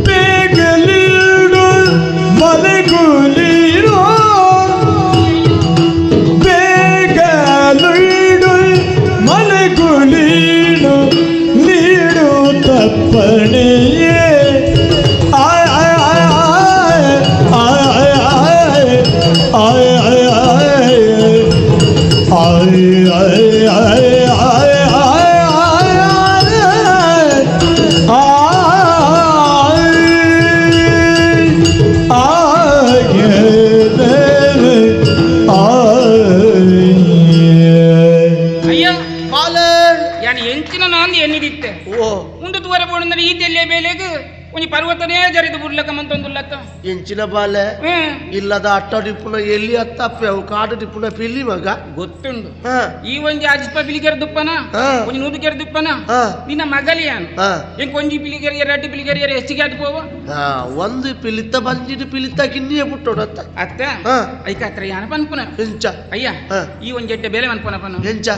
ಬೇಗಲೀಡು ಮಲೆಗುಲೀರೋ ಬೇಗಲೀಡು ಮಲೆಗುಲೀಡು ನೀಡು ತಪ್ಪಣೆಯೇ I ಅಯ್ಯ ಬಾಲೆ ಯಾನ್ ಎಂಚಿನ ನಾಂದಿ ಎನ್ನಿದಿತ್ತೆ ಓ ಮುಂದೆ ತೂರ ಬೋಡಂದ್ರೆ ಈ ತೆಲ್ಲೆ ಬೇಲೆಗೆ ಒಂಜಿ ಪರ್ವತನೇ ಜರಿದು ಬುಡ್ಲಕ್ಕ ಮಂತೊಂದುಲ್ಲಕ್ಕ ಎಂಚಿನ ಬಾಲೆ ಇಲ್ಲದ ಅಟ್ಟ ಡಿಪ್ಪುನ ಎಲ್ಲಿ ಹತ್ತಪ್ಪೆ ಅವು ಕಾಡು ಡಿಪ್ಪುನ ಪಿಲ್ಲಿ ಮಗ ಗೊತ್ತುಂಡು ಹಾ ಈ ಒಂಜಿ ಅಜಿಸ್ಪ ಪಿಲಿಗೆರ ದುಪ್ಪನ ಹಾ. ಒಂಜಿ ನೂದುಕೆರ ದುಪ್ಪನ ಹಾ. ನಿನ್ನ ಮಗಲಿಯಾನು ಹಾ. ಎಂಕ್ ಒಂಜಿ ಪಿಲಿಗೆರಿಯ ರಡ್ಡಿ ಪಿಲಿಗೆರಿಯರ ಹೆಚ್ಚಿಗೆ ಅದು ಪೋವ ಹಾ ಒಂದು ಪಿಲಿತ್ತ ಬಂಜಿಟ್ಟು ಪಿಲಿತ್ತ ಕಿನ್ನಿಯೇ ಬಿಟ್ಟೋಡತ್ತ ಅತ್ತ ಹಾ. ಐಕ ಹತ್ರ ಯಾನ ಪನ್ಪುನ ಎಂಚ ಅಯ್ಯ ಹಾ. ಈ ಒಂಜಿ ಎಡ್ಡೆ ಬೇಲೆ ಮನ್ಪುನ ಪನು ಎಂಚ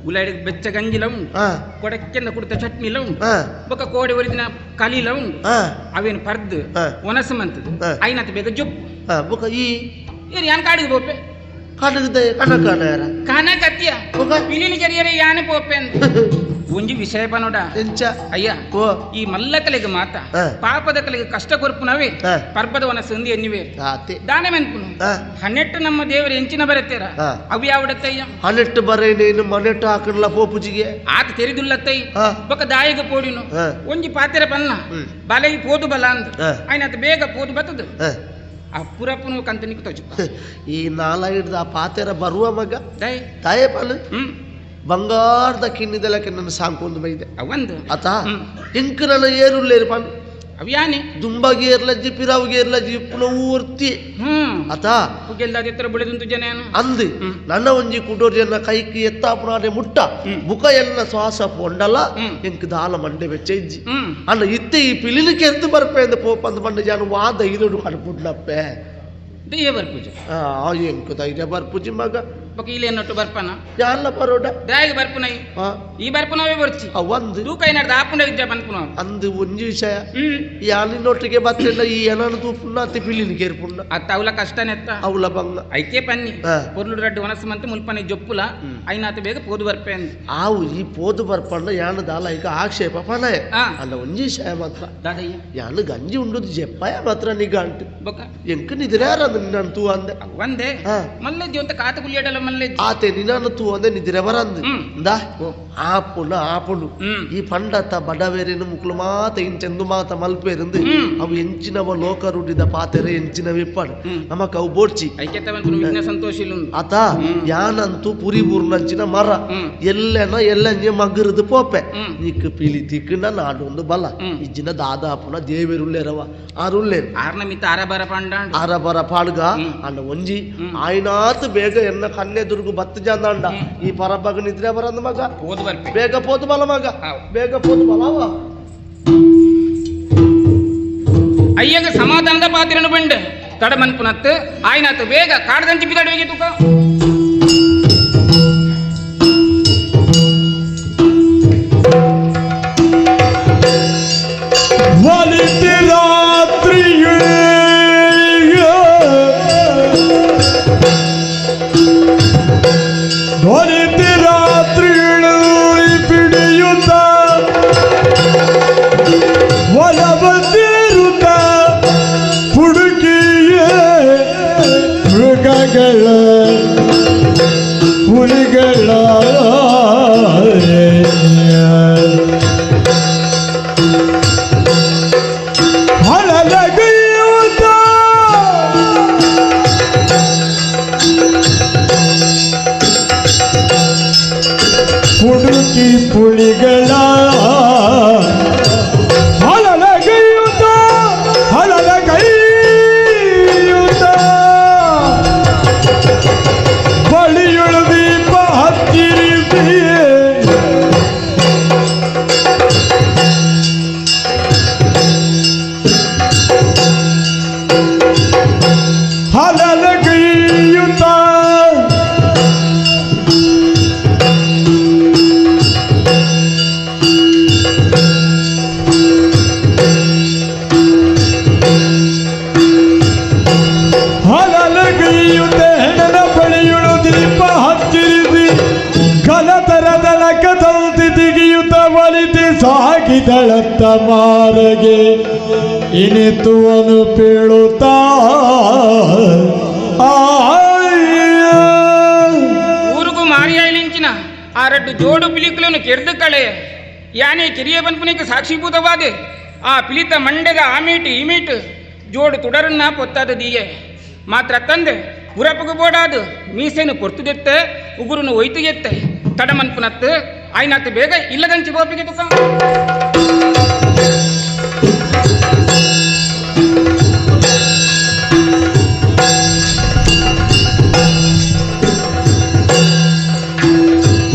ಉಲಾಡಿ ಬೆಚ್ಚ ಗಂಜಿಲ ಉಂಡು ಹಾ ಕೊಡಕ್ಕೆಂದ ಕುಡಿತ ಚಟ್ನಿಲ ಉಂಡು ಹಾ ಬೊಕ್ಕ ಕೋಡೆ ಒರಿದಿನ ಕಲೀಲ ಉಂಡು ಹಾ ಅವೇನು ಪರ್ದು ಹಾ. ಒನಸ ಮಂತದು ಹಾ. ಐನತ್ ಬೇಗ ಜೊಪ್ಪು ಹಾ ಬುಕ ಈ ಏರಿ ಯಾನ್ ಕಾಡಿಗೆ ಪೋಪೆ ಕಾಡಗದೆ ಕನಕಾನ ಯಾರ ಕಾನ ಕತ್ತಿಯ ಬೊಕ ಪಿಲಿಲಿ ಕೆರಿಯರೆ ಯಾನೆ ಪೋಪೆ ಅಂತ ಒಂಜಿ ವಿಷಯ ಪನೋಡ ಎಂಚ ಅಯ್ಯ ಓ ಈ ಮಲ್ಲ ಕಲೆಗೆ ಮಾತ ಹಾ. ಪಾಪದ ಕಲೆಗೆ ಕಷ್ಟ ಕೊರ್ಪುನವೇ ಹಾ. ಪರ್ಬದ ವನ ಸಂಧಿ ಎನ್ನಿವೆ ಆತೆ ದಾನೆ ಮೆನ್ಪುನು ಹಾ. ಹನ್ನೆಟ್ಟು ನಮ್ಮ ದೇವರು ಎಂಚಿನ ಬರತ್ತೇರ ಹಾ. ಅವು ಯಾವಡತ್ತಯ್ಯ ಹನ್ನೆಟ್ಟು ಬರೇ ನೀನು ಮನೆಟ್ಟು ಹಾಕಡ್ಲ ಪೋಪುಜಿಗೆ ಆತ ತೆರಿದುಲ್ಲತ್ತೈ ಹಾ. ಬೊಕ್ಕ ದಾಯಿಗ ಪೋಡಿನು ಹಾ. ಒಂಜಿ ಪಾತೆರ ಪನ್ನ ಬಲೈ ಪೋದು ಬಲ ಅಂದ್ ಹಾ. ಆಯ್ನತ್ ಬೇಗ ಪೋದು ಬತ್ತದು ಹ. ಆ ಪುರಪ್ಪನು ಕಂತನಿಗೆ ತೋಜು ಈ ನಾಲ ಹಿಡ್ದ ಆ ಪಾತೆರ ಬರುವ ಮಗ ದೈ ತಾಯೇ ಪಾಲು ಹ್ಮ್ ಬಂಗಾರದ ಕಿನ್ನಿದಲಕ್ಕೆ ನನ್ನ ಸಾಂಕೊಂದು ಬೈದೆ ಅವಂದು ಆತ ಇಂಕ ನನ್ನ ಏರುಲ್ಲೇರು ಪಾಲು ಅವ್ಯಾನೆ ದುಂಬಗೆ ಇರ್ಲಜ್ಜಿ ಪಿರಾವ್ಗೆ ಇರ್ಲಜ್ಜಿ ಪುನಃ ಊರ್ತಿ ಆತ ಗೆಲ್ದಾದ ಎತ್ತರ ಬಿಡದಂತು ಜನ ಅಂದು ನನ್ನ ಒಂಜಿ ಕುಡೋರ್ ಜನ ಕೈకి ಎತ್ತಾಪುನಾಡೆ ಮುಟ್ಟ ಬುಕ ಎಲ್ಲ ಶ್ವಾಸ ಪೊಂಡಲ್ಲ ಎಂಕ್ ದಾಲ ಮಂಡೆ ಬೆಚ್ಚ ಇಜ್ಜಿ ಅಣ್ಣ ಇತ್ತೆ ಈ ಪಿಲಿಲಿಕ್ಕೆ ಎದ್ದು ಬರ್ಪೆ ಅಂದ ಪೋಪಂದ ಮಂಡೆ ಜಾನು ವಾದ ಇರೋಡು ಕಡ್ಪುಡ್ಲಪ್ಪೆ ದಯ್ಯ ಬರ್ಪೂಜ ಎಂಕ್ ಧೈರ್ಯ ಬರ್ಪುಜಿ ಮಗ ಬೊಕ್ಕ ಇಲ್ಲಿ ಎನ್ನೊಟ್ಟು ಬರ್ಪನ ಯಾನ್ಲ ಪರೋಡ ದಾಯಿಗೆ ಬರ್ಪುನೈ ಈ ಬರ್ಪುನವೇ ಬರ್ಚಿ ಒಂದು ತೂಕ ಏನಾಡ್ದ ಆಪುಂಡ ವಿದ್ಯಾ ಬನ್ಪುನ ಅಂದು ಒಂಜಿ ವಿಷಯ ಯಾನಿನೊಟ್ಟಿಗೆ ಬತ್ತಿಲ್ಲ ಈ ಏನನ್ನು ತೂಪುಣ್ಣ ಅತಿ ಪಿಲಿನಿ ಕೇರ್ಪುಣ್ಣ ಅತ್ತ ಅವಲ ಕಷ್ಟನೆತ್ತ ಅವಳ ಬಂಗ ಐಕೆ ಪನ್ನಿ ಪೊರ್ಲು ರಡ್ಡು ಒನಸ ಮಂತ್ ಮುಲ್ಪನೆ ಜೊಪ್ಪುಲ ಐನಾತ ಬೇಗ ಪೋದು ಬರ್ಪೆ ಅಂದ್ ಆವು ಈ ಪೋದು ಬರ್ಪಂಡ ಯಾನು ದಾಲ ಈಗ ಆಕ್ಷೇಪ ಪನಯ ಅಲ್ಲ ಒಂಜಿ ವಿಷಯ ಮಾತ್ರ ದಾದಯ್ಯ ಯಾನು ಗಂಜಿ ಉಂಡುದು ಜೆಪ್ಪಯ ಮಾತ್ರ ನಿಗ ಅಂಟು ಬೊಕ್ಕ ಎಂಕ ನಿದ್ರ್ಯಾರ ನಿನ್ನ ತೂ ಅಂದೆ ಒಂದೇ ಮಲ್ಲೆಜ್ಜಿ ಅಂತ ಕಾತ ಕುಲಿಯಡಲ್ಲ ಮಲ್ಲೆಜ್ಜಿ ಆತೆ ನಿನ್ನ ತೂ ಅಂದೆ ನಿದ್ರೆ ಬರಂದು ಇಂದ ಆಪುಂಡು ಈ ಪಂಡತ ಬಡವೇರಿನ ಮುಕ್ಲು ಮಾತ ಇಂಚೆಂದು ಮಾತ ಮಲ್ಪೇರಿಂದ ಅವು ಎಂಚಿನವ ಲೋಕ ರೂಢಿದ ಪಾತೆರೆ ಎಂಚಿನ ವಿಪ್ಪಡು ನಮಕ್ ಅವು ಬೋಡ್ಚಿ ವಿಘ್ನ ಸಂತೋಷ ಆತ ಯಾನಂತೂ ಪುರಿ ಬೂರ್ನಂಚಿನ ಮರ ಎಲ್ಲಂಜೆ ಮಗರದು ಪೋಪೆ ನೀಕ್ ಪಿಲಿ ತಿಕ್ಕನ ನಾಡೊಂದು ಬಲ ಇಜ್ಜಿನ ದಾದಾಪುನ ದೇವೇರುಲ್ಲೇರವ ಆರುಲ್ಲೇರು ಆರ್ನ ಮಿತ್ತ ಅರಬರ ಪಂಡ ಅರಬರ ಪಾಡ್ಗ ಅಂಡ ಒಂಜಿ ಆಯ್ನಾತ್ ಬೇಗ ಎನ್ನ ಕನ್ನೆ ದುರ್ಗು ಬತ್ತ ಜಂದಂಡ ಈ ಪರಬಗ ನಿದ್ರೆ ಬರಂದ ಮಗ ಪೋದು ಬರ್ಪೆ ಬೇಗ ಪೋದು ಬಲ ಮಗ ಬೇಗ ಪೋದು ಬಲವ ಅಯ್ಯಗ ಸಮಾಧಾನದ ಪಾತ್ರನು ಬಂಡ ತಡ ಮನ್ಪುನತ್ ಆಯ್ನಾತು ಬೇಗ ಕಾಡ್ದಂಚಿ ಬಿದಾಡ ಹೋಗಿ ತೂಕ ಒಲಿತಿ ರಾತ್ರಿಯೇ ಒಲಿತಿ ರಾತ್ರಿಗಳು ಬಿಡಿಯುತ್ತ ಒಲಬಂದಿರುತ್ತ ಹುಡುಗಿಯೇ ಮೃಗಗಳ ಹುಲಿಗಳ ಹಳಲಗೆಯುತ್ತ ಹುಡುಕಿ ಪುಳಿಗಳ ಹಳಲಗೆಯುತ್ತ ಬಳಿಯುಳು ದೀಪ ಹತ್ತಿರಿಸಿಯೇ ಹಲಲಗೆಯುತ್ತ ಹಲಲಗೆಯುತ್ತ ಹೆಣನ ಬಳಿಯುಳು ದೀಪ ಹತ್ತಿರಿಸಿ ಕಲತರದಲಕ ತೌತಿ ತೆಗೆಯುತ್ತ ಒಲಿತಿ ಸಾಗಿದಳತ್ತ ಮಾರಗೆ ಇನಿತುವನು ಪೀಳುತ್ತಾ ಊರಿಗೂ ಮಾರಿಯಾಯ್ಲಿ ಮಲ್ತಿನ ಆ ರಡ್ಡು ಜೋಡು ಪಿಲಿಕುలను ಕೆರ್ದು ಕಳೆ ಯಾನೇ ಕಿರಿಯ ಬನ್ಪುನಿಗೆ ಸಾಕ್ಷೀಭೂತವಾದೆ ಆ ಪಿಲಿತ ಮಂಡೆದ ಆಮೀಟ್ ಇಮೀಟ್ ಜೋಡು ತುಡರನ್ನ ಪೊತ್ತಾದ ದೀಯೆ ಮಾತ್ರ ತಂದೆ ಉರಪಗು ಬೋಡಾದು ಮೀಸೆನು ಪೊರ್ತುದೆತ್ತೆ ಉಗುರುನು ಒಯ್ತುಗೆತ್ತೆ ತಡಮನ್ಪುನತ್ತು ಆಯ್ನಾತ್ತು ಬೇಗ ಇಲ್ಲದಂಚಿ ಬೋಪಿಗೆ ತುಕ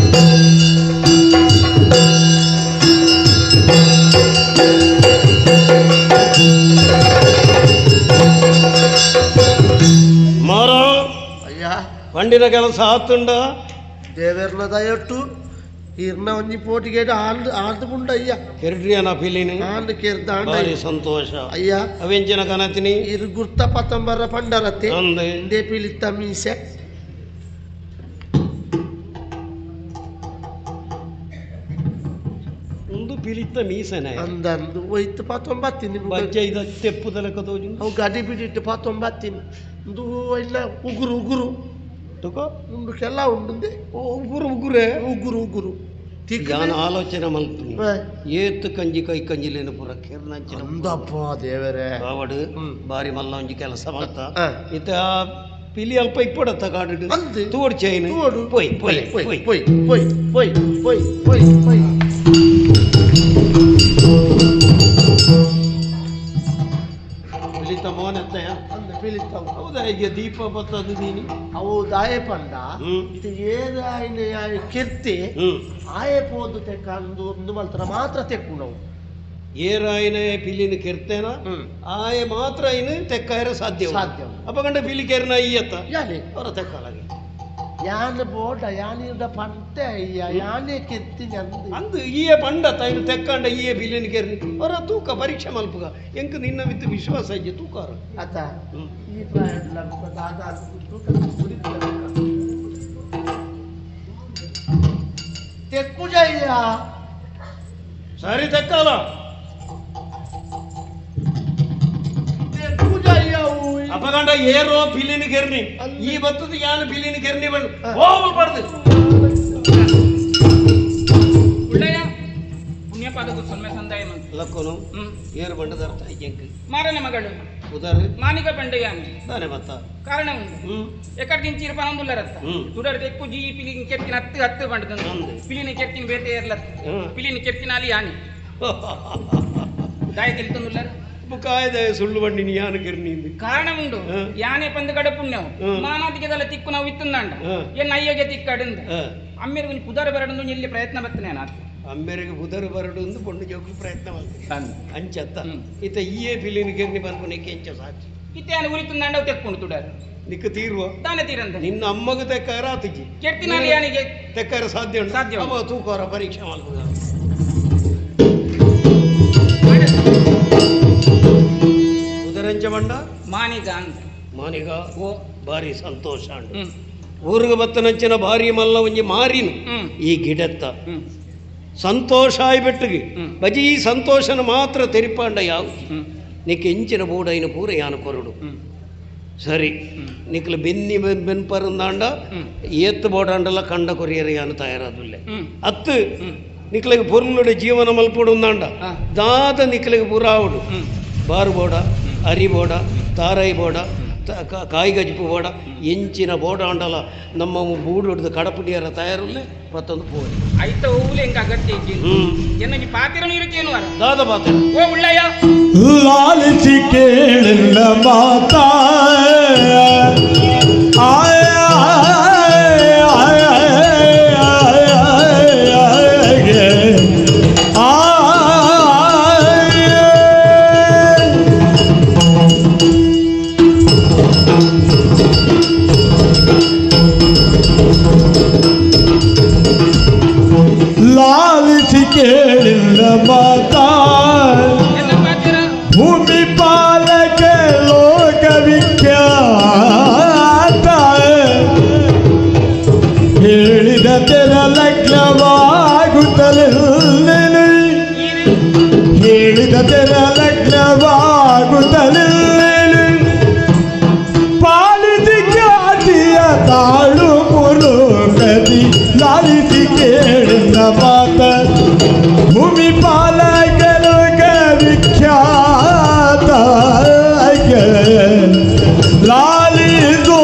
ಪಂಡಿನ ಕೆಲಸ ಆತುಂಡ ದೇವೇರ್ನ ದಯಟ್ಟು ಇರ್ನ ಒಂಜಿ ಪೋಟಿಗೆ ಆಡ್ದುಂಡ ಅಯ್ಯ ಕೆರ್ಡ್ರಿಯನ ಫಿಲಿನಿ ಆಂಡ್ ಕೆರ್ದಾಂಡ ಭಾರಿ ಸಂತೋಷ ಅಯ್ಯ ಅವೆಂಚಿನ ಕನತಿನಿ ಇರ್ ಗುರ್ತ ಪತ್ತಂಬರ ಪಂಡರತ್ತೆ ಅಂದೆ ಇಂದೇ ಪಿಲಿತ್ತ ಮೀಸೆ ಒಂದು ಪಿಲಿತ್ತ ಮೀಸನೆ ಅಂದಂದು ಒಯ್ತು ಪತ್ತೊಂಬತ್ತಿನಿ ಬಜ್ಜೆ ಇದ ತೆಪ್ಪುದಲಕ ತೋಜು ಅವು ಗಡಿ ಬಿಡಿಟ್ಟು ಪತ್ತೊಂಬತ್ತಿನಿ ಒಂದು ಇಲ್ಲ ಉಗುರು ಉಗುರು ತುಕೋ ಉಂಡು ಕೆಲ್ಲ ಉಂಡು ಉಗುರು ಉಗುರೆ ಉಗುರು ಉಗುರು ಯಾನ ಆಲೋಚನೆ ಮಲ್ಪುನಿ ಏತ್ತು ಕಂಜಿ ಕೈ ಕಂಜಿಲೇನು ಪುರ ಕೆರ್ನಂಚಿನ ಅಂದಪ್ಪ ದೇವರೇ ಆವಡು ಬಾರಿ ಮಲ್ಲ ಒಂಜಿ ಕೆಲಸ ಮಲ್ತ ಇತ್ತ ಪಿಲಿ ಅಲ್ಪ ಇಪ್ಪಡತ್ತ ಕಾಡು ತೋಡ್ ಚೈನ್ ಪೊಯ್ ಪೊಯ್ ಪೊಯ್ ಪೊಯ್ ಪೊಯ್ ಪೊಯ್ ಪೊಯ್ ಪೊಯ್ ಪೊಯ್ ಪಿಲಿತ ಮೋನೆತ್ತಯ ಅಂದ ಪಿಲಿತ ಹೌದಾ ಈಗ ದೀಪ ಬತ್ತದು ನೀನು ಅವು ದಾಯ ಪಂಡ ಇದು ಏದ ಕೆರ್ತಿ ಆಯೆ ಪೋದು ತೆಕ್ಕಂದು ಒಂದು ಮಲ್ತರ ಮಾತ್ರ ತೆಕ್ಕು ನಾವು ಏರಾಯನ ಪಿಲಿನ ಕೆರ್ತೇನ ಆಯ ಮಾತ್ರ ಐನು ತೆಕ್ಕಾಯರ ಸಾಧ್ಯ ಅಪ್ಪಗಂಡ ಪಿಲಿ ಕೆರ್ನ ಈಯತ್ತ ಅವರ ತೆಕ್ಕಾಲಾಗಿ ಯಾನ ಬೋಡ ಯಾನಿದ ಪಂಟೆ ಅಯ್ಯ ಯಾನೇ ಕೆತ್ತಿ ಅಂದು ಈಯ ಪಂಡ ತೈನು ತೆಕ್ಕಂಡ ಈಯ ಪಿಲಿನ ಕೆರ್ನಿ ಅವರ ತೂಕ ಪರೀಕ್ಷೆ ಮಲ್ಪುಗ ಎಂಕ ನಿನ್ನ ವಿತ್ತು ವಿಶ್ವಾಸ ಇಜ್ಜೆ ತೂಕಾರ ಅತ ಈ ಪ್ರಾಯಡ್ಲ ದಾದ ತೆಕ್ಕು ಜಯ್ಯ ಸರಿ ತೆಕ್ಕಾಲ ಅಪಗಂಡ ಏರೋ ಪಿಲಿನ ಕೆರ್ನಿ ಈ ಬತ್ತದ ಯಾನ ಪಿಲಿನ ಕೆರ್ನಿ ಬಂದು ಹೋಗು ಪಡ್ದು ಉಳ್ಳಯ್ಯ ಪುಣ್ಯಪಾದకు ಸೊನ್ನೆ ಸಂದಾಯ ಲಕ್ಕನು ಏರು ಬಂಡದ ಅರ್ಥ ಐಜಂಕ ಮಾರನ ಮಗಳು ಉದಾರ ಮಾನಿಕ ಬಂಡೆಯಾನ ದಾನೆ ಬತ್ತ ಕಾರಣ ಉಂಟು ಎಕಡ್ ದಿಂಚಿರ ಪನಂದುಲ್ಲರತ್ತ ತುಡರ್ ತೆಕ್ಕು ಜಿ ಪಿಲಿನ ಕೆತ್ತಿನ ಹತ್ತು ಬಂಡದ ಪಿಲಿನ ಕೆತ್ತಿನ ಬೇತೆ ಏರ್ಲತ್ತ ಪಿಲಿನ ಕೆತ್ತಿನ ಅಲ್ಲಿ ಯಾನಿ ದಾಯ ತಿಳಿತಂದುಲ್ಲರ ಕಾಯ್ದೆ ಸುಳ್ಳು ಬಂಡಿನಿ ಯಾನ ಕೆರ್ನಿ ಕಾರಣ ಉಂಡು ಯಾನೆ ಪಂದು ಕಡ ಪುಣ್ಯವು ಮಾನಾದಿಗೆದಲ್ಲ ತಿಕ್ಕು ನಾವು ಇತ್ತಂದಾಂಡ ಎನ್ನ ಅಯ್ಯಗೆ ತಿಕ್ಕಡಂದ ಅಮ್ಮೇರಿಗೆ ಒಂದು ಕುದರ ಬರಡು ಎಲ್ಲಿ ಪ್ರಯತ್ನ ಬರ್ತನೆ ನಾನು ಅಮ್ಮೇರಿಗೆ ಕುದರ ಬರಡು ಒಂದು ಪೊಂಡು ಜೋಕು ಪ್ರಯತ್ನ ಮಾಡ್ತೀನಿ ಅಂಚತ್ತ ಇತ್ತ ಈಯೇ ಪಿಲಿನ ಕೆರ್ನಿ ಬಂದ್ಕೊನೆಕ್ಕೆ ಎಂಚ ಸಾಕ್ಷಿ ಇತ್ತೆ ಯಾನ ಉರಿತಂದಾಂಡ ತೆಕ್ಕೊಂಡು ತುಡಾರ ನಿಕ್ಕ ತೀರುವ ತಾನೆ ತೀರಂದ ನಿನ್ನ ಅಮ್ಮಗ ತೆಕ್ಕಾರ ಆತಿಜಿ ಕೆಟ್ಟಿನಲ್ಲಿ ಯಾನಿಗೆ ತೆಕ್ಕಾರ ಸಾಧ್ಯ ಉಂಟು ಸಾಧ್ಯ ಅಮ್ಮ ತೂಕವರ ಪರೀಕ್ಷೆ ಮಾಡ್ಬೋದ ಉದರಂಚ ಬಂಡ ಮಾನಿಗ ಅಂತ ಮಾನಿಗ ಓ ಭಾರಿ ಸಂತೋಷ ಅಂಡು ಊರಿಗೆ ಬತ್ತನಂಚಿನ ಭಾರಿ ಮಲ್ಲ ಒಂಜಿ ಮಾರಿನು ಈ ಗಿಡತ್ತ ಸಂತೋಷ ಆಯ್ಬೆಟ್ಟಿಗೆ ಬಜಿ ಈ ಸಂತೋಷನ ಮಾತ್ರ ತೆರಿಪಾಂಡ ಯಾವ ನಿಕ್ಕೆ ಎಂಚಿನ ಬೂಡೈನ ಪೂರ ಯಾನ ಕೊರಡು ಸರಿ ನಿಕ್ಲ ಬೆನ್ನಿ ಬೆನ್ಪರಂದಾಂಡ ಏತ್ತು ಬೋಡಾಂಡಲ್ಲ ಕಂಡ ಕೊರಿಯರ ಯಾನು ತಯಾರಾದುಲ್ಲೆ ಅತ್ತು ನಿಕ್ಲಿಗೆ ಪೊರ್ಲುಡೆ ಜೀವನ ಮಲ್ಪಡು ಉಂದಾಂಡ ದಾದ ನಿಕ್ಲಿಗೆ ಪುರಾವುಡು ಬಾರು ಬೋಡ ಅರಿ ಬೋಡ ತಾರಾಯಿ ಬೋಡ ಕಾಯಿಗಜ್ಪು ಬೋಡ ಎಂಚಿನ ಬೋಡ ಅಂಡಲ ನಮ್ಮ ಬೂಡು ಹಿಡಿದು ಕಡಪುಡಿಯರ ತಯಾರುಲ್ಲೆ ಮತ್ತೊಂದು ಪೋಡಿ ಐತ ಹೂಲೆ ಎಂಕ ಅಗತ್ಯ ಎನ್ನ ನೀ ಪಾತಿರನು ಇರಕೇನು ವರ ದಾದ ಪಾತ್ರ ಓ ಉಳ್ಳಯ್ಯ ಲಾಲಿಸಿ ಕೇಳಿಲ್ಲ ಮಾತಾ ಲಾಲಿಸಿ ಕೇಳಿಲ್ಲ ಮಾತಾ ಭೂಮಿ ಪಾಲಕ ಲೋಕ ವಿಖ್ಯಾತ ಹೇಳಿದ ತೆರ ಲಗ್ನವಾಗುತ್ತಲಿಲ್ಲ ಹೇಳಿದ ತೆರ ಲಗ್ನವಾಗುತ್ತಲಿಲ್ಲ ಪಾಲಿದ ಖ್ಯಾತಿಯ ತಾಳು ಪುರುಕತಿ ಲಾಲ ಲಾಲಿಸಿ ಕೇಳಿದ ಮಾತ ಭೂಮಿ ಪಾಲಕರು ವಿಖ್ಯಾತ ಲಾಲಿಸೋ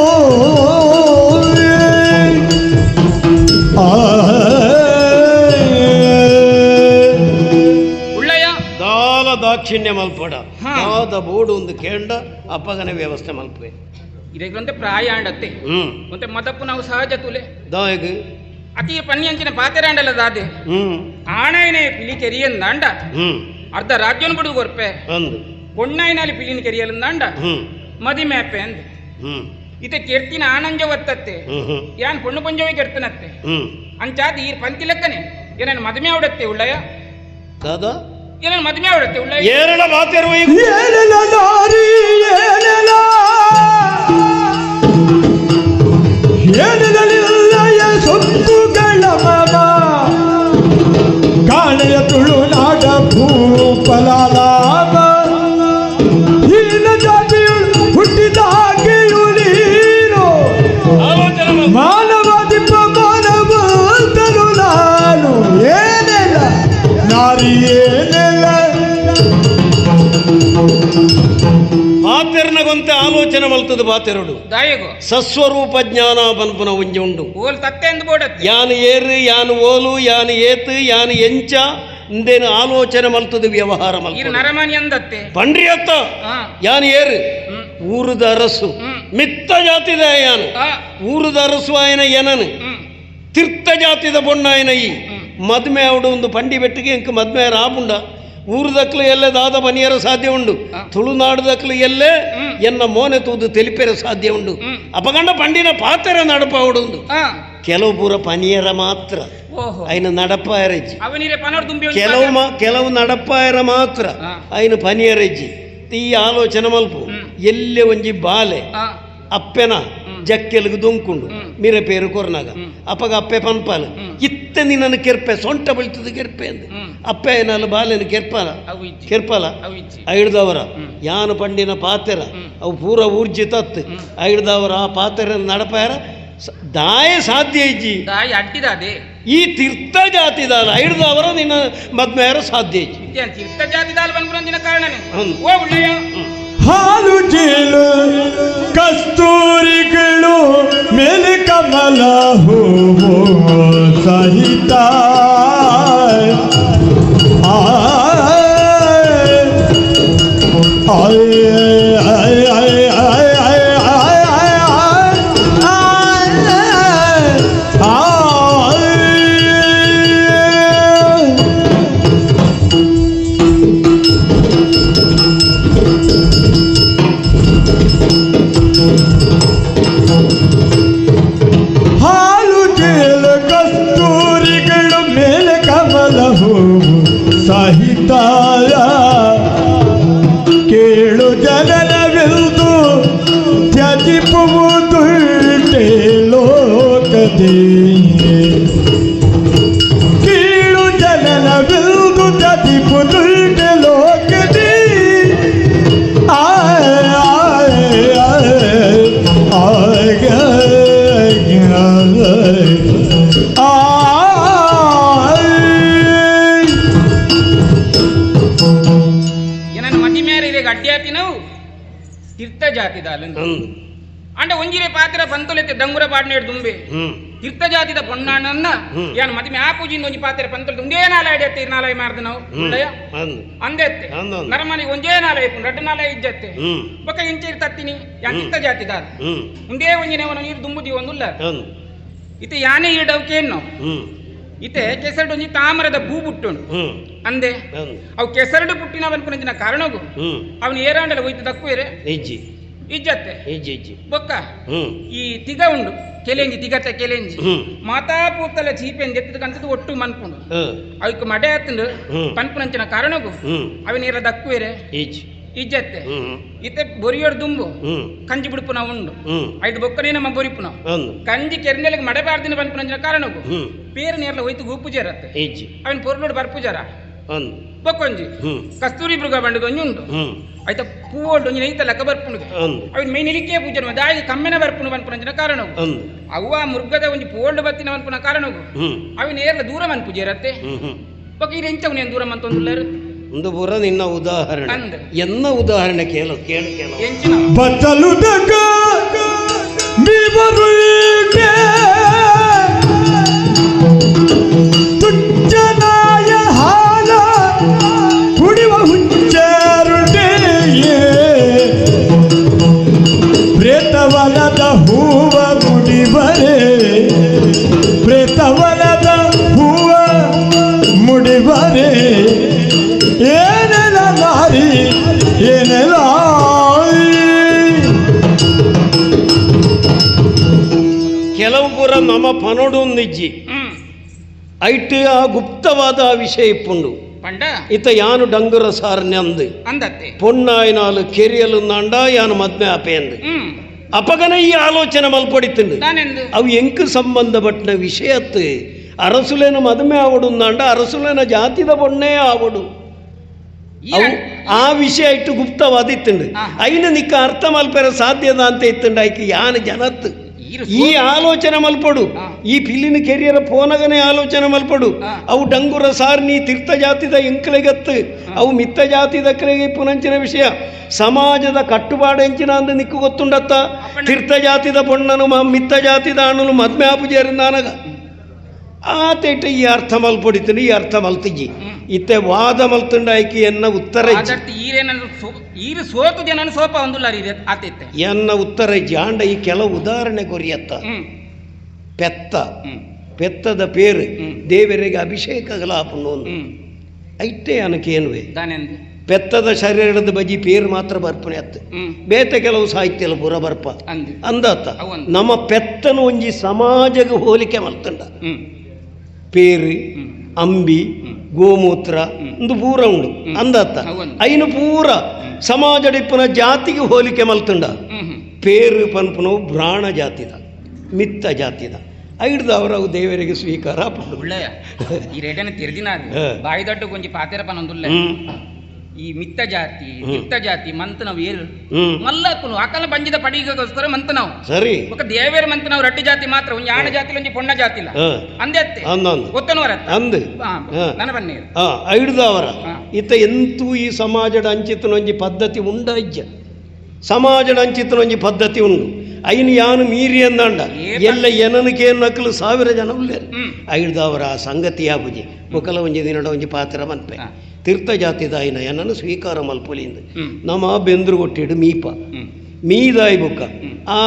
ದಾಲ ದಾಕ್ಷಿಣ್ಯ ಮಲ್ಪಡ ದಾದ ಬೋಡು ಒಂದು ಕೇಂಡ ಅಪ್ಪಗನ ವ್ಯವಸ್ಥೆ ಮಲ್ಪೆ ಇದಕ್ಕೆ ಪ್ರಾಯ ಅಂಡತ್ತೆ ಮತ್ತೆ ಮದಪ್ಪು ನಾವು ಸಹಜ ತುಲೆ ದಾಯಗ ಅತಿ ಪನ್ನಿ ಅಂಚಿನ ಪಾತೆರ ಅಂಡಲ್ಲ ದಾದೆ ಆಣಾಯನೆ ಪಿಲಿ ಕೆರಿಯನ್ ದಾಂಡ ಅರ್ಧ ರಾಜ್ಯನ ಬಿಡು ಗೊರ್ಪೆ ಅಂದು பொண்ணாயினாலி பிள்ளின் கரியலந்தாண்ட மதி மேப்பೆ ಅಂದ ಇತ ಕೆರ್ತಿನ ಆನಂಜ ಒತ್ತತ್ತೆ ಯಾನ್ ಪೊಣ್ಣು ಪಂಜವಿ ಕೆರ್ತನತ್ತೆ ಅಂಚಾದ ಈ ಪಂತಿ ಲೆಕ್ಕನೆ ಏನನ್ ಮದುವೆ ಅವಡತ್ತೆ ಉಳ್ಳಯ ದಾದಾ ಏನನ್ ಮದುವೆ ಅವಡತ್ತೆ ಉಳ್ಳಯ ಏರಳ ಮಾತೆರುವ ಏರಳ ನಾರಿ ಏರಳ ಏರಳಲಿಲ್ಲಯ ಸೊತ್ತುಗಳ ಮನ ಕಾಣೆಯ ತುಳುನಾಡ ಭೂಪಲಾಲಾಮ ಮಾನವಾದಿಪ ಮಾನವಂತನು ನಾನು ಏನೆಲ್ಲ ನಾರಿ ಏನೆಲ್ಲ ಪಾತೆರ್ನಗೊಂತೆ ಆಲೋಚನೆ ಮಲ್ತದ ಬಾತೆರಡು ದಾಯಗೋ ಸಸ್ವರೂಪ ಜ್ಞಾನ ಬನ್ಪುನ ಒಂಜಿ ಉಂಡು ಓಲ್ ತತ್ತೆ ಎಂದು ಬೋಡತ್ತೆ ಯಾನು ಏರು ಯಾನು ಓಲು ಯಾನು ಏತು ಯಾನು ಎಂಚ ಇಂದೇನು ಆಲೋಚನೆ ಮಲ್ತದ ವ್ಯವಹಾರ ಮಲ್ತ ನರಮನಿ ಅಂದತ್ತೆ ಪಂಡ್ರಿ ಅತ್ತ ಯಾನು ಏರು ಊರದ ಅರಸು ಮಿತ್ತ ಜಾತಿದ ಯಾನು ಊರದ ಅರಸು ಆಯನ ಏನನು ತೀರ್ಥ ಜಾತಿದ ಬೊಣ್ಣಾಯನ ಈ ಮದ್ಮೆ ಅವಡು ಒಂದು ಪಂಡಿ ಬೆಟ್ಟಿಗೆ ಇಂಕ ಮದ್ಮೆ ರಾಬುಂಡ ಊರದಕ್ಲು ಎಲ್ಲೇ ದಾದ ಮನಿಯರ ಸಾಧ್ಯ ಉಂಡು ತುಳುನಾಡದಕ್ಲು ಎಲ್ಲೇ ಎನ್ನ ಮೋನೆ ತೂದು ತೆಲಿಪೆರ ಸಾಧ್ಯ ಉಂಡು ಅಪಗಂಡ ಪಂಡಿನ ಪಾತೆರ ನಡಪ ಅವಡುಂಡು ಕೆಲವು ಪೂರ ಪನಿಯರ ಮಾತ್ರ ಐನ ನಡಪಾಯರಜ್ಜಿ ಕೆಲವು ನಡಪಾಯರ ಮಾತ್ರ ಐನ ಪನಿಯರಜ್ಜಿ ಈ ಆಲೋಚನೆ ಮಲ್ಪು ಎಲ್ಲೆ ಒಂಜಿ ಬಾಲೆ ಅಪ್ಪೆನ ಜಕ್ಕೆಲ್ಗೆ ದುಂಕುಂಡು ಮೀರೆ ಪೇರು ಕೊರ್ನಾಗ ಅಪ್ಪಗ ಅಪ್ಪೆ ಪನ್ಪಾಲು ಇತ್ತೆ ನಿನ್ನನ್ನು ಕೆರ್ಪೆ ಸೊಂಟ ಬಳಿತದ ಕೆರ್ಪೆ ಅಂದು ಅಪ್ಪೆ ಏನಾಲು ಬಾಲೆನು ಕೆರ್ಪಲ ಐಡ್ದವರ ಯಾನು ಪಂಡಿನ ಪಾತೆರ ಅವು ಪೂರ ಊರ್ಜಿ ತತ್ತು ಐಡ್ದವರ ಆ ಪಾತೆರ ನಡಪಾಯರ ದಾಯ ಸಾಧ್ಯ ಇಜ್ಜಿ ಈ ತೀರ್ಥ ಜಾತಿದಾಲ ಐಡ್ದವರ ನಿನ್ನ ಮದ್ಮೆಯರ ಸಾಧ್ಯ ಇಜ್ಜಿ ತೀರ್ಥ ಜಾತಿದಾಲ ಬಂದ್ಬಿಡ ಕಾರಣನೇ ಹಾಲು ಜೇಲು ಕಸ್ತೂರಿಗಳು ಮೇಲೆ ಕಮಲ ಹೂವು ಸಹಿತ ಸಹಿತಾಯ ಕೇಳು ಜನನವೆಂದು ತ್ಯಜಿಪುವುದುಂಟೆ ಲೋಕದೇ ಕೀಳು ಜನನವೆಂದು ತ್ಯಜಿಪುವುದುಂಟೆ ಲೋಕದೇ ಅಡ್ಡ್ಯಾತಿ ನಾವು ತೀರ್ಥ ಜಾತಿದಾಲ ಅಂಡ ಒಂಜಿರೆ ಪಾತ್ರ ಪಂತೊಲೆತ್ತೆ ದಂಗುರ ಪಾಡ್ನೇಡು ದುಂಬೆ ತೀರ್ಥ ಜಾತಿದ ಪೊಣ್ಣಾಣನ್ನ ಯಾನ್ ಮದುವೆ ಆ ಪೂಜಿಂದ ಒಂಜಿ ಪಾತ್ರ ಪಂತೊಲೆ ಒಂದೇ ನಾಲ ಅಡ್ಯತ್ತೆ ನಾಲಯ ಮಾರ್ದ ನಾವು ಅಂದೆತ್ತೆ ನರಮನಿಗೆ ಒಂದೇ ನಾಲಯ ರಡ್ಡು ನಾಲಯ ಇಜ್ಜತ್ತೆ ಬೊಕ್ಕ ಇಂಚೇರಿ ತತ್ತಿನಿ ಯಾನ್ ತೀರ್ಥ ಜಾತಿದಾಲ ಒಂದೇ ಒಂಜಿನೇವನ ನೀರು ದುಂಬುದಿ ಒಂದುಲ್ಲ ಇತ್ತೆ ಯಾನೇ ಈ ಡೌಕೇನು ಇತ್ತೆ ಕೆಸರಡು ಒಂಜಿ ತಾಮರದ ಭೂ ಬುಟ್ಟುಂಡು ಅಂದೆ ಅವು ಕೆಸರಡು ಪುಟ್ಟಿನ ಅನ್ಕೊಂಡ ಕಾರಣಗು ಅವನು ಏರಾಂಡಲ ಹೋಯ್ತು ದಕ್ಕುವೇರೆ ಇಜ್ಜತ್ತೆ ಬೊಕ್ಕ ಈ ತಿಗ ಉಂಡು ಕೆಲೆಂಜಿ ತಿಗತ್ತ ಕೆಲೆಂಜಿ ಮಾತಾ ಪೂತಲ ಚೀಪೆಂದು ಎತ್ತದಕ್ಕಂತದ್ದು ಒಟ್ಟು ಮನ್ಪುಂಡು ಅವಕ್ಕೆ ಮಡೆ ಹತ್ತಂಡು ಪನ್ಪುನಂಚಿನ ಕಾರಣಗು ಅವನೇರ ದಕ್ಕುವೇರೆ ಇಜ್ಜತ್ತೆ ಇತ್ತೆ ಬೊರಿಯೋಡು ದುಂಬು ಕಂಜಿ ಬಿಡುಪುನ ಉಂಡು ಐದು ಬೊಕ್ಕನೇ ನಮ್ಮ ಬೊರಿಪುನ ಕಂಜಿ ಕೆರೆನೆಲೆಗೆ ಮಡೆ ಬಾರ್ದಿನ ಬಂದ್ಪುನಂಚಿನ ಕಾರಣಗು ಬೇರೆ ನೇರ್ಲ ಹೋಯ್ತು ಗೂಪುಜಾರತ್ತೆ ಅವನ್ ಪೊರ್ಲೋಡು ಬರ್ಪುಜಾರ ಅಂದ್ ಬೊಕ್ಕೊಂಜಿ ಕಸ್ತೂರಿ ಮೃಗ ಬಂಡದ ಒಂಜಿ ಉಂಟು ಆಯ್ತ ಪೂವೊಳ್ಳು ಒಂಜಿ ನೈತ ಲೆಕ್ಕ ಬರ್ಪುಂಡು ಅವಿನ ಮೈ ನಿಲಿಕೆ ಪೂಜೆ ದಾಯಿ ಕಮ್ಮೆನ ಬರ್ಪುಂಡು ಬನ್ಪುನಂಚಿನ ಕಾರಣವು ಅವ್ವ ಮೃಗದ ಒಂಜಿ ಪೂವೊಳ್ಳು ಬತ್ತಿನ ಬನ್ಪುನ ಕಾರಣವು ಅವಿನ ಏರ್ಲ ದೂರ ಮನ್ ಪೂಜೆ ಇರತ್ತೆ ಬೊಕ್ಕ ಇದು ಎಂಚವು ನೀನು ದೂರ ಮಂತೊಂದುಲ್ಲಾರು ಒಂದು ಬುರ ನಿನ್ನ ಉದಾಹರಣೆ ಎನ್ನ ಉದಾಹರಣೆ ಕೇಳು ಕೇಳು ಕೇಳು ಎಂಚಿನ ಬತ್ತಲು ದಗ ಬಿಬರುಗೆ ತುಚ್ಚನಾಯ ಹಾಲ ಕುಡಿವ ಹುಚ್ಚಾರುಡೆಯೇ ಪ್ರೇತವನದ ಹೂವ ಮುಡಿಬರೆ ಪ್ರೇತವನದ ಹೂವ ಮುಡಿಬರೆ ಏನೆಲ್ಲ ನಾರಿ ಏನೆಲ್ಲ ಕೆಲವು ಪುರ ನಮ್ಮ ಪನೊಡೊಂದಿಜ್ಜಿ ಐಟ್ ಆ ಗುಪ್ತವಾದ ವಿಷಯ ಇಪ್ಪುಂಡು ಪಂಡ ಇತ್ತ ಯಾನು ಡಂಗುರ ಸಾರ್ನೆ ಅಂದು ಅಂದತ್ತೆ ಪೊಣ್ಣಾಯನಾಲು ಕೆರಿಯಲು ನಂಡ ಯಾನು ಮದ್ಮೆ ಆಪೆ ಅಂದು ಅಪಗನ ಈ ಆಲೋಚನೆ ಮಲ್ಪಡಿತುಂಡು ಅವು ಎಂಕ್ ಸಂಬಂಧಪಟ್ಟ ವಿಷಯತ್ತು ಅರಸುಲೇನ ಮದುವೆ ಆವಡು ನಂಡ ಅರಸುಲೇನ ಜಾತಿದ ಬೊಣ್ಣೆ ಆವಡು ಅವು ಆ ವಿಷಯ ಇಟ್ಟು ಗುಪ್ತವಾದಿತ್ತುಂಡು ಐನ ನಿಕ್ಕ ಅರ್ಥ ಮಲ್ಪೆರ ಸಾಧ್ಯದ ಅಂತ ಇತ್ತುಂಡು ಆಯ್ಕೆ ಯಾನ ಜನತ್ತು ಈ ಆಲೋಚನೆ ಮಲ್ಪಡು ಈ ಪಿಲ್ಲಿನ ಕೆರಿಯರ ಪೋನಗನೆ ಆಲೋಚನೆ ಮಲ್ಪಡು ಅವು ಡಂಗುರ ಸಾರ್ನಿ ತೀರ್ಥ ಜಾತಿದ ಎಂಕಲೆಗತ್ತು ಅವು ಮಿತ್ತ ಜಾತಿದ ಕಲೆಗೆ ಪುನಂಚಿನ ವಿಷಯ ಸಮಾಜದ ಕಟ್ಟುಪಾಡು ಎಂಚಿನ ಅಂದ ನಿಕ್ಕು ಗೊತ್ತುಂಡತ್ತ ತೀರ್ಥ ಜಾತಿದ ಪೊಣ್ಣನು ಮಿತ್ತ ಜಾತಿದ ಹಣ್ಣನು ಮದ್ಮೆ ಆಪುಜೇರಿಂದಾನಗ ಆತೇಟ ಈ ಅರ್ಥ ಮಲ್ಪಡಿತೀನಿ ಈ ಅರ್ಥ ಮಲ್ತಿಜ್ಜಿ ಇತ್ತೆ ವಾದ ಮಲ್ತುಂಡ ಆಯ್ಕೆ ಎನ್ನ ಉತ್ತರ ಈರು ಸೋತು ಜನ ಸೋಪ ಒಂದುಲ್ಲಾರಿ ಆತೈತೆ ಎನ್ನ ಉತ್ತರ ಜಾಂಡ ಈ ಕೆಲವು ಉದಾಹರಣೆ ಕೊರಿಯತ್ತ ಪೆತ್ತದ ಪೇರು ದೇವರಿಗೆ ಅಭಿಷೇಕಗಳಾಪುಂಡು ಐಟೇ ಅನಕೇನುವೆ ಪೆತ್ತದ ಶರೀರದ ಬಜಿ ಪೇರು ಮಾತ್ರ ಬರ್ಪಣೆ ಅತ್ತ ಬೇತೆ ಕೆಲವು ಸಾಹಿತ್ಯ ಪುರ ಬರ್ಪ ಅಂದತ್ತ ನಮ್ಮ ಪೆತ್ತನ ಒಂಜಿ ಸಮಾಜಗೆ ಹೋಲಿಕೆ ಮಲ್ತಂಡ ಪೇರು ಅಂಬಿ ಗೋಮೂತ್ರ ಒಂದು ಪೂರ ಉಂಡು ಅಂದತ್ತ ಐನು ಪೂರ ಸಮಾಜಡಿಪ್ಪನ ಜಾತಿಗೆ ಹೋಲಿಕೆ ಮಲ್ತುಂಡ ಪೇರು ಪನ್ಪುನವು ಬ್ರಾಣ ಜಾತಿದ ಮಿತ್ತ ಜಾತಿದ ಐಡ್ದವರವು ದೇವರಿಗೆ ಸ್ವೀಕಾರ ಒಳ್ಳೆಯ ಈ ರೇಟನ್ನು ತೆರೆದಿನ ಬಾಯಿ ದೊಡ್ಡ ಕೊಂಚ ಪಾತೆರ ಪನೊಂದುಲ್ಲ ಈ ಮಿತ್ತ ಜಾತಿ ಮಿತ್ತ ಜಾತಿ ಮಂತ ನಾವು ಏರು ಮಲ್ಲಪ್ಪನು ಅಕಲ ಬಂಜಿದ ಪಡಿಗೋಸ್ಕರ ಮಂತ ನಾವು ಸರಿ ఒక ದೇವೇರ ಮಂತ ನಾವು ರಡ್ಡಿ ಜಾತಿ ಮಾತ್ರ ಒಂಜಿ ಆಣ ಜಾತಿ ಒಂಜಿ ಪೊಣ್ಣ ಜಾತಿ ಇಲ್ಲ ಅಂದೆತ್ತೆ ಗೊತ್ತನವರ ಅಂದ್ ನನ್ನ ಬನ್ನಿ ಐಡ್ದವರ ಇತ್ತ ಎಂತೂ ಈ ಸಮಾಜದ ಅಂಚಿತನ ಒಂಜಿ ಪದ್ಧತಿ ಉಂಡ ಇಜ್ಜ ಸಮಾಜದ ಅಂಚಿತನ ಒಂಜಿ ಪದ್ಧತಿ ಉಂಡು ಐನು ಯಾನು ಮೀರಿ ಅಂದಂಡ ಎಲ್ಲ ಎನನಕೇನು ನಕಲು 1000 ಜನ ಉಳ್ಳೇರು ಐಡ್ದವರ ಸಂಗತಿ ಯಾಬುಜಿ ಮುಕಲ ಒಂಜಿ ದಿನಡ ಒಂಜಿ ಪಾತ್ರ ಮನ್ಪೆ ತೀರ್ಥ ಜಾತಿದ ಐನ ಏನನ್ನು ಸ್ವೀಕಾರ ಮಲ್ಪುಲಿಂದ ನಮ್ಮ ಬೆಂದ್ರು ಕೊಟ್ಟಿಡು ಮೀಪ ಮೀದಾಯಿ ಬುಕ್ಕ ಆ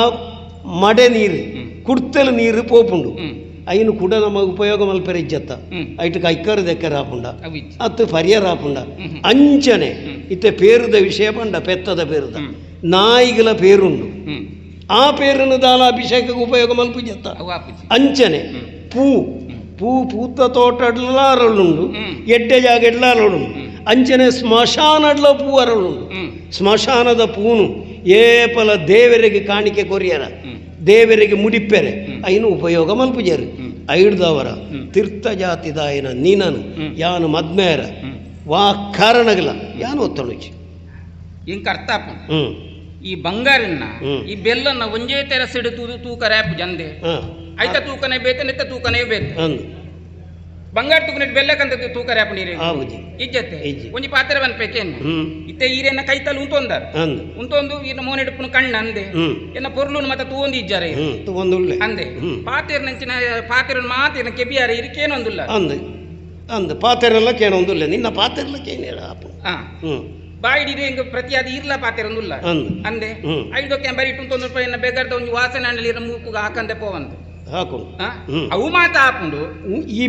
ಮಡೆ ನೀರು ಕುಡ್ತಲು ನೀರು ಪೋಪುಂಡು ಐನು ಕೂಡ ನಮ್ಮ ಉಪಯೋಗ ಮಲ್ಪೆರ ಇಜ್ಜತ್ತ ಐಟು ಕೈಕರ ದೆಕ್ಕರ ಆಪುಂಡ ಅತ್ತು ಪರಿಯರ ಆಪುಂಡ ಅಂಚನೆ ಇತ್ತೆ ಪೇರುದ ವಿಷಯ ಪಂಡ ಪೆತ್ತದ ಪೇರುದ ನಾಯಿಗಳ ಪೇರುಂಡು ಆ ಪೇರನ್ನು ದಾಲ ಅಭಿಷೇಕಕ್ಕೆ ಉಪಯೋಗ ಮಲ್ಪುಜತ್ತ ಅಂಚನೆ పూత తోటడ్ల అరలుండు ఎడ్ಡೆ ಜಾಗ ಎಡ್ಲ ಅರಳುಂಡು ಅಂಚನೆ ಸ್ಮಶಾನಡ್ಲ ಪೂ ಅರಳುಂಡು ಸ್ಮಶಾನದ ಪೂನು ಏಪಲ ದೇವರಿಗೆ ಕಾಣಿಕೆ ಕೊರಿಯರ ದೇವರಿಗೆ ಮುಡಿಪ್ಪೆರೆ ಐನು ಉಪಯೋಗ ಮಲ್ಪುಜರು ಐಡ್ದವರ ತೀರ್ಥ ಜಾತಿದ ಐನ ನೀನನು ಯಾನು ಮದ್ಮೇರ ವಾ ಕಾರಣಗಲ ಯಾನು ಒತ್ತಣುಚಿ ಇಂಕ ಅರ್ಥ ಈ ಬಂಗಾರನ್ನ ಈ ಬೆಲ್ಲನ್ನ ಒಂಜೇ ತೆರ ಸಿಡು ತೂಕ ರ್ಯಾಪ್ ಜಂದೆ ಐತ ತೂಕನೇ ಬೇತೆ ನೆತ್ತ ತೂಕನೇ ಬೇತೆ ಬಂಗಾರ ತೂಕನೆ ಬೆಲ್ಲಕ್ಕಂತ ತೂಕ ರ್ಯಾಪ್ ನೀರು ಇಜ್ಜತ್ತೆ ಒಂಜಿ ಪಾತ್ರೆ ಬನ್ಪೇಕೇನು ಇತ್ತೆ ಈರೆನ್ನ ಕೈತಲ್ ಉಂತೊಂದಾರ ಉಂತೊಂದು ಈನ ಮೋನೆಡುಪುನ ಕಣ್ಣ ಅಂದೆ ಎನ್ನ ಪೊರ್ಲುನು ಮತ್ತೆ ತೂಂದು ಇಜ್ಜಾರೆ ಅಂದೆ ಪಾತೆರ್ ನಂಚಿನ ಪಾತೆರ ಮಾತಿನ ಕೆಬಿಯಾರ ಇರಿಕೇನೊಂದುಲ್ಲ ಅಂದ ಪಾತೆರೆಲ್ಲ ಕೇನೊಂದುಲ್ಲ ನಿನ್ನ ಪಾತೆರ್ಲ ಕೇನೇರ ಆಪು ಬಾಯಿಡಿ ಹೆಂಗ ಪ್ರತಿ ಅದು ಇರ್ಲ ಪಾತೆರೊಂದುಲ್ಲ ಅಂದೆ ಐದಕ್ಕೆ ಬರೀ 200 ರೂಪಾಯಿ ಬೇಗಾರ್ದ ಒಂದು ವಾಸನೆ ಹಣ್ಣಲ್ಲಿ ಮೂಕುಗ ಹಾಕಂದೆ ಪೋವಂದು ಹಾಕೊಂಡು ಅವು ಮಾತ ಹಾಕೊಂಡು ಈ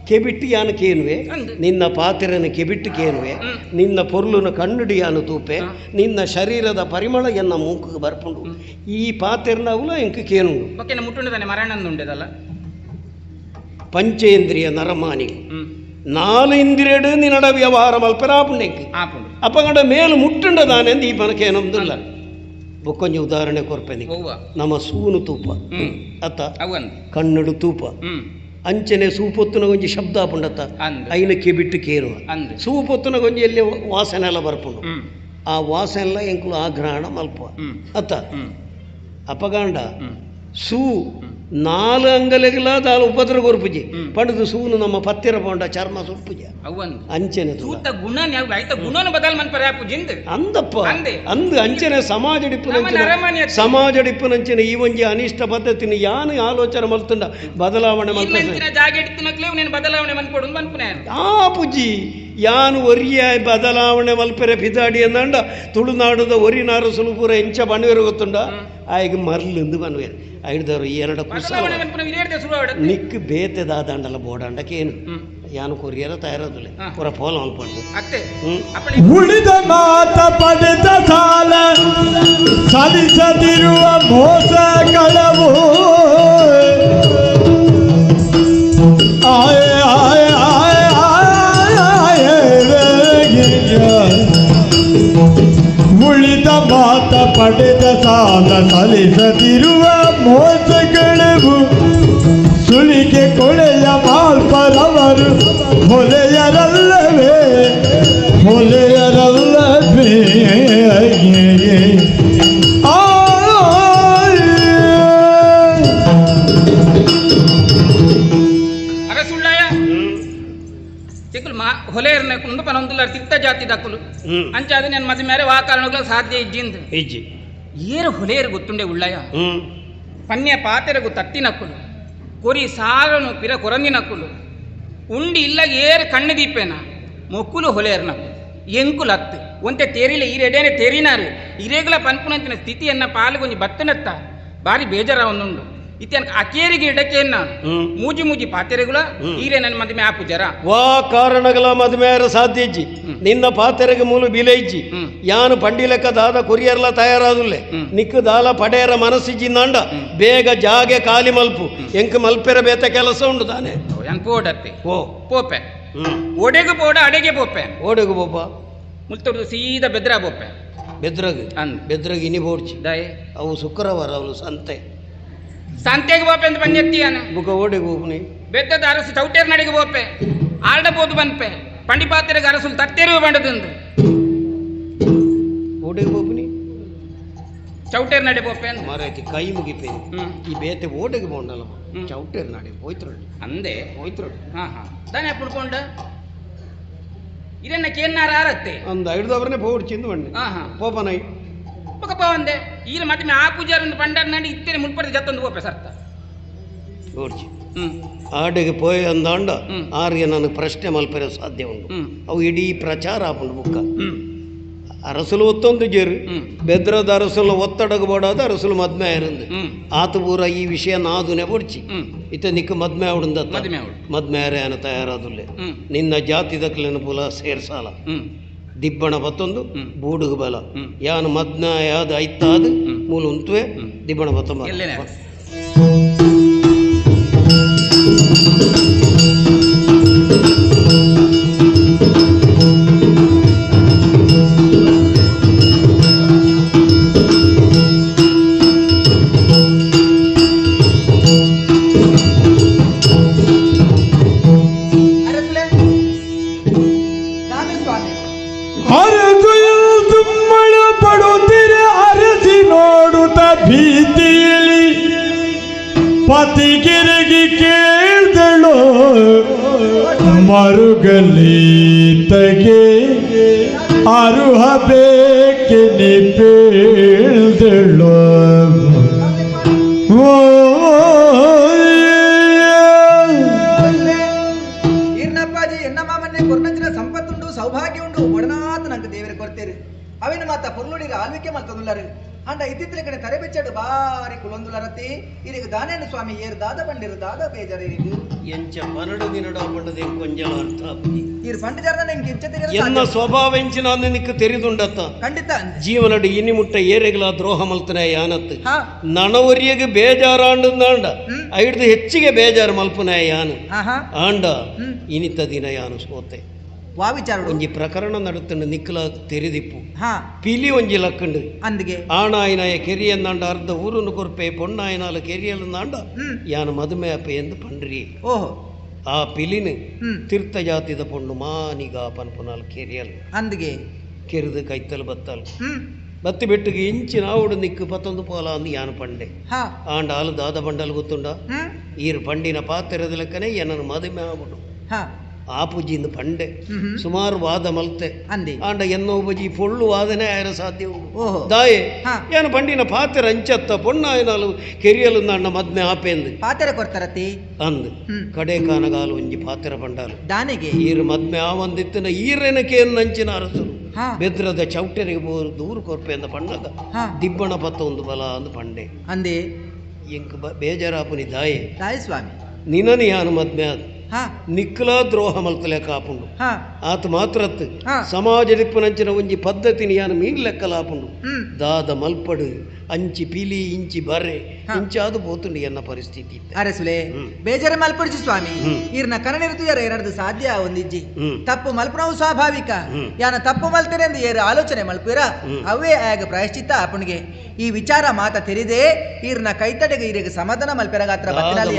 ಕೆಬಿಟ್ಟು ಯಾನು ಕೇನುವೆ ನಿನ್ನ ಪಾತೆರನ ಕೆಬಿಟ್ಟು ಕೇನುವೆ ನಿನ್ನ ಪೊರ್ಲುನ ಕಣ್ಣುಡಿ ಯಾನು ತೂಪೆ ನಿನ್ನ ಶರೀರದ ಪರಿಮಳ ಎನ್ನ ಮೂಕಿಗೆ ಬರ್ಪುಂಡು ಈ ಪಾತೆರನ ಅವಲ ಎಂಕ ಕೇನುಂಡು ಬೊಕ್ಕೆನ ಮುಟ್ಟುಂಡದಾನೆ ಮರಣಂದುಂಡೆದಲ್ಲ ಪಂಚೇಂದ್ರಿಯ ನರಮಾನಿ 4 ಇಂದ್ರಿಯಡು ನಿನ್ನಡ ವ್ಯವಹಾರ ಮಲ್ಪೆರಾಪುಂಡೆಂಕ್ ಅಪಗಡ ಮೇಲು ಮುಟ್ಟುಂಡದಾನೆ ಈ ಪನಕೇನೊಂದುಲ್ಲ ಬೊಕ್ಕೊಂಜ ಉದಾಹರಣೆ ಕೊರ್ಪೆನಿ ನಮ್ಮ ಸೂನು ತೂಪ ಅತ್ತ ಕಣ್ಣುಡು ತೂಪ ಅಂಚನೆ ಸೂಪೊತ್ತುನ ಗೊಂಜಿ ಶಬ್ದ ಪುಂಡತ್ತ ಐನಕ್ಕೆ ಬಿಟ್ಟು ಕೇರುವ ಸೂಪೊತ್ತುನ ಗೊಂಜಿ ಎಲ್ಲಿ ವಾಸನೆ ಎಲ್ಲ ಬರ್ಪುಂಡು ಆ ವಾಸನೆ ಎಲ್ಲ ಎಂಕುಲು ಆಗ್ರಹಣ ಮಲ್ಪ ಅತ್ತ ಅಪಗಾಂಡ ಸೂ 4 ಅಂಗಲೆಗಳಾದ ಉಪದ್ರ ಗೊರ್ಪುಜಿ ಪಂಡದು ಸೂನು ನಮ್ಮ ಪತ್ತಿರ ಪಂಡ ಚರ್ಮ ಸುರ್ಪುಜ ಅಂಚನೆ ಅಂದಪ್ಪ ಅಂದು ಅಂಚನೆ ಸಮಾಜ ಡಿಪ್ಪುನಂಚನೆ ಈ ಒಂಜಿ ಅನಿಷ್ಟ ಪದ್ಧತಿನ ಯಾನು ಆಲೋಚನೆ ಮಲ್ತುಂಡ ಬದಲಾವಣೆ ಆ ಪುಜಿ ಯಾನು ಒರಿಯ ಬದಲಾವಣೆ ಮಲ್ಪೆರೆ ಪಿದಾಡಿ ಅಂದಂಡ ತುಳುನಾಡುದ ಒರಿನಾರು ಸುಲಪುರ ಎಂಚ ಬಣ್ವೇರು ಗೊತ್ತುಂಡ ಆಯ್ಗೆ ಮರ್ಲಿಂದು ಬನ್ವೇರು ಐದವರು 2 ಕುಸ ನಿಕ್ಕು ಬೇತೆದಾದಂಡಲ್ಲ ಬೋಡಂಡಕ್ಕೇನು ಯಾನು ಕೊರಿಯರ ತಯಾರದಿಲ್ಲ ಪುರ ಪೋಲ ಮಲ್ಪಂಡು ಉಳಿದ ಮಾತ ಪಡೆದ ಸಾಲ ಸಲ್ಲಿಸದಿರುವ ಮೋಸ ಕಳವು ಆಯ ಆಯ ಆಯ ಆಯ ಉಳಿದ ಮಾತ ಪಡೆದ ಸಾಲ ಸಲ್ಲಿಸದಿರುವ ಮೋಸ ಕಳವು ಸುಳಿಗೆ ಕೊಳೆಯ ಮಾಲ್ಪರವರು ಹೊಲೆಯರಲ್ಲವೇ ಹೊಲೆಯರಲ್ಲವೇ ಅರಸುಳ್ಳಾಯ ಚಿಕ್ಕಲು ಹೊಲೆಯರ್ನ ಕುಂದು ಪನೊಂದುಲ್ಲ ತಿಕ್ತ ಜಾತಿ ದಕ್ಕಲು ಅಂಚಾದ ನನ್ನ ಮದುವೆ ಮೇಲೆ ವಾ ಕಾರಣಗಳು ಸಾಧ್ಯ ಇಜ್ಜಿಂದು ಏರು ಹೊಲೆಯರು ಗೊತ್ತುಂಡೆ ಉಳ್ಳಾಯ ಪನ್ಯ ಪಾತೆರಗು ತತ್ತಿನಕ್ಕುಲು ಕೊರಿ ಸಾರನು ಪಿರ ಕೊರಂದಿನಕ್ಕುಲು ಉಂಡಿ ಇಲ್ಲ ಏರು ಕಣ್ಣು ದೀಪೇನ ಮೊಕ್ಕುಲು ಹೊಲೆಯರ್ನಕ್ಕು ಎಂಕುಲು ಹತ್ತು ಒಂತೆ ತೇರಿಲೆ ಈರೆಡೇನೆ ತೇರಿನಾರು ಇರೇಗುಲ ಪನ್ಪುನಂತಿನ ಸ್ಥಿತಿಯನ್ನ ಪಾಲ್ಗೊಂಜಿ ಬತ್ತನತ್ತ ಬಾರಿ ಬೇಜಾರ ಒಂದುಂಡು ಇತ್ಯನ್ ಅಕೇರಿಗೆ ಇಡಕೆಯನ್ನ ಮೂಜಿ ಮೂಜಿ ಪಾತೆರೆಗುಲ ಈರೆ ನನ್ನ ಮದುವೆ ಆಪು ಜರ ವಾ ಕಾರಣಗಳ ಮದುವೆಯಾರ ಸಾಧ್ಯ ಇಜ್ಜಿ ನಿನ್ನ ಪಾತೆರೆಗೆ ಮೂಲ ಬಿಲೆ ಇಜ್ಜಿ ಯಾನು ಪಂಡಿ ಲೆಕ್ಕ ದಾದ ಕೊರಿಯರ್ಲ ತಯಾರಾದುಲ್ಲೆ ನಿಕ್ಕು ದಾಲ ಪಡೆಯರ ಮನಸ್ಸಿಜ್ಜಿಂದಾಂಡ ಬೇಗ ಜಾಗೆ ಖಾಲಿ ಮಲ್ಪು ಎಂಕ್ ಮಲ್ಪೆರ ಬೇತ ಕೆಲಸ ಉಂಡು ತಾನೆ ಪೋಡತ್ತೆ ಓ ಪೋಪೆ ಒಡೆಗು ಪೋಡ ಅಡೆಗೆ ಪೋಪೆ ಓಡೆಗು ಪೋಪ ಮುಲ್ತೊಡ್ದು ಸೀದಾ ಬೆದ್ರ ಪೋಪೆ ಬೆದ್ರಗ್ ಇನಿ ಬೋಡ್ಚಿ ದಯ ಅವು ಶುಕ್ರವಾರ ಅವಳು ಸಂತೆಗೆ ಬೋಪೆ ಅಂತ ಬಂದೆತ್ತಿಯಾನ ಬುಕ ಓಡೆಗೆ ಹೋಗ್ನಿ ಬೆದ್ದದ ಅರಸು ಚೌಟೇರ್ ನಡಿಗೆ ಬೋಪೆ ಆಡಬೋದು ಬಂದ್ಪೆ ಪಂಡಿಪಾತ್ರೆಗೆ ಅರಸುಲು ತತ್ತೇರುವ ಬಂಡದಂದು ಓಡೆಗೆ ಹೋಗ್ನಿ ಚೌಟೇರ್ ನಡೆ ಬೋಪೆ ಮಾರಾಯ್ತಿ ಕೈ ಮುಗಿಪೇನು ಈ ಬೇತೆ ಓಡೆಗೆ ಬೋಂಡಲ್ಲ ಚೌಟೇರ್ ನಡೆ ಹೋಯ್ತು ಅಂದೆ ಹೋಯ್ತು ದಾನೆ ಪುಡ್ಕೊಂಡ ಇದನ್ನ ಕೇನ್ನಾರ ಆರತ್ತೆ ಒಂದು 5 ಅವರನ್ನೇ ಬೋಡ್ ಚಿಂದು ಬಣ್ಣೆ ಪೋಪನೈ ಪಕ್ಕಪ್ಪ ಒಂದೆ ಈಗ ಮತ್ತೆ ಆ ಪೂಜಾರ ಒಂದು ಪಂಡಾರ ನಡಿ ಇತ್ತೇನೆ ಮುಲ್ಪಡೆ ಜತ್ತೊಂದು ಬೋಪೆ ಸರ್ತ ಬೋಡ್ಚಿ ಆಡೆಗೆ ಪೋಯ್ ಅಂದಾಂಡ ಆರ್ಗೆ ನನಗೆ ಪ್ರಶ್ನೆ ಮಲ್ಪರೆ ಸಾಧ್ಯ ಉಂಟು ಅವು ಇಡೀ ಪ್ರಚಾರ ಆಪುಂಡು ಬುಕ್ಕ ಅರಸಲು ಒತ್ತೊಂದು ಜೇರು ಬೆದ್ರದ ಅರಸಲು ಒತ್ತಡಗ ಬೋಡಾದ ಅರಸಲು ಮದ್ಮೆ ಇರಂದು ಆತ ಪೂರ ಈ ವಿಷಯ ನಾದುನೆ ಬೊಡ್ಚಿ ಇತ್ತ ನಿಕ್ಕ ಮದ್ಮೆ ಅವಡುಂದ ಮದ್ಮೆ ಅನ ತಯಾರಾದುಲ್ಲೆ ನಿನ್ನ ಜಾತಿ ದಕ್ಲೆನ ಪುಲ ಸೇರ್ಸಾಲ ದಿಬ್ಬಣ ಬತ್ತೊಂದು ಬೂಡುಗು ಬಲ ಯಾನು ಮದ್ನ ಯಾವ್ದು ಐತಾದ ಮೂಲ ಉಂತುವೆ ದಿಬ್ಬಣ ಬತ್ತೊಂಬ ಭೀತಿಯಲ್ಲಿ ಪತಿಗಿರಗಿ ಕೇಳ್ದಳು ಮರುಗಲೀತಗೆ ಅರುಹ ಬೇಕೆನೆ ಪೇಳ್ದಳು ಇರ್ನಪ್ಪಾಜಿ ಎನ್ನ ಮಾಮನ್ನೇ ಕೊರ್ನಂಚಿನ ಸಂಪತ್ತುಂಡು ಸೌಭಾಗ್ಯ ಉಂಡು ಒಡನಾತ ನಂಗೆ ದೇವರ ಕೊಡ್ತೇರು ಅವಿನ ಮಾತ ಪೊರ್ಲುಡಿರ ಆಳ್ವಿಕೆ ಮಲ್ತದುಲ್ಲರು ಅಂಡ ಇತ್ತಿತ್ತಲ ಕಡೆ ತರೆ ಬೆಚ್ಚಡು ಬಾರಿ ಕುಲೊಂದುಲರತಿ ಇರಿಗೆ ದಾನೇನ ಸ್ವಾಮಿ ಏರ್ ದಾದ ಬಂಡಿರು ದಾದ ಬೇಜಾರ ಇರಿದು ಎಂಚ ಪರಡು ದಿನಡ ಪಂಡದೆ ಕೊಂಜಲ ಅರ್ಥ ಇರ್ ಪಂಡ ಜರ್ನ ನಂಗೆ ಎಂಚ ಎನ್ನ ಸ್ವಭಾವ ಎಂಚಿನ ನಿಕ್ಕ ತೆರಿದುಂಡತ್ತ ಖಂಡಿತ ಜೀವನಡು ಇನಿ ಮುಟ್ಟ ಏರೆಗಳ ದ್ರೋಹ ಮಲ್ತನೆ ಯಾನತ್ತು ನನವರಿಯಗೆ ಬೇಜಾರಾಂಡ ಐಡ್ದು ಹೆಚ್ಚಿಗೆ ಬೇಜಾರು ಮಲ್ಪನೆ ಯಾನು ಆಂಡ ಇನಿತ ದಿನ ಯಾನು ಸೋತೆ ವಾ ವಿಚಾರ ಒಂಜಿ ಪ್ರಕರಣ ನಡುತ್ತಂಡು ನಿಕ್ಕಲ ತೆರೆದಿಪ್ಪು ಹಾ ಪಿಲಿ ಒಂಜಿ ಲಕ್ಕಂಡು ಅಂದಿಗೆ ಆಣಾಯಿನಾಯ ಕೆರಿಯಂದಾಂಡ ಅರ್ಧ ಊರುನು ಕೊರ್ಪೆ ಪೊಣ್ಣಾಯನಾಲ ಕೆರಿಯಲ್ಲಾಂಡ ಯಾನ ಮದುಮೆ ಅಪ್ಪ ಎಂದು ಪಂಡ್ರಿ ಓಹೋ ಆ ಪಿಲಿನು ತೀರ್ಥ ಜಾತಿದ ಪೊಣ್ಣು ಮಾನಿಗ ಪನ್ಪುನಾಲ್ ಕೆರಿಯಲ್ ಅಂದಿಗೆ ಕೆರೆದು ಕೈತಲು ಬತ್ತಲ್ ಬತ್ತಿ ಬೆಟ್ಟಿಗೆ ಇಂಚಿನ ಆವುಡು ನಿಕ್ಕು 11 ಪಾಲ ಅಂದು ಯಾನು ಪಂಡೆ ಆಂಡ ಹಾಲು ದಾದ ಬಂಡಲ್ ಗೊತ್ತುಂಡ ಈರು ಪಂಡಿನ ಪಾತ್ರದ ಲೆಕ್ಕನೆ ಏನನ್ನು ಮದುಮೆ ಆಗ್ಬಿಡು ಆಪುಜಿಂದ ಪಂಡೆ ಸುಮಾರು ವಾದ ಮಲ್ತೆ ಆಂಡ ಎನ್ನೋ ಬಜಿ ಪೊಳ್ಳು ವಾದನೆ ಆಯರ ಸಾಧ್ಯ ದಾಯೆ ಏನು ಪಂಡಿನ ಪಾತ್ರ ಅಂಚತ್ತ ಪೊಣ್ಣಾಯನಾಲು ಕೆರಿಯಲು ನನ್ನ ಮದ್ಮೆ ಆಪೆಂದು ಪಾತ್ರ ಕೊಡ್ತಾರತಿ ಅಂದು ಕಡೆ ಕಾನಗಾಲು ಒಂಜಿ ಪಾತ್ರ ಪಂಡಾಲು ದಾನಿಗೆ ಈರು ಮದ್ಮೆ ಆವಂದಿತ್ತಿನ ಈರೆನಕೇನು ನಂಚಿನ ಅರಸರು ಬೆದ್ರದ ಚೌಟರಿಗೆ ಬೋರು ದೂರ ಕೊರ್ಪೆ ಅಂದ ಪಣ್ಣಗ ದಿಬ್ಬಣ ಪತ್ತ ಒಂದು ಬಲ ಅಂದು ಪಂಡೆ ಅಂದೆ ಎಂಕ್ ಬೇಜಾರಾಪುನಿ ದಾಯೆ ಸ್ವಾಮಿ ನಿನನಿ ಯಾನು ಮದ್ಮೆ ಆದ ನಿಕ್ಕಲ ದ್ರೋಹ ಮಲ್ತಲೆ ಕಾಪುಂಡು ಆತ ಮಾತ್ರತ್ ಸಮಾಜದಿಪ್ಪುನಂಚಿನ ಒಂಜಿ ಪದ್ಧತಿನಿ ಯಾನು ಮೀನ್ ಲೆಕ್ಕಲಾಪುಂಡು ದಾದ ಮಲ್ಪಡು ಅಂಚಿ ಪಿಲಿ ಇಂಚಿ ಬರೆ ಇಂಚಾದು పోతుండు ಎನ್ನ ಪರಿಸ್ಥಿತಿ ಅರೆ ಸುಲೆ ಬೇಜಾರ ಮಲ್ಪಡಿಸಿ ಸ್ವಾಮಿ ಈರ್ನ ಕರಣಿರ್ತು ಯಾರ ಏನರ್ದು ಸಾಧ್ಯ ಒಂದಿಜ್ಜಿ ತಪ್ಪು ಮಲ್ಪನವು ಸ್ವಾಭಾವಿಕ ಯಾನ ತಪ್ಪು ಮಲ್ತೇನೆ ಎಂದು ಏರು ಆಲೋಚನೆ ಮಲ್ಪಿರ ಅವೇ ಆಗ ಪ್ರಾಯಶ್ಚಿತ್ತ ಅಪ್ಪನಿಗೆ ಈ ವಿಚಾರ ಮಾತ ತೆರಿದೆ ಈರ್ನ ಕೈತಡೆಗೆ ಈರಿಗೆ ಸಮಾಧಾನ ಮಲ್ಪೆರಗಾತ್ರ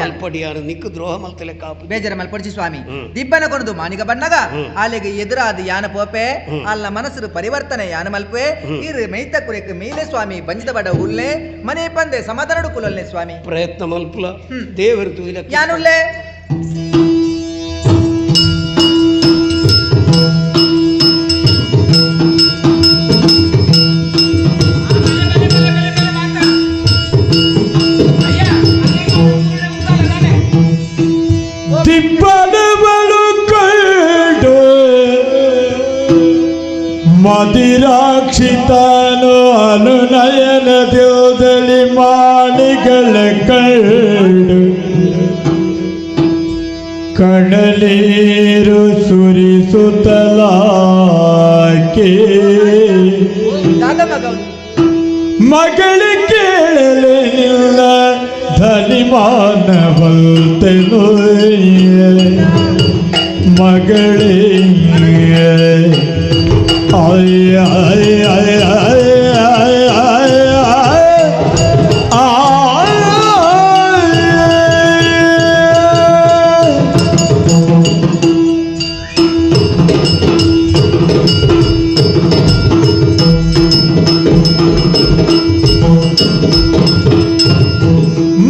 ಮಲ್ಪಡಿ ಯಾರು ನಿಕ್ಕು ದ್ರೋಹ ಮಲ್ತಲೆ ಕಾಪು ಬೇಜಾರ ಮಲ್ಪಡಿಸಿ ಸ್ವಾಮಿ ದಿಬ್ಬನ ಕೊಣದು ಮಾನಿಗ ಬಣ್ಣಗ ಆಲೆಗೆ ಎದುರಾದ ಯಾನ ಪೋಪೆ ಅಲ್ಲ ಮನಸ್ಸು ಪರಿವರ್ತನೆ ಯಾನ ಮಲ್ಪೆ ಈರ್ ಮೈತ ಕುರೆಕ ಮೇಲೆ ಸ್ವಾಮಿ ಬಂಜಿದ ಬಡ ಉಲ್ಲೆ ಮನೆ ಪಂದೆ ಸಮಾಧಾನ ಕುಲಲ್ಲೆ ಸ್ವಾಮಿ ಪ್ರಯತ್ನ ಮಲ್ಪುಲ ದೇವರು ಯಾನುಲ್ಲೆ ಮದಿರಾಕ್ಷಿತಾನು ಅನುನಯನ ದೇವದಲ್ಲಿ ಮಾಣಿಗಳ ಕಂಡು ಕಣಲೀರು ಸುರಿಸುತ್ತಲಾಕೆ ಮಗಳಿ ಕೇಳಲಿಲ್ಲ ಧನಿಮಾನವಲ್ತೆನು ಮಗಳೇ ay ay ay ay ay ay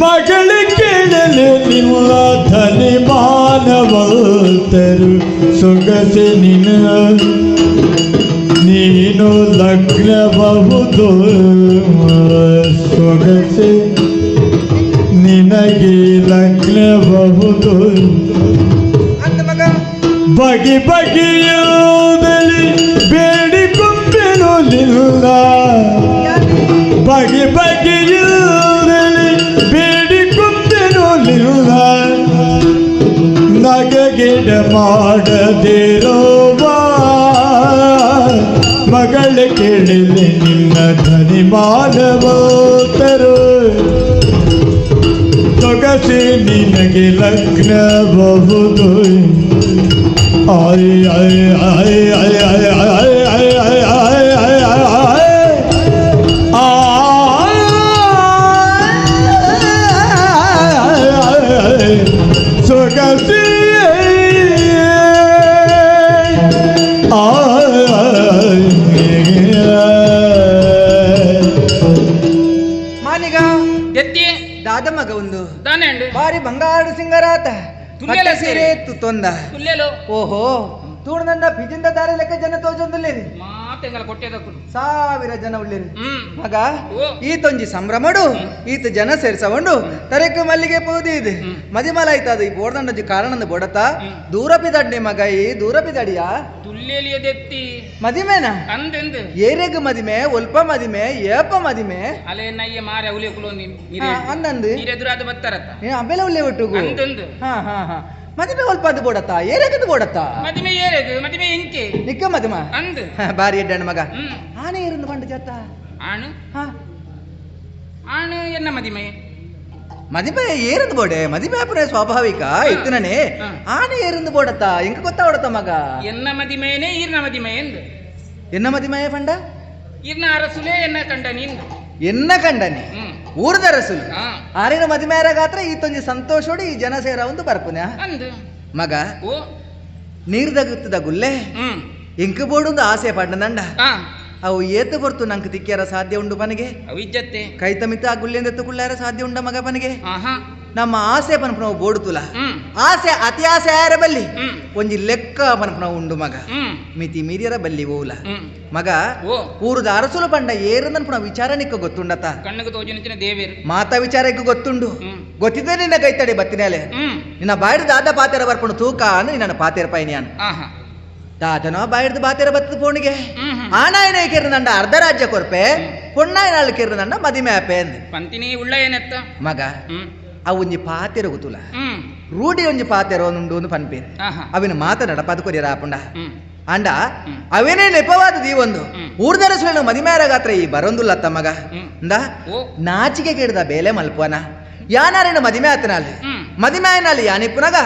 ಮಗಳ ಕೇಳಲು ನಿಮ್ಮ ಧನಿ ಮಾನವಲ್ತರು ಸೊಗಸೆ ನಿನ್ನ ನೀನು ಲಗ್ನಬಹುದು ಸೊಗಸೆ ನಿನಗೆ ಲಗ್ನಬಹುದು ಬಗೆ ಬಗೆಯುವುದಲಿ ಬೇಡಿಕೊಂಬೆನು ನಿಲ್ಲ ಬಗೆ ಬಗೆಯುವುದಲಿ ಬೇಡಿಕೊಂಬೆನು ನಿಲ್ಲ ನಗಗಿಡ ಮಾಡದಿರೋವಾ ಮಗಳ ಕೇಳಲಿ ನಿನ್ನ ಧನಿ ಮಾನವೋತ್ತರು ಸೊಗಸೆ ನಿನಗೆ ಲಗ್ನಬಹುದು ಆಯ್ ಆಯ್ ಆಯ್ ಆಯ್ ಆಯ್ ಆಯ್ ಆಯ್ ಆಯ್ ಆಯ್ ಆಯ್ ಆಯ್ ಸೊಗಸೆ ಮಾನಿಗ ಎತ್ತಿ ದಾದ ಮಗ ಒಂದು ದಾನೆ ಬಾರಿ ಬಂಗಾರು ಸಿಂಗರಾತ ತುಲ್ಲೆಲ ಸೀರೆ ತೊಂದ ತುಲ್ಲೆಲು ಓಹೋ ತೂಡ್ನಂಡ ಪಿಜಿಂದ ದಾರಿ ಲೆಕ್ಕ ಜನ ತೋಜೊಂದುಲ್ಲೇರಿ ಮಾತೆಂಗಲ ಕೊಟ್ಟೆದಕ್ಕು 1000 ಜನ ಉಳ್ಳೇರಿ ಮಗ ಈತೊಂಜಿ ಸಂಭ್ರಮಡು ಈತ ಜನ ಸೇರ್ಸಕೊಂಡು ತರೆಕ ಮಲ್ಲಿಗೆ ಪೋದಿ ಇದೆ ಮದಿಮಲ ಆಯ್ತದ ಈ ಬೋರ್ದಂಡಜಿ ಕಾರಣದ ಬೊಡತ ದೂರ ಪಿದಡ್ನೆ ಮಗ ಈ ದೂರ ಪಿದಡಿಯಾ ತುಲ್ಲೆಲಿಯದೆತ್ತಿ ಮದಿಮೆನ ಅಂದೆಂದು ಏರೆಗ ಮದಿಮೆ ಒಲ್ಪ ಮದಿಮೆ ಏಪ ಮದಿಮೆ ಅಲೆ ನಯ್ಯ ಮಾರೆ ಅವಲೆ ಕುಲೋನಿ ಅಂದಂದು ನೀರೆದುರಾದ ಬತ್ತಾರತ್ತ ಅಬೆಲ ಉಳ್ಳೆ ಒಟ್ಟುಗು ಅಂದೆಂದು ಹಾ ಹಾ ಹಾ ಮದಿಮೆ ಒಲ್ಪ ಅದು ಬೋಡತ್ತ ಏರೆಗದು ಬೋಡತ್ತ ಮದಿಮೆ ಏರೆಗು ಮದಿಮೆ ಇಂಕೆ ನಿಕ್ಕ ಮದಿಮ ಅಂದು ಬಾರಿ ಎಡ್ಡಣ್ಣ ಮಗ ಆನೆ ಇருந்து ಬಂಡ ಜತ್ತ ಆಣು ಹಾ ಆಣು ಎನ್ನ ಮದಿಮೆ ಮದಿಮೆ ಏರಂದು ಬೋಡೆ ಮದಿಮೆ ಅಪ್ಪನೇ ಸ್ವಾಭಾವಿಕ ಇತ್ತನೇ ಆನೆ ಏರಂದು ಬೋಡತ್ತ ಎಂಕ ಗೊತ್ತಾವಡತ್ತ ಮಗ ಎನ್ನ ಮದಿಮೇನೆ ಈರ್ನ ಮದಿಮೆ ಎಂದು ಎನ್ನ ಮದಿಮೆಯ ಪಂಡ ಈರ್ನ ಅರಸುಲೇ ಎನ್ನ ಕಂಡ ನಿಂದು ಎನ್ನ ಕಂಡನೆ ಊರದ ರಸುಲು ಆರಿನ ಮದಿಮೆಯರ ಗಾತ್ರ ಈತೊಂಜಿ ಸಂತೋಷೋಡಿ ಈ ಜನ ಸೇರ ಒಂದು ಬರ್ಪುನ ಅಂದು ಮಗ ಓ ನೀರ್ದಗುತ್ತದ ಗುಲ್ಲೆ ಎಂಕ ಬೋಡೊಂದು ಆಸೆ ಪಡ್ನಂಡ ಆ ಅವು ಏತು ಬರ್ತು ನಂಗೆ ತಿಕ್ಕ್ಯಾರ ಸಾಧ್ಯ ಉಂಡು ಪನಿಗೆ ಅವಿಜ್ಜತ್ತೆ ಕೈತಮಿತ ಆ ಗುಲ್ಲೆಂದ ಎತ್ತುಕೊಳ್ಳಾರ ಸಾಧ್ಯ ಉಂಡ ಮಗ ಪನಿಗೆ ಆಹಾ ನಮ್ಮ ಆಸೆ ಪನ್ಪುನವು ಬೋಡುತ್ತುಲ ಆಸೆ ಅತಿ ಆಸೆ ಆಯರ ಬಲ್ಲಿ ಒಂಜಿ ಲೆಕ್ಕ ಪನ್ಪುನವು ಉಂಡು ಮಗ ಮಿತಿ ಮೀರಿಯರ ಬಲ್ಲಿ ಓಲ ಮಗ ಊರದ ಅರಸುಲು ಪಂಡ ಏರದನ್ಪುನ ವಿಚಾರ ನಿಕ್ಕ ಗೊತ್ತುಂಡತ ಕಣ್ಣಗೆ ತೋಜಿನ ದೇವೇರು ಮಾತಾ ವಿಚಾರಕ್ಕೆ ಗೊತ್ತುಂಡು ಗೊತ್ತಿದ್ದೆ ನಿನ್ನ ಕೈತಡಿ ಬತ್ತಿನೇಲೆ ನಿನ್ನ ಬಾಯ್ದು ದಾದ ಪಾತೆರ ಬರ್ಪುಣ ತೂಕ ಅಂದ್ರೆ ನನ್ನ ಪಾತೆರ ಪೈನಿಯಾನ್ ದಾದನೋ ಬಾಯ್ದು ಬಾತೆರ ಬತ್ತದ ಪೋಣಿಗೆ ಆನಾಯನ ಕೇರಿದಂಡ ಅರ್ಧ ರಾಜ್ಯ ಕೊರ್ಪೆ ಪೊಣ್ಣಾಯನಾಳು ಕೇರಿದಂಡ ಮದಿಮೆ ಆಪೆ ಅಂದ್ ಪಂತಿನಿ ಉಳ್ಳ ಏನತ್ತ ಮಗ ಅವು ಒಂಜಿ ಪಾತೆರ ಗೊತ್ತುಲ ರೂಢಿ ಒಂಜಿ ಪಾತೆರ ಒಂದುಂಡು ಒಂದು ಪನ್ಪೇರು ಅವಿನ ಮಾತನಾಡ ಪದಕೊರಿಯರ ಆಪುಂಡ ಅಂಡ ಅವೇನೇ ನೆಪವಾದದು ಈ ಒಂದು ಊರ್ದರಸುలను ಮದಿಮೆಯರ ಗಾತ್ರ ಈ ಬರೊಂದುಲ್ಲತ್ತ ಮಗ ಅಂದ ನಾಚಿಕೆ ಕೇಳಿದ ಬೇಲೆ ಮಲ್ಪುವನ ಯಾನಾರಿನ ಮದಿಮೆ ಆತನಲ್ಲಿ ಮದಿಮೆಯನಲ್ಲಿ ಯಾನಿಪ್ಪುನಗ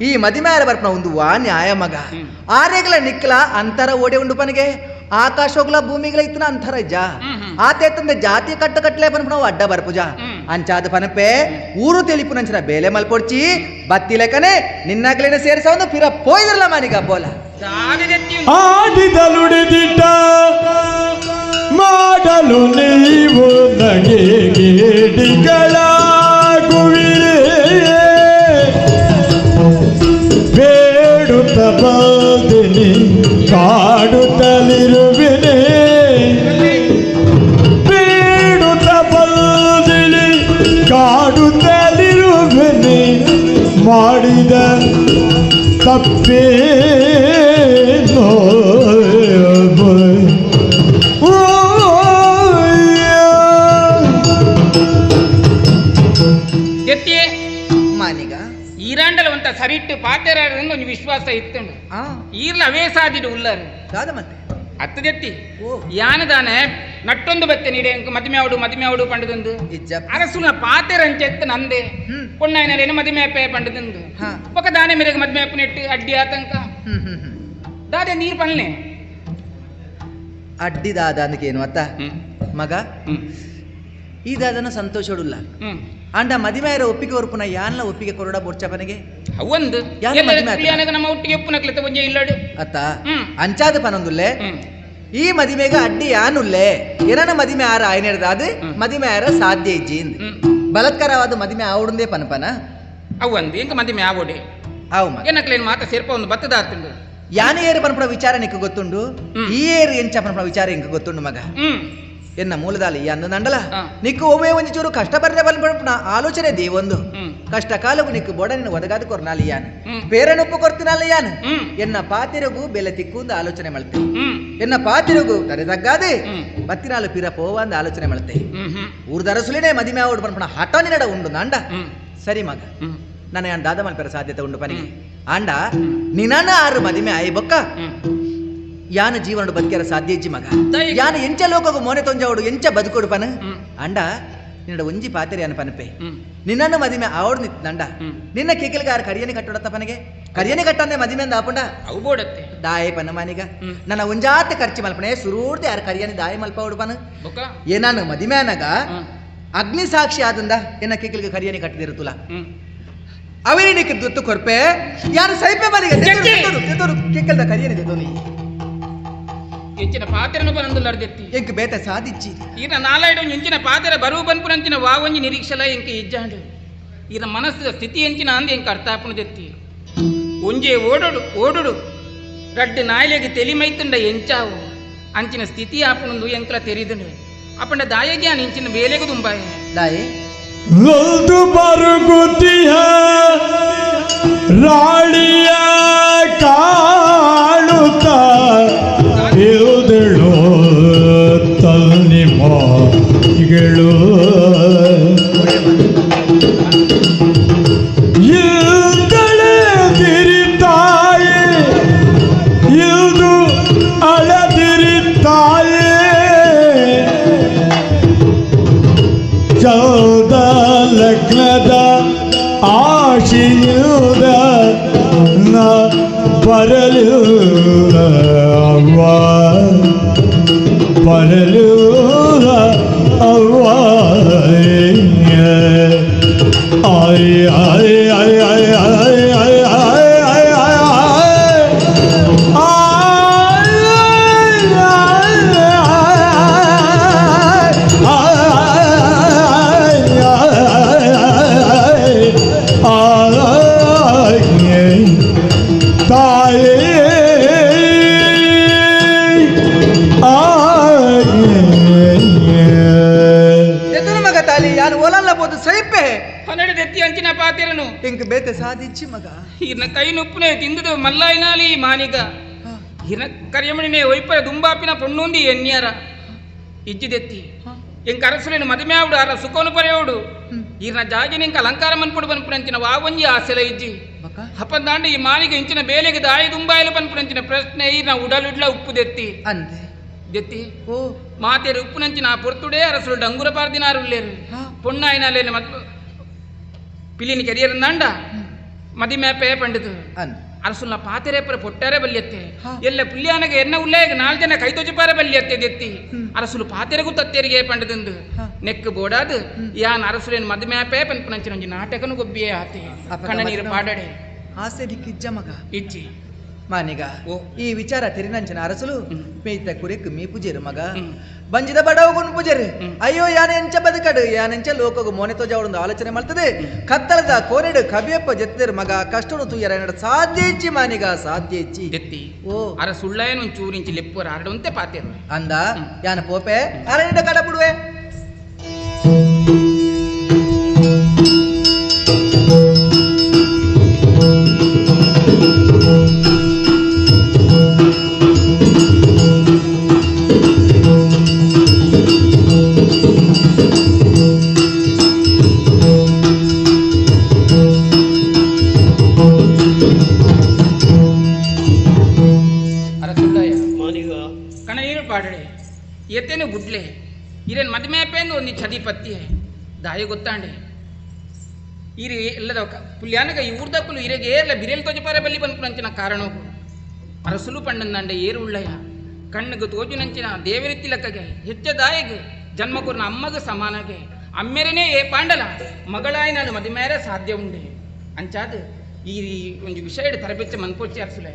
ಈ ಮದಿಮೆಯರ ಬರ್ಪನ ಒಂದು ವಾ ನ್ಯಾಯ ಮಗ ಆರೆಗಳ ನಿಕ್ಕಲ ಅಂತರ ಓಡೆ ಉಂಡು ಪನಿಗೆ ಆಕಾಶೋಗ್ಲ ಭೂಮಿಗಳ ಇತ್ತನ ಅಂತರ ಇಜ್ಜ ಆತೇತಂದ ಜಾತಿ ಕಟ್ಟ ಕಟ್ಲೆ ಪನ್ಪುನ ಅಡ್ಡ ಬರ್ಪುಜ ಅಂಚಾದ ಪನಪೆ ಊರು ತಿಳಿಪು ನಂಚಿನ ಬೇಲೆ ಮಲ್ಪೊಡ್ಚಿ ಬತ್ತಿ ಲೆಕ್ಕನೆ ನಿನ್ನಾಗ್ಲೇನೆ ಸೇರಿಸ ಒಂದು ಪಿರ ಪೋಯ್ದಿರಲ್ಲ ಮನಿಗ ಬೋಲ ಆಡಿದಲುಡಿದಿಟ್ಟ ಮಾಡಲು ನೀವು ನಗೆಗೇಡಿಗಳಾಗುವಿರೇ ಬೇಡುತ್ತ ಬಂದಿನಿ ಕಾಡುತ್ತಲಿರುವಿನೇ ಬೇಡುತ್ತ ಬಂದಿನಿ ಕಾಡುತ್ತಲಿರುವಿನೇ ಮಾಡಿದ ತಪ್ಪೇನೋ ಮಾನಿಗ ಈರಾಂಡಲ ಒಂತ ಸರಿಟ್ಟು ಪಾತೆರಾಡದಿಂದ ಒಂದು ವಿಶ್ವಾಸ ಇತ್ತುಂಡು ಈರ್ಲ ಅವೇ ಸಾದಿಡು ಉಳ್ಳಾರು ಸಾದ ಮತ್ತೆ ಅತ್ತದೆತ್ತಿ ಯಾನದಾನೆ ನಟ್ಟೊಂದು ಬತ್ತೆ ನೀಡೆ ಮದಿಮೆ ಅವಡು ಪಂಡದೊಂದು ಅರಸುನ ಪಾತೆರಂಚೆತ್ತ ನಂದೆ ಪೊಣ್ಣಾಯನೇನು ಮದಿಮೆ ಅಪ್ಪೆ ಪಂಡದೊಂದು ಒಕ್ಕ ದಾನೆ ಮೇರೆಗೆ ಮದಿಮೆ ಅಪ್ಪ ನೆಟ್ಟು ಅಡ್ಡಿ ಆತಂಕ ದಾದೆ ನೀರು ಪನ್ನೆ ಅಡ್ಡಿ ದಾದ ಅಂದಕ್ಕೇನು ಅತ್ತ ಮಗ ಈ ದಾದನ ಸಂತೋಷಡುಲ್ಲ ಅಂಡ ಮದಿಮೆಯರ ಒಪ್ಪಿಗೆ ಹೊರಪುನ ಯಾನ್ಲ ಒಪ್ಪಿಗೆ ಕೊರಡ ಬೊರ್ಚಪನಿಗೆ ಅವಂದು ನಮ್ಮ ಒಟ್ಟಿಗೆ ಒಪ್ಪುನಕ್ಲೆತ ಒಂಜೆ ಇಲ್ಲಡು ಅತ್ತ ಅಂಚಾದ ಪನೊಂದುಲ್ಲೆ ಈ ಮದಿಮೆಗ ಅಡ್ಡಿ ಯಾನುಲ್ಲೆ ಏನನ ಮದಿಮೆ ಆರ ಆಯ್ನೆಡ್ದಾದ ಮದಿಮೆ ಆರ ಸಾಧ್ಯ ಇಜ್ಜಿ ಬಲತ್ಕರವಾದ ಮದಿಮೆ ಆವಡುಂದೇ ಪನಪನ ಅವಂದು ಎಂಕ ಮದಿಮೆ ಆವೋಡೆ ಅವು ಏನಕ್ಲೇನು ಮಾತ ಸೇರ್ಪ ಒಂದು ಬತ್ತದ ಆತುಂಡು ಯಾನ ಏರು ಪನಪನ ವಿಚಾರ ನಿಕ್ಕ ಗೊತ್ತುಂಡು ಈ ಏರು ಎಂಚ ಪನಪನ ವಿಚಾರ ಇಂಕ ಗೊತ್ತುಂಡು ಮಗ ಎನ್ನ ಮೂಲದಾಲಿ ಅನ್ನ ನಂಡಲ ನಿಕ್ಕು ಒಮ್ಮೆ ಒಂಜಿ ಚೂರು ಕಷ್ಟ ಬರ್ರೆ ಬಲ್ಪನ ಆಲೋಚನೆ ದೇವೊಂದು ಕಷ್ಟ ಕಾಲವು ನಿಕ್ಕು ಬೋಡ ನಿನ್ನ ಒದಗಾದ ಕೊರ್ನಾಲಿ ಯಾನ್ ಬೇರೆನೊಪ್ಪು ಕೊರ್ತಿನಲ್ಲ ಯಾನ್ ಎನ್ನ ಪಾತಿರಗು ಬೆಲೆ ತಿಕ್ಕು ಆಲೋಚನೆ ಮಳ್ತೆ ಎನ್ನ ಪಾತಿರಗು ತರೆ ತಗ್ಗಾದೆ ಬತ್ತಿನಾಲು ಪಿರ ಪೋವ ಅಂದ ಆಲೋಚನೆ ಮಳ್ತೆ ಊರ್ದರಸುಲಿನೇ ಮದಿಮೆ ಆವಡು ಪನ್ಪನ ಹಠ ನಿನಡ ಉಂಡು ನಂಡ ಸರಿ ಮಗ ನನ್ನ ಯಾನ್ ದಾದ ಮಲ್ಪೆರ ಸಾಧ್ಯತೆ ಉಂಡು ಪನಿಗೆ ಅಂಡ ನಿನ್ನ ಆರು ಮದಿಮೆ ಆಯ್ ಬೊಕ್ಕ ಯಾನ ಜೀವನ ಬದುಕ್ಯಾರ ಸಾಧ್ಯ ಇಜ್ಜಿ ಮಗ ಯಾನ ಎಂಚ ಲೋಕಗು ಮೋನೆ ತೊಂಜಾವಡು ಎಂಚ ಬದುಕೋಡು ಪನ ಅಂಡ ನಿನ್ನ ಒಂಜಿ ಪಾತೆರೆ ಅನ್ನ ಪನಪೆ ನಿನ್ನನ್ನು ಮದಿಮೆ ಆವಡು ನಿತ್ ನಂಡ ನಿನ್ನ ಕೇಕಲ್ಗಾರ ಕರಿಯನೆ ಕಟ್ಟೋಡತ್ತ ಪನಗೆ ಕರಿಯನೆ ಕಟ್ಟಂದೆ ಮದಿಮೆ ಅಂದ ಆಪುಂಡ ಅವು ಬೋಡತ್ತೆ ದಾಯ ಪನ ಮಾನಿಗ ನನ್ನ ಒಂಜಾತೆ ಖರ್ಚು ಮಲ್ಪನೆ ಸುರೂರ್ದೆ ಯಾರ ಕರಿಯನೆ ದಾಯ ಮಲ್ಪ ಅವಡು ಪನ ಏನಾನು ಮದಿಮೆ ಅನಗ ಅಗ್ನಿ ಸಾಕ್ಷಿ ಆದಂದ ಎನ್ನ ಕೇಕಲ್ಗೆ ಕರಿಯನೆ ಕಟ್ಟಿದಿರುತ್ತುಲ ಅವೇ ನಿಕ್ಕೆ ದೊತ್ತು ಕೊರ್ಪೆ ಯಾರು ಸೈಪೆ ಮನೆಗೆ ಕೇಕಲ್ದ ಕರಿಯನೆ ದೊನಿ ಎಂಚಿನ ಪಾತೆರನು ಬಂದುಲ್ಲಾರ್ದೆತ್ತಿ ಎಂಕ್ ಬೇತೆ ಸಾಧಿಚ್ಚಿ ಈನ ನಾಲಾಯ್ಡು ಎಂಚಿನ ಪಾತೆರ ಬರು ಬನ್ಪುನಂಚಿನ ವಾವಂಜಿ ನಿರೀಕ್ಷಲ ಎಂಕ ಇಜ್ಜಾಂಡು ಈನ ಮನಸ್ಸಿನ ಸ್ಥಿತಿ ಎಂಚಿನ ಅಂದ ಎಂಕ ಅರ್ಥಾಪುಣದೆತ್ತಿ ಒಂಜೆ ಓಡುಡು ರಡ್ಡು ನಾಯಿಲೆಗೆ ತೆಲಿಮೈತುಂಡ ಎಂಚಾವು ಅಂಚಿನ ಸ್ಥಿತಿ ಆಪುಣಂದು ಎಂಕಲ ತೆರಿದುಂಡು ಅಪ್ಪಂಡ ದಾಯಗೆ ಆ ಇಂಚಿನ ಬೇಲೆಗೂ ದುಂಬಾಯ ದಾಯೆ ಲೊಲ್ದು ಬರುಗುತಿಯ ರಾಳಿಯ ಕಾಣುತ್ತ ಇಲ್ದಳು ತಲ್ಲಿ ಮಾಗಳು ಇಲ್ದಳೆದಿರಿತಾಯೆ ಇಲ್ದು ಅಳದಿರಿತಾಯೆ ಚೌದ ಲಗ್ನದ ಪರಲೂರ ಅವ್ವ ಪರಲೂರ ಅವ್ವ ಆಯ್ ಆಯ್ ಆಯ್ ಆಯ್ ಆಯ್ ಆಯ್ ಆಯ್ ಎದುರು ಮಗ ತಾಲಿ ಯಾರು ಒಲಲ್ಲ ಬೋದು ಸೈಪೆ ಹನ್ನೆರಡು ದೆತ್ತಿ ಅಂಚಿನ ಪಾತಿರನು ಇಂಕ ಬೇತೆ ಸಾಧಿಚ್ಚಿ ಮಗ ಈರ್ನ ಕೈ ನುಪ್ಪುನೆ ತಿಂದದು ಮಲ್ಲಾಯಿನಾಲಿ ಮಾನಿಗ ಈರ್ನ ಕರಿಯಮಣಿನೇ ಒಯ್ಪರ ದುಂಬಾಪಿನ ಪೊಣ್ಣುಂದಿ ಎನ್ಯಾರ ಇಜ್ಜಿದೆತ್ತಿ ಎಂಕ ಅರಸುಲೇನು ಮದುವೆ ಆవుಡು ಅರ ಸುಖೋನು ಪರೆಯೋಡು ಈರ್ನ ಜಾಗಿನ ಇಂಕ ಅಲಂಕಾರ ಮನ್ಪುಡು ಬನ್ಪುನಂಚಿನ ವಾವಂಜಿ ಆಸೆಲ ಇಜ್ಜಿ ಹಪ್ಪಂದಾಂಡ ಈ ಮಾನಿಗ ಇಂಚಿನ ಬೇಲೆಗೆ ದಾಯಿ ದುಂಬಾಯಿಲು ಬನ್ಪುನಂಚಿನ ಪ್ರಶ್ನೆ ಈರ್ನ ಉಡಲುಡ್ಲ ಉಪ್ಪು ದೆತ್ತಿ ಅಂದೆ ದೆತ್ತಿ ಓ ಮಾತೇರು ಉಪ್ಪುನಂಚಿನ ಪೊರ್ತುಡೆ ಅರಸುಲು ಡಂಗುರ ಪಾರ್ದಿನಾರು ಉಳ್ಳೇರು ಪೊಣ್ಣಾಯಿನಾಲೇನು ಮತ್ತು ಪಿಲಿನಿ ಕೆರಿಯರಂದಾಂಡ ಮದಿಮೇಪೆ ಪಂಡಿತು ಅಂದೆ ಅರಸುಲ್ನ ಪಾತೆರೇಪರ ಪೊಟ್ಟಾರೆ ಬಲ್ಯತ್ತೆ ಎಲ್ಲ ಪುಲ್ಯಾನಗೆ ಎನ್ನ ಉಲ್ಲೇಗ 4 ಜನ ಕೈತೊಜಪಾರ ಬಲ್ಯತ್ತೆ ದೆತ್ತಿ ಅರಸುಲು ಪಾತೆರೆಗೂ ತತ್ತೇರಿಗೆ ಪಂಡದಂದು ನೆಕ್ ಬೋಡಾದು ಯಾನ್ ಅರಸುಲೇನು ಮದಿಮೇಪೆ ಪನ್ಪುನಂಚಿನ ಒಂಜಿ ನಾಟಕನು ಗೊಬ್ಬಿಯೇ ಆತೆ ಕಣ್ಣ ನೀರು ಪಾಡಡೆ ಆಸೆ ದಿಕ್ಕಿಜ್ಜ ಮಗ ಇಚ್ಚಿ ಮಾನಿಗ ಈ ವಿಚಾರ ತೆರಿನಂಚನ ಅರಸಲು ಮೇಯ್ತ ಕುರಿಕ್ ಮೀ ಪೂಜೆರು ಮಗ ಬಂಜಿದ ಬಡವಗುನ್ ಪೂಜೆರು ಅಯ್ಯೋ ಯಾನೆಂಚ ಬದುಕಡು ಯಾನೆಂಚ ಲೋಕಗು ಮೋನೆತೋ ಜಾವಡೊಂದು ಆಲೋಚನೆ ಮಾಡ್ತದೆ ಕತ್ತಲದ ಕೋನೆಡು ಕಬಿಯಪ್ಪ ಜೆತ್ತಿರು ಮಗ ಕಷ್ಟನು ತೂಯರ ಸಾಧ್ಯ ಇಚ್ಚಿ ಮಾನಿಗ ಸಾಧ್ಯ ಇಚ್ಚಿ ದೆತ್ತಿ ಓ ಅರ ಸುಳ್ಳೇನು ಒಂಚೂರಿಂಚಿ ಲೆಪ್ಪುರ ಆರಡುವಂತೆ ಪಾತೆರು ಅಂದ ಯಾನ ಪೋಪೆ ಅರನಿಂದ ಕಡ ಬಿಡುವೆ ಎತ್ತೇನು ಗುಡ್ಲೆ ಇರೇನು ಮದುಮೇಪೇಂದು ಒಂದು ಚದಿ ಪತ್ತಿ ದಾಯಿ ಗೊತ್ತಾಂಡೆ ಇರಿ ಎಲ್ಲದ ಪುಲ್ಯಾನಗ ಇವ್ರದ ಪುಲು ಇರೆಗೆ ಏರ್ಲ ಬಿರೇಲ್ ತೋಜಪಾರ ಬಲ್ಲಿ ಬಂದ್ಪುನಂಚಿನ ಕಾರಣವು ಅರಸುಲು ಪಂಡಂದಂಡ ಏರು ಉಳ್ಳಯ ಕಣ್ಣಗೆ ತೋಜುನಂಚಿನ ದೇವರಿತ್ತಿ ಲೆಕ್ಕಗೆ ಹೆಚ್ಚ ದಾಯಿಗೆ ಜನ್ಮಕೂರ್ನ ಅಮ್ಮಗ ಸಮಾನಗೆ ಅಮ್ಮೆರನೇ ಏ ಪಾಂಡಲ ಮಗಳಾಯಿ ನಾನು ಮದುಮೇರೆ ಸಾಧ್ಯ ಉಂಡೆ ಅಂಚಾದ ಈ ಒಂದು ವಿಷಯ ತರಬೇತಿ ಮನ್ಪೋಚಿ ಅರಸುಲೆ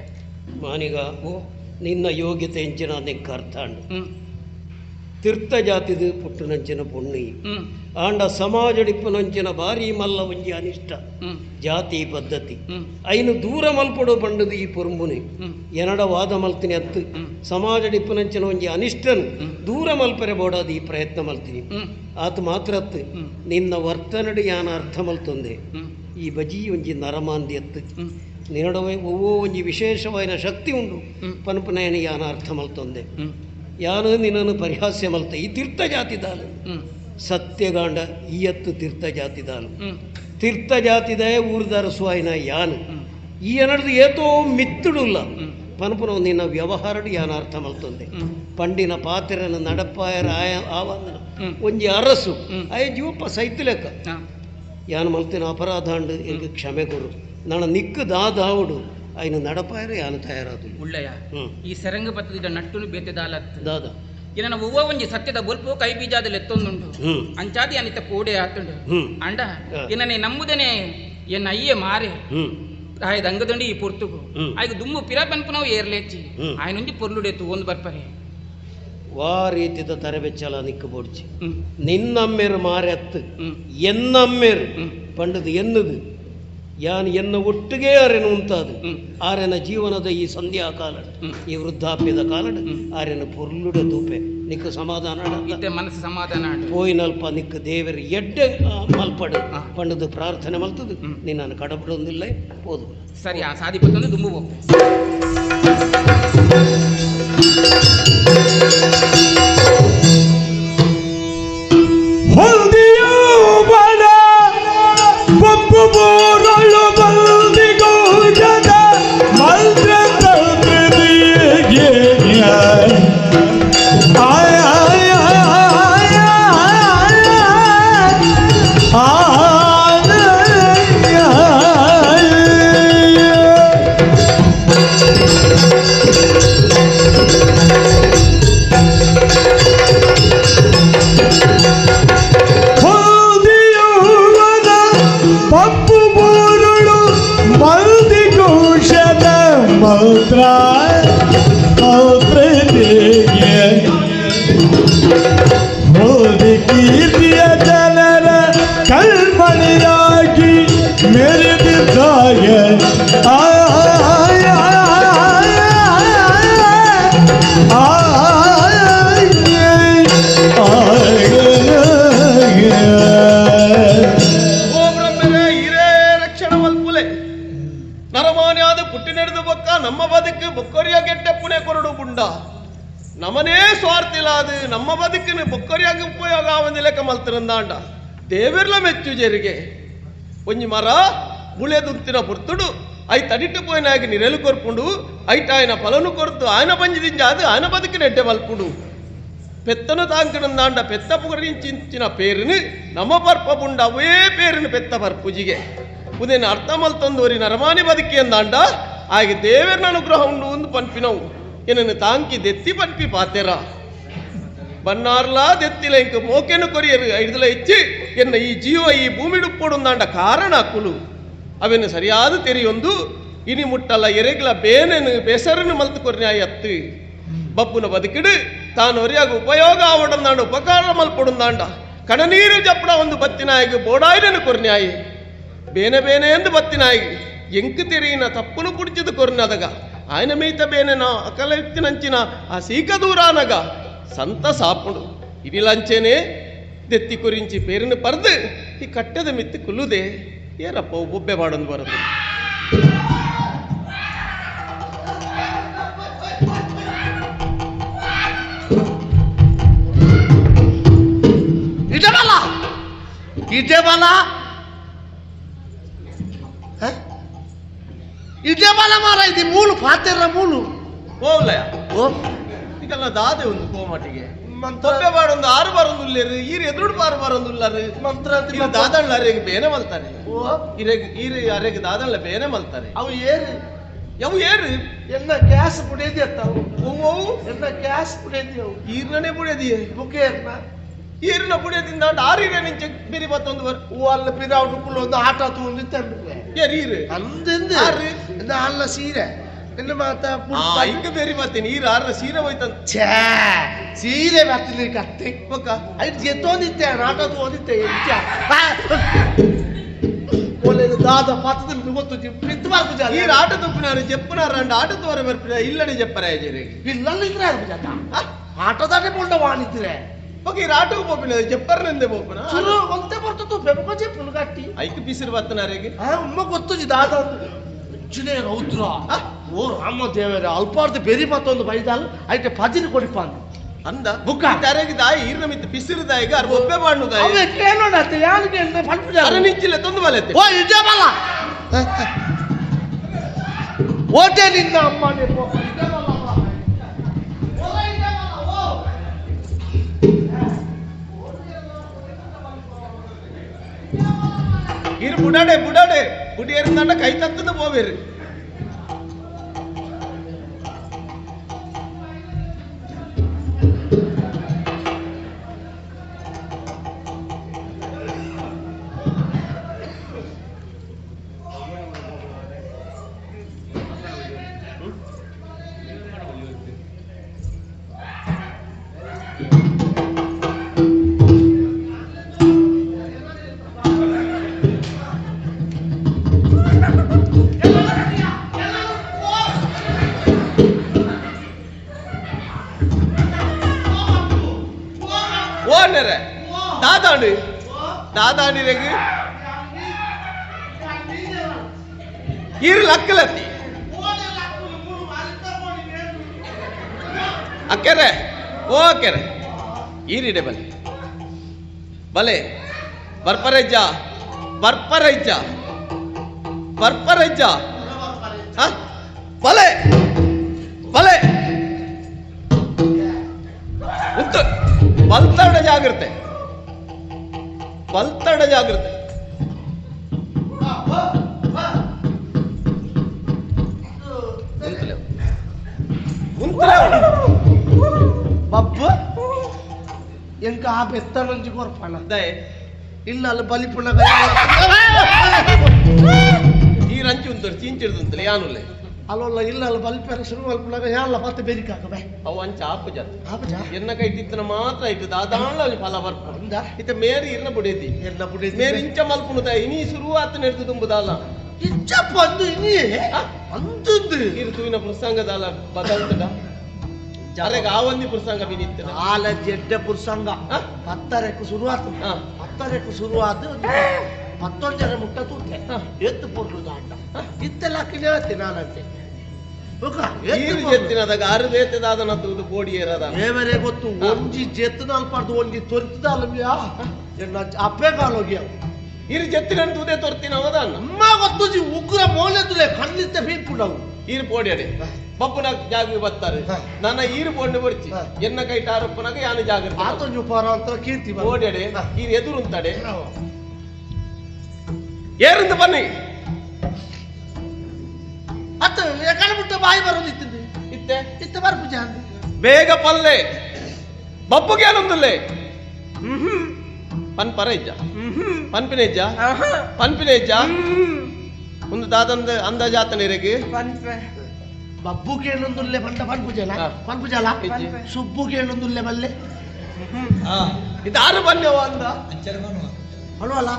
ಮಾನಿಗ ಓ ನಿನ್ನ ಯೋಗ್ಯತೆ ಎಂಚಿನ ನಿಂಗೆ ಅರ್ಥಾಂಡು ತೀರ್ಥ ಜಾತಿದು ಪುಟ್ಟುನಂಚಿನ ಪುಣ್ಣಿ ಆಂಡ ಸಮಾಜಡಿಪ್ಪುನಂಚಿನ ಬಾರಿ ಮಲ್ಲ ಒಂಜಿ ಅನಿಷ್ಟ ಜಾತಿ ಪದ್ಧತಿ ಐನು ದೂರ ಮಲ್ಪಡು ಬಂಡದು ಈ ಪೊರುಂಬುನಿ ಎನಡ ವಾದ ಮಲ್ತಿನಿ ಅತ್ತು ಸಮಾಜಡಿಪ್ಪುನಂಚಿನ ಒಂಜಿ ಅನಿಷ್ಟನು ದೂರ ಮಲ್ಪರೆ ಬೋಡಾದು ಈ ಪ್ರಯತ್ನ ಮಲ್ತೀನಿ ಆತ ಮಾತ್ರ ಅತ್ತು ನಿನ್ನ ವರ್ತನಡು ಯಾನ ಅರ್ಥ ಮಲ್ತೊಂದೆ ಈ ಬಜಿ ಒಂಜಿ ನರಮಾಂದಿ ಅತ್ತು ನಿನ್ನಡವೇ ಒವ್ವೋ ಒಂಜಿ ವಿಶೇಷವಾದ ಶಕ್ತಿ ಉಂಡು ಪನ್ಪನೇನ ಯಾನ ಅರ್ಥ ಮಲ್ತೊಂದೆ ಯಾನು ನಿನ್ನನ್ನು ಪರಿಹಾಸ್ಯ ಮಲ್ತ ಈ ತೀರ್ಥ ಜಾತಿದಾಲು ಸತ್ಯಗಾಂಡ ಈಯತ್ತು ತೀರ್ಥ ಜಾತಿದಾಲು ತೀರ್ಥ ಜಾತಿದೇ ಊರ್ದರಸುವಾಯಿನ ಯಾನು ಈ ಏನಡ್ದು ಏತೋ ಮಿತ್ತುಡುಲ್ಲ ಪನ್ಪುನ ನಿನ್ನ ವ್ಯವಹಾರಡು ಯಾನ ಅರ್ಥ ಮಲ್ತೊಂದೆ ಪಂಡಿನ ಪಾತ್ರೆನ ನಡಪಾಯರ ಆವಂದನ ಒಂಜಿ ಅರಸು ಆಯ ಜೀವಪ್ಪ ಸೈತು ಲೆಕ್ಕ ಯಾನು ಮಲ್ತಿನ ಅಪರಾಧಾಂಡು ಈಗ ಕ್ಷಮೆ ಕೊರು ನನ್ನ ನಿಕ್ಕು ದಾದಾವುಡು ಐನು ನಡಪಾಯರು ಯಾನು ತಯಾರಾದು ಉಳ್ಳಯ ಈ ಸೆರಂಗ ಪತ್ತದ ನಟ್ಟುನು ಬೇತೆ ದಾಲತ್ ದಾದ ಇನ್ನ ಒವ್ವ ಒಂಜಿ ಸತ್ಯದ ಬೊಲ್ಪು ಕೈ ಬೀಜಾದಲ್ಲಿ ಎತ್ತೊಂದುಂಡು ಅಂಚಾದಿ ಅನಿತ ಕೋಡೆ ಆತುಂಡು ಅಂಡ ಇನ್ನನೆ ನಂಬುದನೆ ಎನ್ನ ಅಯ್ಯೆ ಮಾರೆ ಆಯ್ದ ಅಂಗದಂಡಿ ಈ ಪೊರ್ತುಗು ಆಯ್ದು ದುಮ್ಮು ಪಿರ ಪನ್ಪುನವು ಏರ್ಲೆಚ್ಚಿ ಆಯ್ನೊಂಜಿ ಪೊರ್ಲುಡೆತ್ತು ಒಂದು ಬರ್ಪರೆ ವಾ ರೀತಿದ ತರಬೆಚ್ಚಲ ನಿಕ್ಕು ಬೋಡ್ಚಿ ನಿನ್ನಮ್ಮೆರು ಮಾರೆ ಅತ್ತು ಎನ್ನಮ್ಮೆರು ಪಂಡದು ಎನ್ನುದು ಯಾನ್ ಎನ್ನ ಒಟ್ಟಿಗೆ ಆರೆನು ಉಂಟಾದು ಆರೆನ ಜೀವನದ ಈ ಸಂಧ್ಯಾ ಕಾಲ ಈ ವೃದ್ಧಾಪ್ಯದ ಕಾಲ ಆರೆನ ಪೊರ್ಲುಡ ದೂಪೆ ನಿಕ್ಕು ಸಮಾಧಾನ ಮನಸ್ಸು ಸಮಾಧಾನ ಪೋಯಿನಲ್ಪ ನಿಕ್ಕು ದೇವರು ಎಡ್ಡೆ ಮಲ್ಪಡು ಪಂಡದು ಪ್ರಾರ್ಥನೆ ಮಲ್ತದು ನಿನ್ನನ್ನು ಕಡಬಿಡೊಂದಿಲ್ಲ ಹೋದು ಸರಿ ಆ ಸಾಧಿಪತ್ತೊಂದು ದುಂಬು ಹೋಗ್ತದೆ ಬೋರಳು ಬಂದಿಗೋ ಜನ ಮಂತ್ರ ತಲ್ಪಿದೆಯೇ ಆಯ ಆಯ ಆಯ ಆಯ ಪೌತ್ರ ಪೌತ್ರನಿಗೆ ಮೋದಿ ಕೀರ್ತಿಯ ಜನರ ಕಲ್ಪನೆಯಾಗಿ ಮೆರೆದಿದ್ದಾಗ ಓ ಬ್ರಹ್ಮರೇ ಹಿರೇ ರಕ್ಷಣ ಮಲ್ಪುಲೆ ನರಮಾನ್ಯಾದ ಪುಟ್ಟಿ ನಡೆದು ಬೊಕ್ಕ ನಮ್ಮ ಬದುಕು ಬೊಕ್ಕರಿಯ ಗೆಟ್ಟ ಪುಣೆ ಕೊರಡು ಬುಂಡ ನಮನೇ ಸ್ವಾರ್ಥಿಲಾದು ನಮ್ಮ ಬದುಕಿನ ಬೊಕ್ಕರಿಯಾಗ ಉಪಯೋಗ ಆವಂದಿ ಲೆಕ್ಕ ಮಲ್ತಿರಂದಾಂಡ ದೇವಿರ್ಲ ಮೆಚ್ಚು ಜರಿಗೆ ಒಂಜಿ ಮರ ಬುಳೆದುಂತಿನ ಪುರ್ತುಡು ಐ ತಡಿಟ್ಟು ಪೋಯಿನಾಗಿ ನಿರೆಲು ಕೊರ್ಪುಂಡು ಐಟ ఆయన ಫಲನು ಕೊರ್ತು ఆయన ಬಂಜಿದಿಂಜ ಅದು ఆయన ಬದುಕಿನ ಎಡ್ಡೆ ಮಲ್ಪುಡು పెత్తను తాంకినందాండ పెత్త పుగరించిన పేరుని నమ్మ పర్ప బుండ అవే పేరుని పెత్త పర్పుజిగే ఉదయం అర్థమల్తొందోరి నరమాని బతికి అందాండ ఆగి దేవేర్ನ ಅನುಗ್ರಹ ಉಂಡು ಒಂದು ಪನ್ಪಿನವು ಏನನ್ನು ತಾಂಕಿ ದೆತ್ತಿ ಪನ್ಪಿ ಪಾತೆರ ಬನ್ನಾರ್ಲಾ ದೆತ್ತಿಲ ಇಂಕ ಮೋಕೆನು ಕೊರಿಯರು ಐದುಲ ಹೆಚ್ಚಿ ಎನ್ನ ಈ ಜೀವ ಈ ಭೂಮಿಡುಪ್ಪೊಡುಂದಾಂಡ ಕಾರಣ ಕುಲು ಅವೆನ್ನು ಸರಿಯಾದ ತೆರಿಯೊಂದು ಇನಿ ಮುಟ್ಟಲ್ಲ ಎರೆಗ್ಲ ಬೇನೆನು ಬೆಸರನ್ನು ಮಲ್ತು ಕೊರ್ನ್ಯಾಯ ಅತ್ತು ಬಪ್ಪುನ ಬದುಕಿಡು ತಾನು ಒರಿಯಾಗ ಉಪಯೋಗ ಆವಡಂದಾಂಡ ಉಪಕಾರ ಮಲ್ಪೊಡುಂದಾಂಡ ಕಣನೀರು ಜಪ್ಪಡ ಒಂದು ಬತ್ತಿನಾಯಿಗೆ ಬೋಡಾಯ್ನನು ಕೊರ್ನ್ಯಾಯಿ ಬೇನೆ ಬೇನೆ ಎಂದು ಬತ್ತಿನಾಯಿ ಎಂಕು ತೆರಿಯಿನ ತಪ್ಪುನು ಕುಡಿಚಿದು ಕೊರ್ನದಗ ఆయన మీత బేనెన అకల ఎత్తినంచిన ఆ సీక దూరానగా సంత సాపుడు ఇది లంచేనే దెత్తి కురించి పేరుని పరదు ఈ కట్టెద మిత్తి కుల్లుదే ఏరప్ప బొబ్బೆ ಮಾಡೊಂದು ಬರದು ಇದೇ ಬಲ ಮಾರ ಇದು ಮೂಲು ಪಾತೆರ ಮೂಲು ಹೋಗ್ಲಯ ಓ ಈಗಲ್ಲ ದಾದೆ ಒಂದು ಕೋಮಟಿಗೆ ತೊಪ್ಪೆ ಬಾಡೊಂದು ಆರು ಬರೊಂದುಲ್ಲೇರು ಈರು ಎದುರು ಬಾರು ಬರೊಂದುಲ್ಲಾರು ಮಂತ್ರ ದಾದಳ್ಳ ಅರೆಗೆ ಬೇನೆ ಮಲ್ತಾರೆ ಈರೆ ಅರೆಗೆ ದಾದಳ್ಳ ಬೇನೆ ಮಲ್ತಾರೆ ಅವು ಏರು ಅವು ಏರು ಎಲ್ಲ ಗ್ಯಾಸ್ ಪುಡಿಯದಿ ಅತ್ತವು ಅವು ಎಲ್ಲ ಗ್ಯಾಸ್ ಪುಡಿಯದಿ ಅವು ಈರ್ನೇ ಪುಡಿಯದಿ ಬುಕ್ಕೆ ಈರಿನ ಪುಡಿಯದಿಂದ ಆರಿರ ನಿಂಚೆ ಬಿರಿ ಮತ್ತೊಂದು ಓ ಅಲ್ಲ ಬಿರಿ ಅವ್ರು ಒಂದು ಆಟ ತಗೊಂಡು ತಂದ್ರೆ ಯಾರೀರು ಅಂದಿಂದ ಅಲ್ಲ ಸೀರೆ ಇನ್ನು ಮಾತ ಈಗ ಬೇರೆ ಬರ್ತೀನಿ ಈರು ಆರ ಸೀರೆ ಹೋಯ್ತಂತ ಸೀರೆ ಬರ್ತೀನಿ ಕತ್ತೆ ಬೊಕ್ಕ ಐದು ಎತ್ತೋದಿತ್ತೆ ಆಟ ತಗೊಂಡಿತ್ತೆ ಒಳ್ಳೆದು ದಾದ ಪತ್ತದಲ್ಲಿ ಗೊತ್ತು ಬಿತ್ತಬಾರ್ದು ಈ ಆಟ ತಪ್ಪಿನಾರು ಜಪ್ಪನಾರ ಅಂಡ ಆಟ ತೋರ ಬರ್ಪಿನ ಇಲ್ಲನೆ ಜಪ್ಪರ ಇಲ್ಲಲ್ಲಿ ಇದ್ರೆ ಆಟದಾಟೆ ಕೊಂಡ ವಾಣಿದ್ರೆ ಓಕೆ ರಾಟು పోపిన చెప్పర్నందే పోపిన చురు వంతే పడుతూ బెబకొజే పులుగట్టి ఐకి పిసిరు వత్తనారేగి ఉమ్మ ಗೊತ್ತುಜಿ ದಾದ చునే రౌద్ర ఓ రామదేవరే అల్పార్ది బెరి మತ್ತೊಂದು ಬೈದಾಲ್ ಐತೆ ಪಜಿನ ಕೊಡಿಪಾಂದ ಅಂದ ಬುಕ್ಕ ತರೆಗಿ ದಾಯಿ ಈರ್ನ ಮಿತ್ತ ಪಿಸಿರು ದಾಯಿಗ ಅರ್ ಒಬ್ಬೆ ಮಾಡ್ನು ದಾಯಿ ಅವೇ ಕೇಳೋಣತ್ತೆ ಯಾರಿಗೆ ಅಂತ ಫಲ್ಪು ಜಾರ ನಿಂಚಿಲ್ಲ ತೊಂದು ಬಲತೆ ಓ ಇಜೆ ಬಲ ಓಟೆ ನಿನ್ನ ಅಮ್ಮನೇ ಪೋ ಇಜೆ ಬಲ ಇರು ಬುಡಾಡೆ ಬುಡಿ இருந்தாண்ட ಕೈ ತತ್ತದ போவேரு ದಾದಾಂಡಿ ರೆಗಿ ಈರು ಲಕ್ಕಲತ್ತಿ ಅಕ್ಕೆರೆ ಓ ಅಕ್ಕೆರೆ ಈರಿಡೆ ಬಲೆ ಬಲೆ ಬರ್ಪರಜ್ಜ ಬಲೆ ಬಲೆ ಉಂಟು ಬಲ್ತಾಡ ಜಾಗ್ರತೆ బబ్బు ఇంకా ఆ పెద్ద నుంచి కొరపణ ಇಲ್ಲ ಅಲ್ಲಿ ಬಲಿಪುಣ್ಣ ಈ ರಂಚು ಉಂಟು ಚೀಂಚಿಡ್ದು ಯಾನುಲ್ಲೆ ಅಲ್ಲಲ್ಲ ಇಲ್ಲ ಬಲ್ಪೆರ ಶುರು ಮಲ್ಪನಾಗ ಯಾಲ್ಲ ಮತ್ತೆ ಬೆರಿಕಾಕಬೆ ಅವು ಅಂಚ ಆಪುಜ ಆಪಜ ಎನ್ನ ಕೈ ಇತ್ತಿನ ಮಾತ್ರ ಇತ್ತು ದಾದಾಂಡ್ಲ ಫಲ ಬರ್ಪುಂಡ ಇತ್ತ ಮೇರಿ ಇರ್ನ ಬುಡೇದಿ ಎಲ್ಲ ಬುಡೇದಿ ಮೇರಿ ಇಂಚ ಮಲ್ಪುನುದ ಇನಿ ಶುರುವಾತ ನೆಡ್ದು ತುಂಬುದಾಲ ಇಂಚ ಬಂದು ಇನ್ನಿ ಅಂತಂದು ಇರು ತೂವಿನ ಪ್ರಸಂಗದಾಲ ಬದಲ್ತದ ಅರೆಗ ಆವಂದಿ ಪ್ರಸಂಗ ಬಿನಿತ್ತದ ಆಲ ಜಡ್ಡ ಪುರ್ಸಂಗ ಪತ್ತರೆಕ್ಕು ಶುರುವಾತು ಪತ್ತರೆಕ್ಕು ಶುರುವಾತು 11 ಜನ ಮುಟ್ಟ ತೂತೆ ಎತ್ತು ಪೊರ್ಲು ದಾಂಡ ಇತ್ತೆಲ್ಲ ಕಿನೇತೆ ನಾನಂತೆ ಈರು ಜೆತ್ತಿನದಾಗ ಆರು ದೇತದಾದನ ತೂದು ಕೋಡಿ ಏರದ ದೇವರೇ ಗೊತ್ತು ಒಂಜಿ ಜೆತ್ತದ ಅಲ್ಪಾರ್ದು ಒಂಜಿ ತೊರಿತದ ಅಲ್ವ್ಯಾ ಎನ್ನ ಅಪ್ಪೆ ಕಾಲೋಗ್ಯಾವ ಈರು ಜೆತ್ತಿನ ತೂದೆ ತೊರ್ತಿನ ಅವದ ಅಮ್ಮ ಗೊತ್ತು ಜಿ ಉಗ್ರ ಮೌಲ್ಯದುಲೆ ಖಂಡಿತ ಬೀಳ್ಪುಡವು ಈರು ಪೋಡಿ ಅಡೆ ಬಪ್ಪುನ ಜಾಗ ಬರ್ತಾರೆ ನನ್ನ ಈರು ಪೋಂಡು ಬರ್ಚಿ ಎನ್ನ ಕೈ ಟಾರಪ್ಪನಾಗ ಯಾನು ಜಾಗ್ರತೆ ಆತೊಂಜು ಪರ ಅಂತ ಕೀರ್ತಿ ಓಡಿ ಅಡೆ ಈರು ಎದುರು ಉಂತಡೆ ಏರಿಂದ ಬನ್ನಿ ಅತ್ತ ಕಣಬಿಟ್ಟ ಬಾಯಿ ಬರೋದಿತ್ತು ಇತ್ತೆ ಇತ್ತ ಬರ್ಪುಜ ಬೇಗ ಪಲ್ಲೆ ಬಪ್ಪುಗೆ ಏನೊಂದುಲ್ಲೆ ಪನ್ಪರ ಇಜ್ಜ ಪನ್ಪಿನ ಇಜ್ಜ ಒಂದು ದಾದಂದ ಅಂದಾಜಾತನಿರೆಗೆ ಬಬ್ಬುಗೆ ಏನೊಂದುಲ್ಲೆ ಬಂಡ ಪನ್ಪುಜಲ ಸುಬ್ಬುಗೆ ಏನೊಂದುಲ್ಲೆ ಬಲ್ಲೆ ಇದಾರು ಬನ್ಯವ ಅಂದ ಅಲ್ವಲ್ಲ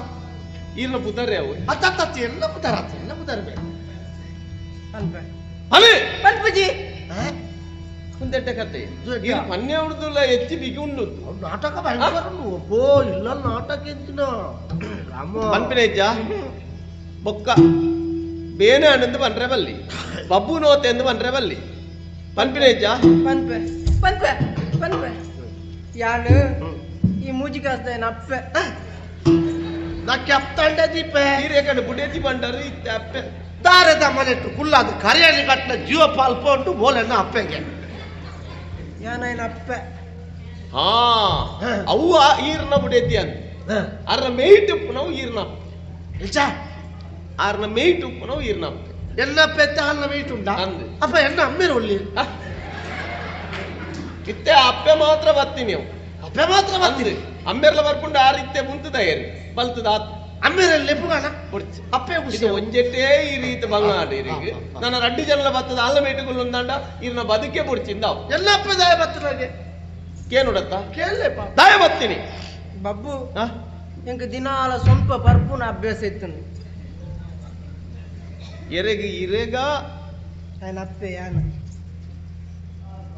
ಈರ್ನ ಪುದರ್ರೆ ಅವು ಅತ್ತ ಎಲ್ಲ ಪುದರ ಅಲೆ ಪನ್ಪುಜಿ ಕುಂದೆಟ್ಟ ಕತೆ ಈ ಪನ್ಯ ಹುಡುದುಲ್ಲ ಎತ್ತಿ ಬಿಗಿ ಉಂಡು ನಾಟಕ ಭಯಂಕರ ಒಬ್ಬೋ ಇಲ್ಲ ನಾಟಕ ಎಂತಿನ ಪನ್ಪಿನೇಜ್ಜ ಬೊಕ್ಕ ಬೇನೆ ಅಣ್ಣಂದು ಬಂದ್ರೆ ಬಲ್ಲಿ ಬಬ್ಬು ನೋತೆ ಎಂದು ಬಂದ್ರೆ ಬಲ್ಲಿ ಪನ್ಪಿನೇಜ್ಜ ಪನ್ಪೆ ಯಾನು ಈ ಮೂಜಿ ಕಾಸ್ತ ಅಪ್ಪೆ ನಾ ಕೆಪ್ತಂಡೆ ದೀಪೆ ಹಿರೇಕಡೆ ಬುಡೇತಿ ಬಂಡರು ಇತ್ತೆ ಅಪ್ಪೆ ದಾರದ ಮನೆಟ್ಟು ಕುಲ್ಲಾದ ಕರಿಯಾಳಿ ಕಟ್ಟಿನ ಜೀವ ಪಾಲ್ಪೊಂಡು ಬೋಲೆನ್ನ ಅಪ್ಪೆಗೆ ಯಾನೈನ ಅಪ್ಪೆ ಹಾ ಅವು ಈರ್ನ ಬುಡೇತಿ ಅಂತ ಅರ್ನ ಮೇಯ್ಟ್ ಉಪ್ಪು ನಾವು ಈರ್ನ ನಿಜ ಆರ್ನ ಮೇಯ್ಟ್ ಉಪ್ಪು ನಾವು ಈರ್ನ ಎಲ್ಲ ಪೆತ್ತ ಹಾಲ್ನ ಮೇಯ್ಟ್ ಉಂಡ ಅಪ್ಪ ಎನ್ನ ಅಮ್ಮೇರು ಒಳ್ಳಿ ಇತ್ತೆ ಅಪ್ಪೆ ಮಾತ್ರ ಬತ್ತಿ ನೀವು ಅಪ್ಪೆ ಮಾತ್ರ ಬಂದಿರಿ ಅಮ್ಮೆರ್ಲ ಬರ್ಕೊಂಡು ಆರಿತ್ತೆ ಮುಂತದ ಏರಿ ಬಲ್ತದ ಅಮ್ಮೇರಲ್ಲಿ ಲೆಪ್ಪುಗಾನ ಅಪ್ಪೆ ಖುಷಿ ಒಂಜೆಟ್ಟೇ ಈ ರೀತಿ ಬಂಗಾಡಿ ನನ್ನ ರಡ್ಡಿ ಜನಲ ಬತ್ತದ ಅಲ್ಲ ಮೇಟುಗಳು ಒಂದಾಂಡ ಇರ್ನ ಬದುಕೆ ಬುಡ್ಚಿಂದ ಎಲ್ಲ ಅಪ್ಪೆ ದಾಯ ಬತ್ತನಾಗೆ ಕೇನುಡತ್ತ ಕೇಳಲೇಪ್ಪ ದಾಯ ಬತ್ತೀನಿ ಬಬ್ಬು ಎಂಕ ದಿನಾಲ ಸ್ವಲ್ಪ ಪರ್ಪುನ ಅಭ್ಯಾಸ ಇತ್ತು ಎರೆಗೆ ಇರೆಗ ఆయన అప్పే ఆయన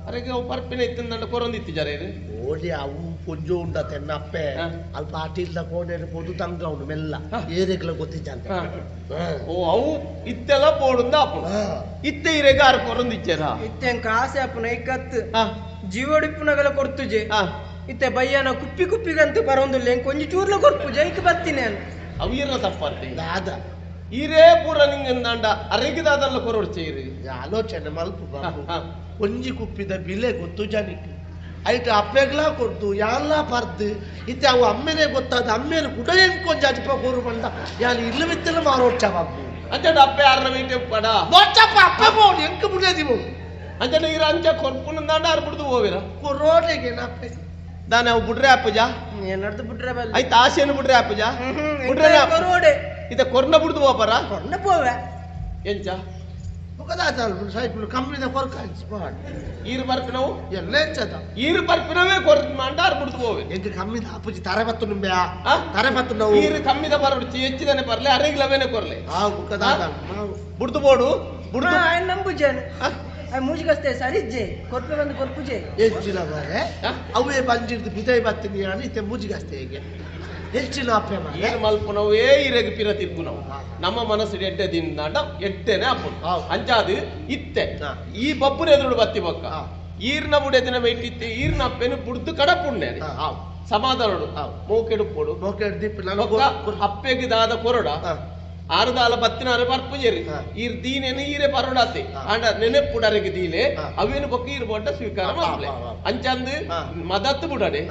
ಅರೆಗೆ ಅವು ಪರ್ಪಿನ ಇತ್ತಂದ ಕೊರೊಂದಿತ್ತು ಜರ ಇದು ಓಡಿ ಅವು ಕೊಂಜು ಉಂಡ ತೆನ್ನಪ್ಪೆ ಅಲ್ಪ ಆಟಿಲ್ದ ಕೋಣೆ ಪೊದು ತಂಗ ಉಂಡು ಮೆಲ್ಲ ಏರೆಗ್ಲ ಗೊತ್ತಿದ್ದಂತೆ ಓ ಅವು ಇತ್ತೆಲ್ಲ ಪೋಡುಂದ ಅಪ್ಪು ಇತ್ತೆ ಇರೆಗ ಆರು ಕೊರೊಂದಿಚ್ಚರ ಇತ್ತೆ ಎಂಕ ಆಸೆ ಅಪ್ಪನ ಇಕ್ಕತ್ತು ಜೀವಡಿಪ್ಪುನಗಲ ಕೊರ್ತುಜೆ ಇತ್ತೆ ಬಯ್ಯನ ಕುಪ್ಪಿ ಕುಪ್ಪಿಗಂತೂ ಬರೋಂದುಲ್ಲ ಎಂಕ ಒಂಜಿ ಚೂರ್ಲ ಕೊರ್ಪುಜೆ ಐಕ್ ಬರ್ತೀನಿ ಅಂತ ಅವು ಇರ ತಪ್ಪಾರ್ತಿ ದಾದ ಈರೇ ಪೂರ ನಿಂಗಂದಾಂಡ ಅರೆಗಿದಾದಲ್ಲ ಕೊರೊಡ್ಚೆ ಇರಿ ಆಲೋಚನೆ ಮಲ್ಪು ಒಂಜಿ ಕುಪ್ಪಿದ ಬಿಲೆ ಗೊತ್ತು ಜನಿಕ್ ಐಟ್ ಅಪ್ಪೆಗ್ಲಾ ಕೊಡ್ತು ಯಾಲ್ಲ ಪರ್ದು ಇತ್ತೆ ಅವು ಅಮ್ಮೆನೆ ಗೊತ್ತಾದ ಅಮ್ಮೆನು ಕುಡ ಎಂಕೊಂಜಿ ಅಜ್ಪ ಕೋರು ಬಂದ ಯಾರು ಇಲ್ಲವಿತ್ತಲ್ಲ ಮಾರೋಡ್ಚ ಬಾಬು ಅಂಚಡ ಅಪ್ಪೆ ಆರ್ನ ಮೀಟೆ ಪಡ ಬೊಚ್ಚಪ್ಪ ಅಪ್ಪೆ ಬೋಡು ಎಂಕ ಬುಡೇದಿ ಬೋಡು ಅಂಚಡ ಇರ ಅಂಚ ಕೊರ್ಪುನಂದಾಂಡ ಆರು ಬಿಡ್ದು ಹೋವಿರ ಕೊರೋನೆಗೆ ಅಪ್ಪೆ ದಾನೆ ಅವು ಬುಡ್ರೆ ಅಪ್ಪುಜ ಏನರ್ದು ಬಿಟ್ರೆ ಬಲ್ಲ ಆಯ್ತು ಆಸೆನು ಬುಡ್ರೆ ಅಪ್ಪುಜ ಬುಡ್ರೆ ಕೊರೋಡೆ ಇದ ಕೊರ್ನ ಬಿಡ್ದು ಹೋಪರ ಕೊರ್ನ ಪೋವೆ ಎಂಚ ಸೈಕಲ್ ಕಂಪ್ನಿದ ಕೊರ್ಕ ಈರು ಬರ್ಪಿನವು ಎಲ್ಲ ಹೆಚ್ಚದ ಈರು ಬರ್ಪಿನವೇ ಕೊರ್ ಮಂಡಾರ್ ಬಿಡ್ದು ಹೋವೆ ಎಂಕ ಕಮ್ಮಿದ ಅಪ್ಪುಜಿ ತರೆ ಬತ್ತು ನಿಂಬೆ ತರೆ ಬತ್ತು ನಾವು ಈರು ಕಮ್ಮಿದ ಬರೋಡ್ಚಿ ಹೆಚ್ಚಿದನೆ ಬರ್ಲೆ ಅರೆಗ್ಲವೇನೆ ಕೊರ್ಲೆ ಬುಕ್ಕದ ಬುಡ್ದು ಬೋಡು ಬುಡ್ದು ఆయన నంబుజాను ఆ మూజికొస్తే సరిజ్జే కొర్పు ಬಂದು కొర్పుజే ಹೆಚ್ಚಿನ ಬಾರೆ ಅವೇ ಬಂಜಿರ್ದು ಬಿದೈ ಬತ್ತೀನಿ అని ಇತ್ತೆ ಮೂಜಿಗಸ್ತೆ ಹೇಗೆ ಹೆಚ್ಚಿನ ಅಪ್ಪೆ ಈರು ಮಲ್ಪುನವೇ ಈರೆಗೆ ಪಿರ ತಿಪ್ಪುನವು ನಮ್ಮ ಮನಸ್ಸು ಎಡ್ಡೆ ದಿಂದಾಂಡ ಎಡ್ಡೆನೆ ಅಪ್ಪುನು ಅಂಚಾದು ಇತ್ತೆ ಈ ಬಬ್ಬುನ ಎದುರು ಬತ್ತಿ ಬೊಕ್ಕ ಈರ್ನ ಬುಡೆ ದಿನ ಮೇಟಿತ್ತೆ ಈರ್ನ ಅಪ್ಪೆನು ಬುಡ್ದು ಕಡಪುಣ್ಣೆ ಸಮಾಧಾನಡು ಮೋಕೆಡು ಪೋಡು ಮೋಕೆಡು ದಿಪ್ಪು ಅಪ್ಪೆಗೆ ದಾದ ಕೊರಡ ಆರುದಾಲ ಬತ್ತಿನಾರು ಬರ್ಪುಜೇರಿ ಈರ್ ದೀನೇನೆ ಈರೆ ಪರೋಡಾತೆ ಅಂಡ ನೆನೆಪ್ಪುಡರೆಗೆ ದೀಲೆ ಅವೇನು ಬೊಕ್ಕ ಈರು ಬೊಡ್ಡ ಸ್ವೀಕಾರ ಮಾಡ್ಲೆ ಅಂಚಂದು ಮದತ್ತು ಬುಡಡೆ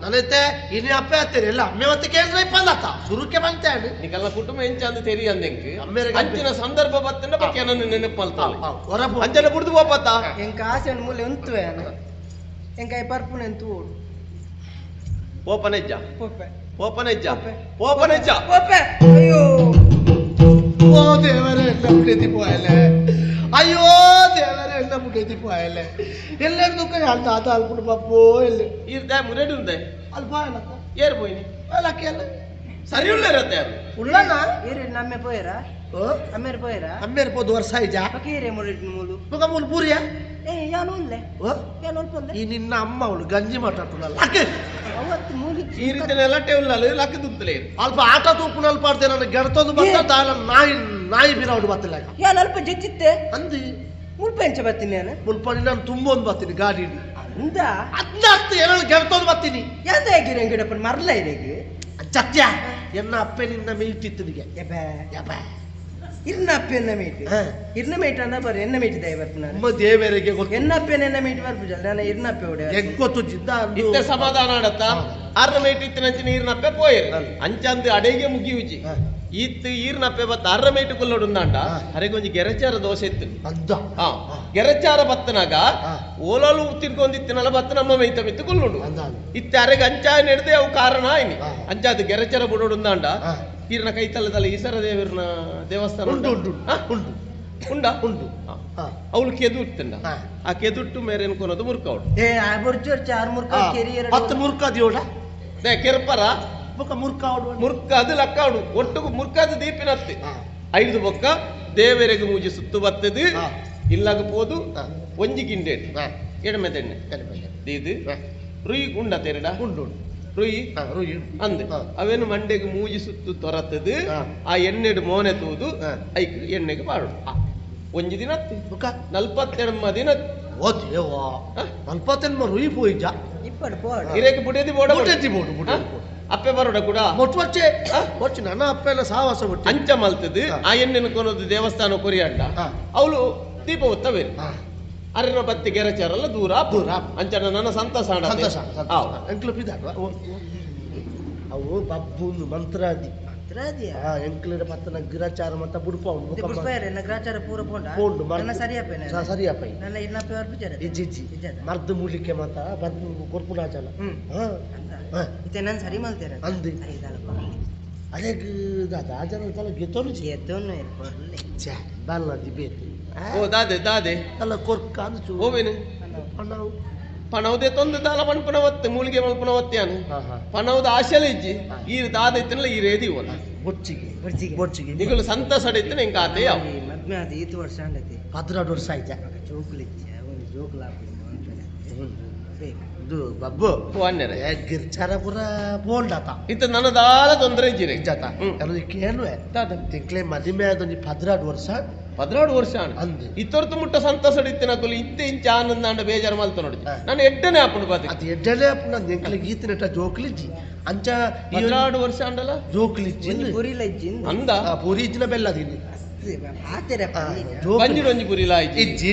ನನ್ನೈತೆ ಇನ್ನು ಅಪ್ಪೆ ಹತ್ತಿರ ಇಲ್ಲ ಅಮ್ಮೆ ಮತ್ತೆ ಕೇಳಿದ್ರೆ ಇಪ್ಪಂದತ್ತ ಸುರುಕೆ ಬಂತೆ ನಿಕಲ್ಲ ಕುಟುಂಬ ಎಂಚಂದು ತೆರಿ ಅಂದೆಂಕ್ ಅಂಚಿನ ಸಂದರ್ಭ ಬತ್ತಿನ ಬಗ್ಗೆ ನನ್ನ ನೆನಪಲ್ತಾಳೆ ಅಂಚನ ಬುಡ್ದು ಹೋಪತ್ತ ಎಂಕ ಆಸೆ ಮೂಲೆ ಉಂತುವೆ ಎಂಕ ಪರ್ಪುನ ಎಂತು ಓಡು ಓಪನೆಜ್ಜ ಪೊಪ್ಪೆ ಓಪನೆಜ್ಜ ಓಪನೆಜ್ಜ ಪೊಪ್ಪೆ ಅಯ್ಯೋ ಓ ದೇವರೇ ಎಲ್ಲ ಬಿಡೇತಿ ಪೋಯಲೆ ಅಯ್ಯೋ ದೇವರೇ ಎನ್ನ ಮುಗಿದಿ ಪಾಯಲೆ ಎಲ್ಲೆಡು ದುಃಖ ಅಂತ ಆತ ಅಲ್ಪುಡು ಬಪ್ಪೋ ಎಲ್ಲಿ ಇರ್ದೆ ಮುರೆಡು ಉಂದೆ ಅಲ್ಪ ಏನಕ್ಕ ಏರ್ పోయిని ಅಲ್ಲಕ್ಕೆ ಎಲ್ಲ ಸರಿ ಉಳ್ಳರತ್ತೆ ಅದು ಉಳ್ಳನ ಏರಿ ನಮ್ಮೆ ಪೋಯರಾ ಅಮ್ಮೇರ್ ಪೋಯರಾ ಅಮ್ಮೇರ್ ಪೋದು ವರ್ಷ ಐಜಾ ಪಕೀರೆ ಮುರಿಟ್ ಮೂಲು ಮಗ ಮೂಲ ಪೂರಿಯಾ ಏ ಯಾನು ಉಲ್ಲೆ ಯಾನು ಉಲ್ಪೊಂದೆ ಈ ನಿನ್ನ ಅಮ್ಮ ಅವಳು ಗಂಜಿ ಮಾತಾಡ್ತಾಳಲ್ಲ ಅವತ್ತು ಮೂಲಿ ಈ ರೀತಿನೆಲ್ಲ ಟೇವಲ್ಲ ಲಕ್ಕ ದುತ್ತಲೇ ಅಲ್ಪ ಆಟ ತೂಪುನ ಅಲ್ಪ ಆಡ್ತೇನೆ ನನಗೆ ಗೆಡ್ತೊಂದು ಬರ್ತಾ ತಾಳ ನಾಯಿ ಬೀರಾವಡು ಬತ್ತಿಲ್ಲ ಯಾನು ಅಲ್ಪ ಜಜ್ಜಿತ್ತೆ ಅಂದಿ ಮುಲ್ಪ ಎಂಚ ಬರ್ತೀನಿ ನಾನು ಮುಲ್ಪ ನಾನು ತುಂಬ ಒಂದು ಬರ್ತೀನಿ ಗಾಡಿ ಅಂದ ಅದ್ನರ್ಥ ಏನೋ ಗೆಡ್ತೊಂದು ಬರ್ತೀನಿ ಎಂತ ಹೇಗಿರಿ ಗಿಡಪ್ಪ ಮರಲ ಇದೆಗೆ ಸತ್ಯ ಎನ್ನ ಅಪ್ಪೆ ನಿನ್ನ ಮೀಟಿತ್ತು ನಿನಗೆ ಇರ್ನ ಅಪ್ಪೆ ಎನ್ನ ಮೀಟ್ ಇರ್ನ ಮೀಟ್ ಅನ್ನ ಬರ್ರಿ ಎನ್ನ ಮೀಟ್ ದಯ ಬರ್ತೀನಿ ನಾನು ನಮ್ಮ ದೇವರಿಗೆ ಗೊತ್ತು ಎನ್ನ ಅಪ್ಪೆ ಎನ್ನ ಮೀಟ್ ಬರ್ಬಿಜಲ್ಲ ನಾನು ಇರ್ನ ಅಪ್ಪೆ ಹೊಡೆ ಗೊತ್ತು ಜಿದ್ದ ಇತ್ತೆ ಸಮಾಧಾನ ಆಡತ್ತ ಆರ್ನ ಮೇಟ್ ಇತ್ತಿನಂಚ ನೀರ್ನಪ್ಪೆ ಪೋಯರ್ ಅಂಚಂದು ಅಡೆಗೆ ಮುಗಿಯುಜಿ ಇತ್ತು ಈರ್ನಪ್ಪೆ ಬತ್ತ ಅರ್ರ ಮೇಟು ಕೊಲ್ಲೊಡುಂದಾಂಡ ಅರೆಗೆ ಒಂಜಿ ಗೆರಚಾರ ದೋಸೆ ಇತ್ತು ಗೆರಚಾರ ಬತ್ತನಾಗ ಓಲಾಲು ತಿನ್ಕೊಂಡಿತ್ತಿನಲ್ಲ ಬತ್ತ ನಮ್ಮ ಮೈತ ಮಿತ್ತು ಕೊಲ್ಲುಂಡು ಇತ್ತೆ ಅರೆಗೆ ಅಂಚ ನೆಡ್ದೆ ಅವು ಕಾರಣ ಆಯ್ನಿ ಅಂಚಾದ ಗೆರಚಾರ ಬಿಡೋಡುಂದಾಂಡ ಈರ್ನ ಕೈತಲ್ಲದಲ್ಲ ಈಸರ ದೇವರನ ದೇವಸ್ಥಾನ ಉಂಟು ಉಂಡ ಉಂಟು ಅವಳು ಕೆದುಟ್ಟಂಡ ಆ ಕೆದುಟ್ಟು ಮೇರೆ ಅನ್ಕೊನೋದು ಮುರ್ಕವಳು ಏ ಬರ್ಜೋರ್ ಚಾರ್ ಮುರ್ಕ ಕೆರಿಯರ 10 ಮುರ್ಕ ದಿಯೋಡ ದೇ ಕೆರ್ಪರ ಬೊಕ್ಕ ಮುರ್ಕಾವಡು ಮುರ್ಕ ಅದು ಲಕ್ಕಾವಡು ಒಟ್ಟು ಮುರ್ಕಾದ ದೀಪಿನತ್ತೆ 5 ಬೊಕ್ಕ ದೇವರಿಗೆ ಮೂಜಿ ಸುತ್ತು ಬತ್ತದು ಇಲ್ಲಾಗ ಪೋದು ಒಂಜಿ ಗಿಂಡೆ ಎಡಮೆ ತೆಣ್ಣೆ ದೀದು ರುಯಿ ಗುಂಡ ತೆರಡ ಉಂಡು ರುಯಿ ಅಂದೆ ಅವೇನು ಮಂಡೆಗೆ ಮೂಜಿ ಸುತ್ತು ತೊರತದು ಆ ಎಣ್ಣೆಡು ಮೋನೆ ತೂದು ಐಕ್ ಎಣ್ಣೆಗೆ ಬಾಡು ಒಂಜಿ ದಿನ 42 ದಿನ ಓದೇವಾ 42 ರುಯಿ ಪೋಯಿಜ ಇಪ್ಪಡು ಪೋಡು ಇರೇಕೆ ಬುಡೇದಿ ಬೋಡ ಬುಡೇದಿ ಬೋಡು ಅಪ್ಪೆ ಬರೋಡ ಕೂಡ ಮೊಟ್ಟೆ ಒಚ್ಚು ನನ್ನ ಅಪ್ಪೆಲ್ಲ ಸಾವಾಸ ಬಿಟ್ಟು ಅಂಚ ಮಲ್ತದು ಆ ಎಣ್ಣೆನ ಕೊನೋದು ದೇವಸ್ಥಾನ ಕೊರಿಯಂಡ ಅವಳು ದೀಪ ಒತ್ತವೇರು ಅರಿನ ಬತ್ತಿ ಗೆರಚಾರಲ್ಲ ದೂರ ಅಂಚನ ನನ್ನ ಸಂತಸ ಎಂಕ್ಲು ಬಿದ್ದಾಡ್ವಾ ಅವು ಬಬ್ಬುಂದು ಮಂತ್ರಾದಿ ಎಂಕ್ಲಿಡ ಪತ್ತನ ಗಿರಾಚಾರ ಮತ್ತ ಬುಡುಪ ಗ್ರಾಚಾರ ಪೂರ ಪೋಂಡು ಸರಿಯಪ್ಪ ನನ್ನ ಇನ್ನಪ್ಪೆ ಬರ್ಬಿಚಾರ ಇಜ್ಜಿ ಮರ್ದ ಮೂಲಿಕೆ ಮತ್ತ ಬದ್ದು ಕೊರ್ಪುನಾಚಲ ಇತ್ತೆ ನಾನು ಸರಿ ಮಲ್ತೇನೆ ಅಂದಿ ಅದೇ ದಾಜನ ತಲ ಗೆತೋನು ಎದ್ದೋನು ಬರ್ಲಿ ಛೇ ಬಾಲ್ನ ದಿಬೇತಿ ಓ ದಾದೆ ಅಲ್ಲ ಕೊರ್ಕ ಅಂಚು ಓವೇನು ಪಣವದೆ ತೊಂದು ದಾಲ ಪಣಪನ ಒತ್ತೆ ಮೂಲಿಗೆ ಮಲ್ಪನ ಒತ್ತೆಯಾನು ಪಣವದ ಆಶೆಲ ಇಜ್ಜಿ ಈ ದಾದ ಇತ್ತನಲ್ಲ ಈ ರೇದಿ ಓಲ ಬೊಚ್ಚಿಗೆ ನಿಗಲು ಸಂತಸ ಇತ್ತು ನಿಂಗೆ ಆತೆ ಯಾವ ಮದ್ಮೆ ಅದು 8 ವರ್ಷ ಅಂಡತಿ 16 ವರ್ಷ ಆಯ್ತಾ ಜೋಕ್ಲಿಚ್ಚ ಒಂದು ಜೋಕ್ಲ ಇದು ಬಬ್ಬು ಪೋನ್ನರೆ ಗಿರ್ಚಾರ ಪುರ ಬೋಲ್ಡಾತ ಇತ್ತು ನನ್ನ ದಾಲ ತೊಂದರೆ ಇಜ್ಜಿರೆ ಜಾತ ಏನು ತಿಂಕ್ಲೆ ಮದಿಮೆ ಆದೊಂದು 16 ವರ್ಷ 16 ವರ್ಷ ಅಂದು ಇತ್ತೊರ್ತು ಮುಟ್ಟ ಸಂತಸ ಇತ್ತಿನ ಕೊಲಿ ಇತ್ತೆ ಇಂಚ ಆನಂದ ಅಂಡ ಬೇಜಾರು ಮಲ್ತ ನೋಡಿ ನಾನು ಎಡ್ಡನೆ ಆಪುಂಡು ಬಾತಿ ಅದು ಎಡ್ಡನೆ ಆಪುಂಡು ಅಂದ ಎಂಕ್ಲೆ ಗೀತಿನಟ ಜೋಕ್ಲಿಜ್ಜಿ ಅಂಚ 16 ವರ್ಷ ಅಂಡಲ್ಲ ಜೋಕ್ಲಿಜ್ಜಿ ಪುರಿಲ ಇಜ್ಜಿ ಅಂದ ಪೂರಿ ಇಜ್ಜಿನ ಬೆಲ್ಲದಿನಿ ಬಂಜಿನ ಒಂಜಿ ಪುರಿಲ ಇಜ್ಜಿ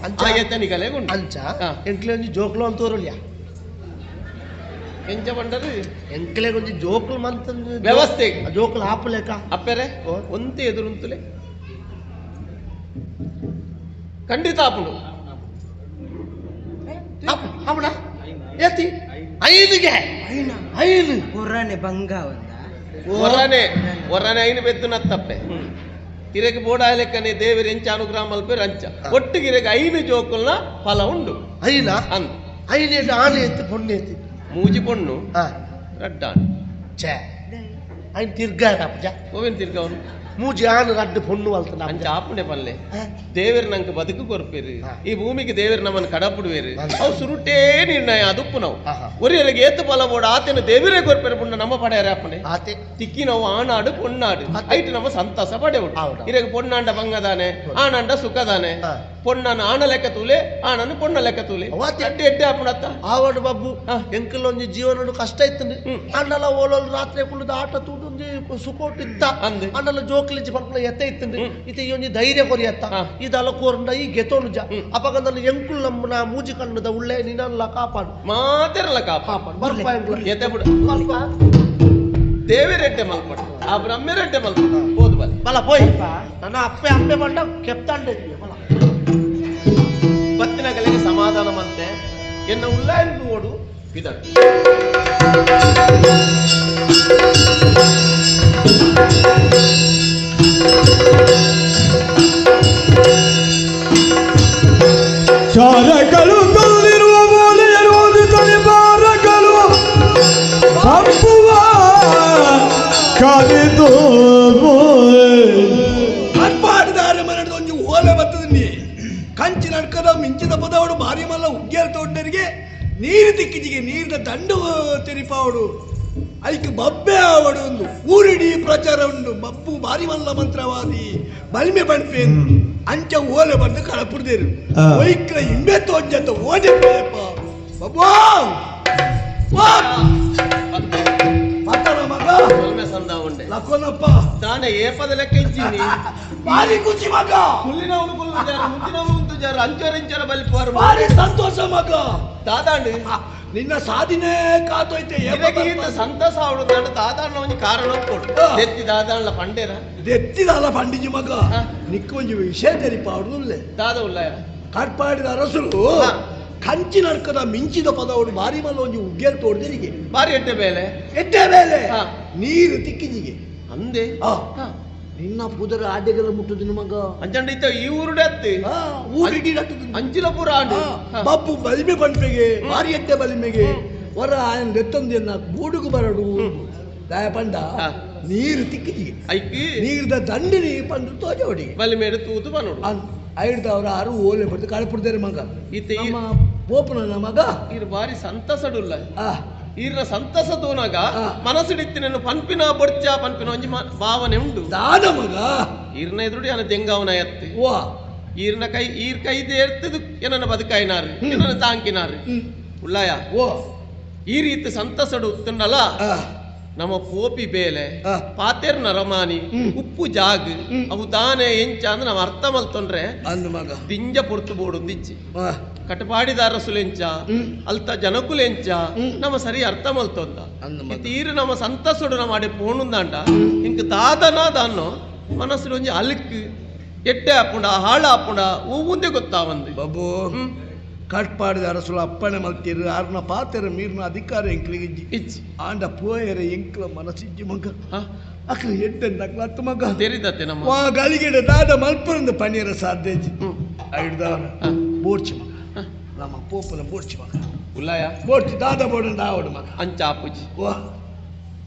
ಅಂಚ ಎತ್ತನಿಕಲೆ ಗುಂಡು ಅಂಚ ಎಂಕ್ಲೆ ಒಂಜಿ ಜೋಕ್ಲು ಅಂತ ತೋರಲ್ಯ ಎಂಚ ಬಂಡರು ಎಂಕ್ಲೆ ಒಂಜಿ ಜೋಕ್ಲು ಮಂತಂದು ವ್ಯವಸ್ಥೆ ಜೋಕ್ಲು ಆಪುಲೆಕ ಅಪ್ಪೆರೆ ಒಂತೆ ಎದುರುಂತಲೆ ಖಂಡಿತ ಆಪುಂಡು ಅವನ ಏತಿ ಐಲಿಗೆ ಐಲು ಹೊರನೆ ಬಂಗ ಒಂದ ಒರನೆ ಐನು ಬೆದ್ದು ನತ್ತಪ್ಪೆ ಇರೆಗೆ ಬೋಡಾಯ ಲೆಕ್ಕನೆ ದೇವರ ಎಂಚ ಅನುಗ್ರಹ ಮಲ್ಪೆ ರಂಚ ಒಟ್ಟಿಗೆ ಇರೆಗೆ ಐನು ಜೋಕುಲ್ನ ಫಲ ಉಂಡು ಐಲ ಅಂದ್ ಐನೇದು ಆನೆ ಎತ್ತು ಪೊಣ್ಣೆ ಎತ್ತಿ ಮೂಜಿ ಪೊಣ್ಣು ರಡ್ಡಾಣು ಛೇ ಐನ್ ತಿರ್ಗಾರ ಓವೇನು ತಿರ್ಗವನು ಮೂಜಿ ಆನೆ ರಡ್ಡು ಪೊಣ್ಣು ಅಲ್ತ ಅಂಚ ಆಪುಣೆ ಪಲ್ಲೆ ದೇವರು ನಂಗೆ ಬದುಕು ಕೊರ್ಪೇರು ಈ ಭೂಮಿಗೆ ದೇವರು ನಮ್ಮನ್ನು ಕಡಪುಡುವೇರು ಅವು ಸುರುಟೇ ನಿರ್ಣಯ ಅದುಪ್ಪು ನಾವು ಒರಿಯರಿಗೆ ಏತು ಫಲ ಬೋಡ ಆತನ ದೇವರೇ ಕೊರ್ಪೇರು ಪುಣ್ಣ ನಮ್ಮ ಪಡೆಯರೆ ಅಪ್ಪಣೆ ಆತೆ ತಿಕ್ಕಿ ನಾವು ಆನಾಡು ಪೊಣ್ಣಾಡು ಐಟು ನಮ್ಮ ಸಂತಸ ಪಡೆಯುಡು ಇರೆಗೆ ಪೊಣ್ಣಾಂಡ ಬಂಗದಾನೆ ಆನಂಡ ಸುಖದಾನೆ ಪೊಣ್ಣನ ಆಣ ಲೆಕ್ಕ ತೂಲೆ ಆನನ್ನು ಪೊಣ್ಣ ಲೆಕ್ಕ ತೂಲೆ ಎಡ್ಡೆ ಎಡ್ಡೆ ಆಪುಣತ್ತ ಆವಡು ಬಬ್ಬು ಎಂಕಲ್ ಒಂಜಿ ಜೀವನ ಕಷ್ಟ ಇತ್ತು ಅಣ್ಣಲ ಓಲೋಲು ರಾತ್ರಿ ಕುಳಿದ ಆಟ ತೂಡು ಒಂಜಿ ಸುಕೋಟ್ ಇತ್ತ ಅಣ್ಣಲ ಜೋಕ್ಲಿಜಿ ಪರ್ಪಲ ಎತ್ತ ಇತ್ತು ಇತ ಈ ಒಂಜಿ ಧೈರ್ಯ ಕೊರಿಯತ್ತ ಇದಲ್ಲ ಕೋರ್ಂಡ ಈ ಗೆತೋನು ಜ ಅಪಗಂದನ ಎಂಕುಲ್ ನಮ್ಮನ ಮೂಜಿ ಕಣ್ಣದ ಉಳ್ಳೆ ನಿನ್ನಲ್ಲ ಕಾಪಾಡು ಮಾತೆರಲ್ಲ ಕಾಪಾಡು ಬರ್ಪ ಎತ್ತೆ ಬಿಡು ದೇವರೆಡ್ಡೆ ಮಲ್ಪಡು ಆ ಬ್ರಹ್ಮೆರೆಡ್ಡೆ ಮಲ್ಪಡು ಹೋದ್ ಬಲಿ ಬಲ ಪೋಯ್ ನನ್ನ ಅಪ್ಪೆ ಬಂಡ ಕೆಪ್ತಾಂಡೆ ಬಲ ಬತ್ತಿನ ಕಲೆಗೆ ಸಮಾಧಾನ ಮಂತೆ ಎನ್ನ ಉಳ್ಳಾಯನ್ ನೋಡು ಇದನ್ನು ಕಂಚಿ ನಡ್ಕದ ಮಿಂಚಿದ ಪದವಡು ಭಾರಿ ಮಲ್ಲ ಉಗ್ಗೇಲ್ ತೋಟರಿಗೆ ನೀರು ತಿಕ್ಕಿಜಿಗೆ ನೀರಿನ ದಂಡು ತೆರಿಪಾವಡು ಅದಕ್ಕೆ ಬಬ್ಬೆ ಆವಡು ಒಂದು ಊರಿಡೀ ಪ್ರಚಾರ ಉಂಡು ಬಬ್ಬು ಭಾರಿ ಮಲ್ಲ ಮಂತ್ರವಾದಿ ಬಲ್ಮೆ ಬಣ್ಪೆ ಅಂಚ ಓಲೆ ಬಂದು ಕಳಪುಡ್ದೇರು ಒಯ್ಕ್ರ ಹಿಂಬೆ ತೋಜಂತ ಓದಿಪ್ಪ ಬಬ್ಬಾ ಮಾತಾಡ ಮಗ ಸಂದ ಉಂಡೆ ಲಕ್ಕೋನಪ್ಪ ತಾನೇ ಏಪದ ಲೆಕ್ಕ ಇದ್ದೀನಿ ಭಾರಿ ಖುಷಿ ಮಗ ಹುಲ್ಲಿನವನು ಕೊಲ್ಲುಜಾರ ಮುದ್ದಿನವನು ಉಂಟುಜಾರ ಅಂಚರ ಬಲಿಪುವರು ಭಾರಿ ಸಂತೋಷ ಮಗ ದಾದಾಂಡು ನಿನ್ನ ಸಾಧನೆ ಕಾತೋಯ್ತೆ ಇದಕ್ಕಿಂತ ಸಂತಸ ಅವಡು ದಾದಾಂಡ ಒಂಜಿ ಕಾರಣ ಕೊಡು ದೆತ್ತಿ ದಾದಾಂಡ್ಲ ಪಂಡೇರ ದೆತ್ತಿದಲ್ಲ ಪಂಡಿಜಿ ಮಗ ನಿಕ್ಕ ಒಂಜಿ ವಿಷಯ ತೆರಿಪ ಅವಡುಲ್ಲೇ ದಾದ ಉಲ್ಲಯ ಕಾಡ್ಪಾಡಿದ ಅರಸರು ಕಂಚಿ ನಡ್ಕದ ಮಿಂಚಿದ ಪದವಡು ಭಾರಿ ಮಲ್ಲ ಒಂಜಿ ಉಗ್ಗೇಲ್ ತೋಡ್ದರಿಗೆ ಬಾರಿ ಎಡ್ಡೆ ಬೇಲೆ ನೀರು ತಿಕ್ಕಿಜಿಗೆ ಅಂದೆ ನಿನ್ನ ಪುದರ ಆಡ್ಯಗಳ ಮುಟ್ಟುದಿನ ಮಗ ಅಂಚಂಡ ಇತ್ತ ಈ ಊರುಡೆ ಅತ್ತಿ ಊರಿಡಿ ಅಂಚಿಲ ಪೂರ ಆಡು ಬಬ್ಬು ಬಲಿಮೆ ಪಂಪೆಗೆ ಭಾರಿ ಎಡ್ಡೆ ಬಲಿಮೆಗೆ ಹೊರ ఆయన ದೆತ್ತೊಂದಿನ ಗೂಡುಗು ಬರಡು ದಾಯ ಪಂಡ ನೀರು ತಿಕ್ಕಿಜಿಗೆ ಐಕಿ ನೀರ್ದ ದಂಡಿನಿ ಪಂಡು ತೋಜೋಡಿ ಬಲಿಮೇಡು ತೂತು ಬನೋಡು ಐಡ್ದವ್ರ ಆರು ಓಲೆ ಬಡ್ದು ಕಳ್ಪಡ್ದೇರಿ ಮಗ ಇತ್ತ ಪೋಪನ ಮಗ ಇರು ಬಾರಿ ಸಂತಸಡುಲ್ಲ ಈರ್ನ ಸಂತಸ ತೋನಾಗ ಮನಸ್ಸಿಡಿತ್ತಿನ ಪನ್ಪಿನ ಬೊಡ್ಚ ಪನ್ಪಿನ ಒಂಜಿ ಭಾವನೆ ಉಂಡು ದಾದ ಮಗ ಈರ್ನ ಎದುರುಡಿ ಅನ ದೆಂಗಾವನ ಎತ್ತಿ ಈರ್ನ ಕೈ ಈರ್ ಕೈ ದೇರ್ತದು ಏನನ್ನ ಬದುಕಾಯಿನಾರು ಏನನ್ನ ತಾಂಕಿನಾರು ಉಳ್ಳಾಯ ಈ ರೀತಿ ಸಂತಸಡು ತುಂಡಲ್ಲ ನಮ್ಮ ಪೋಪಿ ಬೇಲೆ ಪಾತೆರ್ ನರಮಾನಿ ಉಪ್ಪು ಜಾಗ್ ಅವು ದಾನೆ ಎಂಚ ಅಂದ್ರೆ ನಾವು ಅರ್ಥ ಮಲ್ತೊಂಡ್ರೆ ಮಗ ದಿಂಜ ಪೊರ್ತು ಬೋಡು ದಿಚ್ಚಿ ಕಟಪಾಡಿದಾರ ಸುಲೆಂಚ ಅಲ್ತ ಜನಕುಲೆಂಚ ನಮ್ಮ ಸರಿ ಅರ್ಥ ಮಲ್ತೊಂದ ತೀರು ನಮ್ಮ ಸಂತಸುಡು ನಮ್ಮ ಅಡೆ ಪೋಣುಂದಾಂಡ ಇಂಕ ದಾದನ ದಾನೋ ಮನಸ್ಸು ಒಂಜಿ ಅಲ್ಕ್ ಎಟ್ಟೆ ಹಾಪುಂಡ ಹಾಳ ಹಾಪುಂಡ ಮುಂದೆ ಗೊತ್ತಾವಂದು ಬಾಬು ಕಟ್ಪಾಡಿದ ಅರಸುಲ ಅಪ್ಪಣೆ ಮಲ್ತೀರು ಆರ್ನ ಪಾತೆರ ಮೀರ್ನ ಅಧಿಕಾರ ಎಂಕ್ಲಿಗೆ ಇಚ್ಚಿ ಆಂಡ ಪೋಯರ ಎಂಕ್ಲ ಮನಸ್ಸಿಜ್ಜಿ ಮಗ ಅಕ್ಲ ಎಡ್ಡೆಂದ ಅಕ್ಲ ಹತ್ತು ಮಗ ತೆರಿದತ್ತೆ ನಮ್ಮ ಗಳಿಗೆಡೆ ದಾದ ಮಲ್ಪರಂದ ಪನಿಯರ ಸಾಧ್ಯ ಐಡ್ದವರ ಬೋಡ್ಚಿ ಮಗ ನಮ್ಮ ಪೋಪನ ಬೋಡ್ಚಿ ಮಗ ಉಲ್ಲಾಯ ಬೋಡ್ಚಿ ದಾದ ಬೋಡಂಡ ಆವಡು ಮಗ ಅಂಚ ಆಪುಜಿ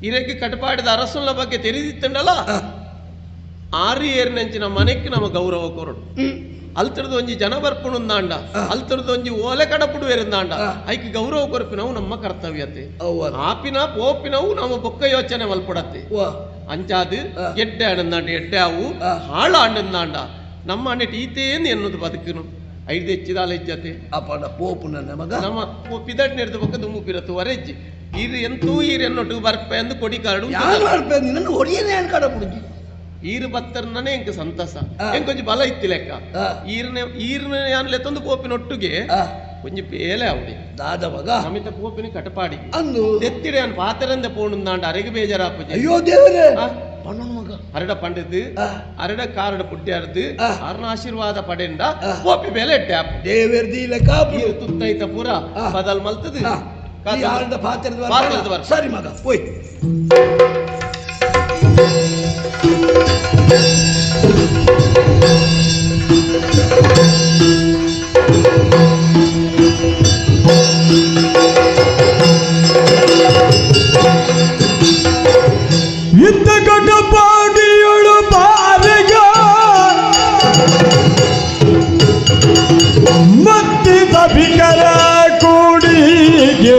ಇರಕ್ಕೆ ಕಟ್ಪಾಡಿದ ಅರಸುಲ ಬಗ್ಗೆ ತೆರಿದಿತ್ತಂಡಲ್ಲ ಆರು ಏರಿನಂಚಿನ ಮನೆಕ್ಕೆ ನಮ್ಮ ಗೌರವ ಕೊರಡು ಅಲ್ತರದು ಒಂಜಿ ಜನ ಬರ್ಪುಣುಂದಾಂಡ ಅಲ್ತರದು ಒಂಜಿ ಓಲೆ ಕಡಪುಡು ಬೇರಿಂದಾಂಡ ಐಕಿ ಗೌರವ ಕೊರಪಿನವು ನಮ್ಮ ಕರ್ತವ್ಯತೆ ಆಪಿನ ಪೋಪಿನವು ನಮ್ಮ ಬೊಕ್ಕ ಯೋಚನೆ ಮಲ್ಪಡತ್ತೆ ಅಂಚಾದು ಎಡ್ಡೆ ಆಡಂದಾಂಡ ಎಡ್ಡೆ ಅವು ಹಾಳ ಆಂಡಂದಾಂಡ ನಮ್ಮ ಅಣ್ಣೆಟ್ ಈತೇಂದು ಎನ್ನುದು ಬದುಕನು ಐದು ಹೆಚ್ಚಿದಾಲ ಹೆಜ್ಜತೆ ಅಪಡ ಪೋಪುನ ಮಗ ನಮ್ಮ ಪಿದಟ್ ನೆರೆದ ಬೊಕ್ಕ ದುಮ್ಮು ಪಿರತ್ತು ವರೆಜ್ಜಿ ಈರು ಎಂತೂ ಈರು ಎನ್ನೊಟ್ಟು ಬರ್ಪೆ ಎಂದು ಕೊಡಿ ಕಾರ್ಡು ನಿನ್ನ ಹೊಡಿಯನೇ ಅನ್ ಕಡಪುಡುಜಿ ಈರು ಬತ್ತರ್ನೇ ಎಂಕ ಸಂತಸ ಎಂಕೊಂಚ ಬಲ ಇತ್ತಿ ಲೆಕ್ಕ ಈರ್ನ ಯಾನ್ಲೆ ತಂದು ಪೋಪಿನೊಟ್ಟಿಗೆ ಕೊಂಚ ಬೇಲೆ ಅವಡಿ ದಾದ ಮಗ ಸಮಿತ ಪೋಪಿನ ಕಟಪಾಡಿ ಅಂದು ಎತ್ತಿಡೆ ಅನ್ ಪಾತರಂದ ಪೋಣುಂದಾಂಡ ಅರೆಗೆ ಬೇಜಾರಾಪುಜಿ ಅಯ್ಯೋ ದೇವರೇ ಮಗ ಅರಡ ಪಂಡದು ಅರಡ ಕಾರಡ ಪುಟ್ಟ್ಯಾರ್ದು ಅರ್ನ ಆಶೀರ್ವಾದ ಪಡೆಂಡ ಪೋಪಿ ಬೇಲೆ ಟ್ಯಾಪ್ ದೇವರ್ದಿ ಲೆಕ್ಕ ತುತ್ತೈತ ಪೂರ ಬದಲ್ ಮಲ್ತದು ಪಾತ್ರದ ಸರಿ ಮಗ ಹೋಯ್ ಯುದ್ಧ ಕಟಪಾಡಿಯೊಳು ಬಾರಿಗ ಮತ್ತಿದ ಬಿಕರ ಕೂಡಿಗೆ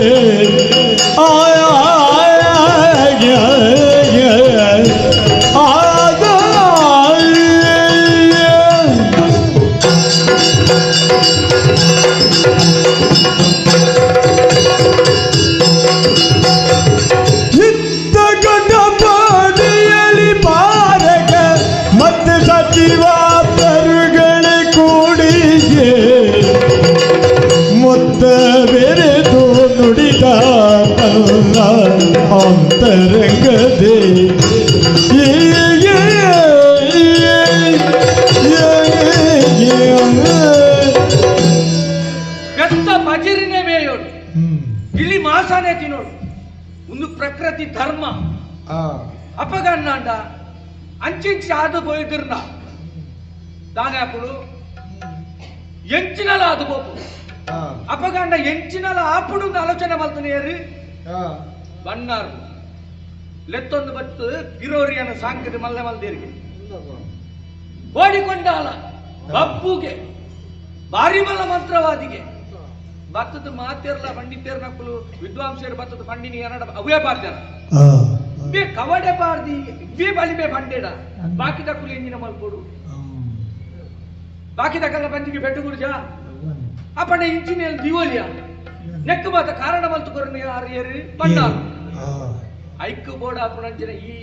ಬೆರೆದು ನುಡಿದ ಅಂತರಂಗದೆ ಬೆತ್ತ ಬಜಿರಿನೇ ಮೇಯೋಡು ಗಿಳಿ ಮಾಸನೇ ತಿನ್ನೋಡು ಒಂದು ಪ್ರಕೃತಿ ಧರ್ಮ ಅಪಗನ್ನಾಂಡ ಅಂಚಿಂಚಿ ಆದು పోయిదిర్న దాని అప్పుడు ఎంచినల ఆదుకోపు అపగండ ఎంచినల అప్పుడు ఆలోచన మల్తునేరు ಬಣ್ಣಾರು ಲೆತ್ತೊಂದು ಬತ್ತು ಗಿರೋರಿಯನ ಸಾಂಕದ ಮಲ್ಲೆ ಮಲ್ದೇರಿಗೆ ಓಡಿಕೊಂಡಾಲ ಬಪ್ಪುಗೆ ಭಾರಿ ಮಲ್ಲ ಮಂತ್ರವಾದಿಗೆ ಭತ್ತದ ಮಾತೇರ್ಲ ಪಂಡಿತೇರ್ ನಕ್ಕಲು ವಿದ್ವಾಂಸರು ಭತ್ತದ ಪಂಡಿನಿ ಅನ್ನಡ ಅವೇ ಪಾರ್ಜನ ಬೇ ಕವಡೆ ಪಾರ್ದಿ ಬೇ ಬಲಿಬೆ ಪಂಡೇಡ ಬಾಕಿ ತಕ್ಕಲು ಎಂಜಿನ ಮಲ್ಕೊಡು ಬಾಕಿ ತಕ್ಕಲ್ಲ ಪಂಜಿಗೆ ಬೆಟ್ಟು ಗುರುಜ ಅಪ್ಪಣ್ಣ ಇಂಚಿನ ದಿವೋಲಿಯ ನೆಕ್ಕು ಮಾತ ಕಾರಣ ಮಲ್ತು ಕೊರನೆ ಯಾರು ಏರಿ ಬಣ್ಣ ಐಕ್ಕು ಬೋಡ ಅಪ್ಪಣಂಚಿನ ಈ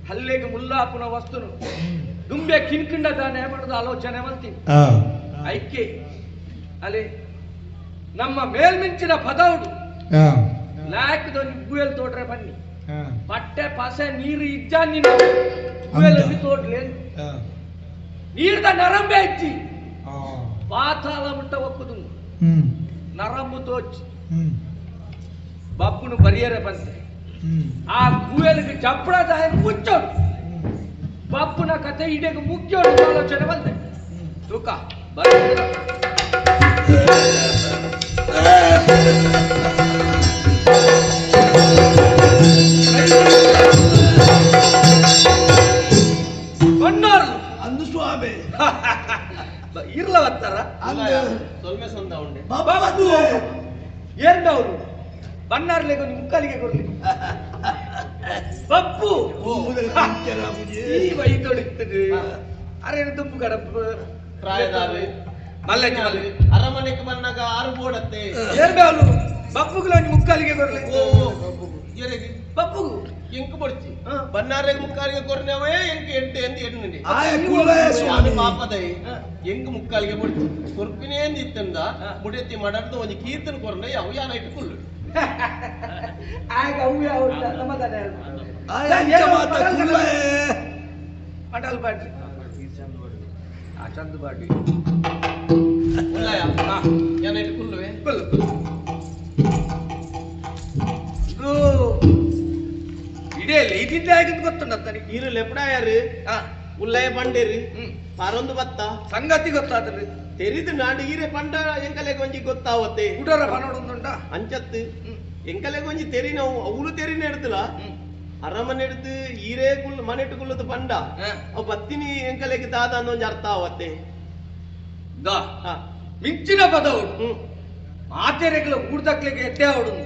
ಹಲ್ಲೆಗೆ ಮುಲ್ಲಾಪುನ ವಸ್ತುನು ದುಂಬೆ ಕಿನ್ಕಿಂಡ ದಾನೆ ಮಾಡೋದು ಆಲೋಚನೆ ಮಲ್ತೀನಿ ಐಕ್ಯ ಅಲ್ಲಿ ನಮ್ಮ ಮೇಲ್ಮಿಂಚಿನ ಪದೌಡು ಲಾಕ್ದೊಂದು ಗುಯಲ್ ತೋಟ್ರೆ ಬನ್ನಿ ಪಟ್ಟೆ ಪಸೆ ನೀರು ಇಜ್ಜ ನಿನ್ನ ಗುಯಲಲ್ಲಿ ತೋಟ್ಲೆ ನೀರ್ದ ನರಂಬೆ ಇಜ್ಜಿ ಪಾತಾಳ ಮುಟ್ಟ ಒಕ್ಕುದು ನರಂಬು ತೋಚಿ ಬಪ್ಪುನು ಬರಿಯರೆ ಬಂದೆ ಆ ಗುಯಲಿಗೆ ಚಪ್ಪಳದ ಮುಚ್ಚೋಡು ಬಪ್ಪುನ ಕತೆ ಇಡೆಗೆ ಮುಖ್ಯೋಡು ಆಲೋಚನೆ ಬಂದೆ ತೂಕ ಬಣ್ಣಾರ್ಲು ಅಂದು ಸ್ವಾಮಿ ಇರ್ಲ ಬರ್ತಾರ ಸೊಲ್ಮೆ ಸಂದ ಉಂಡೆ ಏರ್ನವರು ಬಣ್ಣಾರ್ಲೆಗೆ ಒಂದು ಮುಕ್ಕಲಿಗೆ ಕೊಡ್ಲಿ ಪಪ್ಪು ಈ ವೈದೊಳಿತದೆ ಅರೆ ದುಂಬು ಕಡ ಪ್ರಾಯದಾವೆ ಮಲ್ಲಕ್ಕೆ ಮಲ್ಲ ಅರಮನೆಗೆ ಬಂದಾಗ ಆರು ಬೋಡತ್ತೆ ಏರ್ನವರು ಬಪ್ಪುಗಳ ಒಂದು ಮುಕ್ಕಲಿಗೆ ಕೊಡ್ಲಿ ಎರೆಗೆ ಬಪ್ಪುಗು ಎಂಕು ಬಡ್ಚಿ ಬನ್ನಾರೆಗೆ ಮುಕ್ಕಾಲಿಗೆ ಕೊರ್ನವೇ ಎಂಕು ಎಂಟು ಎಂದು ಎಣ್ಣೆ ಆಯ ಕುಲವೇ ಸ್ವಾಮಿ ಪಾಪದೈ ಎಂಕು ಮುಕ್ಕಾಲಿಗೆ ಬಡ್ಚಿ ಕೊರ್ಪಿನೇ ಇತ್ತಂದ ಮುಡಿಯತ್ತಿ ಮಾಡಾಡ್ದು ಒಂದು ಕೀರ್ತನ ಕೊರ್ನೆ ಅವು ಯಾನ ಇಟ್ಟುಕೊಳ್ಳು ಆಗ ಅವ್ವೆ ಅವ್ರ ನಮ್ಮದನೆ ಮಂಡಲ್ ಬಾಡ್ರಿ ಆ ಚಂದ ಬಾಡ್ರಿ ಯಾನ ಇಟ್ಟುಕೊಳ್ಳುವೆ ಇಡೇ ಇದಿದ್ದ ಆಗಿದ್ದು ಗೊತ್ತುಂಡ ತನಗೆ ಇರು ಲೆಪಡಾಯರು ಉಲ್ಲಯ ಬಂಡೇರಿ ಪಾರೊಂದು ಬತ್ತ ಸಂಗತಿ ಗೊತ್ತಾದ್ರಿ ತೆರಿದು ನಾಡು ಈರೆ ಪಂಡ ಎಂಕಲೆ ಗೊಂಜಿ ಗೊತ್ತಾವತ್ತೆ ಉಡರ ಪನೋಡುಂಡ ಅಂಚತ್ತು ಎಂಕಲೆ ಗೊಂಜಿ ತೆರಿ ನಾವು ಅವಳು ತೆರಿನ ಎಡ್ತಲ ಅರಮನೆ ಎಡ್ದು ಈರೇ ಕುಲ್ ಮನೆಟ್ಟು ಕುಲ್ಲದ ಪಂಡ ಅವ್ ಬತ್ತಿನಿ ಎಂಕಲೆಗೆ ದಾದ ಅನ್ನೊಂದು ಅರ್ಥ ಆವತ್ತೆ ಮಿಂಚಿನ ಪದ ಉಂಟು ಆತ್ಯರೆಗಳ ಊರ್ದಕ್ಲಿಗೆ ಎಟ್ಟೆ ಅವಡುದು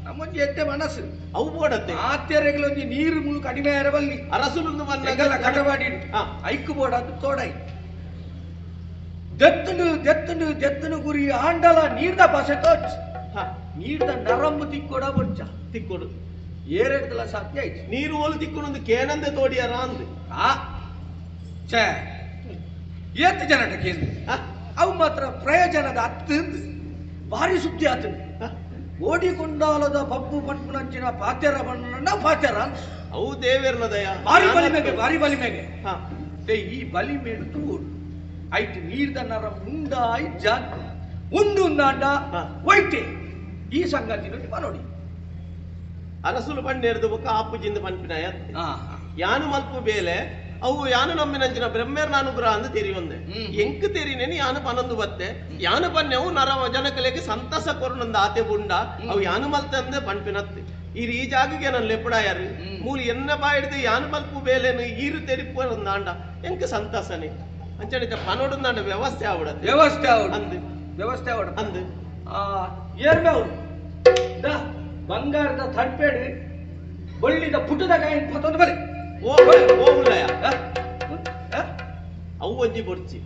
ನಮ್ಮೊಂದು ಎಟ್ಟೆ ಮನಸ್ಸು ಅವು ಬೋಡತ್ತೆ ಆತ್ಯರೆಗಳೊಂದು ನೀರು ಮುಳು ಕಡಿಮೆ ಇರಬಲ್ಲಿ ಅರಸುಲೊಂದು ಬಂದ ಕಟವಾಡಿ ಐಕ್ಕು ಬೋಡ ಅದು ತೋಡೈ ದೆತ್ತನು ಗುರಿ ಆಂಡಲ ನೀರ್ದ ಪಾಸೆ ತೋಚ್ ನೀರ್ದ ನರಂಬು ತಿಕ್ಕೋಡ ಬೊಚ್ಚ ತಿಕ್ಕೋಡು ಏರೆಡ್ದಲ ಸಾಧ್ಯ ಆಯ್ತು ನೀರು ಓಲು ತಿಕ್ಕೊಂಡು ಕೇನಂದೆ ತೋಡಿಯಾರ ಅಂದ್ ಛೇ ಏತ್ ಜನಟ ಕೇಂದ್ರ ಅವು ಮಾತ್ರ ಪ್ರಯೋಜನದ ಹತ್ತು ಭಾರಿ ಸುದ್ದಿ ಆತು ಓಡಿಕೊಂಡಾಲದ ಪಪ್ಪು ಪಟ್ಪುನಂಚಿನ ಪಾತ್ಯರ ಬಣ್ಣ ಪಾತ್ಯರ ಅವು ದೇವೇರ್ನ ದಯ ಭಾರಿ ಬಲಿಮೆಗೆ ಈ ಬಲಿಮೇಡು ತೂಡು ಐಟು ನೀರ್ದ ನರ ಮುಂಡಾಯಿ ಜಾಗ ಉಂಡು ನಾಂಡ ಒಯ್ಟೆ ಈ ಸಂಗತಿ ನೋಡಿ ಅರಸುಲು ಪಂಡೇರ್ದು ಬೊಕ್ಕ ಆಪುಜಿಂದ ಪಂಪಿನ ಯಾನು ಮಲ್ಪು ಬೇಲೆ ಅವು ಯಾನು ನಮ್ಮಿನಂಚಿನ ಬ್ರಹ್ಮೇರ್ನ ಅನುಗ್ರಹ ಅಂದು ತೆರಿಯೊಂದೆ ಎಂಕ್ ತೆರಿನೇನಿ ಯಾನು ಪನೊಂದು ಬತ್ತೆ ಯಾನು ಪನ್ಯವು ನರ ಜನಕಲೆಗೆ ಸಂತಸ ಕೊರನೊಂದು ಆತೆ ಬುಂಡ ಅವು ಯಾನು ಮಲ್ತಂದೆ ಪಂಪಿನತ್ತೆ ಈ ಜಾಗಿಗೆ ನನ್ನ ಲೆಪ್ಪಡಾಯರು ಮೂಲು ಎನ್ನ ಬಾಯಿಡ್ದು ಯಾನು ಮಲ್ಪು ಬೇಲೆನು ಈರು ತೆರಿಪೊಂದಾಂಡ ಎಂಕ್ ಸಂತಸನೆ ಅಂಚಣಿತ ಪನೋಡುಂದಾಂಡ ವ್ಯವಸ್ಥೆ ಆವಡತ್ತೆ ವ್ಯವಸ್ಥೆ ಆವಡ ಅಂದು ಏರ್ನವ್ರು ಬಂಗಾರದ ತಡ್ಪೇಡು ಬಳ್ಳಿದ ಪುಟದ ಕಾಯಿನ ಪತ್ತೊಂದು ಬಲೆ ಓಲಯ ಅವು ಒಂಜಿ ಬೊಡ್ಚಿ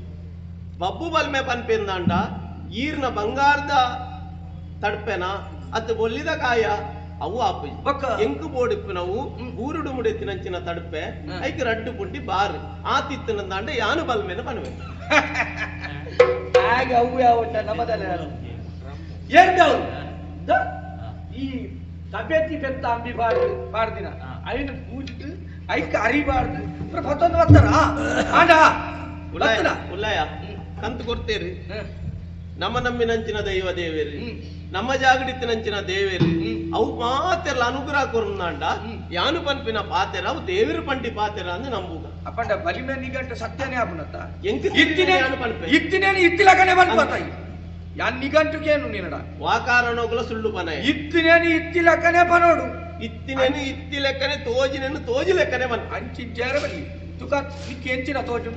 ಬಬ್ಬು ಬಲ್ಮೆ ಪನ್ಪೆಂದಾಂಡ ಈರ್ನ ಬಂಗಾರದ ತಡ್ಪೆನ ಅತ್ತು ಬೊಲ್ಲಿದ ಕಾಯ ಅವು ಆಪು ಎಂಕು ಬೋಡಿಪ್ಪು ಊರುಡು ಮುಡಿತಿನಂಚಿನ ತಡ್ಪೆ ಐಕ್ ರಡ್ಡು ಪುಂಡಿ ಬಾರು ಆತಿತ್ತನಂದಾಂಡ ಯಾನು ಬಲ್ಮೆನ ಪನ್ವೆ ಆಗ ಅವು ಯಾವ ನಮ್ಮದಲ್ಲ ಏರ್ದವ್ರು ಈ ತಬೇತಿ ಬೆತ್ತ ಅಂಬಿ ಬಾರ್ದಿನ ಐನ ಪೂಜಿಟ್ಟು ಐಕ್ ಅರಿಬಾರ್ದು ಪತ್ತೊಂದು ಬರ್ತಾರ ಆಂಡ ಉಲ್ಲಯ ಕಂತು ಕೊಡ್ತೇರಿ ನಮ್ಮ ನಮ್ಮಿನಂಚಿನ ದೈವ ದೇವೇರಿ ನಮ್ಮ ಜಾಗಡಿತ್ತಿನಂಚಿನ ದೇವೇರಿ ಅವು ಮಾತೆಲ್ಲ ಅನುಗ್ರಹ ಕೊರ್ನಾಂಡ ಯಾನು ಪನ್ಪಿನ ಪಾತೆರ ಅವು ದೇವಿರು ಪಂಡಿ ಪಾತೆರ ಅಂದು ನಂಬುಗ ಅಪ್ಪಂಡ ಬಲಿಮೆ ನಿಗಂಟ ಸತ್ಯನೇ ಆಪುನತ್ತ ಇತ್ತಿನೇನು ಇತ್ತಿಲಕನೆ ಬಂದ್ಬತ್ತಾಯಿ ಯಾನ್ ನಿಗಂಟುಗೇನು ನಿನ್ನಡ ವಾಕಾರಣಗಳ ಸುಳ್ಳು ಪನ ಇತ್ತಿನೇನು ಇತ್ತಿಲಕನೆ ಪನೋಡು ಇತ್ತಿನೇನು ಇತ್ತಿ ಲೆಕ್ಕನೆ ತೋಜಿನೇನು ತೋಜಿ ಲೆಕ್ಕನೆ ಬನ್ ಅಂಚಿಂಚೇರ ಬಲ್ಲಿ ತುಕ ನಿಕ್ಕೆ ಎಂಚಿನ ತೋಜು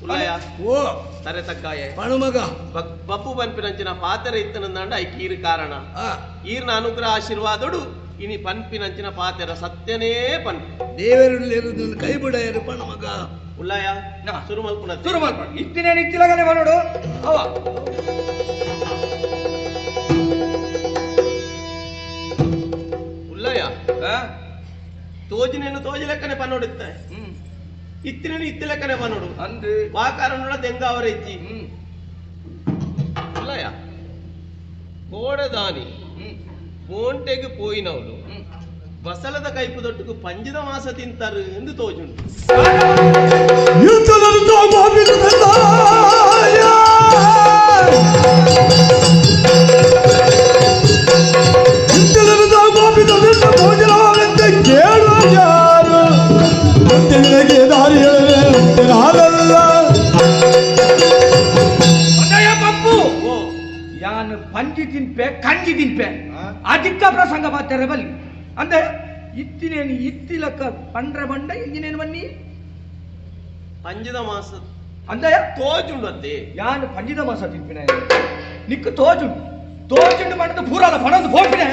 ಉಲ್ಲಯ ಓ ತರೆ ತಕ್ಕಾಯ ಪಣಮಗ ಬಪ್ಪು ಪನ್ಪಿನಂಚಿನ ಪಾತೆರ ಇತ್ತನಂದಾಂಡ ಐಕ್ ಈರು ಕಾರಣ ಈರ್ನ ಅನುಗ್ರಹ ಆಶೀರ್ವಾದಡು ಇನಿ ಪನ್ಪಿನಂಚಿನ ಪಾತೆರ ಸತ್ಯನೇ ಪನ್ಪು ದೇವರು ಕೈ ಬಿಡಯರು ಪಣಮಗ ಉಲ್ಲಯ ಸುರುಮಲ್ಪುಣ ಇತ್ತಿನ ಇತ್ತಿಲಗನೆ ಬರೋಡು ಅವ ಉಲ್ಲಯ ತೋಜಿನೇನು ತೋಜಿ ಲೆಕ್ಕನೆ ಪನ್ನೋಡುತ್ತೆ ಇತ್ತಿನೇನು ಇತ್ತಿ ಲೆಕ್ಕನೆ ಪನ್ನೋಡು ಅಂದು ವಾಕಾರನುಳ ದೆಂಗ ಅವರ ಇಜ್ಜಿ ಉಲ್ಲಯ ಕೋಡದಾನಿ ಮೋಂಟೆಗೆ ಪೋಯಿನವಳು ಬಸಲದ ಕೈಪು ದೊಟ್ಟುಕು ಪಂಜದ ಮಾಸ ತಿಂತಾರು ಎಂದು ತೋಜುಂಟು ಯಾನು ಪಂಜಿ ತಿನ್ಪೆ ಕಂಜಿ ತಿನ್ಪೆ ಅಧಿಕ ಪ್ರಸಂಗ ಮಾತಾರೆ ಬಲ್ಲಿ ಅಂದ್ರೆ ಇತ್ತಿನೇನು ಇತ್ತಿಲಕ್ಕ ಪಂಡ್ರ ಬಂಡ ಇಂಜಿನೇನು ಬನ್ನಿ ಪಂಜದ ಮಾಸ ಅಂದ ತೋಜುಂಡು ಅಂತೆ ಯಾನು ಪಂಜದ ಮಾಸ ತಿನ್ಪಿನ ನಿಕ್ಕು ತೋಜುಂಡು ಮಾಡಿದ ಪೂರಾಲ ಪಣದು ಹೋಗ್ಪಿನ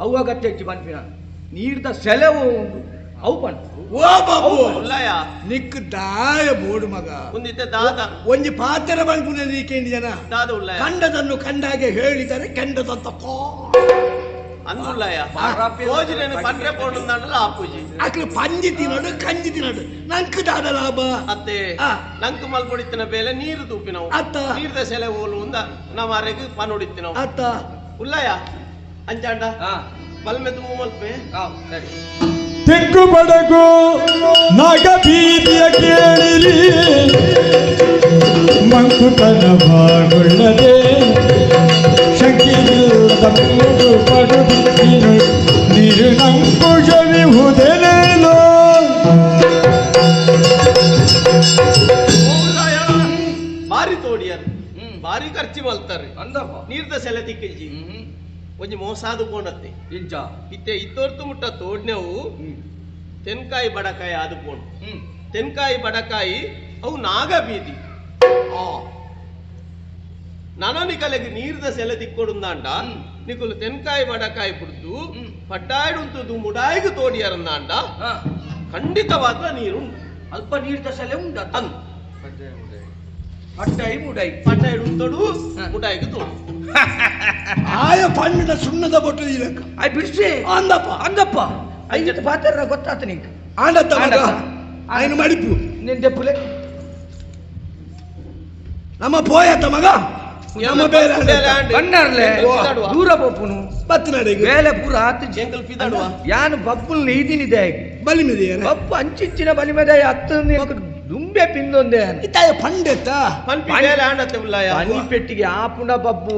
ಅವು ಅಗತ್ಯ ಹೆಚ್ಚು ಬನ್ಪಿನ ನೀಡ್ದ ಸೆಲೆವು ಅವು ಪಂಡ ಓ ಬಾಬು ಉಲ್ಲಯ ನಿಕ್ ದಾಯ ಬೋಡು ಮಗ ಒಂದಿತ್ತೆ ದಾದ ಒಂಜಿ ಪಾತ್ರ ಬಲ್ಪುನ ನೀಕೇಂಡಿ ಜನ ದಾದ ಉಲ್ಲಯ ಕಂಡದನ್ನು ಕಂಡಾಗೆ ಹೇಳಿದರೆ ಕೆಂಡದಂತ అందులయ భోజనం పండ్రే పోనుందండల ఆపూజి అక్కడ పంజి తినడు కంజి తినడు నంకు దాద లాభ అత్తే నంకు మల్పొడిತ್ತಿನ ಬೇಲೆ ನೀರು ತೂಪಿನವು ಅತ್ತ ನೀರು ದಸೆಲೆ ಓಲು ಉಂದ ನವರೆಗೆ ಪನೊಡಿತ್ತಿನವು ಅತ್ತ ಉಲ್ಲಯ ಅಂಚಾಂಡ ಮಲ್ಮೆದು ಮಲ್ಪೆ ಸರಿ ತೆಕ್ಕು ಬಡಗು ನಾಗ ಬೀದಿಯ ಕೇಳಿರಿ ಮಂಕುತನ ಬಾಗುಳ್ಳದೆ ಶಂಕಿಯಿಲ್ಲದ ಮೂಡು ಪಡು ಬಿಟ್ಟಿನು ನೀರು ನಂಕುಜವಿಹುದೇನೇನೋ ಭಾರಿ ತೋಡಿಯರು ಭಾರಿ ಖರ್ಚು ಮಲ್ತಾರೆ ನೀರ್ದ ಸೆಲೆ ತಿಕ್ಕಿಲ್ಜಿ ಒಂಜಿ ಮೋಸಾದು ಕೋಣತ್ತೆ ಇಂಚ ಇತ್ತೆ ಇತ್ತೋರ್ತು ಮುಟ್ಟ ತೋಡ್ನೆವು ತೆನ್ಕಾಯಿ ಬಡಕಾಯಿ ಆದುಕೊಂಡು ತೆನ್ಕಾಯಿ ಬಡಕಾಯಿ ಅವು ನಾಗ ಬೀದಿ ನನನಿಕಲೆಗೆ ನೀರ್ದ ಸೆಲೆ ತಿಕ್ಕೊಡುಂದಾಂಡ ನಿಕುಲು ತೆನ್ಕಾಯಿ ಬಡಕಾಯಿ ಬಿಡ್ದು ಪಡ್ಡಾಡುಂತದು ಮುಡಾಯಿಗೆ ತೋಡಿಯರಂದಾಂಡ ಖಂಡಿತವಾದ ನೀರುಂಟು ಅಲ್ಪ ನೀರ್ದ ಸೆಲೆ ಉಂಡ ಪಡ್ಡಾಯಿ ಮುಡಾಯಿ ಪಡ್ಡಾಯಿ ಉಂಟಡು ಮುಡಾಯಿಗೆ ತೋಡು ಆಯ ಪಣ್ಣಿನ ಸುಣ್ಣದ ಬೊಟ್ಟು ಇರಕ್ಕ ಆಯ್ ಬಿಡ್ಸಿ ಅಂದಪ್ಪ ಐದು ಪಾತ್ರ ಗೊತ್ತಾತ ನಿಂಗೆ ಆಂಡತ್ತ ಮಗ ఆయన ಮಡಿಪು ನಿನ್ ದೆಪ್ಪುಲೆ ನಮ್ಮ ಪೋಯತ್ತ ಮಗ ನಮ್ಮ ಬೇರೆ ಬಣ್ಣರ್ಲೆ ದೂರ ಬಪ್ಪುನು ಬತ್ತನಡೆಗೆ ಬೇಲೆ ಪೂರ ಆತು ಜಂಗಲ್ ಪಿದಾಡುವ ಯಾನು ಬಪ್ಪುಲ್ ನೀದಿನಿದೆ ಬಲಿಮಿದೆ ಬಪ್ಪು ಅಂಚಿಂಚಿನ ಬಲಿಮೆದೆ ಹತ್ತು ದುಂಬೆ ಪಿಂದೊಂದೆ ಇತ್ತಾಯ ಪಂಡೆತ್ತ ಪನ್ಪಿ ಬೇಲೆ ಆಂಡತ್ತೆ ಉಲ್ಲಯ ಪನಿ ಪೆಟ್ಟಿಗೆ ಆಪುಂಡ ಬಬ್ಬು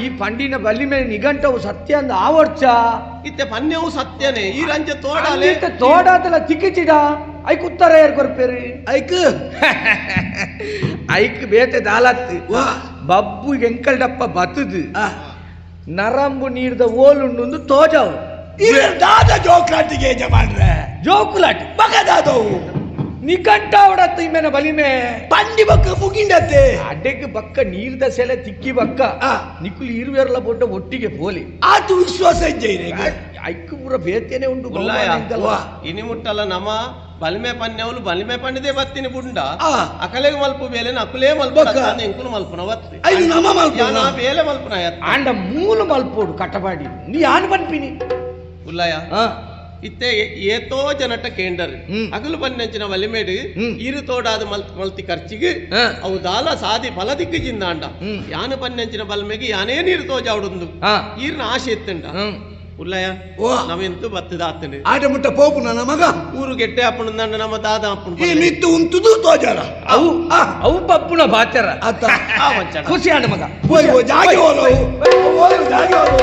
ಈ ಪಂಡಿನ ಬಲಿಮೆ ನಿಘಂಟವು ಸತ್ಯ ಅಂದ ಆವರ್ಚ ಇತ್ತೆ ಪನ್ಯವು ಸತ್ಯನೇ ಈ ರಂಜ ತೋಡಾಲೆ ತೋಡಾದಲ ತಿಕ್ಕಿಚಿಡ ಐಕ್ ಉತ್ತರ ಏರ್ ಕೊರ್ಪೇರಿ ಐಕ್ ಬೇತೆ ದಾಲತ್ ಬಬ್ಬು ಎಂಕಲ್ಡಪ್ಪ ಬತ್ತದು ನರಂಬು ನೀರ್ದ ಓಲುಂಡು ತೋಜಾವು ದಾದ ಜೋಕ್ಲಾಟಿಗೆ ಮಾಡ್ರೆ ಜೋಕುಲಾಟಿ ಬಗದಾದವು ನಿಕಂಠ ಹೊಡತ್ತ ಇಮೇನ ಬಲಿಮೆ ಪಂಡಿ ಬಕ್ಕ ಮುಗಿಂಡತ್ತೆ ಅಡ್ಡೆಗೆ ಬಕ್ಕ ನೀರ್ದ ಸೆಲೆ ತಿಕ್ಕಿ ಬಕ್ಕ ನಿಕ್ಕುಲು ಇರುವೆರ್ಲ ಬೊಡ್ಡ ಒಟ್ಟಿಗೆ ಪೋಲಿ ಆತು ವಿಶ್ವಾಸ ಇದ್ದೇನೆ ಐಕ್ಕು ಪೂರ ಬೇತೇನೆ ಉಂಟು ಇನಿ ಮುಟ್ಟಲ್ಲ ನಮ್ಮ ಬಲಿಮೆ ಪನ್ಯವುಲು ಬಲಿಮೆ ಪಂಡಿದೆ ಬತ್ತಿನಿ ಬುಂಡ ಅಕಲೆಗೆ ಮಲ್ಪು ಬೇಲೆ ನಕುಲೇ ಮಲ್ಪು ಎಂಕುಲು ಮಲ್ಪುನ ಬತ್ತಿ ಐದು ನಮ್ಮ ಮಲ್ಪುನ ಬೇಲೆ ಮಲ್ಪುನ ಆಂಡ ಮೂಲು ಮಲ್ಪೋಡು ಕಟ್ಟಬಾಡಿ ನೀ ಆನ್ ಬನ್ಪಿನಿ ಉಲ್ಲಯ ಇತ್ತೆ ಏತೋ ಜನಟ ಕೇಂಡರ್ ಅಗಲು ಪನ್ನೆಂಚಿನ ಬಲಿಮೇಡು ಇರು ತೋಡಾದ ಮಲ್ತಿ ಖರ್ಚಿಗೆ ಅವು ದಾಲ ಸಾದಿ ಫಲ ದಿಗ್ಗಜಿಂದಾಂಡ ಯಾನು ಪನ್ನೆಂಚಿನ ಬಲ್ಮೆಗೆ ಯಾನೇ ನೀರು ತೋಜಾವುಡುಂದು ಈರ್ನ ಆಶೆ ಎತ್ತಂಡ ಉಲ್ಲಯ ನಾವೆಂತೂ ಬತ್ತದಾತನೆ ಆಟ ಮುಟ್ಟ ಪೋಪು ನನ್ನ ಮಗ ಊರು ಗೆಟ್ಟೆ ಅಪ್ಪುಂದಂಡ ನಮ್ಮ ದಾದ ಅಪ್ಪುಂಡು ನಿತ್ತು ಉಂತುದು ತೋಜಾರ ಅವು ಪಪ್ಪುನ ಬಾಚರ ಅತ್ತ ಖುಷಿ ಆಂಡ ಮಗ ಜಾಗಿ ಹೋಲು ಜಾಗಿ ಹೋಲು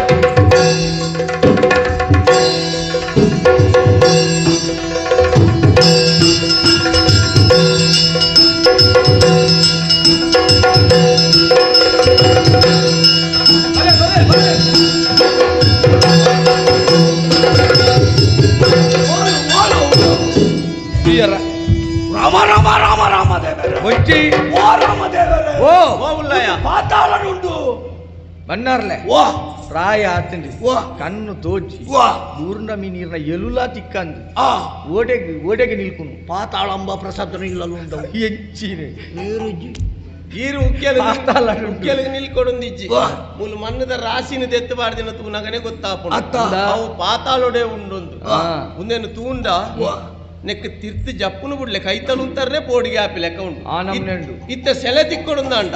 ರಾಮ ರಾಮ ಓ ಉಳ್ಳಾಯ ಪಾತಾಳನುಂಡು ಬನ್ನಾರ್ಲೆ ಓ ಪ್ರಾಯ ಆತಂಡಿ ಓ ಕಣ್ಣು ತೋಜಿ ಓ ದೂರ್ನಮಿ ನೀರ್ನ ಎಲುಲಾ ತಿಕ್ಕಂದು ಆ ಓಡೆಗೆ ನಿಲ್ಕುನು ಪಾತಾಳಂಬ ಪ್ರಸಾದನ ಇಲ್ಲಲು ಹೆಚ್ಚಿನೆ ನೀರುಜ್ಜಿ ಈರು ಉಕ್ಕೆಲಿಗೆ ನಿಲ್ಕೊಡೊಂದಿಜ್ಜಿ ಮೂಲ ಮಣ್ಣದ ರಾಶಿನ ದೆತ್ತಬಾರ್ದಿನ ತೂನಗನೆ ಗೊತ್ತಾಪುಂಡು ಅತ್ತ. ಅವು ಪಾತಾಳೊಡೆ ಉಂಡೊಂದು ಆ. ಮುಂದೇನು ತೂಂಡ ನೆಕ್ ತಿರ್ತಿ ಜಪ್ಪುನು ಬಿಡ್ಲೆ ಕೈತಲು ಉಂತರ್ರೆ ಪೋಡಿಗೆ ಆಪಿ ಲೆಕ್ಕ ಉಂಡು ಆ ನಮ್ನೆ ಉಂಡು. ಇತ್ತ ಸೆಲೆ ತಿಕ್ಕೊಡುಂದ ಅಂಡ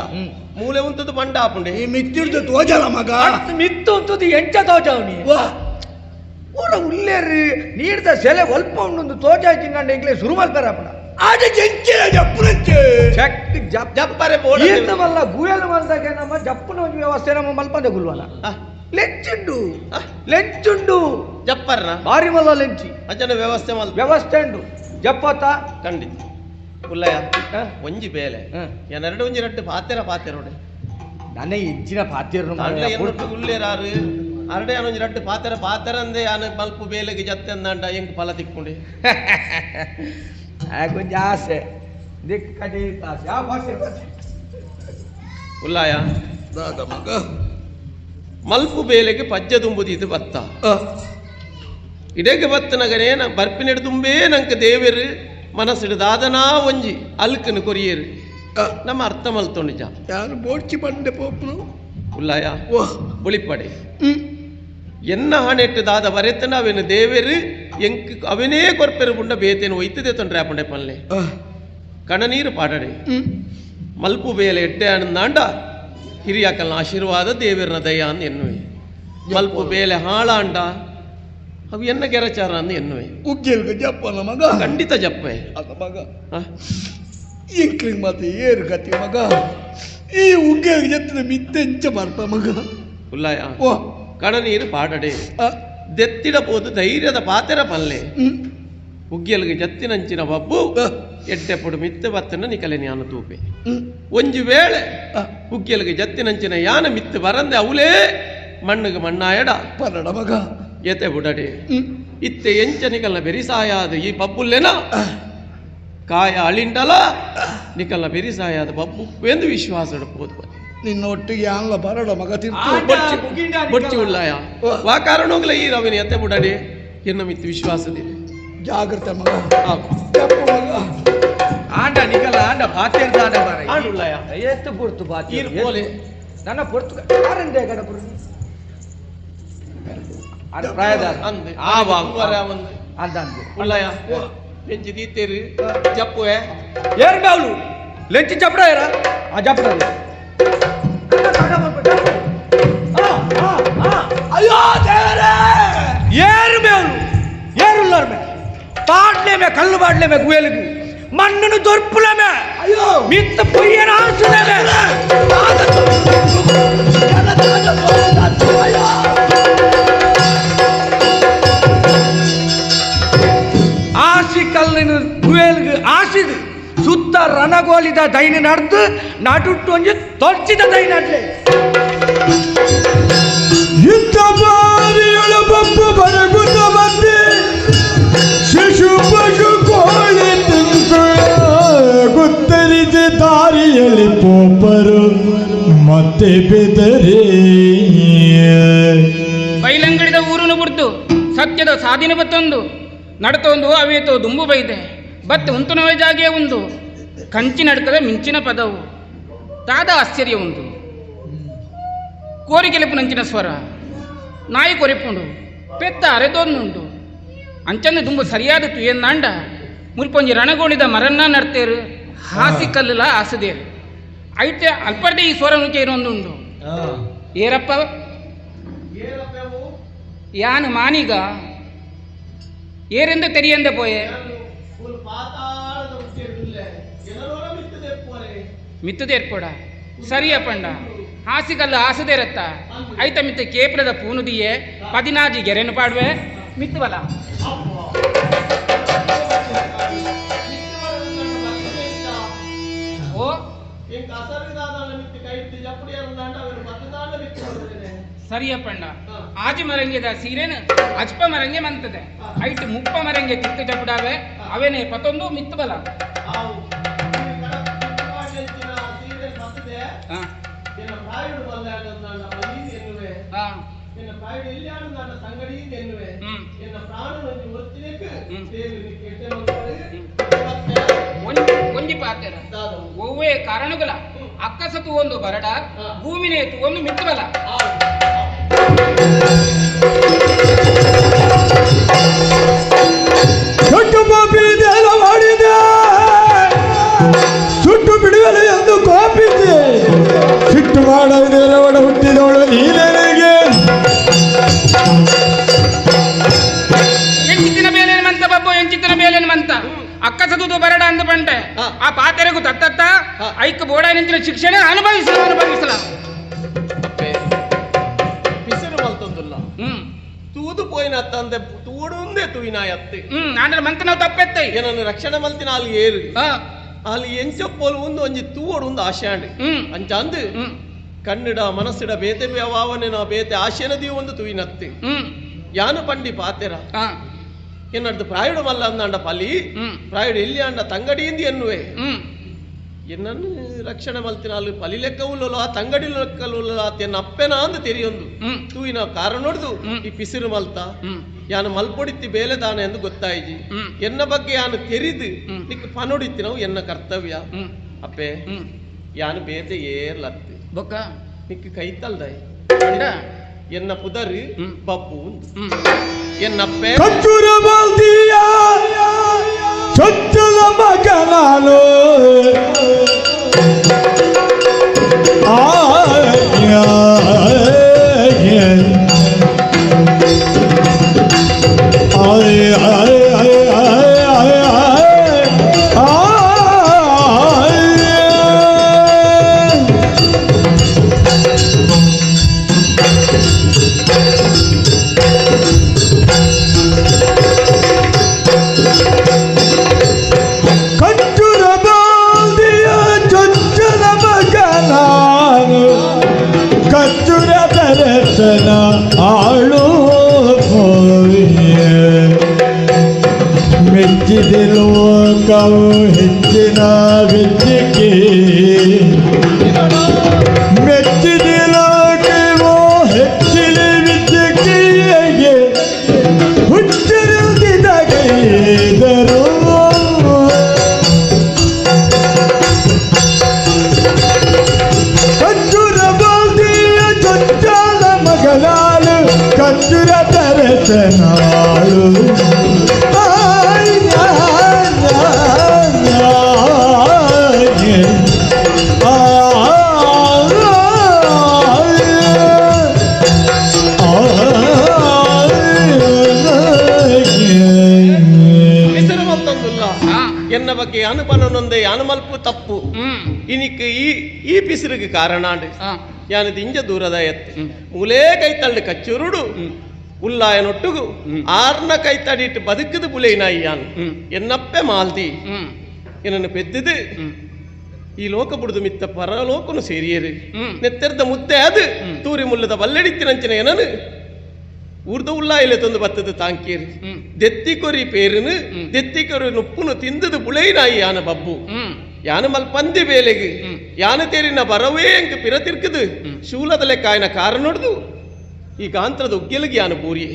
ಮೂಲೆ ಉಂತದ್ದು ಬಂಡ ಆಪುಂಡೆ ಈ ಮಿತ್ತಿಡ್ದು ತೋಜಲ ಮಗ ಮಿತ್ತು ಅಂತದ್ದು ಎಂಚ ತೋಜಾವನಿ ವಾ ಊರ ಉಲ್ಲೇರಿ ನೀಡ್ದ ಸೆಲೆ ಒಲ್ಪ ಉಂಡೊಂದು ತೋಜಾಯ್ತಿಂಗಂಡ ಈಗಲೇ ಶುರು ಮಾಡ್ತಾರಪ್ಪಣ ಆಟ ಜಂಚಿನ ಜಪ್ಪುನಂಚೆ ಚೆಕ್ ಜಪ್ಪರೆ ಬೋಡ ಈತವಲ್ಲ ಗುಯಲು ಬಂದಾಗ ನಮ್ಮ ಜಪ್ಪುನ ಒಂದು ವ್ಯವಸ್ಥೆ ನಮ್ಮ ಮಲ್ಪಂದೆ ಗುಲ್ವಲ್ಲ ಲೆಂಚುಂಡು ಜಪ್ಪರ್ನ ಬಾರಿ ಮಲ್ಲ ಲೆಂಚಿ ಅಜ್ಜನ ವ್ಯವಸ್ಥೆ ಮಲ್ ವ್ಯವಸ್ಥೆ ಉಂಡು ಜಪ್ಪತ್ತ ಖಂಡಿತ ಉಲ್ಲಯ ಒಂಜಿ ಬೇಲೆ ಎನ್ನೆರಡು ಒಂಜಿ ರಟ್ಟು ಪಾತೆರೋಡೆ ನನ್ನ ಹೆಚ್ಚಿನ ಪಾತ್ಯರು ಅಂಡ್ಲ ಎನ್ನೊಟ್ಟು ಉಲ್ಲೇರಾರು ಅರಡೆ ಒಂಜಿ ರಟ್ಟು ಪಾತೆರ ಅಂದೆ ಯಾನ ಮಲ್ಪು ಬೇಲೆಗೆ ಜತ್ತೆ ಅಂದಂಡ ಹೆಂಗ್ ಫಲ ತಿಕ್ಕೊಂಡೆ ಕೊಂಚ ಆಸೆ ದಿಕ್ ಕಡೆ ಆಸೆ ಯಾವ ಭಾಷೆ ಉಲ್ಲಾಯ ಮಗ ಮಲ್ಪು ಬೇಲೆಗೆ ಪಜ್ಜ ತುಂಬುದು ಇದು ಬತ್ತ ಇಡೆಗೆ ಬತ್ತನಗನೇ ನ ಬರ್ಪಿನೆಡು ತುಂಬೇ ನಂಗೆ ದೇವರು ಮನಸ್ಸಿಡದಾದನಾ ಒಂಜಿ ಅಲ್ಕನು ಕೊರಿಯರು ನಮ್ಮ ಅರ್ಥ ಮಲ್ತೊಂಡಿಜ ಯಾರು ಬೋಡ್ಚಿ ಬಂಡೆ ಪೋಪನು ಉಲ್ಲಾಯ ಬುಳಿಪಡೆ ಎನ್ನ ಹಣೆಟ್ಟು ದಾದ ಬರೆತನ ಅವನು ದೇವರು ಎಂಕ್ ಅವನೇ ಕೊರ್ಪೆರು ಬುಂಡ ಬೇತೇನು ಒಯ್ತದೆ ತೊಂದ್ರೆ ಆಪಂಡೆ ಪಲ್ಲೆ ಕಣನೀರು ಪಾಡಡೆ ಮಲ್ಪು ಬೇಲೆ ಎಡ್ಡೆ ಅಣ್ಣಾಂಡ ಹಿರಿಯಾಕಲ್ನ ಆಶೀರ್ವಾದ ದೇವರನ ದಯ ಅಂದು ಎನ್ನುವೆ ಮಲ್ಪು ಬೇಲೆ ಹಾಳಾಂಡ ಅವು ಎನ್ನ ಗೆರಚಾರ ಅಂದು ಎನ್ನುವೆ ಉಗ್ಗೆಲ್ಗ ಜಪ್ಪನ ಮಗ ಖಂಡಿತ ಜಪ್ಪೆ ಅದ ಮಗ ಇಂಕ್ಲಿಂಗ್ ಮತ್ತೆ ಏರು ಕತಿ ಮಗ ಈ ಉಗ್ಗೆಲ್ಗ ಜತ್ತಿನ ಮಿತ್ತೆಂಚ ಬರ್ಪ ಮಗ ಉಲ್ಲಾಯ ಓ ಕಣನೀರು ಪಾಡಡೆ ದೆತ್ತಿಡಬಹುದು ಧೈರ್ಯದ ಪಾತೆರ ಪಲ್ಲೆ ಉಗ್ಗೆಲ್ಗೆ ಜತ್ತಿನಂಚಿನ ಬಬ್ಬು ಎಡ್ಡೆ ಪುಡು ಮಿತ್ತೆ ಬತ್ತನ ನಿಕಲೆ ಜ್ಞಾನ ತೂಪೆ ಒಂಜಿ ವೇಳೆ ಉಗ್ಗೆಲ್ಗೆ ಜತ್ತಿನಂಚಿನ ಯಾನ ಮಿತ್ತು ಬರಂದೆ ಅವಲೇ ಮಣ್ಣುಗೆ ಮಣ್ಣಾಯಡ ಪನ್ನಡ ಮಗ ಎತೆ ಬುಡಡೆ ಇತ್ತೆ ಎಂಚ ನಿಕಲ್ನ ಬೆರಿಸಾಯಾದ ಈ ಬಬ್ಬುಲ್ಲೆನ ಕಾಯ ಅಳಿಂಡಲ ನಿಕಲ್ನ ಬೆರಿಸಾಯಾದ ಬಬ್ಬು ಎಂದು ವಿಶ್ವಾಸ ಇಡಬಹುದು ನಿನ್ನ ಒಟ್ಟಿಗೆ ಆನ್ಲ ಬರಡ ಮಗ ಬೊಚ್ಚಿ ಉಳ್ಳಾಯ ವಾ ಕಾರಣ ಹೋಗ್ಲ ಈ ರವಿನ ಎತ್ತೆ ಬುಡಡೆ ಎನ್ನ ಮಿತ್ತು ವಿಶ್ವಾಸದಿದೆ ಜಾಗ್ರತೆ ಮಗ ಜಪ್ಪ ಮಗ ಆಂಡ ನಿಕಲ ಆಂಡ ಪಾತ್ಯರ್ ದಾಡ ಬಾರ ಆಂಡುಳ್ಳಾಯ ಎತ್ತು ಪುರ್ತು ಪಾತ್ಯರ್ ಈರ್ ಪೋಲೆ ನನ್ನ ಪುರ್ತು ಯಾರಂದೆ ಗಡಪುರ ಅದ ಪ್ರಾಯದ ಅಂದೆ ಆವಾ ಒಂದು ಅಂದಂದೆ ಉಳ್ಳಾಯ ಎಂಚಿ ದೀತೇರು ಜಪ್ಪುವೆ ಏರ್ ಬಾವ್ಲು ಲೆಂಚಿ ಚಪ್ಡ ಏರ ಆ ಚಪ್ಡ ಅಯ್ಯೋ ದೇವರೇ ಏರು ಬೇವ್ಲು ಏರುಲ್ಲಾರ ಮೇ ಪಾಡ್ಲೆ ಮೇ ಕಲ್ಲು ಬಾಡ್ಲೆ ಮೇ ಗುಯಲಿಗೆ ಮಣ್ಣನ್ನು ದೊರ್ಪುಲೆ ಮೇ ಅಯ್ಯೋ ಮಿತ್ತ ಪೊಯ್ಯನ ಆಸುಲೆ ಮೇ ಆಸಿ ಕಲ್ಲಿನ ಗುಯಲಿಗೆ ಆಸಿದು ಸುತ್ತ ರಣಗೋಲಿದ ದೈನ ನಡೆದು ನಾಟುಟ್ಟು ಒಂಜಿ ತೊರ್ಚಿದ ದೈನ ಅಡ್ಲೆ ಯುದ್ಧ ಬಾರಿಯೊಳ ಬಬ್ಬು ಬರಗುತ್ತ ಬಂದೆ ಶಿಶು ಪಶು ಕೋಳಿ ತಿಂದು ಗುತ್ತರಿದ ದಾರಿಯಲ್ಲಿ ಪೋಪರು ಮತ್ತೆ ಬೆದರೇ ಬೈಲಂಗಡಿದ ಊರುನು ಬಿಡ್ತು ಸತ್ಯದ ಸಾಧಿನ ಬತ್ತೊಂದು ನಡತೊಂದು ಅವೇತೋ ದುಂಬು ಬೈದೆ ಬತ್ತು ಉಂತುನವೇ ಜಾಗೆ ಒಂದು ಕಂಚಿ ನಡ್ಕದ ಮಿಂಚಿನ ಪದವು ತಾದ ಆಶ್ಚರ್ಯ ಒಂದು ಕೋರಿಗೆಲೆಪು ನಂಚಿನ ಸ್ವರ ನಾಯಿ ಕೊರೆಪುಂಡು ಪೆತ್ತ ಅರೆದೊಂದುಂಡು ಅಂಚಂದು ದುಂಬು ಸರಿಯಾದ ತುಯನ್ನಾಂಡ ಮುಲ್ಪೊಂಜಿ ರಣಗೋಳಿದ ಮರನ್ನ ನಡ್ತೇರು ಹಾಸಿ ಕಲ್ಲುಲ ಆಸದೇರು ಐತೆ ಅಲ್ಪರ್ದೆ ಈ ಸ್ವರ ನುಂಚೆ ಇರೊಂದುಂಡು ಏರಪ್ಪ ಯಾನು ಮಾನಿಗ ಏರೆಂದು ತೆರಿಯಂದೆ ಪೋಯೆ ಮಿತ್ತದ ಏರ್ಪೋಡ ಸರಿಯ ಪಂಡ ಹಾಸಿಗಲ್ಲ ಆಸದೇರತ್ತ ಐತ ಮಿತ್ತ ಕೇಪ್ರದ ಪೂನುದಿಯೇ 14 ಗೆರೆನು ಪಾಡ್ವೆ ಮಿತ್ತವಲ್ಲ ಓ ಸರಿಯ ಪಂಡ ಆಜಿ ಮರಂಗೆದ ಸೀರೆನ ಅಜ್ಪ ಮರಂಗೆ ಮಂತದೆ ಐಟ್ ಮುಪ್ಪ ಮರಂಗೆ ತಿತ್ತು ಚಪಡಾವೆ ಅವೇನೆ ಪತೊಂದು ಮಿತ್ತಬಲ ಎನ್ನ ಪ್ರಾಯುಡು ಬಲ್ಲಾಡಂದಾಂಡ ಬಲೀದಿ ಎನ್ನುವೆ ಎನ್ನ ಪ್ರಾಯುಡು ಎಲ್ಲಿಯಾಡಂದಾಂಡ ಸಂಗಡಿಯಿಂದ ಎನ್ನುವೆ ಎನ್ನ ಪ್ರಾಣನೊಂದು ಒತ್ತಿನೆಕ್ ದೇವಿನಿ ಕೆಟ್ಟ ಒಂದಿ ಪಾತ್ರ ಒವ್ವೇ ಕಾರಣಗಳ ಅಕ್ಕಸತು ಒಂದು ಬರಡ ಭೂಮಿನೇತು ಒಂದು ಮಿತ್ರಬಲ ಮಾಡಿದೆ ಸುಟ್ಟು ಬಿಡುವಲೆ ಎಂದು ಕೋಪಿದ್ದೆ ಸಿಟ್ಟು ಮಾಡದೆ ಒಡ ಹುಟ್ಟಿದವಳು ನೀನೇನೆಗೆ ಎಂಚಿತ್ತಿನ ಬೇಲೇನು ಮಂತ ಬಬ್ಬು ಎಂಚಿತ್ತಿನ ಬೇಲೇನು ಮಂತ ಅಕ್ಕಸದು ಬರಡ ಅಂದ ಬಂಡೆ ಆ ಪಾತೆರೆಗೂ ತತ್ತತ್ತ ಐಕ ಬೋಡ ನಿಂತಿನ ಶಿಕ್ಷಣ ಅನುಭವಿಸಲ ಬಿಸಿರು ಮಲ್ತೊಂದುಲ್ಲ ತೂದು ಪೋಯಿನ ತಂದೆ ತೂಡುಂದೆ ತೂಯಿನ ಎತ್ತಿ ಅಂದ್ರೆ ಮಂತ ನಾವು ತಪ್ಪೆತ್ತೈ ಏನನ್ನು ರಕ್ಷಣೆ ಮಲ್ತಿನ ಅಲ್ಲಿ ಏರು ಅಲ್ಲಿ ಎಂಚಪ್ಪೋಲು ಒಂಜಿ ತೂವಡು ಒಂದು ಆಶಾಂಡ್ ಅಂಚ ಅಂದು ಕನ್ನಡ ಮನಸ್ಸಿಡ ಬೇತೆ ವ್ಯವಾವನೆ ಬೇತೆ ಆಶೆನದಿ ಒಂದು ತೂಯಿನತ್ತಿ ಯಾನು ಪಂಡಿ ಪಾತೆರ ಎನ್ನಡ್ದು ಪ್ರಾಯುಡು ಮಲ್ಲ ಅಂದಾಂಡ ಪಲಿ ಪ್ರಾಯುಡು ಎಲ್ಲಿ ಅಂಡ ತಂಗಡಿಯಿಂದ ಎನ್ನುವೆ ಎನ್ನನ್ನು ರಕ್ಷಣೆ ಮಲ್ತಿನ ಅಲ್ಲಿ ಪಲಿ ಲೆಕ್ಕ ಉಲ್ಲಲ್ಲ ಆ ತಂಗಡಿ ಲೆಕ್ಕ ಉಲ್ಲಲ್ಲ ಎನ್ನ ಅಪ್ಪೆನ ಅಂದು ತೆರಿಯೊಂದು ತೂಯಿನ ಕಾರಣ ನೋಡ್ದು ಈ ಪಿಸಿರು ಮಲ್ತ ಯಾನು ಮಲ್ಪೊಡಿತ್ತಿ ಬೇಲೆ ದಾನ ಎಂದು ಗೊತ್ತಾಯಿಜಿ ಎನ್ನ ಬಗ್ಗೆ ಯಾನು ತೆರಿದು ನಿಕ್ ಪನೊಡಿತ್ತಿ ನಾವು ಎನ್ನ ಕರ್ತವ್ಯ ಅಪ್ಪೆ ಯಾನು ಬೇತೆ ಏರ್ಲತ್ತಿ ಬೊಕ್ಕ ನಿಕ್ ಕೈತಲ್ದಾಯ್ ಎನ್ನ ಪುದರ್ ಬಪ್ಪು ಎನ್ನಪ್ಪೆ ಕಚ್ಚುರ ಬಾಲ್ದಿಯ ಚೊಚ್ಚಲ ಮಗನಾನು ಆಳು ಮೆಚ್ಚಿದೆ ಲೋಕವು ಹೆಚ್ಚಿನ ವೆಚ್ಚಿಕೆ ಮೆಚ್ಚಿದೆ ಲೋಕವು ಹೆಚ್ಚಿನ ವೆಚ್ಚಿಕೆಗೆ ಹುಚ್ಚರಿಸಿದ ಗೈದರು ಕಚ್ಚುರ ತರಸನಾಳು ಎನ್ನ ಬಗ್ಗೆ ಅನುಪನೊಂದೇ ಅನುಮಲ್ಪು ತಪ್ಪು ಇನಿಕ್ ಈ ಪಿಸಿರಿಗೆ ಕಾರಣ ಯಾನದು ಇಂಜ ದೂರದ ಎತ್ತು ಮೂಲೇ ಕೈತಳ್ಳಿ ಕಚ್ಚುರುಡು ಉಲ್ಲಾಯನೊಟ್ಟುಗು ಆರ್ನ ಕೈತಡಿಟ್ಟು ಬದುಕದು ಬುಲೇನಾಯಿ ಯಾನು ಎನ್ನಪ್ಪೆ ಮಾಲ್ದಿ ಏನನ್ನು ಪೆದ್ದಿದು ಈ ಲೋಕ ಬುಡುದು ಮಿತ್ತ ಪರಲೋಕನು ಸೇರಿಯರು ನೆತ್ತೆರ್ದ ಮುದ್ದೆ ಅದು ತೂರಿ ಮುಲ್ಲದ ಬಲ್ಲೆಡಿತ್ತಿನಂಚಿನ ಏನನು ಊರ್ದ ಉಲ್ಲಾಯಿಲೆ ತಂದು ಬತ್ತದು ತಾಂಕೇರಿ ದೆತ್ತಿಕೊರಿ ಪೇರುನು ದೆತ್ತಿಕೊರಿ ನುಪ್ಪುನು ತಿಂದದು ಬುಳೈನಾಯಿ ಯಾನ ಬಬ್ಬು ಯಾನ ಮಲ್ಪಂದಿ ಬೇಲೆಗೆ ಯಾನ ತೇರಿನ ಬರವೇ ಎಂಕ ಪಿರತಿರ್ಕದು ಶೂಲದ ಲೆಕ್ಕಾಯನ ಕಾರಣ ನೋಡ್ದು ಈ ಗಾಂತ್ರದ ಉಗ್ಗೆಲಿಗೆ ಯಾನ ಬೂರಿ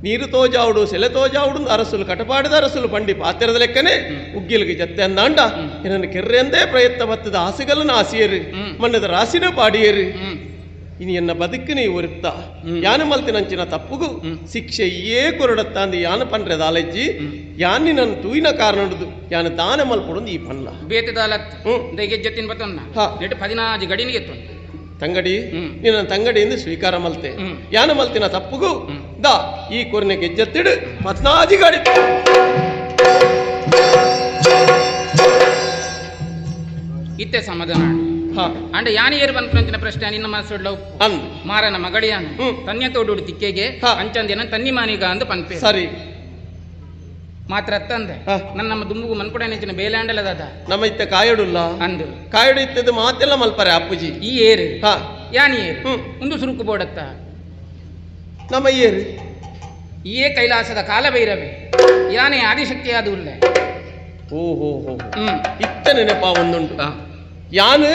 ನೀರು ತೋಜಾವುಡು ಸೆಲೆ ತೋಜಾವುಡು ಅರಸುಲು ಕಟಪಾಡಿದ ಅರಸುಲು ಪಂಡಿ ಪಾತ್ರದ ಲೆಕ್ಕನೆ ಉಗ್ಗಿಲಿಗೆ ಜತ್ತೆ ಅಂದಾಂಡ ಏನನ್ನು ಕೆರ್ರೆಂದೇ ಪ್ರಯತ್ನ ಬತ್ತದ ಆಸೆಗಲ್ಲನ ಆಸಿಯರು ಮಣ್ಣದ ರಾಸಿನ ಪಾಡಿಯರು ಇನಿ ಎನ್ನ ಬದುಕಿನ ಒರುತ್ತ ಯಾನ ಮಲ್ತಿನಂಚಿನ ತಪ್ಪುಗು ಶಿಕ್ಷೆ ಏ ಕೊರಡತ್ತಾಂದಿ ಯಾನ ಪಂಡ್ರೆ ದಾಲೆಜ್ಜಿ ಯಾನಿ ನನ್ನ ತೂಯಿನ ಕಾರಣದು ಯಾನ ದಾನ ಮಲ್ಪೊಡೊಂದು ಈ ಪನ್ಲ ಬೇತೆದಾಲತ್ ದೈಗೆಜ್ಜತ್ತಿನ ಬತ್ತನ್ನ ನೆಟ್ಟು 16 ಗಡಿನಿಗೆ ತಂಗಡಿ ನಿನ್ನ ತಂಗಡಿಯಿಂದ ಸ್ವೀಕಾರ ಮಲ್ತೆ ಯಾನ ಮಲ್ತಿನ ತಪ್ಪುಗು ದಾ ಈ ಕೊರ್ನೆ ಗೆಜ್ಜತ್ತಿಡು 14 ಗಡಿ ಇತ್ತೆ ಸಮಾಧಾನ ಅಂಡ ಯಾನಿ ಏರು ಬಂದ್ಕೊಂತಿನ ಪ್ರಶ್ನೆ ನಿನ್ನ ಮನಸ್ಸೊಡ್ಲ ಮಾರನ ಮಗಳಿಯಾನು ತನ್ಯ ತೋಡು ತಿಕ್ಕೆಗೆ ಅಂಚಂದೇನ ತನ್ನಿ ಮಾನಿಗ ಅಂದು ಪನ್ಪೆ ಸರಿ ಮಾತ್ರ ಅತ್ತಂದೆ ನಮ್ಮ ದುಂಬುಗು ಮನ್ಕೊಡ ನೆಂಚಿನ ಬೇಲಾಂಡಲದ ನಮ್ಮ ಇತ್ತ ಕಾಯಡುಲ್ಲ ಅಂದು ಕಾಯಡು ಇತ್ತದ ಮಾತೆಲ್ಲ ಮಲ್ಪರೆ ಅಪ್ಪುಜಿ ಈ ಏರು ಯಾನಿ ಏರು ಒಂದು ಸುರುಕು ಬೋಡತ್ತ ನಮ್ಮ ಏರು ಈಯೇ ಕೈಲಾಸದ ಕಾಲಭೈರವೆ ಯಾನೇ ಆದಿಶಕ್ತಿಯಾದ ಉಲ್ಲೆ ಓಹೋ ಇತ್ತ ನೆನಪ ಒಂದುಂಟು ಯಾನು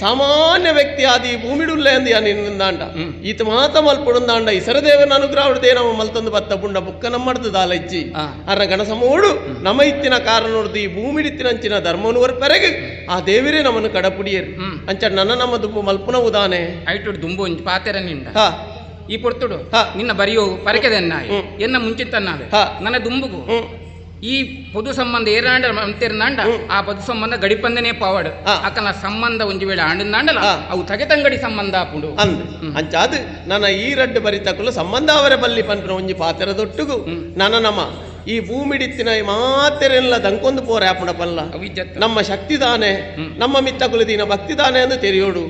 ಸಾಮಾನ್ಯ ವ್ಯಕ್ತಿ ಆದಿ ಭೂಮಿಡುಲ್ಲೆ ಅಂದು ಯಾನು ಇನ್ನೊಂದಾಂಡ ಈತ ಮಾತ ಮಲ್ಪಡುಂದಾಂಡ ಇಸರದೇವನ ಅನುಗ್ರಹದೇ ನಮ್ಮ ಮಲ್ತೊಂದು ಬತ್ತ ಪುಂಡ ಬುಕ್ಕ ನಮ್ಮಡ್ದು ದಾಲಜ್ಜಿ ಅರ ಗಣಸಮೋಡು ನಮ್ಮ ಇತ್ತಿನ ಕಾರಣ ನೋಡ್ದು ಈ ಭೂಮಿಡಿತ್ತಿನಂಚಿನ ಧರ್ಮನು ಪೆರಗೆ ಆ ದೇವಿರೇ ನಮ್ಮನ್ನು ಕಡಪುಡಿಯರು ಅಂಚ ನನ್ನ ನಮ್ಮ ದುಂಬು ಮಲ್ಪುನ ಉದಾನೆ ಐಟು ದುಂಬು ಒಂಚು ಪಾತೆರ ನಿಂಡ ಈ ಪೊರ್ತುಡು ನಿನ್ನ ಬರಿಯೋ ಪರಕೆದೆನ್ನ ಎನ್ನ ಮುಂಚಿತನ್ನಾವೆ ನನ್ನ ದುಂಬುಗು ಈ ಪೊದು ಸಂಬಂಧ ಏರಾಂಡ ಅಂತಿರ್ನಾಂಡ ಆ ಪೊದು ಸಂಬಂಧ ಗಡಿಪಂದನೆ ಪಾವಡು ಅಕ್ಕನ ಸಂಬಂಧ ಒಂಜಿ ವೇಳೆ ಆಂಡನಾಂಡಲ ಅವು ತಗೆತಂಗಡಿ ಸಂಬಂಧ ಆಪುಂಡು ಅಂಚಾದು ನನ್ನ ಈ ರಡ್ಡು ಬರಿತಕ್ಕಲು ಸಂಬಂಧ ಅವರ ಬಲ್ಲಿ ಪಂಪಿನ ಒಂಜಿ ಪಾತೆರದೊಟ್ಟುಗು ನನ್ನ ನಮ್ಮ ಈ ಭೂಮಿಡಿತ್ತಿನ ಮಾತೆರೆಲ್ಲ ದಂಕೊಂದು ಪೋರ ಆಪುಂಡ ಪಲ್ಲ ನಮ್ಮ ಶಕ್ತಿದಾನೆ ನಮ್ಮ ಮಿತ್ತಕುಲದಿನ ಭಕ್ತಿದಾನೆ ಎಂದು ತೆರೆಯೋಡು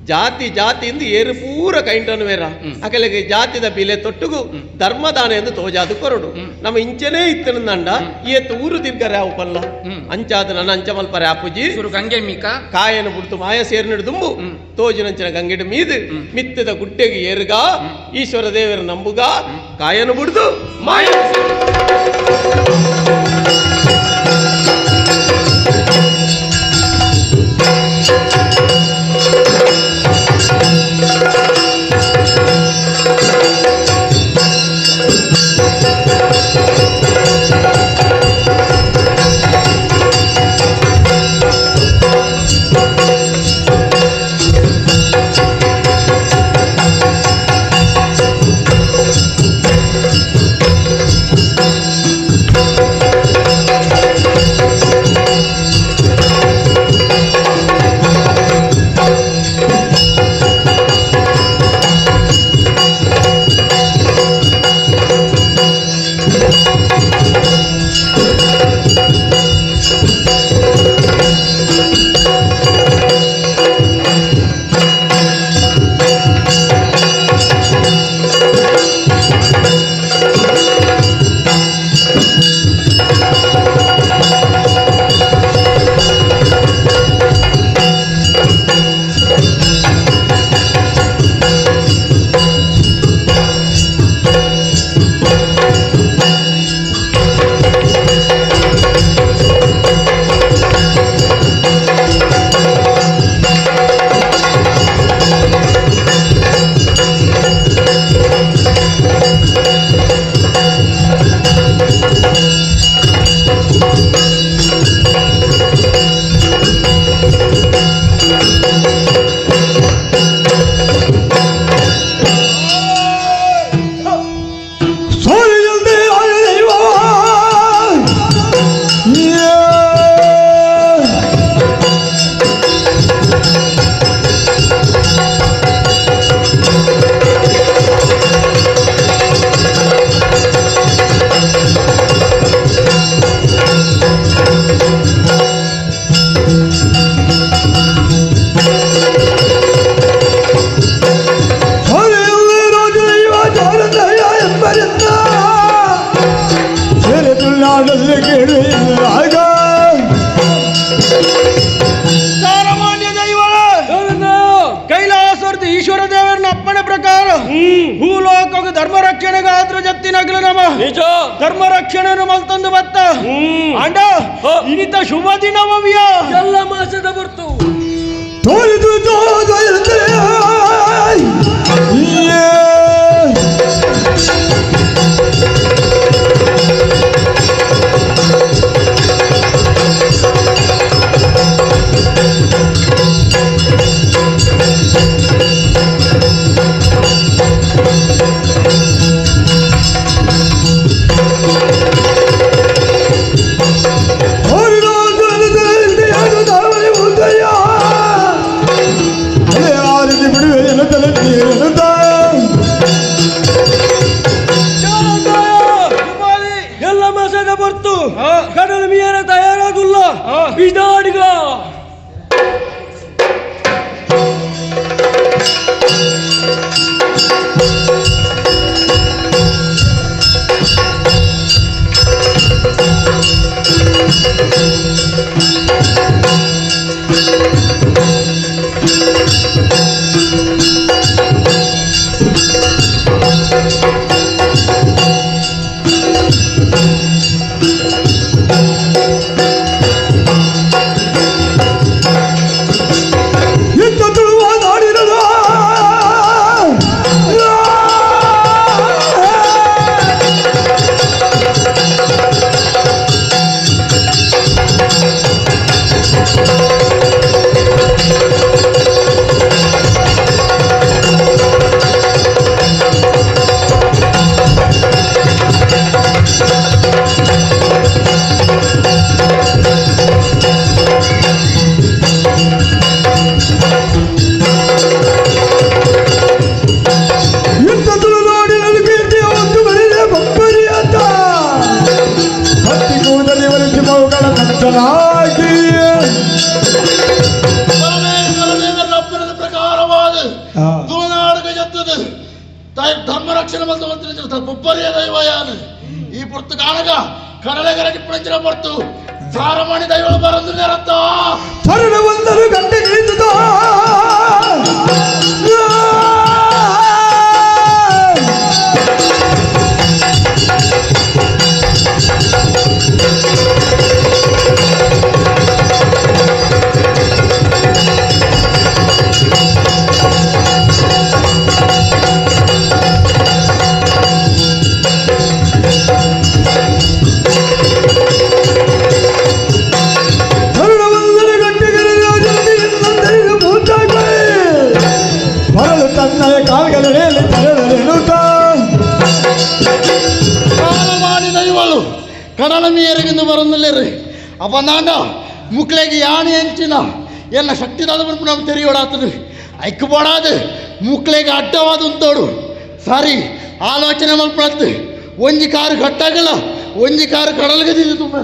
ಜಾತಿ ಜಾತಿ ಎಂದು ಏರು ಪೂರ ಕೈಂಟನು ವೇರ ಅಕಲೆಗೆ ಜಾತಿದ ಬಿಲೆ ತೊಟ್ಟುಗು ಧರ್ಮದಾನ ಎಂದು ತೋಜಾದು ಕೊರಡು ನಮ್ಮ ಇಂಚನೇ ಇತ್ತನಂದ ಏತ್ತು ಊರು ತಿರ್ಗರೆ ಅವು ಪಲ್ಲ ಅಂಚಾದ ನನ್ನ ಅಂಚ ಮಲ್ಪರೆ ಆಪುಜಿ ಗಂಗೆ ಮೀಕ ಕಾಯನು ಬಿಡ್ತು ಮಾಯ ಸೇರ್ನಿಡು ದುಂಬು ತೋಜಿನಂಚಿನ ಗಂಗೆಡು ಮೀದು ಮಿತ್ತದ ಗುಟ್ಟೆಗೆ ಏರುಗ ಈಶ್ವರ ದೇವರ ನಂಬುಗ ಕಾಯನು ಬಿಡ್ದು ಮಾಯ ಈಶ್ವರ ದೇವರನ್ನ ಅಪ್ಪಣೆ ಪ್ರಕಾರ ಭೂಲೋಕ ಧರ್ಮ ರಕ್ಷಣೆಗೆ ಆದ್ರ ಜತ್ತಿನಾಗಲ ನಮ ನಿಜ ಧರ್ಮ ರಕ್ಷಣೆಯನ್ನು ಮಲ್ತೊಂದು ಬತ್ತ ಅಂಡ ಇನಿತ ಶುಭ ದಿನವವ್ಯ ಎಲ್ಲ ಮಾಸದ ಬರ್ತು ತೋರಿದು ಎಲ್ಲ ಮಾಸದ ಬರ್ತು ಕಡಲ ಮೀನ ತಯಾರಾಗುಲ್ಲ ಬಿಡಾಡಿಗ ತುಳುನಾಡು ಜತ್ತದು ಧರ್ಮರಕ್ಷಣೆ ಮಂತ್ರಿ ಬೊಬ್ಬರಿಯ ದೈವಯಾನು ಈ ಪುರ್ತು ಕಾಣಗ ಕಡಲೆಗರ ಟಿಪ್ಪಣಿಂಚಿನ ಪೊರ್ತು ಸಾರಮಣಿ ದೈವ ಬರಂದು ನೆರತ್ತ ತರುಣ ಒಂದರು ಗಂಟೆ ನಿಂತದ ಕಡಲ ಮೀರಿಗಿಂದು ಬರಂದಿಲ್ಲೇರಿ ಅಪ್ಪ ನಾಂಡ ಮುಕ್ಳೆಗೆ ಯಾಣಿ ಹೆಂಚಿನ ಎಲ್ಲ ಶಕ್ತಿ ಬಂದ್ಬಿಟ್ಟು ನಾವು ತೆರೆಯೋಡಾತದು ಐಕ್ಬೋಡಾದು ಮುಕ್ಳೆಗೆ ಅಡ್ಡವಾದ ಉಂಟೋಡು ಸಾರಿ ಆಲೋಚನೆ ಮಲ್ಪಡತ್ತೆ ಒಂಜಿ ಕಾರು ಕಟ್ಟಾಗಲ್ಲ ಒಂಜಿ ಕಾರು ಕಡಲ್ಗೆ ದಿದ್ದು ತುಂಬ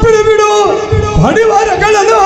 ಬಿಡು ಬಿಡು ಹಡಿವಾರಗಳನ್ನು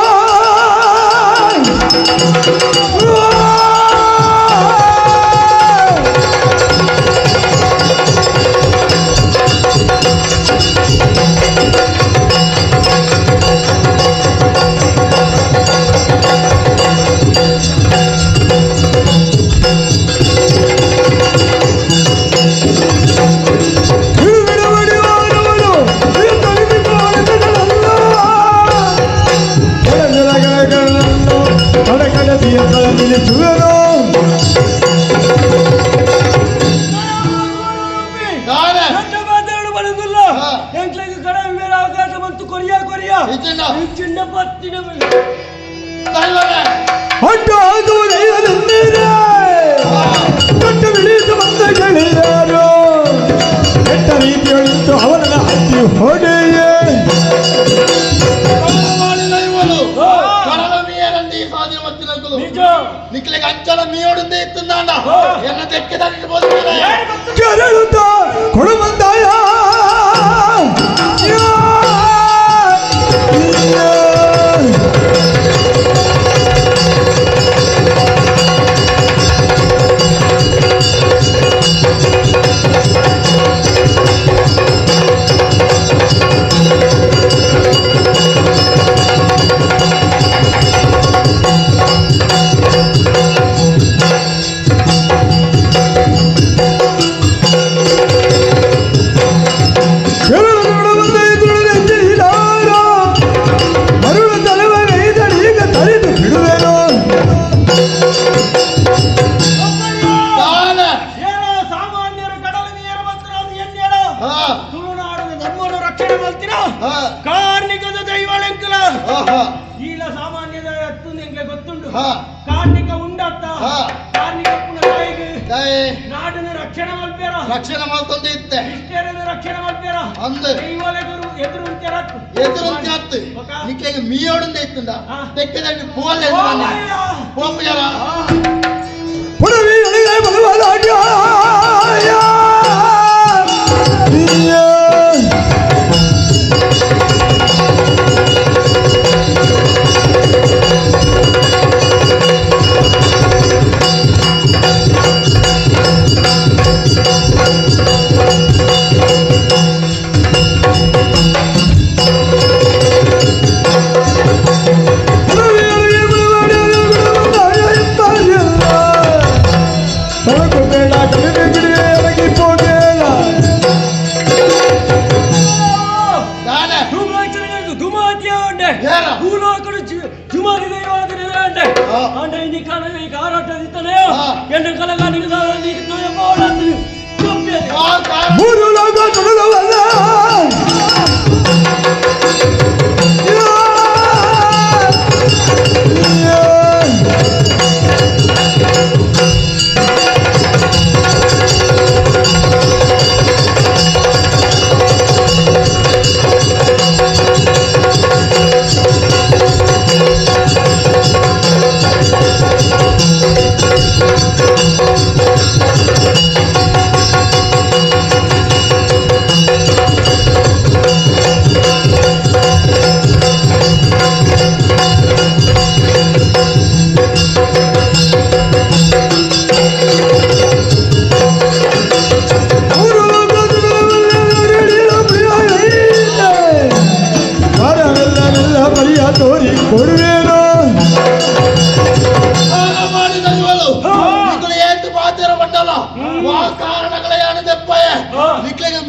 ಕೆಟ್ಟ ರೀತಿಯಲ್ಲಿತ್ತು ಅವನ ಹತ್ತಿ ಹೊಡೆಯೇ ನಿಕ್ಲೆಗೆ ಅಂಚಲ ಮೀಯೋಡಿಂದ ಇತ್ತಂದಾಂಡ ಎನ್ನ ತೆಕ್ಕೆದಾಗಿರ್ಬೋದು ಕೆರಳುತ್ತ ಕೊಡುವಂದಾಯ ಕಾರ್ಣಿಕದ ದೈವಳೆಂಕಲ ಈಲ ಸಾಮಾನ್ಯದ ಎತ್ತು ನಿಂಗೆ ಗೊತ್ತುಂಟು ಕಾರ್ಣಿಕ ಉಂಡತ್ತ ಕಾರ್ಣಿಕ ನಾಡಿನ ರಕ್ಷಣೆ ಮಲ್ಪೇರ ರಕ್ಷಣೆ ಮಾಡ್ಕೊಂಡು ಇತ್ತೆ ಇಷ್ಟೇರದ ರಕ್ಷಣೆ ಮಲ್ಪೇರ ಅಂದ ದೈವಲೆಗರು ಎದುರುಂತೆರತ್ತು ಎದುರುಂತೆ ನಿಕ್ಲೆಗೆ ಮೀಯೋಡಿಂದ ಇತ್ತುಂಡ ತೆಕ್ಕೆದಾಗಿ ಪೋಲೆ ಪೋಪುಜರ ಪುಡವಿ ಅಳಿಗೆ ಬಲವಾಲಾಡ್ಯ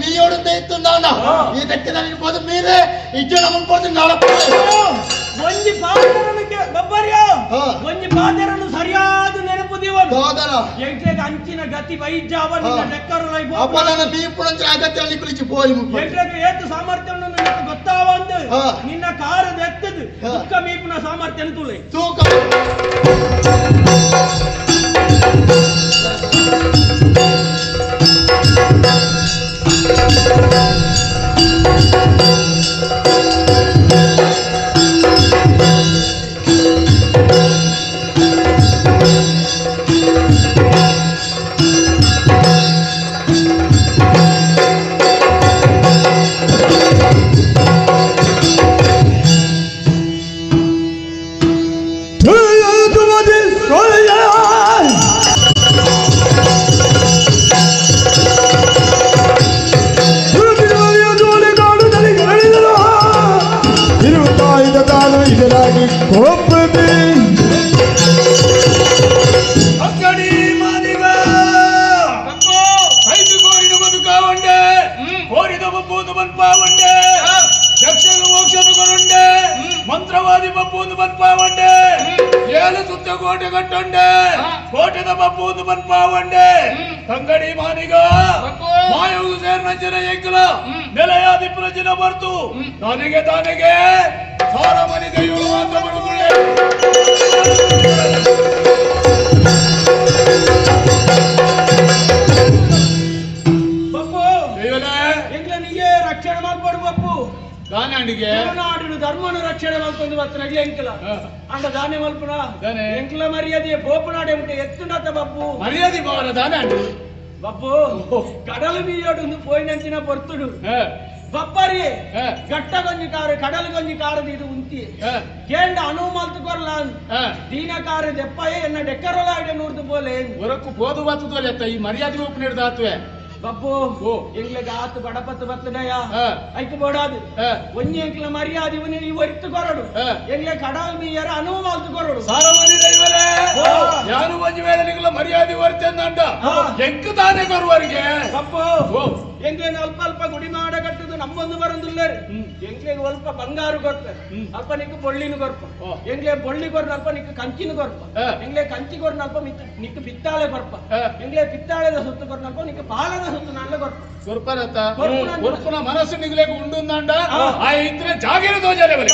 మీయోడు తెస్తున్నానా ఈ దక్కిన పోదు మీరే ఇచ్చిన పోదు నడపలేదు ಒಂಜಿ ಪಾದರನಿಗೆ ಬಬ್ಬರ್ಯ ಒಂಜಿ ಪಾದರನು ಸರಿಯಾದ ನೆನಪು ದಿವನು ಸೋದರ ಎಂಟ್ರೆಗ ಅಂಚಿನ ಗತಿ ವೈಜ್ಯ ಅವನಿಗೆ ಡೆಕ್ಕರಲೈ ಅಪ್ಪನ ಬೀಪುಣಂಚ ಅಗತ್ಯ ಕುಳಿచి పోయి ಎಂಟ್ರೆಗ ಏತು ಸಾಮರ್ಥ್ಯವನ್ನು ನಿನಗೆ ಗೊತ್ತಾವಂದು ನಿನ್ನ ಕಾರದ ಎತ್ತದು ದುಃಖ ಮೀಪುನ ಸಾಮರ್ಥ್ಯ ತುಳೆ ತೂಕ ಮಂತ್ರವಾದಿ ಬಪ್ಪೂಂದು ಬನ್ಪಾವಂಡೆ ಏಳು ಸುತ್ತ ಕೋಟೆ ಕಟ್ಟಂಡೆ ಕೋಟೆದ ಬಪ್ಪೂಂದು ಬನ್ಪಾವಂಡೆ ತಂಗಡಿ ಮಾನಿಗ ಮಾಯವುದು ಸೇರ್ನಂಚಿನ ಎಂಕಲ ನೆಲೆಯಾದಿ ಪ್ರಜನ ಬರ್ತು ತಾನೆಗೆ ಸಾರ ಮನಿ ದೈವಗಳು ಮಾತ್ರ ಬರುವುದಿಲ್ಲ ಬಪ್ಪು ಎಂಗ್ಲ ನೀಯೇ ರಕ್ಷಣೆ ಮಾಡ್ಬಾರ್ದು ಬಪ್ಪು ದಾನಾಡಿಗೆ ನಾಡು ಧರ್ಮನ ರಕ್ಷಣೆ ಮಲ್ಪೊಂದು ಬರ್ತನ ಎಂಕಲ ಅಂಡ ದಾನೆ ಮಲ್ಪನ ಎಂಕಲ ಮರ್ಯಾದೆ ಬೋಪನಾಡೆ ಉಂಟೆ ಎತ್ತುನಾತ ಬಪ್ಪು ಮರ್ಯಾದೆ ಬಾರ ದಾನಾಡಿ ಬಪ್ಪು ಕಡಲು ಮೀಯೋಡು ಪೋಯಿನಂಚಿನ ಬರ್ತುಡು ಬಪ್ಪರಿ ಗಟ್ಟ ಗೊಂಜಿ ಕಾರು ಕಡಲು ಗೊಂಜಿ ಕಾರದು ಇದು ಉಂತಿ ಕೇಂಡ ಅನು ಮಲ್ತು ಕೊರ್ಲ ದೀನ ಕಾರ ದೆಪ್ಪಯೇ ಎನ್ನ ಡೆಕ್ಕರಲ ಐಡೆ ನೋಡ್ದು ಬೋಲೆ ಹೊರಕ್ಕು ಬೋದು ಬತ್ತದೋಲೆ ಈ ಮರ್ಯಾದೆ ಒಪ್ಪು ಹಿಡ್ದಾತ್ವೆ ಬಪ್ಪು ಎಂಗ್ಲೆಗ ಆತು ಬಡಪತ್ತು ಬತ್ತನಯ ಐಕ್ ಬೋಡಾದು ಒಂಜಿ ಎಂಕ್ಲ ಮರ್ಯಾದೆ ಇವನು ಈ ಒರಿತ್ತು ಕೊರಡು ಎಂಗ್ಲೆ ಕಡಲ್ ಮೀಯರ ಅನುವು ಮಾಲ್ತು ಕೊರಡು ಸಾರಮನಿ ದೈವಲೇ ಯಾನು ಒಂಜಿ ವೇಳೆ ನಿಗಲ ಮರ್ಯಾದೆ ವರ್ತೆಂದಂಡ ಎಂಕು ತಾನೇ ಕೊರುವರಿಗೆ ಬಪ್ಪು ಎಂಗ್ಲೇನು ಅಲ್ಪ ಗುಡಿ ಮಾಡ ಕಟ್ಟುದು ನಮ್ಮೊಂದು ಬರಂದಿಲ್ಲೇರು ಎಂಗ್ಲೇನು ಅಲ್ಪ ಬಂಗಾರು ಕೊರ್ಪ ಅಲ್ಪ ನಿಕ್ಕು ಬೊಳ್ಳಿನ ಕೊರ್ಪ ಎಂಗ್ಲೆ ಬೊಳ್ಳಿ ಕೊರ್ನ ಅಲ್ಪ ನಿಕ್ಕು ಕಂಚಿನ ಕೊರ್ಪ ಎಂಗ್ಲೆ ಕಂಚಿ ಕೊರ್ನ ಅಲ್ಪ ನಿಕ್ಕು ಪಿತ್ತಾಳೆ ಕೊರ್ಪ ಎಂಗ್ಲೆ ಪಿತ್ತಾಳೆದ ಸುತ್ತು ಕೊರ್ನ ಅಲ್ಪ ನಿಕ್ಕು ಪಾಲದ ಸುತ್ತು ನಲ್ಲ ಕೊರ್ಪ ಕೊರ್ಪರತ್ತ ಕೊರ್ಪನ ಮನಸ್ಸು ನಿಗಲೇಕು ಉಂಡುಂದಂಡ ಆ ಇದ್ರೆ ಜಾಗಿರ ದೋಜಾಲೆ ಬಲಿ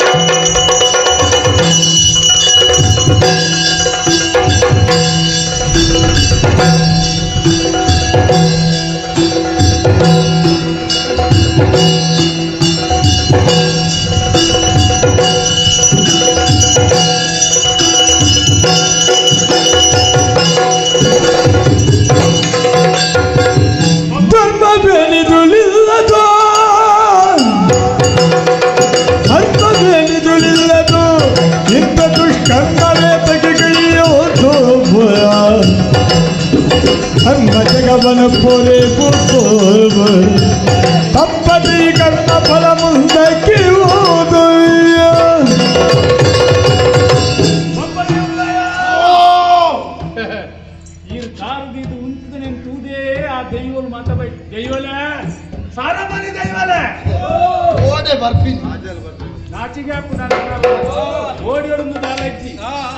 ಜಗವನ ಪೊರೆ ತಪ್ಪದಿ ಕರ್ಮ ಫಲ ಮುಂದಕ್ಕೆ ಹೋದಯ್ಯ ಈ ಕಾರದಿದು ಉಂಟು ತೂದೇ ಆ ದೈವಲು ಮಾತ ಬೈ ದೈವಲೇ ಸಾರಮನಿ ದೈವಲೇ ಓದೆ ಬರ್ಪಿ ನಾಚಿಗೆ ಓಡಿ ಹೊಡೆದು ದಾಲ ಇಚ್ಚಿ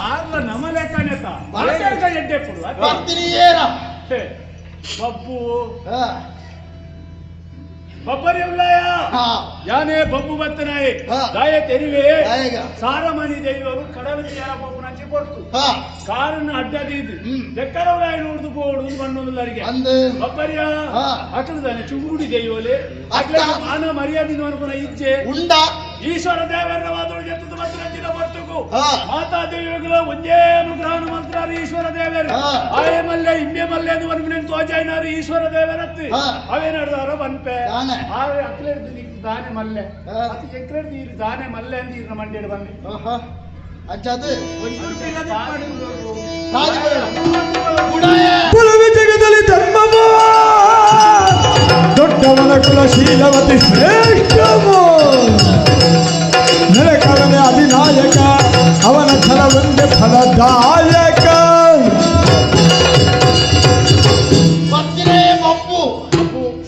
ಆರ್ಲ ನಮ್ಮ ಲೆಕ್ಕನೆತ ಎಡ್ಡೆ ಕೊಡು ಬರ್ತೀನಿ ಏರ ಬಬ್ಬು ಬಬ್ಬರಿ ಯಾನೇ ಬಬ್ಬು ಬತ್ತನಾಯಿ ಗಾಯ ತೆರಿವೆ ಸಾರಮನಿ ದೈವರು ಕಡಲು ಯಾರ ಬಬ್ಬು ನಂಚಿ ಕೊಡ್ತು ಕಾರನ್ನು ಅಡ್ಡದಿದ್ದು ಬೆಕ್ಕರವರಾಯಿ ನೋಡ್ದು ಬೋಡು ಬಣ್ಣೊಂದರಿಗೆ ಬಬ್ಬರಿಯ ಅಕ್ಕದಾನೆ ಚುಂಗುಡಿ ದೈವಲೆ ಮಾನ ಮರ್ಯಾದೆ ಅನ್ಕೊನ ಇಚ್ಛೆ ಉಂಡ ಈಶ್ವರ ದೇವರ ವಾದೋಳು ಎತ್ತದ ಭದ್ರಂಚಿನ ಬರ್ತುಕು ಮಾತಾ ದೇವಿಗಳ ಒಂದೇ ಅನುಗ್ರಹಣ ಮಂತ್ರಾರು ಈಶ್ವರ ದೇವರು ಆಯ ಮಲ್ಲೆ ಇಮ್ಮೆ ಮಲ್ಲೆ ಎಂದು ಒಂದು ತೋಜಾಯಿನಾರು ಈಶ್ವರ ದೇವರತ್ತು ಅವೇ ನಡೆದವರ ಬನ್ಪೆ ಆವೆ ಅಕ್ಲೆ ದಾನೆ ಮಲ್ಲೆ ಅದು ಎಕ್ರೆ ನೀರು ದಾನೆ ಮಲ್ಲೆ ಅಂತ ಇದ್ರ ಮಂಡ್ಯದ ಬಂದೆ ಅಜ್ಜದು ಜಗದಲ್ಲಿ ಧರ್ಮವ ದೊಡ್ಡವನ ಕುಲಶೀಲವತಿ ಶ್ರೇಷ್ಠವೋ ನೆಲಕವನೆ ಅಧಿನಾಯಕ ಅವನ ಛಲವೊಂದೇ ಫಲದಾಯಕ ಬರ್ತಿರೇ ಬಪ್ಪು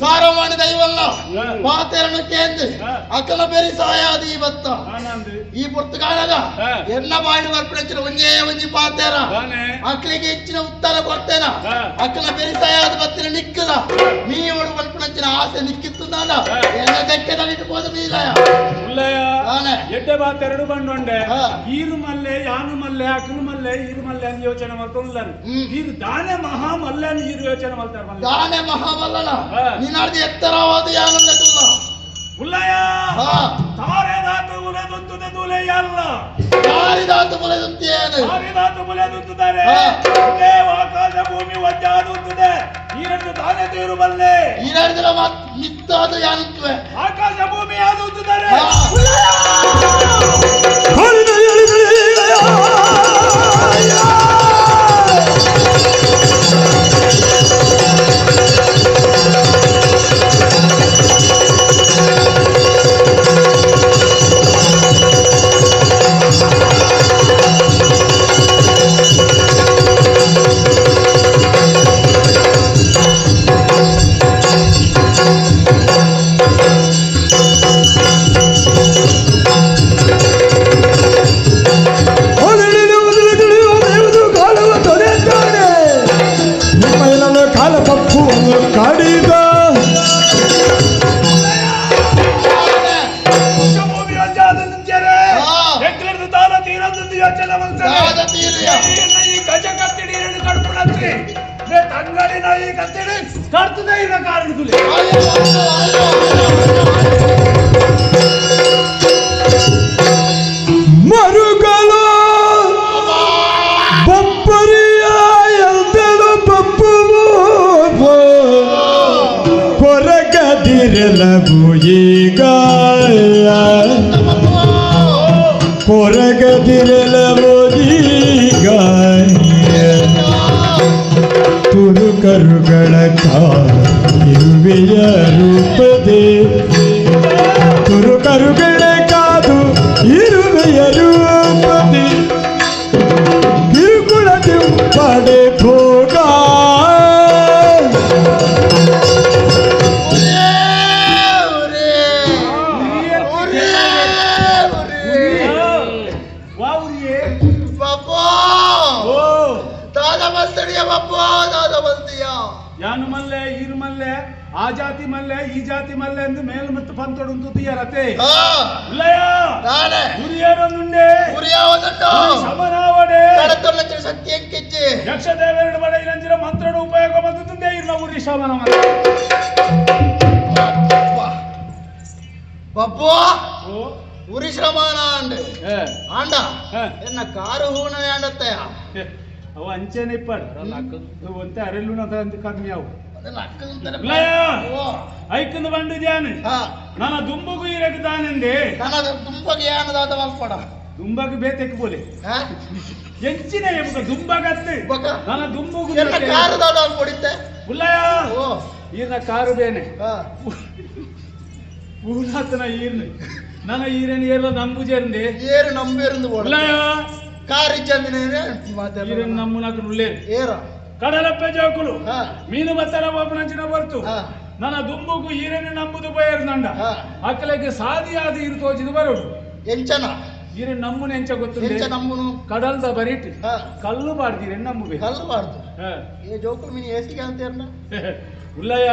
ಸಾರವಾಣಿ ದೈವಲ್ಲ ಪಾತೆರನು ಕೇಂದ್ರ ಅಕಲ ಬೆರಿ ಸಾಯಾದಿ ಬತ್ತ ಈ ಪುರ್ತಗಾಲಗ ಎನ್ನ ಬಾಯಿನ ಬರ್ಪಡಿಸಿನ ಒಂಜಿ ಪಾತೆರ ಅಕ್ಕಲಿಗೆ ಹೆಚ್ಚಿನ ಉತ್ತರ ಕೊಡ್ತೇನ ಅಕ್ಕಲ ಬೆರಿ ಸಾಯಾದ ಬತ್ತಿನ ನಿಕ್ಕಲ ನೀವಳು ಬರ್ಪಡಿಸಿನ ಆಸೆ ನಿಕ್ಕಿತ್ತು ನಾನು ಎನ್ನ ದೆಕ್ಕೆದಲ್ಲಿ ಇಟ್ಬೋದು ನೀಲಯ ಎಡ್ಡೆ ಬಾತೆರಡು ಬಂಡೊಂಡೆ ಈರು ಮಲ್ಲೆ ಯಾನು ಮಲ್ಲೆ ಅಕಲು ಮಲ್ಲೆ ಈರು ಮಲ್ಲೆ ಅಂತ ಯೋಚನೆ ಮಾಡ್ಕೊಳ್ಳಾರು ಈಗ ದಾನೆ ಮಹಾಮಲ್ಲೆ ಅಂತ ಈರು ಯೋಚನೆ ಮಾಡ್ತಾರೆ ದಾನೆ ಮಹಾಮಲ್ಲನ ನೀನಾಡ್ದು ಎತ್ತರವಾದ ಯಾನಲ್ಲ ಉಲ್ಲಯ ತಾರೆದಾತು ಮುಲೆದುತ್ತದೆ ದುಲೆಯಲ್ಲ ಯಾರಿದಾತು ಮುಲೆದುತ್ತೇನು ತಾರೆದಾತು ಮುಲೆದುತ್ತದೆ ದೇವ ಆಕಾಶ ಭೂಮಿ ವಜ್ಜಾದುತ್ತದೆ ಈರನ್ನು ತಾನೇ ತೀರು ಬಲ್ಲೆ ಈರಡಿದ ಮಿತ್ತಾದ ಯಾನುತ್ತವೆ ಆಕಾಶ ಭೂಮಿ ಆದುತ್ತದೆ ಗಜ ಕತ್ತಿಡಿ ಕಡ್ಪುಣತ್ರಿ ತಂಗಡಿನ ಈ ಕತ್ತಿಡಿ ಕರ್ತದೆ ಇದ ಕಾರಣದಲ್ಲಿ ಮರುಗಳು ಬಪ್ಪರಿಯ ಎಲ್ದೆಳು ಬಪ್ಪು ಕೊರಗದಿರಲವು ಈಗ ಕೊರಗದಿರಲವು ಈಗ ತುರುಕರುಗಳ ಇರುವೆಯ ರೂಪದೆ ತುರುಕರುಗಳ ಕಾದು ಇರುವೆಯ ರೂಪದೆ ಕಿರುಕುಳದಿ ಪಡೆ ಭೋಗ ಯಾನು ಮಲ್ಲೆ ಈರು ಮಲ್ಲೆ ಆ ಜಾತಿ ಮಲ್ಲೆ ಈ ಜಾತಿ ಮಲ್ಲೆ ಎಂದು ಮೇಲ್ ಮತ್ತು ಪಂತೊಡು ತುತಿಯರತೆ ಗುರಿಯರೊಂದುಂಡೆ ಸಮನಾವಡೆ ಸತ್ಯಂಕಿಚ್ಚಿ ಯಕ್ಷ ದೇವರಡು ಬಡ ಇರಂಜಿನ ಮಂತ್ರಡು ಉಪಯೋಗ ಬಂದುతుందే ಇರ್ನ ಉರಿ ಶಮನ ಬಬ್ಬು ಉರಿ ಶ್ರಮಾನ ಅಂಡೆ ಆಂಡ ಎನ್ನ ಕಾರು ಹೂಣ ಆಂಡತ್ತಯ್ಯ ಅವ ಅಂಚೆನೆ ಇಪ್ಪಡು ಒಂತೆ ಅರೆಲ್ಲೂ ಅಂತ ಕಮ್ಮಿ ಅವು ಐಕಂದು ಬಂಡು ಧ್ಯಾನ ನನ್ನ ದುಂಬಗು ಇರಗದಾನೆಂದೆ ನನ್ನ ದುಂಬಗೆ ಏನದಾದ ಮಲ್ಪಡ ದುಂಬಗೆ ಬೇತೆಕ್ ಬೋಲೆ ಎಂಚಿನ ಎಬುಕ ದುಂಬಗತ್ತೆ ನನ್ನ ದುಂಬಗು ಕಾರು ದಾದ ಕೊಡಿತ್ತೆ ಉಲ್ಲಯ ಈರ್ನ ಕಾರು ಬೇನೆ ಪೂರ್ಣಾತನ ಈರ್ನ ನನ್ನ ಈರನ್ ಏರ್ಲ ನಂಬು ಜೇರ್ಂದೆ ಏರು ನಂಬೇருந்து ಉಲ್ಲಯ ಕಾರಿ ಚಂದಿನ ಈರನ್ ನಮ್ಮು ನಾಕು ನುಳ್ಳೆ ಏರ ಕಡಲಪ್ಪೆ ಜೋಕುಲು ಮೀನು ಬತ್ತಲ ಒಬ್ಬನಂಚಿನ ಬರ್ತು ನನ್ನ ದುಂಬುಗು ಈರನ್ನು ನಂಬುದು ಬಯರ್ದಂಡ ಅಕ್ಕಲಿಗೆ ಸಾದಿಯಾದ ಇರು ತೋಚಿದು ಬರೋಡು ಎಂಚನ ಈರನ್ ನಮ್ಮುನ ಎಂಚ ಗೊತ್ತು ನಮ್ಮನು ಕಡಲ್ದ ಬರೀಟ್ ಕಲ್ಲು ಬಾಡ್ದಿರ ನಂಬುವೆ ಕಲ್ಲು ಬಾಡ್ದು ಏ ಜೋಕುಲು ಮೀನು ಏಸಿಗೆ ಅಂತೀರನ್ನ ಉಲ್ಲಯ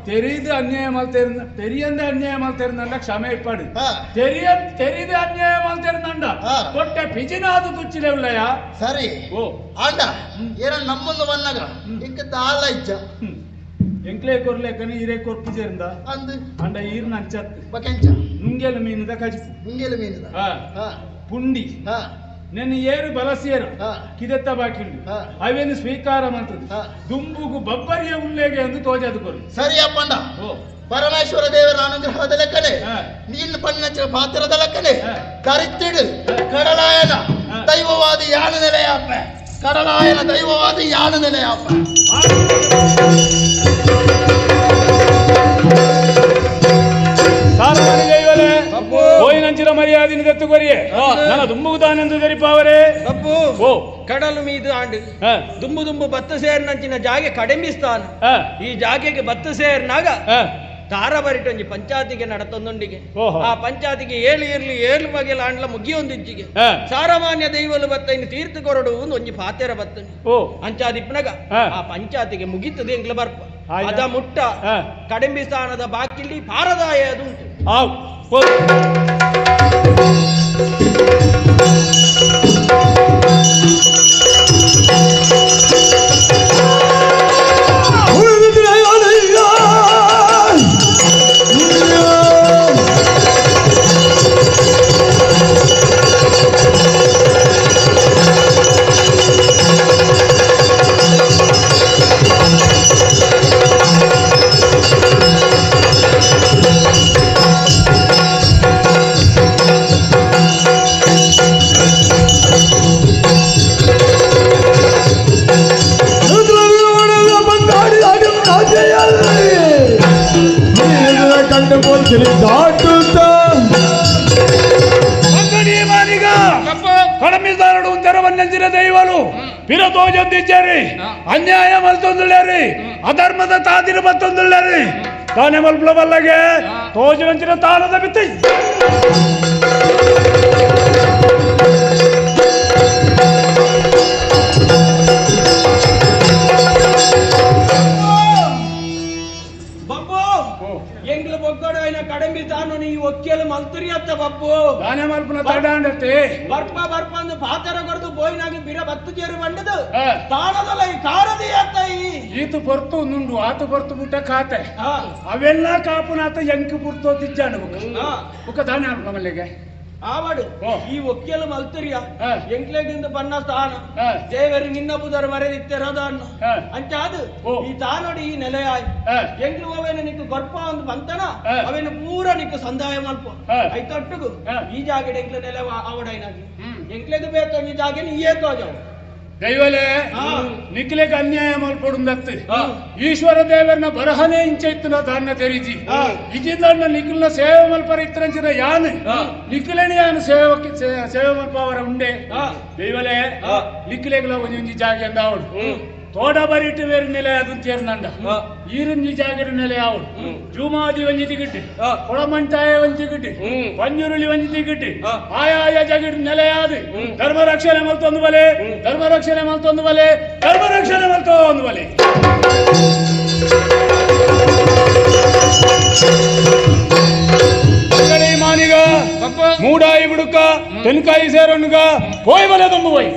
ತೆರೀದು ಅನ್ಯಾಯ ಮಾಡ್ತೇರ್ನ ತೆರಿಯಂದ ಅನ್ಯಾಯ ಮಾಡ್ತೇರ್ನಂಡ ಕ್ಷಮೆ ಇಪ್ಪಾಡು ತೆರಿದ ಅನ್ಯಾಯ ಮಾಡ್ತೇರ್ನಂಡ ಕೊಟ್ಟೆ ಪಿಜಿನಾದು ತುಚ್ಚಿಲೆ ಉಲ್ಲಯ ಸರಿ ಓ ಆಂಡ ಏನ ನಮ್ಮನ್ನು ಬನ್ನಗ ಇಂಕ ದಾಲ ಇಜ್ಜ ಎಂಕ್ಲೆ ಕೊರ್ಲೆಕನೆ ಇರೆ ಕೊರ್ಪಿಜೇರ್ಂದ ಅಂದು ಅಂಡ ಈರ್ನ ಅಂಚತ್ ಬಕೆಂಚ ನುಂಗೆಲ ಮೀನದ ಕಜಿಪು ನುಂಗೆಲ ಮೀನದ ಪುಂಡಿ ನೆನ್ನ ಏರು ಬಲಸಿಯರು ಕಿದೆತ್ತ ಬಾಕಿಂಡು ಅವೇನು ಸ್ವೀಕಾರ ಮಾಡ್ತದೆ ದುಂಬುಗು ಬಬ್ಬರಿಯ ಉಲ್ಲೇಗೆ ಎಂದು ತೋಜದು ಕೊರು ಸರಿ ಅಪ್ಪಂಡ ಪರಮೇಶ್ವರ ದೇವರ ಅನುಗ್ರಹದ ಲೆಕ್ಕನೆ ನೀನು ಪಣ್ಣ ಪಾತ್ರದ ಲೆಕ್ಕನೆ ಕರಿತಿಡು ಕಡಲಾಯನ ದೈವವಾದಿ ಯಾನ ನೆಲೆಯಪ್ಪ ಕಡಲಾಯನ ದೈವವಾದಿ ಯಾನ ನೆಲೆಯಪ್ಪ పోయినంచిన మర్యాదని తెత్తుకొరియే నన్న దుంబుగుతానెందు తెరిపావరే ఓ ಕಡಲು ಮೀದು ಆಂಡು ದುಂಬು ದುಂಬು ಬತ್ತ ಸೇರ್ನಂಚಿನ ಜಾಗೆ ಕಡಿಮಿಸ್ತಾನ ಈ ಜಾಗೆಗೆ ಬತ್ತ ಸೇರ್ನಾಗ ತಾರ ಬರಿಟ್ ಒಂಜಿ ಪಂಚಾಯತಿಗೆ ನಡತೊಂದೊಂಡಿಗೆ ಓಹೋ. ಆ ಪಂಚಾಯತಿಗೆ ಏಳು ಬಗೆಲ ಆಂಡ್ಲ ಮುಗಿಯೊಂದಿಜ್ಜಿಗೆ ಹಾ. ಸಾರಮಾನ್ಯ ದೈವಲು ಬತ್ತೈನಿ ತೀರ್ಥ ಕೊರಡು ಒಂಜಿ ಪಾತೆರ ಬತ್ತನಿ ಓ ಅಂಚಾದಿಪ್ಪನಗ ಹಾ. ಆ ಪಂಚಾಯತಿಗೆ ಮುಗಿತದೆ ಎಂಗ್ಲ ಬರ್ಪ ಆಯ್ತಾ. ಅದ ಮುಟ್ಟ ಹಾ. ಕಡಿಂಬಿ ಸ್ಥಾನದ ಬಾಕಿಲಿ ಪಾರದಾಯ ಅದು ಉಂಟು. ಆವ್ ಹೋಗ್. ಕಡಮಿದಾರಡು ತೆರವನ್ನಂಚಿನ ದೈವಲು ಪಿರತೋಜೊಂದಿಜ್ಜರಿ ಅನ್ಯಾಯ ಮಲ್ತೊಂದುಳ್ಳರಿ ಅಧರ್ಮದ ತಾದಿನ ಮತ್ತೊಂದುಳ್ಳರಿ ತಾನೆ ಮಲ್ಪಲ ಬಲ್ಲಗೆ ತೋಜವಂಚಿನ ತಾಳದ ಬಿತ್ತೈ ಎಂಗ್ಲ ಬೊಗ್ಗಡ ಕಡಿಮೆ ತಾನು ನೀ ಒಕ್ಕಿಯಲು ಮಲ್ತುರಿ ಅತ್ತ ಬಪ್ಪು ತಾನೆ ಮಲ್ಪನ ತಡಾಂಡತೆ ಬರ್ಪ ಅಂದು ಪಾತರ ಕೊಡ್ದು ಬೋಯ್ನಾಗಿ ಬಿರ ಬತ್ತು ಜೇರು ಬಂಡದು ಹಾ. ತಾಳದಲ್ಲ ಈ ಕಾರದಿ ಅತ್ತ ಈತು ಬರ್ತು ನುಂಡು ಆತು ಬರ್ತು ಬಿಟ್ಟ ಖಾತೆ ಅವೆಲ್ಲ ಕಾಪುನಾತ ಎಂಕು ಪುರ್ತೋ ತಿಜ್ಜಾನು ಬುಕ್ಕ ತಾನೆ ಮಲ್ಲಿಗೆ ಆವಡು ಓ. ಈ ಒಕ್ಕಿಯಲು ಮಲ್ತುರಿಯ ಹಾ. ಎಂಕ್ಲೆಗಿಂದ ಬಣ್ಣ ಸ್ಥಾನ ಹಾ. ದೇವರಿ ನಿನ್ನ ಬುಧರ ಮರೆದಿತ್ತೆರೋದ ಹಾ. ಅಂಚಾದು ಓ. ಈ ತಾನೋಡಿ ಈ ನೆಲೆಯಾಯ್ ಹಾ. ಎಂಕ್ಲು ಅವೇನ ನಿಕ್ಕು ಗೊರ್ಪ ಒಂದು ಬಂತನ ಹಾ. ಅವೇನ ಪೂರ ನಿಕ್ಕು ಸಂದಾಯ ಮಲ್ಪ ಹಾ. ಐತೊಟ್ಟುಗು ಹಾ. ಈ ಜಾಗಡೆ ಎಂಕ್ಲ ನೆಲೆ ಆವಡೈನಾಗಿ ಹ್ಮ್. ಎಂಕ್ಲೆಗೆ ಬೇತ ಈ ಜಾಗ ನೀ ಏಕೋಜವು ದೈವಲೆ ಹಾ. ನಿಕ್ಲೆಗೆ ಅನ್ಯಾಯ ಮಲ್ಪಡುಂದತ್ತು ಹಾ. ಈಶ್ವರ ದೇವರನ್ನ ಬರಹನೇ ಇಂಚ ಇತ್ತಿನ ದಾನ್ನ ತೆರಿಜಿ ಹಾ. ಇಜಿದನ್ನ ನಿಖಿಲ್ನ ಸೇವೆ ಮಲ್ಪರ ಇತ್ತರಂಚಿನ ಯಾನು ಹಾ. ನಿಖಿಲನಿ ಯಾನು ಸೇವೆ ಮಲ್ಪ ಅವರ ಉಂಡೆ ಹಾ. ದೈವಲೆ ಹಾ. ನಿಖಿಲೆಗ್ಲ ಒಂಜಿ ಜಾಗ ಎಂದ ಅವಡು ತೋಡ ಬರಿಟ್ಟು ಬೇರೆ ನೆಲೆ ಅದು ಸೇರ್ನಂಡ ಈರೊಂಜಿ ಜಾಗದ ನೆಲೆ ಅವಡು ಜೂಮಾದಿ ಒಂಜಿ ತಿಗಿಟ್ಟು ಕೊಳಮಂಟಾಯ ಒಂಜಿ ತಿಗಿಟ್ಟು ಪಂಜುರುಳಿ ಒಂಜಿ ತಿಗಿಟ್ಟು ಆಯಾಯ ಜಾಗದ ನೆಲೆ ಆದು ಧರ್ಮ ರಕ್ಷಣೆ ಮಲ್ತೊಂದು ಬಲೆ ಧರ್ಮ ರಕ್ಷಣೆ ಮಲ್ತೊಂದು ಬಲೆ ಧರ್ಮ ರಕ್ಷಣೆ ಮಲ್ತೊಂದು ಬಲೆ ಮಾನಿಗ ಮೂಡಾಯಿ ಬುಡುಕ ತೆನ್ಕಾಯಿ ಸೇರೊನ್ನುಗ ಹೋಯ್ ಬಲೆ ತುಂಬು ಹೋಯ್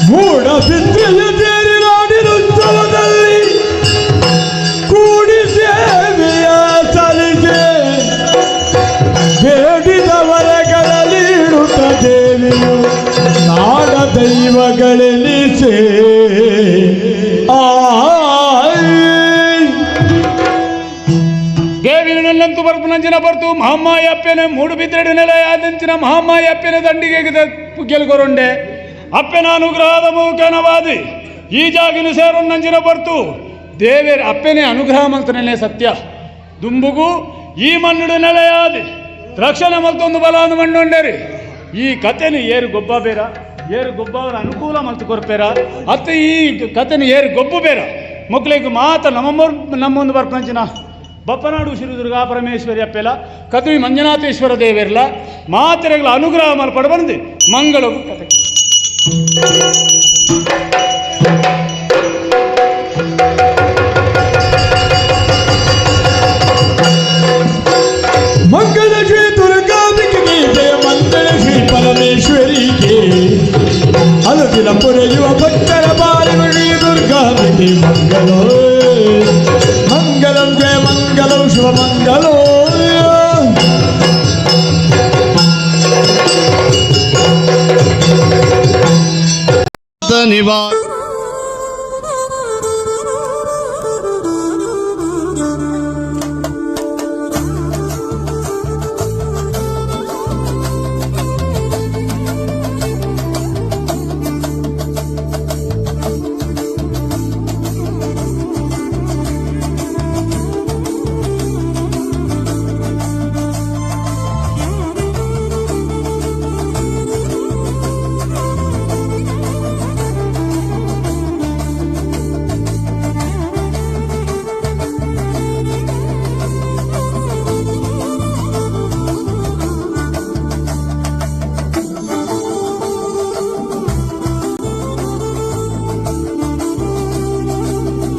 ಮೂಡ ಪಿತೃಯ ಸೇರಿ ನಾಡಿನ ಉತ್ಸವದಲ್ಲಿ ಕೂಡಿ ಸೇವೆಯ ಸಲ್ಲಿಸೆ ಬೇಡಿದವರಗಳಲ್ಲಿ ಇಡುತ್ತ ದೇವಿಯು ನಾಡ ದೈವಗಳೆನಿಸೆ ದೇವಿನ ನನ್ನಂತೂ ಬರ್ಪು ನಂಚಿನ ಬರ್ತು ಮಹಾಮಾಯಿ ಅಪ್ಪೆನೆ ಮೂಡು ಬಿದ್ರೆಡು ನೆಲೆ ಆದಂಚಿನ ಮಹಾಮಾಯಿ ಅಪ್ಪೆನ ದಂಡಿಗೆ ಗೆಲ್ಗೊರುಂಡೆ ಅಪ್ಪೆನ ಅನುಗ್ರಹದ ಮೂಕನವಾದಿ ಈ ಜಾಗಿನ ಸೇರು ನಂಜಿನ ಬರ್ತು ದೇವೇರ ಅಪ್ಪೆನೆ ಅನುಗ್ರಹ ಮಲ್ತನೇ ಸತ್ಯ ದುಂಬುಗು ಈ ಮಣ್ಣುಡು ನೆಲೆಯಾದಿ ರಕ್ಷಣೆ ಮಲ್ತೊಂದು ಬಲ ಅಂದು ಮಣ್ಣೊಂಡೇರಿ ಈ ಕಥೆನು ಏರು ಗೊಬ್ಬ ಬೇರ ಏರು ಗೊಬ್ಬ ಅವರ ಅನುಕೂಲ ಮಲ್ತು ಕೊರ್ಪೇರ ಅತ್ತ ಈ ಕಥೆನು ಏರು ಗೊಬ್ಬು ಬೇರ ಮಕ್ಕಳಿಗೆ ಮಾತ ನಮ್ಮೊಂದು ಬರ್ಪಂಚಿನ ಬಪ್ಪನಾಡು ಶ್ರೀ ದುರ್ಗಾ ಪರಮೇಶ್ವರಿ ಅಪ್ಪೆಲ ಕದ್ವಿ ಮಂಜುನಾಥೇಶ್ವರ ದೇವೇರ್ಲ ಮಾತೆರೆಗಳ ಅನುಗ್ರಹ ಮಲ್ಪಡ ಬಂದು ಮಂಗಳವು ಕಥೆ ಮಂಗಳ ಶ್ರೀ ದುರ್ಗಾಂಬಿಕೆಗೆ ಜಯ ಮಂಗಳ ಶ್ರೀ ಪರಮೇಶ್ವರಿಗೆ ಅಲದಿನ ಪುರ